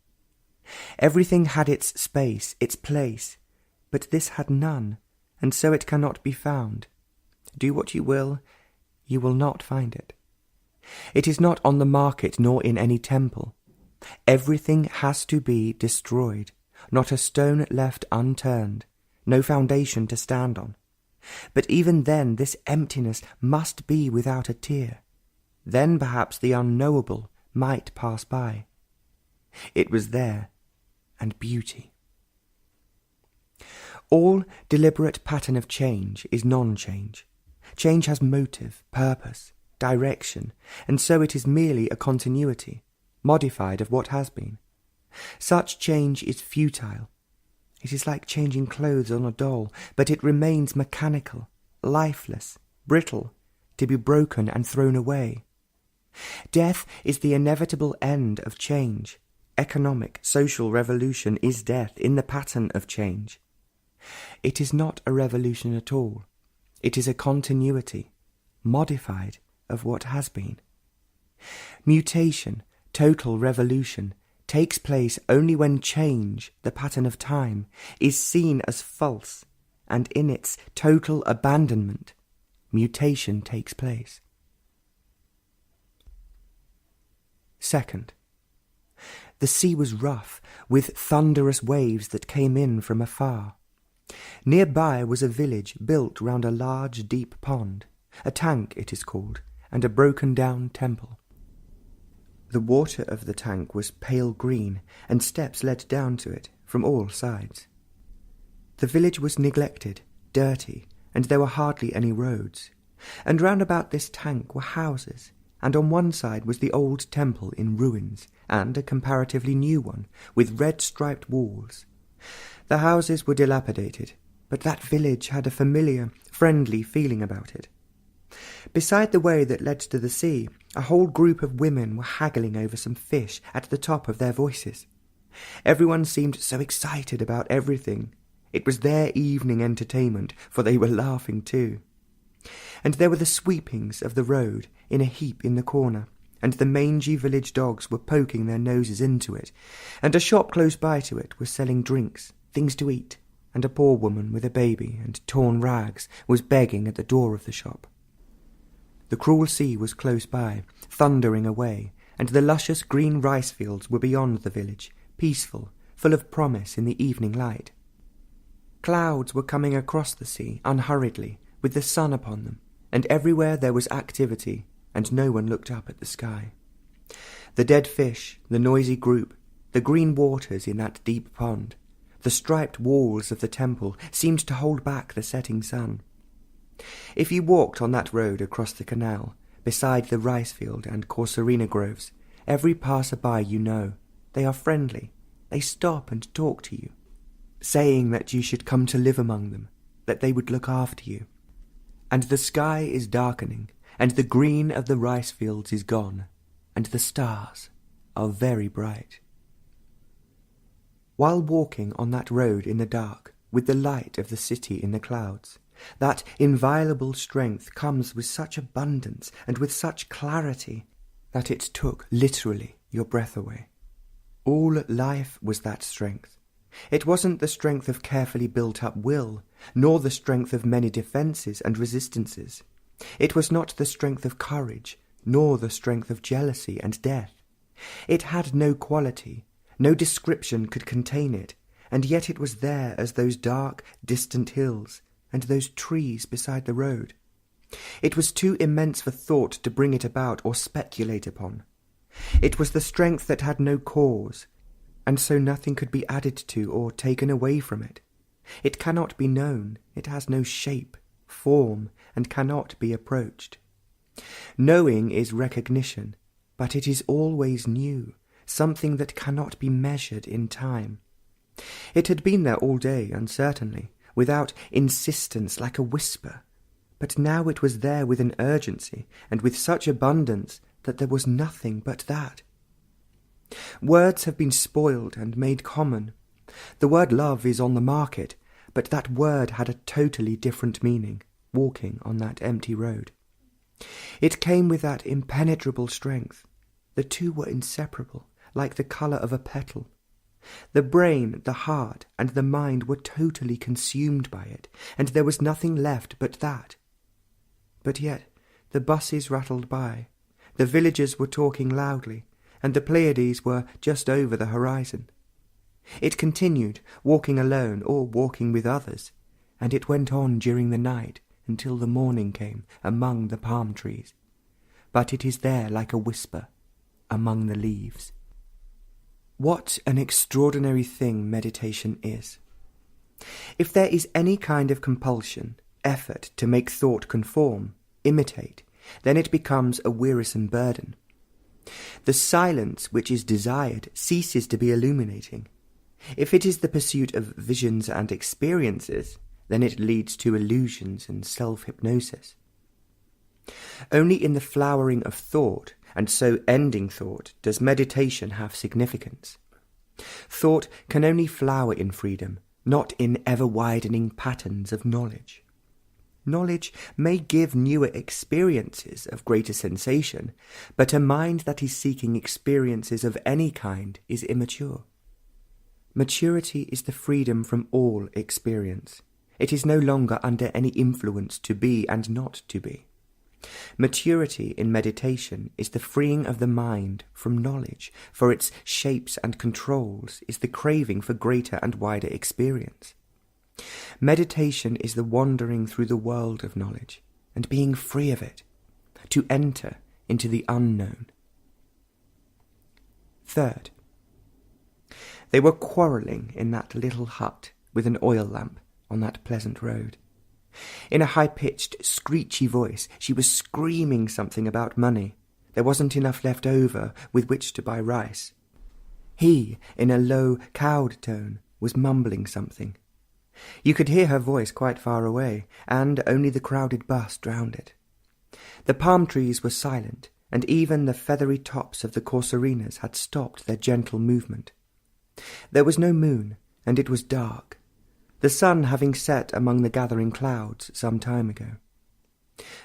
Everything had its space, its place, but this had none, and so it cannot be found. Do what you will not find it. It is not on the market, nor in any temple. Everything has to be destroyed, not a stone left unturned, no foundation to stand on. But even then this emptiness must be without a tear. Then perhaps the unknowable might pass by. It was there, and beauty. All deliberate pattern of change is non-change. Change has motive, purpose, direction, and so it is merely a continuity, modified of what has been. Such change is futile. It is like changing clothes on a doll, but it remains mechanical, lifeless, brittle, to be broken and thrown away. Death is the inevitable end of change. Economic, social revolution is death in the pattern of change. It is not a revolution at all. It is a continuity, modified of what has been. Mutation, total revolution, takes place only when change, the pattern of time, is seen as false, and in its total abandonment, mutation takes place. Second, the sea was rough, with thunderous waves that came in from afar. Nearby was a village built round a large deep pond, a tank it is called, and a broken-down temple. The water of the tank was pale green, and steps led down to it from all sides. The village was neglected, dirty, and there were hardly any roads. And round about this tank were houses, and on one side was the old temple in ruins, and a comparatively new one, with red-striped walls. The houses were dilapidated, but that village had a familiar, friendly feeling about it. Beside the way that led to the sea, a whole group of women were haggling over some fish at the top of their voices. Everyone seemed so excited about everything. It was their evening entertainment, for they were laughing too. And there were the sweepings of the road in a heap in the corner, and the mangy village dogs were poking their noses into it, and a shop close by to it was selling drinks, things to eat, and a poor woman with a baby and torn rags was begging at the door of the shop. The cruel sea was close by, thundering away, and the luscious green rice fields were beyond the village, peaceful, full of promise in the evening light. Clouds were coming across the sea unhurriedly, with the sun upon them, and everywhere there was activity, and no one looked up at the sky. The dead fish, the noisy group, the green waters in that deep pond, the striped walls of the temple seemed to hold back the setting sun. If you walked on that road across the canal, beside the rice field and corsarina groves, every passer-by you know, they are friendly. They stop and talk to you, saying that you should come to live among them, that they would look after you. And the sky is darkening, and the green of the rice fields is gone, and the stars are very bright. While walking on that road in the dark, with the light of the city in the clouds. That inviolable strength comes with such abundance and with such clarity that it took literally your breath away. All life was that strength. It wasn't the strength of carefully built-up will, nor the strength of many defences and resistances. It was not the strength of courage, nor the strength of jealousy and death. It had no quality, no description could contain it, and yet it was there as those dark, distant hills, and those trees beside the road. It was too immense for thought to bring it about or speculate upon. It was the strength that had no cause, and so nothing could be added to or taken away from it. It cannot be known, it has no shape, form, and cannot be approached. Knowing is recognition, but it is always new, something that cannot be measured in time. It had been there all day, uncertainly, without insistence, like a whisper, but now it was there with an urgency and with such abundance that there was nothing but that. Words have been spoiled and made common. The word love is on the market, but that word had a totally different meaning, walking on that empty road. It came with that impenetrable strength. The two were inseparable, like the colour of a petal. The brain, the heart, and the mind were totally consumed by it, and there was nothing left but that. But yet the buses rattled by, the villagers were talking loudly, and the Pleiades were just over the horizon. It continued, walking alone or walking with others, and it went on during the night until the morning came among the palm trees. But it is there like a whisper, among the leaves. What an extraordinary thing meditation is! If there is any kind of compulsion, effort to make thought conform, imitate, then it becomes a wearisome burden. The silence which is desired ceases to be illuminating. If it is the pursuit of visions and experiences, then it leads to illusions and self-hypnosis. Only in the flowering of thought, and so ending thought, does meditation have significance. Thought can only flower in freedom, not in ever-widening patterns of knowledge. Knowledge may give newer experiences of greater sensation, but a mind that is seeking experiences of any kind is immature. Maturity is the freedom from all experience. It is no longer under any influence to be and not to be. Maturity in meditation is the freeing of the mind from knowledge, for its shapes and controls is the craving for greater and wider experience. Meditation is the wandering through the world of knowledge and being free of it, to enter into the unknown. Third, they were quarrelling in that little hut with an oil lamp on that pleasant road. In a high-pitched, screechy voice, she was screaming something about money. There wasn't enough left over with which to buy rice. He, in a low, cowed tone, was mumbling something. You could hear her voice quite far away, and only the crowded bus drowned it. The palm trees were silent, and even the feathery tops of the corsarinas had stopped their gentle movement. There was no moon, and it was dark, the sun having set among the gathering clouds some time ago.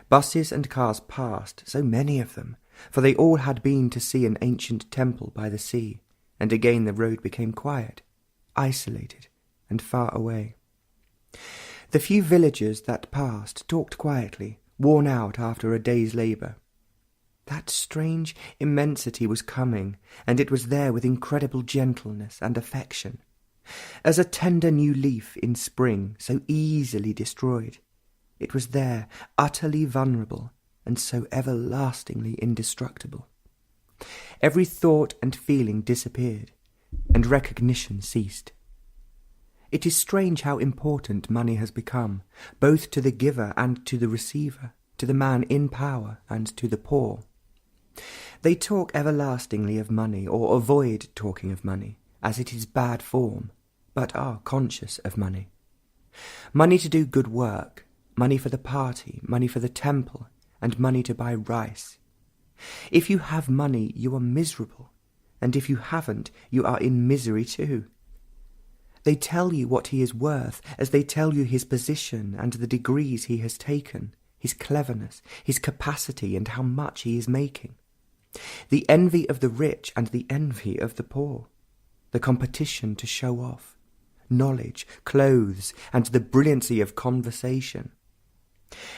Buses and cars passed, so many of them, for they all had been to see an ancient temple by the sea, and again the road became quiet, isolated, and far away. The few villagers that passed talked quietly, worn out after a day's labour. That strange immensity was coming, and it was there with incredible gentleness and affection, as a tender new leaf in spring, so easily destroyed. It was there, utterly vulnerable, and so everlastingly indestructible. Every thought and feeling disappeared, and recognition ceased. It is strange how important money has become, both to the giver and to the receiver, to the man in power and to the poor. They talk everlastingly of money, or avoid talking of money, as it is bad form, but are conscious of money. Money to do good work, money for the party, money for the temple, and money to buy rice. If you have money, you are miserable, and if you haven't, you are in misery too. They tell you what he is worth, as they tell you his position and the degrees he has taken, his cleverness, his capacity, and how much he is making. The envy of the rich and the envy of the poor. The competition to show off. Knowledge, clothes, and the brilliancy of conversation.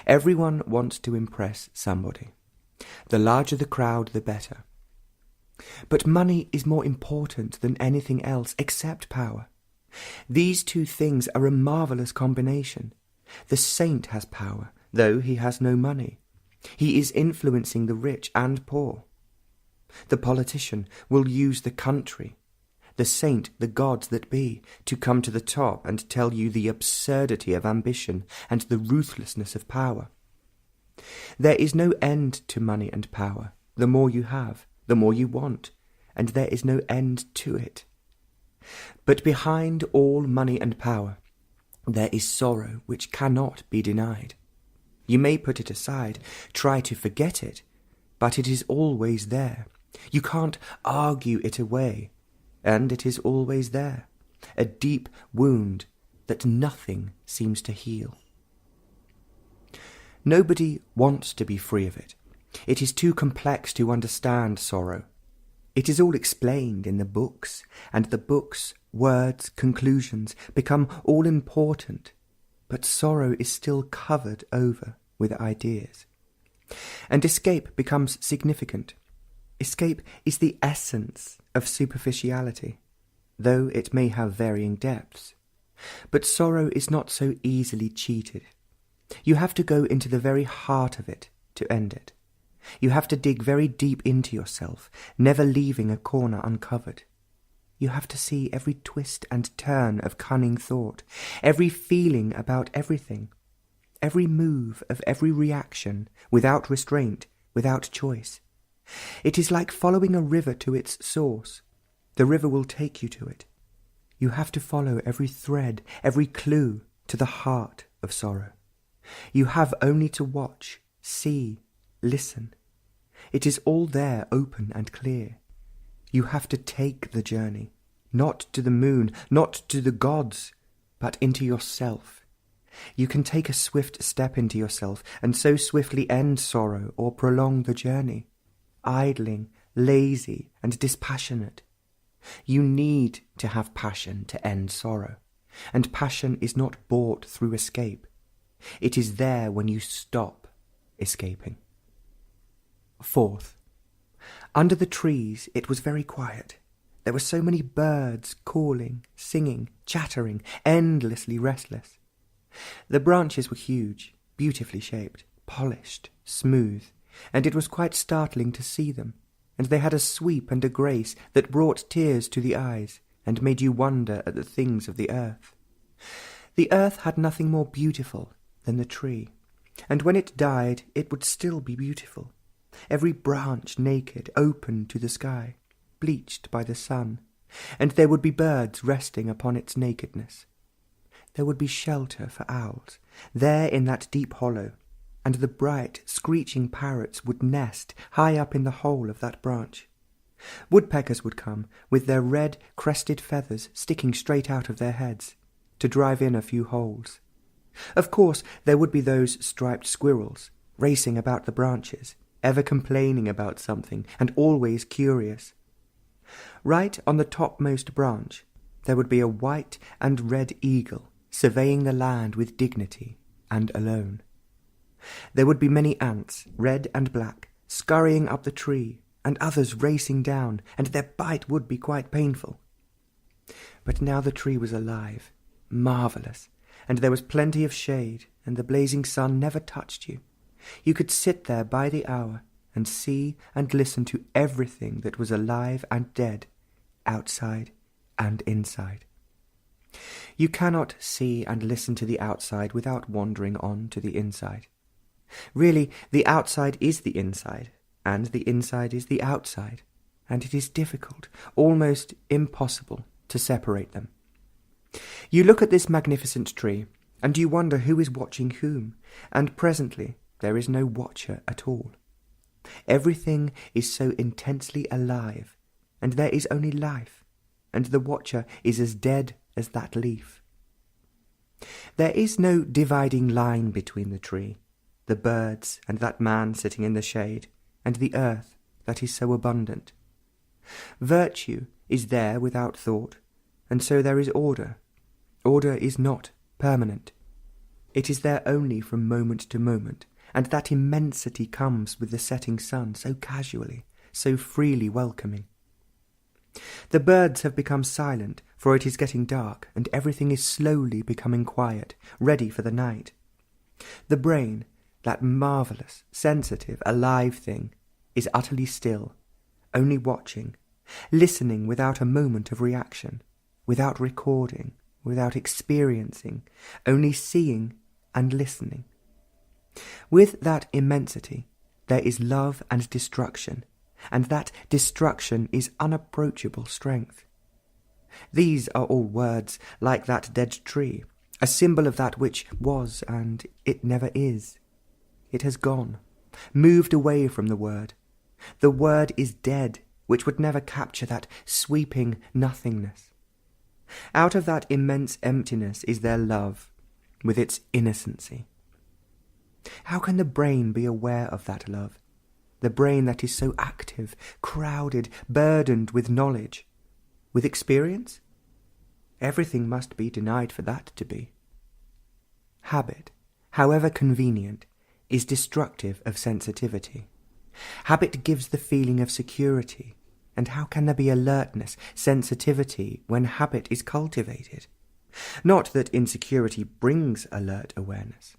Everyone wants to impress somebody. The larger the crowd, the better. But money is more important than anything else except power. These two things are a marvellous combination. The saint has power, though he has no money. He is influencing the rich and poor. The politician will use the country, the saint the gods that be, to come to the top and tell you the absurdity of ambition and the ruthlessness of power. There is no end to money and power. The more you have, the more you want, and there is no end to it. But behind all money and power, there is sorrow which cannot be denied. You may put it aside, try to forget it, but it is always there. You can't argue it away, and it is always there, a deep wound that nothing seems to heal. Nobody wants to be free of it. It is too complex to understand sorrow. It is all explained in the books, and the books, words, conclusions become all important, but sorrow is still covered over with ideas. And escape becomes significant. Escape is the essence of superficiality, though it may have varying depths. But sorrow is not so easily cheated. You have to go into the very heart of it to end it. You have to dig very deep into yourself, never leaving a corner uncovered. You have to see every twist and turn of cunning thought, every feeling about everything, every move of every reaction, without restraint, without choice. It is like following a river to its source. The river will take you to it. You have to follow every thread, every clue to the heart of sorrow. You have only to watch, see, listen. It is all there, open and clear. You have to take the journey, not to the moon, not to the gods, but into yourself. You can take a swift step into yourself, and so swiftly end sorrow or prolong the journey, idling, lazy, and dispassionate. You need to have passion to end sorrow, and passion is not bought through escape. It is there when you stop escaping. Fourth, under the trees it was very quiet. There were so many birds calling, singing, chattering, endlessly restless. The branches were huge, beautifully shaped, polished, smooth, and it was quite startling to see them, and they had a sweep and a grace that brought tears to the eyes and made you wonder at the things of the earth. The earth had nothing more beautiful than the tree, and when it died it would still be beautiful. Every branch naked, open to the sky, bleached by the sun, and there would be birds resting upon its nakedness. There would be shelter for owls, there in that deep hollow, and the bright, screeching parrots would nest high up in the hole of that branch. Woodpeckers would come, with their red, crested feathers sticking straight out of their heads, to drive in a few holes. Of course, there would be those striped squirrels, racing about the branches, ever complaining about something, and always curious. Right on the topmost branch, there would be a white and red eagle, surveying the land with dignity and alone. There would be many ants, red and black, scurrying up the tree, and others racing down, and their bite would be quite painful. But now the tree was alive, marvellous, and there was plenty of shade, and the blazing sun never touched you. You could sit there by the hour and see and listen to everything that was alive and dead, outside and inside. You cannot see and listen to the outside without wandering on to the inside. Really, the outside is the inside, and the inside is the outside, and it is difficult, almost impossible, to separate them. You look at this magnificent tree, and you wonder who is watching whom, and presently there is no watcher at all. Everything is so intensely alive, and there is only life, and the watcher is as dead as that leaf. There is no dividing line between the tree, the birds, and that man sitting in the shade, and the earth that is so abundant. Virtue is there without thought, and so there is order. Order is not permanent. It is there only from moment to moment, and that immensity comes with the setting sun so casually, so freely welcoming. The birds have become silent, for it is getting dark, and everything is slowly becoming quiet, ready for the night. The brain, that marvellous, sensitive, alive thing, is utterly still, only watching, listening without a moment of reaction, without recording, without experiencing, only seeing and listening. With that immensity, there is love and destruction, and that destruction is unapproachable strength. These are all words like that dead tree, a symbol of that which was and it never is. It has gone, moved away from the word. The word is dead, which would never capture that sweeping nothingness. Out of that immense emptiness is there love, with its innocency. How can the brain be aware of that love? The brain that is so active, crowded, burdened with knowledge, with experience? Everything must be denied for that to be. Habit, however convenient, is destructive of sensitivity. Habit gives the feeling of security, and how can there be alertness, sensitivity, when habit is cultivated? Not that insecurity brings alert awareness.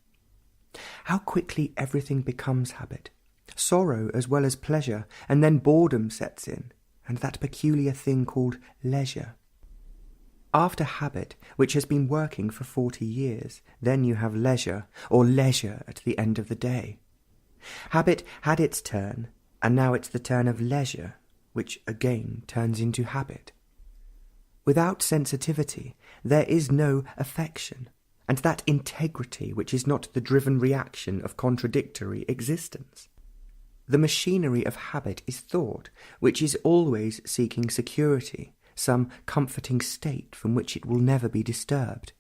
How quickly everything becomes habit, sorrow as well as pleasure, and then boredom sets in, and that peculiar thing called leisure. After habit, which has been working for 40 years, then you have leisure, or leisure at the end of the day. Habit had its turn, and now it's the turn of leisure, which again turns into habit. Without sensitivity, there is no affection, and that integrity which is not the driven reaction of contradictory existence. The machinery of habit is thought, which is always seeking security, some comforting state from which it will never be disturbed.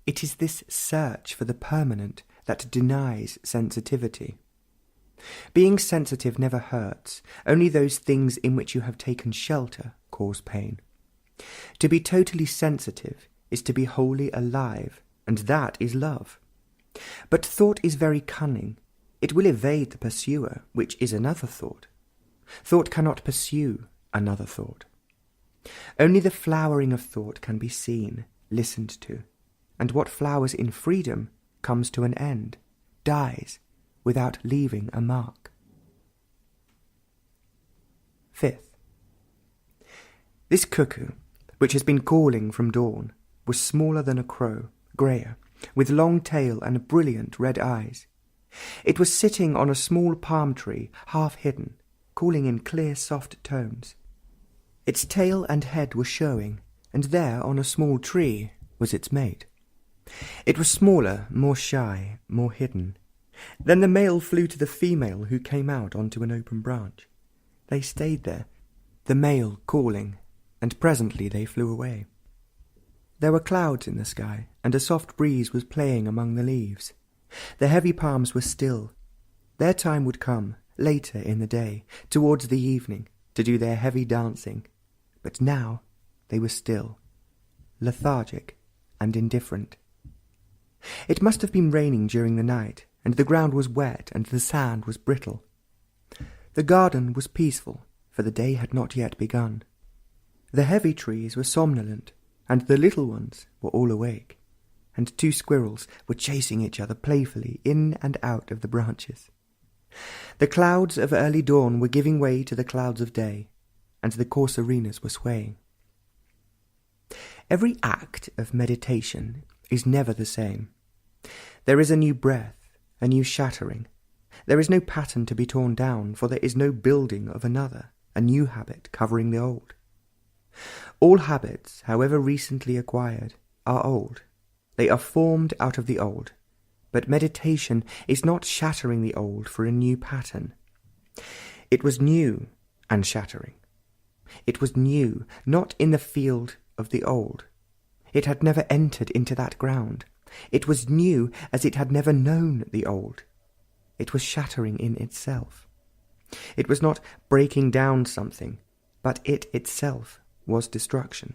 It is this search for the permanent that denies sensitivity. Being sensitive never hurts, only those things in which you have taken shelter cause pain. To be totally sensitive is to be wholly alive, and that is love. But thought is very cunning. It will evade the pursuer, which is another thought. Thought cannot pursue another thought. Only the flowering of thought can be seen, listened to, and what flowers in freedom comes to an end, dies, without leaving a mark. Fifth, this cuckoo, which has been calling from dawn, was smaller than a crow, greyer, with long tail and brilliant red eyes. It was sitting on a small palm tree, half hidden, calling in clear, soft tones. Its tail and head were showing, and there, on a small tree, was its mate. It was smaller, more shy, more hidden. Then the male flew to the female, who came out onto an open branch. They stayed there, the male calling, and presently they flew away. There were clouds in the sky, and a soft breeze was playing among the leaves. The heavy palms were still. Their time would come, later in the day, towards the evening, to do their heavy dancing. But now they were still, lethargic and indifferent. It must have been raining during the night, and the ground was wet and the sand was brittle. The garden was peaceful, for the day had not yet begun. The heavy trees were somnolent, and the little ones were all awake, and 2 squirrels were chasing each other playfully in and out of the branches. The clouds of early dawn were giving way to the clouds of day, and the corsarenas were swaying. Every act of meditation is never the same. There is a new breath, a new shattering. There is no pattern to be torn down, for there is no building of another, a new habit covering the old. All habits, however recently acquired, are old. They are formed out of the old. But meditation is not shattering the old for a new pattern. It was new and shattering. It was new, not in the field of the old. It had never entered into that ground. It was new as it had never known the old. It was shattering in itself. It was not breaking down something, but it itself was destruction.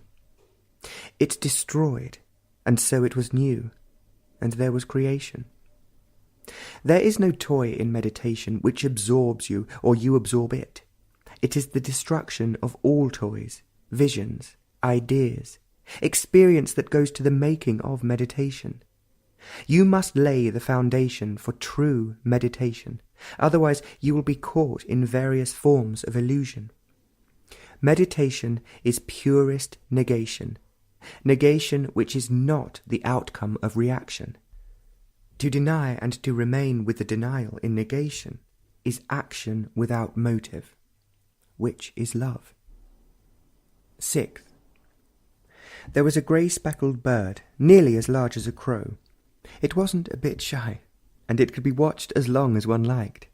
It destroyed, and so it was new, and there was creation. There is no toy in meditation which absorbs you or you absorb it. It is the destruction of all toys, visions, ideas, experience that goes to the making of meditation. You must lay the foundation for true meditation, otherwise you will be caught in various forms of illusion. Meditation is purest negation, negation which is not the outcome of reaction. To deny and to remain with the denial in negation is action without motive, which is love. 6th. There was a grey-speckled bird, nearly as large as a crow. It wasn't a bit shy, and it could be watched as long as one liked.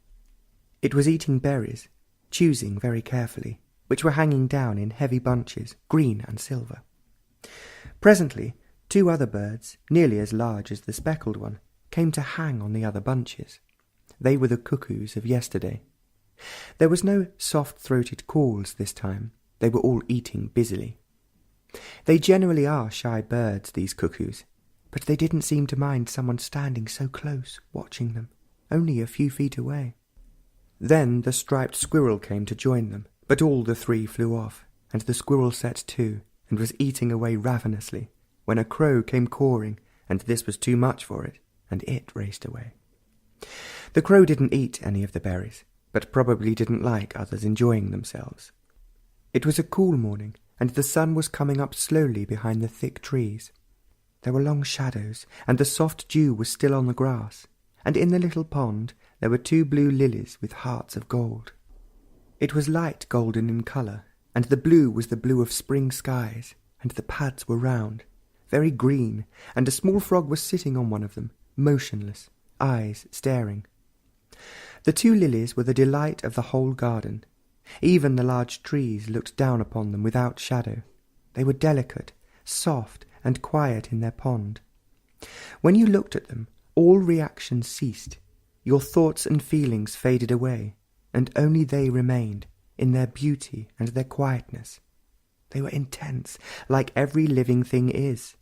It was eating berries, choosing very carefully, which were hanging down in heavy bunches, green and silver. Presently, 2 other birds, nearly as large as the speckled one, came to hang on the other bunches. They were the cuckoos of yesterday. There was no soft-throated calls this time. They were all eating busily. They generally are shy birds, these cuckoos, but they didn't seem to mind someone standing so close, watching them, only a few feet away. Then the striped squirrel came to join them, but all the 3 flew off, and the squirrel set to, and was eating away ravenously, when a crow came cawing, and this was too much for it, and it raced away. The crow didn't eat any of the berries, but probably didn't like others enjoying themselves. It was a cool morning, and the sun was coming up slowly behind the thick trees. There were long shadows, and the soft dew was still on the grass, and in the little pond there were 2 blue lilies with hearts of gold. It was light golden in colour, and the blue was the blue of spring skies, and the pads were round, very green, and a small frog was sitting on one of them, motionless, eyes staring. The 2 lilies were the delight of the whole garden. Even the large trees looked down upon them without shadow. They were delicate, soft, and quiet in their pond. When you looked at them, all reaction ceased. Your thoughts and feelings faded away, and only they remained, in their beauty and their quietness. They were intense, like every living thing is,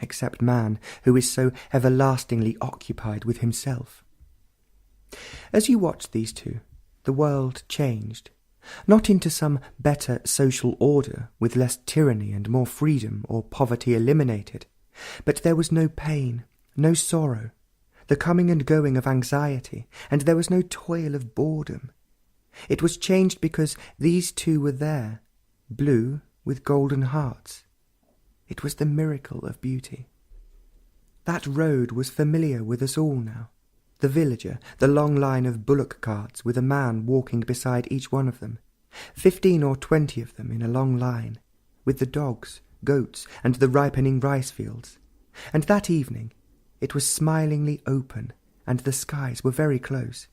except man, who is so everlastingly occupied with himself. As you watched these 2, the world changed, not into some better social order with less tyranny and more freedom or poverty eliminated, but there was no pain, no sorrow, the coming and going of anxiety, and there was no toil of boredom. It was changed because these 2 were there, blue with golden hearts. It was the miracle of beauty. That road was familiar with us all now. The villager, the long line of bullock carts with a man walking beside each one of them, 15 or 20 of them in a long line, with the dogs, goats, and the ripening rice fields. And that evening it was smilingly open, and the skies were very close.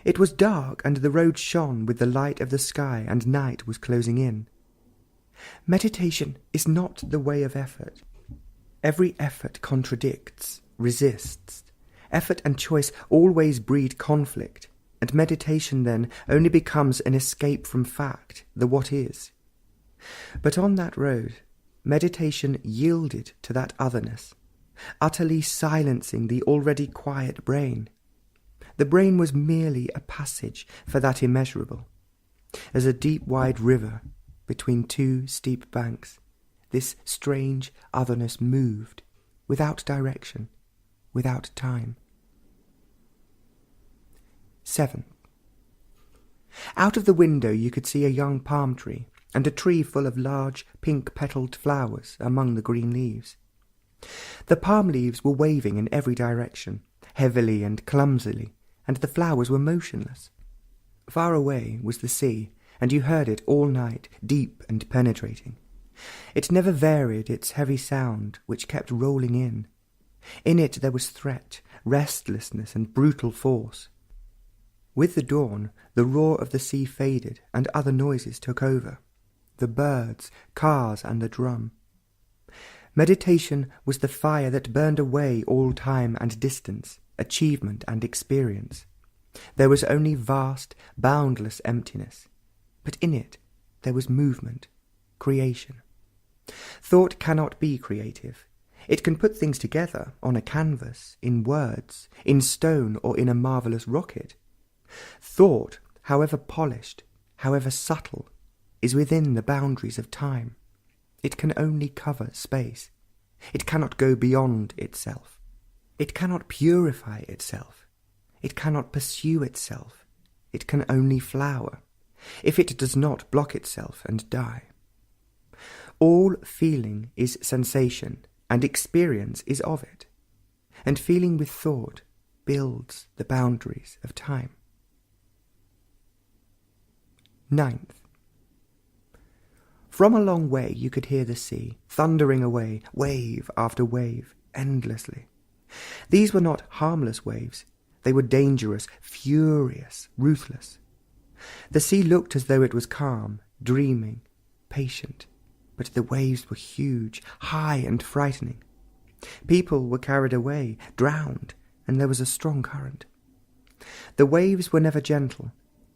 It was dark, and the road shone with the light of the sky, and night was closing in. Meditation is not the way of effort. Every effort contradicts, resists. Effort and choice always breed conflict, and meditation then only becomes an escape from fact, the what is. But on that road, meditation yielded to that otherness, utterly silencing the already quiet brain. The brain was merely a passage for that immeasurable. As a deep wide river between 2 steep banks, this strange otherness moved, without direction, without time. 7. Out of the window you could see a young palm tree, and a tree full of large pink-petalled flowers among the green leaves. The palm leaves were waving in every direction, heavily and clumsily, and the flowers were motionless. Far away was the sea, and you heard it all night, deep and penetrating. It never varied its heavy sound, which kept rolling in. In it there was threat, restlessness, and brutal force. With the dawn, the roar of the sea faded, and other noises took over. The birds, cars, and the drum. Meditation was the fire that burned away all time and distance, achievement and experience. There was only vast, boundless emptiness, but in it there was movement, creation. Thought cannot be creative. It can put things together on a canvas, in words, in stone, or in a marvellous rocket. Thought, however polished, however subtle, is within the boundaries of time. It can only cover space. It cannot go beyond itself. It cannot purify itself. It cannot pursue itself. It can only flower, if it does not block itself and die. All feeling is sensation, and experience is of it, and feeling with thought builds the boundaries of time. 9th. From a long way you could hear the sea, thundering away, wave after wave, endlessly. These were not harmless waves. They were dangerous, furious, ruthless. The sea looked as though it was calm, dreaming, patient, but the waves were huge, high and frightening. People were carried away, drowned, and there was a strong current. The waves were never gentle.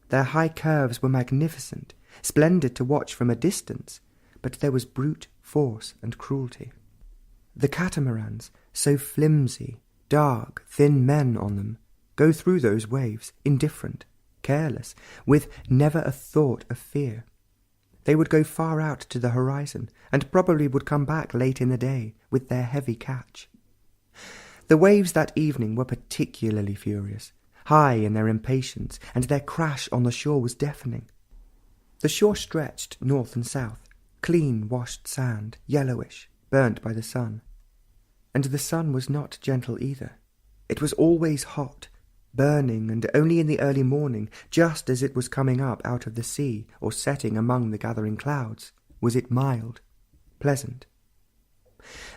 Their high curves were magnificent, splendid to watch from a distance, but there was brute force and cruelty. The catamarans, so flimsy, dark, thin men on them, go through those waves, indifferent, careless, with never a thought of fear. They would go far out to the horizon, and probably would come back late in the day with their heavy catch. The waves that evening were particularly furious, high in their impatience, and their crash on the shore was deafening. The shore stretched north and south, clean washed sand, yellowish, burnt by the sun. And the sun was not gentle either. It was always hot, burning, and only in the early morning, just as it was coming up out of the sea or setting among the gathering clouds, was it mild, pleasant.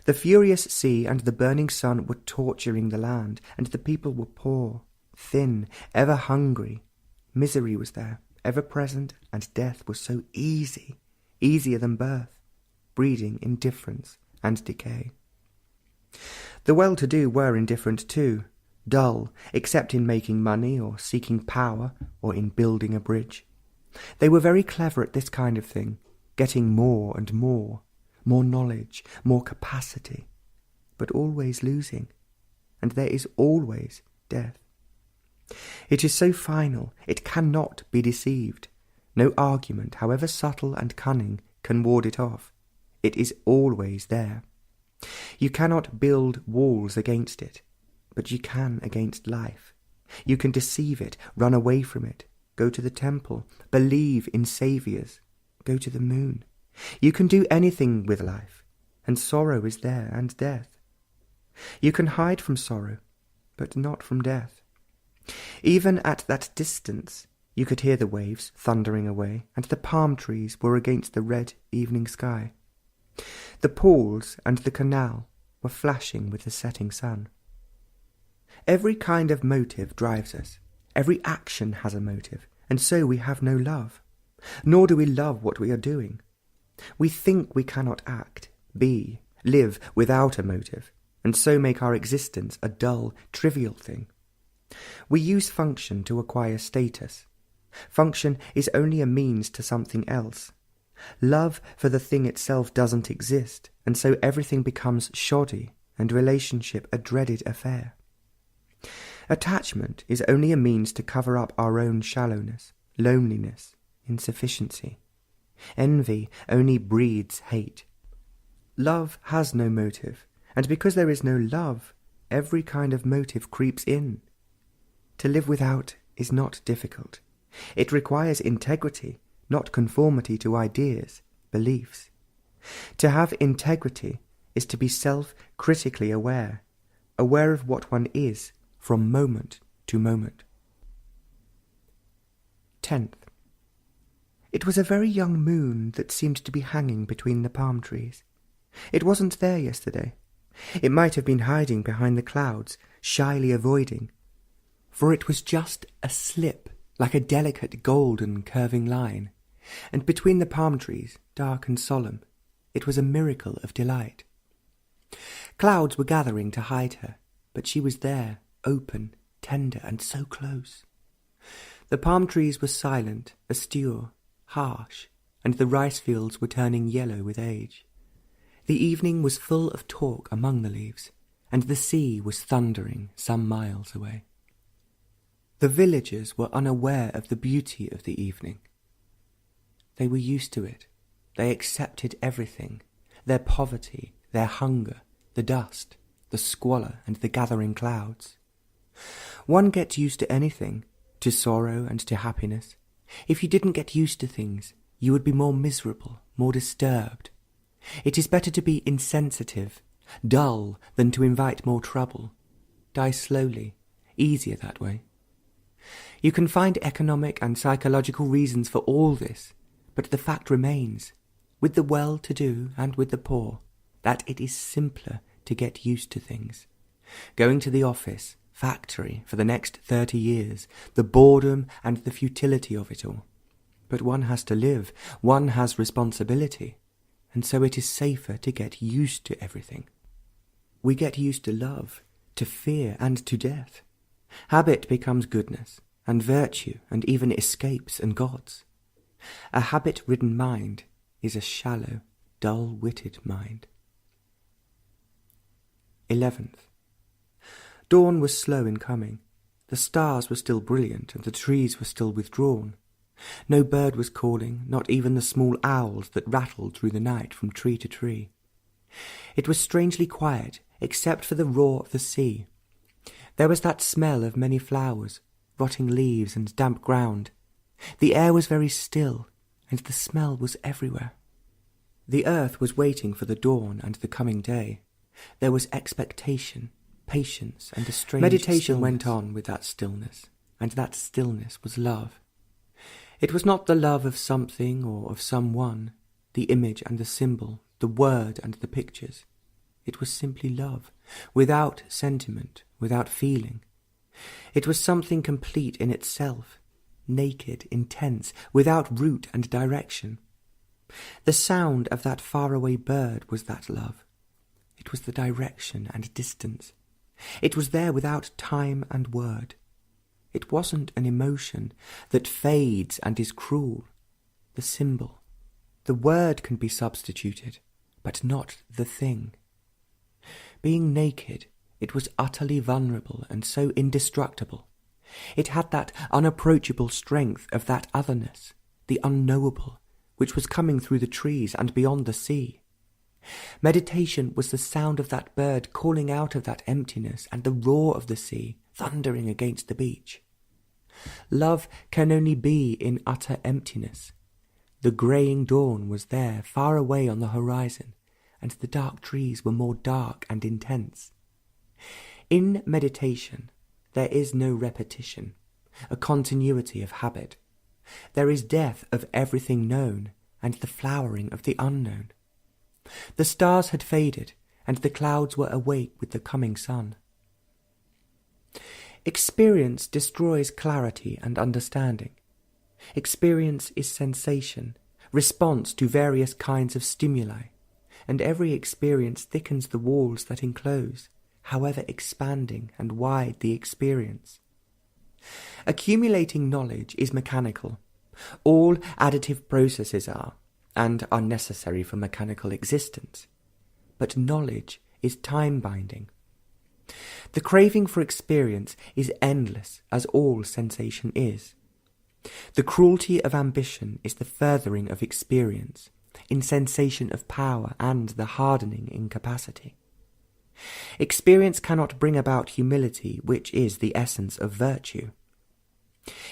The furious sea and the burning sun were torturing the land, and the people were poor, thin, ever hungry. Misery was there, ever present, and death was so easy, easier than birth, breeding indifference and decay. The well-to-do were indifferent too, dull, except in making money or seeking power or in building a bridge. They were very clever at this kind of thing, getting more and more knowledge, more capacity, but always losing, and there is always death. It is so final, it cannot be deceived. No argument, however subtle and cunning, can ward it off. It is always there. You cannot build walls against it, but you can against life. You can deceive it, run away from it, go to the temple, believe in saviours, go to the moon. You can do anything with life, and sorrow is there and death. You can hide from sorrow, but not from death. Even at that distance you could hear the waves thundering away, and the palm trees were against the red evening sky. The pools and the canal were flashing with the setting sun. Every kind of motive drives us. Every action has a motive, and so we have no love. Nor do we love what we are doing. We think we cannot act, be, live without a motive, and so make our existence a dull, trivial thing. We use function to acquire status. Function is only a means to something else. Love for the thing itself doesn't exist, and so everything becomes shoddy, and relationship a dreaded affair. Attachment is only a means to cover up our own shallowness, loneliness, insufficiency. Envy only breeds hate. Love has no motive, and because there is no love, every kind of motive creeps in. To live without is not difficult. It requires integrity, not conformity to ideas, beliefs. To have integrity is to be self-critically aware of what one is from moment to moment. 10th. It was a very young moon that seemed to be hanging between the palm trees. It wasn't there yesterday. It might have been hiding behind the clouds, shyly avoiding, for it was just a slip, like a delicate golden curving line, and between the palm trees, dark and solemn, it was a miracle of delight. Clouds were gathering to hide her, but she was there, open, tender, and so close. The palm trees were silent, austere, harsh, and the rice fields were turning yellow with age. The evening was full of talk among the leaves, and the sea was thundering some miles away. The villagers were unaware of the beauty of the evening. They were used to it. They accepted everything, their poverty, their hunger, the dust, the squalor, and the gathering clouds. One gets used to anything, to sorrow and to happiness. If you didn't get used to things, you would be more miserable, more disturbed. It is better to be insensitive, dull, than to invite more trouble. Die slowly, easier that way. You can find economic and psychological reasons for all this, but the fact remains, with the well-to-do and with the poor, that it is simpler to get used to things. Going to the office, factory, for the next 30 years, the boredom and the futility of it all. But one has to live, one has responsibility, and so it is safer to get used to everything. We get used to love, to fear, and to death. Habit becomes goodness, and virtue, and even escapes and gods. A habit-ridden mind is a shallow, dull-witted mind. 11th. Dawn was slow in coming. The stars were still brilliant, and the trees were still withdrawn. No bird was calling, not even the small owls that rattled through the night from tree to tree. It was strangely quiet, except for the roar of the sea. There was that smell of many flowers, rotting leaves and damp ground. The air was very still, and the smell was everywhere. The earth was waiting for the dawn and the coming day. There was expectation, patience, and a strange meditation went on with that stillness, and that stillness was love. It was not the love of something or of someone, the image and the symbol, the word and the pictures. It was simply love, without sentiment, without feeling. It was something complete in itself, naked, intense, without root and direction. The sound of that faraway bird was that love. It was the direction and distance. It was there without time and word. It wasn't an emotion that fades and is cruel. The symbol, the word can be substituted, but not the thing. Being naked, it was utterly vulnerable and so indestructible. It had that unapproachable strength of that otherness, the unknowable, which was coming through the trees and beyond the sea. Meditation was the sound of that bird calling out of that emptiness and the roar of the sea thundering against the beach. Love can only be in utter emptiness. The greying dawn was there, far away on the horizon, and the dark trees were more dark and intense. In meditation, there is no repetition, a continuity of habit. There is death of everything known and the flowering of the unknown. The stars had faded, and the clouds were awake with the coming sun. Experience destroys clarity and understanding. Experience is sensation, response to various kinds of stimuli, and every experience thickens the walls that enclose, however expanding and wide the experience. Accumulating knowledge is mechanical. All additive processes are, and are necessary for mechanical existence. But knowledge is time-binding. The craving for experience is endless, as all sensation is. The cruelty of ambition is the furthering of experience, insensation of power, and the hardening in capacity. Experience cannot bring about humility, which is the essence of virtue.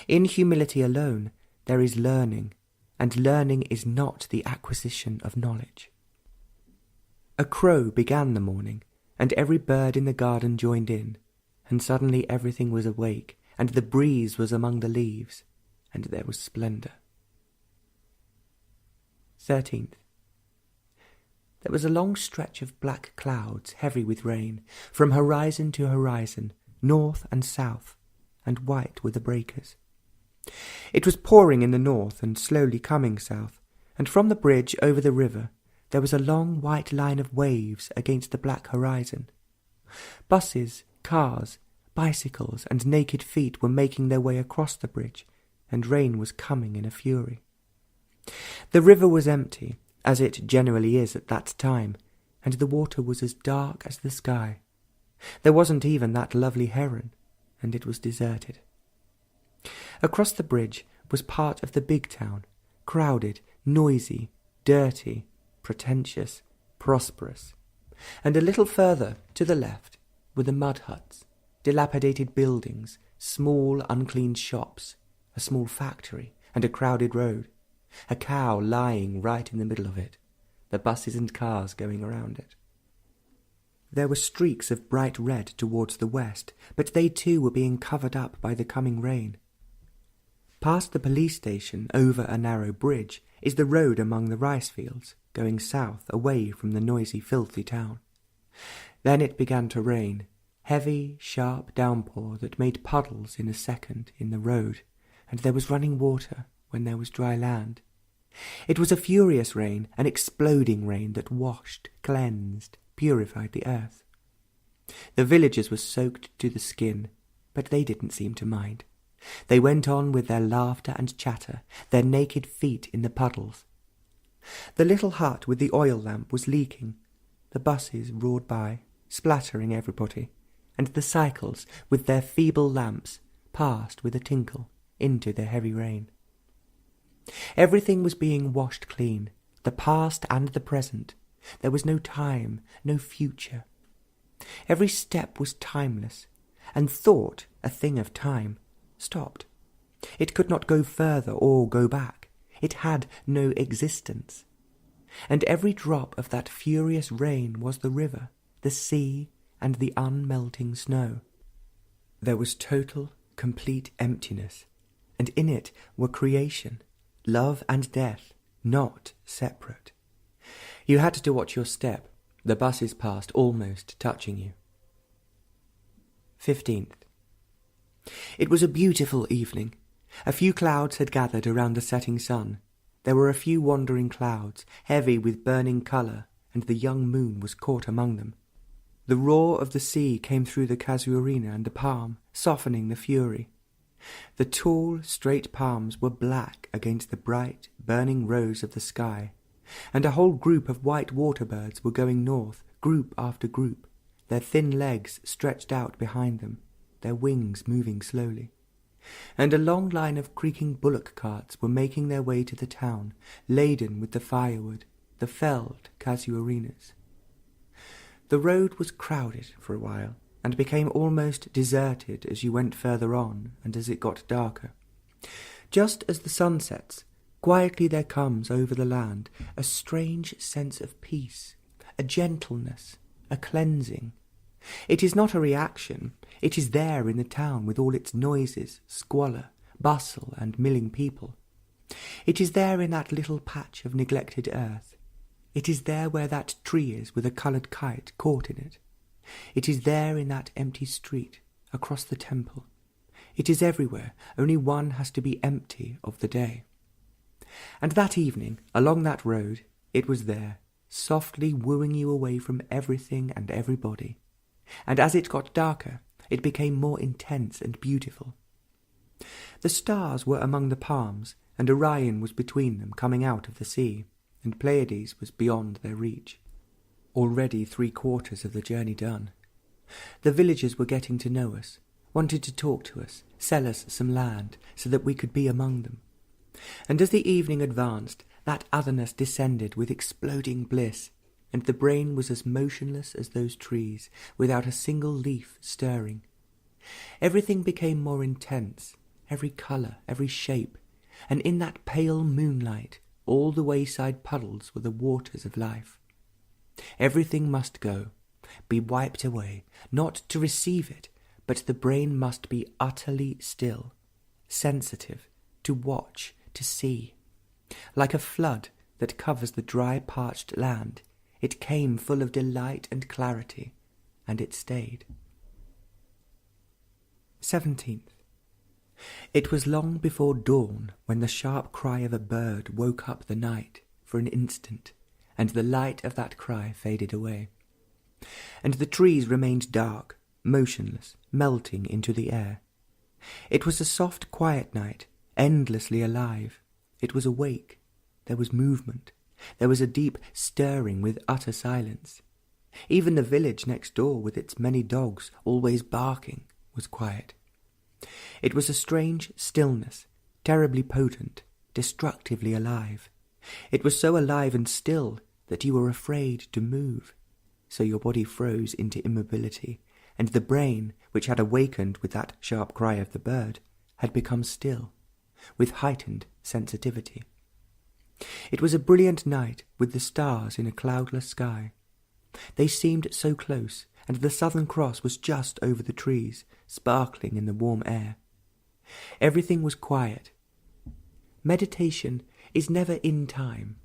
In humility alone, there is learning, and learning is not the acquisition of knowledge. A crow began the morning, and every bird in the garden joined in, and suddenly everything was awake, and the breeze was among the leaves, and there was splendour. 13th. There was a long stretch of black clouds, heavy with rain, from horizon to horizon, north and south, and white were the breakers. It was pouring in the north and slowly coming south, and from the bridge over the river there was a long white line of waves against the black horizon. Buses, cars, bicycles, and naked feet were making their way across the bridge, and rain was coming in a fury. The river was empty, as it generally is at that time, and the water was as dark as the sky. There wasn't even that lovely heron, and it was deserted. Across the bridge was part of the big town, crowded, noisy, dirty, pretentious, prosperous, and a little further to the left were the mud huts, dilapidated buildings, small uncleaned shops, a small factory, and a crowded road, a cow lying right in the middle of it, the buses and cars going around it. There were streaks of bright red towards the west, but they too were being covered up by the coming rain. Past the police station, over a narrow bridge, is the road among the rice fields, going south, away from the noisy, filthy town. Then it began to rain, heavy, sharp downpour that made puddles in a second in the road, and there was running water when there was dry land. It was a furious rain, an exploding rain that washed, cleansed, purified the earth. The villagers were soaked to the skin, but they didn't seem to mind. They went on with their laughter and chatter, their naked feet in the puddles. The little hut with the oil lamp was leaking. The buses roared by, splattering everybody, and the cycles, with their feeble lamps, passed with a tinkle into the heavy rain. Everything was being washed clean, the past and the present. There was no time, no future. Every step was timeless, and thought, a thing of time, stopped. It could not go further or go back. It had no existence. And every drop of that furious rain was the river, the sea, and the unmelting snow. There was total, complete emptiness, and in it were creation, love and death, not separate. You had to watch your step. The buses passed almost touching you. 15th. It was a beautiful evening. A few clouds had gathered around the setting sun. There were a few wandering clouds, heavy with burning colour, and the young moon was caught among them. The roar of the sea came through the casuarina and the palm, softening the fury. The tall, straight palms were black against the bright, burning rose of the sky, and a whole group of white water birds were going north, group after group, their thin legs stretched out behind them, their wings moving slowly. And a long line of creaking bullock carts were making their way to the town, laden with the firewood, the felled casuarinas. The road was crowded for a while, and became almost deserted as you went further on and as it got darker. Just as the sun sets, quietly there comes over the land a strange sense of peace, a gentleness, a cleansing. It is not a reaction. It is there in the town with all its noises, squalor, bustle, and milling people. It is there in that little patch of neglected earth. It is there where that tree is with a coloured kite caught in it. It is there in that empty street, across the temple. It is everywhere, only one has to be empty of the day. And that evening, along that road, it was there, softly wooing you away from everything and everybody. And as it got darker, it became more intense and beautiful. The stars were among the palms, and Orion was between them coming out of the sea, and Pleiades was beyond their reach. Already 3/4 of the journey done. The villagers were getting to know us, wanted to talk to us, sell us some land, so that we could be among them. And as the evening advanced, that otherness descended with exploding bliss, and the brain was as motionless as those trees, without a single leaf stirring. Everything became more intense, every colour, every shape, and in that pale moonlight all the wayside puddles were the waters of life. Everything must go, be wiped away, not to receive it, but the brain must be utterly still, sensitive, to watch, to see. Like a flood that covers the dry, parched land, it came full of delight and clarity, and it stayed. 17th. It was long before dawn when the sharp cry of a bird woke up the night for an instant, and the light of that cry faded away. And the trees remained dark, motionless, melting into the air. It was a soft, quiet night, endlessly alive. It was awake. There was movement. There was a deep stirring with utter silence. Even the village next door, with its many dogs always barking, was quiet. It was a strange stillness, terribly potent, destructively alive. It was so alive and still that you were afraid to move. So your body froze into immobility, and the brain, which had awakened with that sharp cry of the bird, had become still, with heightened sensitivity. It was a brilliant night with the stars in a cloudless sky. They seemed so close, and the Southern Cross was just over the trees, sparkling in the warm air. Everything was quiet. Meditation is never in time.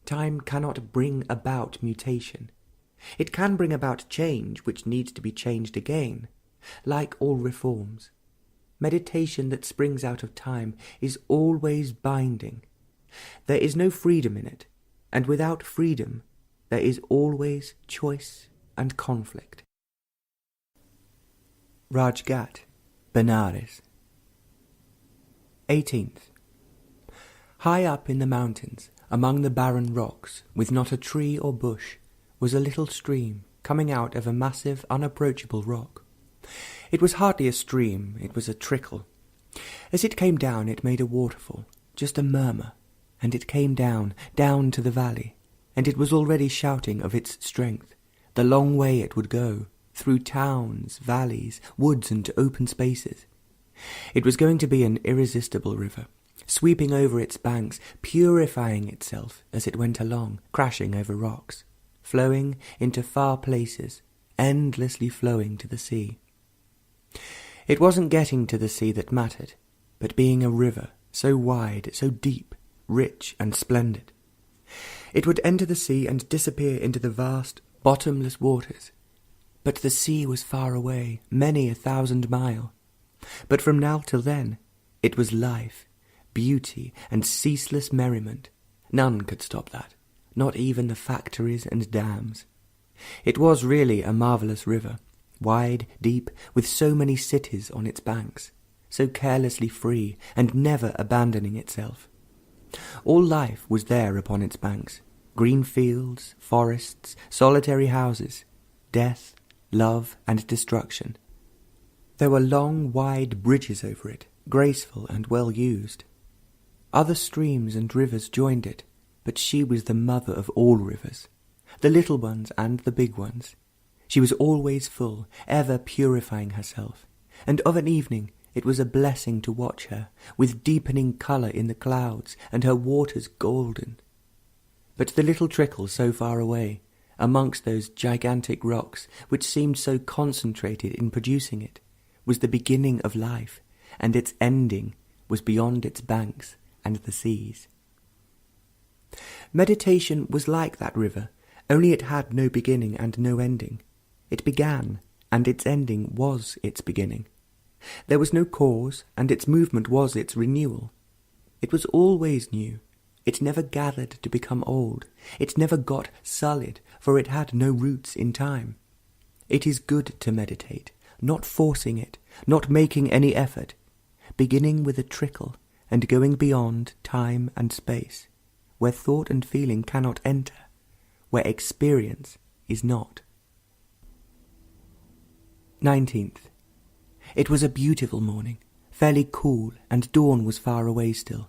Time cannot bring about mutation. It can bring about change which needs to be changed again, like all reforms. Meditation that springs out of time is always binding. There is no freedom in it, and without freedom there is always choice and conflict. Rajghat, Benares. 18th. High up in the mountains, among the barren rocks, with not a tree or bush, was a little stream coming out of a massive, unapproachable rock. It was hardly a stream, it was a trickle. As it came down, it made a waterfall, just a murmur, and it came down, down to the valley, and it was already shouting of its strength, the long way it would go, through towns, valleys, woods, and open spaces. It was going to be an irresistible river, sweeping over its banks, purifying itself as it went along, crashing over rocks, flowing into far places, endlessly flowing to the sea. It wasn't getting to the sea that mattered, but being a river, so wide, so deep, rich and splendid. It would enter the sea and disappear into the vast, bottomless waters. But the sea was far away, many 1,000 miles. But from now till then, it was life, beauty, and ceaseless merriment. None could stop that, not even the factories and dams. It was really a marvellous river, wide, deep, with so many cities on its banks, so carelessly free and never abandoning itself. All life was there upon its banks, green fields, forests, solitary houses, death, love, and destruction. There were long, wide bridges over it, graceful and well used. Other streams and rivers joined it, but she was the mother of all rivers, the little ones and the big ones. She was always full, ever purifying herself, and of an evening it was a blessing to watch her, with deepening colour in the clouds, and her waters golden. But the little trickle so far away, amongst those gigantic rocks, which seemed so concentrated in producing it, was the beginning of life, and its ending was beyond its banks and the seas. Meditation was like that river, only it had no beginning and no ending. It began, and its ending was its beginning. There was no cause, and its movement was its renewal. It was always new. It never gathered to become old. It never got sullied, for it had no roots in time. It is good to meditate, not forcing it, not making any effort, beginning with a trickle and going beyond time and space, where thought and feeling cannot enter, where experience is not. 19th. It was a beautiful morning, fairly cool, and dawn was far away still.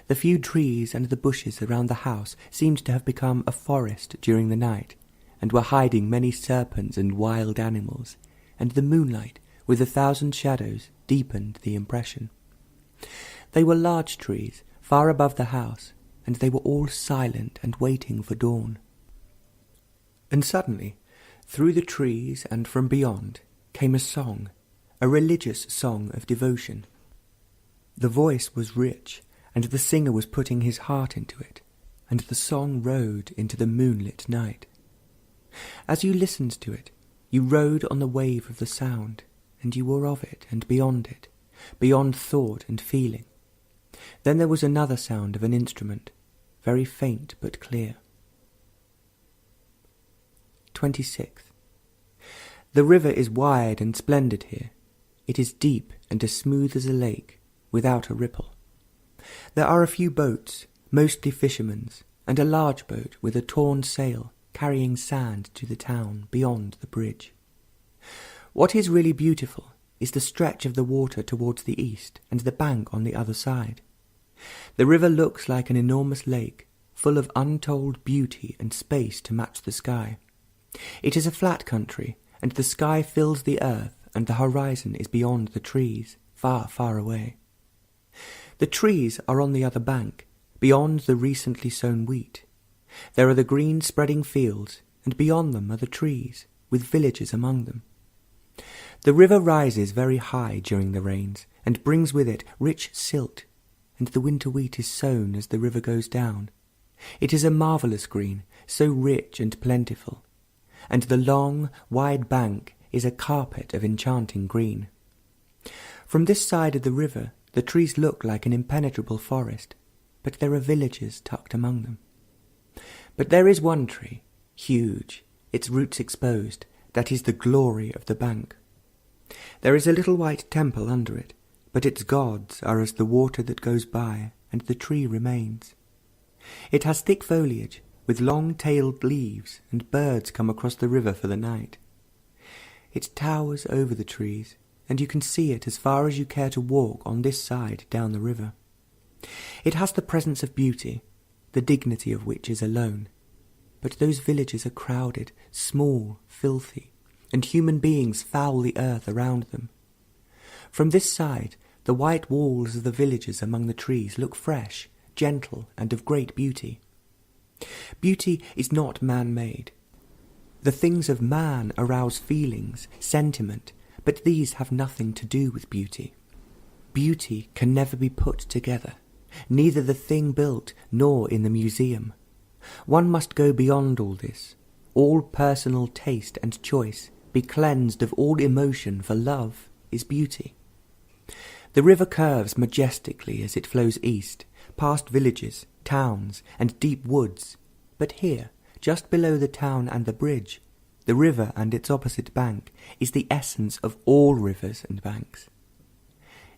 The few trees and the bushes around the house seemed to have become a forest during the night, and were hiding many serpents and wild animals, and the moonlight, with 1,000 shadows, deepened the impression. They were large trees, far above the house, and they were all silent and waiting for dawn. And suddenly, through the trees and from beyond, came a song, a religious song of devotion. The voice was rich, and the singer was putting his heart into it, and the song rode into the moonlit night. As you listened to it, you rode on the wave of the sound, and you were of it and beyond it, beyond thought and feeling. Then there was another sound of an instrument, very faint but clear. 26th. The river is wide and splendid here. It is deep and as smooth as a lake, without a ripple. There are a few boats, mostly fishermen's, and a large boat with a torn sail carrying sand to the town beyond the bridge. What is really beautiful is the stretch of the water towards the east and the bank on the other side. The river looks like an enormous lake, full of untold beauty and space to match the sky. It is a flat country, and the sky fills the earth, and the horizon is beyond the trees, far, far away. The trees are on the other bank, beyond the recently sown wheat. There are the green spreading fields, and beyond them are the trees, with villages among them. The river rises very high during the rains, and brings with it rich silt, and the winter wheat is sown as the river goes down. It is a marvellous green, so rich and plentiful, and the long, wide bank is a carpet of enchanting green. From this side of the river the trees look like an impenetrable forest, but there are villages tucked among them. But there is one tree, huge, its roots exposed, that is the glory of the bank. There is a little white temple under it, but its gods are as the water that goes by, and the tree remains. It has thick foliage, with long-tailed leaves, and birds come across the river for the night. It towers over the trees, and you can see it as far as you care to walk on this side down the river. It has the presence of beauty, the dignity of which is alone. But those villages are crowded, small, filthy, and human beings foul the earth around them. From this side, the white walls of the villages among the trees look fresh, gentle, and of great beauty. Beauty is not man-made. The things of man arouse feelings, sentiment, but these have nothing to do with beauty. Beauty can never be put together, neither the thing built nor in the museum. One must go beyond all this, all personal taste and choice, be cleansed of all emotion, for love is beauty. The river curves majestically as it flows east, past villages, towns, and deep woods, but here, just below the town and the bridge, the river and its opposite bank is the essence of all rivers and banks.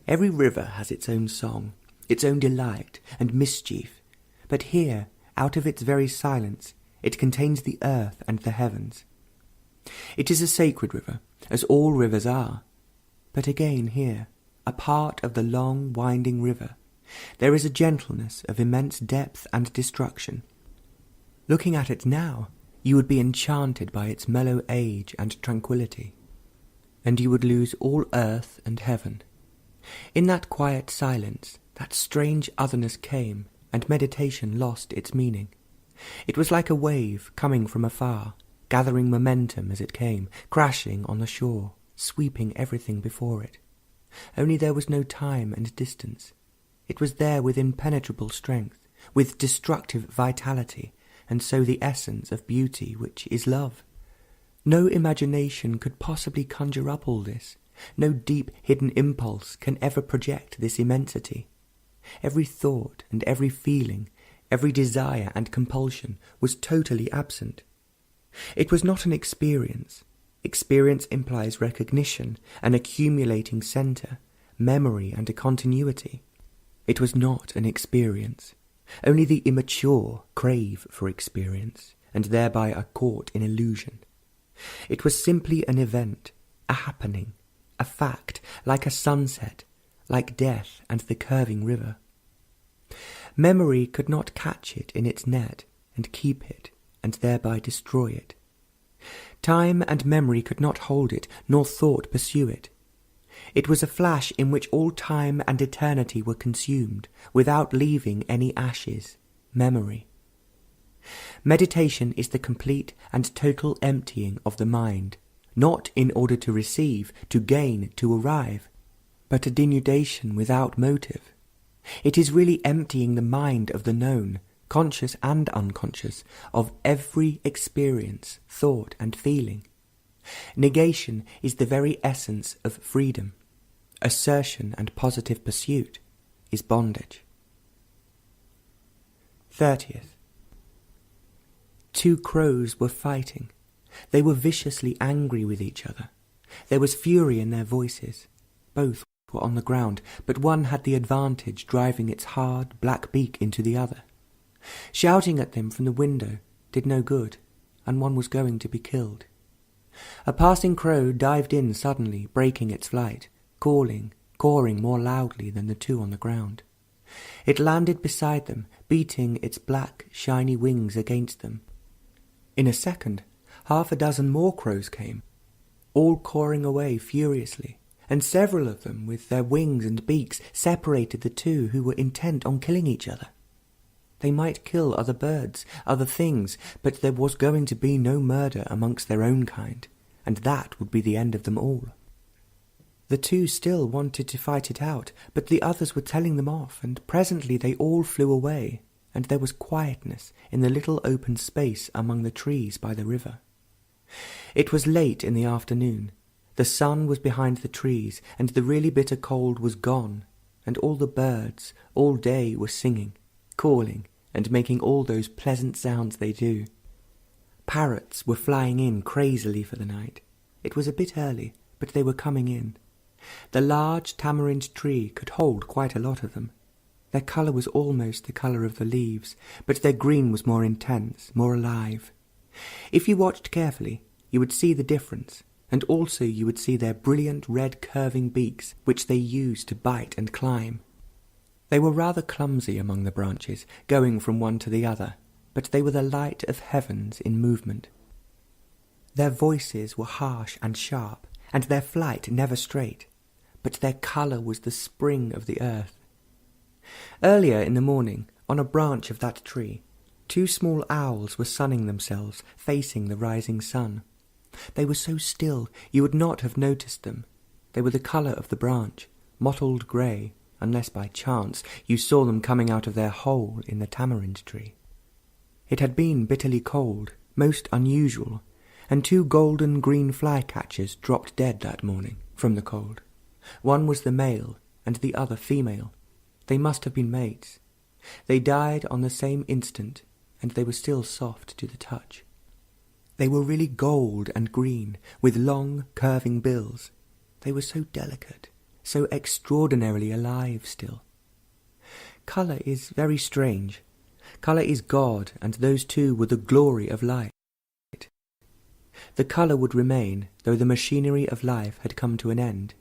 Every river has its own song, its own delight and mischief, but here, out of its very silence, it contains the earth and the heavens. It is a sacred river, as all rivers are, but again here, a part of the long winding river, there is a gentleness of immense depth and destruction. Looking at it now, you would be enchanted by its mellow age and tranquillity, and you would lose all earth and heaven. In that quiet silence, that strange otherness came, and meditation lost its meaning. It was like a wave coming from afar, gathering momentum as it came, crashing on the shore, sweeping everything before it. Only there was no time and distance. It was there with impenetrable strength, with destructive vitality, and so the essence of beauty, which is love. No imagination could possibly conjure up all this. No deep hidden impulse can ever project this immensity. Every thought and every feeling, every desire and compulsion was totally absent. It was not an experience. Experience implies recognition, an accumulating centre, memory and a continuity. It was not an experience. Only the immature crave for experience, and thereby are caught in illusion. It was simply an event, a happening, a fact, like a sunset, like death and the curving river. Memory could not catch it in its net and keep it, and thereby destroy it. Time and memory could not hold it, nor thought pursue it. It was a flash in which all time and eternity were consumed, without leaving any ashes, memory. Meditation is the complete and total emptying of the mind, not in order to receive, to gain, to arrive, but a denudation without motive. It is really emptying the mind of the known, conscious and unconscious, of every experience, thought and feeling. Negation is the very essence of freedom. Assertion and positive pursuit is bondage. 30th. Two crows were fighting. They were viciously angry with each other. There was fury in their voices. Both were on the ground, but one had the advantage, driving its hard, black beak into the other. Shouting at them from the window did no good, and one was going to be killed. A passing crow dived in suddenly, breaking its flight, cawing more loudly than the two on the ground. It landed beside them, beating its black, shiny wings against them. In a second, 6 more crows came, all cawing away furiously, and several of them, with their wings and beaks, separated the two who were intent on killing each other. They might kill other birds, other things, but there was going to be no murder amongst their own kind, and that would be the end of them all. The two still wanted to fight it out, but the others were telling them off, and presently they all flew away, and there was quietness in the little open space among the trees by the river. It was late in the afternoon. The sun was behind the trees, and the really bitter cold was gone, and all the birds all day were singing, calling, and making all those pleasant sounds they do. Parrots were flying in crazily for the night. It was a bit early, but they were coming in. The large tamarind tree could hold quite a lot of them. Their colour was almost the colour of the leaves, but their green was more intense, more alive. If you watched carefully, you would see the difference, and also you would see their brilliant red curving beaks, which they used to bite and climb. They were rather clumsy among the branches, going from one to the other, but they were the light of heavens in movement. Their voices were harsh and sharp, and their flight never straight, but their colour was the spring of the earth. Earlier in the morning, on a branch of that tree, 2 small owls were sunning themselves, facing the rising sun. They were so still you would not have noticed them. They were the colour of the branch, mottled grey, unless by chance you saw them coming out of their hole in the tamarind tree. It had been bitterly cold, most unusual, and 2 golden green flycatchers dropped dead that morning from the cold. One was the male, and the other female. They must have been mates. They died on the same instant, and they were still soft to the touch. They were really gold and green, with long, curving bills. They were so delicate, so extraordinarily alive still. Colour is very strange. Colour is God, and those two were the glory of light. The colour would remain, though the machinery of life had come to an end.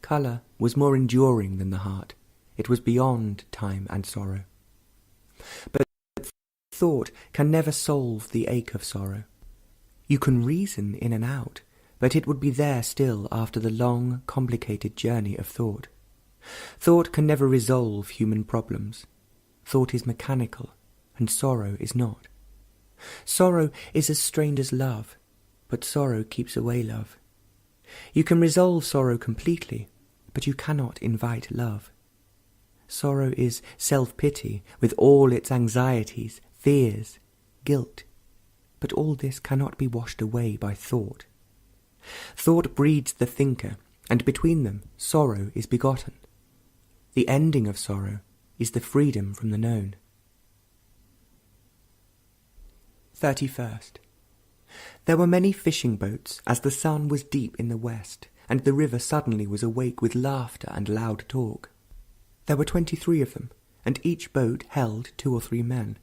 Colour was more enduring than the heart. It was beyond time and sorrow. But thought can never solve the ache of sorrow. You can reason in and out, but it would be there still after the long, complicated journey of thought. Thought can never resolve human problems. Thought is mechanical, and sorrow is not. Sorrow is as strange as love, but sorrow keeps away love. You can resolve sorrow completely, but you cannot invite love. Sorrow is self-pity with all its anxieties, fears, guilt, but all this cannot be washed away by thought. Thought breeds the thinker, and between them sorrow is begotten. The ending of sorrow is the freedom from the known. 31st. There were many fishing boats as the sun was deep in the west, and the river suddenly was awake with laughter and loud talk. There were 23 of them, and each boat held 2 or 3 men.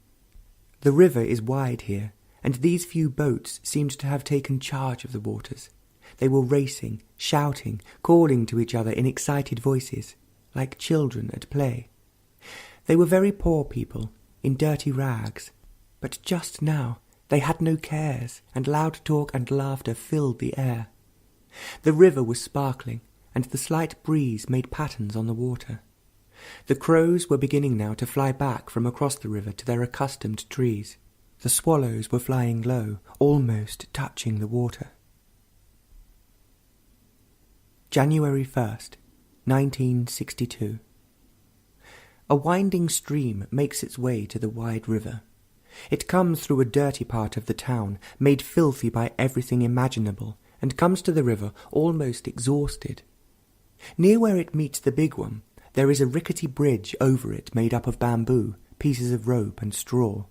The river is wide here, and these few boats seemed to have taken charge of the waters. They were racing, shouting, calling to each other in excited voices, like children at play. They were very poor people, in dirty rags, but just now they had no cares, and loud talk and laughter filled the air. The river was sparkling, and the slight breeze made patterns on the water. The crows were beginning now to fly back from across the river to their accustomed trees. The swallows were flying low, almost touching the water. January 1st, 1962. A winding stream makes its way to the wide river. It comes through a dirty part of the town, made filthy by everything imaginable, and comes to the river almost exhausted. Near where it meets the big one, there is a rickety bridge over it made up of bamboo, pieces of rope and straw.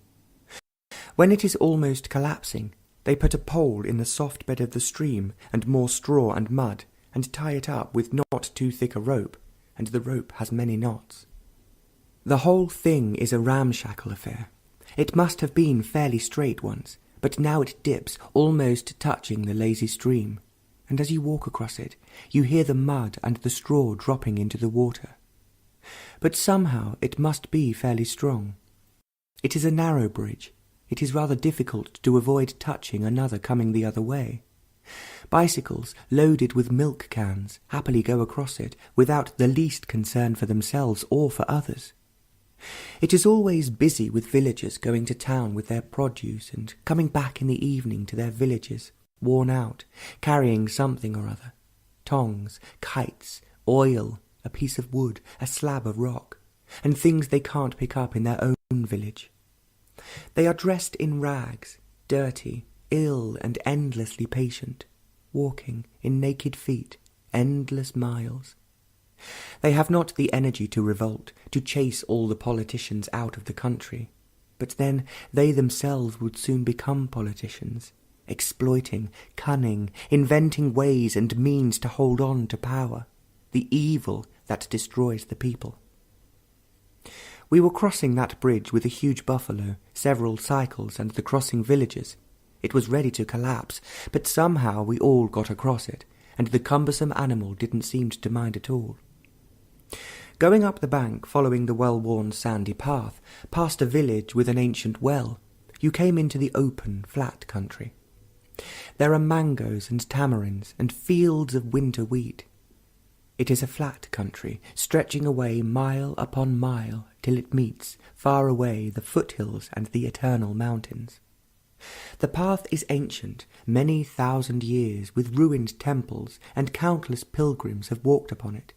When it is almost collapsing, They put a pole in the soft bed of the stream and more straw and mud, and tie it up with not too thick a rope, and the rope has many knots. The whole thing is a ramshackle affair. It must have been fairly straight once, but now it dips almost touching the lazy stream, and as you walk across it, you hear the mud and the straw dropping into the water. But somehow it must be fairly strong. It is a narrow bridge. It is rather difficult to avoid touching another coming the other way. Bicycles loaded with milk cans happily go across it without the least concern for themselves or for others. It is always busy with villagers going to town with their produce and coming back in the evening to their villages, worn out, carrying something or other, tongs, kites, oil, a piece of wood, a slab of rock, and things they can't pick up in their own village. They are dressed in rags, dirty, ill and endlessly patient, walking in naked feet, endless miles. They have not the energy to revolt, to chase all the politicians out of the country, but then they themselves would soon become politicians, exploiting, cunning, inventing ways and means to hold on to power, the evil that destroys the people. We were crossing that bridge with a huge buffalo, several cycles, and the crossing villages. It was ready to collapse, but somehow we all got across it, and the cumbersome animal didn't seem to mind at all. Going up the bank, following the well-worn sandy path, past a village with an ancient well, you came into the open, flat country. There are mangoes and tamarinds and fields of winter wheat. It is a flat country, stretching away mile upon mile till it meets, far away, the foothills and the eternal mountains. The path is ancient, many thousand years, with ruined temples, and countless pilgrims have walked upon it.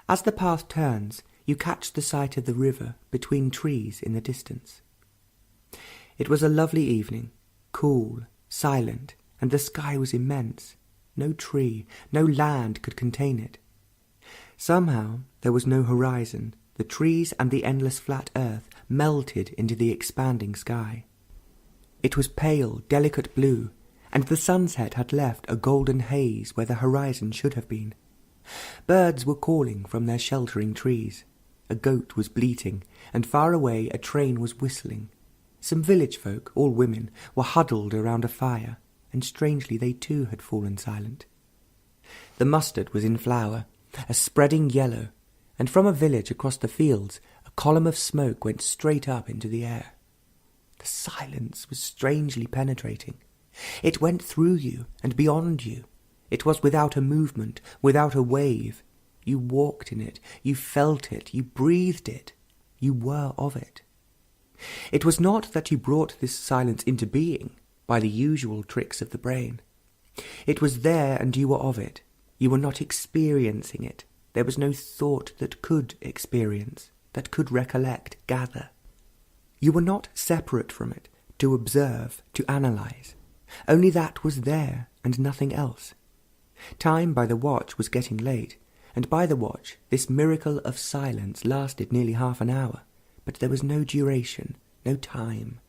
As the path turns, you catch the sight of the river between trees in the distance. It was a lovely evening, cool, silent, and the sky was immense. No tree, no land could contain it. Somehow there was no horizon. The trees and the endless flat earth melted into the expanding sky. It was pale, delicate blue, and the sunset had left a golden haze where the horizon should have been. Birds were calling from their sheltering trees. A goat was bleating, and far away a train was whistling. Some village folk, all women, were huddled around a fire, and strangely they too had fallen silent. The mustard was in flower, a spreading yellow, and from a village across the fields a column of smoke went straight up into the air. The silence was strangely penetrating. It went through you and beyond you. It was without a movement, without a wave. You walked in it, you felt it, you breathed it, you were of it. It was not that you brought this silence into being by the usual tricks of the brain. It was there and you were of it. You were not experiencing it. There was no thought that could experience, that could recollect, gather. You were not separate from it, to observe, to analyze. Only that was there and nothing else. Time by the watch was getting late, and by the watch this miracle of silence lasted nearly half an hour, but there was no duration, no time.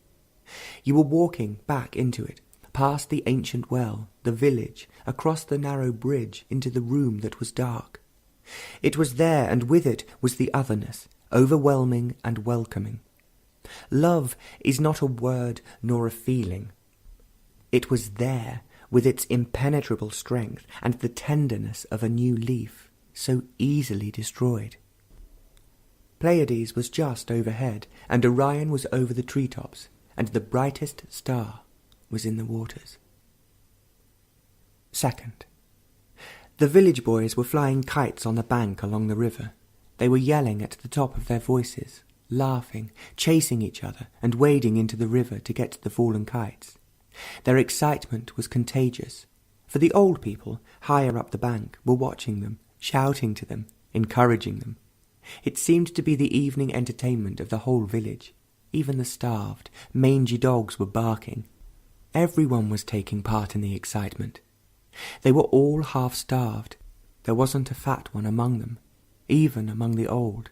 You were walking back into it, past the ancient well, the village, across the narrow bridge into the room that was dark. It was there, and with it was the otherness, overwhelming and welcoming. Love is not a word nor a feeling. It was there, with its impenetrable strength and the tenderness of a new leaf, so easily destroyed. Pleiades was just overhead, and Orion was over the treetops, and the brightest star was in the waters. Second, the village boys were flying kites on the bank along the river. They were yelling at the top of their voices, laughing, chasing each other, and wading into the river to get the fallen kites. Their excitement was contagious, for the old people, higher up the bank, were watching them, shouting to them, encouraging them. It seemed to be the evening entertainment of the whole village. Even the starved, mangy dogs were barking. Everyone was taking part in the excitement. They were all half-starved. There wasn't a fat one among them, even among the old.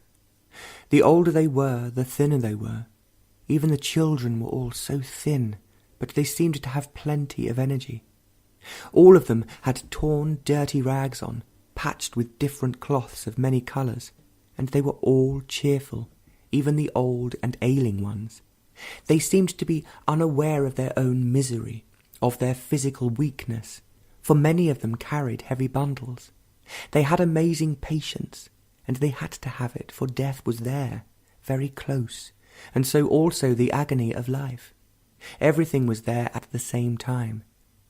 The older they were, the thinner they were. Even the children were all so thin, but they seemed to have plenty of energy. All of them had torn, dirty rags on, patched with different cloths of many colours, and they were all cheerful, even the old and ailing ones. They seemed to be unaware of their own misery, of their physical weakness, for many of them carried heavy bundles. They had amazing patience, and they had to have it, for death was there, very close, and so also the agony of life. Everything was there at the same time: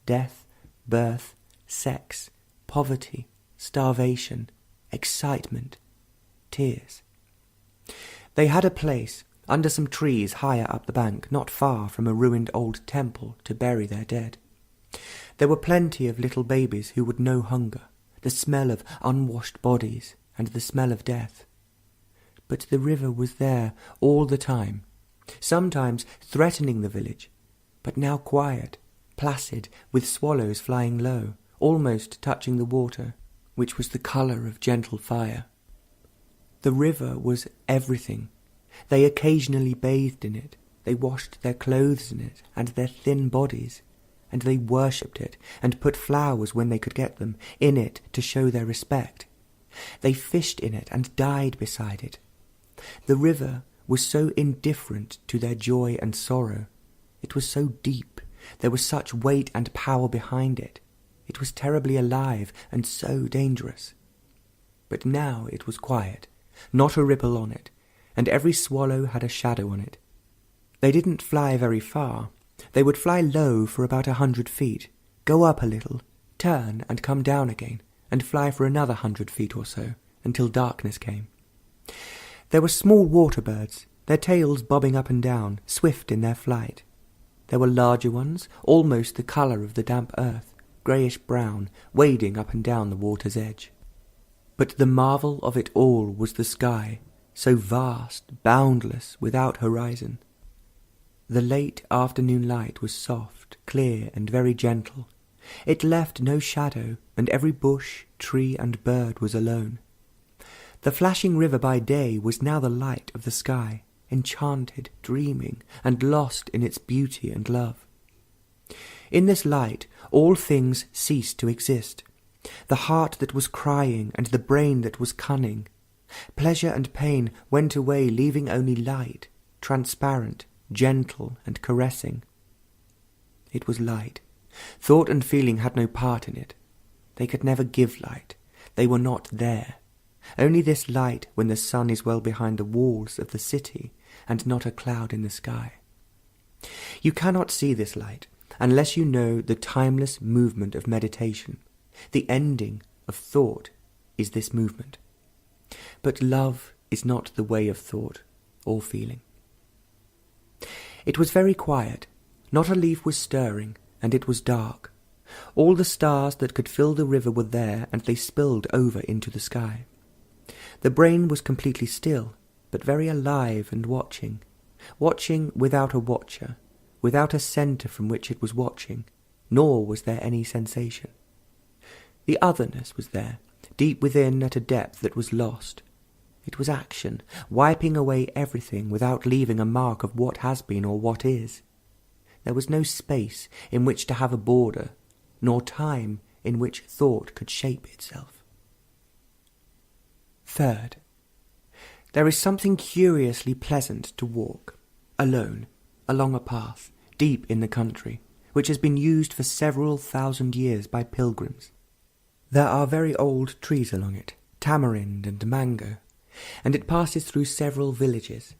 death, birth, sex, poverty, starvation, excitement, tears. They had a place under some trees higher up the bank, not far from a ruined old temple, to bury their dead. There were plenty of little babies who would know hunger, the smell of unwashed bodies, and the smell of death. But the river was there all the time, sometimes threatening the village, but now quiet, placid, with swallows flying low, almost touching the water, which was the colour of gentle fire. The river was everything. They occasionally bathed in it, they washed their clothes in it and their thin bodies, and they worshipped it, and put flowers, when they could get them, in it to show their respect. They fished in it and died beside it. The river was so indifferent to their joy and sorrow. It was so deep, there was such weight and power behind it. It was terribly alive and so dangerous. But now it was quiet, not a ripple on it, and every swallow had a shadow on it. They didn't fly very far. They would fly low for about 100 feet, go up a little, turn and come down again, and fly for another 100 feet or so, until darkness came. There were small water birds, their tails bobbing up and down, swift in their flight. There were larger ones, almost the colour of the damp earth, greyish-brown, wading up and down the water's edge. But the marvel of it all was the sky, so vast, boundless, without horizon. The late afternoon light was soft, clear, and very gentle. It left no shadow, and every bush, tree, and bird was alone. The flashing river by day was now the light of the sky, enchanted, dreaming, and lost in its beauty and love. In this light all things ceased to exist. The heart that was crying and the brain that was cunning. Pleasure and pain went away, leaving only light, transparent, gentle, and caressing. It was light. Thought and feeling had no part in it. They could never give light. They were not there. Only this light when the sun is well behind the walls of the city and not a cloud in the sky. You cannot see this light unless you know the timeless movement of meditation. The ending of thought is this movement. But love is not the way of thought or feeling. It was very quiet. Not a leaf was stirring, and it was dark. All the stars that could fill the river were there, and they spilled over into the sky. The brain was completely still, but very alive and watching without a watcher, without a centre from which it was watching, nor was there any sensation. The otherness was there, deep within at a depth that was lost. It was action, wiping away everything without leaving a mark of what has been or what is. There was no space in which to have a border, nor time in which thought could shape itself. Third, there is something curiously pleasant to walk, alone, along a path, deep in the country, which has been used for several thousand years by pilgrims. There are very old trees along it, tamarind and mango, and it passes through several villages.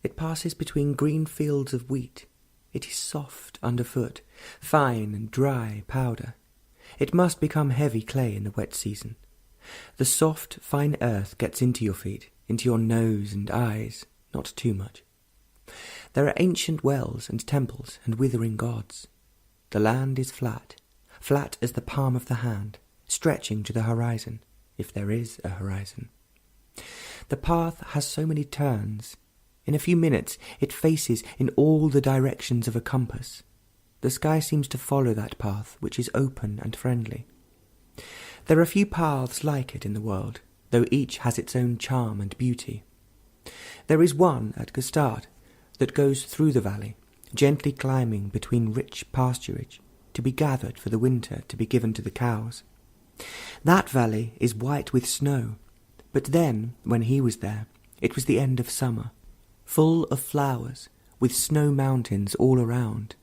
It passes between green fields of wheat. It is soft underfoot, fine and dry powder. It must become heavy clay in the wet season. The soft, fine earth gets into your feet, into your nose and eyes, not too much. There are ancient wells and temples and withering gods. The land is flat, flat as the palm of the hand, stretching to the horizon, if there is a horizon. The path has so many turns. In a few minutes it faces in all the directions of a compass. The sky seems to follow that path, which is open and friendly. There are few paths like it in the world, though each has its own charm and beauty. There is one at Gstaad that goes through the valley, gently climbing between rich pasturage to be gathered for the winter to be given to the cows. That valley is white with snow, but then, when he was there, it was the end of summer, full of flowers, with snow mountains all around,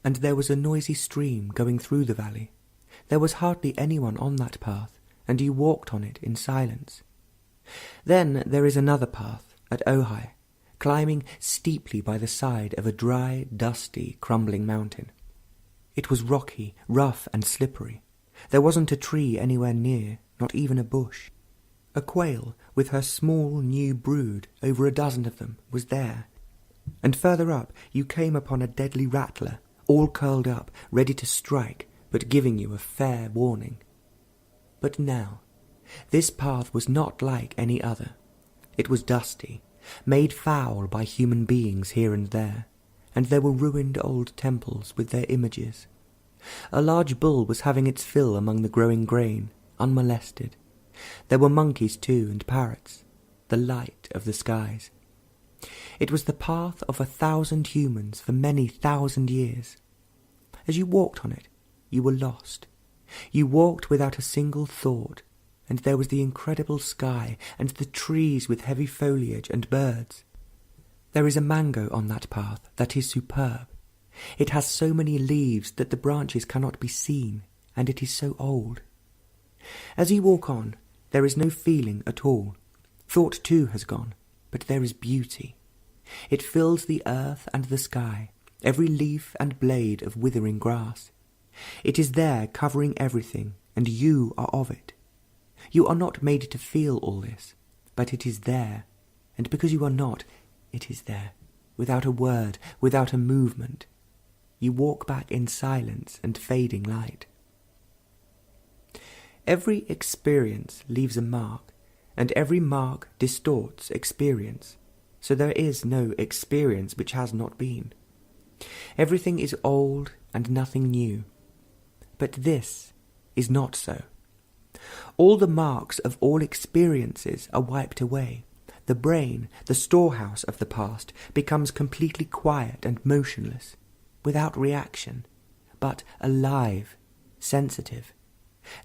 and there was a noisy stream going through the valley. There was hardly anyone on that path, and you walked on it in silence. Then there is another path at Ojai, climbing steeply by the side of a dry, dusty, crumbling mountain. It was rocky, rough and slippery. There wasn't a tree anywhere near, not even a bush. A quail, with her small new brood, over a dozen of them, was there. And further up you came upon a deadly rattler, all curled up, ready to strike, but giving you a fair warning. But now, this path was not like any other. It was dusty, made foul by human beings here and there, and there were ruined old temples with their images. A large bull was having its fill among the growing grain, unmolested. There were monkeys too, and parrots, the light of the skies. It was the path of 1,000 humans for many 1,000 years. As you walked on it, you were lost. You walked without a single thought, and there was the incredible sky, and the trees with heavy foliage and birds. There is a mango on that path that is superb. It has so many leaves that the branches cannot be seen, and it is so old. As you walk on, there is no feeling at all. Thought too has gone, but there is beauty. It fills the earth and the sky, every leaf and blade of withering grass. It is there covering everything, and you are of it. You are not made to feel all this, but it is there, and because you are not, it is there, without a word, without a movement. You walk back in silence and fading light. Every experience leaves a mark, and every mark distorts experience, so there is no experience which has not been. Everything is old and nothing new. But this is not so. All the marks of all experiences are wiped away. The brain, the storehouse of the past, becomes completely quiet and motionless, without reaction, but alive, sensitive.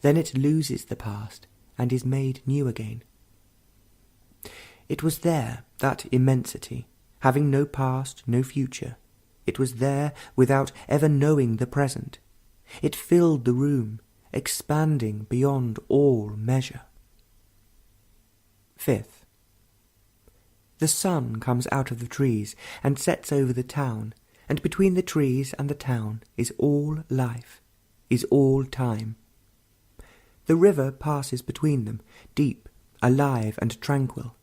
Then it loses the past and is made new again. It was there, that immensity, having no past, no future. It was there without ever knowing the present. It filled the room, expanding beyond all measure. Fifth, the sun comes out of the trees and sets over the town, and between the trees and the town is all life, is all time. The river passes between them, deep, alive and tranquil.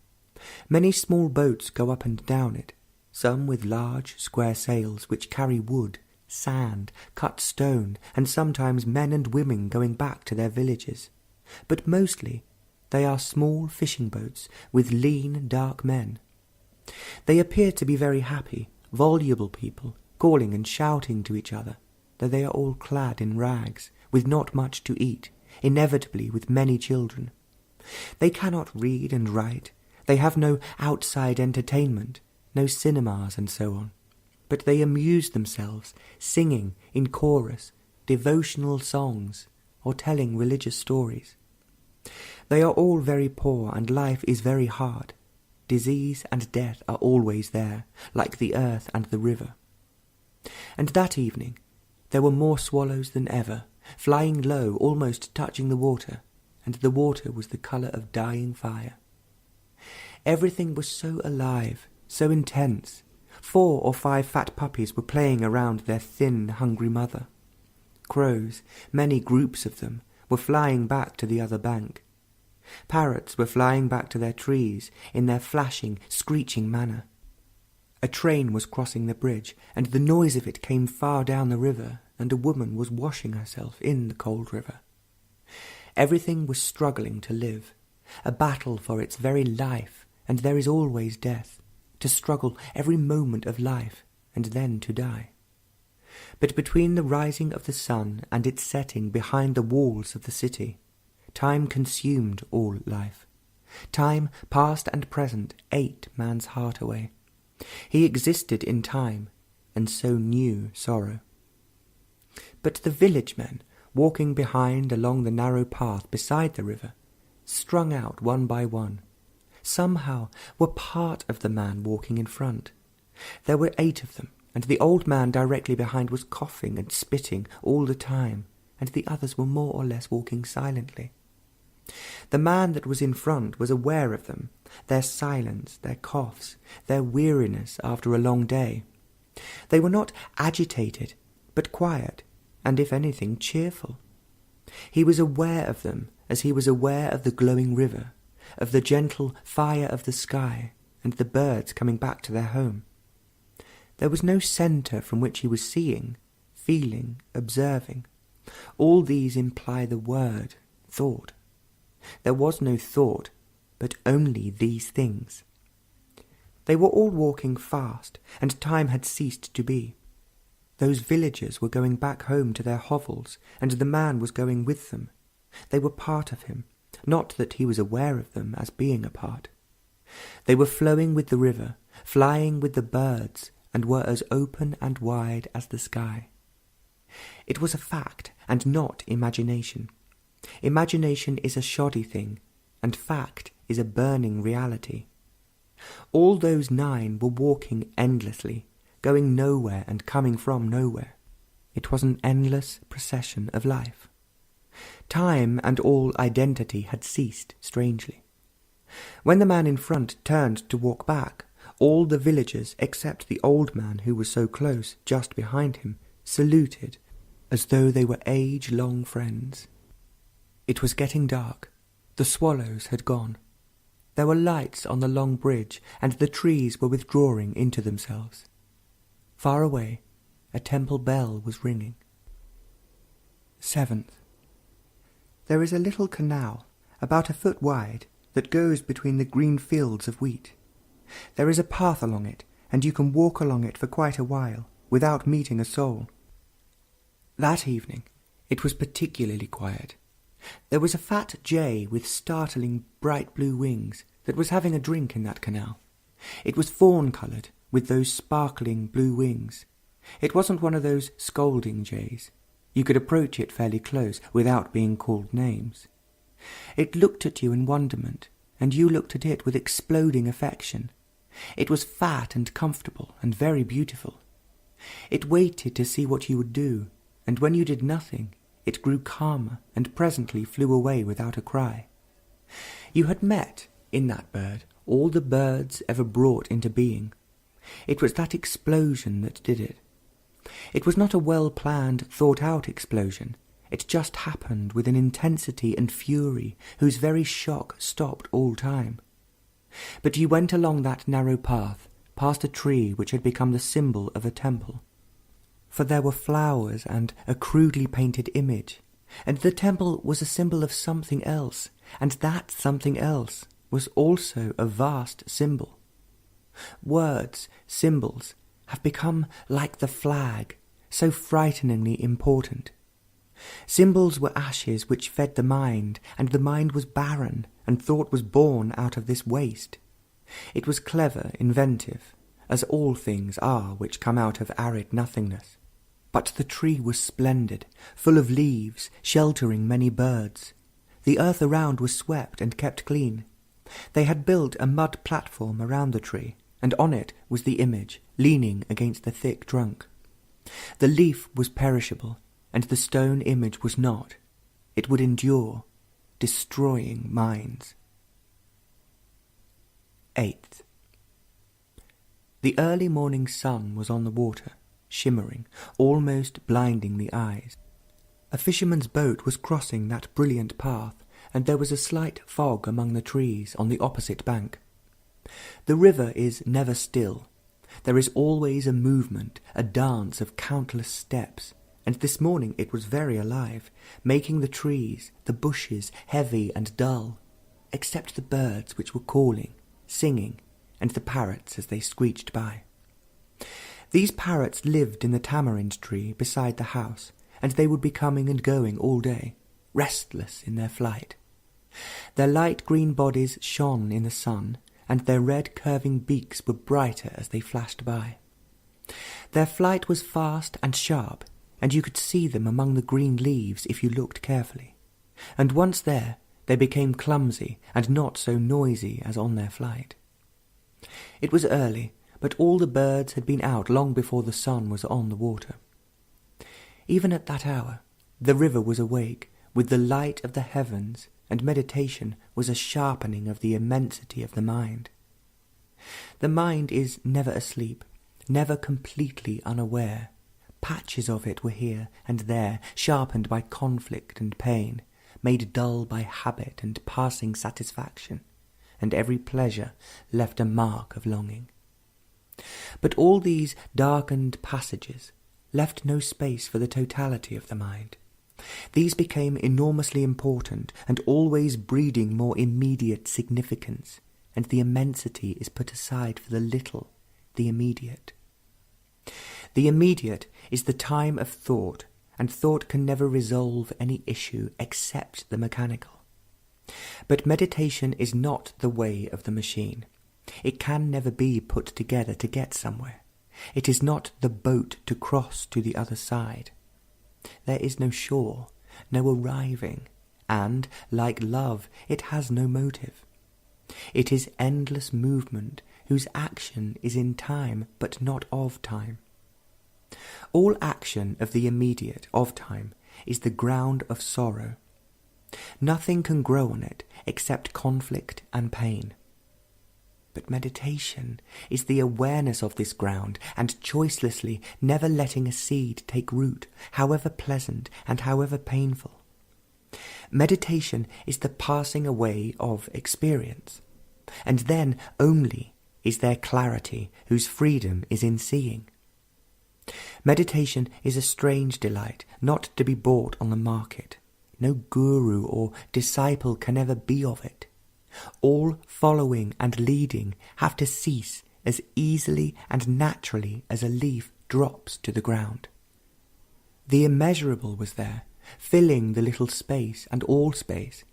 Many small boats go up and down it, some with large square sails which carry wood, sand, cut stone, and sometimes men and women going back to their villages. But mostly they are small fishing boats with lean, dark men. They appear to be very happy, voluble people, calling and shouting to each other, though they are all clad in rags, with not much to eat, inevitably with many children. They cannot read and write, they have no outside entertainment, no cinemas and so on. But they amuse themselves, singing in chorus, devotional songs, or telling religious stories. They are all very poor, and life is very hard. Disease and death are always there, like the earth and the river. And that evening there were more swallows than ever, flying low, almost touching the water, and the water was the colour of dying fire. Everything was so alive, so intense. 4 or 5 fat puppies were playing around their thin, hungry mother. Crows, many groups of them, were flying back to the other bank. Parrots were flying back to their trees in their flashing, screeching manner. A train was crossing the bridge, and the noise of it came far down the river, and a woman was washing herself in the cold river. Everything was struggling to live, a battle for its very life, and there is always death, to struggle every moment of life, and then to die. But between the rising of the sun and its setting behind the walls of the city, time consumed all life. Time, past and present, ate man's heart away. He existed in time, and so new sorrow. But the village men, walking behind along the narrow path beside the river, strung out one by one, somehow were part of the man walking in front. There were 8 of them, and the old man directly behind was coughing and spitting all the time, and the others were more or less walking silently. The man that was in front was aware of them, their silence, their coughs, their weariness after a long day. They were not agitated, but quiet, and if anything, cheerful. He was aware of them as he was aware of the glowing river, of the gentle fire of the sky, and the birds coming back to their home. There was no centre from which he was seeing, feeling, observing. All these imply the word, thought. There was no thought, but only these things. They were all walking fast, and time had ceased to be. Those villagers were going back home to their hovels, and the man was going with them. They were part of him, not that he was aware of them as being a part. They were flowing with the river, flying with the birds, and were as open and wide as the sky. It was a fact, and not imagination. Imagination is a shoddy thing, and fact is a burning reality. All those 9 were walking endlessly, going nowhere and coming from nowhere. It was an endless procession of life. Time and all identity had ceased strangely. When the man in front turned to walk back, all the villagers, except the old man who was so close, just behind him, saluted, as though they were age-long friends. It was getting dark. The swallows had gone. There were lights on the long bridge, and the trees were withdrawing into themselves. Far away, a temple bell was ringing. 7th. There is a little canal, about a foot wide, that goes between the green fields of wheat. There is a path along it, and you can walk along it for quite a while, without meeting a soul. That evening, it was particularly quiet. There was a fat jay with startling bright blue wings that was having a drink in that canal. It was fawn-coloured, with those sparkling blue wings. It wasn't one of those scolding jays. You could approach it fairly close without being called names. It looked at you in wonderment, and you looked at it with exploding affection. It was fat and comfortable and very beautiful. It waited to see what you would do, and when you did nothing, it grew calmer and presently flew away without a cry. You had met, in that bird, all the birds ever brought into being. It was that explosion that did it. It was not a well-planned, thought-out explosion. It just happened with an intensity and fury whose very shock stopped all time. But you went along that narrow path, past a tree which had become the symbol of a temple. For there were flowers and a crudely painted image, and the temple was a symbol of something else, and that something else was also a vast symbol. Words, symbols, have become like the flag, so frighteningly important. Symbols were ashes which fed the mind, and the mind was barren, and thought was born out of this waste. It was clever, inventive, as all things are which come out of arid nothingness. But the tree was splendid, full of leaves, sheltering many birds. The earth around was swept and kept clean. They had built a mud platform around the tree, and on it was the image, leaning against the thick trunk. The leaf was perishable, and the stone image was not. It would endure, destroying minds. 8th. The early morning sun was on the water, shimmering, almost blinding the eyes. A fisherman's boat was crossing that brilliant path, and there was a slight fog among the trees on the opposite bank. The river is never still. There is always a movement, a dance of countless steps, and this morning it was very alive, making the trees, the bushes, heavy and dull, except the birds which were calling, singing, and the parrots as they screeched by. These parrots lived in the tamarind tree beside the house, and they would be coming and going all day, restless in their flight. Their light green bodies shone in the sun, and their red curving beaks were brighter as they flashed by. Their flight was fast and sharp, and you could see them among the green leaves if you looked carefully. And once there, they became clumsy and not so noisy as on their flight. It was early, but all the birds had been out long before the sun was on the water. Even at that hour, the river was awake with the light of the heavens, and meditation was a sharpening of the immensity of the mind. The mind is never asleep, never completely unaware. Patches of it were here and there, sharpened by conflict and pain, made dull by habit and passing satisfaction, and every pleasure left a mark of longing. But all these darkened passages left no space for the totality of the mind. These became enormously important and always breeding more immediate significance, and the immensity is put aside for the little, the immediate. The immediate is the time of thought, and thought can never resolve any issue except the mechanical. But meditation is not the way of the machine. It can never be put together to get somewhere. It is not the boat to cross to the other side. There is no shore, no arriving, and, like love, it has no motive. It is endless movement whose action is in time but not of time. All action of the immediate of time is the ground of sorrow. Nothing can grow on it except conflict and pain. But meditation is the awareness of this ground, and choicelessly never letting a seed take root, however pleasant and however painful. Meditation is the passing away of experience, and then only is there clarity whose freedom is in seeing. Meditation is a strange delight, not to be bought on the market. No guru or disciple can ever be of it. All following and leading have to cease as easily and naturally as a leaf drops to the ground. The immeasurable was there, filling the little space and all space.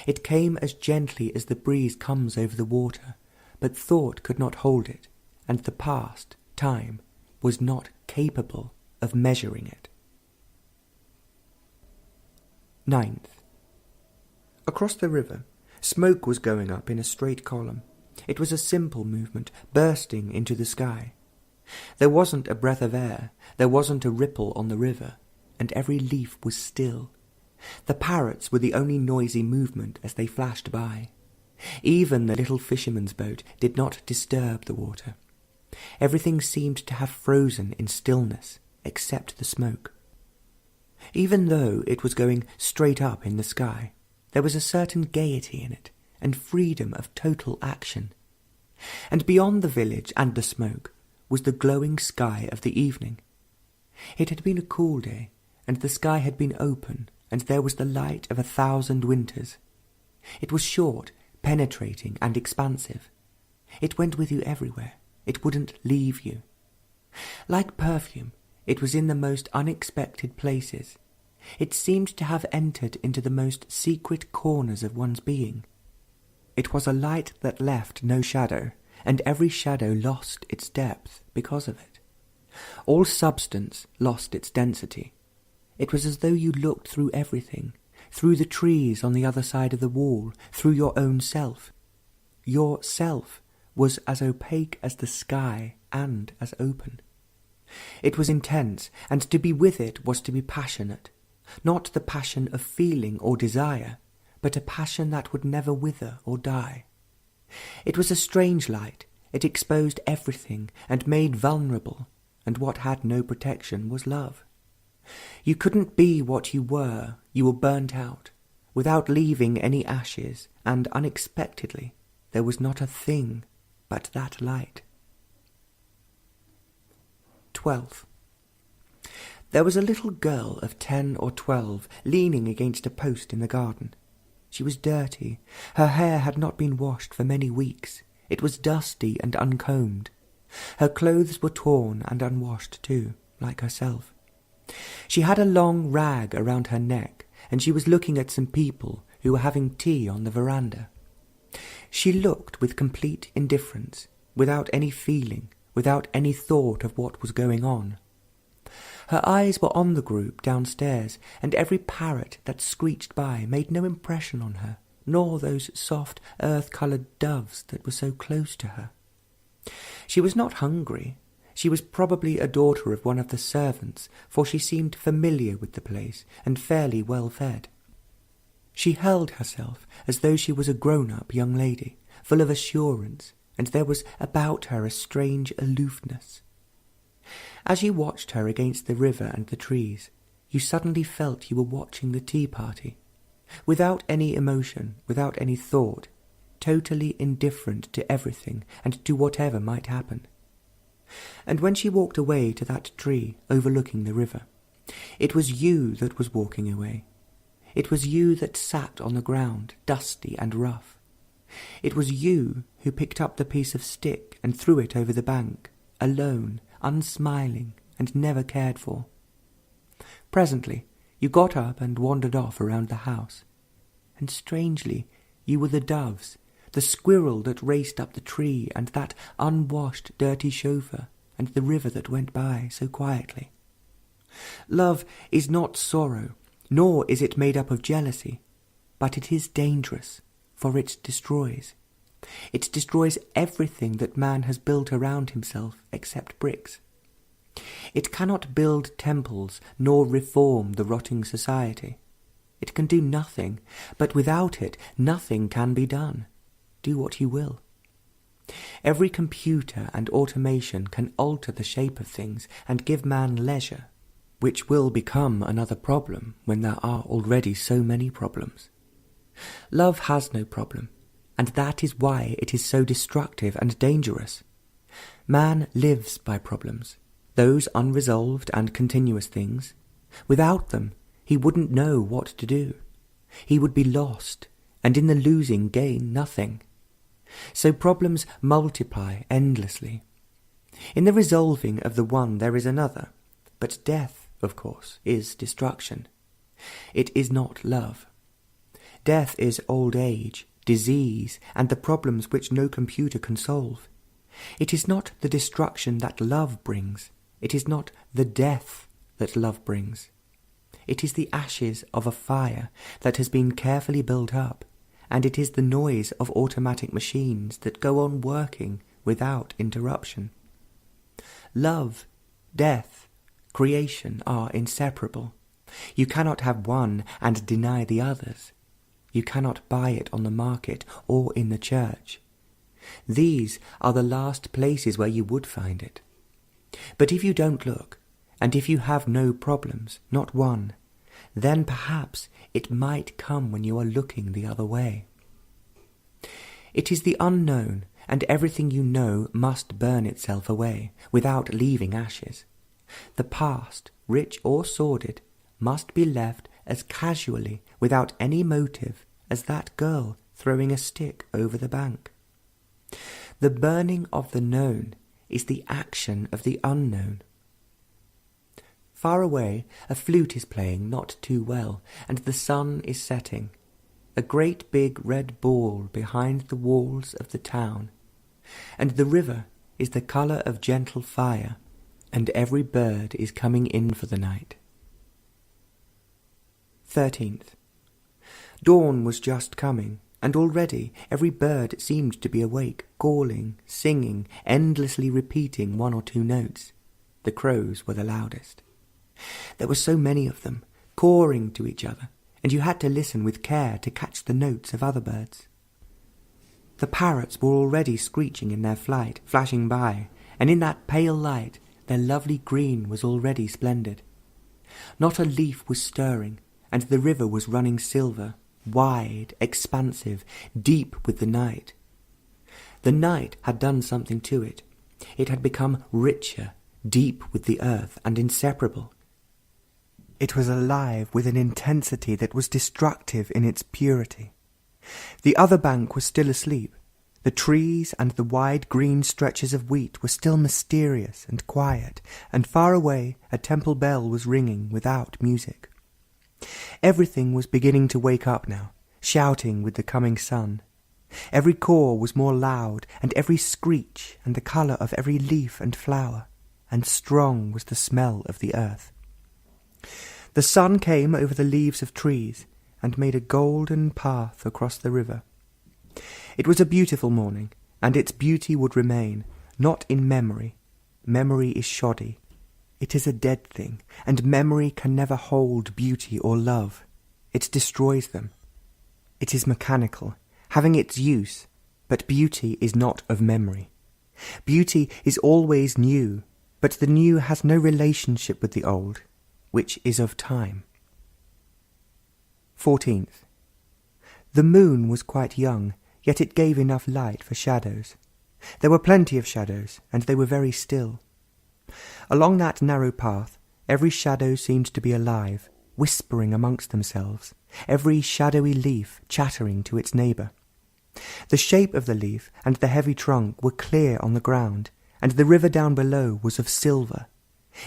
It came as gently as the breeze comes over the water, but thought could not hold it, and the past, time, was not capable of measuring it. 9th. Across the river, smoke was going up in a straight column. It was a simple movement, bursting into the sky. There wasn't a breath of air, there wasn't a ripple on the river, and every leaf was still. The parrots were the only noisy movement as they flashed by. Even the little fisherman's boat did not disturb the water. Everything seemed to have frozen in stillness, except the smoke. Even though it was going straight up in the sky, there was a certain gaiety in it, and freedom of total action. And beyond the village and the smoke was the glowing sky of the evening. It had been a cool day, and the sky had been open, and there was the light of 1,000 winters. It was short, penetrating, and expansive. It went with you everywhere. It wouldn't leave you. Like perfume, it was in the most unexpected places. It seemed to have entered into the most secret corners of one's being. It was a light that left no shadow, and every shadow lost its depth because of it. All substance lost its density. It was as though you looked through everything, through the trees on the other side of the wall, through your own self. Your self was as opaque as the sky and as open. It was intense, and to be with it was to be passionate, not the passion of feeling or desire, but a passion that would never wither or die. It was a strange light. It exposed everything and made vulnerable, and what had no protection was love. You couldn't be what you were burnt out, without leaving any ashes, and unexpectedly there was not a thing but that light. 12th. There was a little girl of 10 or 12 leaning against a post in the garden. She was dirty. Her hair had not been washed for many weeks. It was dusty and uncombed. Her clothes were torn and unwashed too, like herself. She had a long rag around her neck, and she was looking at some people who were having tea on the veranda. She looked with complete indifference, without any feeling, without any thought of what was going on. Her eyes were on the group downstairs, and every parrot that screeched by made no impression on her, nor those soft, earth-coloured doves that were so close to her. She was not hungry. She was probably a daughter of one of the servants, for she seemed familiar with the place and fairly well fed. She held herself as though she was a grown-up young lady, full of assurance, and there was about her a strange aloofness. As you watched her against the river and the trees, you suddenly felt you were watching the tea party, without any emotion, without any thought, totally indifferent to everything and to whatever might happen. And when she walked away to that tree overlooking the river, it was you that was walking away. It was you that sat on the ground, dusty and rough. It was you who picked up the piece of stick and threw it over the bank, alone, unsmiling, and never cared for. Presently, you got up and wandered off around the house. And strangely, you were the doves, the squirrel that raced up the tree, and that unwashed, dirty chauffeur, and the river that went by so quietly. Love is not sorrow, nor is it made up of jealousy, but it is dangerous, for it destroys. It destroys everything that man has built around himself except bricks. It cannot build temples nor reform the rotting society. It can do nothing, but without it nothing can be done. Do what you will. Every computer and automation can alter the shape of things and give man leisure, which will become another problem when there are already so many problems. Love has no problem, and that is why it is so destructive and dangerous. Man lives by problems, those unresolved and continuous things. Without them, he wouldn't know what to do. He would be lost, and in the losing gain nothing. So problems multiply endlessly. In the resolving of the one there is another, but death, of course, is destruction. It is not love. Death is old age, disease, and the problems which no computer can solve. It is not the destruction that love brings. It is not the death that love brings. It is the ashes of a fire that has been carefully built up, and it is the noise of automatic machines that go on working without interruption. Love, death, creation are inseparable. You cannot have one and deny the others. You cannot buy it on the market or in the church. These are the last places where you would find it. But if you don't look, and if you have no problems, not one, then perhaps it might come when you are looking the other way. It is the unknown, and everything you know must burn itself away, without leaving ashes. The past, rich or sordid, must be left as casually, without any motive, as that girl throwing a stick over the bank. The burning of the known is the action of the unknown. Far away, a flute is playing not too well, and the sun is setting. A great big red ball behind the walls of the town, and the river is the colour of gentle fire, and every bird is coming in for the night. 13th. Dawn was just coming, and already every bird seemed to be awake, calling, singing, endlessly repeating one or two notes. The crows were the loudest. There were so many of them, cawing to each other, and you had to listen with care to catch the notes of other birds. The parrots were already screeching in their flight, flashing by, and in that pale light their lovely green was already splendid. Not a leaf was stirring, and the river was running silver, wide, expansive, deep with the night. The night had done something to it. It had become richer, deep with the earth, and inseparable. It was alive with an intensity that was destructive in its purity. The other bank was still asleep. The trees and the wide green stretches of wheat were still mysterious and quiet, and far away a temple bell was ringing without music. Everything was beginning to wake up now, shouting with the coming sun. Every caw was more loud, and every screech, and the colour of every leaf and flower, and strong was the smell of the earth. The sun came over the leaves of trees, and made a golden path across the river. It was a beautiful morning, and its beauty would remain, not in memory. Memory is shoddy. It is a dead thing, and memory can never hold beauty or love. It destroys them. It is mechanical, having its use, but beauty is not of memory. Beauty is always new, but the new has no relationship with the old, which is of time. 14th. The moon was quite young, yet it gave enough light for shadows. There were plenty of shadows, and they were very still. Along that narrow path, every shadow seemed to be alive, whispering amongst themselves, every shadowy leaf chattering to its neighbour. The shape of the leaf and the heavy trunk were clear on the ground, and the river down below was of silver.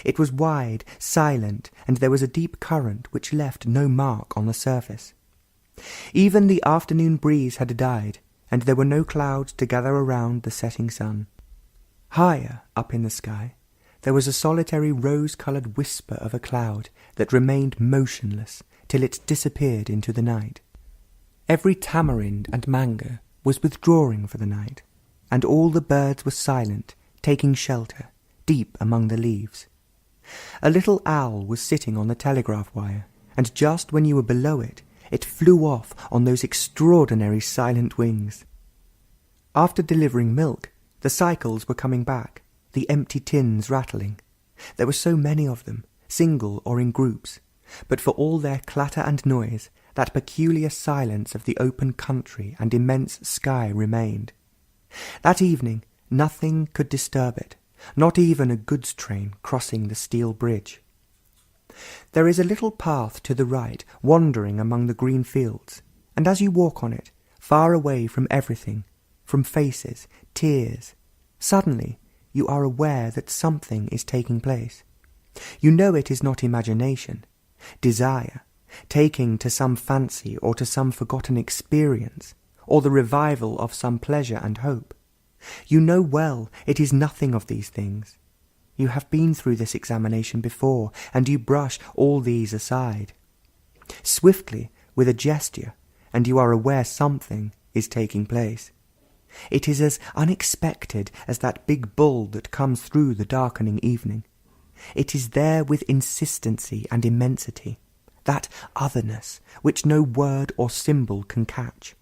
It was wide, silent, and there was a deep current which left no mark on the surface. Even the afternoon breeze had died, and there were no clouds to gather around the setting sun. Higher up in the sky, there was a solitary rose-coloured whisper of a cloud that remained motionless till it disappeared into the night. Every tamarind and mango was withdrawing for the night, and all the birds were silent, taking shelter, deep among the leaves. A little owl was sitting on the telegraph wire, and just when you were below it, it flew off on those extraordinary silent wings. After delivering milk, the cycles were coming back, the empty tins rattling. There were so many of them, single or in groups, but for all their clatter and noise, that peculiar silence of the open country and immense sky remained. That evening nothing could disturb it, not even a goods train crossing the steel bridge. There is a little path to the right, wandering among the green fields, and as you walk on it, far away from everything, from faces, tears, suddenly you are aware that something is taking place. You know it is not imagination, desire, taking to some fancy or to some forgotten experience, or the revival of some pleasure and hope. You know well it is nothing of these things. You have been through this examination before, and you brush all these aside. Swiftly, with a gesture, and you are aware something is taking place. It is as unexpected as that big bull that comes through the darkening evening. It is there with insistency and immensity, that otherness which no word or symbol can catch.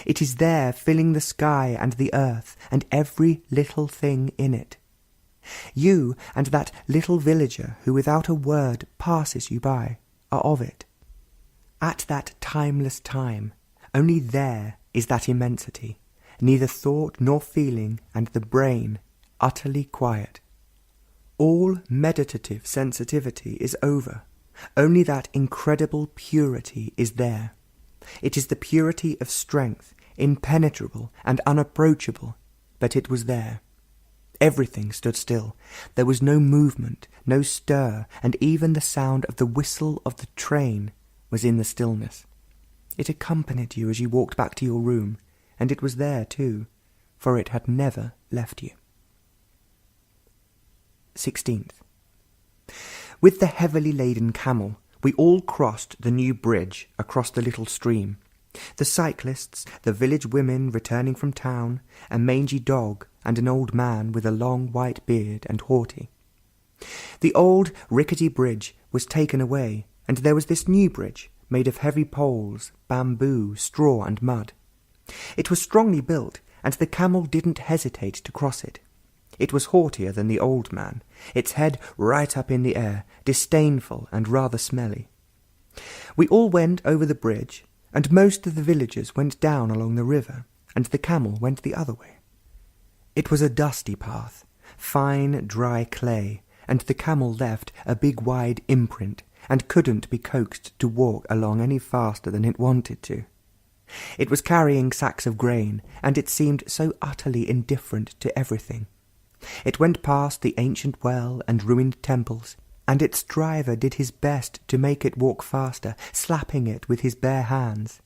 It is there filling the sky and the earth and every little thing in it. You and that little villager who without a word passes you by are of it. At that timeless time, only there is that immensity, neither thought nor feeling, and the brain utterly quiet. All meditative sensitivity is over. Only that incredible purity is there. It is the purity of strength, impenetrable and unapproachable, but it was there. Everything stood still. There was no movement, no stir, and even the sound of the whistle of the train was in the stillness. It accompanied you as you walked back to your room, and it was there too, for it had never left you. 16th. With the heavily laden camel, we all crossed the new bridge across the little stream. The cyclists, the village women returning from town, a mangy dog, and an old man with a long white beard and haughty. The old rickety bridge was taken away, and there was this new bridge, made of heavy poles, bamboo, straw, and mud. It was strongly built, and the camel didn't hesitate to cross it. It was haughtier than the old man, its head right up in the air, disdainful and rather smelly. We all went over the bridge, and most of the villagers went down along the river, and the camel went the other way. It was a dusty path, fine dry clay, and the camel left a big wide imprint, and couldn't be coaxed to walk along any faster than it wanted to. It was carrying sacks of grain, and it seemed so utterly indifferent to everything. It went past the ancient well and ruined temples, and its driver did his best to make it walk faster, slapping it with his bare hands.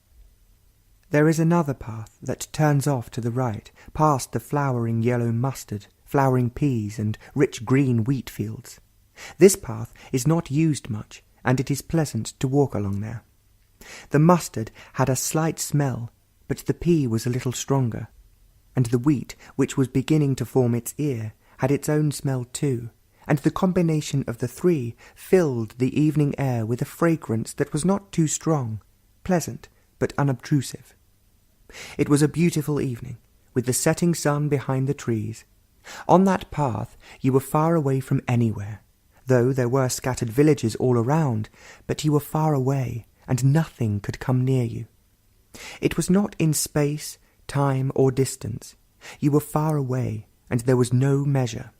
There is another path that turns off to the right, past the flowering yellow mustard, flowering peas, and rich green wheat fields. This path is not used much, and it is pleasant to walk along there. The mustard had a slight smell, but the pea was a little stronger, and the wheat, which was beginning to form its ear, had its own smell too, and the combination of the three filled the evening air with a fragrance that was not too strong, pleasant but unobtrusive. It was a beautiful evening, with the setting sun behind the trees. On that path you were far away from anywhere, though there were scattered villages all around, but you were far away, and nothing could come near you. It was not in space, time, or distance. You were far away, and there was no measure.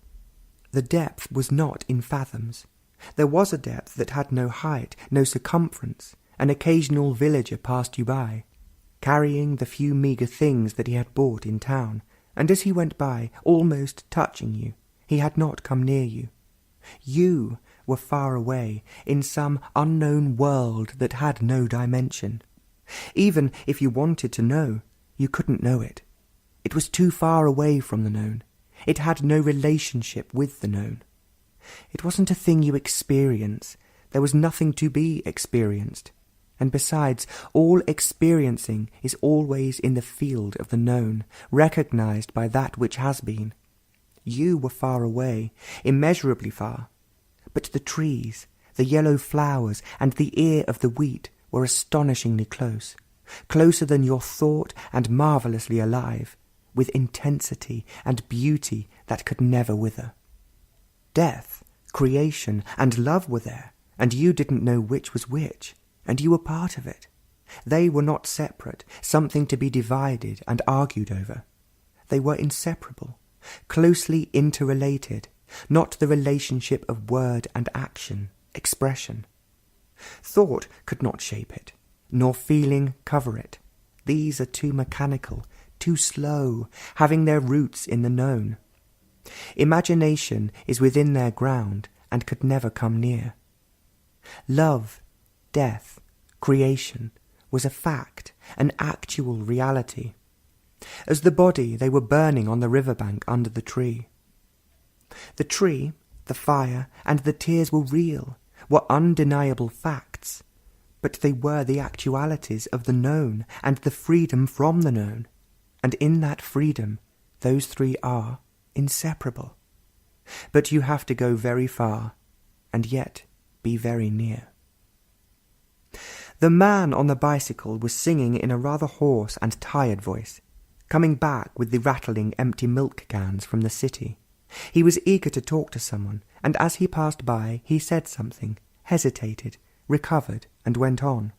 The depth was not in fathoms. There was a depth that had no height, no circumference. An occasional villager passed you by, carrying the few meagre things that he had bought in town, and as he went by, almost touching you, he had not come near you. You were far away, in some unknown world that had no dimension. Even if you wanted to know, you couldn't know it. It was too far away from the known. It had no relationship with the known. It wasn't a thing you experience. There was nothing to be experienced. And besides, all experiencing is always in the field of the known, recognized by that which has been. You were far away, immeasurably far. But the trees, the yellow flowers, and the ear of the wheat were astonishingly close, closer than your thought and marvellously alive, with intensity and beauty that could never wither. Death, creation, and love were there, and you didn't know which was which, and you were part of it. They were not separate, something to be divided and argued over. They were inseparable, closely interrelated, not the relationship of word and action, expression. Thought could not shape it, nor feeling cover it. These are too mechanical, too slow, having their roots in the known. Imagination is within their ground and could never come near. Love, death, creation was a fact, an actual reality. As the body, they were burning on the riverbank under the tree. The tree, the fire, and the tears were real, were undeniable facts, but they were the actualities of the known and the freedom from the known, and in that freedom those three are inseparable. But you have to go very far, and yet be very near. The man on the bicycle was singing in a rather hoarse and tired voice, coming back with the rattling empty milk cans from the city. He was eager to talk to someone, and as he passed by he said something, hesitated, recovered, and went on.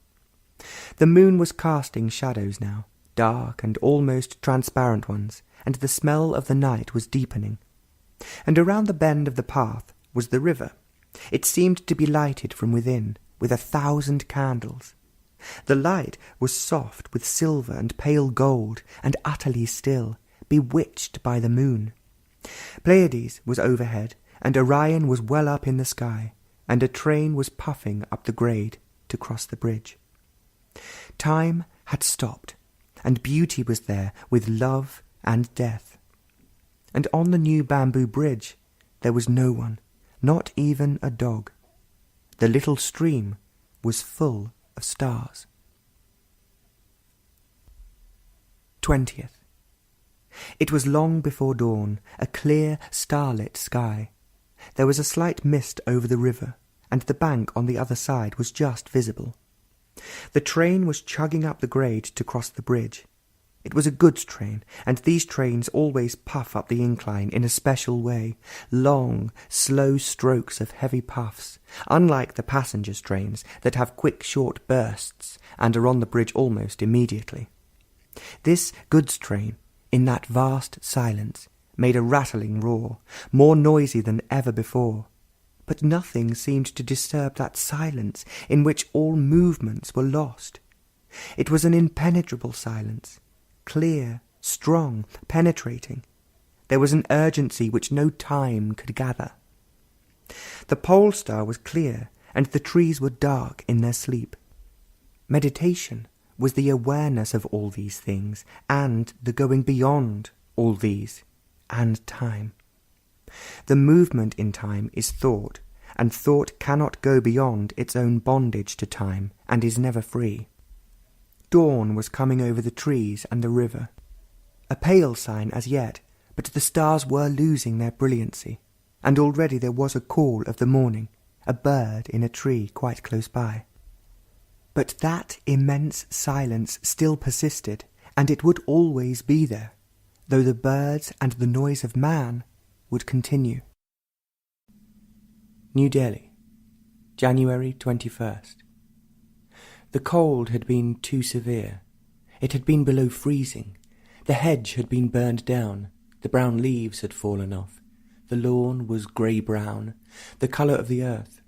The moon was casting shadows now, dark and almost transparent ones, and the smell of the night was deepening. And around the bend of the path was the river. It seemed to be lighted from within, with 1,000 candles. The light was soft with silver and pale gold, and utterly still, bewitched by the moon. Pleiades was overhead, and Orion was well up in the sky, and a train was puffing up the grade to cross the bridge. Time had stopped, and beauty was there with love and death. And on the new bamboo bridge there was no one, not even a dog. The little stream was full of stars. 20th. It was long before dawn, a clear, starlit sky. There was a slight mist over the river, and the bank on the other side was just visible. The train was chugging up the grade to cross the bridge. It was a goods train, and these trains always puff up the incline in a special way, long, slow strokes of heavy puffs, unlike the passengers' trains that have quick, short bursts and are on the bridge almost immediately. This goods train, in that vast silence, made a rattling roar, more noisy than ever before. But nothing seemed to disturb that silence in which all movements were lost. It was an impenetrable silence, clear, strong, penetrating. There was an urgency which no time could gather. The pole star was clear, and the trees were dark in their sleep. Meditation was the awareness of all these things, and the going beyond all these, and time. The movement in time is thought, and thought cannot go beyond its own bondage to time, and is never free. Dawn was coming over the trees and the river. A pale sign as yet, but the stars were losing their brilliancy, and already there was a call of the morning, a bird in a tree quite close by. But that immense silence still persisted, and it would always be there, though the birds and the noise of man would continue. New Delhi, January 21st. The cold had been too severe. It had been below freezing. The hedge had been burned down. The brown leaves had fallen off. The lawn was grey-brown, the colour of the earth.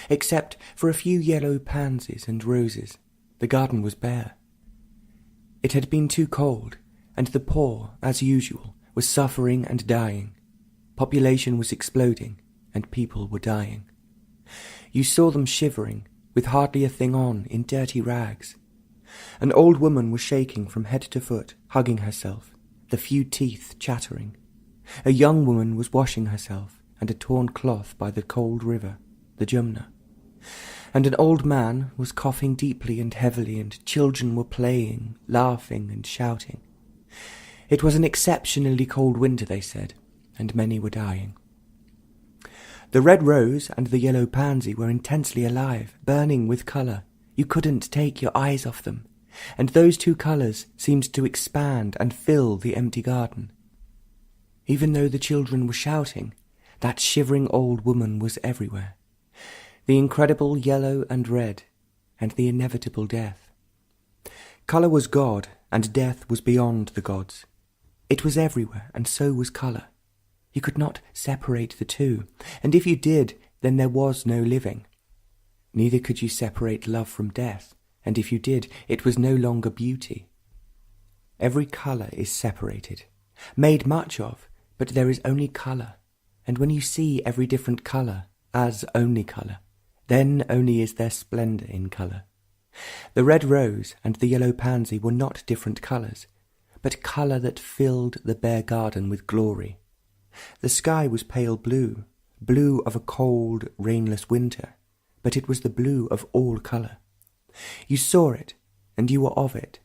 Except for a few yellow pansies and roses, the garden was bare. It had been too cold, and the poor, as usual, was suffering and dying. Population was exploding, and people were dying. You saw them shivering, with hardly a thing on, in dirty rags. An old woman was shaking from head to foot, hugging herself, the few teeth chattering. A young woman was washing herself, and a torn cloth by the cold river, the Jumna. And an old man was coughing deeply and heavily, and children were playing, laughing and shouting. It was an exceptionally cold winter, they said, and many were dying. The red rose and the yellow pansy were intensely alive, burning with colour. You couldn't take your eyes off them, and those two colours seemed to expand and fill the empty garden. Even though the children were shouting, that shivering old woman was everywhere. The incredible yellow and red, and the inevitable death. Colour was God, and death was beyond the gods. It was everywhere, and so was colour. You could not separate the two, and if you did, then there was no living. Neither could you separate love from death, and if you did, it was no longer beauty. Every colour is separated, made much of, but there is only colour, and when you see every different colour as only colour, then only is there splendour in colour. The red rose and the yellow pansy were not different colours, but colour that filled the bare garden with glory. The sky was pale blue, blue of a cold, rainless winter, but it was the blue of all colour. You saw it, and you were of it.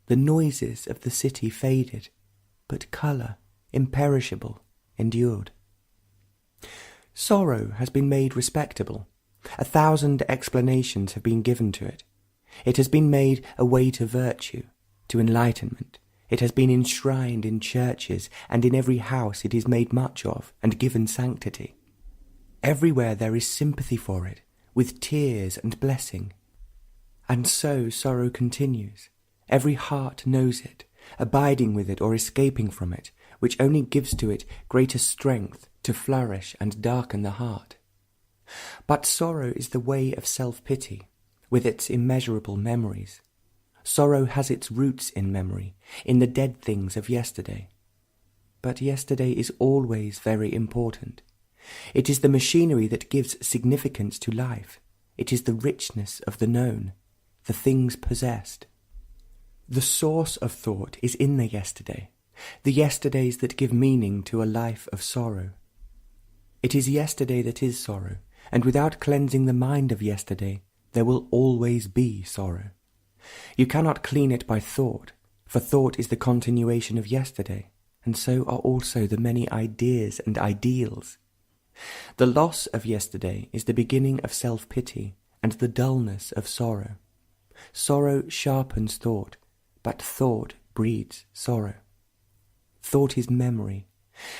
The noises of the city faded, but colour, imperishable, endured. Sorrow has been made respectable. 1,000 explanations have been given to it. It has been made a way to virtue, to enlightenment. It has been enshrined in churches, and in every house it is made much of and given sanctity. Everywhere there is sympathy for it, with tears and blessing. And so sorrow continues. Every heart knows it, abiding with it or escaping from it, which only gives to it greater strength to flourish and darken the heart. But sorrow is the way of self-pity, with its immeasurable memories. Sorrow has its roots in memory, in the dead things of yesterday. But yesterday is always very important. It is the machinery that gives significance to life. It is the richness of the known, the things possessed. The source of thought is in the yesterday, the yesterdays that give meaning to a life of sorrow. It is yesterday that is sorrow, and without cleansing the mind of yesterday, there will always be sorrow. You cannot clean it by thought, for thought is the continuation of yesterday, and so are also the many ideas and ideals. The loss of yesterday is the beginning of self-pity and the dullness of sorrow. Sorrow sharpens thought, but thought breeds sorrow. Thought is memory,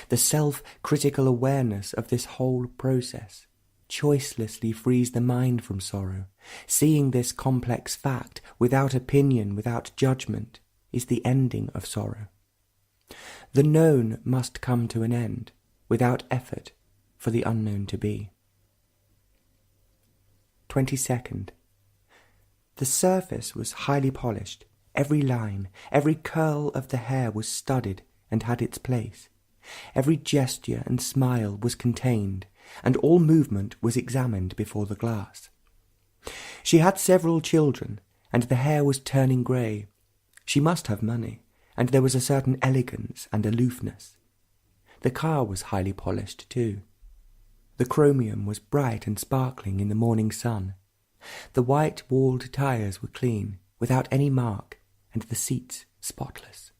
the self-critical awareness of this whole process. Choicelessly frees the mind from sorrow. Seeing this complex fact, without opinion, without judgment, is the ending of sorrow. The known must come to an end, without effort, for the unknown to be. 22nd. The surface was highly polished. Every line, every curl of the hair was studied and had its place. Every gesture and smile was contained, and all movement was examined before the glass. She had several children, and the hair was turning grey. She must have money, and there was a certain elegance and aloofness. The car was highly polished too. The chromium was bright and sparkling in the morning sun. The white-walled tyres were clean, without any mark, and the seats spotless.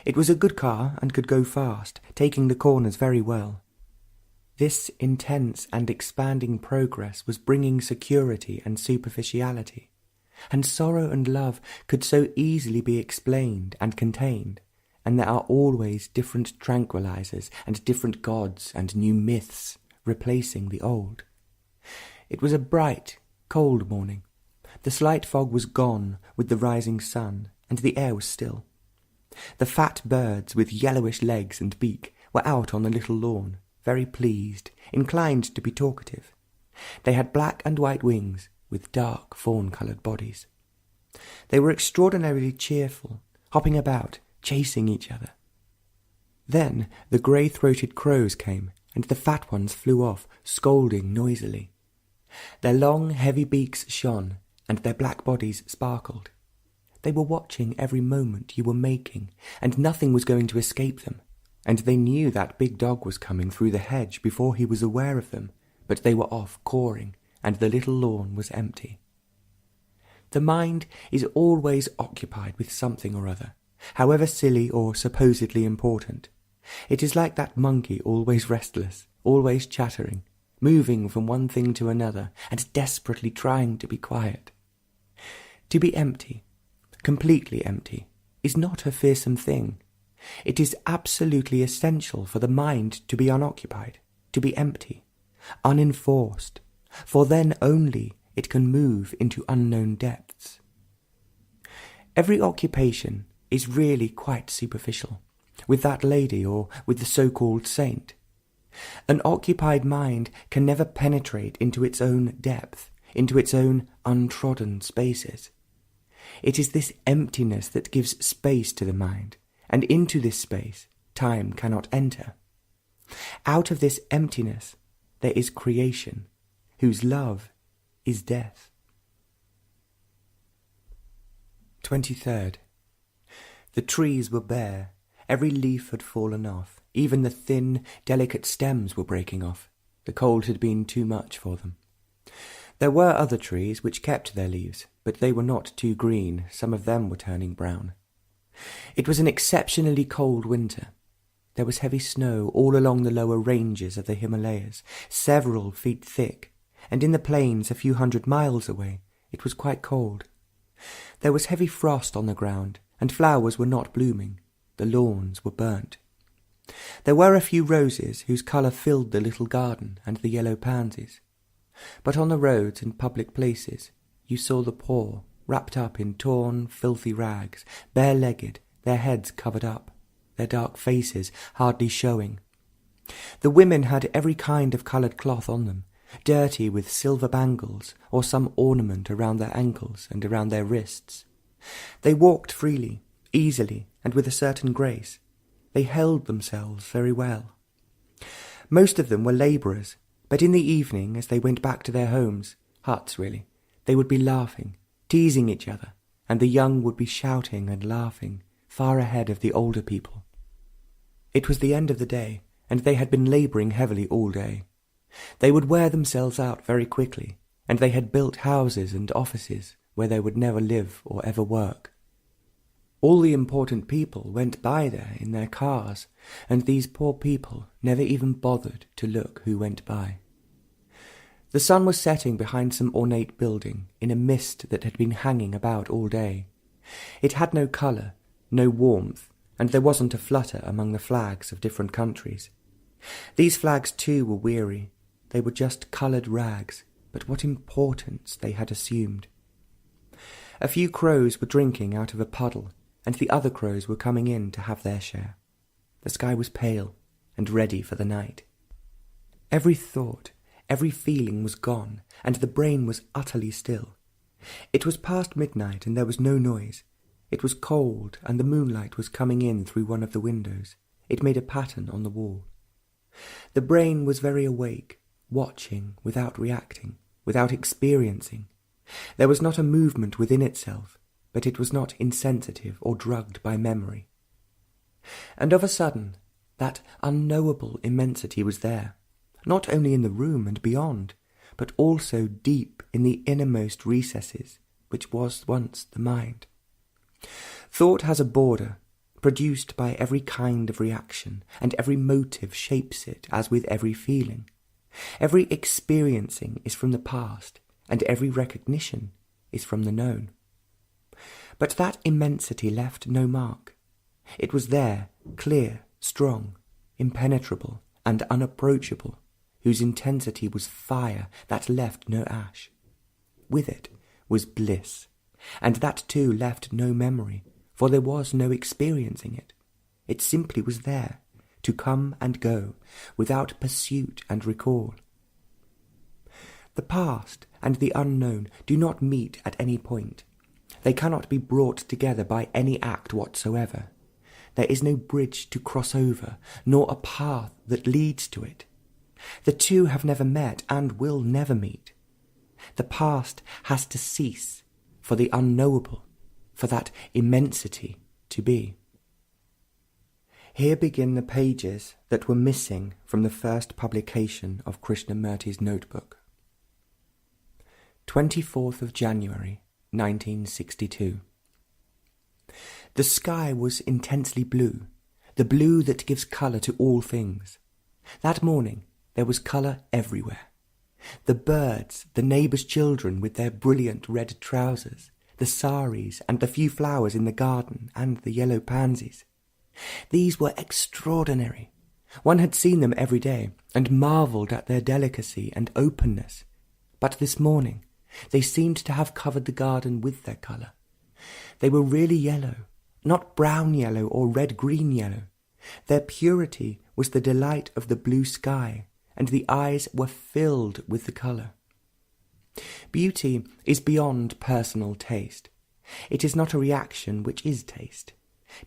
It was a good car and could go fast, taking the corners very well. This intense and expanding progress was bringing security and superficiality, and sorrow and love could so easily be explained and contained, and there are always different tranquilizers and different gods and new myths replacing the old. It was a bright, cold morning. The slight fog was gone with the rising sun, and the air was still. The fat birds with yellowish legs and beak were out on the little lawn, very pleased, inclined to be talkative. They had black and white wings, with dark fawn-coloured bodies. They were extraordinarily cheerful, hopping about, chasing each other. Then the grey-throated crows came, and the fat ones flew off, scolding noisily. Their long, heavy beaks shone, and their black bodies sparkled. They were watching every movement you were making, and nothing was going to escape them, and they knew that big dog was coming through the hedge before he was aware of them, but they were off cawing, and the little lawn was empty. The mind is always occupied with something or other, however silly or supposedly important. It is like that monkey, always restless, always chattering, moving from one thing to another, and desperately trying to be quiet. To be empty, completely empty, is not a fearsome thing. It is absolutely essential for the mind to be unoccupied, to be empty, unenforced, for then only it can move into unknown depths. Every occupation is really quite superficial, with that lady or with the so-called saint. An occupied mind can never penetrate into its own depth, into its own untrodden spaces. It is this emptiness that gives space to the mind, and into this space time cannot enter. Out of this emptiness there is creation, whose love is death. 23rd. The trees were bare. Every leaf had fallen off. Even the thin, delicate stems were breaking off. The cold had been too much for them. There were other trees which kept their leaves, but they were not too green. Some of them were turning brown. It was an exceptionally cold winter. There was heavy snow all along the lower ranges of the Himalayas, several feet thick, and in the plains a few 100 miles away it was quite cold. There was heavy frost on the ground, and flowers were not blooming. The lawns were burnt. There were a few roses whose colour filled the little garden, and the yellow pansies. But on the roads and public places you saw the poor, wrapped up in torn, filthy rags, bare-legged, their heads covered up, their dark faces hardly showing. The women had every kind of coloured cloth on them, dirty with silver bangles or some ornament around their ankles and around their wrists. They walked freely, easily, and with a certain grace. They held themselves very well. Most of them were labourers, but in the evening, as they went back to their homes, huts really, they would be laughing, teasing each other, and the young would be shouting and laughing, far ahead of the older people. It was the end of the day, and they had been labouring heavily all day. They would wear themselves out very quickly, and they had built houses and offices where they would never live or ever work. All the important people went by there in their cars, and these poor people never even bothered to look who went by. The sun was setting behind some ornate building in a mist that had been hanging about all day. It had no colour, no warmth, and there wasn't a flutter among the flags of different countries. These flags too were weary. They were just coloured rags, but what importance they had assumed. A few crows were drinking out of a puddle, and the other crows were coming in to have their share. The sky was pale and ready for the night. Every thought, every feeling was gone, and the brain was utterly still. It was past midnight, and there was no noise. It was cold, and the moonlight was coming in through one of the windows. It made a pattern on the wall. The brain was very awake, watching without reacting, without experiencing, There was not a movement within itself, but it was not insensitive or drugged by memory. And of a sudden, that unknowable immensity was there, not only in the room and beyond, but also deep in the innermost recesses, which was once the mind. Thought has a border, produced by every kind of reaction, and every motive shapes it as with every feeling. Every experiencing is from the past, and every recognition is from the known. But that immensity left no mark. It was there, clear, strong, impenetrable, and unapproachable, whose intensity was fire that left no ash. With it was bliss, and that too left no memory, for there was no experiencing it. It simply was there, to come and go, without pursuit and recall. The past and the unknown do not meet at any point. They cannot be brought together by any act whatsoever. There is no bridge to cross over, nor a path that leads to it. The two have never met and will never meet. The past has to cease for the unknowable, for that immensity to be. Here begin the pages that were missing from the first publication of Krishnamurti's notebook. 24th of January, 1962. The sky was intensely blue, the blue that gives colour to all things. That morning there was colour everywhere. The birds, the neighbours' children with their brilliant red trousers, the saris and the few flowers in the garden and the yellow pansies. These were extraordinary. One had seen them every day and marvelled at their delicacy and openness. But this morning they seemed to have covered the garden with their colour. They were really yellow, not brown yellow or red-green yellow. Their purity was the delight of the blue sky, and the eyes were filled with the colour. Beauty is beyond personal taste. It is not a reaction which is taste.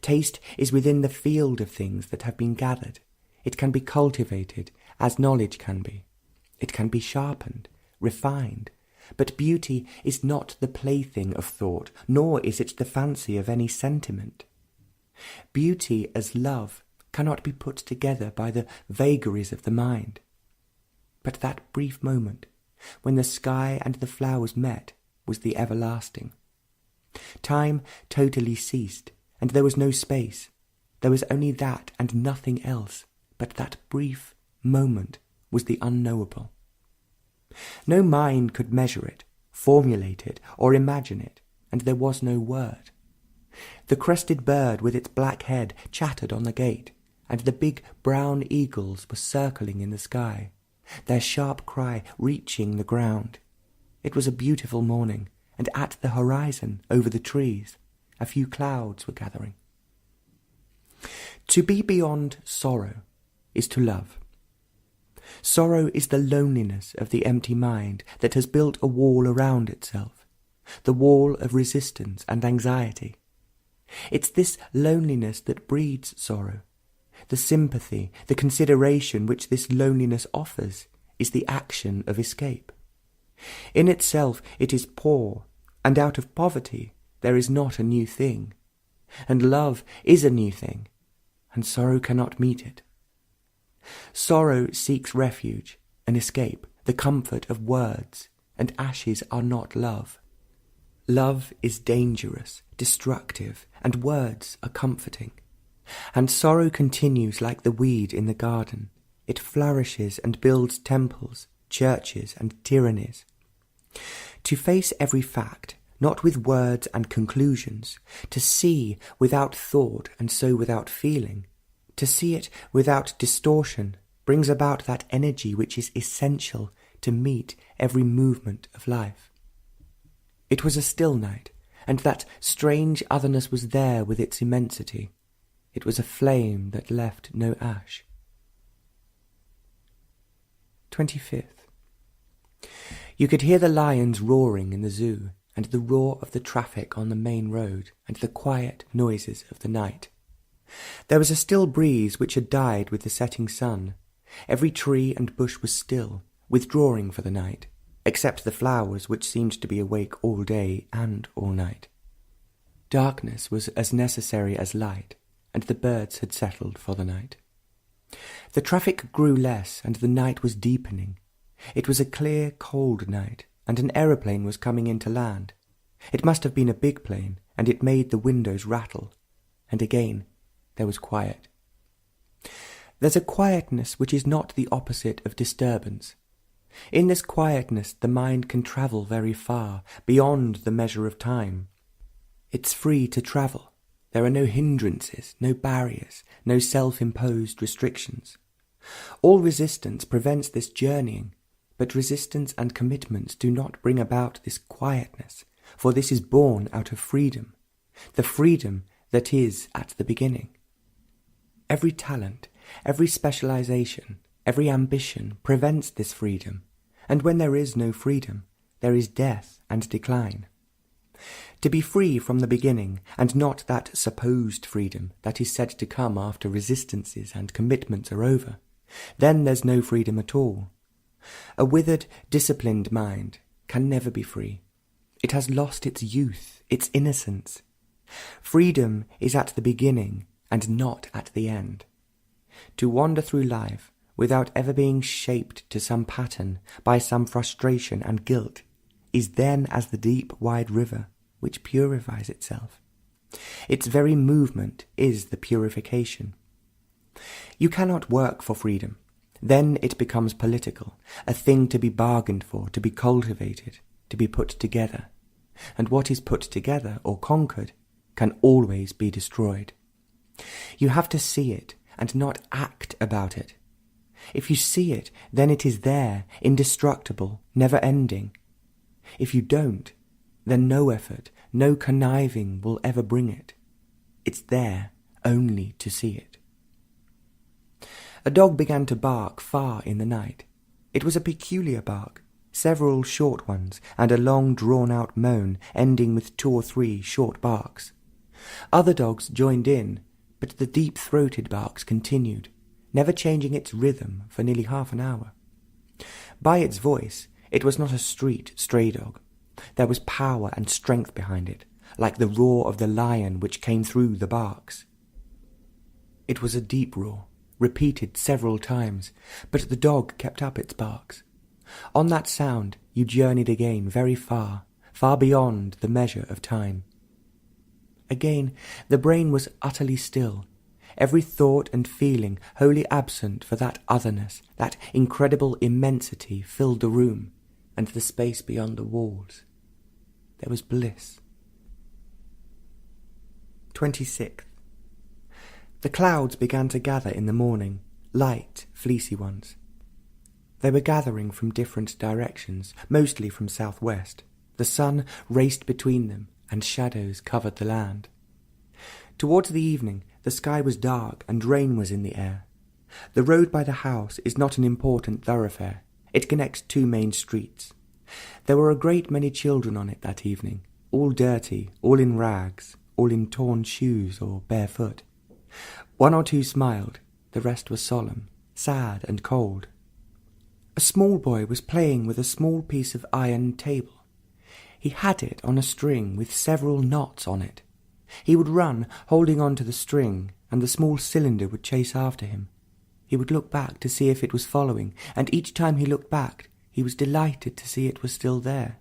Taste is within the field of things that have been gathered. It can be cultivated, as knowledge can be. It can be sharpened, refined. But beauty is not the plaything of thought, nor is it the fancy of any sentiment. Beauty as love cannot be put together by the vagaries of the mind. But that brief moment, when the sky and the flowers met, was the everlasting. Time totally ceased, and there was no space. There was only that and nothing else, but that brief moment was the unknowable. No mind could measure it, formulate it, or imagine it, and there was no word. The crested bird with its black head chattered on the gate, and the big brown eagles were circling in the sky, their sharp cry reaching the ground. It was a beautiful morning, and at the horizon, over the trees, a few clouds were gathering. To be beyond sorrow is to love. Sorrow is the loneliness of the empty mind that has built a wall around itself, the wall of resistance and anxiety. It's this loneliness that breeds sorrow. The sympathy, the consideration which this loneliness offers is the action of escape. In itself it is poor, and out of poverty there is not a new thing. And love is a new thing, and sorrow cannot meet it. Sorrow seeks refuge, an escape, the comfort of words, and ashes are not love. Love is dangerous, destructive, and words are comforting. And sorrow continues like the weed in the garden. It flourishes and builds temples, churches, and tyrannies. To face every fact, not with words and conclusions, to see without thought and so without feeling, to see it without distortion, brings about that energy which is essential to meet every movement of life. It was a still night, and that strange otherness was there with its immensity. It was a flame that left no ash. 25th. You could hear the lions roaring in the zoo, and the roar of the traffic on the main road, and the quiet noises of the night. There was a still breeze which had died with the setting sun. Every tree and bush was still, withdrawing for the night. except the flowers which seemed to be awake all day and all night. Darkness was as necessary as light, and the birds had settled for the night. The traffic grew less, and the night was deepening. It was a clear, cold night, and an aeroplane was coming in to land. It must have been a big plane, and it made the windows rattle. And again there was quiet. There's a quietness which is not the opposite of disturbance. In this quietness the mind can travel very far, beyond the measure of time. It's free to travel. There are no hindrances, no barriers, no self-imposed restrictions. All resistance prevents this journeying, but resistance and commitments do not bring about this quietness, for this is born out of freedom, the freedom that is at the beginning. Every talent, every specialization, every ambition prevents this freedom, and when there is no freedom, there is death and decline. To be free from the beginning, and not that supposed freedom that is said to come after resistances and commitments are over, then there's no freedom at all. A withered, disciplined mind can never be free. It has lost its youth, its innocence. Freedom is at the beginning and not at the end. To wander through life without ever being shaped to some pattern by some frustration and guilt is then as the deep, wide river which purifies itself. Its very movement is the purification. You cannot work for freedom. Then it becomes political, a thing to be bargained for, to be cultivated, to be put together. And what is put together or conquered can always be destroyed. You have to see it and not act about it. If you see it, then it is there, indestructible, never-ending. If you don't, then no effort, no conniving will ever bring it. It's there only to see it. A dog began to bark far in the night. It was a peculiar bark, several short ones, and a long drawn-out moan ending with 2 or 3 short barks. Other dogs joined in, but the deep-throated barks continued, never changing its rhythm for nearly half an hour. By its voice, it was not a street stray dog. There was power and strength behind it, like the roar of the lion which came through the barks. It was a deep roar, repeated several times, but the dog kept up its barks. On that sound you journeyed again very far, far beyond the measure of time. Again the brain was utterly still, every thought and feeling wholly absent, for that otherness, that incredible immensity filled the room and the space beyond the walls. There was bliss. 26th. The clouds began to gather in the morning, light, fleecy ones. They were gathering from different directions, mostly from southwest. The sun raced between them, and shadows covered the land. Towards the evening, the sky was dark and rain was in the air. The road by the house is not an important thoroughfare. It connects 2 main streets. There were a great many children on it that evening, all dirty, all in rags, all in torn shoes or barefoot. 1 or 2 smiled, the rest was solemn, sad and cold. A small boy was playing with a small piece of iron table. He had it on a string with several knots on it. He would run, holding on to the string, and the small cylinder would chase after him. He would look back to see if it was following, and each time he looked back, he was delighted to see it was still there.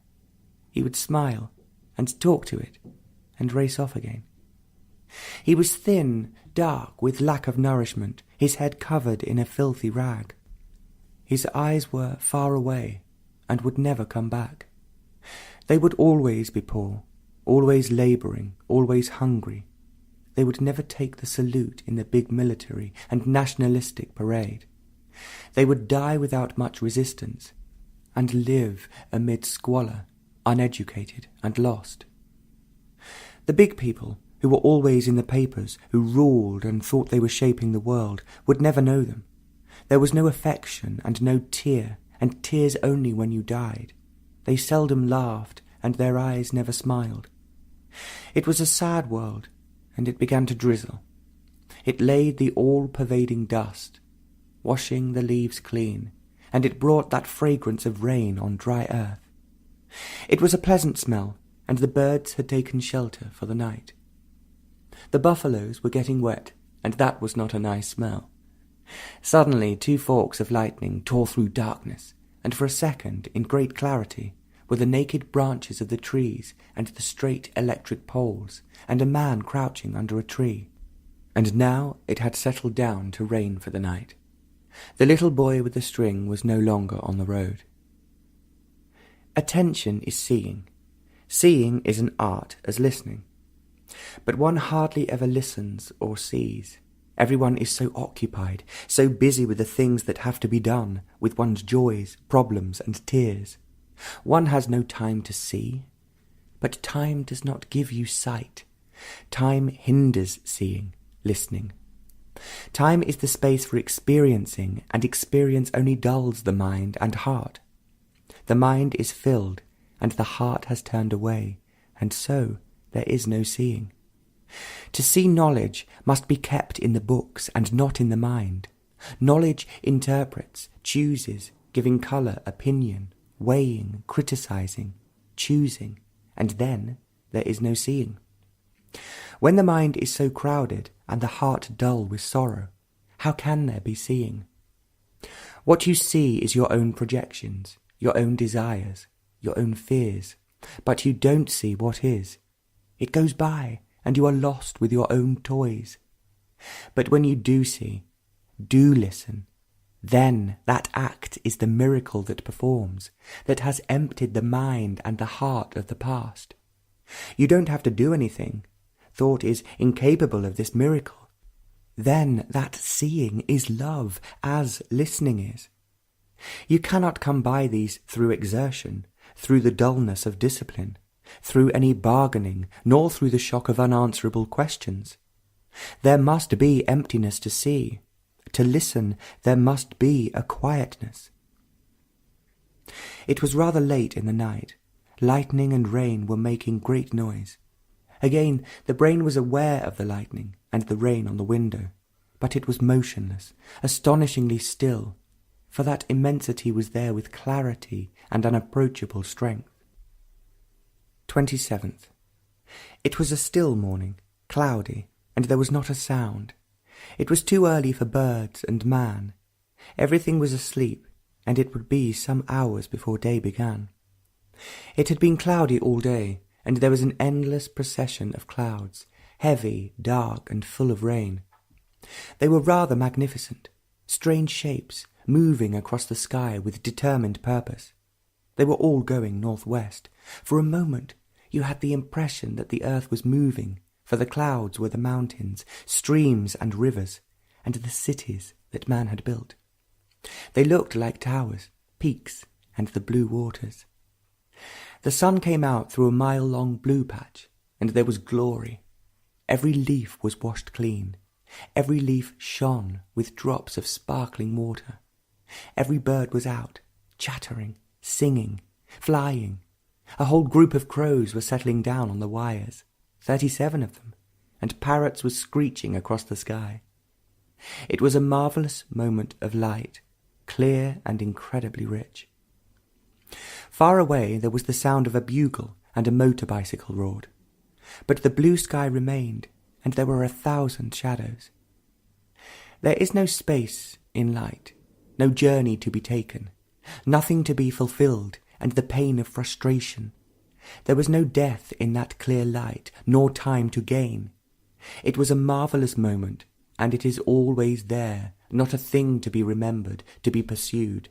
He would smile, and talk to it, and race off again. He was thin, dark, with lack of nourishment, his head covered in a filthy rag. His eyes were far away, and would never come back. They would always be poor, always labouring, always hungry. They would never take the salute in the big military and nationalistic parade. They would die without much resistance, and live amid squalor, uneducated and lost. The big people, who were always in the papers, who ruled and thought they were shaping the world, would never know them. There was no affection and no tear, and tears only when you died. They seldom laughed, and their eyes never smiled. It was a sad world, and it began to drizzle. It laid the all-pervading dust, washing the leaves clean, and it brought that fragrance of rain on dry earth. It was a pleasant smell, and the birds had taken shelter for the night. The buffaloes were getting wet, and that was not a nice smell. Suddenly 2 forks of lightning tore through darkness, and for a second, in great clarity, were the naked branches of the trees and the straight electric poles, and a man crouching under a tree. And now it had settled down to rain for the night. The little boy with the string was no longer on the road. Attention is seeing. Seeing is an art as listening. But one hardly ever listens or sees. Everyone is so occupied, so busy with the things that have to be done, with one's joys, problems, and tears. One has no time to see. But time does not give you sight. Time hinders seeing, listening. Time is the space for experiencing, and experience only dulls the mind and heart. The mind is filled, and the heart has turned away, and so there is no seeing. To see knowledge must be kept in the books and not in the mind. Knowledge interprets, chooses, giving colour, opinion, weighing, criticizing, choosing, and then there is no seeing. When the mind is so crowded and the heart dull with sorrow, how can there be seeing? What you see is your own projections, your own desires, your own fears, but you don't see what is. It goes by, and you are lost with your own toys. But when you do see, do listen, then that act is the miracle that performs, that has emptied the mind and the heart of the past. You don't have to do anything. Thought is incapable of this miracle. Then that seeing is love, as listening is. You cannot come by these through exertion, through the dullness of discipline, through any bargaining, nor through the shock of unanswerable questions. There must be emptiness to see. To listen, there must be a quietness. It was rather late in the night. Lightning and rain were making great noise. Again, the brain was aware of the lightning and the rain on the window, but it was motionless, astonishingly still, for that immensity was there with clarity and unapproachable strength. 27th. It was a still morning, cloudy, and there was not a sound. It was too early for birds and man. Everything was asleep, and it would be some hours before day began. It had been cloudy all day, and there was an endless procession of clouds, heavy, dark, and full of rain. They were rather magnificent, strange shapes, moving across the sky with determined purpose. They were all going northwest. For a moment you had the impression that the earth was moving, for the clouds were the mountains, streams and rivers, and the cities that man had built. They looked like towers, peaks, and the blue waters. The sun came out through a mile-long blue patch, and there was glory. Every leaf was washed clean. Every leaf shone with drops of sparkling water. Every bird was out, chattering, singing, flying. A whole group of crows were settling down on the wires, 37 of them, and parrots were screeching across the sky. It was a marvellous moment of light, clear and incredibly rich. Far away there was the sound of a bugle, and a motor bicycle roared. But the blue sky remained, and there were 1,000 shadows. There is no space in light, no journey to be taken, nothing to be fulfilled, and the pain of frustration. There was no death in that clear light, nor time to gain. It was a marvellous moment, and it is always there, not a thing to be remembered, to be pursued.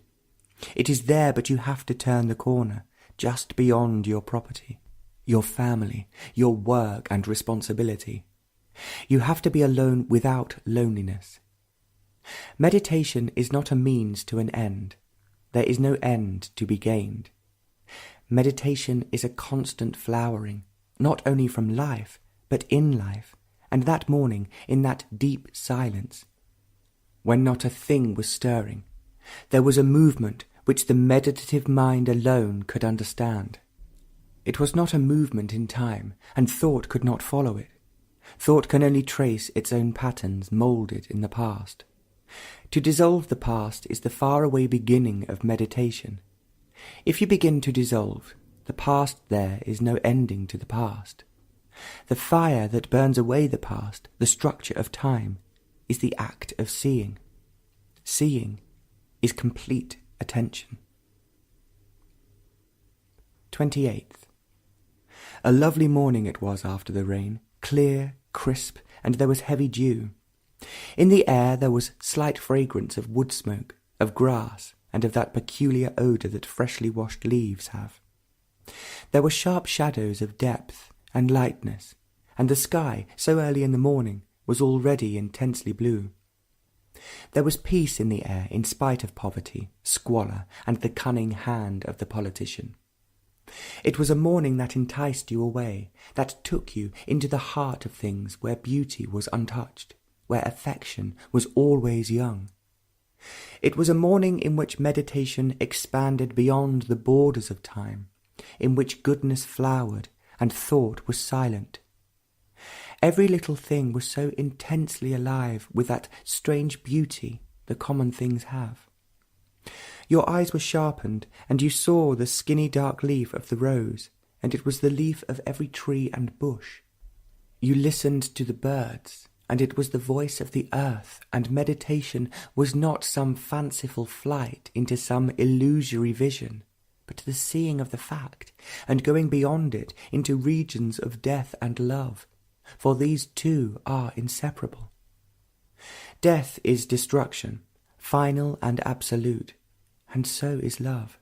It is there, but you have to turn the corner, just beyond your property, your family, your work and responsibility. You have to be alone without loneliness. Meditation is not a means to an end. There is no end to be gained. Meditation is a constant flowering, not only from life, but in life, and that morning, in that deep silence, when not a thing was stirring, there was a movement which the meditative mind alone could understand. It was not a movement in time, and thought could not follow it. Thought can only trace its own patterns moulded in the past. To dissolve the past is the faraway beginning of meditation. If you begin to dissolve, the past there is no ending to the past. The fire that burns away the past, the structure of time, is the act of seeing. Seeing is complete attention. 28th. A lovely morning it was after the rain, clear, crisp, and there was heavy dew. In the air there was slight fragrance of wood smoke, of grass, and of that peculiar odour that freshly washed leaves have. There were sharp shadows of depth and lightness, and the sky, so early in the morning, was already intensely blue. There was peace in the air in spite of poverty, squalor, and the cunning hand of the politician. It was a morning that enticed you away, that took you into the heart of things where beauty was untouched, where affection was always young. It was a morning in which meditation expanded beyond the borders of time, in which goodness flowered and thought was silent. Every little thing was so intensely alive with that strange beauty the common things have. Your eyes were sharpened, and you saw the skinny dark leaf of the rose, and it was the leaf of every tree and bush. You listened to the birds, and it was the voice of the earth, and meditation was not some fanciful flight into some illusory vision, but the seeing of the fact, and going beyond it into regions of death and love, for these two are inseparable. Death is destruction, final and absolute, and so is love.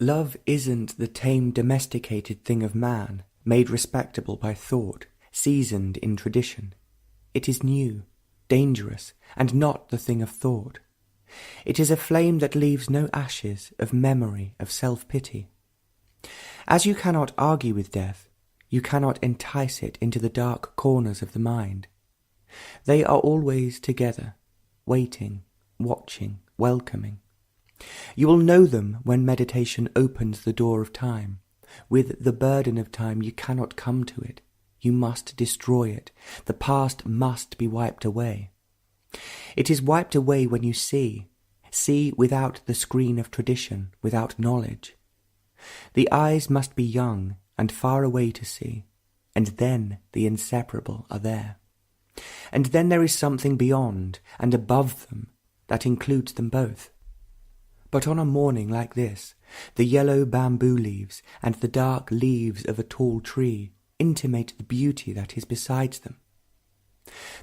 Love isn't the tame domesticated thing of man, made respectable by thought, seasoned in tradition. It is new, dangerous, and not the thing of thought. It is a flame that leaves no ashes of memory, of self-pity. As you cannot argue with death, you cannot entice it into the dark corners of the mind. They are always together, waiting, watching, welcoming. You will know them when meditation opens the door of time. With the burden of time you cannot come to it. You must destroy it. The past must be wiped away. It is wiped away when you see without the screen of tradition, without knowledge. The eyes must be young and far away to see, and then the inseparable are there. And then there is something beyond and above them that includes them both. But on a morning like this, the yellow bamboo leaves and the dark leaves of a tall tree intimate the beauty that is besides them.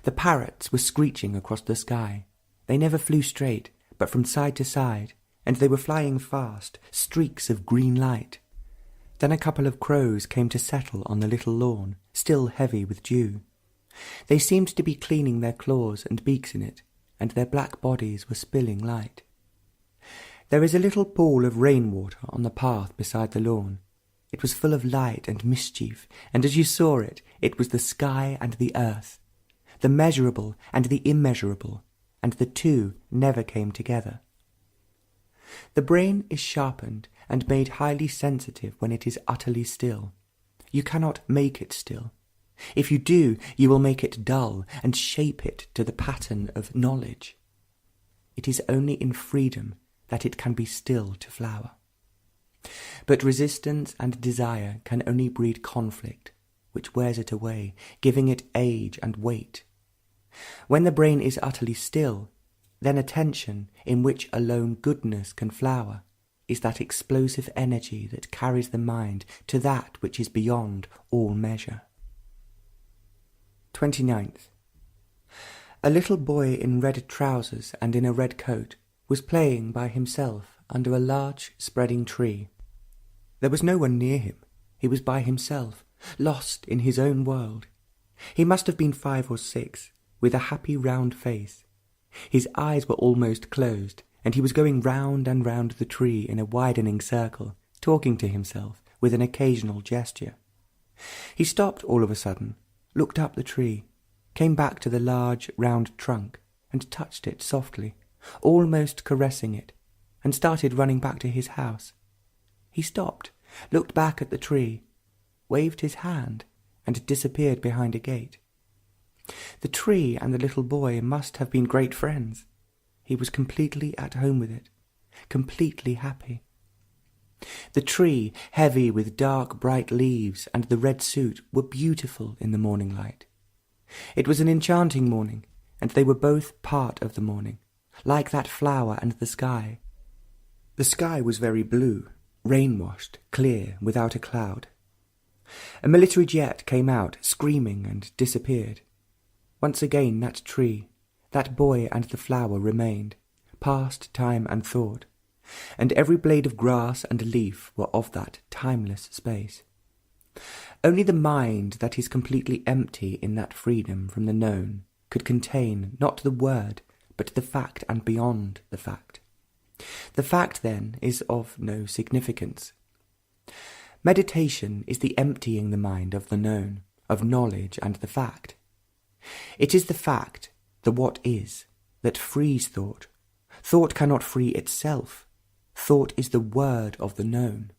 The parrots were screeching across the sky. They never flew straight, but from side to side, and they were flying fast, streaks of green light. Then a couple of crows came to settle on the little lawn, still heavy with dew. They seemed to be cleaning their claws and beaks in it, and their black bodies were spilling light. There is a little pool of rainwater on the path beside the lawn. It was full of light and mischief, and as you saw it, it was the sky and the earth, the measurable and the immeasurable, and the two never came together. The brain is sharpened and made highly sensitive when it is utterly still. You cannot make it still. If you do, you will make it dull and shape it to the pattern of knowledge. It is only in freedom that it can be still to flower. But resistance and desire can only breed conflict, which wears it away, giving it age and weight. When the brain is utterly still, then attention, in which alone goodness can flower, is that explosive energy that carries the mind to that which is beyond all measure. 29th. A little boy in red trousers and in a red coat was playing by himself under a large spreading tree. There was no one near him. He was by himself, lost in his own world. He must have been 5 or 6, with a happy round face. His eyes were almost closed, and he was going round and round the tree in a widening circle, talking to himself with an occasional gesture. He stopped all of a sudden, looked up the tree, came back to the large round trunk, and touched it softly, almost caressing it, and started running back to his house. He stopped, looked back at the tree, waved his hand, and disappeared behind a gate. The tree and the little boy must have been great friends. He was completely at home with it, completely happy. The tree, heavy with dark, bright leaves, and the red suit were beautiful in the morning light. It was an enchanting morning, and they were both part of the morning, like that flower and the sky. The sky was very blue, rain-washed, clear, without a cloud. A military jet came out, screaming, and disappeared. Once again that tree, that boy and the flower remained, past time and thought, and every blade of grass and leaf were of that timeless space. Only the mind that is completely empty in that freedom from the known could contain not the word, but the fact and beyond the fact. The fact, then, is of no significance. Meditation is the emptying the mind of the known, of knowledge and the fact. It is the fact, the what is, that frees thought. Thought cannot free itself. Thought is the word of the known.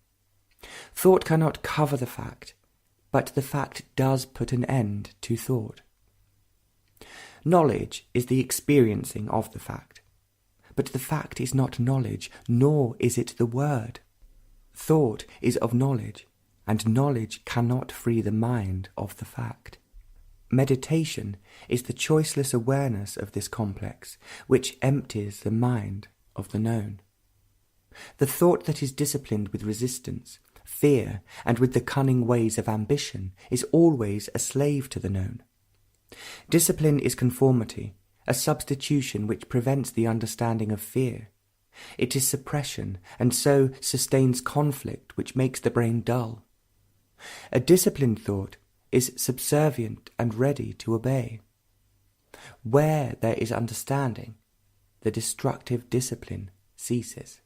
Thought cannot cover the fact, but the fact does put an end to thought. Knowledge is the experiencing of the fact, but the fact is not knowledge, nor is it the word. Thought is of knowledge, and knowledge cannot free the mind of the fact. Meditation is the choiceless awareness of this complex, which empties the mind of the known. The thought that is disciplined with resistance, fear, and with the cunning ways of ambition is always a slave to the known. Discipline is conformity, a substitution which prevents the understanding of fear. It is suppression, and so sustains conflict which makes the brain dull. A disciplined thought is subservient and ready to obey. Where there is understanding, the destructive discipline ceases.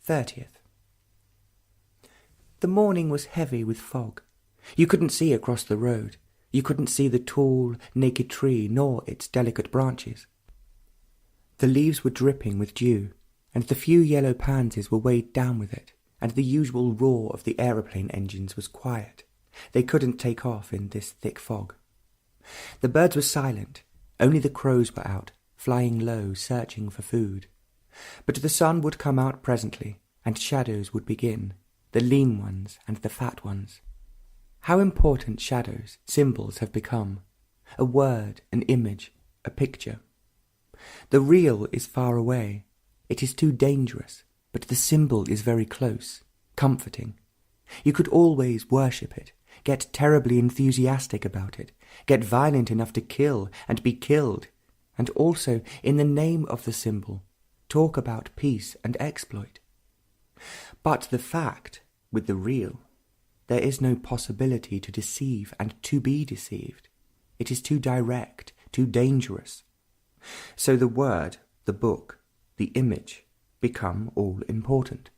30th. The morning was heavy with fog. You couldn't see across the road. You couldn't see the tall, naked tree nor its delicate branches. The leaves were dripping with dew, and the few yellow pansies were weighed down with it, and the usual roar of the aeroplane engines was quiet. They couldn't take off in this thick fog. The birds were silent. Only the crows were out, flying low, searching for food. But the sun would come out presently, and shadows would begin, the lean ones and the fat ones. How important shadows, symbols have become. A word, an image, a picture. The real is far away. It is too dangerous, but the symbol is very close, comforting. You could always worship it, get terribly enthusiastic about it, get violent enough to kill and be killed, and also, in the name of the symbol, talk about peace and exploit. But the fact, with the real, there is no possibility to deceive and to be deceived. It is too direct, too dangerous. So the word, the book, the image become all important.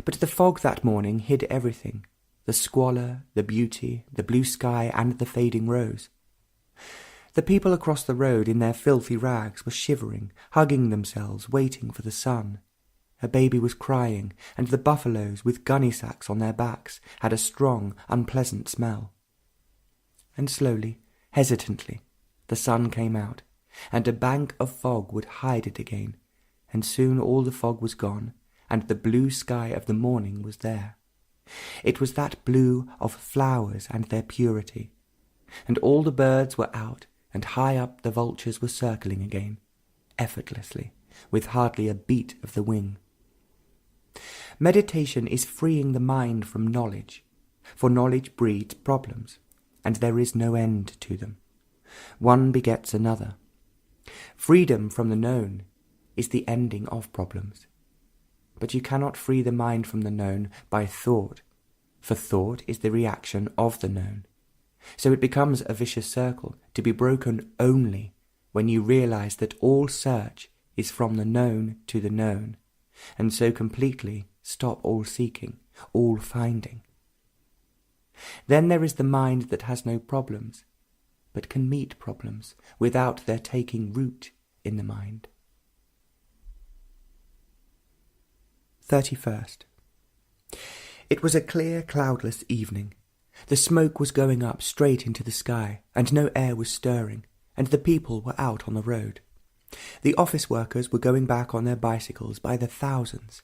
But the fog that morning hid everything, the squalor, the beauty, the blue sky and the fading rose. The people across the road in their filthy rags were shivering, hugging themselves, waiting for the sun. A baby was crying, and the buffaloes with gunny sacks on their backs had a strong, unpleasant smell. And slowly, hesitantly, the sun came out, and a bank of fog would hide it again, and soon all the fog was gone, and the blue sky of the morning was there. It was that blue of flowers and their purity, and all the birds were out, and high up the vultures were circling again, effortlessly, with hardly a beat of the wing. Meditation is freeing the mind from knowledge, for knowledge breeds problems, and there is no end to them. One begets another. Freedom from the known is the ending of problems. But you cannot free the mind from the known by thought, for thought is the reaction of the known. So it becomes a vicious circle, to be broken only when you realize that all search is from the known to the known, and so completely stop all seeking, all finding. Then there is the mind that has no problems, but can meet problems without their taking root in the mind. 31st. It was a clear, cloudless evening. The smoke was going up straight into the sky, and no air was stirring, and the people were out on the road. The office workers were going back on their bicycles by the thousands.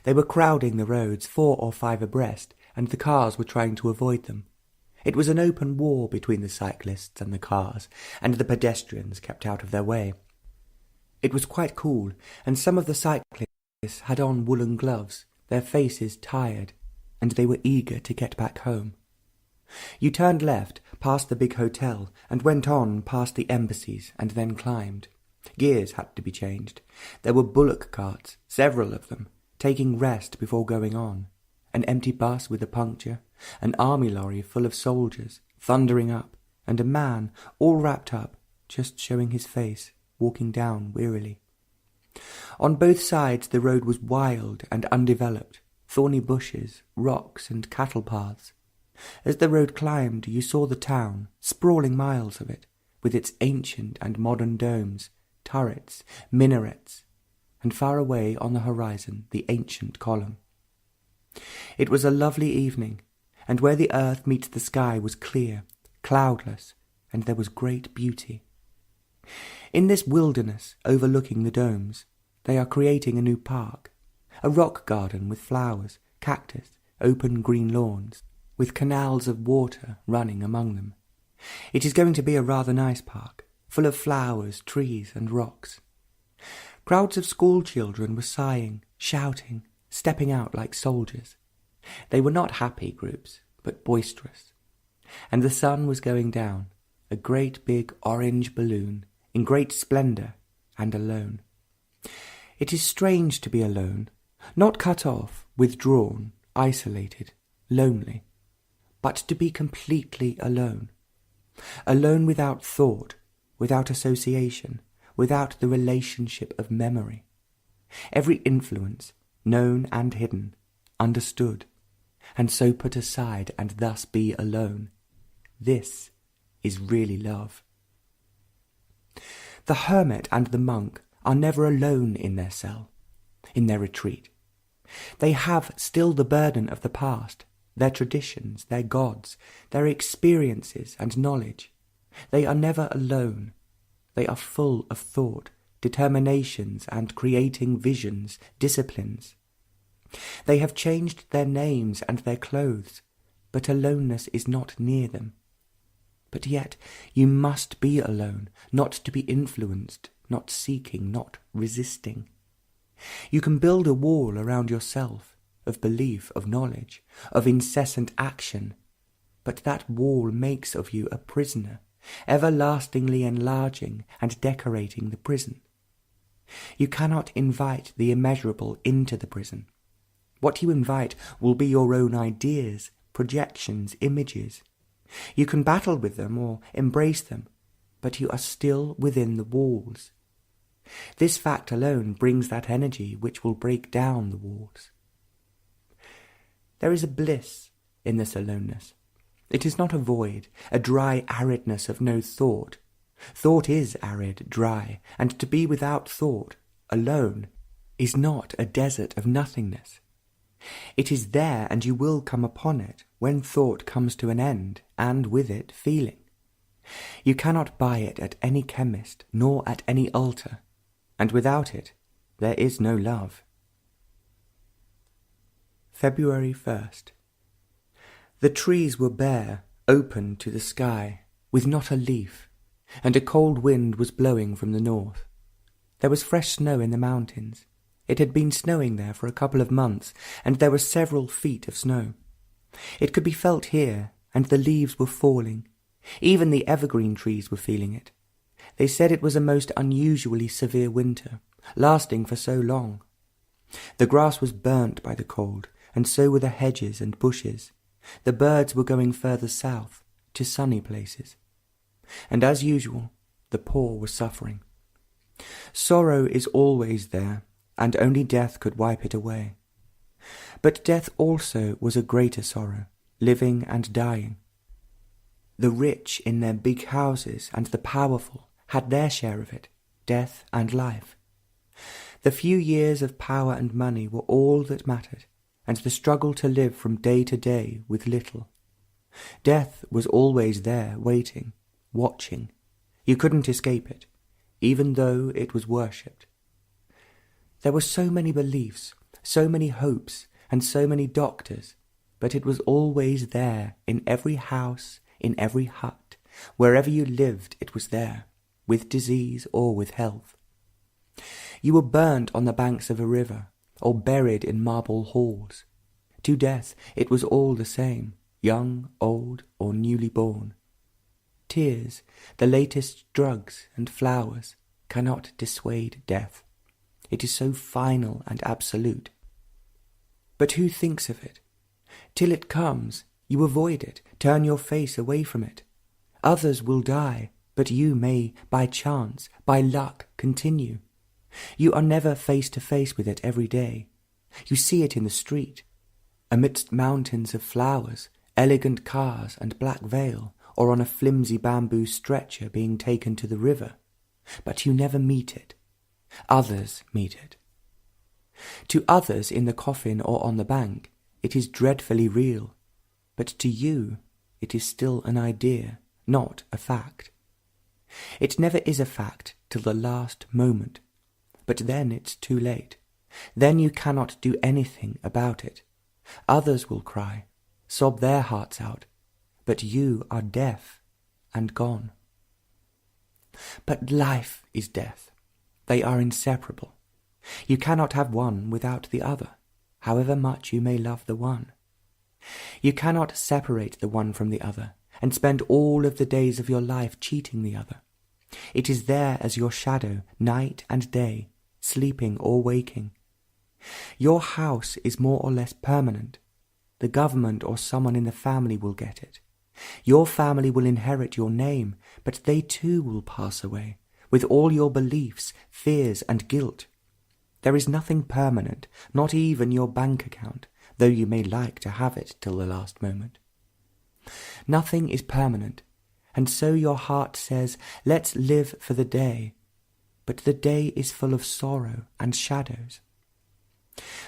They were crowding the roads 4 or 5 abreast, and the cars were trying to avoid them. It was an open war between the cyclists and the cars, and the pedestrians kept out of their way. It was quite cool, and some of the cyclists had on woolen gloves, their faces tired, and they were eager to get back home. You turned left, past the big hotel, and went on past the embassies, and then climbed. Gears had to be changed. There were bullock carts, several of them, taking rest before going on. An empty bus with a puncture, an army lorry full of soldiers, thundering up, and a man, all wrapped up, just showing his face, walking down wearily. On both sides the road was wild and undeveloped, thorny bushes, rocks, and cattle paths. As the road climbed, you saw the town, sprawling miles of it, with its ancient and modern domes, turrets, minarets, and far away on the horizon the ancient column. It was a lovely evening, and where the earth meets the sky was clear, cloudless, and there was great beauty. In this wilderness overlooking the domes, they are creating a new park, a rock garden with flowers, cactus, open green lawns, with canals of water running among them. It is going to be a rather nice park, full of flowers, trees, and rocks. Crowds of school children were sighing, shouting, stepping out like soldiers. They were not happy groups, but boisterous. And the sun was going down, a great big orange balloon, in great splendour, and alone. It is strange to be alone, not cut off, withdrawn, isolated, lonely, but to be completely alone. Alone without thought, without association, without the relationship of memory. Every influence, known and hidden, understood, and so put aside and thus be alone. This is really love. The hermit and the monk are never alone in their cell, in their retreat. They have still the burden of the past, their traditions, their gods, their experiences and knowledge. They are never alone. They are full of thought, determinations, and creating visions, disciplines. They have changed their names and their clothes, but aloneness is not near them. But yet you must be alone, not to be influenced, not seeking, not resisting. You can build a wall around yourself, of belief, of knowledge, of incessant action, but that wall makes of you a prisoner, everlastingly enlarging and decorating the prison. You cannot invite the immeasurable into the prison. What you invite will be your own ideas, projections, images. You can battle with them or embrace them, but you are still within the walls. This fact alone brings that energy which will break down the walls. There is a bliss in this aloneness. It is not a void, a dry aridness of no thought. Thought is arid, dry, and to be without thought, alone, is not a desert of nothingness. It is there, and you will come upon it when thought comes to an end, and with it feeling. You cannot buy it at any chemist, nor at any altar, and without it there is no love. February 1st. The trees were bare, open to the sky, with not a leaf, and a cold wind was blowing from the north. There was fresh snow in the mountains. It had been snowing there for a couple of months, and there were several feet of snow. It could be felt here, and the leaves were falling. Even the evergreen trees were feeling it. They said it was a most unusually severe winter, lasting for so long. The grass was burnt by the cold, and so were the hedges and bushes. The birds were going further south, to sunny places. And as usual, the poor were suffering. Sorrow is always there, and only death could wipe it away. But death also was a greater sorrow, living and dying. The rich in their big houses and the powerful had their share of it, death and life. The few years of power and money were all that mattered, and the struggle to live from day to day with little. Death was always there, waiting, watching. You couldn't escape it, even though it was worshipped. There were so many beliefs, so many hopes, and so many doctors, but it was always there, in every house, in every hut. Wherever you lived, it was there, with disease or with health. You were burnt on the banks of a river, or buried in marble halls. To death it was all the same, young, old, or newly born. Tears, the latest drugs and flowers, cannot dissuade death. It is so final and absolute. But who thinks of it? Till it comes, you avoid it, turn your face away from it. Others will die, but you may, by chance, by luck, continue. You are never face to face with it every day. You see it in the street, amidst mountains of flowers, elegant cars and black veil, or on a flimsy bamboo stretcher being taken to the river. But you never meet it. Others meet it. To others in the coffin or on the bank, it is dreadfully real, but to you it is still an idea, not a fact. It never is a fact till the last moment, but then it's too late. Then you cannot do anything about it. Others will cry, sob their hearts out, but you are deaf and gone. But life is death. They are inseparable. You cannot have one without the other, however much you may love the one. You cannot separate the one from the other and spend all of the days of your life cheating the other. It is there as your shadow, night and day, sleeping or waking. Your house is more or less permanent. The government or someone in the family will get it. Your family will inherit your name, but they too will pass away, with all your beliefs, fears, and guilt. There is nothing permanent, not even your bank account, though you may like to have it till the last moment. Nothing is permanent, and so your heart says, let's live for the day. But the day is full of sorrow and shadows.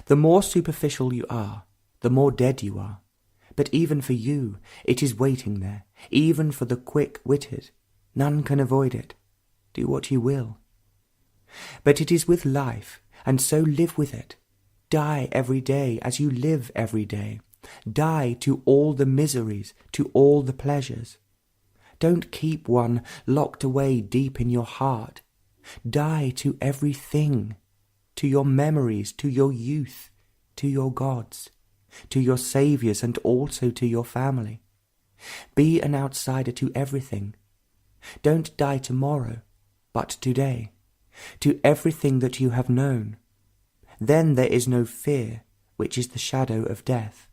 The more superficial you are, the more dead you are. But even for you, it is waiting there, even for the quick-witted. None can avoid it. Do what you will. But it is with life, and so live with it. Die every day as you live every day. Die to all the miseries, to all the pleasures. Don't keep one locked away deep in your heart. Die to everything, to your memories, to your youth, to your gods, to your saviours, and also to your family. Be an outsider to everything. Don't die tomorrow, but today, to everything that you have known. Then there is no fear, which is the shadow of death.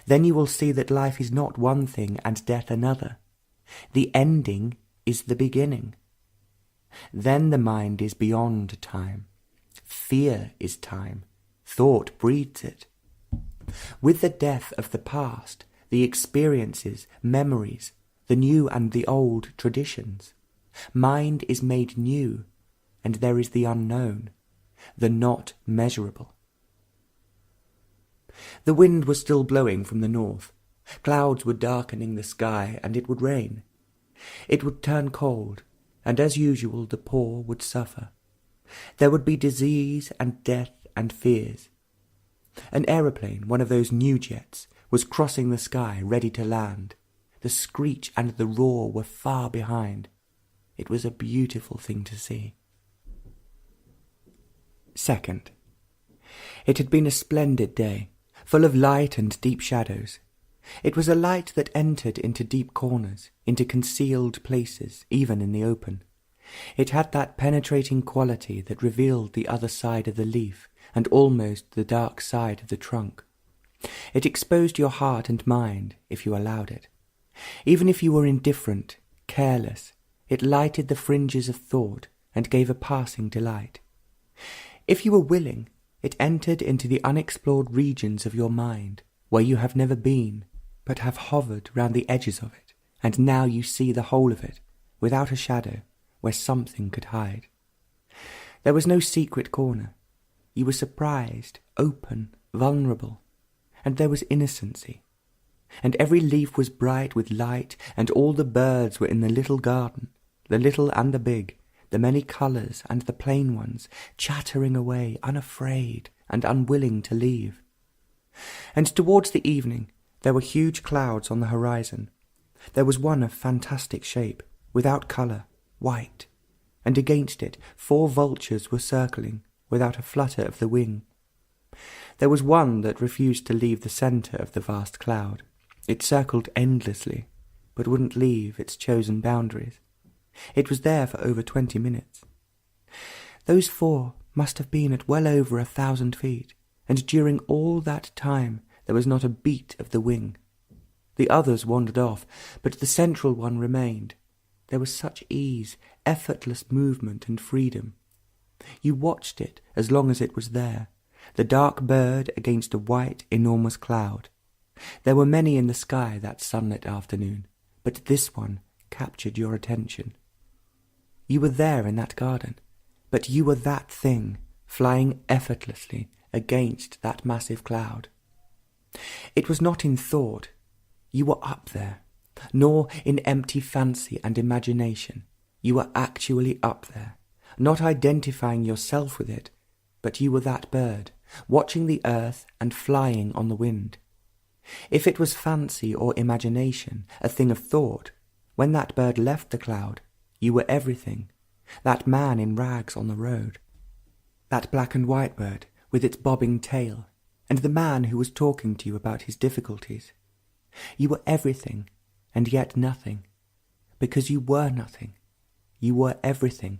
Then you will see that life is not one thing and death another. The ending is the beginning. Then the mind is beyond time. Fear is time. Thought breeds it. With the death of the past, the experiences, memories, the new and the old traditions, mind is made new, and there is the unknown, the not measurable. The wind was still blowing from the north. Clouds were darkening the sky, and it would rain. It would turn cold, and as usual the poor would suffer. There would be disease and death and fears. An aeroplane, one of those new jets, was crossing the sky, ready to land. The screech and the roar were far behind. It was a beautiful thing to see. Second, it had been a splendid day, full of light and deep shadows. It was a light that entered into deep corners, into concealed places, even in the open. It had that penetrating quality that revealed the other side of the leaf, and almost the dark side of the trunk. It exposed your heart and mind, if you allowed it. Even if you were indifferent, careless, it lighted the fringes of thought and gave a passing delight. If you were willing, it entered into the unexplored regions of your mind, where you have never been, but have hovered round the edges of it, and now you see the whole of it, without a shadow, where something could hide. There was no secret corner. You were surprised, open, vulnerable, and there was innocency. and every leaf was bright with light, and all the birds were in the little garden, the little and the big, the many colours and the plain ones, chattering away, unafraid and unwilling to leave. And towards the evening there were huge clouds on the horizon. There was one of fantastic shape, without colour, white, and against it 4 vultures were circling, without a flutter of the wing. There was one that refused to leave the centre of the vast cloud. It circled endlessly, but wouldn't leave its chosen boundaries. It was there for over 20 minutes. Those 4 must have been at well over 1,000 feet, and during all that time there was not a beat of the wing. The others wandered off, but the central one remained. There was such ease, effortless movement and freedom. You watched it as long as it was there, the dark bird against a white, enormous cloud. There were many in the sky that sunlit afternoon, but this one captured your attention. You were there in that garden, but you were that thing, flying effortlessly against that massive cloud. It was not in thought. You were up there, nor in empty fancy and imagination. You were actually up there, not identifying yourself with it, but you were that bird, watching the earth and flying on the wind. If it was fancy or imagination, a thing of thought, when that bird left the cloud, you were everything. That man in rags on the road, that black and white bird with its bobbing tail, and the man who was talking to you about his difficulties. You were everything, and yet nothing, because you were nothing. You were everything.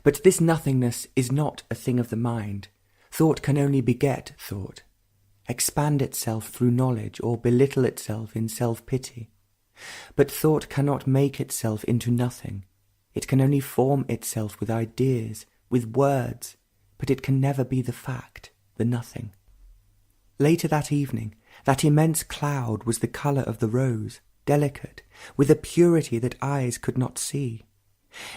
But this nothingness is not a thing of the mind. Thought can only beget thought, expand itself through knowledge, or belittle itself in self-pity. But thought cannot make itself into nothing. It can only form itself with ideas, with words, but it can never be the fact, the nothing. Later that evening, that immense cloud was the colour of the rose, delicate, with a purity that eyes could not see.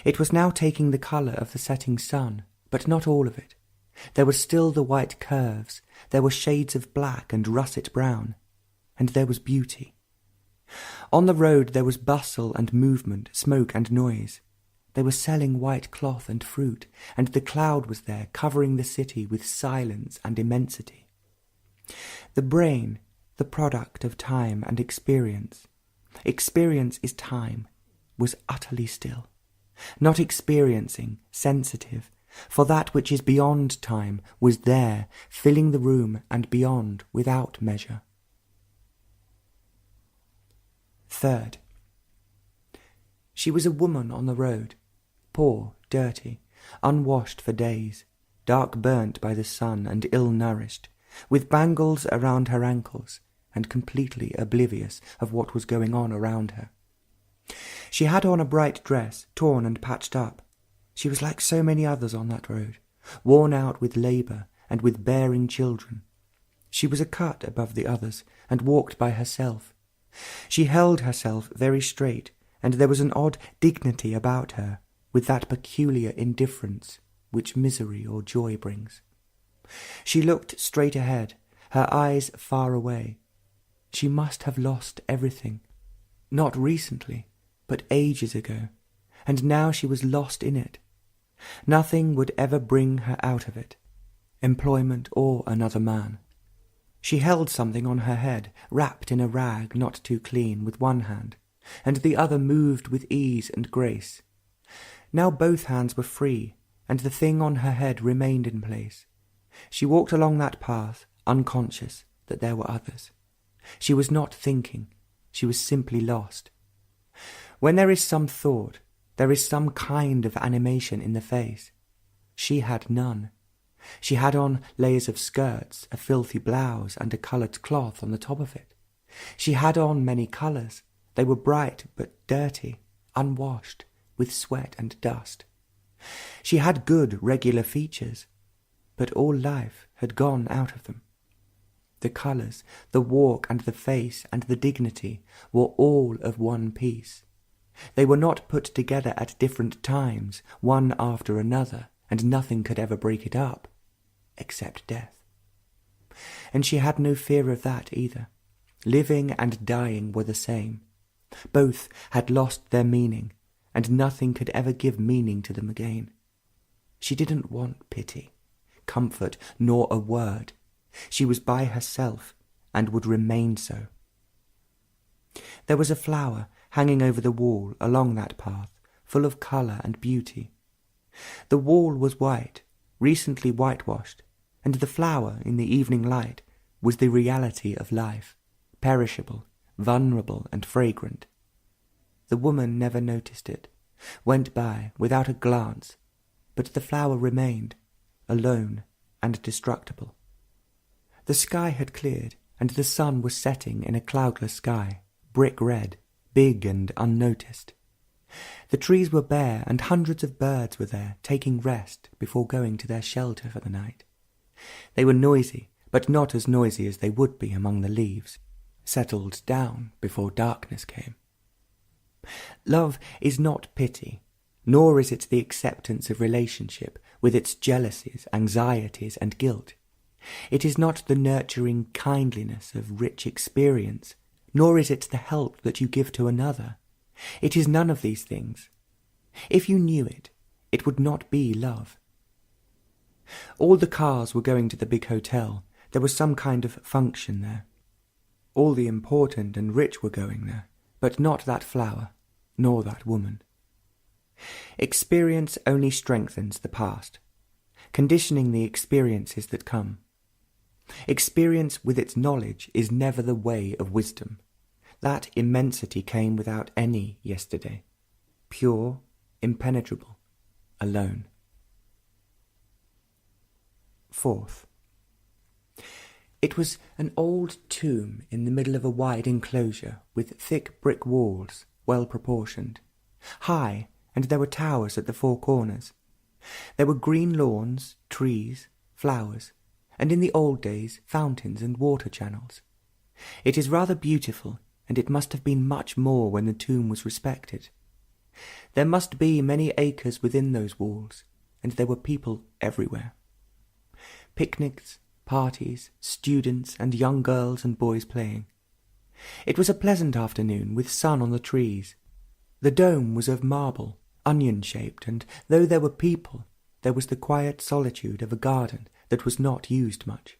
It was now taking the colour of the setting sun, but not all of it. There were still the white curves, there were shades of black and russet brown, and there was beauty. On the road there was bustle and movement, smoke and noise. They were selling white cloth and fruit, and the cloud was there, covering the city with silence and immensity. The brain, the product of time and experience. Experience is time, was utterly still. Not experiencing, sensitive, for that which is beyond time was there, filling the room and beyond without measure. Third, she was a woman on the road, poor, dirty, unwashed for days, dark burnt by the sun and ill-nourished, with bangles around her ankles, and completely oblivious of what was going on around her. She had on a bright dress, torn and patched up. She was like so many others on that road, worn out with labour and with bearing children. She was a cut above the others, and walked by herself. She held herself very straight, and there was an odd dignity about her, with that peculiar indifference which misery or joy brings. She looked straight ahead, her eyes far away. She must have lost everything, not recently, but ages ago, and now she was lost in it. Nothing would ever bring her out of it, employment or another man. She held something on her head, wrapped in a rag not too clean, with one hand, and the other moved with ease and grace. Now both hands were free, and the thing on her head remained in place. She walked along that path, unconscious that there were others. She was not thinking, she was simply lost. When there is some thought, there is some kind of animation in the face. She had none. She had on layers of skirts, a filthy blouse, and a coloured cloth on the top of it. She had on many colours. They were bright but dirty, unwashed, with sweat and dust. She had good, regular features, but all life had gone out of them. The colours, the walk and the face and the dignity were all of one piece. They were not put together at different times, one after another, and nothing could ever break it up, except death. And she had no fear of that either. Living and dying were the same. Both had lost their meaning, and nothing could ever give meaning to them again. She didn't want pity, comfort, nor a word. She was by herself, and would remain so. There was a flower hanging over the wall along that path, full of colour and beauty. The wall was white, recently whitewashed, and the flower in the evening light was the reality of life, perishable, vulnerable, and fragrant. The woman never noticed it, went by without a glance, but the flower remained, alone and destructible. The sky had cleared, and the sun was setting in a cloudless sky, brick red, big and unnoticed. The trees were bare, and hundreds of birds were there, taking rest before going to their shelter for the night. They were noisy, but not as noisy as they would be among the leaves, settled down before darkness came. Love is not pity, nor is it the acceptance of relationship with its jealousies, anxieties, and guilt. It is not the nurturing kindliness of rich experience, nor is it the help that you give to another. It is none of these things. If you knew it, it would not be love. All the cars were going to the big hotel. There was some kind of function there. All the important and rich were going there, but not that flower, nor that woman. Experience only strengthens the past, conditioning the experiences that come. Experience with its knowledge is never the way of wisdom. That immensity came without any yesterday, pure, impenetrable, alone. Fourth, it was an old tomb in the middle of a wide enclosure with thick brick walls, well proportioned, high, and there were towers at the four corners. There were green lawns, trees, flowers, and in the old days fountains and water channels. It is rather beautiful, and it must have been much more when the tomb was respected. There must be many acres within those walls, and there were people everywhere. Picnics, parties, students, and young girls and boys playing. It was a pleasant afternoon with sun on the trees. The dome was of marble, onion-shaped, and though there were people, there was the quiet solitude of a garden that was not used much.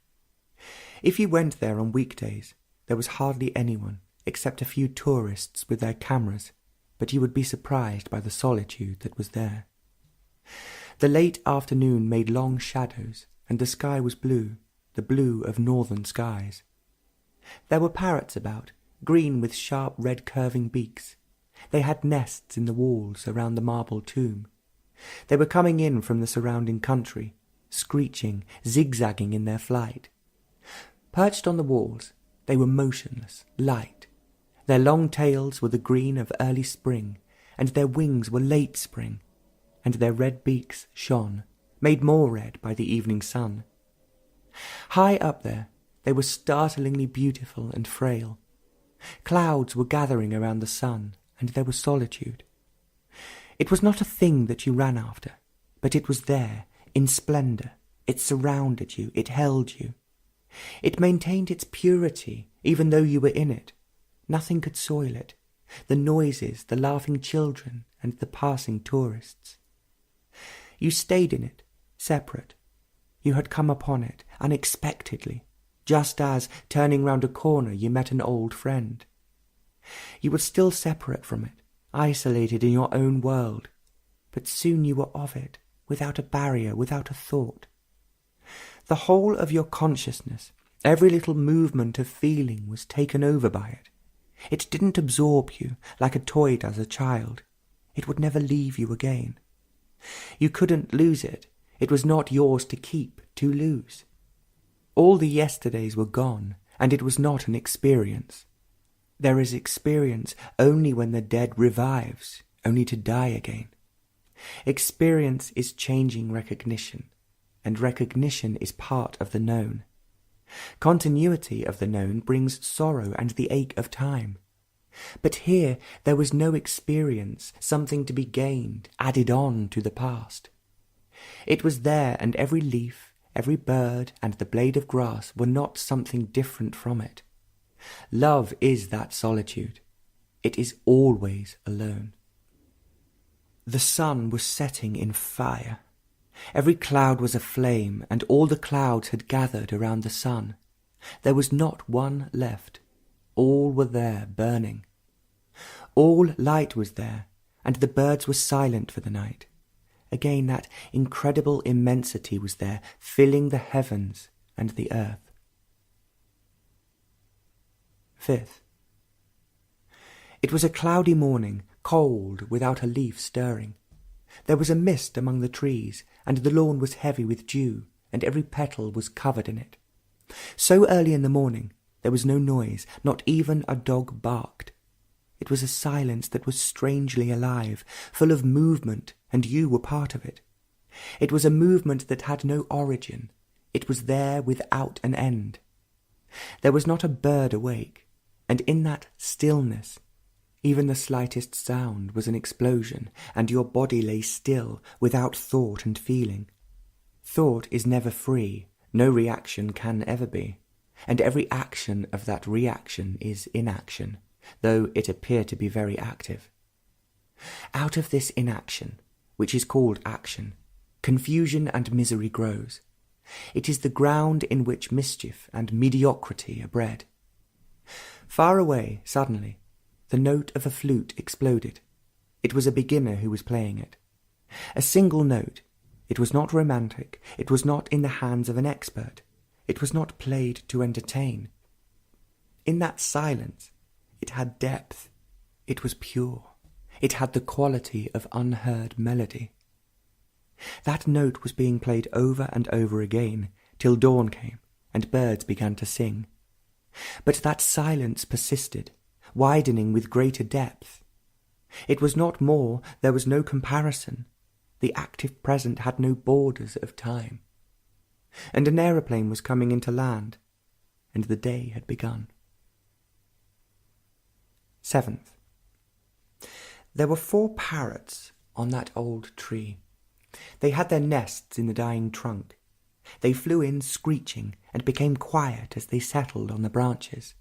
If you went there on weekdays, there was hardly anyone, except a few tourists with their cameras, but you would be surprised by the solitude that was there. The late afternoon made long shadows, and the sky was blue, the blue of northern skies. There were parrots about, green with sharp red curving beaks. They had nests in the walls around the marble tomb. They were coming in from the surrounding country, screeching, zigzagging in their flight. Perched on the walls, they were motionless, light. Their long tails were the green of early spring, and their wings were late spring, and their red beaks shone, made more red by the evening sun. High up there, they were startlingly beautiful and frail. Clouds were gathering around the sun, and there was solitude. It was not a thing that you ran after, but it was there, in splendour. It surrounded you, it held you. It maintained its purity, even though you were in it. Nothing could soil it. The noises, the laughing children, and the passing tourists. You stayed in it, separate. You had come upon it unexpectedly, just as, turning round a corner, you met an old friend. You were still separate from it, isolated in your own world, but soon you were of it, without a barrier, without a thought. The whole of your consciousness, every little movement of feeling was taken over by it. It didn't absorb you like a toy does a child. It would never leave you again. You couldn't lose it. It was not yours to keep, to lose. All the yesterdays were gone, and it was not an experience. There is experience only when the dead revives, only to die again. Experience is changing recognition, and recognition is part of the known. Continuity of the known brings sorrow and the ache of time. But here there was no experience, something to be gained, added on to the past. It was there, and every leaf, every bird, and the blade of grass were not something different from it. Love is that solitude. It is always alone. The sun was setting in fire. Every cloud was aflame, and all the clouds had gathered around the sun. There was not one left. All were there burning. All light was there, and the birds were silent for the night. Again that incredible immensity was there, filling the heavens and the earth. Fifth. It was a cloudy morning, cold, without a leaf stirring. There was a mist among the trees, and the lawn was heavy with dew, and every petal was covered in it. So early in the morning there was no noise, not even a dog barked. It was a silence that was strangely alive, full of movement, and you were part of it. It was a movement that had no origin. It was there without an end. There was not a bird awake, and in that stillness, even the slightest sound was an explosion, and your body lay still, without thought and feeling. Thought is never free, no reaction can ever be, and every action of that reaction is inaction, though it appear to be very active. Out of this inaction, which is called action, confusion and misery grows. It is the ground in which mischief and mediocrity are bred. Far away, suddenly, the note of a flute exploded. It was a beginner who was playing it. A single note. It was not romantic. It was not in the hands of an expert. It was not played to entertain. In that silence, it had depth. It was pure. It had the quality of unheard melody. That note was being played over and over again, till dawn came, and birds began to sing. But that silence persisted, widening with greater depth. It was not more, there was no comparison. The active present had no borders of time. And an aeroplane was coming into land, and the day had begun. Seventh. There were 4 parrots on that old tree. They had their nests in the dying trunk. They flew in screeching and became quiet as they settled on the branches.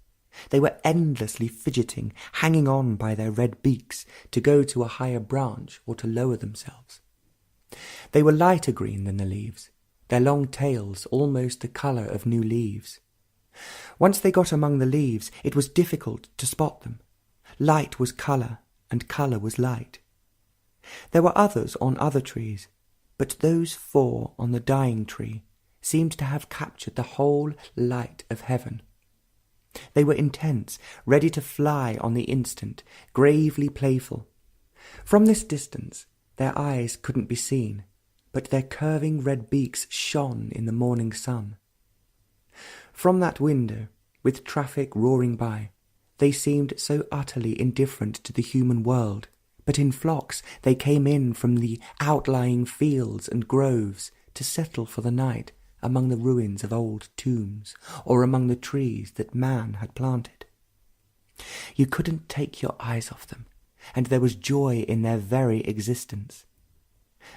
They were endlessly fidgeting, hanging on by their red beaks to go to a higher branch or to lower themselves. They were lighter green than the leaves, their long tails almost the colour of new leaves. Once they got among the leaves, it was difficult to spot them. Light was colour, and colour was light. There were others on other trees, but those 4 on the dying tree seemed to have captured the whole light of heaven. They were intense, ready to fly on the instant, gravely playful. From this distance, their eyes couldn't be seen, but their curving red beaks shone in the morning sun. From that window, with traffic roaring by, they seemed so utterly indifferent to the human world, but in flocks they came in from the outlying fields and groves to settle for the night among the ruins of old tombs, or among the trees that man had planted. You couldn't take your eyes off them, and there was joy in their very existence.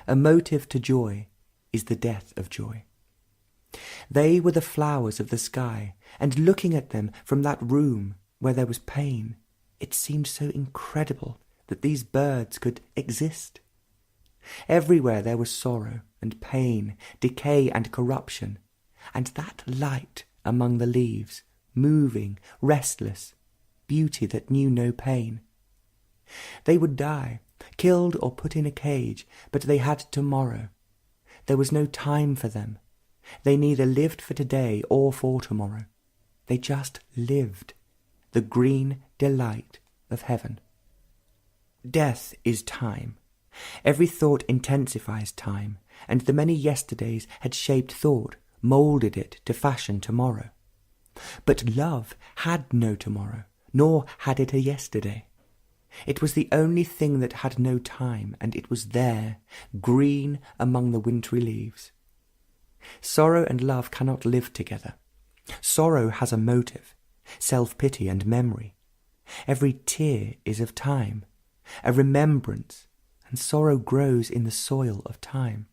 A motive to joy is the death of joy. They were the flowers of the sky, and looking at them from that room where there was pain, it seemed so incredible that these birds could exist. Everywhere there was sorrow and pain, decay and corruption, and that light among the leaves, moving, restless, beauty that knew no pain. They would die, killed or put in a cage, but they had tomorrow. There was no time for them. They neither lived for today or for tomorrow. They just lived, the green delight of heaven. Death is time. Every thought intensifies time, and the many yesterdays had shaped thought, moulded it to fashion tomorrow. But love had no tomorrow, nor had it a yesterday. It was the only thing that had no time, and it was there, green among the wintry leaves. Sorrow and love cannot live together. Sorrow has a motive, self-pity and memory. Every tear is of time, a remembrance, and sorrow grows in the soil of time.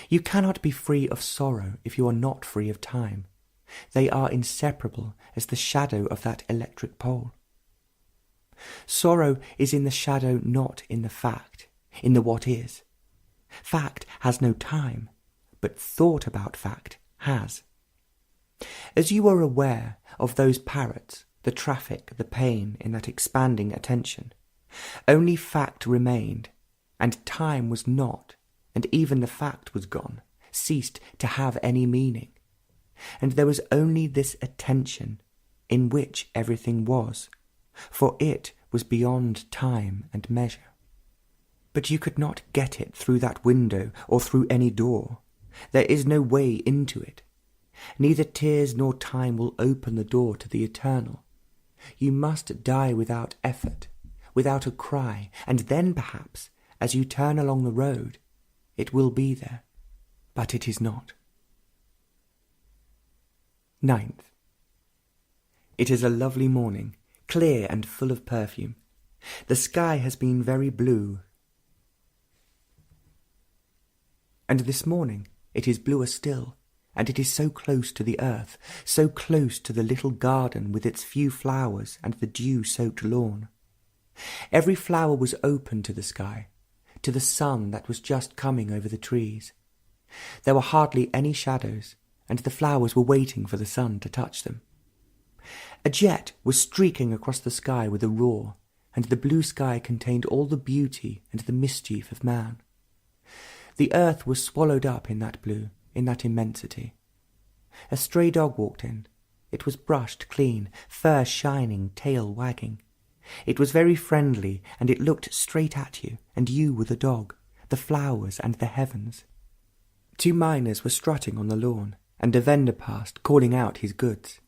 You cannot be free of sorrow if you are not free of time. They are inseparable as the shadow of that electric pole. Sorrow is in the shadow, not in the fact, in the what is. Fact has no time, but thought about fact has. As you are aware of those parrots, the traffic, the pain in that expanding attention, only fact remained, and time was not, and even the fact was gone, ceased to have any meaning. And there was only this attention in which everything was, for it was beyond time and measure. But you could not get it through that window or through any door. There is no way into it. Neither tears nor time will open the door to the eternal. You must die without effort, without a cry, and then perhaps, as you turn along the road, it will be there. But it is not. 9th. It is a lovely morning, clear and full of perfume. The sky has been very blue, and this morning it is bluer still, and it is so close to the earth, so close to the little garden with its few flowers and the dew-soaked lawn. Every flower was open to the sky, to the sun that was just coming over the trees. There were hardly any shadows, and the flowers were waiting for the sun to touch them. A jet was streaking across the sky with a roar, and the blue sky contained all the beauty and the mischief of man. The earth was swallowed up in that blue, in that immensity. A stray dog walked in. It was brushed clean, fur shining, tail wagging. It was very friendly, and it looked straight at you, and you were the dog, the flowers and the heavens. 2 miners were strutting on the lawn, and a vendor passed, calling out his goods.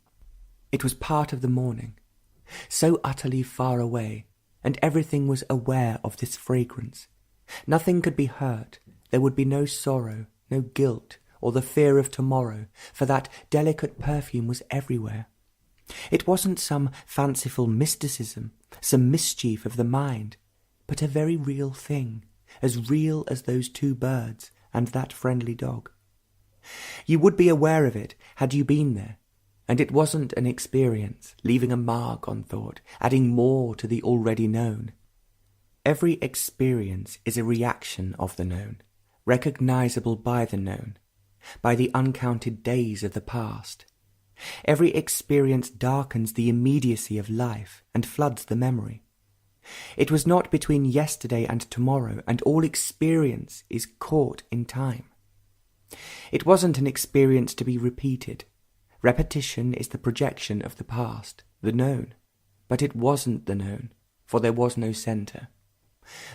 It was part of the morning, so utterly far away, and everything was aware of this fragrance. Nothing could be hurt. There would be no sorrow, no guilt, or the fear of tomorrow, for that delicate perfume was everywhere. It wasn't some fanciful mysticism, some mischief of the mind, but a very real thing, as real as those 2 birds and that friendly dog. You would be aware of it had you been there, and it wasn't an experience, leaving a mark on thought, adding more to the already known. Every experience is a reaction of the known, recognizable by the known, by the uncounted days of the past. Every experience darkens the immediacy of life and floods the memory. It was not between yesterday and tomorrow, and all experience is caught in time. It wasn't an experience to be repeated. Repetition is the projection of the past, the known, but it wasn't the known, for there was no centre.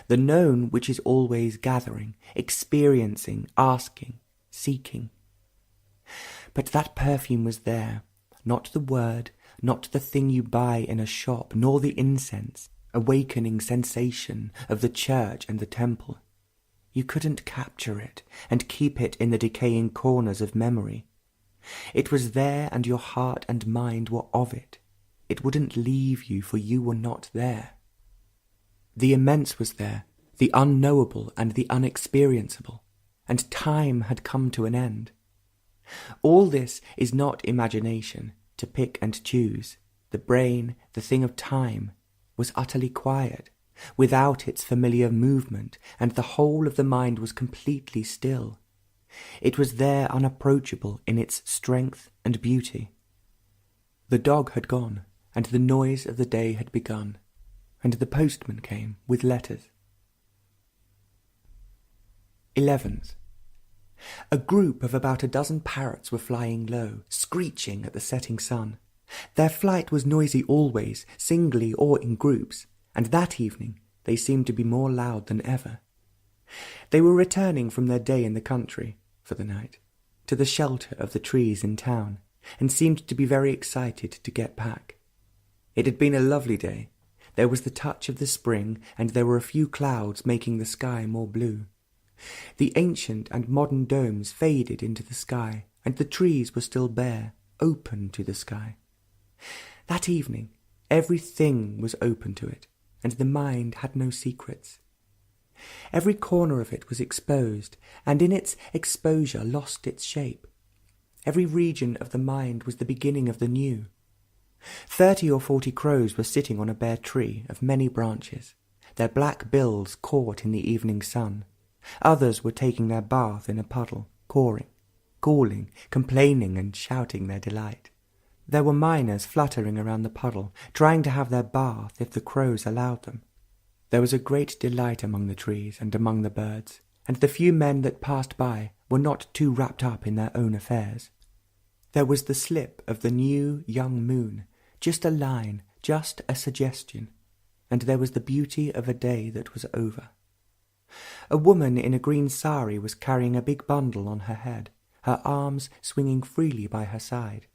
The known which is always gathering, experiencing, asking, seeking. But that perfume was there, not the word, not the thing you buy in a shop, nor the incense, awakening sensation of the church and the temple. You couldn't capture it and keep it in the decaying corners of memory. It was there, and your heart and mind were of it. It wouldn't leave you, for you were not there. The immense was there, the unknowable and the unexperienceable, and time had come to an end. All this is not imagination, to pick and choose. The brain, the thing of time, was utterly quiet, without its familiar movement, and the whole of the mind was completely still. It was there unapproachable in its strength and beauty. The dog had gone, and the noise of the day had begun, and the postman came with letters. 11th. A group of about 12 parrots were flying low, screeching at the setting sun. Their flight was noisy always, singly or in groups, and that evening they seemed to be more loud than ever. They were returning from their day in the country, for the night, to the shelter of the trees in town, and seemed to be very excited to get back. It had been a lovely day. There was the touch of the spring, and there were a few clouds making the sky more blue. The ancient and modern domes faded into the sky, and the trees were still bare, open to the sky. That evening, everything was open to it, and the mind had no secrets. Every corner of it was exposed, and in its exposure lost its shape. Every region of the mind was the beginning of the new. 30 or 40 crows were sitting on a bare tree of many branches, their black bills caught in the evening sun. Others were taking their bath in a puddle, cawing, calling, complaining and shouting their delight. There were miners fluttering around the puddle, trying to have their bath if the crows allowed them. There was a great delight among the trees and among the birds, and the few men that passed by were not too wrapped up in their own affairs. There was the slip of the new young moon, just a line, just a suggestion, and there was the beauty of a day that was over. A woman in a green sari was carrying a big bundle on her head, her arms swinging freely by her side.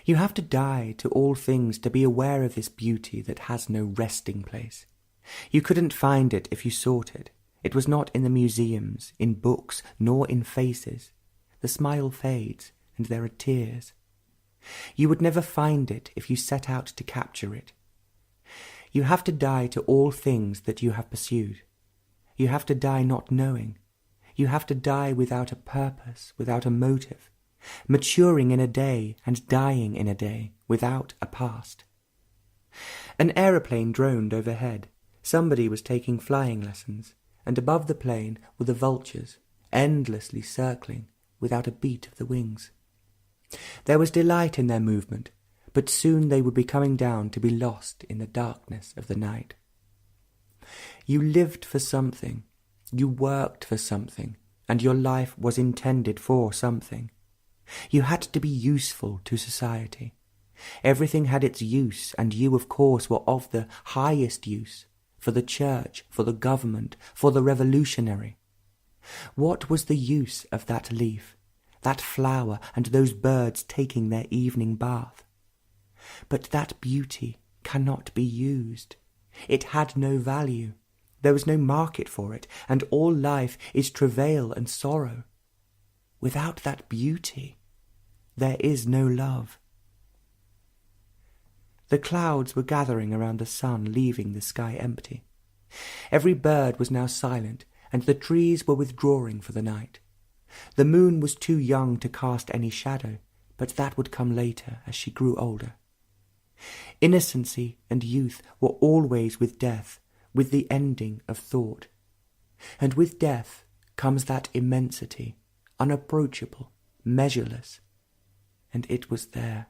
You have to die to all things to be aware of this beauty that has no resting place. You couldn't find it if you sought it. It was not in the museums, in books, nor in faces. The smile fades, and there are tears. You would never find it if you set out to capture it. You have to die to all things that you have pursued. You have to die not knowing. You have to die without a purpose, without a motive, maturing in a day and dying in a day, without a past. An aeroplane droned overhead. Somebody was taking flying lessons, and above the plane were the vultures, endlessly circling, without a beat of the wings. There was delight in their movement, but soon they would be coming down to be lost in the darkness of the night. You lived for something, you worked for something, and your life was intended for something. You had to be useful to society. Everything had its use, and you, of course, were of the highest use, for the church, for the government, for the revolutionary. What was the use of that leaf, that flower, and those birds taking their evening bath? But that beauty cannot be used. It had no value. There was no market for it, and all life is travail and sorrow. Without that beauty, there is no love. The clouds were gathering around the sun, leaving the sky empty. Every bird was now silent, and the trees were withdrawing for the night. The moon was too young to cast any shadow, but that would come later as she grew older. Innocency and youth were always with death, with the ending of thought. And with death comes that immensity, unapproachable, measureless, and it was there.